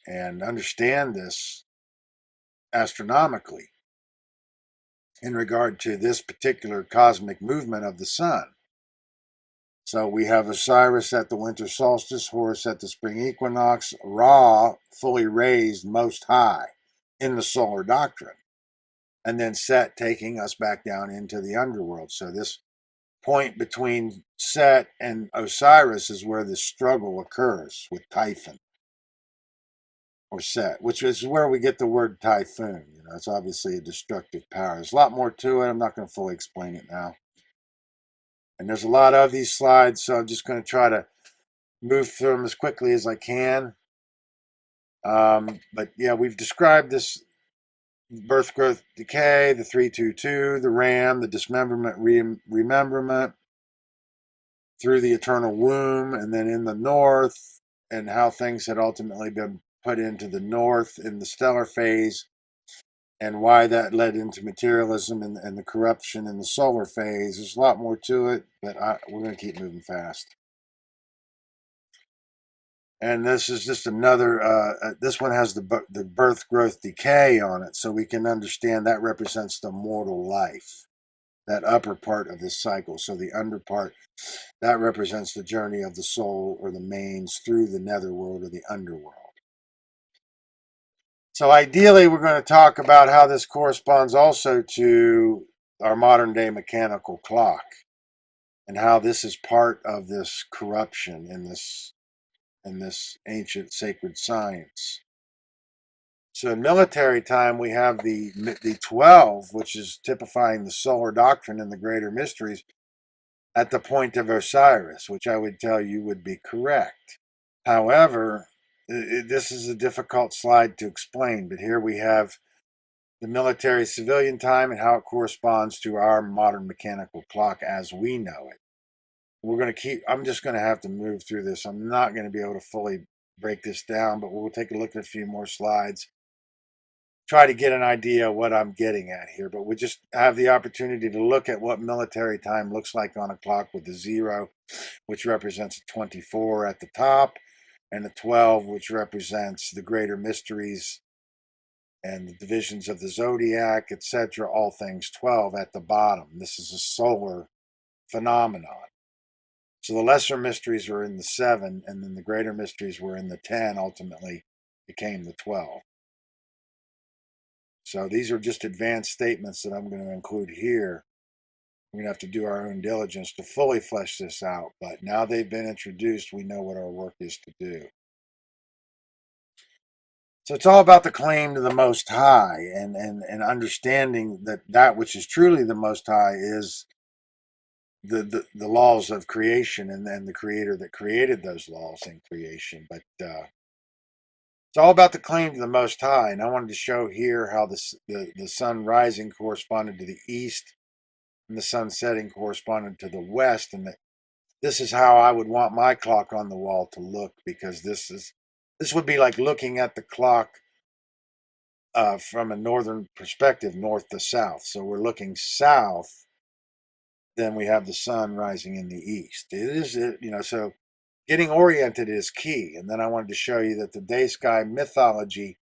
and understand this astronomically in regard to this particular cosmic movement of the sun. So we have Osiris at the winter solstice, Horus at the spring equinox, Ra fully raised most high in the solar doctrine, and then Set taking us back down into the underworld. So this point between Set and Osiris is where the struggle occurs with Typhon or Set, which is where we get the word typhoon. You know, it's obviously a destructive power. There's a lot more to it. I'm not going to fully explain it now. And there's a lot of these slides, so I'm just going to try to move through them as quickly as I can. But yeah, we've described this birth, growth, decay, the 322, the ram, the dismemberment, rememberment through the eternal womb, and then in the north, and how things had ultimately been put into the north in the stellar phase, and why that led into materialism and the corruption in the solar phase. There's a lot more to it, but we're going to keep moving fast. And this is just another, this one has the birth, growth, decay on it, so we can understand that represents the mortal life, that upper part of this cycle. So the under part, that represents the journey of the soul or the mains through the netherworld or the underworld. So ideally, we're going to talk about how this corresponds also to our modern day mechanical clock and how this is part of this corruption in this ancient sacred science. So in military time, we have the 12, which is typifying the solar doctrine and the greater mysteries at the point of Osiris, which I would tell you would be correct. However, this is a difficult slide to explain, but here we have the military civilian time and how it corresponds to our modern mechanical clock as we know it. I'm just going to have to move through this. I'm not going to be able to fully break this down, but we'll take a look at a few more slides, try to get an idea of what I'm getting at here. But we just have the opportunity to look at what military time looks like on a clock with the 0, which represents a 24 at the top, and the 12, which represents the greater mysteries and the divisions of the zodiac, etc., all things 12 at the bottom. This is a solar phenomenon. So the lesser mysteries were in the 7, and then the greater mysteries were in the 10, ultimately became the 12. So these are just advanced statements that I'm going to include here. We're going to have to do our own diligence to fully flesh this out, but now they've been introduced, we know what our work is to do. So it's all about the claim to the Most High and understanding that which is truly the Most High is the laws of creation and then the creator that created those laws in creation. But it's all about the claim to the Most High. And I wanted to show here how the sun rising corresponded to the east and the sun setting corresponded to the west. And that this is how I would want my clock on the wall to look, because this would be like looking at the clock from a northern perspective, north to south. So we're looking south, then we have the sun rising in the east. So getting oriented is key. And then I wanted to show you that the day sky mythology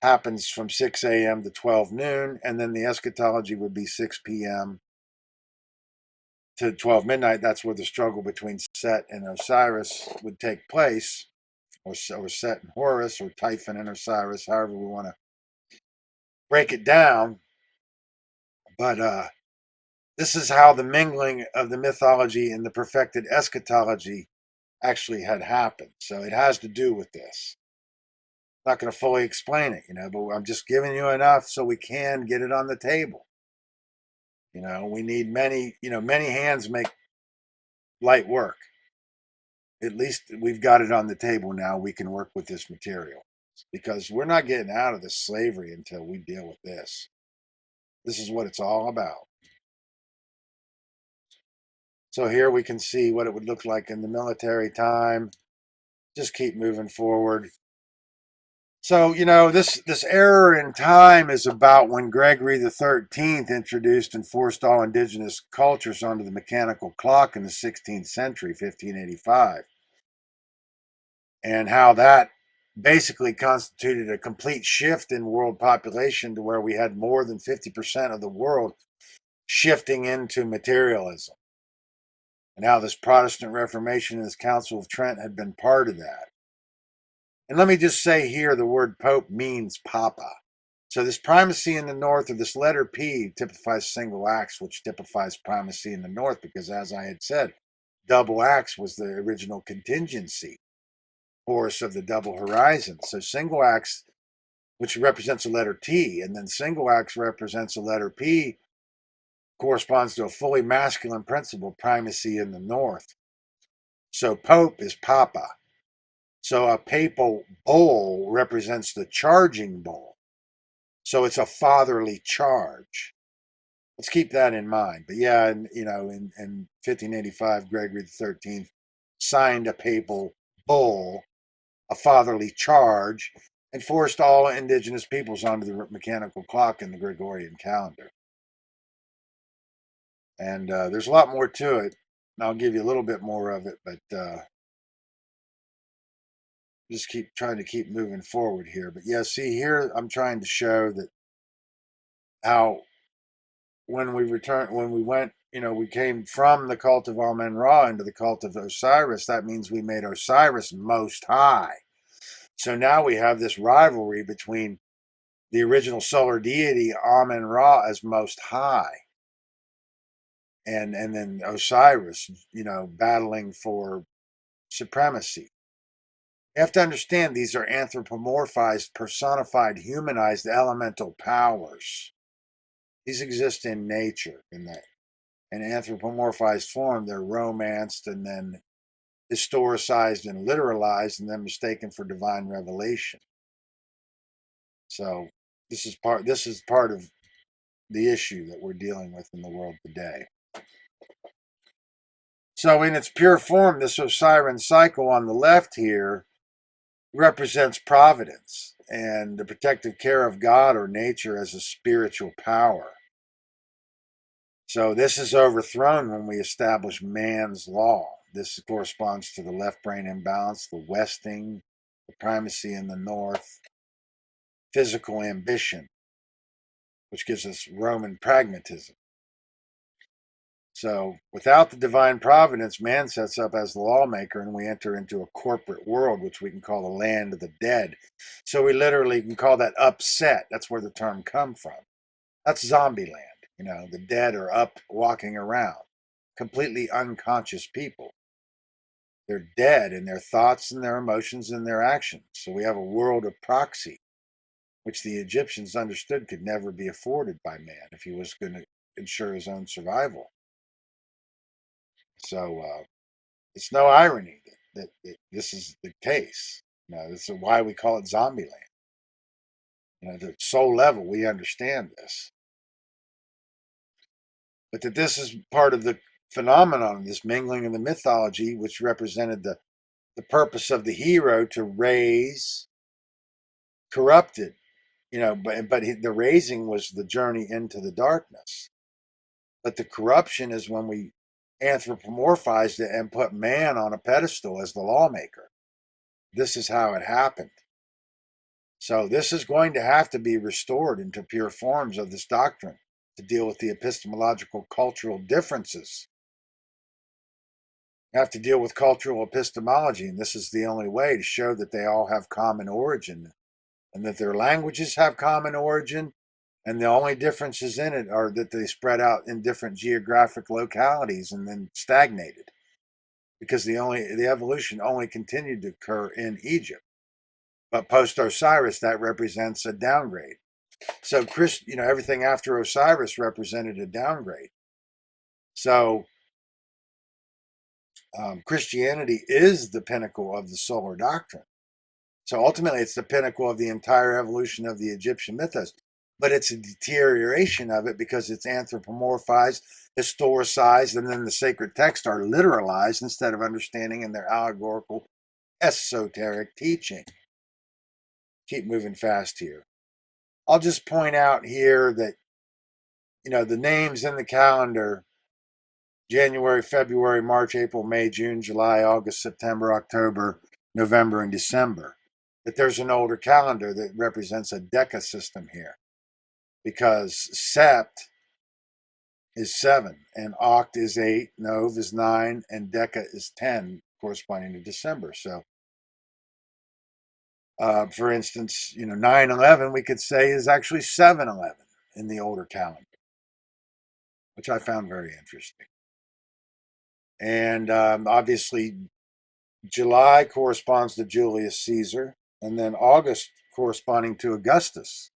happens from 6 a.m. to 12 noon, and then the eschatology would be 6 p.m. to 12 midnight. That's where the struggle between Set and Osiris would take place, or Set and Horus, or Typhon and Osiris, however we want to break it down. But this is how the mingling of the mythology and the perfected eschatology actually had happened. So it has to do with this. Not going to fully explain it, but I'm just giving you enough so we can get it on the table. We need many hands make light work. At least we've got it on the table now. We can work with this material, because we're not getting out of this slavery until we deal with this. This is what it's all about. So here we can see what it would look like in the military time. Just keep moving forward. So, this error in time is about when Gregory the 13th introduced and forced all indigenous cultures onto the mechanical clock in the 16th century, 1585. And how that basically constituted a complete shift in world population to where we had more than 50% of the world shifting into materialism. and how this Protestant Reformation and this Council of Trent had been part of that. And let me just say here, the word Pope means Papa. So this primacy in the north, or this letter P, typifies single axe, which typifies primacy in the north, because as I had said, double axe was the original contingency force of the double horizon. So single axe, which represents a letter T, and then single axe represents a letter P, corresponds to a fully masculine principle, primacy in the north. So Pope is Papa. So a papal bull represents the charging bull. So it's a fatherly charge. Let's keep that in mind. But yeah, in 1585, Gregory XIII signed a papal bull, a fatherly charge, and forced all indigenous peoples onto the mechanical clock in the Gregorian calendar. And there's a lot more to it. And I'll give you a little bit more of it, but just keep trying to keep moving forward here. But yeah, see here, I'm trying to show that how when we went, we came from the cult of Amen-Ra into the cult of Osiris. That means we made Osiris most high. So now we have this rivalry between the original solar deity Amen-Ra as most high, and then Osiris, battling for supremacy. You have to understand these are anthropomorphized, personified, humanized elemental powers. These exist in nature in an anthropomorphized form. They're romanced and then historicized and literalized and then mistaken for divine revelation. So this is part of the issue that we're dealing with in the world today. So in its pure form, this Osirian cycle on the left here represents providence and the protective care of God or nature as a spiritual power. So this is overthrown when we establish man's law. This corresponds to the left brain imbalance, the westing, the primacy in the north, physical ambition, which gives us Roman pragmatism. So without the divine providence, man sets up as the lawmaker, and we enter into a corporate world, which we can call the land of the dead. So we literally can call that upset. That's where the term comes from. That's zombie land. The dead are up walking around, completely unconscious people. They're dead in their thoughts and their emotions and their actions. So we have a world of proxy, which the Egyptians understood could never be afforded by man if he was going to ensure his own survival. So it's no irony that this is the case. This is why we call it zombie land. At the soul level, we understand this. But that this is part of the phenomenon, this mingling of the mythology, which represented the purpose of the hero to raise corrupted, but the raising was the journey into the darkness. But the corruption is when we anthropomorphized it and put man on a pedestal as the lawmaker. This is how it happened. So this is going to have to be restored into pure forms of this doctrine to deal with the epistemological cultural differences. You have to deal with cultural epistemology, and this is the only way to show that they all have common origin and that their languages have common origin, and the only differences in it are that they spread out in different geographic localities and then stagnated, because the evolution only continued to occur in Egypt. But post-Osiris, that represents a downgrade. So everything after Osiris represented a downgrade. So Christianity is the pinnacle of the solar doctrine. So ultimately, it's the pinnacle of the entire evolution of the Egyptian mythos. But it's a deterioration of it because it's anthropomorphized, historicized, and then the sacred texts are literalized instead of understanding in their allegorical, esoteric teaching. Keep moving fast here. I'll just point out here that, the names in the calendar, January, February, March, April, May, June, July, August, September, October, November, and December, that there's an older calendar that represents a deca system here. Because Sept is 7, and Oct is 8, Nov is 9, and Deca is 10, corresponding to December. So, for instance, 9/11 we could say is actually 7/11 in the older calendar, which I found very interesting. And obviously, July corresponds to Julius Caesar, and then August corresponding to Augustus.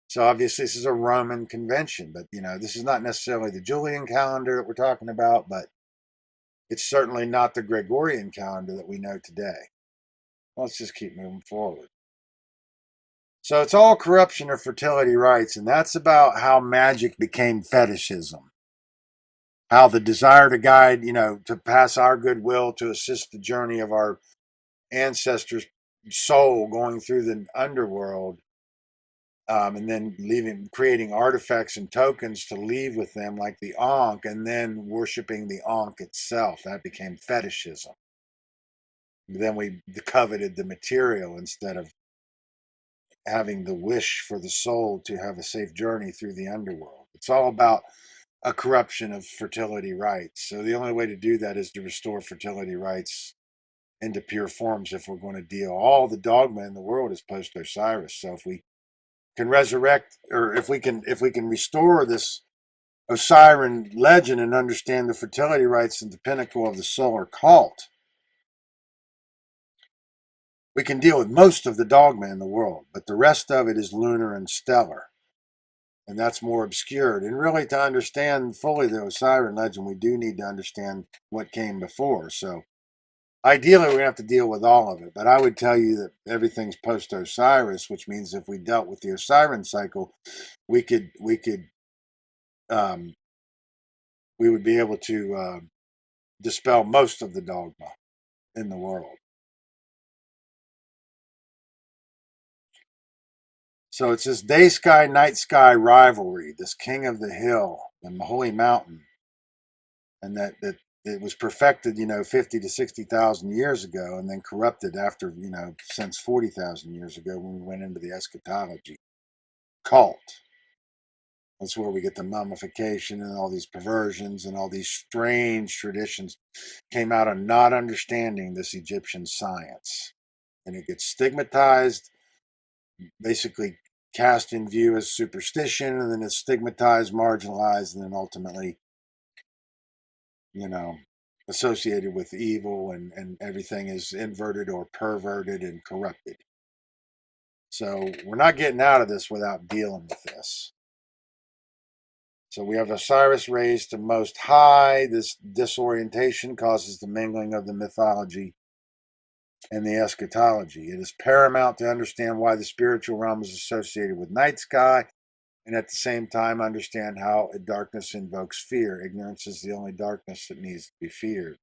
So obviously this is a Roman convention, but this is not necessarily the Julian calendar that we're talking about, but it's certainly not the Gregorian calendar that we know today. Let's just keep moving forward. So it's all corruption of fertility rites, and that's about how magic became fetishism. How the desire to guide, to pass our goodwill to assist the journey of our ancestors' soul going through the underworld, and then creating artifacts and tokens to leave with them, like the Ankh, and then worshiping the Ankh itself. That became fetishism. Then we coveted the material instead of having the wish for the soul to have a safe journey through the underworld. It's all about a corruption of fertility rites. So the only way to do that is to restore fertility rites into pure forms if we're going to deal. All the dogma in the world is post-Osiris. So if we can resurrect, or if we can restore this Osirian legend and understand the fertility rites at the pinnacle of the solar cult, we can deal with most of the dogma in the world, but the rest of it is lunar and stellar. And that's more obscured. And really, to understand fully the Osirian legend, we do need to understand what came before. So ideally, we're going to have to deal with all of it. But I would tell you that everything's post-Osiris, which means if we dealt with the Osirian cycle, we would be able to dispel most of the dogma in the world. So it's this day sky, night sky rivalry, this king of the hill and the holy mountain, and that it was perfected, 50 to 60,000 years ago, and then corrupted after, since 40,000 years ago when we went into the eschatology cult. That's where we get the mummification and all these perversions and all these strange traditions came out of not understanding this Egyptian science. And it gets stigmatized, basically cast in view as superstition, and then it's stigmatized, marginalized, and then ultimately, associated with evil, and everything is inverted or perverted and corrupted. So we're not getting out of this without dealing with this. So we have Osiris raised to most high. This disorientation causes the mingling of the mythology and the eschatology. It is paramount to understand why the spiritual realm is associated with night sky, and at the same time understand how darkness invokes fear. Ignorance is the only darkness that needs to be feared.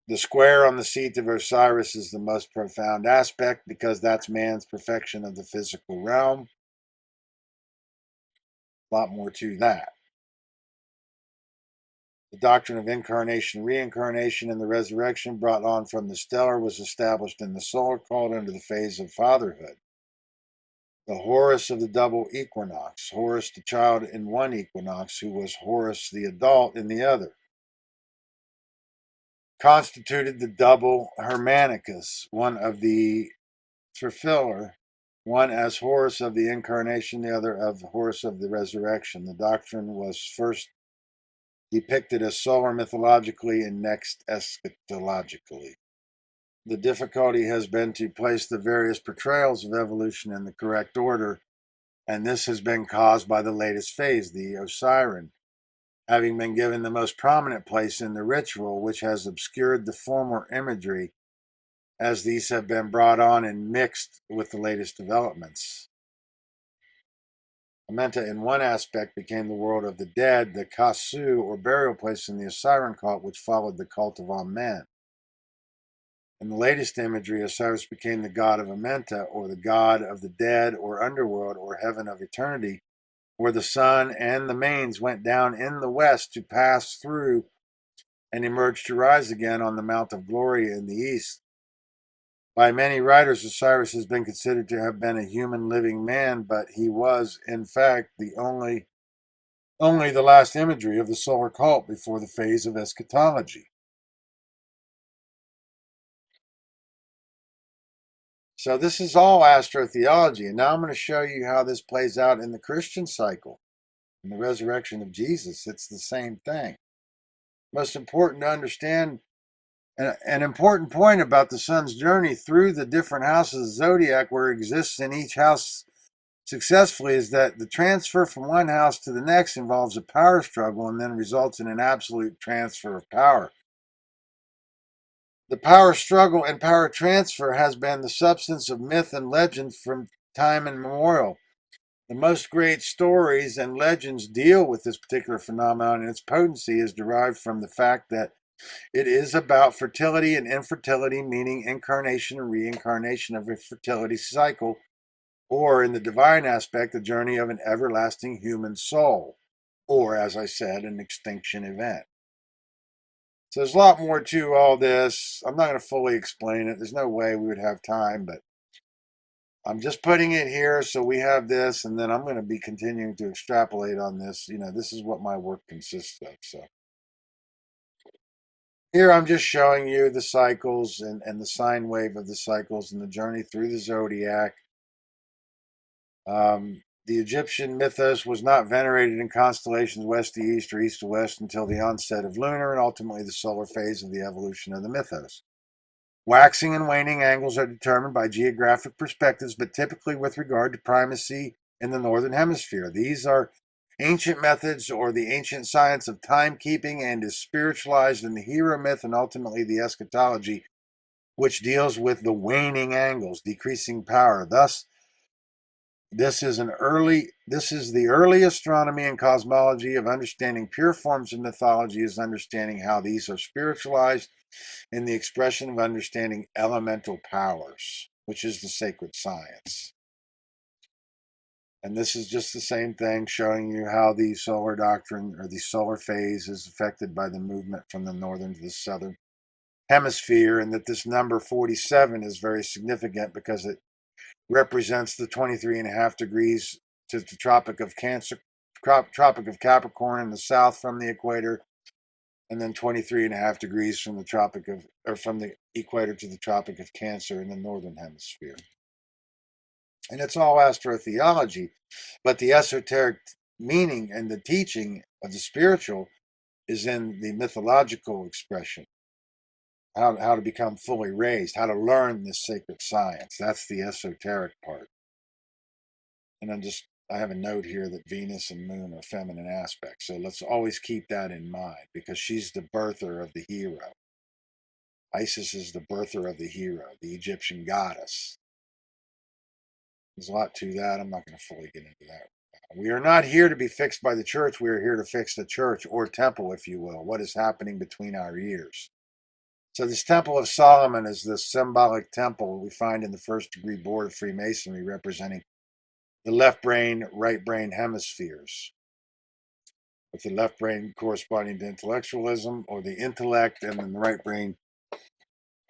The square on the seat of Osiris is the most profound aspect because that's man's perfection of the physical realm. A lot more to that. The doctrine of incarnation, reincarnation, and the resurrection brought on from the stellar was established in the solar cult under the phase of fatherhood. The Horus of the double equinox, Horus the child in one equinox, who was Horus the adult in the other, constituted the double Hermanicus, one of the fulfiller, one as Horus of the incarnation, the other of Horus of the resurrection. The doctrine was first depicted as solar mythologically and next eschatologically. The difficulty has been to place the various portrayals of evolution in the correct order, and this has been caused by the latest phase, the Osirian, having been given the most prominent place in the ritual, which has obscured the former imagery as these have been brought on and mixed with the latest developments. Amenta, in one aspect, became the world of the dead, the Kasu, or burial place in the Osirian cult, which followed the cult of Amen. In the latest imagery, Osiris became the god of Amenta, or the god of the dead, or underworld, or heaven of eternity, where the sun and the mains went down in the west to pass through and emerge to rise again on the Mount of Glory in the east. By many writers, Osiris has been considered to have been a human living man, but he was, in fact, the only only the last imagery of the solar cult before the phase of eschatology. So this is all astrotheology, and now I'm going to show you how this plays out in the Christian cycle, in the resurrection of Jesus. It's the same thing. Most important to understand, an important point about the sun's journey through the different houses of the zodiac, where it exists in each house successfully, is that the transfer from one house to the next involves a power struggle and then results in an absolute transfer of power. The power struggle and power transfer has been the substance of myth and legend from time immemorial. The most great stories and legends deal with this particular phenomenon, and its potency is derived from the fact that it is about fertility and infertility, meaning incarnation and reincarnation of a fertility cycle, or in the divine aspect, the journey of an everlasting human soul, or, as I said, an extinction event. So there's a lot more to all this. I'm not going to fully explain it. There's no way we would have time, but I'm just putting it here so we have this, and then I'm going to be continuing to extrapolate on this. This is what my work consists of. So here I'm just showing you the cycles and the sine wave of the cycles and the journey through the zodiac. The Egyptian mythos was not venerated in constellations west to east or east to west until the onset of lunar and ultimately the solar phase of the evolution of the mythos. Waxing and waning angles are determined by geographic perspectives, but typically with regard to primacy in the northern hemisphere. These are ancient methods or the ancient science of timekeeping and is spiritualized in the hero myth and ultimately the eschatology, which deals with the waning angles, decreasing power. Thus, this is the early astronomy and cosmology of understanding pure forms of mythology, is understanding how these are spiritualized in the expression of understanding elemental powers, which is the sacred science. And this is just the same thing, showing you how the solar doctrine or the solar phase is affected by the movement from the northern to the southern hemisphere, and that this number 47 is very significant because it represents the 23.5 degrees to the Tropic of Capricorn in the south from the equator, and then 23.5 degrees from the equator to the Tropic of Cancer in the northern hemisphere. And it's all astrotheology, but the esoteric meaning and the teaching of the spiritual is in the mythological expression. How to become fully raised, how to learn this sacred science. That's the esoteric part. And I have a note here that Venus and Moon are feminine aspects. So let's always keep that in mind because she's the birther of the hero. Isis is the birther of the hero, the Egyptian goddess. There's a lot to that. I'm not going to fully get into that. We are not here to be fixed by the church. We are here to fix the church or temple, if you will, what is happening between our ears. So this Temple of Solomon is the symbolic temple we find in the first degree board of Freemasonry, representing the left brain, right brain hemispheres, with the left brain corresponding to intellectualism or the intellect, and then the right brain,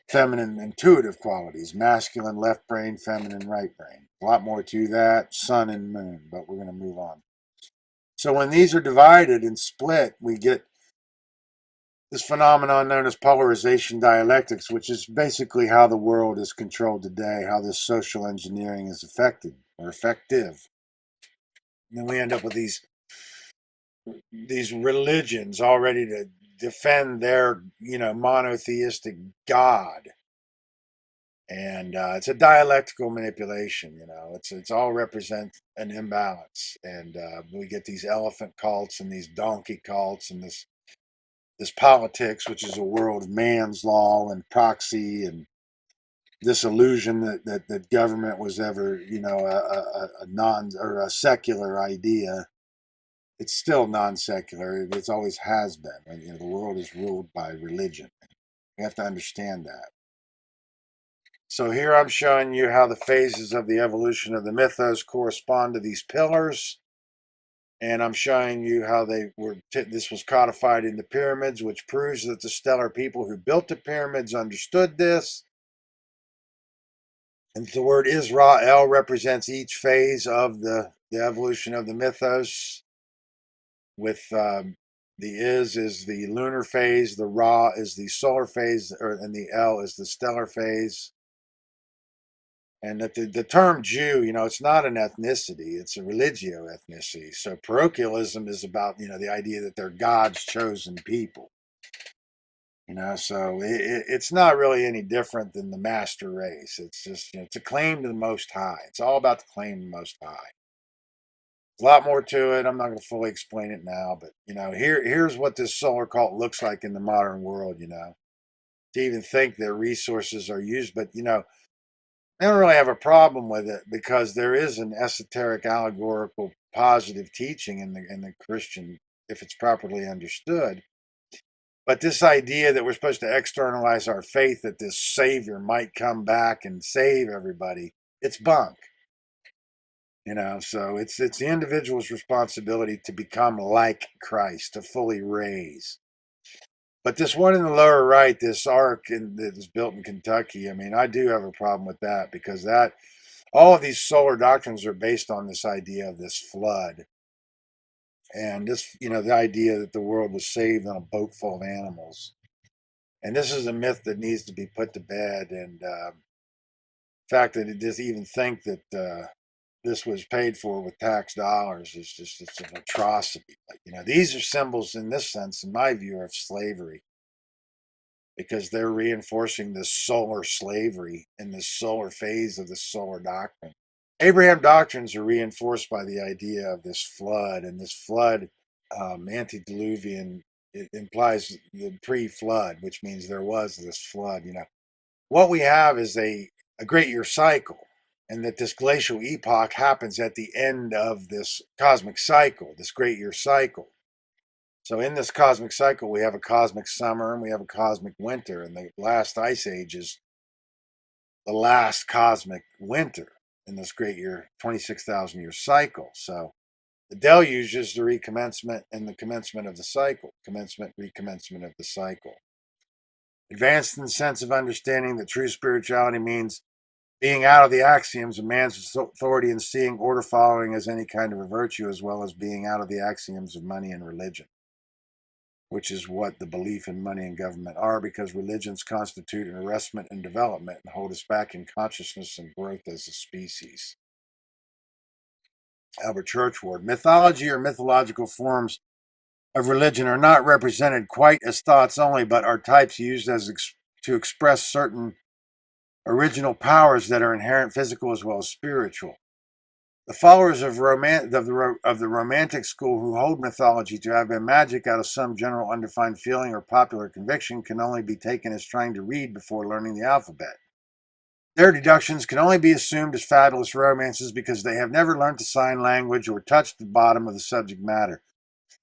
feminine intuitive qualities, masculine left brain, feminine right brain. A lot more to that, sun and moon, but we're going to move on. So when these are divided and split, we get this phenomenon known as polarization dialectics, which is basically how the world is controlled today, how this social engineering is affected or effective. And then we end up with these religions all ready to defend their, monotheistic God. And it's a dialectical manipulation, it's all represent an imbalance. And we get these elephant cults and these donkey cults and this politics, which is a world of man's law and proxy, and this illusion that government was ever, a non or a secular idea. It's still non-secular. It's always has been. The world is ruled by religion. We have to understand that. So here I'm showing you how the phases of the evolution of the mythos correspond to these pillars. And I'm showing you how this was codified in the pyramids, which proves that the stellar people who built the pyramids understood this. And the word Israel represents each phase of the evolution of the mythos. with the is the lunar phase, the Ra is the solar phase, and the L is the stellar phase. And that the term Jew, it's not an ethnicity, it's a religio ethnicity. So parochialism is about, the idea that they're God's chosen people. So it's not really any different than the master race. It's just, it's a claim to the Most High. It's all about the claim to the Most High. A lot more to it. I'm not going to fully explain it now, but here's what this solar cult looks like in the modern world. To even think that resources are used, but I don't really have a problem with it because there is an esoteric, allegorical, positive teaching in the Christian, if it's properly understood. But this idea that we're supposed to externalize our faith that this Savior might come back and save everybody, it's bunk. So it's the individual's responsibility to become like Christ, to fully raise. But this one in the lower right, this ark that is built in Kentucky, I do have a problem with that because all of these solar doctrines are based on this idea of this flood. And this, the idea that the world was saved on a boat full of animals. And this is a myth that needs to be put to bed. And the fact that it doesn't even think that this was paid for with tax dollars is just, it's an atrocity. These are symbols in this sense, in my view, of slavery. Because they're reinforcing this solar slavery in this solar phase of the solar doctrine. Abraham doctrines are reinforced by the idea of this flood, and this flood, antediluvian, it implies the pre-flood, which means there was this flood. What we have is a great year cycle, and that this glacial epoch happens at the end of this cosmic cycle, this great year cycle. So in this cosmic cycle, we have a cosmic summer and we have a cosmic winter, and the last ice age is the last cosmic winter in this great year, 26,000 year cycle. So the deluge is the recommencement and the commencement of the cycle, recommencement of the cycle. Advanced in the sense of understanding that true spirituality means being out of the axioms of man's authority and seeing order following as any kind of a virtue, as well as being out of the axioms of money and religion, which is what the belief in money and government are, because religions constitute an arrestment in development and hold us back in consciousness and growth as a species. Albert Churchward. Mythology or mythological forms of religion are not represented quite as thoughts only, but are types used to express certain original powers that are inherent, physical as well as spiritual. The followers of the Romantic school who hold mythology to have been magic out of some general undefined feeling or popular conviction can only be taken as trying to read before learning the alphabet. Their deductions can only be assumed as fabulous romances because they have never learned to sign language or touched the bottom of the subject matter.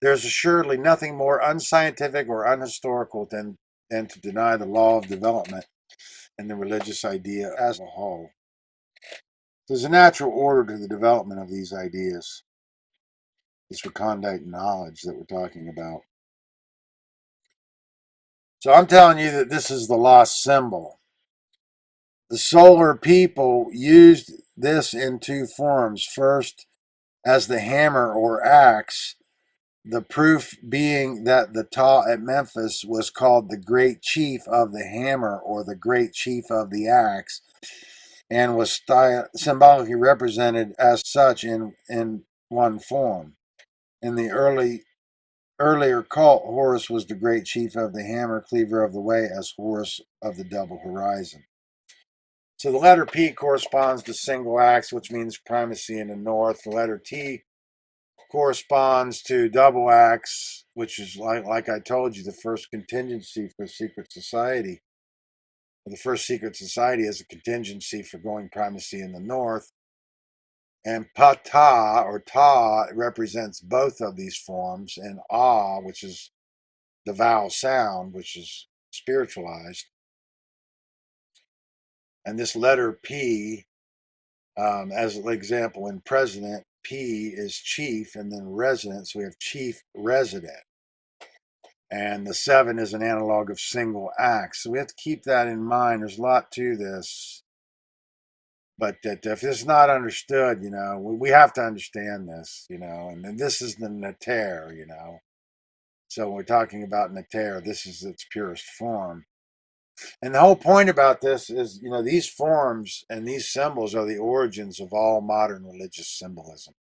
There is assuredly nothing more unscientific or unhistorical than to deny the law of development and the religious idea as a whole. There's a natural order to the development of these ideas, this recondite knowledge that we're talking about. So I'm telling you that this is the lost symbol. The solar people used this in two forms. First, as the hammer or axe, the proof being that the Ptah at Memphis was called the great chief of the hammer or the great chief of the axe, and was symbolically represented as such in one form. In the earlier cult, Horus was the great chief of the hammer, cleaver of the way, as Horus of the double horizon. So the letter P corresponds to single axe, which means primacy in the north. The letter T corresponds to double axe, which is like I told you, the first contingency for secret society. The first secret society is a contingency for going primacy in the north. And pata or ta represents both of these forms, and ah, which is the vowel sound, which is spiritualized. And this letter P, as an example, in president, P is chief, and then resident, so we have chief resident. And the 7 is an analog of single axe. So we have to keep that in mind. There's a lot to this. But that if it's not understood, we have to understand this, and then this is the Nater, So when we're talking about Nater, this is its purest form. And the whole point about this is, these forms and these symbols are the origins of all modern religious symbolism.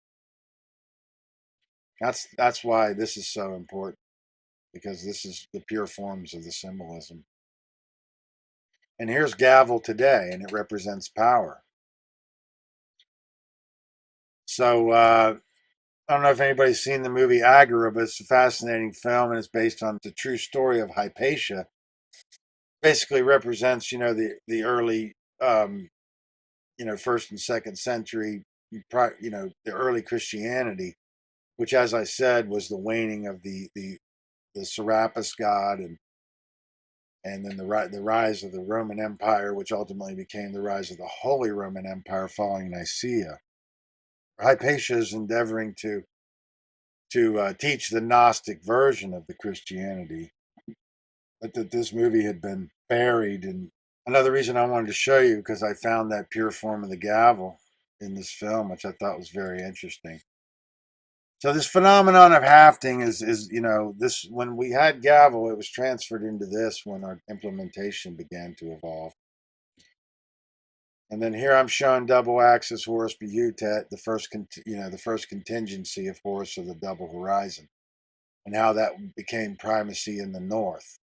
That's why this is so important, because this is the pure forms of the symbolism. And here's gavel today, and it represents power. So I don't know if anybody's seen the movie Agora, but it's a fascinating film, and it's based on the true story of Hypatia. Basically represents, the early, first and second century, the early Christianity, which, as I said, was the waning of the Serapis god, and then the rise of the Roman Empire, which ultimately became the rise of the Holy Roman Empire following Nicaea. Hypatia is endeavoring to teach the Gnostic version of the Christianity, but that this movie had been buried. And another reason I wanted to show you, because I found that pure form of the gavel in this film, which I thought was very interesting. So this phenomenon of hafting is this, when we had gavel, it was transferred into this when our implementation began to evolve. And then here I'm showing double axis Horus Behutet, the first contingency of Horus of the double horizon, and how that became primacy in the north.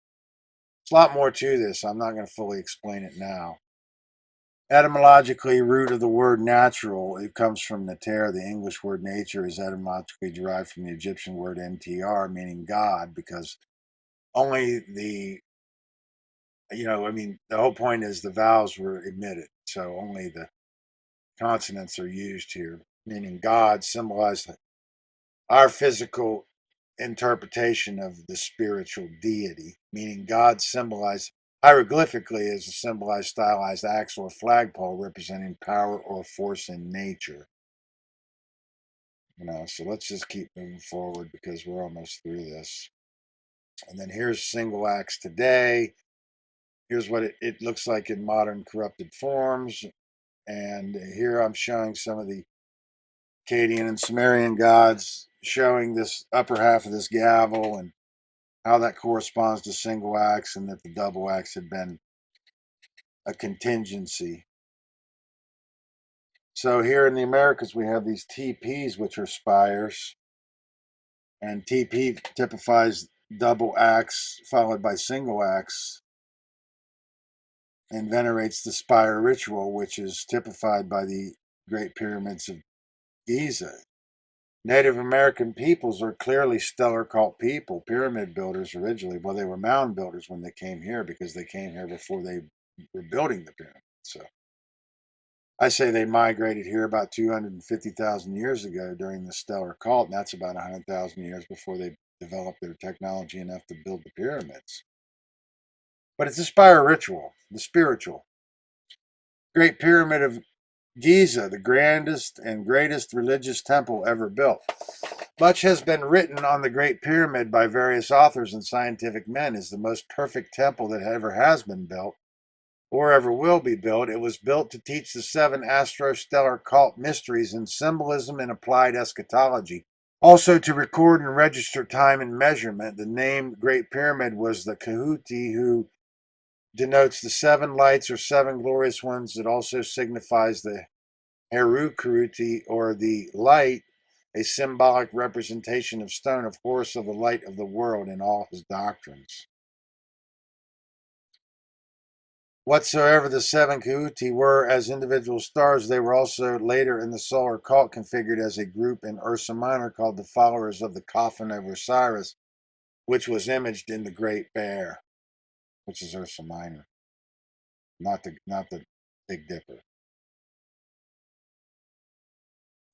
There's a lot more to this. I'm not going to fully explain it now. Etymologically, root of the word natural, it comes from nater. The English word nature is etymologically derived from the Egyptian word ntr, meaning God, because only the whole point is the vowels were omitted, so only the consonants are used here, meaning God, symbolized our physical interpretation of the spiritual deity, meaning God symbolized hieroglyphically as a symbolized stylized axe or flagpole representing power or force in nature. So let's just keep moving forward because we're almost through this. And then here's single axe today. Here's what it looks like in modern corrupted forms. And here I'm showing some of the Akkadian and Sumerian gods, showing this upper half of this gavel and how that corresponds to single axe, and that the double axe had been a contingency. So here in the Americas, we have these TPs, which are spires, and TP typifies double axe followed by single axe, and venerates the spire ritual, which is typified by the Great Pyramids of Giza. Native American peoples are clearly stellar cult people, pyramid builders originally. Well, they were mound builders when they came here, because they came here before they were building the pyramid. So I say they migrated here about 250,000 years ago during the stellar cult, and that's about 100,000 years before they developed their technology enough to build the pyramids. But it's a spire ritual, the spiritual. Great Pyramid of Giza, the grandest and greatest religious temple ever built. Much has been written on the Great Pyramid by various authors and scientific men as the most perfect temple that ever has been built or ever will be built. It was built to teach the 7 astrostellar cult mysteries in symbolism and applied eschatology. Also to record and register time and measurement. The name Great Pyramid was the Kahuti, who denotes the 7 lights or 7 glorious ones. It also signifies the Heru Karuti, or the light, a symbolic representation of stone of Horus of the light of the world in all his doctrines. Whatsoever the 7 Kahuti were as individual stars, they were also later in the solar cult configured as a group in Ursa Minor called the followers of the coffin of Osiris, which was imaged in the Great Bear, which is Ursa Minor, not the Big Dipper.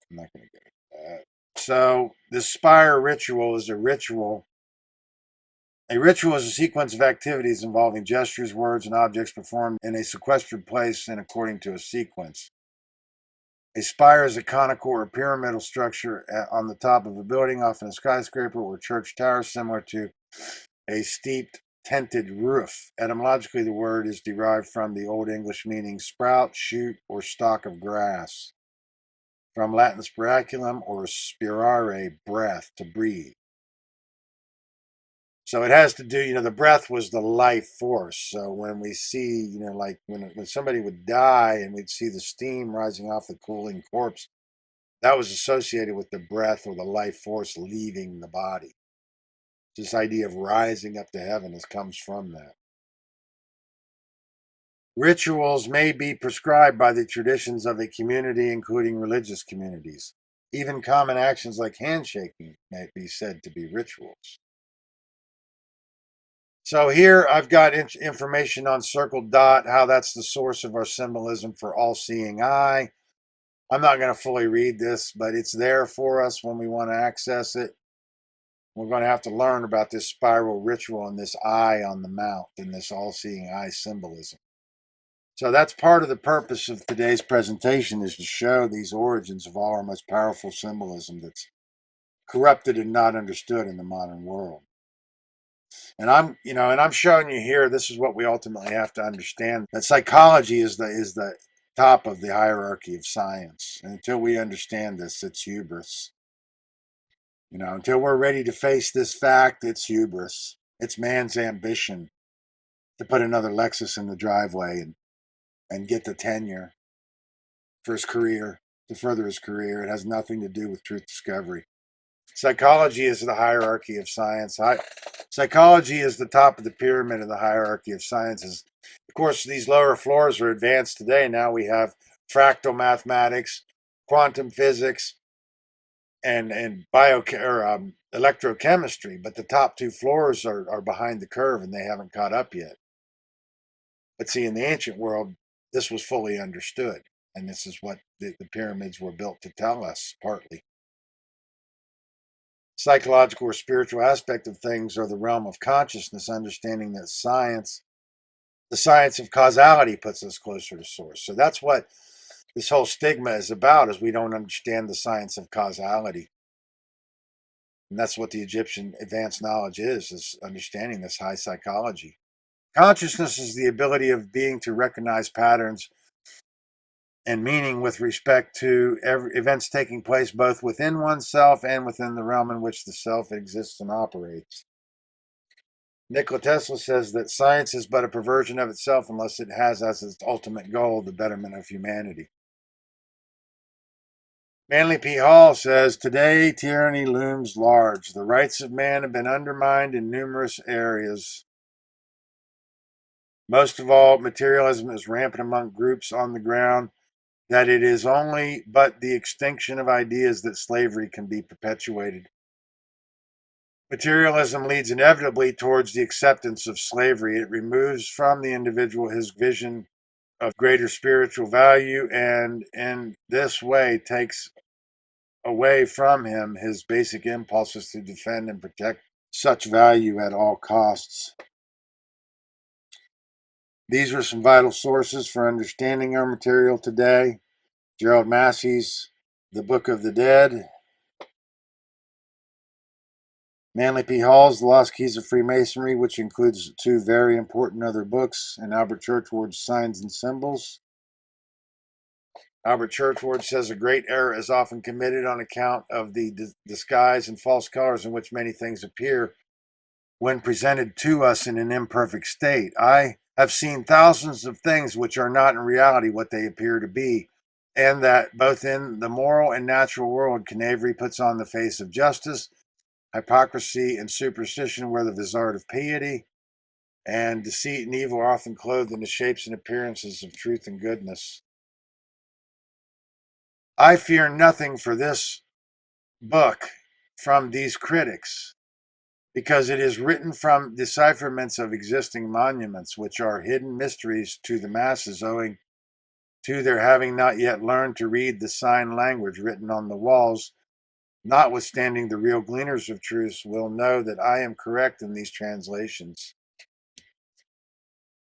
I'm not going to get into that. So the spire ritual is a ritual. A ritual is a sequence of activities involving gestures, words, and objects performed in a sequestered place and according to a sequence. A spire is a conical or pyramidal structure on the top of a building, often a skyscraper or church tower, similar to a steeped tented roof. Etymologically, the word is derived from the Old English meaning sprout, shoot, or stalk of grass. From Latin spiraculum or spirare, breath, to breathe. So it has to do, the breath was the life force. So when we see, like when somebody would die and we'd see the steam rising off the cooling corpse, that was associated with the breath or the life force leaving the body. This idea of rising up to heaven comes from that. Rituals may be prescribed by the traditions of a community, including religious communities. Even common actions like handshaking may be said to be rituals. So here I've got information on circled dot, how that's the source of our symbolism for all-seeing eye. I'm not going to fully read this, but it's there for us when we want to access it. We're going to have to learn about this spiral ritual and this eye on the mount and this all-seeing eye symbolism. So that's part of the purpose of today's presentation, is to show these origins of all our most powerful symbolism that's corrupted and not understood in the modern world. And I'm showing you here, this is what we ultimately have to understand, that psychology is the top of the hierarchy of science. And until we understand this, it's hubris. Until we're ready to face this fact, it's hubris. It's man's ambition to put another Lexus in the driveway and get the tenure for his career, to further his career. It has nothing to do with truth discovery. Psychology is the hierarchy of science. Psychology is the top of the pyramid of the hierarchy of sciences. Of course, these lower floors are advanced today. Now we have fractal mathematics, quantum physics, and electrochemistry. But the top two floors are behind the curve, and they haven't caught up yet. But see, in the ancient world, this was fully understood. And this is what the pyramids were built to tell us, partly. Psychological or spiritual aspect of things are the realm of consciousness, understanding that the science of causality puts us closer to source. So that's what this whole stigma is about, is we don't understand the science of causality. And that's what the Egyptian advanced knowledge is understanding this high psychology. Consciousness is the ability of being to recognize patterns and meaning with respect to events taking place both within oneself and within the realm in which the self exists and operates. Nikola Tesla says that science is but a perversion of itself unless it has as its ultimate goal the betterment of humanity. Manly P. Hall says, today tyranny looms large. The rights of man have been undermined in numerous areas. Most of all, materialism is rampant among groups on the ground that it is only but the extinction of ideas that slavery can be perpetuated. Materialism leads inevitably towards the acceptance of slavery. It removes from the individual his vision of greater spiritual value, and in this way takes away from him his basic impulses to defend and protect such value at all costs. These are some vital sources for understanding our material today. Gerald Massey's The Book of the Dead, Manly P. Hall's The Lost Keys of Freemasonry, which includes two very important other books, and Albert Churchward's Signs and Symbols. Albert Churchward says a great error is often committed on account of the disguise and false colors in which many things appear when presented to us in an imperfect state. I have seen thousands of things which are not in reality what they appear to be, and that both in the moral and natural world, knavery puts on the face of justice, hypocrisy and superstition wear the vizard of piety, and deceit and evil are often clothed in the shapes and appearances of truth and goodness. I fear nothing for this book from these critics, because it is written from decipherments of existing monuments, which are hidden mysteries to the masses owing to their having not yet learned to read the sign language written on the walls. Notwithstanding, the real gleaners of truth will know that I am correct in these translations.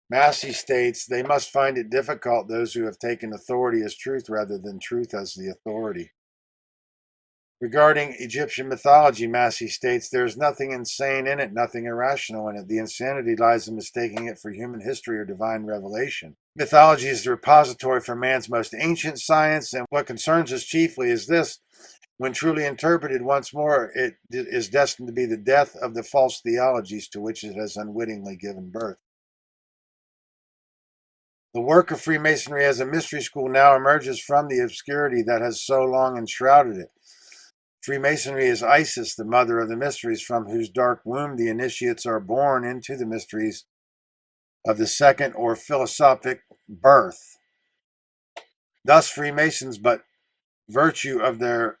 Massey states, they must find it difficult, those who have taken authority as truth rather than truth as the authority. Regarding Egyptian mythology, Massey states, there is nothing insane in it, nothing irrational in it. The insanity lies in mistaking it for human history or divine revelation. Mythology is the repository for man's most ancient science, and what concerns us chiefly is this: when truly interpreted once more, it is destined to be the death of the false theologies to which it has unwittingly given birth. The work of Freemasonry as a mystery school now emerges from the obscurity that has so long enshrouded it. Freemasonry is Isis, the mother of the mysteries, from whose dark womb the initiates are born into the mysteries of the second or philosophic birth. Thus, Freemasons, but virtue of their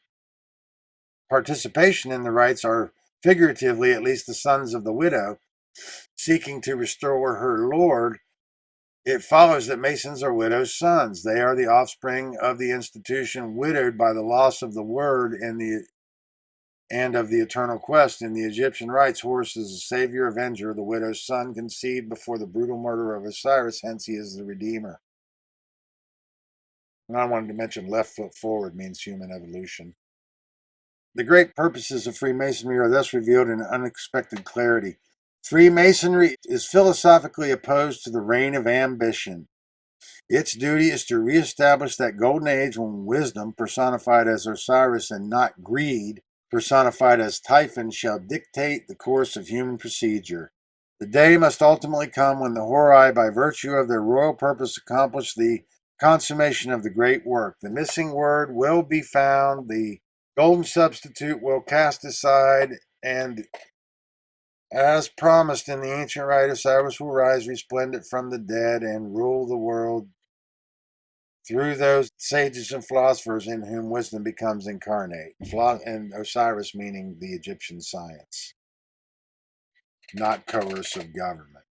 participation in the rites, are figuratively at least the sons of the widow, seeking to restore her lord. It follows that Masons are widows' sons. They are the offspring of the institution widowed by the loss of the word and of the eternal quest. In the Egyptian rites, Horus is the savior, avenger, the widow's son, conceived before the brutal murder of Osiris, hence he is the redeemer. And I wanted to mention left foot forward means human evolution. The great purposes of Freemasonry are thus revealed in unexpected clarity. Freemasonry is philosophically opposed to the reign of ambition. Its duty is to reestablish that golden age when wisdom, personified as Osiris, and not greed, personified as Typhon, shall dictate the course of human procedure. The day must ultimately come when the Horai, by virtue of their royal purpose, accomplish the consummation of the great work. The missing word will be found, the golden substitute will cast aside, and as promised in the ancient rite, Osiris will rise resplendent from the dead and rule the world through those sages and philosophers in whom wisdom becomes incarnate. And Osiris meaning the Egyptian science, not coercive government.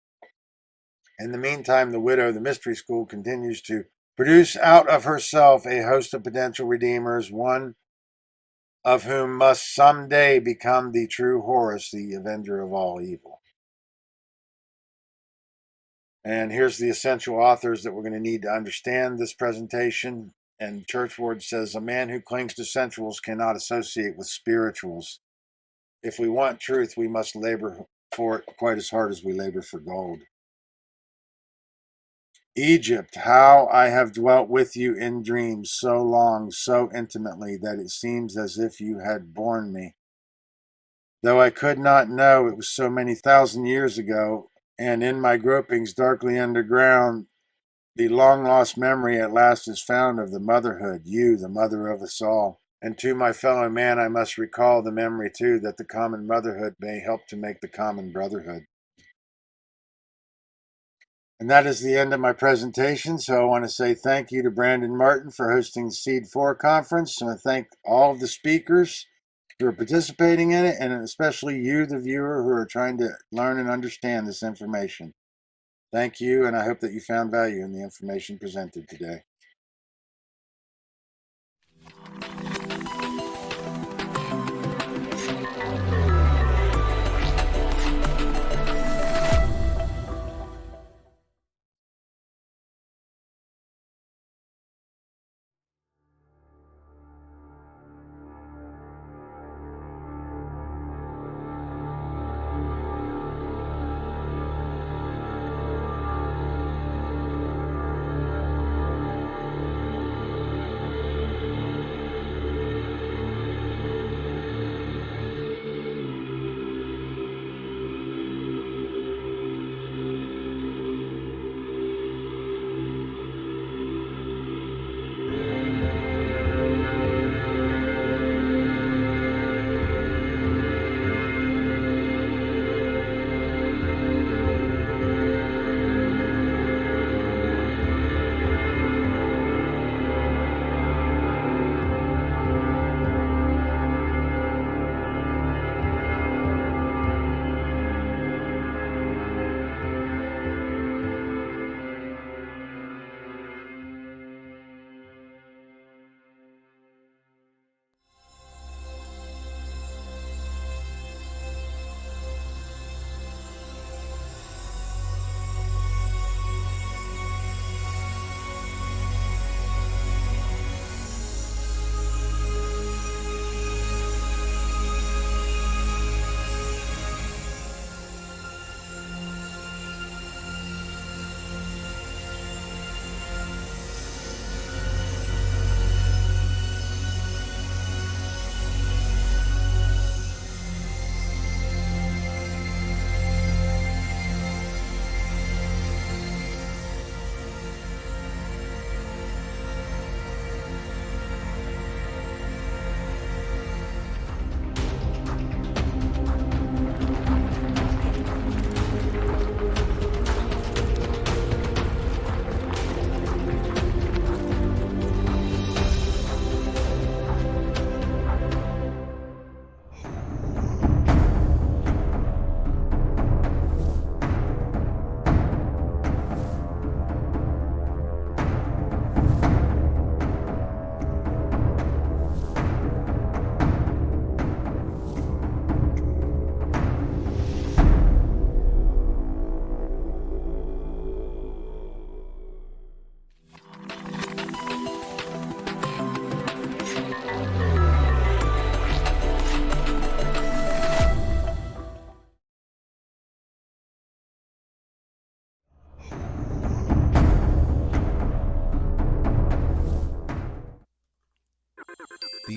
In the meantime, the widow, the mystery school, continues to produce out of herself a host of potential redeemers, one of whom must someday become the true Horus, the avenger of all evil. And here's the essential authors that we're going to need to understand this presentation. And Churchward says, a man who clings to sensuals cannot associate with spirituals. If we want truth, we must labor for it quite as hard as we labor for gold. Egypt, how I have dwelt with you in dreams so long, so intimately, that it seems as if you had borne me. Though I could not know it was so many thousand years ago, and in my gropings darkly underground, the long-lost memory at last is found of the motherhood, you, the mother of us all. And to my fellow man I must recall the memory too, that the common motherhood may help to make the common brotherhood. And that is the end of my presentation. So I want to say thank you to Brandon Martin for hosting the S.E.E.D conference. I want to thank all of the speakers who are participating in it, and especially you, the viewer, who are trying to learn and understand this information. Thank you, and I hope that you found value in the information presented today.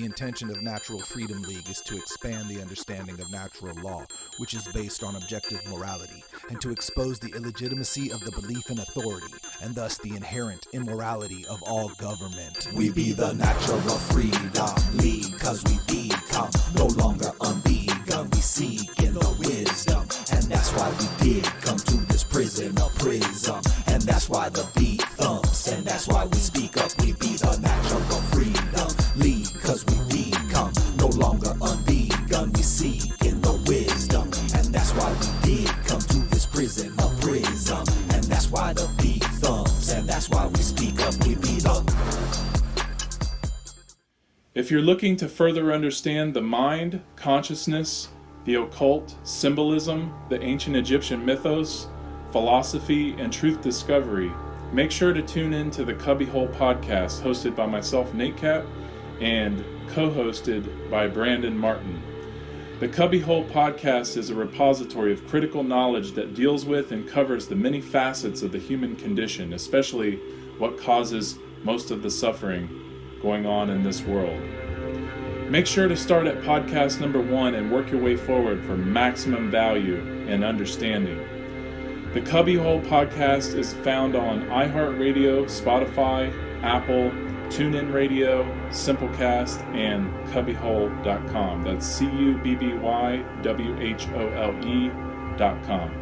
The intention of Natural Freedom League is to expand the understanding of natural law, which is based on objective morality, and to expose the illegitimacy of the belief in authority, and thus the inherent immorality of all government. We be the Natural Freedom League, cause we become no longer unvegan. We seek in the wisdom, and that's why we did come to this prison of prism. And that's why the beat thumps, and that's why we speak up. We be the Natural Freedom League, cause we become no longer unvegan. We seek in the wisdom, and that's why we did come to this prison of prism. And that's why the beat thumps, and that's why we speak up. We be the... If you're looking to further understand the mind, consciousness, the occult, symbolism, the ancient Egyptian mythos, philosophy, and truth discovery, make sure to tune in to the Cubbyhole podcast, hosted by myself, Nate Cap, and co-hosted by Brandon Martin. The Cubbyhole podcast is a repository of critical knowledge that deals with and covers the many facets of the human condition, especially what causes most of the suffering going on in this world. Make sure to start at podcast number 1 and work your way forward for maximum value and understanding. The Cubbyhole podcast is found on iHeartRadio, Spotify, Apple, TuneIn Radio, Simplecast, and Cubbyhole.com. That's CUBBYWHOLE.com.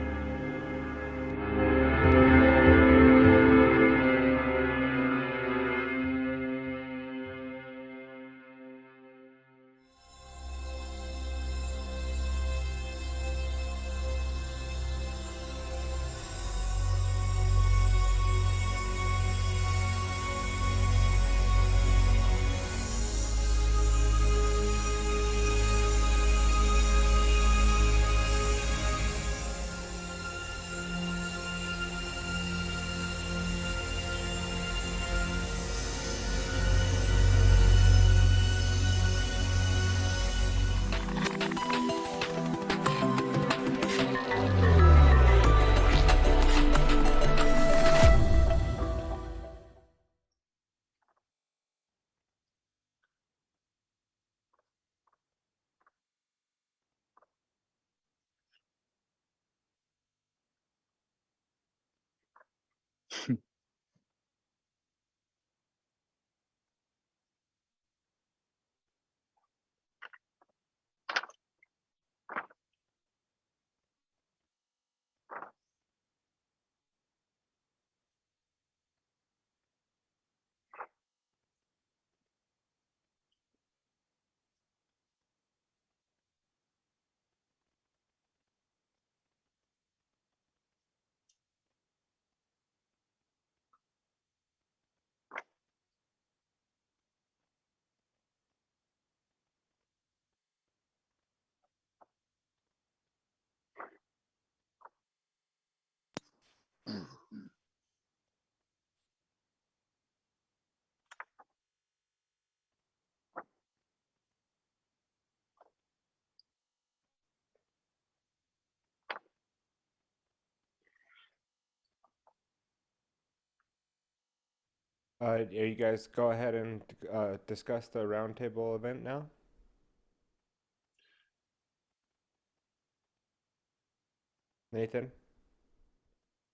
You guys go ahead and discuss the roundtable event now. Nathan?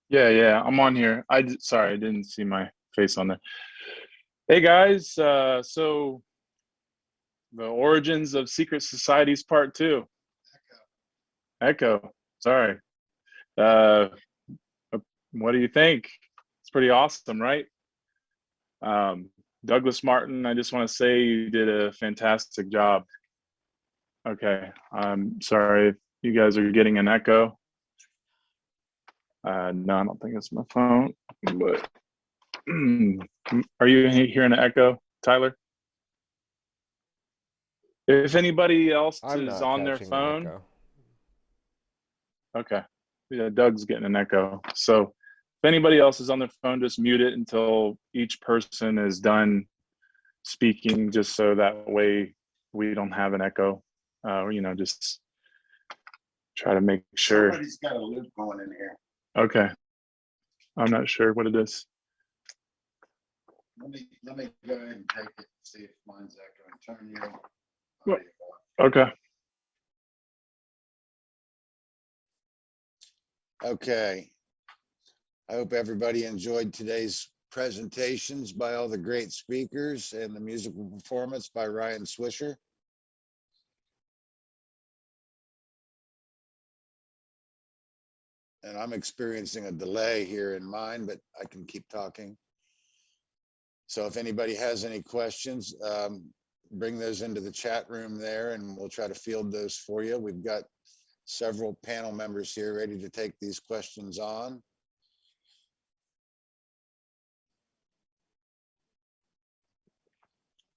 Yeah, I'm on here. Sorry, I didn't see my face on there. Hey guys, so the origins of secret societies part 2. Echo. Sorry. What do you think? It's pretty awesome, right? Douglas Martin, I just want to say you did a fantastic job. Okay, I'm sorry if you guys are getting an echo. No, I don't think it's my phone, but are you hearing an echo, Tyler? If anybody else is on their phone. Okay, yeah, Doug's getting an echo. So if anybody else is on their phone, just mute it until each person is done speaking, just so that way we don't have an echo. Just try to make sure. Somebody's got a loop going in here. Okay. I'm not sure what it is. Let me go ahead and take it and see if mine's echoing. Turn your Well, okay. Okay. I hope everybody enjoyed today's presentations by all the great speakers and the musical performance by Ryan Swisher. And I'm experiencing a delay here in mine, but I can keep talking. So if anybody has any questions, bring those into the chat room there and we'll try to field those for you. We've got several panel members here ready to take these questions on.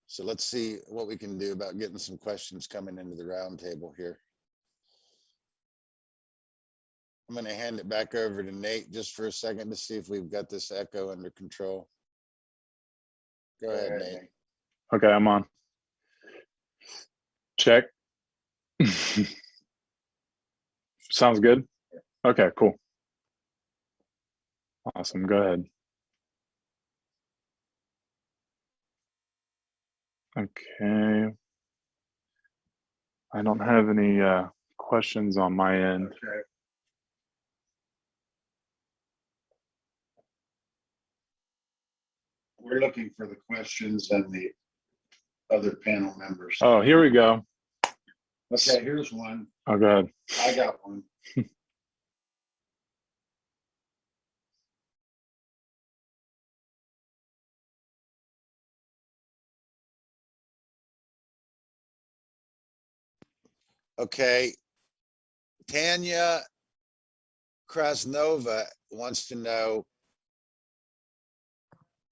So let's see what we can do about getting some questions coming into the round table here. I'm going to hand it back over to Nate just for a second to see if we've got this echo under control. Go ahead, Nate. Okay, I'm on. Check. Sounds good. Okay, cool. Awesome. Go ahead. Okay. I don't have any questions on my end. Okay. We're looking for the questions and the other panel members. Oh, here we go. Okay, here's one. Oh, go ahead. I got one. Okay. Tanya Krasnova wants to know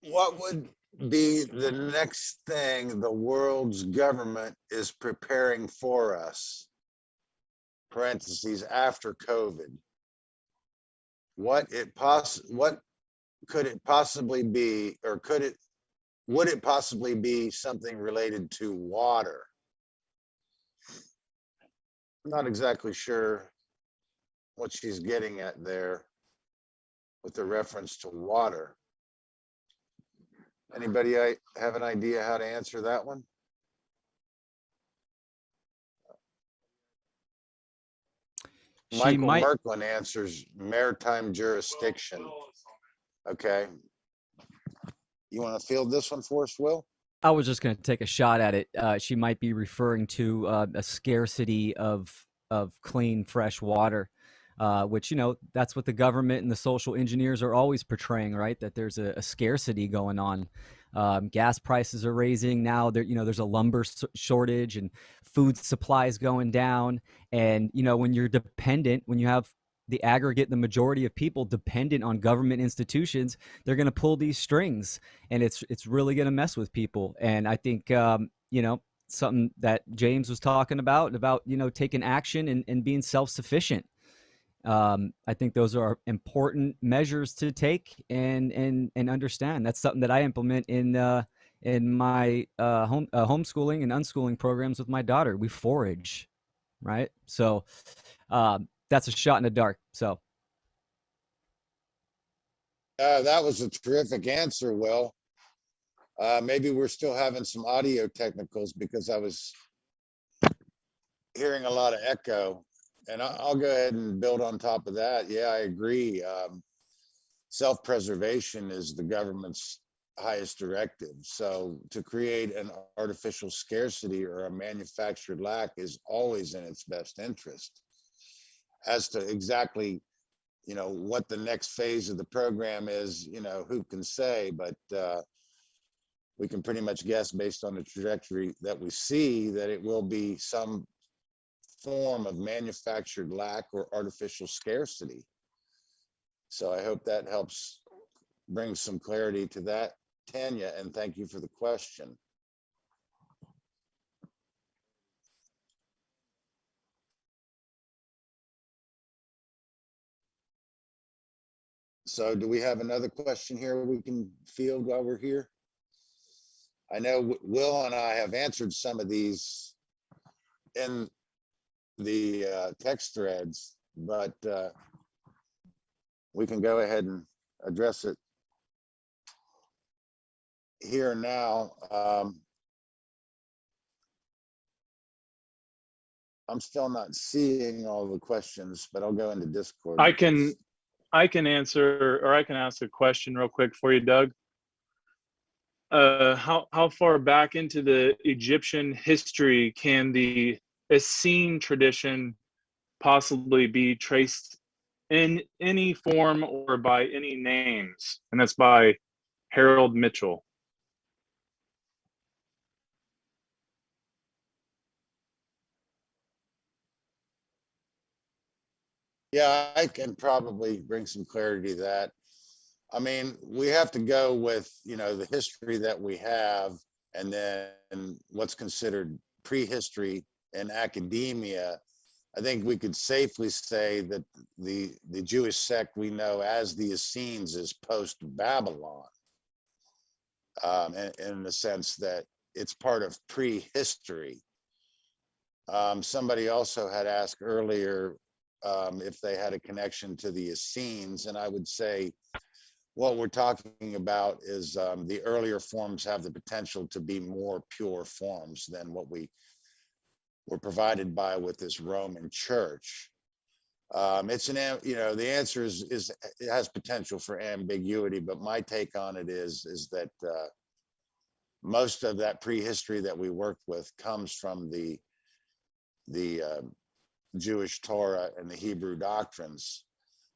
what would be the next thing the world's government is preparing for us? Parentheses after COVID. What could it possibly be, or would it possibly be something related to water? I'm not exactly sure what she's getting at there with the reference to water. Anybody have an idea how to answer that one? Michael Merklin answers maritime jurisdiction. Okay. You want to field this one for us, Will? I was just going to take a shot at it. She might be referring to a scarcity of clean, fresh water, which, you know, that's what the government and the social engineers are always portraying, right? That there's a scarcity going on. Gas prices are raising now. There's a lumber shortage and food supplies going down. And, you know, when you're dependent, when you have the aggregate, the majority of people dependent on government institutions, they're going to pull these strings, and it's really going to mess with people. And I think, you know, something that James was talking about, you know, taking action and being self-sufficient. I think those are important measures to take and understand. That's something that I implement in my homeschooling and unschooling programs with my daughter. We forage, right? So that's a shot in the dark. So that was a terrific answer, Will. Maybe we're still having some audio technicals because I was hearing a lot of echo. And I'll go ahead and build on top of that. Yeah, I agree. Self-preservation is the government's highest directive. So to create an artificial scarcity or a manufactured lack is always in its best interest. As to exactly, you know, what the next phase of the program is, you know, who can say, but we can pretty much guess based on the trajectory that we see that it will be some form of manufactured lack or artificial scarcity. So I hope that helps bring some clarity to that, Tanya, and thank you for the question. So do we have another question here we can field while we're here? I know Will and I have answered some of these in the text threads, but we can go ahead and address it here now. I'm still not seeing all the questions, but I'll go into Discord. I can answer, or I can ask a question real quick for you, Doug. How far back into the Egyptian history can the Essene tradition possibly be traced in any form or by any names? And that's by Harold Mitchell. Yeah, I can probably bring some clarity to that. I mean, we have to go with, the history that we have, and then what's considered prehistory in academia. I think we could safely say that the Jewish sect we know as the Essenes is post-Babylon, in the sense that it's part of prehistory. Somebody also had asked earlier if they had a connection to the Essenes, and I would say what we're talking about is the earlier forms have the potential to be more pure forms than what we were provided by with this Roman Church. It's the answer is it has potential for ambiguity, but my take on it is that most of that prehistory that we worked with comes from the Jewish Torah and the Hebrew doctrines.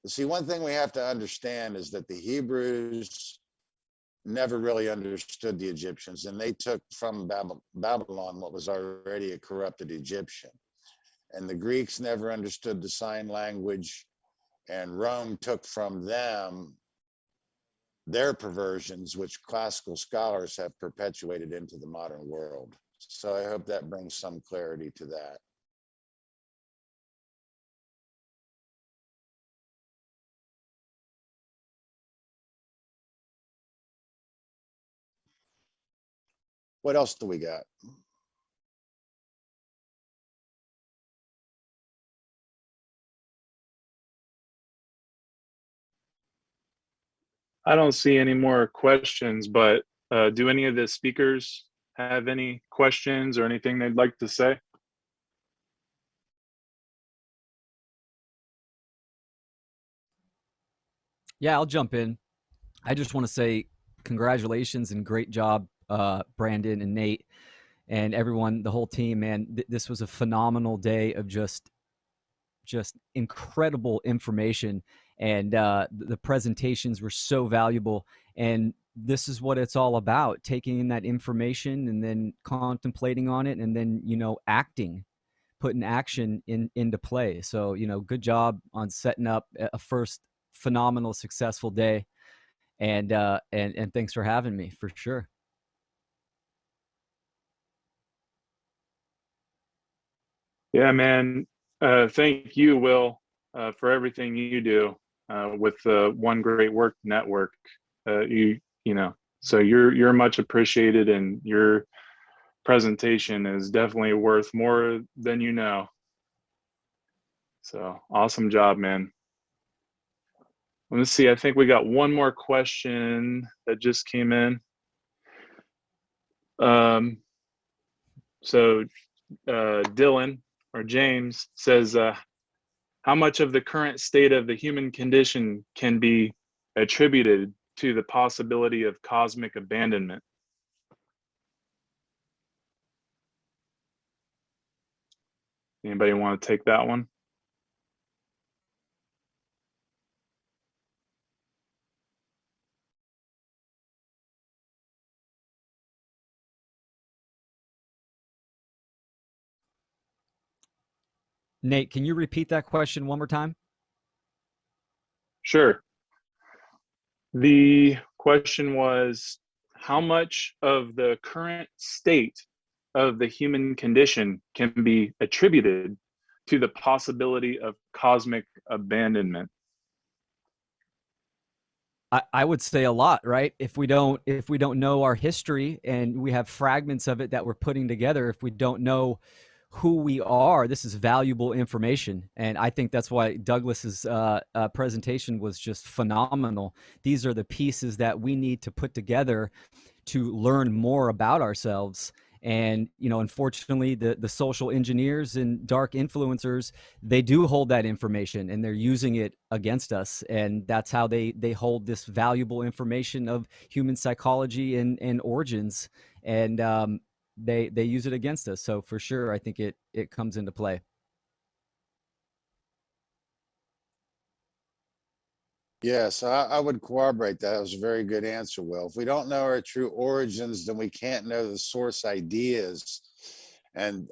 But see, one thing we have to understand is that the Hebrews never really understood the Egyptians, and they took from Babylon what was already a corrupted Egyptian. And the Greeks never understood the sign language, and Rome took from them their perversions, which classical scholars have perpetuated into the modern world. So I hope that brings some clarity to that. What else do we got? I don't see any more questions, but do any of the speakers have any questions or anything they'd like to say? Yeah, I'll jump in. I just want to say congratulations and great job, Brandon and Nate and everyone, the whole team, man. This was a phenomenal day of just incredible information, and the presentations were so valuable. And this is what it's all about: taking in that information and then contemplating on it, and then acting, putting action into play. So good job on setting up a first phenomenal, successful day. And thanks for having me, for sure. Yeah, man. Thank you, Will, for everything you do with the One Great Work Network. So you're much appreciated, and your presentation is definitely worth more than you know. So awesome job, man. Let's see. I think we got one more question that just came in. So Dylan or James says, how much of the current state of the human condition can be attributed to the possibility of cosmic abandonment? Anybody want to take that one? Nate, can you repeat that question one more time? Sure. The question was, how much of the current state of the human condition can be attributed to the possibility of cosmic abandonment? I would say a lot, right? If we don't know our history, and we have fragments of it that we're putting together, if we don't know who we are, this is valuable information. And I think that's why Douglas's presentation was just phenomenal. These are the pieces that we need to put together to learn more about ourselves. And, unfortunately, the social engineers and dark influencers, they do hold that information and they're using it against us. And that's how they hold this valuable information of human psychology and origins. And they use it against us. So for sure, I think it comes into play. Yes, I would corroborate that. That was a very good answer, Will. If we don't know our true origins, then we can't know the source ideas and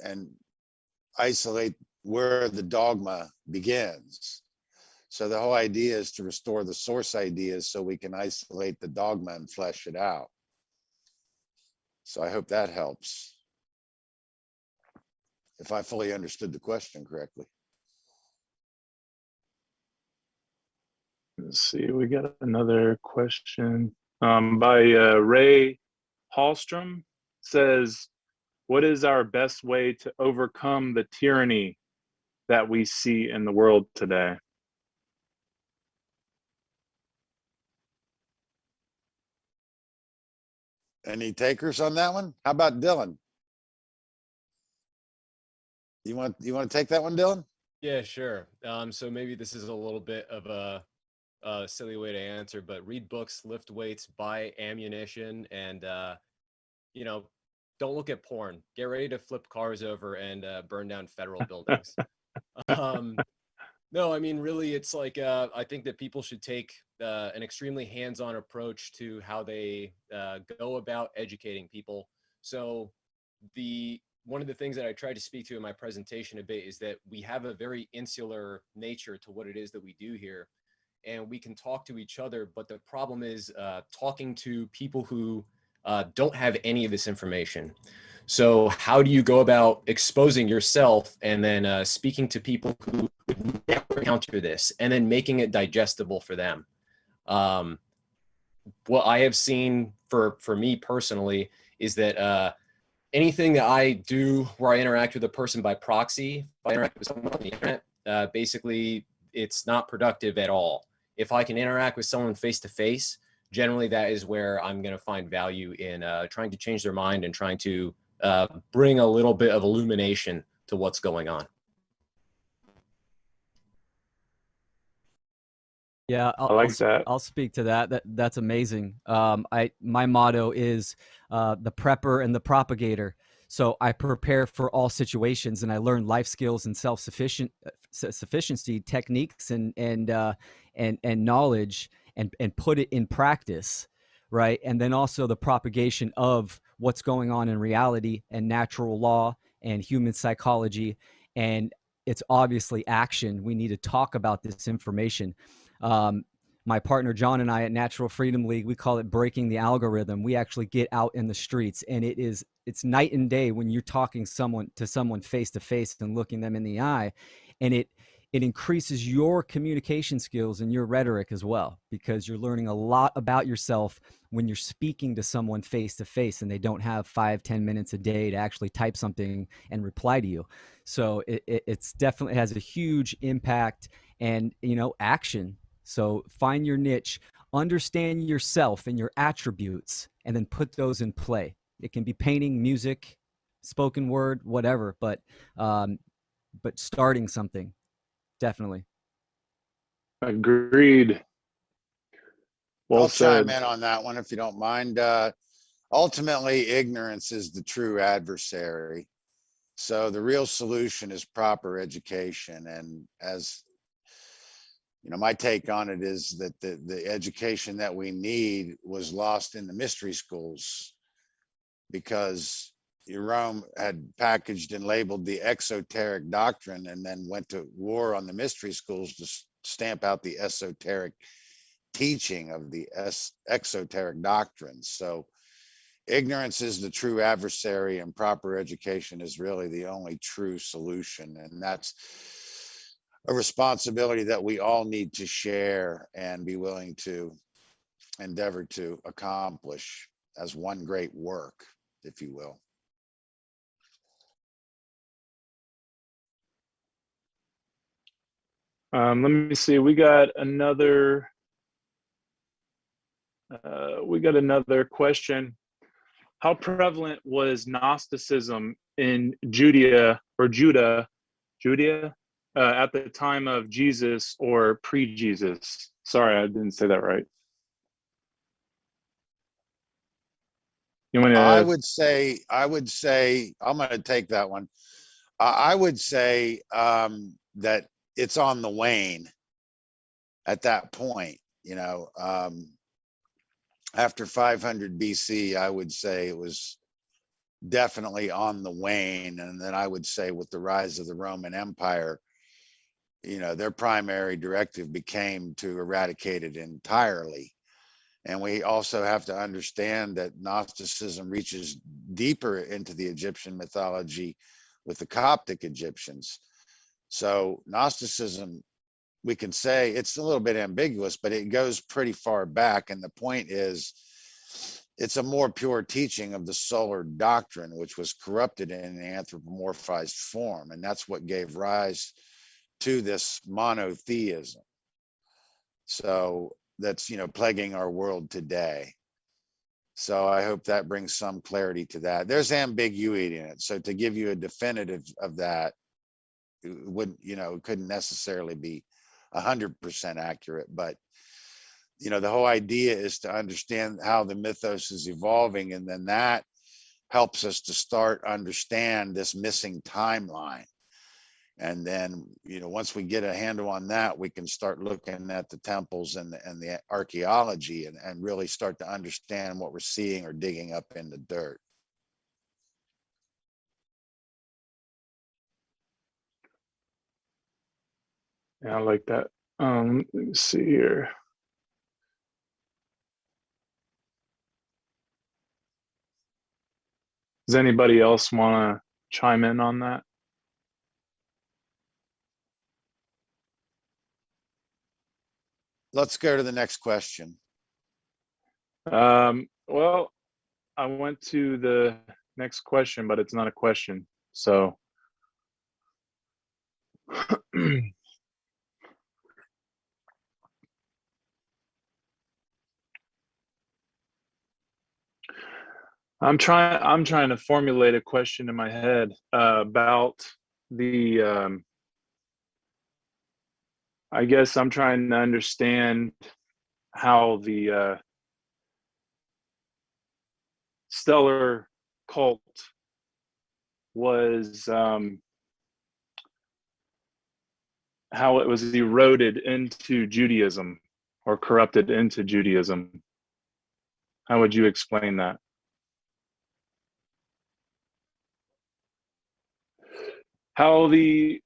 isolate where the dogma begins. So the whole idea is to restore the source ideas so we can isolate the dogma and flesh it out. So I hope that helps. If I fully understood the question correctly. Let's see, we got another question by Ray Hallstrom. Says, what is our best way to overcome the tyranny that we see in the world today? Any takers on that one? How about Dylan? You want to take that one, Dylan? Yeah, sure. So maybe this is a little bit of a silly way to answer, but read books, lift weights, buy ammunition, and don't look at porn. Get ready to flip cars over and burn down federal buildings. No, I mean, really, it's like I think that people should take an extremely hands-on approach to how they go about educating people. So one of the things that I tried to speak to in my presentation a bit is that we have a very insular nature to what it is that we do here. And we can talk to each other, but the problem is talking to people who don't have any of this information. So how do you go about exposing yourself and then speaking to people who would never encounter this and then making it digestible for them? What I have seen for me personally is that anything that I do where I interact with a person by proxy, if I interact with someone on the internet, basically it's not productive at all. If I can interact with someone face to face, generally that is where I'm going to find value in trying to change their mind and trying to bring a little bit of illumination to what's going on. Yeah, I like that. I'll speak to that. That's amazing. My motto is the prepper and the propagator. So I prepare for all situations, and I learn life skills and sufficiency techniques and knowledge and put it in practice, right? And then also the propagation of what's going on in reality and natural law and human psychology, and it's obviously action. We need to talk about this information. My partner John and I at Natural Freedom League, we call it breaking the algorithm. We actually get out in the streets, and it's night and day when you're talking to someone face to face and looking them in the eye, and it increases your communication skills and your rhetoric as well, because you're learning a lot about yourself when you're speaking to someone face to face and they don't have 5-10 minutes a day to actually type something and reply to you. So it's definitely has a huge impact and action. So find your niche, understand yourself and your attributes, and then put those in play. It can be painting, music, spoken word, whatever, but starting something, definitely. Agreed. Well I'll said. chime in on that one if you don't mind. Ultimately, ignorance is the true adversary. So the real solution is proper education. And as my take on it is that the education that we need was lost in the mystery schools, because Rome had packaged and labeled the exoteric doctrine and then went to war on the mystery schools to stamp out the esoteric teaching of the exoteric doctrines. So ignorance is the true adversary, and proper education is really the only true solution. And that's a responsibility that we all need to share and be willing to endeavor to accomplish as one great work, if you will. Let me see. We got another question. how prevalent was Gnosticism in Judea at the time of Jesus or pre-Jesus? Sorry, I didn't say that right. You want I to? would say, I'm going to take that one. I would say that it's on the wane at that point. After 500 BC, I would say it was definitely on the wane. And then I would say with the rise of the Roman Empire, their primary directive became to eradicate it entirely. And we also have to understand that Gnosticism reaches deeper into the Egyptian mythology with the Coptic Egyptians. So Gnosticism, we can say it's a little bit ambiguous, but it goes pretty far back. And the point is, it's a more pure teaching of the solar doctrine, which was corrupted in an anthropomorphized form. And that's what gave rise to this monotheism. So that's, plaguing our world today. So I hope that brings some clarity to that. There's ambiguity in it. So to give you a definitive of that, it couldn't necessarily be 100% accurate, but the whole idea is to understand how the mythos is evolving, and then that helps us to start understand this missing timeline. And then, once we get a handle on that, we can start looking at the temples and the archaeology and really start to understand what we're seeing or digging up in the dirt. Yeah, I like that. Let me see here. Does anybody else want to chime in on that? Let's go to the next question. Well, I went to the next question, but it's not a question. So I'm trying to formulate a question in my head about the I guess I'm trying to understand how the stellar cult was how it was eroded into Judaism or corrupted into Judaism. How would you explain that? How you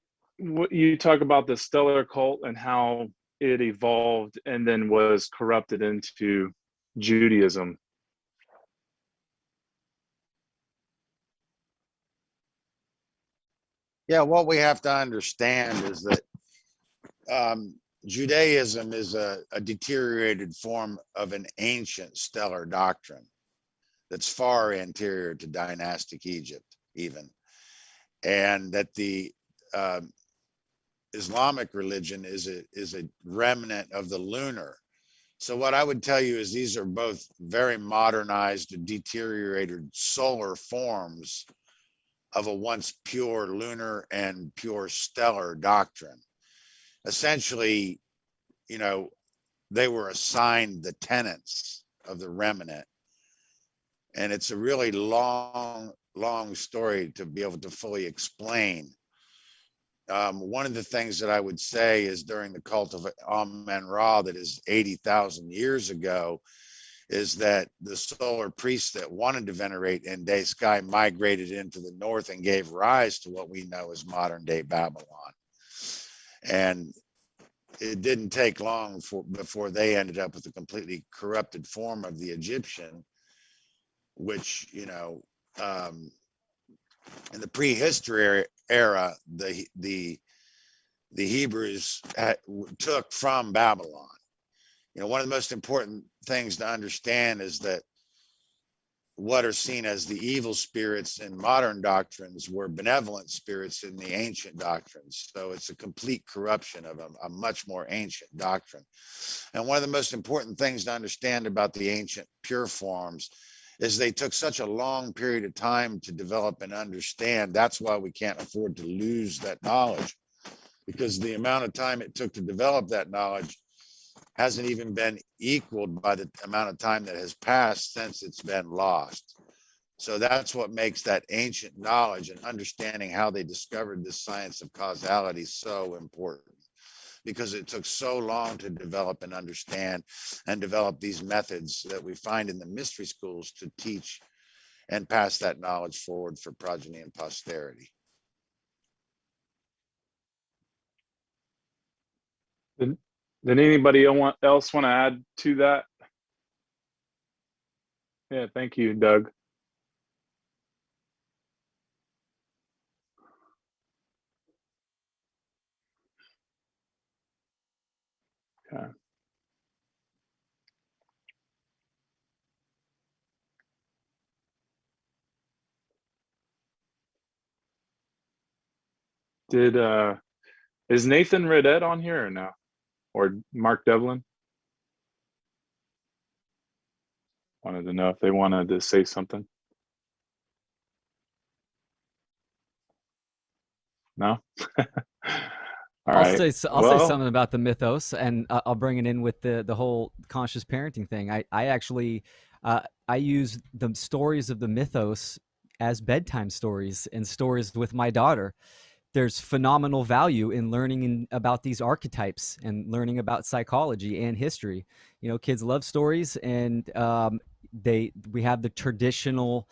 talk about the stellar cult and how it evolved and then was corrupted into Judaism. Yeah, what we have to understand is that Judaism is a deteriorated form of an ancient stellar doctrine that's far anterior to dynastic Egypt, even. And that the Islamic religion is a remnant of the lunar. So what I would tell you is these are both very modernized, deteriorated solar forms of a once pure lunar and pure stellar doctrine. Essentially, they were assigned the tenets of the remnant. And it's a really long story to be able to fully explain. One of the things that I would say is during the cult of Amen-Ra, that is 80,000 years ago, is that the solar priests that wanted to venerate Inde Sky migrated into the north and gave rise to what we know as modern day Babylon. And it didn't take long before they ended up with a completely corrupted form of the Egyptian, which, in the prehistory era, the Hebrews took from Babylon. One of the most important things to understand is that what are seen as the evil spirits in modern doctrines were benevolent spirits in the ancient doctrines. So it's a complete corruption of a much more ancient doctrine. And one of the most important things to understand about the ancient pure forms is they took such a long period of time to develop and understand. That's why we can't afford to lose that knowledge, because the amount of time it took to develop that knowledge hasn't even been equaled by the amount of time that has passed since it's been lost. So that's what makes that ancient knowledge and understanding how they discovered this science of causality so important, because it took so long to develop and understand and develop these methods that we find in the mystery schools to teach and pass that knowledge forward for progeny and posterity. Did anybody else want to add to that? Yeah, thank you, Doug. Okay. Is Nathan Redette on here or no? Or Mark Devlin? Wanted to know if they wanted to say something. No? I'll say something about the mythos, and I'll bring it in with the whole conscious parenting thing. I actually I use the stories of the mythos as bedtime stories and stories with my daughter. There's phenomenal value in learning about these archetypes and learning about psychology and history. You know, kids love stories, and we have the traditional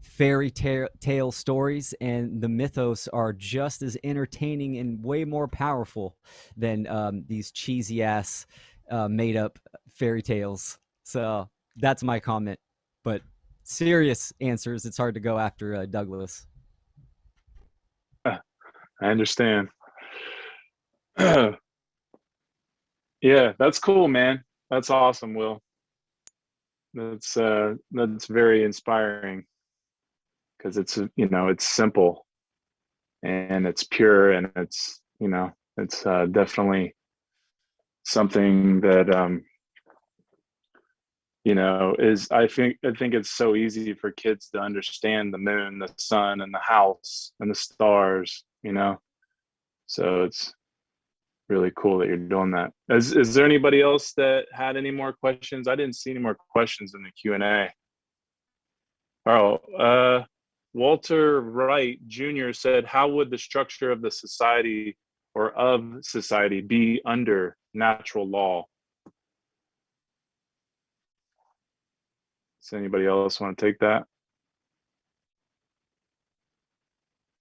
fairy tale stories, and the mythos are just as entertaining and way more powerful than these cheesy ass made up fairy tales. So that's my comment. But serious answers, it's hard to go after Douglas. I understand. Yeah, that's cool, man. That's awesome, Will. That's very inspiring, because it's, you know, it's simple and it's pure, and it's, you know, it's definitely something that you know, is I think it's so easy for kids to understand the moon, the sun, and the house and the stars, you know. So it's really cool that you're doing that. Is there anybody else that had any more questions? I didn't see any more questions in the Q&A. Oh, Walter Wright Jr. said, how would the structure of the society or of society be under natural law? Does anybody else want to take that?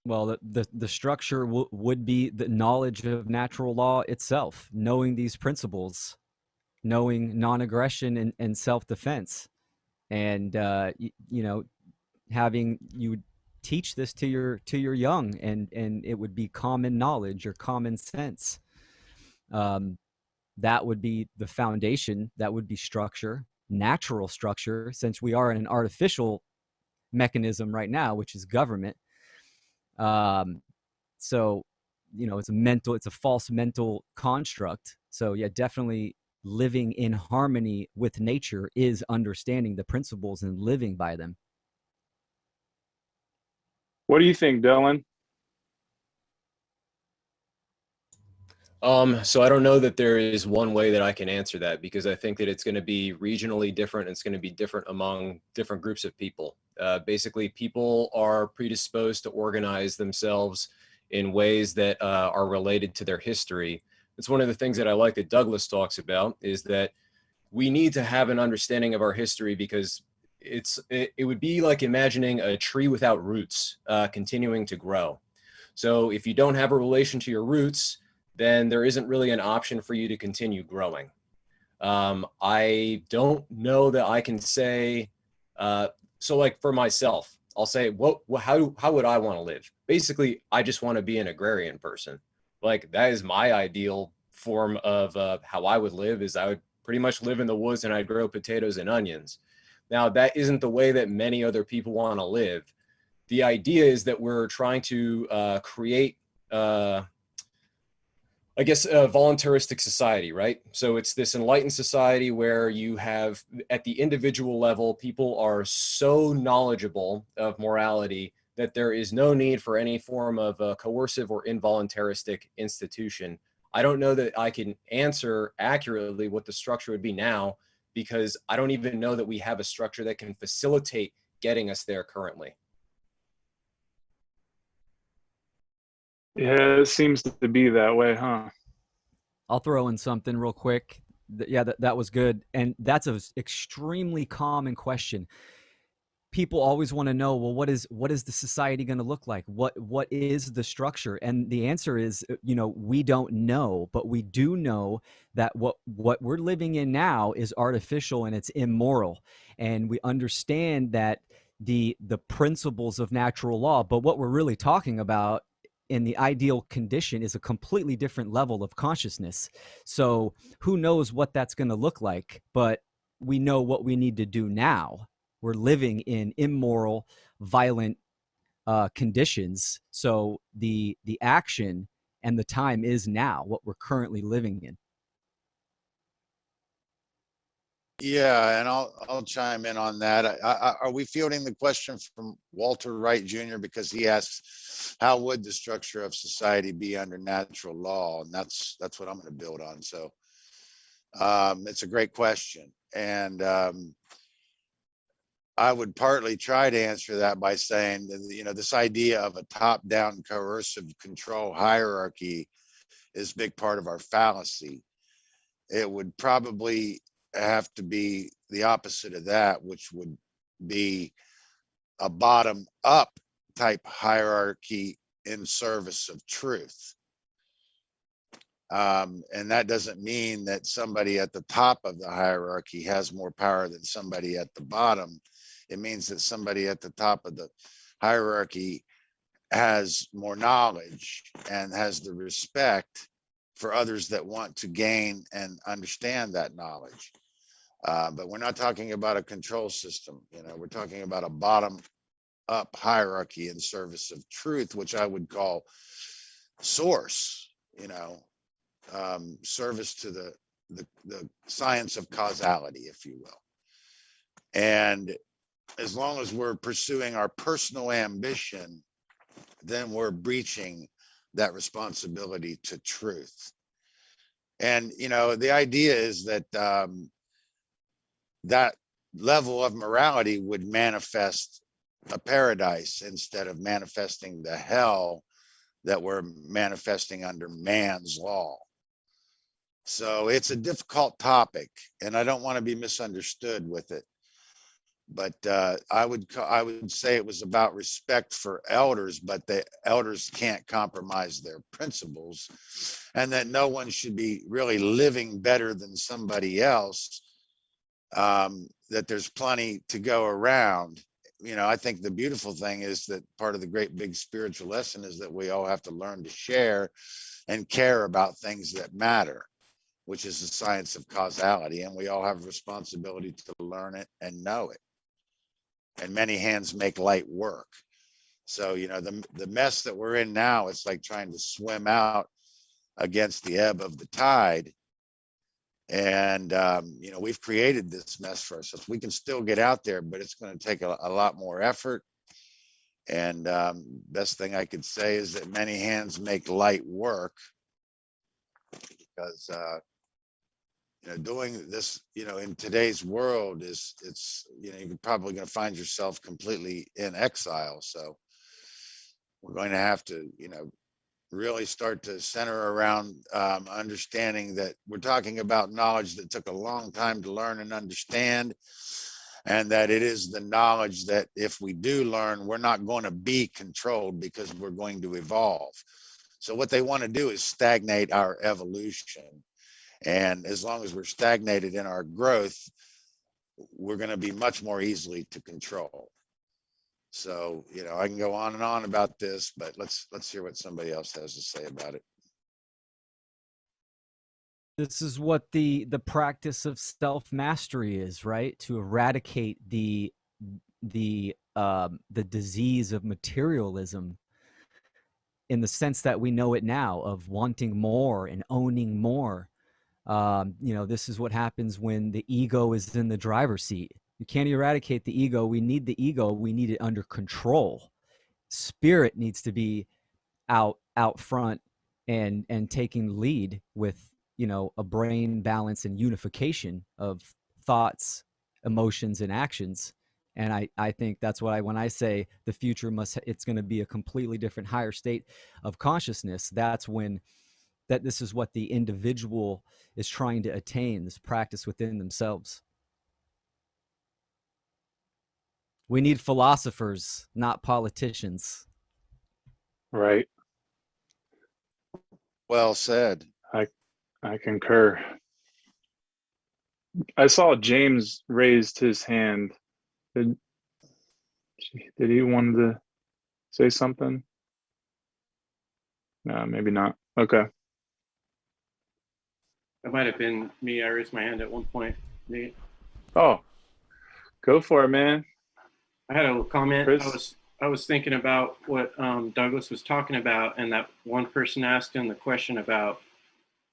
Well, the structure would be the knowledge of natural law itself, knowing these principles, knowing non-aggression and self-defense, and you know, having you teach this to your young, and it would be common knowledge or common sense. That would be the foundation. That would be structure, natural structure, since we are in an artificial mechanism right now, which is government. So, you know, it's a false mental construct. So yeah, definitely living in harmony with nature is understanding the principles and living by them. What do you think, Dylan? So I don't know that there is one way that I can answer that, because I think that it's going to be regionally different. It's going to be different among different groups of people. Basically, people are predisposed to organize themselves in ways that are related to their history. It's one of the things that I like that Douglas talks about, is that we need to have an understanding of our history, because it would be like imagining a tree without roots continuing to grow. So if you don't have a relation to your roots, then there isn't really an option for you to continue growing. I don't know that I can say, so like for myself, I'll say, how would I want to live? Basically, I just want to be an agrarian person. Like, that is my ideal form of how I would live, is I would pretty much live in the woods and I'd grow potatoes and onions. Now, that isn't the way that many other people want to live. The idea is that we're trying to create I guess, a voluntaristic society, right? So it's this enlightened society where you have, at the individual level, people are so knowledgeable of morality that there is no need for any form of a coercive or involuntaristic institution. I don't know that I can answer accurately what the structure would be now, because I don't even know that we have a structure that can facilitate getting us there currently. Yeah, it seems to be that way, huh? I'll throw in something real quick. Yeah, that was good. And that's an extremely common question. People always want to know, well, what is the society going to look like? What is the structure? And the answer is, we don't know, but we do know that what we're living in now is artificial and it's immoral. And we understand that the principles of natural law, but what we're really talking about in the ideal condition is a completely different level of consciousness. So who knows what that's going to look like, but we know what we need to do now. We're living in immoral, violent conditions. So the action and the time is now, what we're currently living in. Yeah, and I'll chime in on that. Are we fielding the question from Walter Wright Jr. because he asks, how would the structure of society be under natural law? And that's what I'm going to build on. So it's a great question, and I would partly try to answer that by saying that, this idea of a top-down coercive control hierarchy is a big part of our fallacy. It would probably have to be the opposite of that, which would be a bottom up type hierarchy in service of truth. And that doesn't mean that somebody at the top of the hierarchy has more power than somebody at the bottom. It means that somebody at the top of the hierarchy has more knowledge and has the respect for others that want to gain and understand that knowledge. But we're not talking about a control system. We're talking about a bottom up hierarchy in service of truth, which I would call source, service to the science of causality, if you will. And as long as we're pursuing our personal ambition, then we're breaching that responsibility to truth. And, the idea is that that level of morality would manifest a paradise instead of manifesting the hell that we're manifesting under man's law. So it's a difficult topic, and I don't want to be misunderstood with it. But I would say it was about respect for elders, but the elders can't compromise their principles, and that no one should be really living better than somebody else. That there's plenty to go around. I think the beautiful thing is that part of the great big spiritual lesson is that we all have to learn to share and care about things that matter, which is the science of causality, and we all have a responsibility to learn it and know it. And many hands make light work. So, the mess that we're in now, it's like trying to swim out against the ebb of the tide. And, we've created this mess for ourselves. We can still get out there, but it's going to take a lot more effort. And best thing I could say is that many hands make light work, because, doing this, in today's world it's you're probably going to find yourself completely in exile. So we're going to have to, really start to center around understanding that we're talking about knowledge that took a long time to learn and understand, and that it is the knowledge that if we do learn, we're not going to be controlled because we're going to evolve. So what they want to do is stagnate our evolution. And as long as we're stagnated in our growth, we're going to be much more easily to control. So, I can go on and on about this, but let's hear what somebody else has to say about it. This is what the practice of self-mastery is, right? To eradicate the disease of materialism. in the sense that we know it now, of wanting more and owning more. This is what happens when the ego is in the driver's seat. You can't eradicate the ego. We need the ego. We need it under control. Spirit needs to be out front and taking lead with a brain balance and unification of thoughts, emotions, and actions. And I think that's what when I say the future it's going to be a completely different, higher state of consciousness. That's when this is what the individual is trying to attain, this practice within themselves. We need philosophers, not politicians. Right. Well said. I concur. I saw James raised his hand. Did he want to say something? No, maybe not. Okay. That might have been me. I raised my hand at one point, Nate. Oh, go for it, man. I had a little comment. Chris? I was thinking about what Douglas was talking about, and that one person asked him the question about,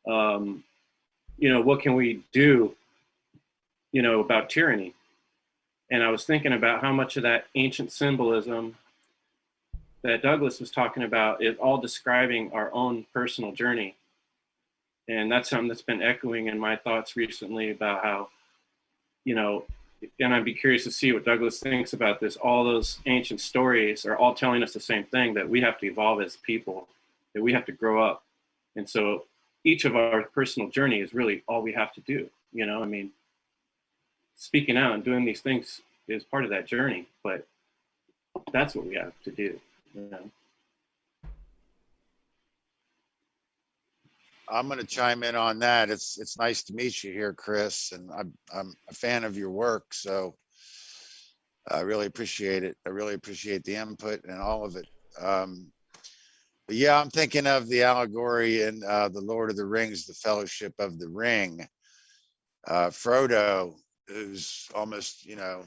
what can we do, about tyranny? And I was thinking about how much of that ancient symbolism that Douglas was talking about is all describing our own personal journey. And that's something that's been echoing in my thoughts recently about how, and I'd be curious to see what Douglas thinks about this. All those ancient stories are all telling us the same thing, that we have to evolve as people, that we have to grow up. And so each of our personal journey is really all we have to do. Speaking out and doing these things is part of that journey, but that's what we have to do. I'm going to chime in on that. It's nice to meet you here, Chris, and I'm a fan of your work, so I really appreciate it. I really appreciate the input and all of it. But yeah, I'm thinking of the allegory in the Lord of the Rings, the Fellowship of the Ring. Frodo, who's almost, the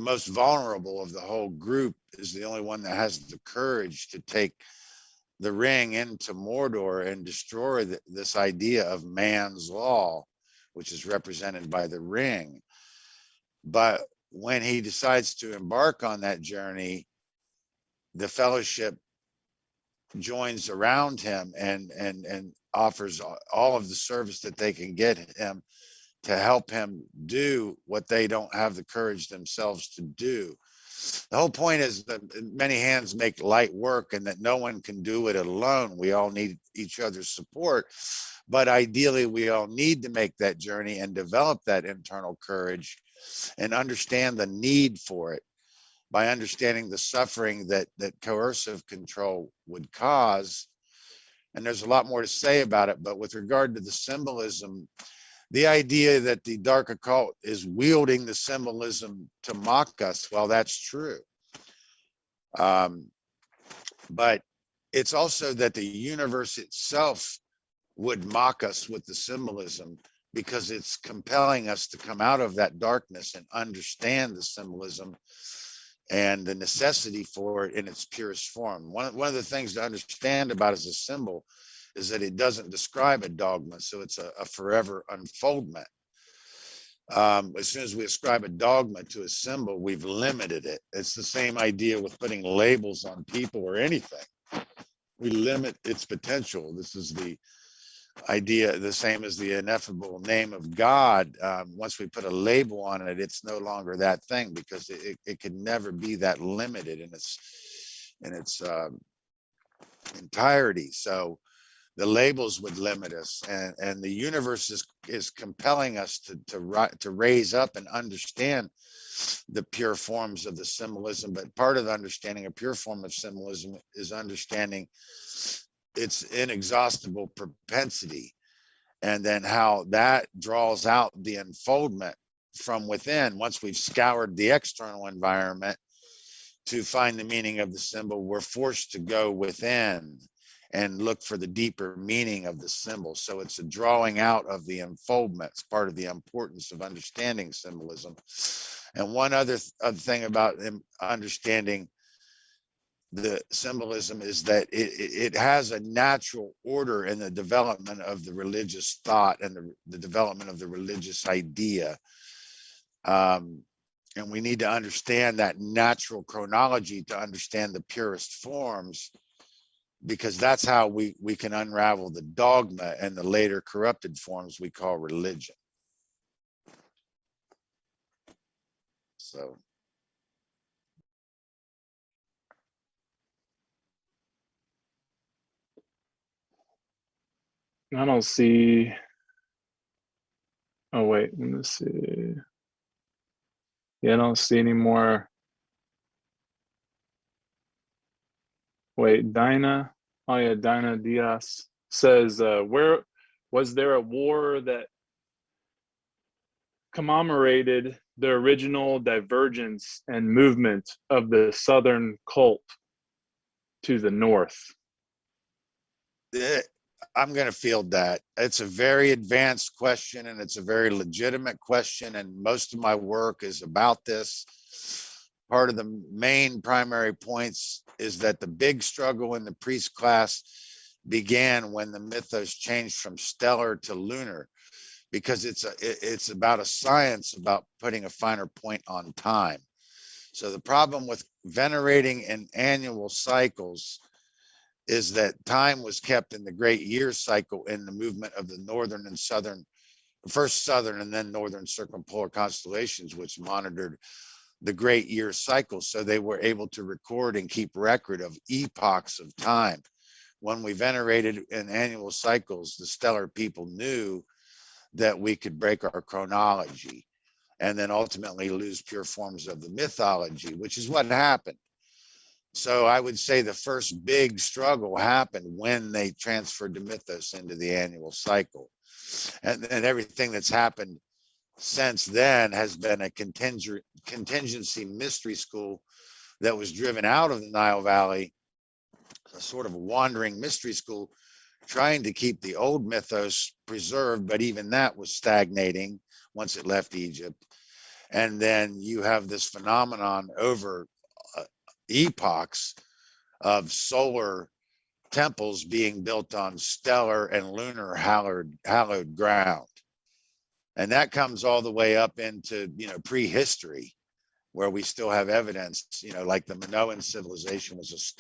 most vulnerable of the whole group, is the only one that has the courage to take the ring into Mordor and destroy this idea of man's law, which is represented by the ring. But when he decides to embark on that journey, the fellowship joins around him and offers all of the service that they can get him to help him do what they don't have the courage themselves to do. The whole point is that many hands make light work, and that no one can do it alone. We all need each other's support, but ideally we all need to make that journey and develop that internal courage and understand the need for it by understanding the suffering that coercive control would cause. And there's a lot more to say about it, but with regard to the symbolism, the idea that the dark occult is wielding the symbolism to mock us, well, that's true. But it's also that the universe itself would mock us with the symbolism, because it's compelling us to come out of that darkness and understand the symbolism and the necessity for it in its purest form. One of the things to understand about as a symbol is that it doesn't describe a dogma, so it's a forever unfoldment. As soon as we ascribe a dogma to a symbol, we've limited it. It's the same idea with putting labels on people or anything. We limit its potential. This is the idea, the same as the ineffable name of God. Once we put a label on it, it's no longer that thing, because it can never be that limited in its entirety. So the labels would limit us, and the universe is compelling us to raise up and understand the pure forms of the symbolism. But part of understanding a pure form of symbolism is understanding its inexhaustible propensity, and then how that draws out the unfoldment from within. Once we've scoured the external environment to find the meaning of the symbol, we're forced to go within and look for the deeper meaning of the symbol. So it's a drawing out of the unfoldment. It's part of the importance of understanding symbolism. And one other thing about understanding the symbolism is that it has a natural order in the development of the religious thought and the development of the religious idea. And we need to understand that natural chronology to understand the purest forms, because that's how we can unravel the dogma and the later corrupted forms we call religion. So I don't see. Oh wait, let me see. Yeah, I don't see any more. Wait, Dinah. Oh yeah, Dinah Diaz says, where was there a war that commemorated the original divergence and movement of the Southern cult to the north? I'm going to field that. It's a very advanced question, and it's a very legitimate question, and most of my work is about this. Part of the main primary points is that the big struggle in the priest class began when the mythos changed from stellar to lunar, because it's about a science about putting a finer point on time. So the problem with venerating in annual cycles is that time was kept in the great year cycle in the movement of the northern and southern, first southern and then northern circumpolar constellations, which monitored the great year cycle. So they were able to record and keep record of epochs of time. When we venerated in annual cycles, the stellar people knew that we could break our chronology and then ultimately lose pure forms of the mythology, which is what happened. So I would say the first big struggle happened when they transferred the mythos into the annual cycle. And everything that's happened since then has been a contingency mystery school that was driven out of the Nile Valley, a sort of a wandering mystery school, trying to keep the old mythos preserved, but even that was stagnating once it left Egypt. And then you have this phenomenon over epochs of solar temples being built on stellar and lunar hallowed ground. And that comes all the way up into, prehistory, where we still have evidence, like the Minoan civilization was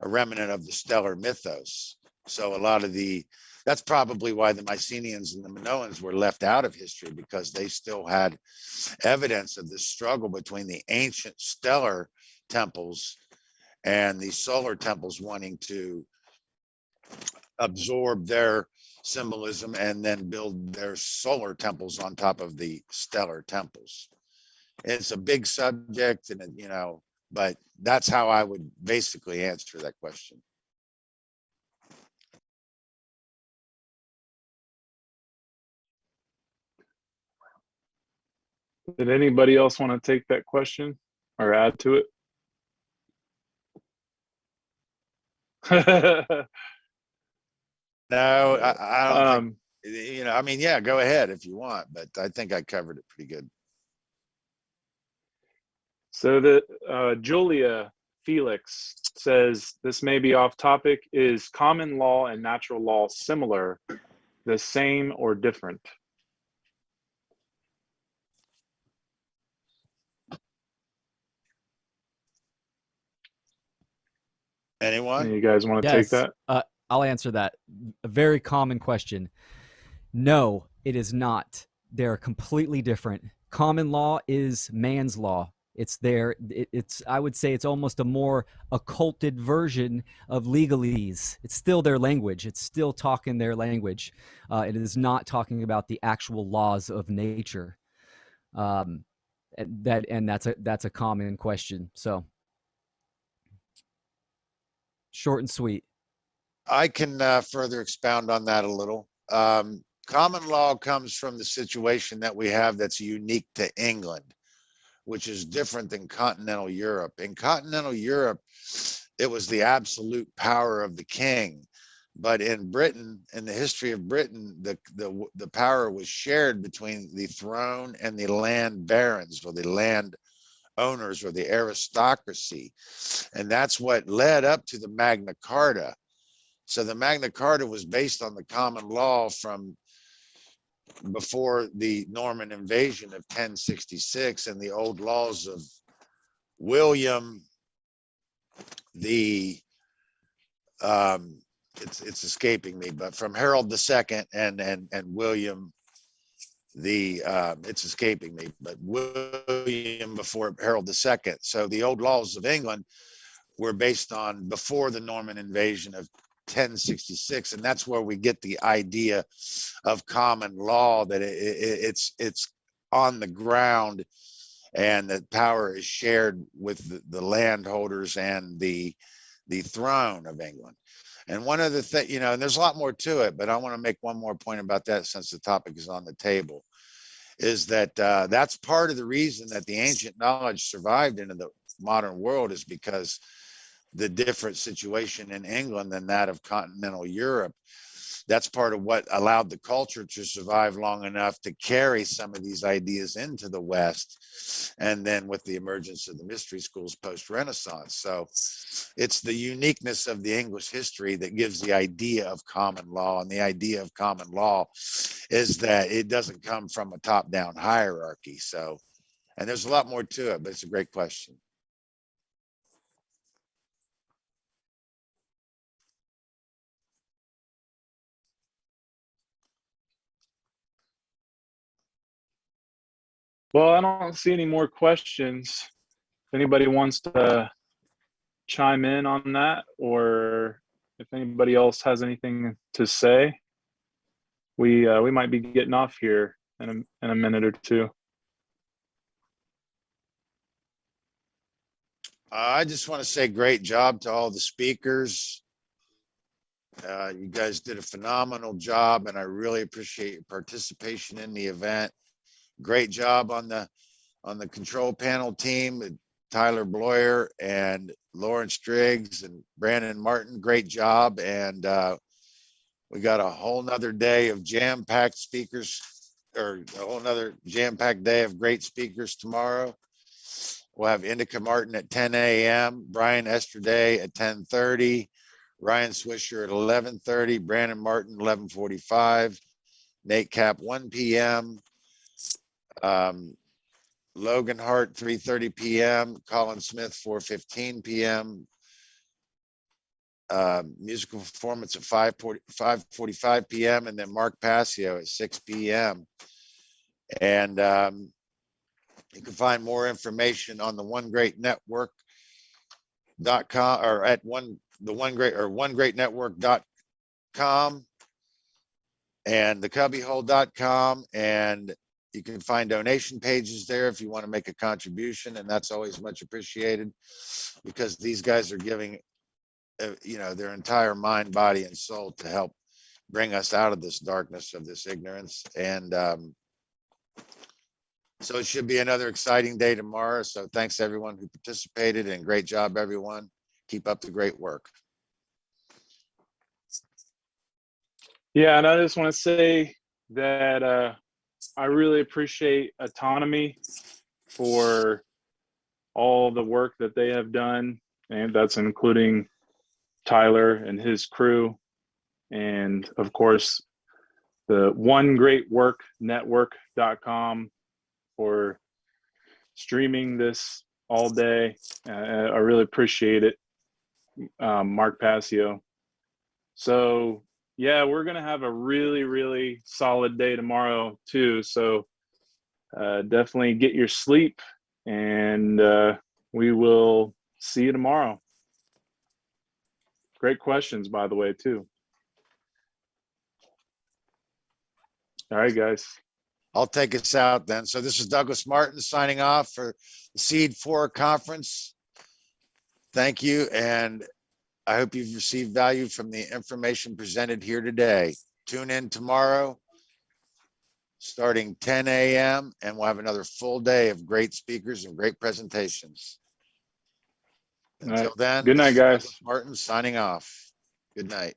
a remnant of the stellar mythos. So that's probably why the Mycenaeans and the Minoans were left out of history, because they still had evidence of this struggle between the ancient stellar temples and the solar temples wanting to absorb their symbolism and then build their solar temples on top of the stellar temples. It's a big subject, and but that's how I would basically answer that question. Did anybody else want to take that question or add to it? No, I don't think, yeah, go ahead if you want, but I think I covered it pretty good. So that Julia Felix says, this may be off topic, is common law and natural law similar, the same, or different? Anyone? You guys want to take that? I'll answer that. A very common question. No, it is not. They're completely different. Common law is man's law. It's there. I would say it's almost a more occulted version of legalese. It's still their language. It's still talking their language. It is not talking about the actual laws of nature. That's a common question. So short and sweet. I can further expound on that a little. Common law comes from the situation that we have that's unique to England, which is different than continental Europe. In continental Europe, it was the absolute power of the king. But in Britain, in the history of Britain, the power was shared between the throne and the land barons, or the land owners or the aristocracy. And that's what led up to the Magna Carta. So the Magna Carta was based on the common law from before the Norman invasion of 1066 and the old laws of William the it's escaping me, but from Harold II and William the it's escaping me, but William before Harold II. So the old laws of England were based on before the Norman invasion of 1066, and that's where we get the idea of common law, that it's on the ground and that power is shared with the landholders and the throne of England. And one other thing, you know, and there's a lot more to it, but I want to make one more point about that since the topic is on the table, is that that's part of the reason that the ancient knowledge survived into the modern world, is because the different situation in England than that of continental Europe. That's part of what allowed the culture to survive long enough to carry some of these ideas into the West. And then with the emergence of the mystery schools post-Renaissance. So it's the uniqueness of the English history that gives the idea of common law. And the idea of common law is that it doesn't come from a top-down hierarchy. So, and there's a lot more to it, but it's a great question. Well, I don't see any more questions. If anybody wants to chime in on that, or if anybody else has anything to say, we might be getting off here in a minute or two. I just want to say great job to all the speakers. You guys did a phenomenal job, and I really appreciate your participation in the event. Great job on the control panel team, Tyler Bloyer and Lawrence Driggs and Brandon Martin. Great job. And we got a whole nother day of jam-packed speakers, or a whole nother jam-packed day of great speakers tomorrow. We'll have Indica Martin at 10 a.m., Brian Esterday at 10:30, Ryan Swisher at 11:30, Brandon Martin 11:45, Nate Cap 1 p.m., Logan Hart 3:30 p.m., Colin Smith 4:15 p.m., musical performance at 5:45 p.m., and then Mark Passio at 6 p.m. And you can find more information on the One Great Network.com, or at onegreatnetwork.com and thecubbyhole.com, and you can find donation pages there if you want to make a contribution, and that's always much appreciated, because these guys are giving you know, their entire mind, body, and soul to help bring us out of this darkness of this ignorance. And so it should be another exciting day tomorrow. So thanks everyone who participated, and great job everyone. Keep up the great work. Yeah, and I just want to say that I really appreciate Autonomy for all the work that they have done, and that's including Tyler and his crew, and of course the onegreatworknetwork.com for streaming this all day. I really appreciate it, Mark Passio. So yeah, we're gonna have a really solid day tomorrow too. So definitely get your sleep, and we will see you tomorrow. Great questions, by the way, too. All right, guys. I'll take us out then. So this is Douglas Martin signing off for the SEED4 conference. Thank you, and I hope you've received value from the information presented here today. Tune in tomorrow starting 10 a.m. and we'll have another full day of great speakers and great presentations. Until then, good night, guys. Douglas Martin signing off. Good night.